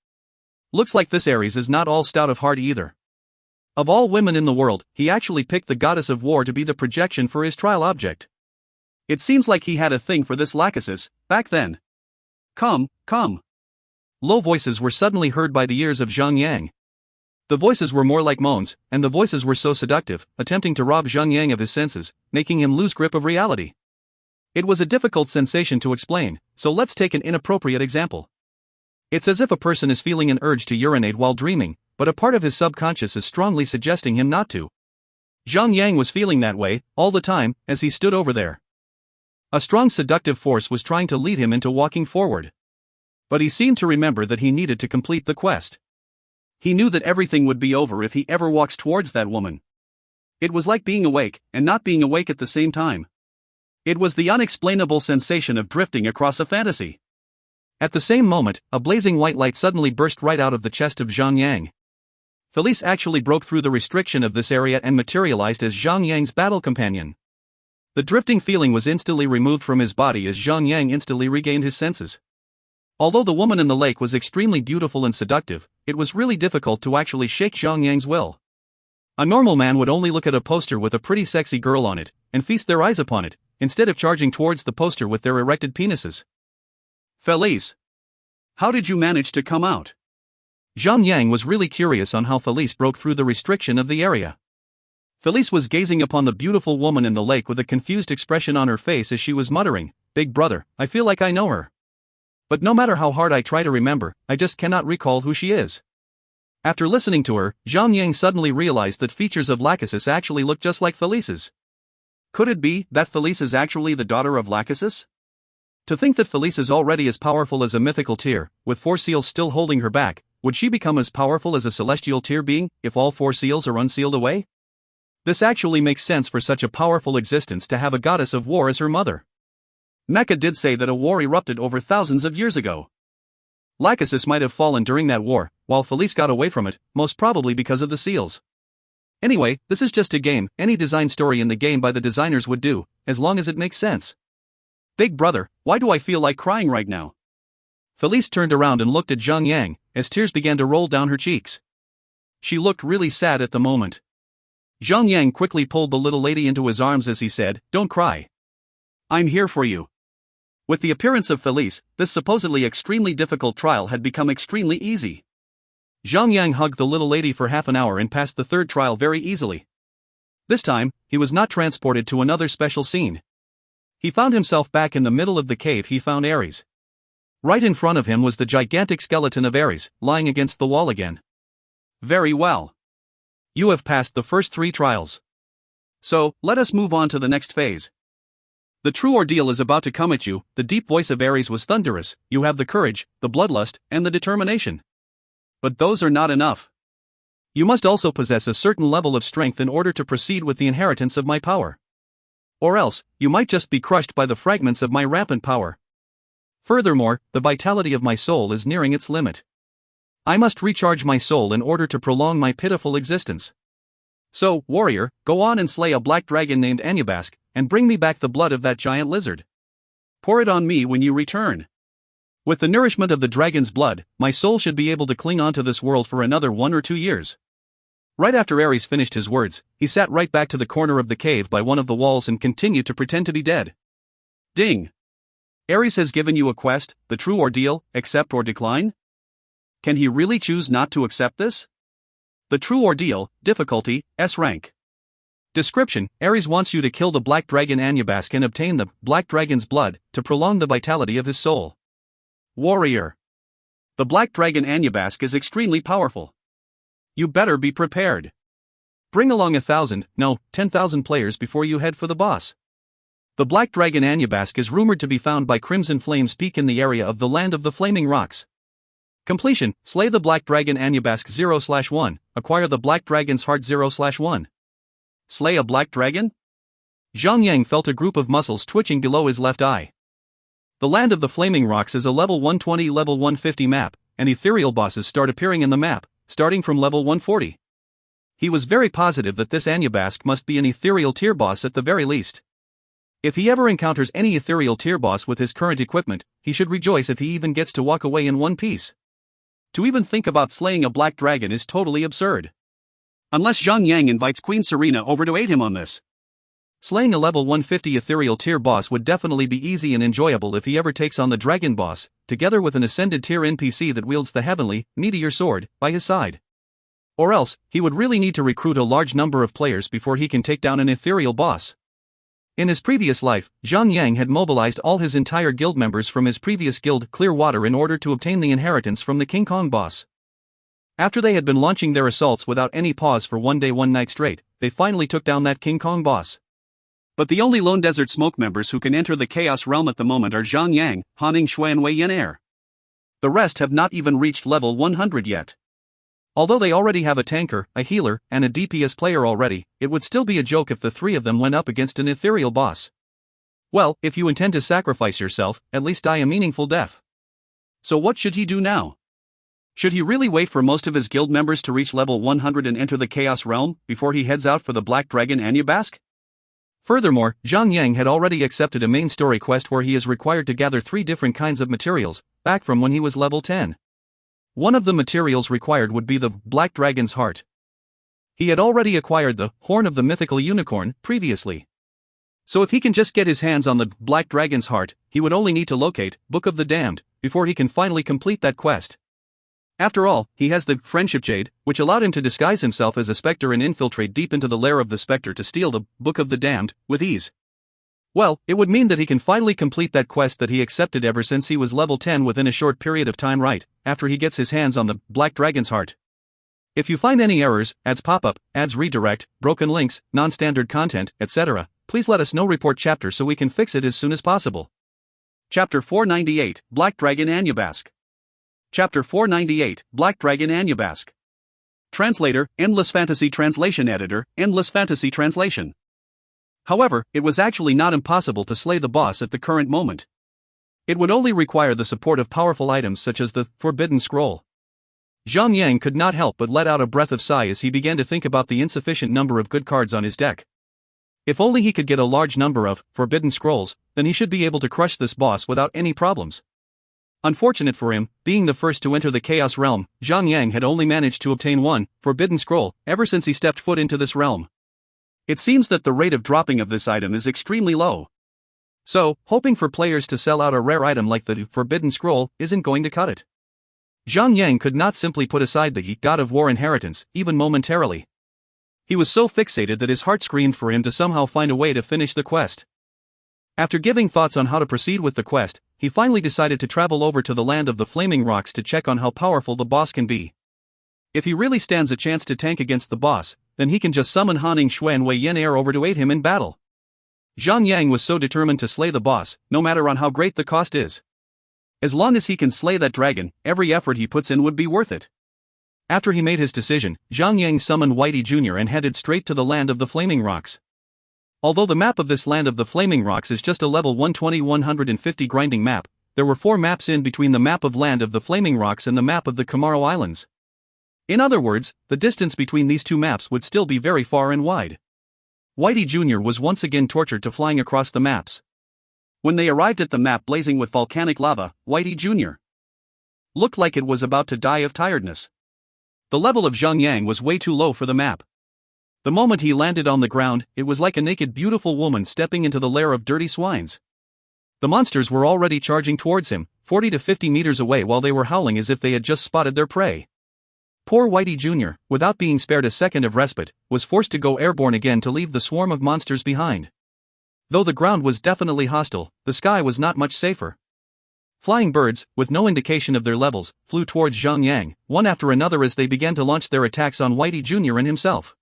Looks like this Ares is not all stout of heart either. Of all women in the world, he actually picked the goddess of war to be the projection for his trial object. It seems like he had a thing for this Lachesis, back then. Come. Low voices were suddenly heard by the ears of Zhang Yang. The voices were more like moans, and the voices were so seductive, attempting to rob Zhang Yang of his senses, making him lose grip of reality. It was a difficult sensation to explain, so let's take an inappropriate example. It's as if a person is feeling an urge to urinate while dreaming, but a part of his subconscious is strongly suggesting him not to. Zhang Yang was feeling that way, all the time, as he stood over there. A strong seductive force was trying to lead him into walking forward. But he seemed to remember that he needed to complete the quest. He knew that everything would be over if he ever walks towards that woman. It was like being awake, and not being awake at the same time. It was the unexplainable sensation of drifting across a fantasy. At the same moment, a blazing white light suddenly burst right out of the chest of Zhang Yang. Felice actually broke through the restriction of this area and materialized as Zhang Yang's battle companion. The drifting feeling was instantly removed from his body as Zhang Yang instantly regained his senses. Although the woman in the lake was extremely beautiful and seductive, it was really difficult to actually shake Zhang Yang's will. A normal man would only look at a poster with a pretty sexy girl on it, and feast their eyes upon it, instead of charging towards the poster with their erected penises. Felice, how did you manage to come out? Zhang Yang was really curious on how Felice broke through the restriction of the area. Felice was gazing upon the beautiful woman in the lake with a confused expression on her face as she was muttering, "Big brother, I feel like I know her. But no matter how hard I try to remember, I just cannot recall who she is." After listening to her, Zhang Yang suddenly realized that features of Lachesis actually looked just like Felice's. Could it be that Felice is actually the daughter of Lachesis? To think that Felice is already as powerful as a mythical tear, with 4 seals still holding her back, would she become as powerful as a celestial tear being, if all 4 seals are unsealed away? This actually makes sense for such a powerful existence to have a goddess of war as her mother. Mecha did say that a war erupted over thousands of years ago. Lachesis might have fallen during that war, while Felice got away from it, most probably because of the seals. Anyway, this is just a game. Any design story in the game by the designers would do, as long as it makes sense. Big brother, why do I feel like crying right now? Felice turned around and looked at Zhang Yang, as tears began to roll down her cheeks. She looked really sad at the moment. Zhang Yang quickly pulled the little lady into his arms as he said, "Don't cry. I'm here for you." With the appearance of Felice, this supposedly extremely difficult trial had become extremely easy. Zhang Yang hugged the little lady for half an hour and passed the 3rd trial very easily. This time, he was not transported to another special scene. He found himself back in the middle of the cave. He found Ares. Right in front of him was the gigantic skeleton of Ares, lying against the wall again. Very well. You have passed the first 3 trials. So, let us move on to the next phase. The true ordeal is about to come at you. The deep voice of Ares was thunderous. You have the courage, the bloodlust, and the determination. But those are not enough. You must also possess a certain level of strength in order to proceed with the inheritance of my power. Or else, you might just be crushed by the fragments of my rampant power. Furthermore, the vitality of my soul is nearing its limit. I must recharge my soul in order to prolong my pitiful existence. So, warrior, go on and slay a black dragon named Anyabask, and bring me back the blood of that giant lizard. Pour it on me when you return. With the nourishment of the dragon's blood, my soul should be able to cling on to this world for another 1 or 2 years. Right after Ares finished his words, he sat right back to the corner of the cave by one of the walls and continued to pretend to be dead. Ding! Ares has given you a quest, the true ordeal, accept or decline? Can he really choose not to accept this? The true ordeal, difficulty, S rank. Description: Ares wants you to kill the black dragon Anyabask and obtain the black dragon's blood to prolong the vitality of his soul. Warrior. The black dragon Anyabask is extremely powerful. You better be prepared. Bring along 1,000, no, 10,000 players before you head for the boss. The black dragon Anyabask is rumored to be found by Crimson Flame's Peak in the area of the Land of the Flaming Rocks. Completion: slay the black dragon Anyabask 0/1, acquire the black dragon's heart 0/1. Slay a black dragon? Zhang felt a group of muscles twitching below his left eye. The Land of the Flaming Rocks is a level 120 level 150 map, and ethereal bosses start appearing in the map, starting from level 140. He was very positive that this Anyabask must be an ethereal tier boss at the very least. If he ever encounters any ethereal tier boss with his current equipment, he should rejoice if he even gets to walk away in one piece. To even think about slaying a black dragon is totally absurd. Unless Zhang invites Queen Serena over to aid him on this. Slaying a level 150 ethereal tier boss would definitely be easy and enjoyable if he ever takes on the dragon boss, together with an ascended tier NPC that wields the heavenly, meteor sword, by his side. Or else, he would really need to recruit a large number of players before he can take down an ethereal boss. In his previous life, Zhang had mobilized all his entire guild members from his previous guild, Clearwater, in order to obtain the inheritance from the King Kong boss. After they had been launching their assaults without any pause for 1 day 1 night straight, they finally took down that King Kong boss. But the only Lone Desert Smoke members who can enter the Chaos Realm at the moment are Zhang, Haning Shui and Wei Yin. The rest have not even reached level 100 yet. Although they already have a tanker, a healer, and a DPS player already, it would still be a joke if the 3 of them went up against an ethereal boss. Well, if you intend to sacrifice yourself, at least die a meaningful death. So what should he do now? Should he really wait for most of his guild members to reach level 100 and enter the Chaos Realm, before he heads out for the Black Dragon Anyabask? Furthermore, Zhang had already accepted a main story quest where he is required to gather 3 different kinds of materials, back from when he was level 10. One of the materials required would be the Black Dragon's Heart. He had already acquired the Horn of the Mythical Unicorn previously. So if he can just get his hands on the Black Dragon's Heart, he would only need to locate Book of the Damned before he can finally complete that quest. After all, he has the Friendship Jade, which allowed him to disguise himself as a specter and infiltrate deep into the lair of the specter to steal the Book of the Damned with ease. Well, it would mean that he can finally complete that quest that he accepted ever since he was level 10 within a short period of time, right after he gets his hands on the Black Dragon's Heart. If you find any errors, ads pop-up, ads redirect, broken links, non-standard content, etc., please let us know. Report chapter so we can fix it as soon as possible. Chapter 498, Black Dragon Anyabask. Chapter 498, Black Dragon Anyabask. Translator, Endless Fantasy Translation Editor, Endless Fantasy Translation. However, it was actually not impossible to slay the boss at the current moment. It would only require the support of powerful items such as the Forbidden Scroll. Zhang could not help but let out a breath of sigh as he began to think about the insufficient number of good cards on his deck. If only he could get a large number of Forbidden Scrolls, then he should be able to crush this boss without any problems. Unfortunate for him, being the first to enter the Chaos Realm, Zhang had only managed to obtain 1 Forbidden Scroll ever since he stepped foot into this realm. It seems that the rate of dropping of this item is extremely low. So, hoping for players to sell out a rare item like the Forbidden Scroll isn't going to cut it. Zhang could not simply put aside the God of War inheritance, even momentarily. He was so fixated that his heart screamed for him to somehow find a way to finish the quest. After giving thoughts on how to proceed with the quest, he finally decided to travel over to the Land of the Flaming Rocks to check on how powerful the boss can be. If he really stands a chance to tank against the boss, then he can just summon Haning Shui and Wei Yin over to aid him in battle. Zhang was so determined to slay the boss, no matter on how great the cost is. As long as he can slay that dragon, every effort he puts in would be worth it. After he made his decision, Zhang summoned Whitey Jr. and headed straight to the Land of the Flaming Rocks. Although the map of this land of the Flaming Rocks is just a level 120-150 grinding map, there were 4 maps in between the map of land of the Flaming Rocks and the map of the Kamaro Islands. In other words, the distance between these 2 maps would still be very far and wide. Whitey Jr. was once again tortured to flying across the maps. When they arrived at the map blazing with volcanic lava, Whitey Jr. looked like it was about to die of tiredness. The level of Zhang Yang was way too low for the map. The moment he landed on the ground, it was like a naked beautiful woman stepping into the lair of dirty swines. The monsters were already charging towards him, 40 to 50 meters away, while they were howling as if they had just spotted their prey. Poor Whitey Jr., without being spared a second of respite, was forced to go airborne again to leave the swarm of monsters behind. Though the ground was definitely hostile, the sky was not much safer. Flying birds, with no indication of their levels, flew towards Zhang Yang, one after another as they began to launch their attacks on Whitey Jr. and himself.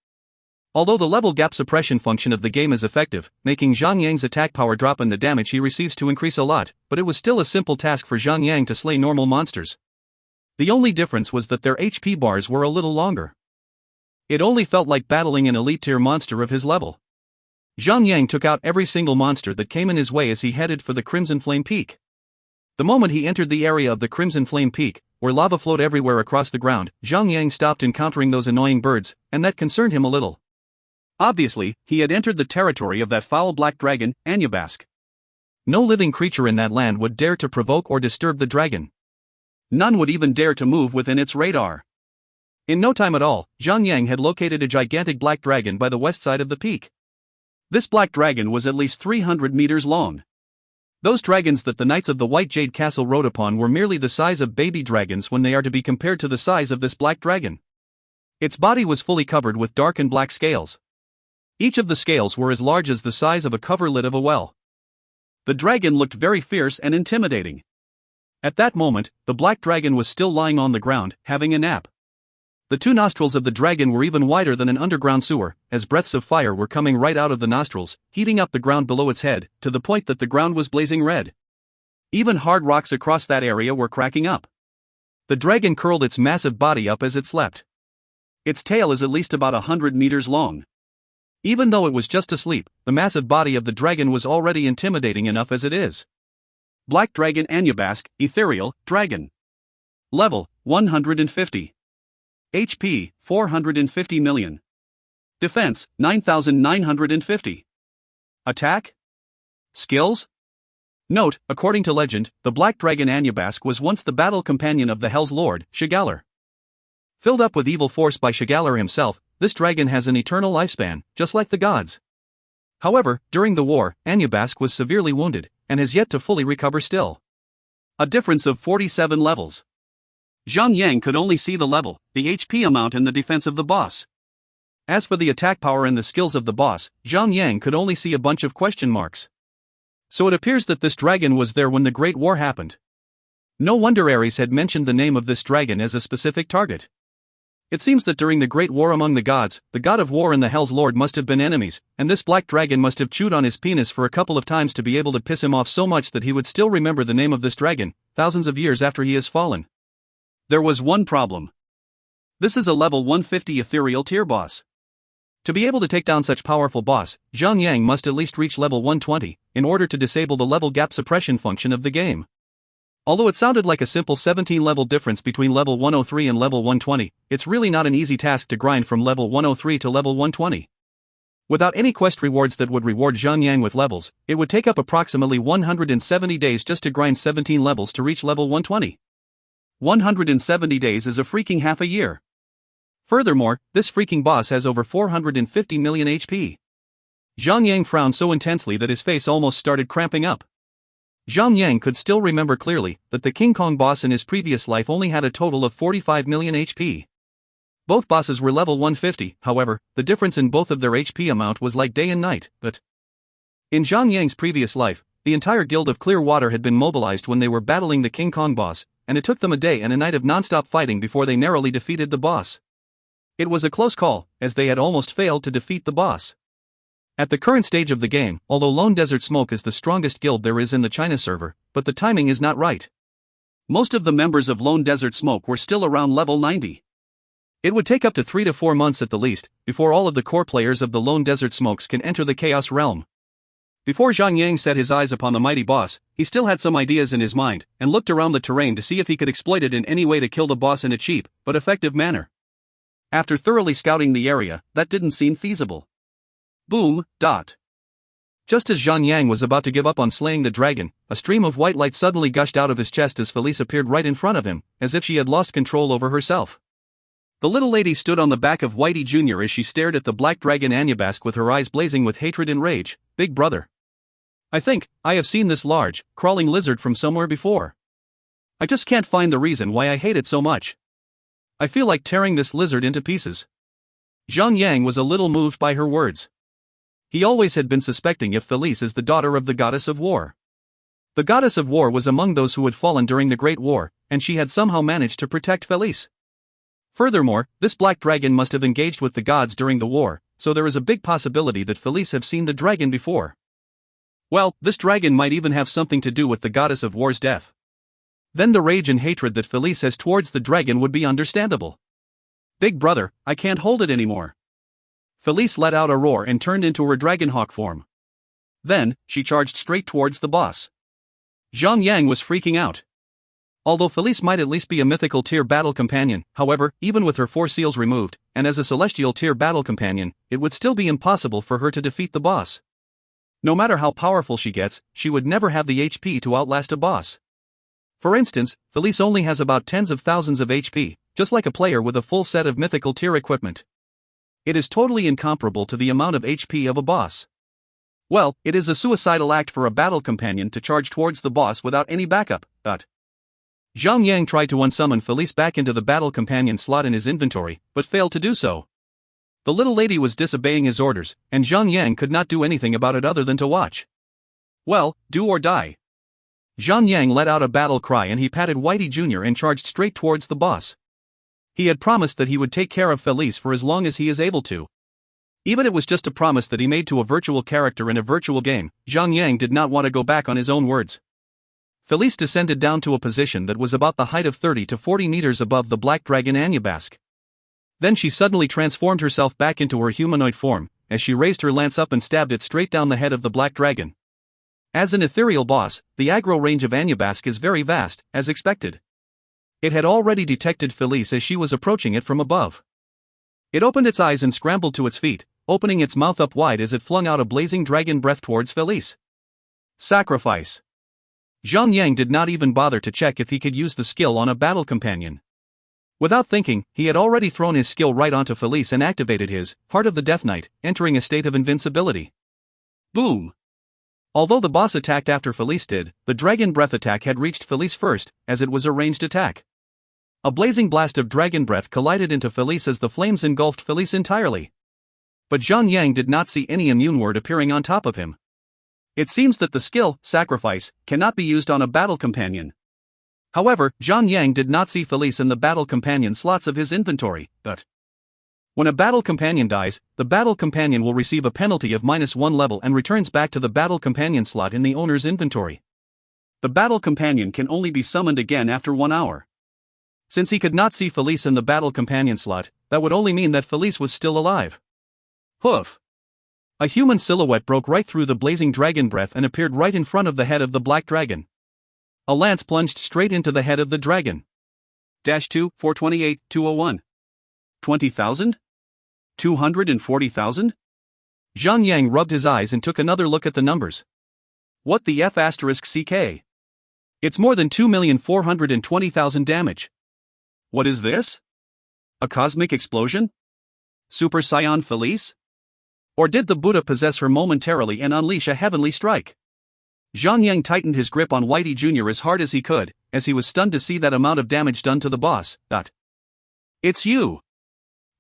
Although the level gap suppression function of the game is effective, making Zhang Yang's attack power drop and the damage he receives to increase a lot, but it was still a simple task for Zhang Yang to slay normal monsters. The only difference was that their HP bars were a little longer. It only felt like battling an elite tier monster of his level. Zhang Yang took out every single monster that came in his way as he headed for the Crimson Flame Peak. The moment he entered the area of the Crimson Flame Peak, where lava flowed everywhere across the ground, Zhang Yang stopped encountering those annoying birds, and that concerned him a little. Obviously, he had entered the territory of that foul black dragon, Audiobooks. No living creature in that land would dare to provoke or disturb the dragon. None would even dare to move within its radar. In no time at all, Zhang Yang had located a gigantic black dragon by the west side of the peak. This black dragon was at least 300 meters long. Those dragons that the Knights of the White Jade Castle rode upon were merely the size of baby dragons when they are to be compared to the size of this black dragon. Its body was fully covered with dark and black scales. Each of the scales were as large as the size of a cover lid of a well. The dragon looked very fierce and intimidating. At that moment, the black dragon was still lying on the ground, having a nap. The 2 nostrils of the dragon were even wider than an underground sewer, as breaths of fire were coming right out of the nostrils, heating up the ground below its head, to the point that the ground was blazing red. Even hard rocks across that area were cracking up. The dragon curled its massive body up as it slept. Its tail is at least about 100 meters long. Even though it was just asleep, the massive body of the dragon was already intimidating enough as it is. Black Dragon Audiobooks, Ethereal, Dragon. Level, 150. HP, 450 million. Defense, 9,950. Attack? Skills? Note, according to legend, the Black Dragon Audiobooks was once the battle companion of the Hell's Lord, Shigalar. Filled up with evil force by Shigalar himself, this dragon has an eternal lifespan, just like the gods. However, during the war, Audiobooks was severely wounded, and has yet to fully recover still. A difference of 47 levels. Zhang Yang could only see the level, the HP amount and the defense of the boss. As for the attack power and the skills of the boss, Zhang Yang could only see a bunch of question marks. So it appears that this dragon was there when the Great War happened. No wonder Ares had mentioned the name of this dragon as a specific target. It seems that during the Great War among the gods, the god of war and the Hell's Lord must have been enemies, and this black dragon must have chewed on his penis for a couple of times to be able to piss him off so much that he would still remember the name of this dragon, thousands of years after he has fallen. There was one problem. This is a level 150 ethereal tier boss. To be able to take down such powerful boss, Zhang Yang must at least reach level 120, in order to disable the level gap suppression function of the game. Although it sounded like a simple 17-level difference between level 103 and level 120, it's really not an easy task to grind from level 103 to level 120. Without any quest rewards that would reward Zhang Yang with levels, it would take up approximately 170 days just to grind 17 levels to reach level 120. 170 days is a freaking half a year. Furthermore, this freaking boss has over 450 million HP. Zhang Yang frowned so intensely that his face almost started cramping up. Zhang Yang could still remember clearly that the King Kong boss in his previous life only had a total of 45 million HP. Both bosses were level 150, however, the difference in both of their HP amount was like day and night, but in Zhang Yang's previous life, the entire Guild of Clear Water had been mobilized when they were battling the King Kong boss, and it took them a day and a night of non-stop fighting before they narrowly defeated the boss. It was a close call, as they had almost failed to defeat the boss. At the current stage of the game, although Lone Desert Smoke is the strongest guild there is in the China server, but the timing is not right. Most of the members of Lone Desert Smoke were still around level 90. It would take up to 3 to 4 months at the least, before all of the core players of the Lone Desert Smokes can enter the Chaos Realm. Before Zhang Yang set his eyes upon the mighty boss, he still had some ideas in his mind, and looked around the terrain to see if he could exploit it in any way to kill the boss in a cheap, but effective manner. After thoroughly scouting the area, that didn't seem feasible. Boom, dot. Just as Zhang Yang was about to give up on slaying the dragon, a stream of white light suddenly gushed out of his chest as Felice appeared right in front of him, as if she had lost control over herself. The little lady stood on the back of Whitey Jr. as she stared at the black dragon Anyabask with her eyes blazing with hatred and rage. Big brother. I think I have seen this large, crawling lizard from somewhere before. I just can't find the reason why I hate it so much. I feel like tearing this lizard into pieces. Zhang Yang was a little moved by her words. He always had been suspecting if Felice is the daughter of the goddess of war. The goddess of war was among those who had fallen during the Great War, and she had somehow managed to protect Felice. Furthermore, this black dragon must have engaged with the gods during the war, so there is a big possibility that Felice have seen the dragon before. Well, this dragon might even have something to do with the goddess of war's death. Then the rage and hatred that Felice has towards the dragon would be understandable. Big brother, I can't hold it anymore. Felice let out a roar and turned into her dragonhawk form. Then, she charged straight towards the boss. Zhang Yang was freaking out. Although Felice might at least be a mythical tier battle companion, however, even with her 4 seals removed, and as a celestial tier battle companion, it would still be impossible for her to defeat the boss. No matter how powerful she gets, she would never have the HP to outlast a boss. For instance, Felice only has about tens of thousands of HP, just like a player with a full set of mythical tier equipment. It is totally incomparable to the amount of HP of a boss. Well, it is a suicidal act for a battle companion to charge towards the boss without any backup, but Zhang Yang tried to unsummon Felice back into the battle companion slot in his inventory, but failed to do so. The little lady was disobeying his orders, and Zhang Yang could not do anything about it other than to watch. Well, do or die. Zhang Yang let out a battle cry and he patted Whitey Jr. and charged straight towards the boss. He had promised that he would take care of Felice for as long as he is able to. Even it was just a promise that he made to a virtual character in a virtual game, Zhang Yang did not want to go back on his own words. Felice descended down to a position that was about the height of 30 to 40 meters above the black dragon Anyabask. Then she suddenly transformed herself back into her humanoid form, as she raised her lance up and stabbed it straight down the head of the black dragon. As an ethereal boss, the aggro range of Anyabask is very vast, as expected. It had already detected Felice as she was approaching it from above. It opened its eyes and scrambled to its feet, opening its mouth up wide as it flung out a blazing dragon breath towards Felice. Sacrifice. Zhang Yang did not even bother to check if he could use the skill on a battle companion. Without thinking, he had already thrown his skill right onto Felice and activated his Heart of the Death Knight, entering a state of invincibility. Boom! Although the boss attacked after Felice did, the dragon breath attack had reached Felice first, as it was a ranged attack. A blazing blast of dragon breath collided into Felice as the flames engulfed Felice entirely. But Zhang Yang did not see any immune word appearing on top of him. It seems that the skill, Sacrifice, cannot be used on a battle companion. However, Zhang Yang did not see Felice in the battle companion slots of his inventory, but when a battle companion dies, the battle companion will receive a penalty of -1 level and returns back to the battle companion slot in the owner's inventory. The battle companion can only be summoned again after 1 hour. Since he could not see Felice in the battle companion slot, that would only mean that Felice was still alive. Hoof! A human silhouette broke right through the blazing dragon breath and appeared right in front of the head of the black dragon. A lance plunged straight into the head of the dragon. -2, 428, 201. 20,000? 240,000? Zhang Yang rubbed his eyes and took another look at the numbers. What the F***CK? It's more than 2,420,000 damage. What is this? A cosmic explosion? Super Saiyan Felice? Or did the Buddha possess her momentarily and unleash a heavenly strike? Zhang Yang tightened his grip on Whitey Jr. as hard as he could, as he was stunned to see that amount of damage done to the boss. It's you!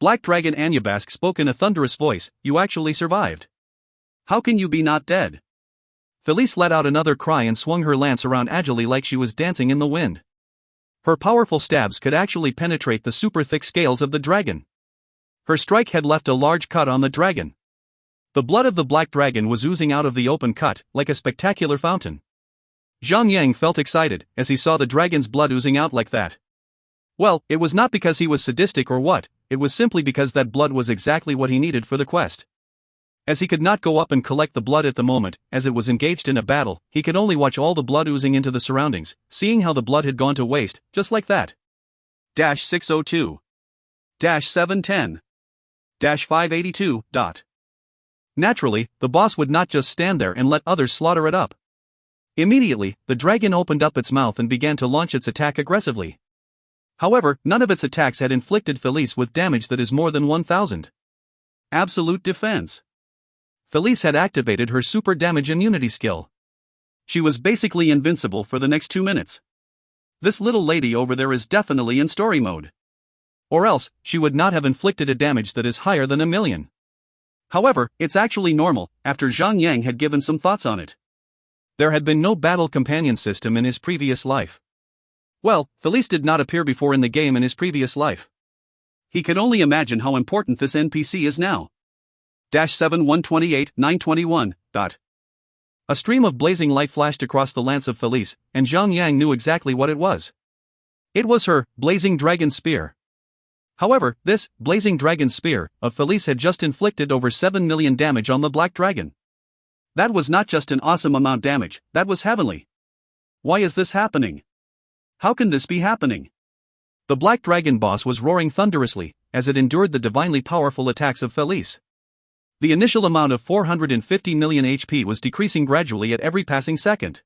Black Dragon Anyabask spoke in a thunderous voice, you actually survived. How can you be not dead? Felice let out another cry and swung her lance around agilely like she was dancing in the wind. Her powerful stabs could actually penetrate the super thick scales of the dragon. Her strike had left a large cut on the dragon. The blood of the black dragon was oozing out of the open cut, like a spectacular fountain. Zhang Yang felt excited, as he saw the dragon's blood oozing out like that. Well, it was not because he was sadistic or what, it was simply because that blood was exactly what he needed for the quest. As he could not go up and collect the blood at the moment, as it was engaged in a battle, he could only watch all the blood oozing into the surroundings, seeing how the blood had gone to waste, just like that. 602. 710. 582. Naturally, the boss would not just stand there and let others slaughter it up. Immediately, the dragon opened up its mouth and began to launch its attack aggressively. However, none of its attacks had inflicted Felice with damage that is more than 1000. Absolute defense. Felice had activated her super damage immunity skill. She was basically invincible for the next 2 minutes. This little lady over there is definitely in story mode. Or else, she would not have inflicted a damage that is higher than 1,000,000. However, it's actually normal, after Zhang Yang had given some thoughts on it. There had been no battle companion system in his previous life. Well, Felice did not appear before in the game in his previous life. He could only imagine how important this NPC is now. 7/128 921. A stream of blazing light flashed across the lance of Felice, and Zhang Yang knew exactly what it was. It was her blazing dragon spear. However, this blazing dragon spear of Felice had just inflicted over 7 million damage on the black dragon. That was not just an awesome amount damage, that was heavenly. Why is this happening? How can this be happening? The black dragon boss was roaring thunderously as it endured the divinely powerful attacks of Felice. The initial amount of 450 million HP was decreasing gradually at every passing second.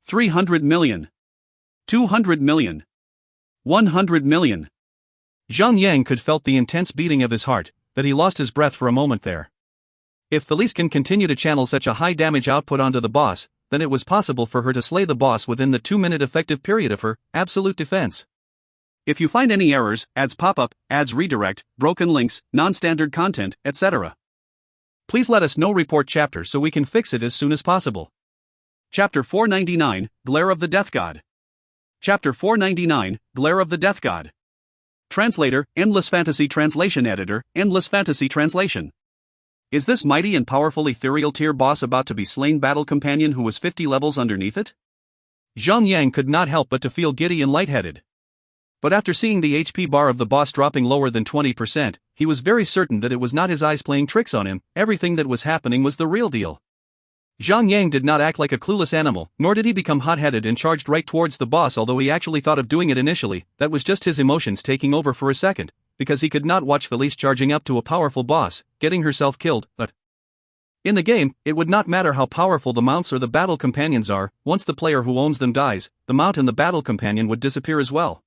300 million. 200 million. 100 million. Zhang Yang could felt the intense beating of his heart, that he lost his breath for a moment there. If Felice can continue to channel such a high damage output onto the boss, then it was possible for her to slay the boss within the 2-minute effective period of her absolute defense. If you find any errors, ads pop up, ads redirect, broken links, non-standard content, etc., please let us know. Report chapter so we can fix it as soon as possible. Chapter 499, Glare of the Death God. Chapter 499, Glare of the Death God. Translator, Endless Fantasy Translation Editor, Endless Fantasy Translation. Is this mighty and powerful ethereal tier boss about to be slain battle companion who was 50 levels underneath it? Zhang Yang could not help but to feel giddy and lightheaded. But after seeing the HP bar of the boss dropping lower than 20%, he was very certain that it was not his eyes playing tricks on him, everything that was happening was the real deal. Zhang Yang did not act like a clueless animal, nor did he become hot-headed and charged right towards the boss, although he actually thought of doing it initially. That was just his emotions taking over for a second, because he could not watch Felice charging up to a powerful boss, getting herself killed. But in the game, it would not matter how powerful the mounts or the battle companions are. Once the player who owns them dies, the mount and the battle companion would disappear as well.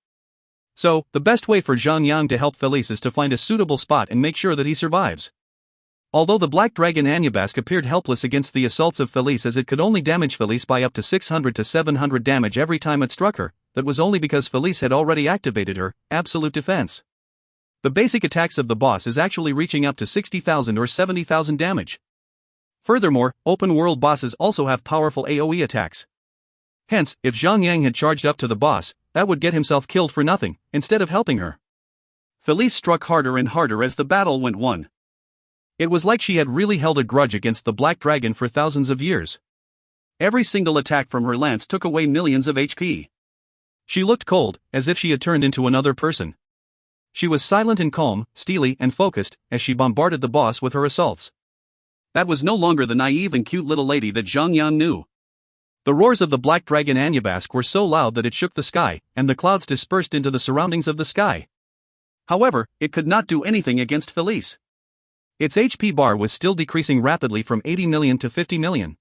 So, the best way for Zhang Yang to help Felice is to find a suitable spot and make sure that he survives. Although the black dragon Audiobooks appeared helpless against the assaults of Felice, as it could only damage Felice by up to 600 to 700 damage every time it struck her, that was only because Felice had already activated her absolute defense. The basic attacks of the boss is actually reaching up to 60,000 or 70,000 damage. Furthermore, open world bosses also have powerful AoE attacks. Hence, if Zhang Yang had charged up to the boss, that would get himself killed for nothing, instead of helping her. Felice struck harder and harder as the battle went on. It was like she had really held a grudge against the black dragon for thousands of years. Every single attack from her lance took away millions of HP. She looked cold, as if she had turned into another person. She was silent and calm, steely and focused, as she bombarded the boss with her assaults. That was no longer the naive and cute little lady that Zhang Yang knew. The roars of the black dragon Audiobooks were so loud that it shook the sky, and the clouds dispersed into the surroundings of the sky. However, it could not do anything against Felice. Its HP bar was still decreasing rapidly from 80 million to 50 million.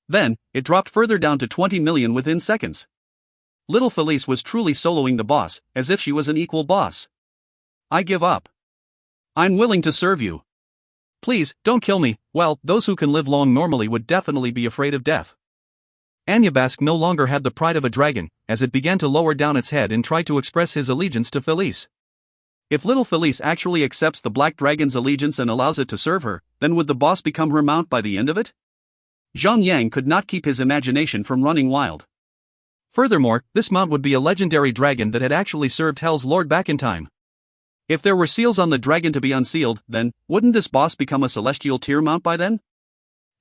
Then, it dropped further down to 20 million within seconds. Little Felice was truly soloing the boss, as if she was an equal boss. I give up. I'm willing to serve you. Please, don't kill me. Well, those who can live long normally would definitely be afraid of death. Audiobooks no longer had the pride of a dragon, as it began to lower down its head and try to express his allegiance to Felice. If little Felice actually accepts the black dragon's allegiance and allows it to serve her, then would the boss become her mount by the end of it? Zhang Yang could not keep his imagination from running wild. Furthermore, this mount would be a legendary dragon that had actually served Hell's Lord back in time. If there were seals on the dragon to be unsealed, then, wouldn't this boss become a celestial tier mount by then?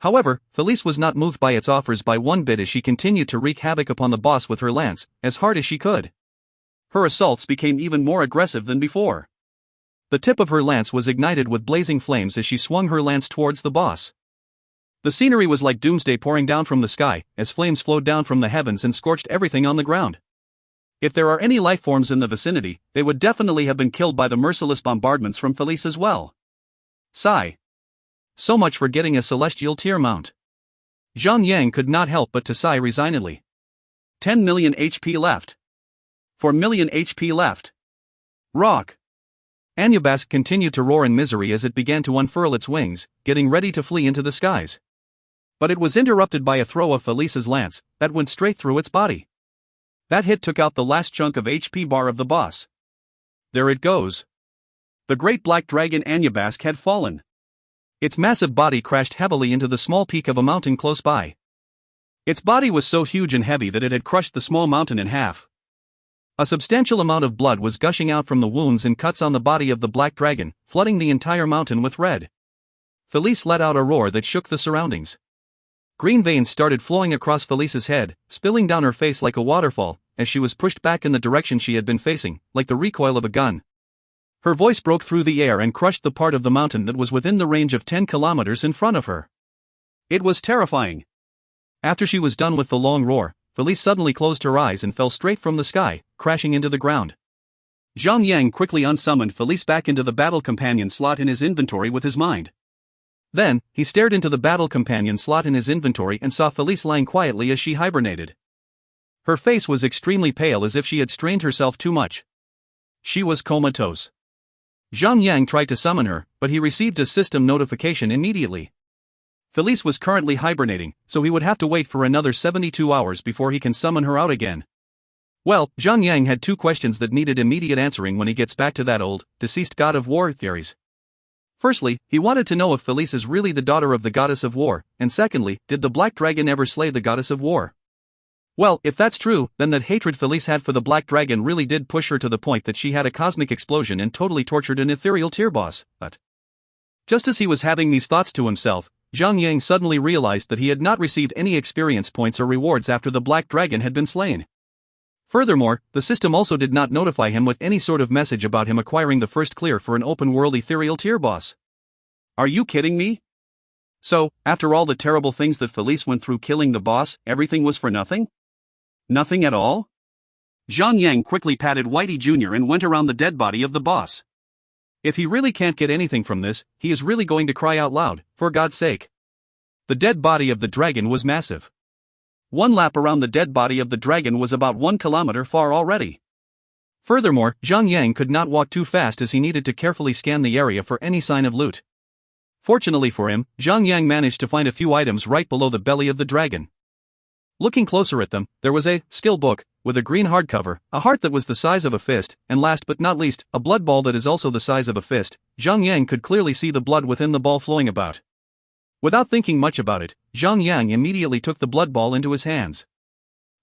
However, Felice was not moved by its offers by one bit as she continued to wreak havoc upon the boss with her lance, as hard as she could. Her assaults became even more aggressive than before. The tip of her lance was ignited with blazing flames as she swung her lance towards the boss. The scenery was like doomsday pouring down from the sky, as flames flowed down from the heavens and scorched everything on the ground. If there are any life forms in the vicinity, they would definitely have been killed by the merciless bombardments from Felice as well. Sigh. So much for getting a celestial tier mount. Zhang Yang could not help but to sigh resignedly. 10 million HP left. 4 million HP left. Rock. Audiobooks continued to roar in misery as it began to unfurl its wings, getting ready to flee into the skies. But it was interrupted by a throw of Felice's lance that went straight through its body. That hit took out the last chunk of HP bar of the boss. There it goes. The great black dragon Audiobooks had fallen. Its massive body crashed heavily into the small peak of a mountain close by. Its body was so huge and heavy that it had crushed the small mountain in half. A substantial amount of blood was gushing out from the wounds and cuts on the body of the black dragon, flooding the entire mountain with red. Felice let out a roar that shook the surroundings. Green veins started flowing across Felice's head, spilling down her face like a waterfall, as she was pushed back in the direction she had been facing, like the recoil of a gun. Her voice broke through the air and crushed the part of the mountain that was within the range of 10 kilometers in front of her. It was terrifying. After she was done with the long roar, Felice suddenly closed her eyes and fell straight from the sky, crashing into the ground. Zhang Yang quickly unsummoned Felice back into the battle companion slot in his inventory with his mind. Then, he stared into the battle companion slot in his inventory and saw Felice lying quietly as she hibernated. Her face was extremely pale as if she had strained herself too much. She was comatose. Zhang Yang tried to summon her, but he received a system notification immediately. Felice was currently hibernating, so he would have to wait for another 72 hours before he can summon her out again. Well, Zhang Yang had two questions that needed immediate answering when he gets back to that old, deceased god of war theories. Firstly, he wanted to know if Felice is really the daughter of the goddess of war, and secondly, did the black dragon ever slay the goddess of war? Well, if that's true, then that hatred Felice had for the black dragon really did push her to the point that she had a cosmic explosion and totally tortured an ethereal tier boss. But just as he was having these thoughts to himself, Zhang Yang suddenly realized that he had not received any experience points or rewards after the black dragon had been slain. Furthermore, the system also did not notify him with any sort of message about him acquiring the first clear for an open-world ethereal tier boss. Are you kidding me? So, after all the terrible things that Felice went through killing the boss, everything was for nothing? Nothing at all? Zhang Yang quickly patted Whitey Jr. and went around the dead body of the boss. If he really can't get anything from this, he is really going to cry out loud, for God's sake. The dead body of the dragon was massive. One lap around the dead body of the dragon was about 1 kilometer far already. Furthermore, Zhang Yang could not walk too fast as he needed to carefully scan the area for any sign of loot. Fortunately for him, Zhang Yang managed to find a few items right below the belly of the dragon. Looking closer at them, there was a skill book, with a green hardcover, a heart that was the size of a fist, and last but not least, a blood ball that is also the size of a fist. Zhang Yang could clearly see the blood within the ball flowing about. Without thinking much about it, Zhang Yang immediately took the blood ball into his hands.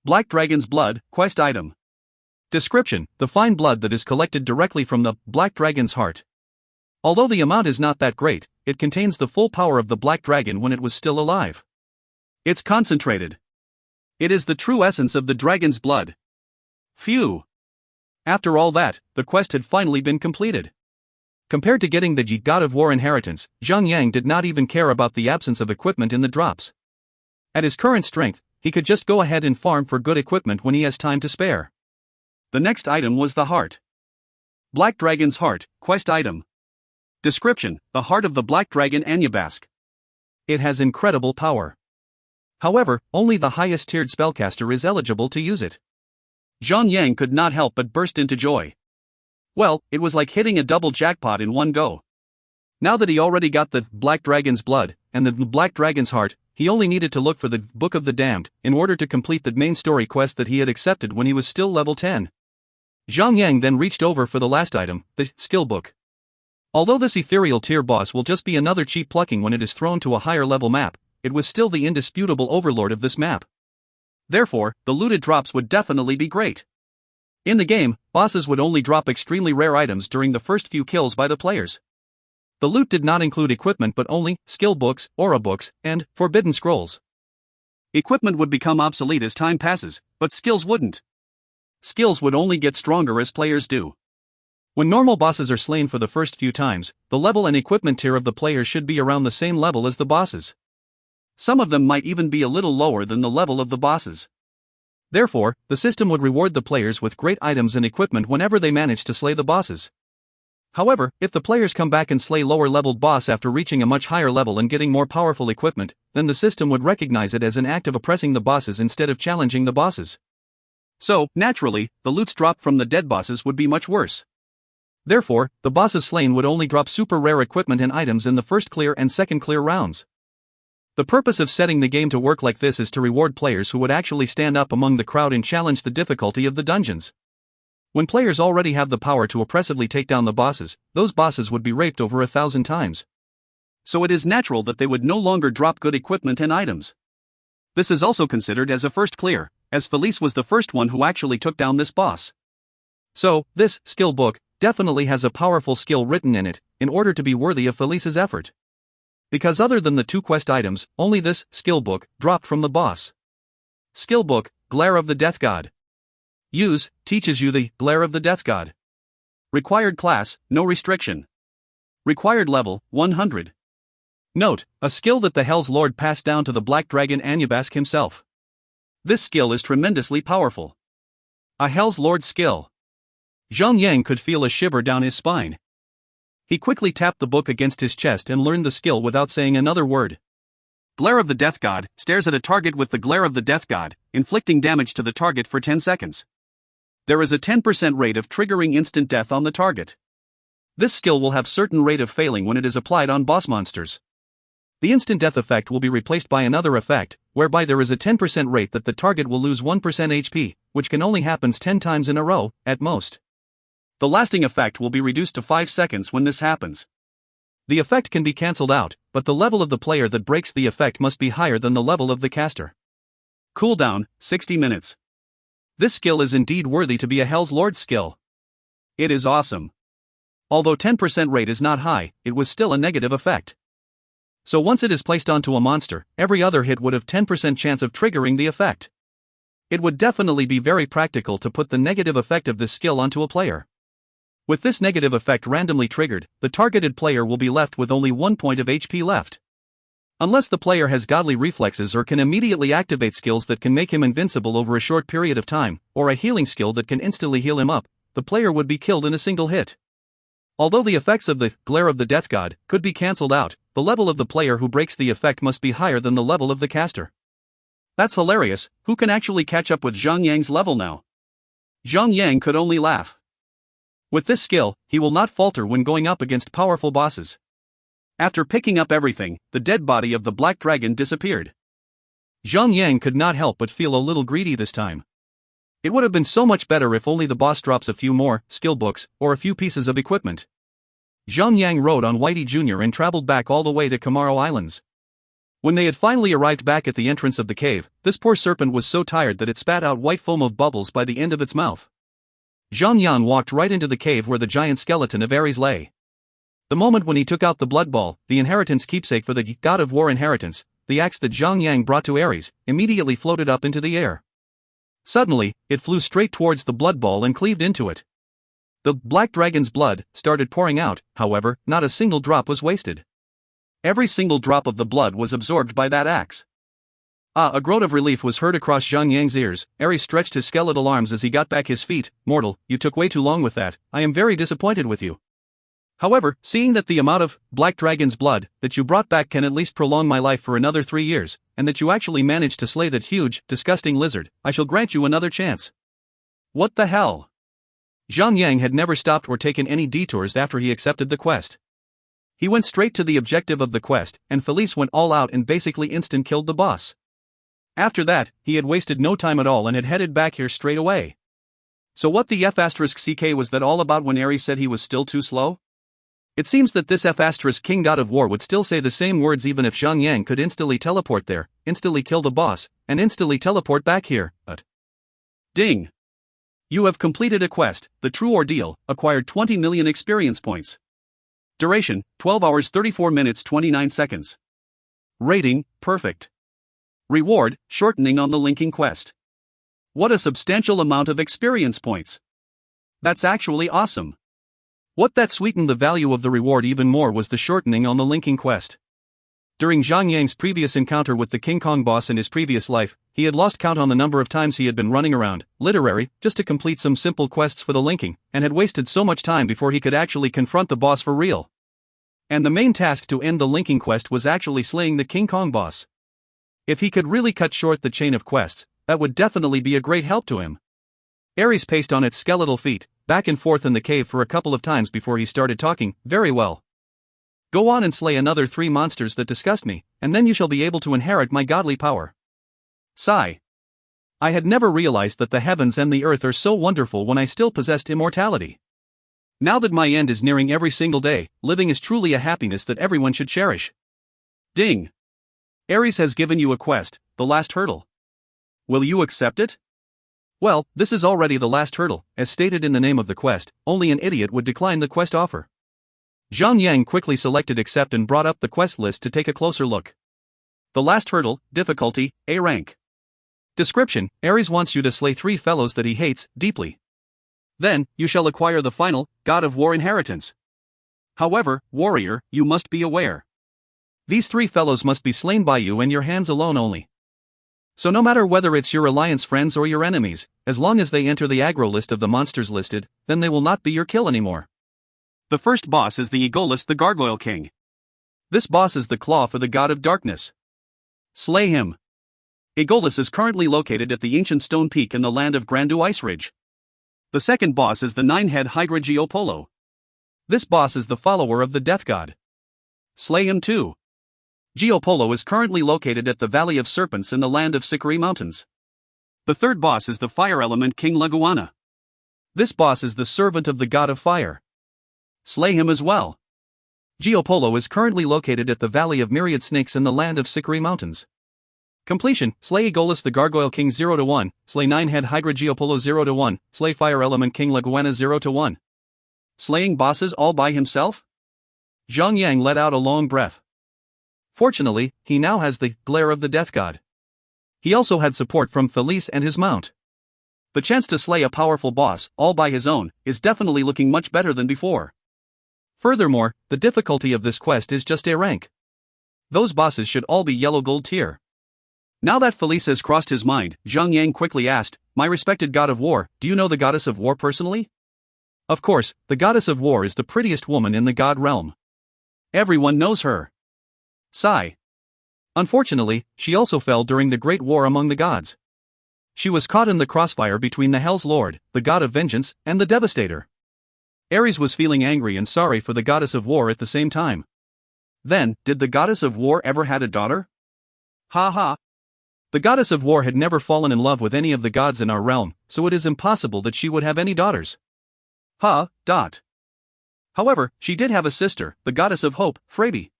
Black Dragon's Blood, quest item. Description: the fine blood that is collected directly from the Black Dragon's heart. Although the amount is not that great, it contains the full power of the Black Dragon when it was still alive. It's concentrated. It is the true essence of the dragon's blood. Phew. After all that, the quest had finally been completed. Compared to getting the God of War inheritance, Zhang Yang did not even care about the absence of equipment in the drops. At his current strength, he could just go ahead and farm for good equipment when he has time to spare. The next item was the heart. Black Dragon's Heart, quest item. Description: the heart of the Black Dragon Audiobooks. It has incredible power. However, only the highest tiered spellcaster is eligible to use it. Zhang Yang could not help but burst into joy. Well, it was like hitting a double jackpot in one go. Now that he already got the Black Dragon's Blood and the Black Dragon's Heart, he only needed to look for the Book of the Damned in order to complete the main story quest that he had accepted when he was still level 10. Zhang Yang then reached over for the last item, the skill book. Although this ethereal tier boss will just be another cheap plucking when it is thrown to a higher level map, it was still the indisputable overlord of this map. Therefore, the looted drops would definitely be great. In the game, bosses would only drop extremely rare items during the first few kills by the players. The loot did not include equipment but only skill books, aura books, and forbidden scrolls. Equipment would become obsolete as time passes, but skills wouldn't. Skills would only get stronger as players do. When normal bosses are slain for the first few times, the level and equipment tier of the players should be around the same level as the bosses. Some of them might even be a little lower than the level of the bosses. Therefore, the system would reward the players with great items and equipment whenever they manage to slay the bosses. However, if the players come back and slay lower-leveled boss after reaching a much higher level and getting more powerful equipment, then the system would recognize it as an act of oppressing the bosses instead of challenging the bosses. So, naturally, the loots dropped from the dead bosses would be much worse. Therefore, the bosses slain would only drop super rare equipment and items in the first clear and second clear rounds. The purpose of setting the game to work like this is to reward players who would actually stand up among the crowd and challenge the difficulty of the dungeons. When players already have the power to oppressively take down the bosses, those bosses would be raped over 1,000 times. So it is natural that they would no longer drop good equipment and items. This is also considered as a first clear, as Felice was the first one who actually took down this boss. So, this skill book definitely has a powerful skill written in it, in order to be worthy of Felice's effort. Because other than the 2 quest items, only this skill book dropped from the boss. Skill book, Glare of the Death God. Use, teaches you the Glare of the Death God. Required class, no restriction. Required level, 100. Note, a skill that the Hell's Lord passed down to the Black Dragon Anubis himself. This skill is tremendously powerful. A Hell's Lord skill. Zhang could feel a shiver down his spine. He quickly tapped the book against his chest and learned the skill without saying another word. Glare of the Death God stares at a target with the Glare of the Death God, inflicting damage to the target for 10 seconds. There is a 10% rate of triggering instant death on the target. This skill will have certain rate of failing when it is applied on boss monsters. The instant death effect will be replaced by another effect, whereby there is a 10% rate that the target will lose 1% HP, which can only happen 10 times in a row, at most. The lasting effect will be reduced to 5 seconds when this happens. The effect can be cancelled out, but the level of the player that breaks the effect must be higher than the level of the caster. Cooldown, 60 minutes. This skill is indeed worthy to be a Hell's Lord skill. It is awesome. Although 10% rate is not high, it was still a negative effect. So once it is placed onto a monster, every other hit would have 10% chance of triggering the effect. It would definitely be very practical to put the negative effect of this skill onto a player. With this negative effect randomly triggered, the targeted player will be left with only 1 point of HP left. Unless the player has godly reflexes or can immediately activate skills that can make him invincible over a short period of time, or a healing skill that can instantly heal him up, the player would be killed in a single hit. Although the effects of the Glare of the Death God could be cancelled out, the level of the player who breaks the effect must be higher than the level of the caster. That's hilarious. Who can actually catch up with Zhang level now? Zhang could only laugh. With this skill, he will not falter when going up against powerful bosses. After picking up everything, the dead body of the Black Dragon disappeared. Zhang could not help but feel a little greedy this time. It would have been so much better if only the boss drops a few more skill books or a few pieces of equipment. Zhang rode on Whitey Jr. and traveled back all the way to Kamaro Islands. When they had finally arrived back at the entrance of the cave, this poor serpent was so tired that it spat out white foam of bubbles by the end of its mouth. Zhang walked right into the cave where the giant skeleton of Ares lay. The moment when he took out the blood ball, the inheritance keepsake for the god of war inheritance, the axe that Zhang brought to Ares, immediately floated up into the air. Suddenly, it flew straight towards the blood ball and cleaved into it. The black dragon's blood started pouring out, however, not a single drop was wasted. Every single drop of the blood was absorbed by that axe. A groan of relief was heard across Zhang ears. Ares stretched his skeletal arms as he got back his feet. Mortal, you took way too long with that. I am very disappointed with you. However, seeing that the amount of black dragon's blood that you brought back can at least prolong my life for another 3 years, and that you actually managed to slay that huge, disgusting lizard, I shall grant you another chance. What the hell? Zhang had never stopped or taken any detours after he accepted the quest. He went straight to the objective of the quest, and Felice went all out and basically instant killed the boss. After that, he had wasted no time at all and had headed back here straight away. So what the F***ck was that all about when Ares said he was still too slow? It seems that this F***king god of war would still say the same words even if Zhang could instantly teleport there, instantly kill the boss, and instantly teleport back here, but... Ding! You have completed a quest, the True Ordeal, acquired 20 million experience points. Duration, 12 hours 34 minutes 29 seconds. Rating, perfect. Reward, shortening on the linking quest. What a substantial amount of experience points. That's actually awesome. What that sweetened the value of the reward even more was the shortening on the linking quest. During Zhang Yang's previous encounter with the King Kong boss in his previous life, he had lost count on the number of times he had been running around, literary, just to complete some simple quests for the linking, and had wasted so much time before he could actually confront the boss for real. And the main task to end the linking quest was actually slaying the King Kong boss. If he could really cut short the chain of quests, that would definitely be a great help to him. Ares paced on its skeletal feet, back and forth in the cave for a couple of times before he started talking. Very well. Go on and slay another 3 monsters that disgust me, and then you shall be able to inherit my godly power. Sigh. I had never realized that the heavens and the earth are so wonderful when I still possessed immortality. Now that my end is nearing every single day, living is truly a happiness that everyone should cherish. Ding. Ares has given you a quest, the last hurdle. Will you accept it? Well, this is already the last hurdle, as stated in the name of the quest. Only an idiot would decline the quest offer. Zhang Yang quickly selected accept and brought up the quest list to take a closer look. The last hurdle, difficulty, A rank. Description: Ares wants you to slay 3 fellows that he hates deeply. Then, you shall acquire the final, God of War inheritance. However, warrior, you must be aware. These 3 fellows must be slain by you and your hands alone only. So no matter whether it's your alliance friends or your enemies, as long as they enter the aggro list of the monsters listed, then they will not be your kill anymore. The first boss is the Aegolus the Gargoyle King. This boss is the claw for the god of darkness. Slay him. Aegolus is currently located at the ancient stone peak in the land of Grandu Ice Ridge. The second boss is the 9-head Hydra Geopolo. This boss is the follower of the death god. Slay him too. Geopolo is currently located at the Valley of Serpents in the land of Sikari Mountains. The third boss is the fire element King Leguana. This boss is the servant of the god of fire. Slay him as well. Geopolo is currently located at the Valley of Myriad Snakes in the land of Sikari Mountains. Completion: slay Aegolus the Gargoyle King 0-1, slay 9-head Hydra Geopolo 0-1, slay fire element King Leguana 0-1. Slaying bosses all by himself? Zhang Yang let out a long breath. Fortunately, he now has the glare of the death god. He also had support from Felice and his mount. The chance to slay a powerful boss, all by his own, is definitely looking much better than before. Furthermore, the difficulty of this quest is just A rank. Those bosses should all be yellow gold tier. Now that Felice has crossed his mind, Zhang Yang quickly asked, "My respected god of war, do you know the goddess of war personally?" Of course, the goddess of war is the prettiest woman in the god realm. Everyone knows her. Sigh. Unfortunately, she also fell during the Great War among the gods. She was caught in the crossfire between the Hell's Lord, the god of vengeance, and the Devastator. Ares was feeling angry and sorry for the goddess of war at the same time. Then, did the goddess of war ever had a daughter? Ha ha. The goddess of war had never fallen in love with any of the gods in our realm, so it is impossible that she would have any daughters. However, she did have a sister, the goddess of hope, Frabi.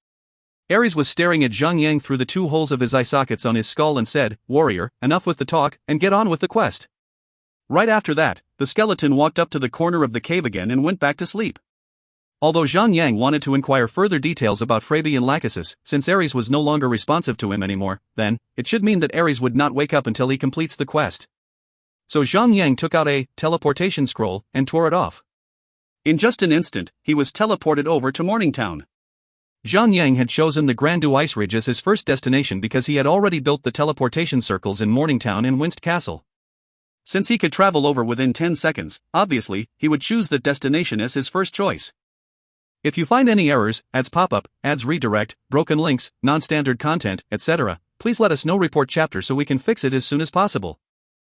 Ares was staring at Zhang Yang through the 2 holes of his eye sockets on his skull and said, "Warrior, enough with the talk, and get on with the quest." Right after that, the skeleton walked up to the corner of the cave again and went back to sleep. Although Zhang Yang wanted to inquire further details about Frabi and Lachesis, since Ares was no longer responsive to him anymore, then, it should mean that Ares would not wake up until he completes the quest. So Zhang Yang took out a teleportation scroll and tore it off. In just an instant, he was teleported over to Morningtown. Zhang Yang had chosen the Grandu Ice Ridge as his first destination because he had already built the teleportation circles in Morningtown and Winst Castle. Since he could travel over within 10 seconds, obviously, he would choose that destination as his first choice. If you find any errors, ads pop-up, ads redirect, broken links, non-standard content, etc., please let us know. Report chapter so we can fix it as soon as possible.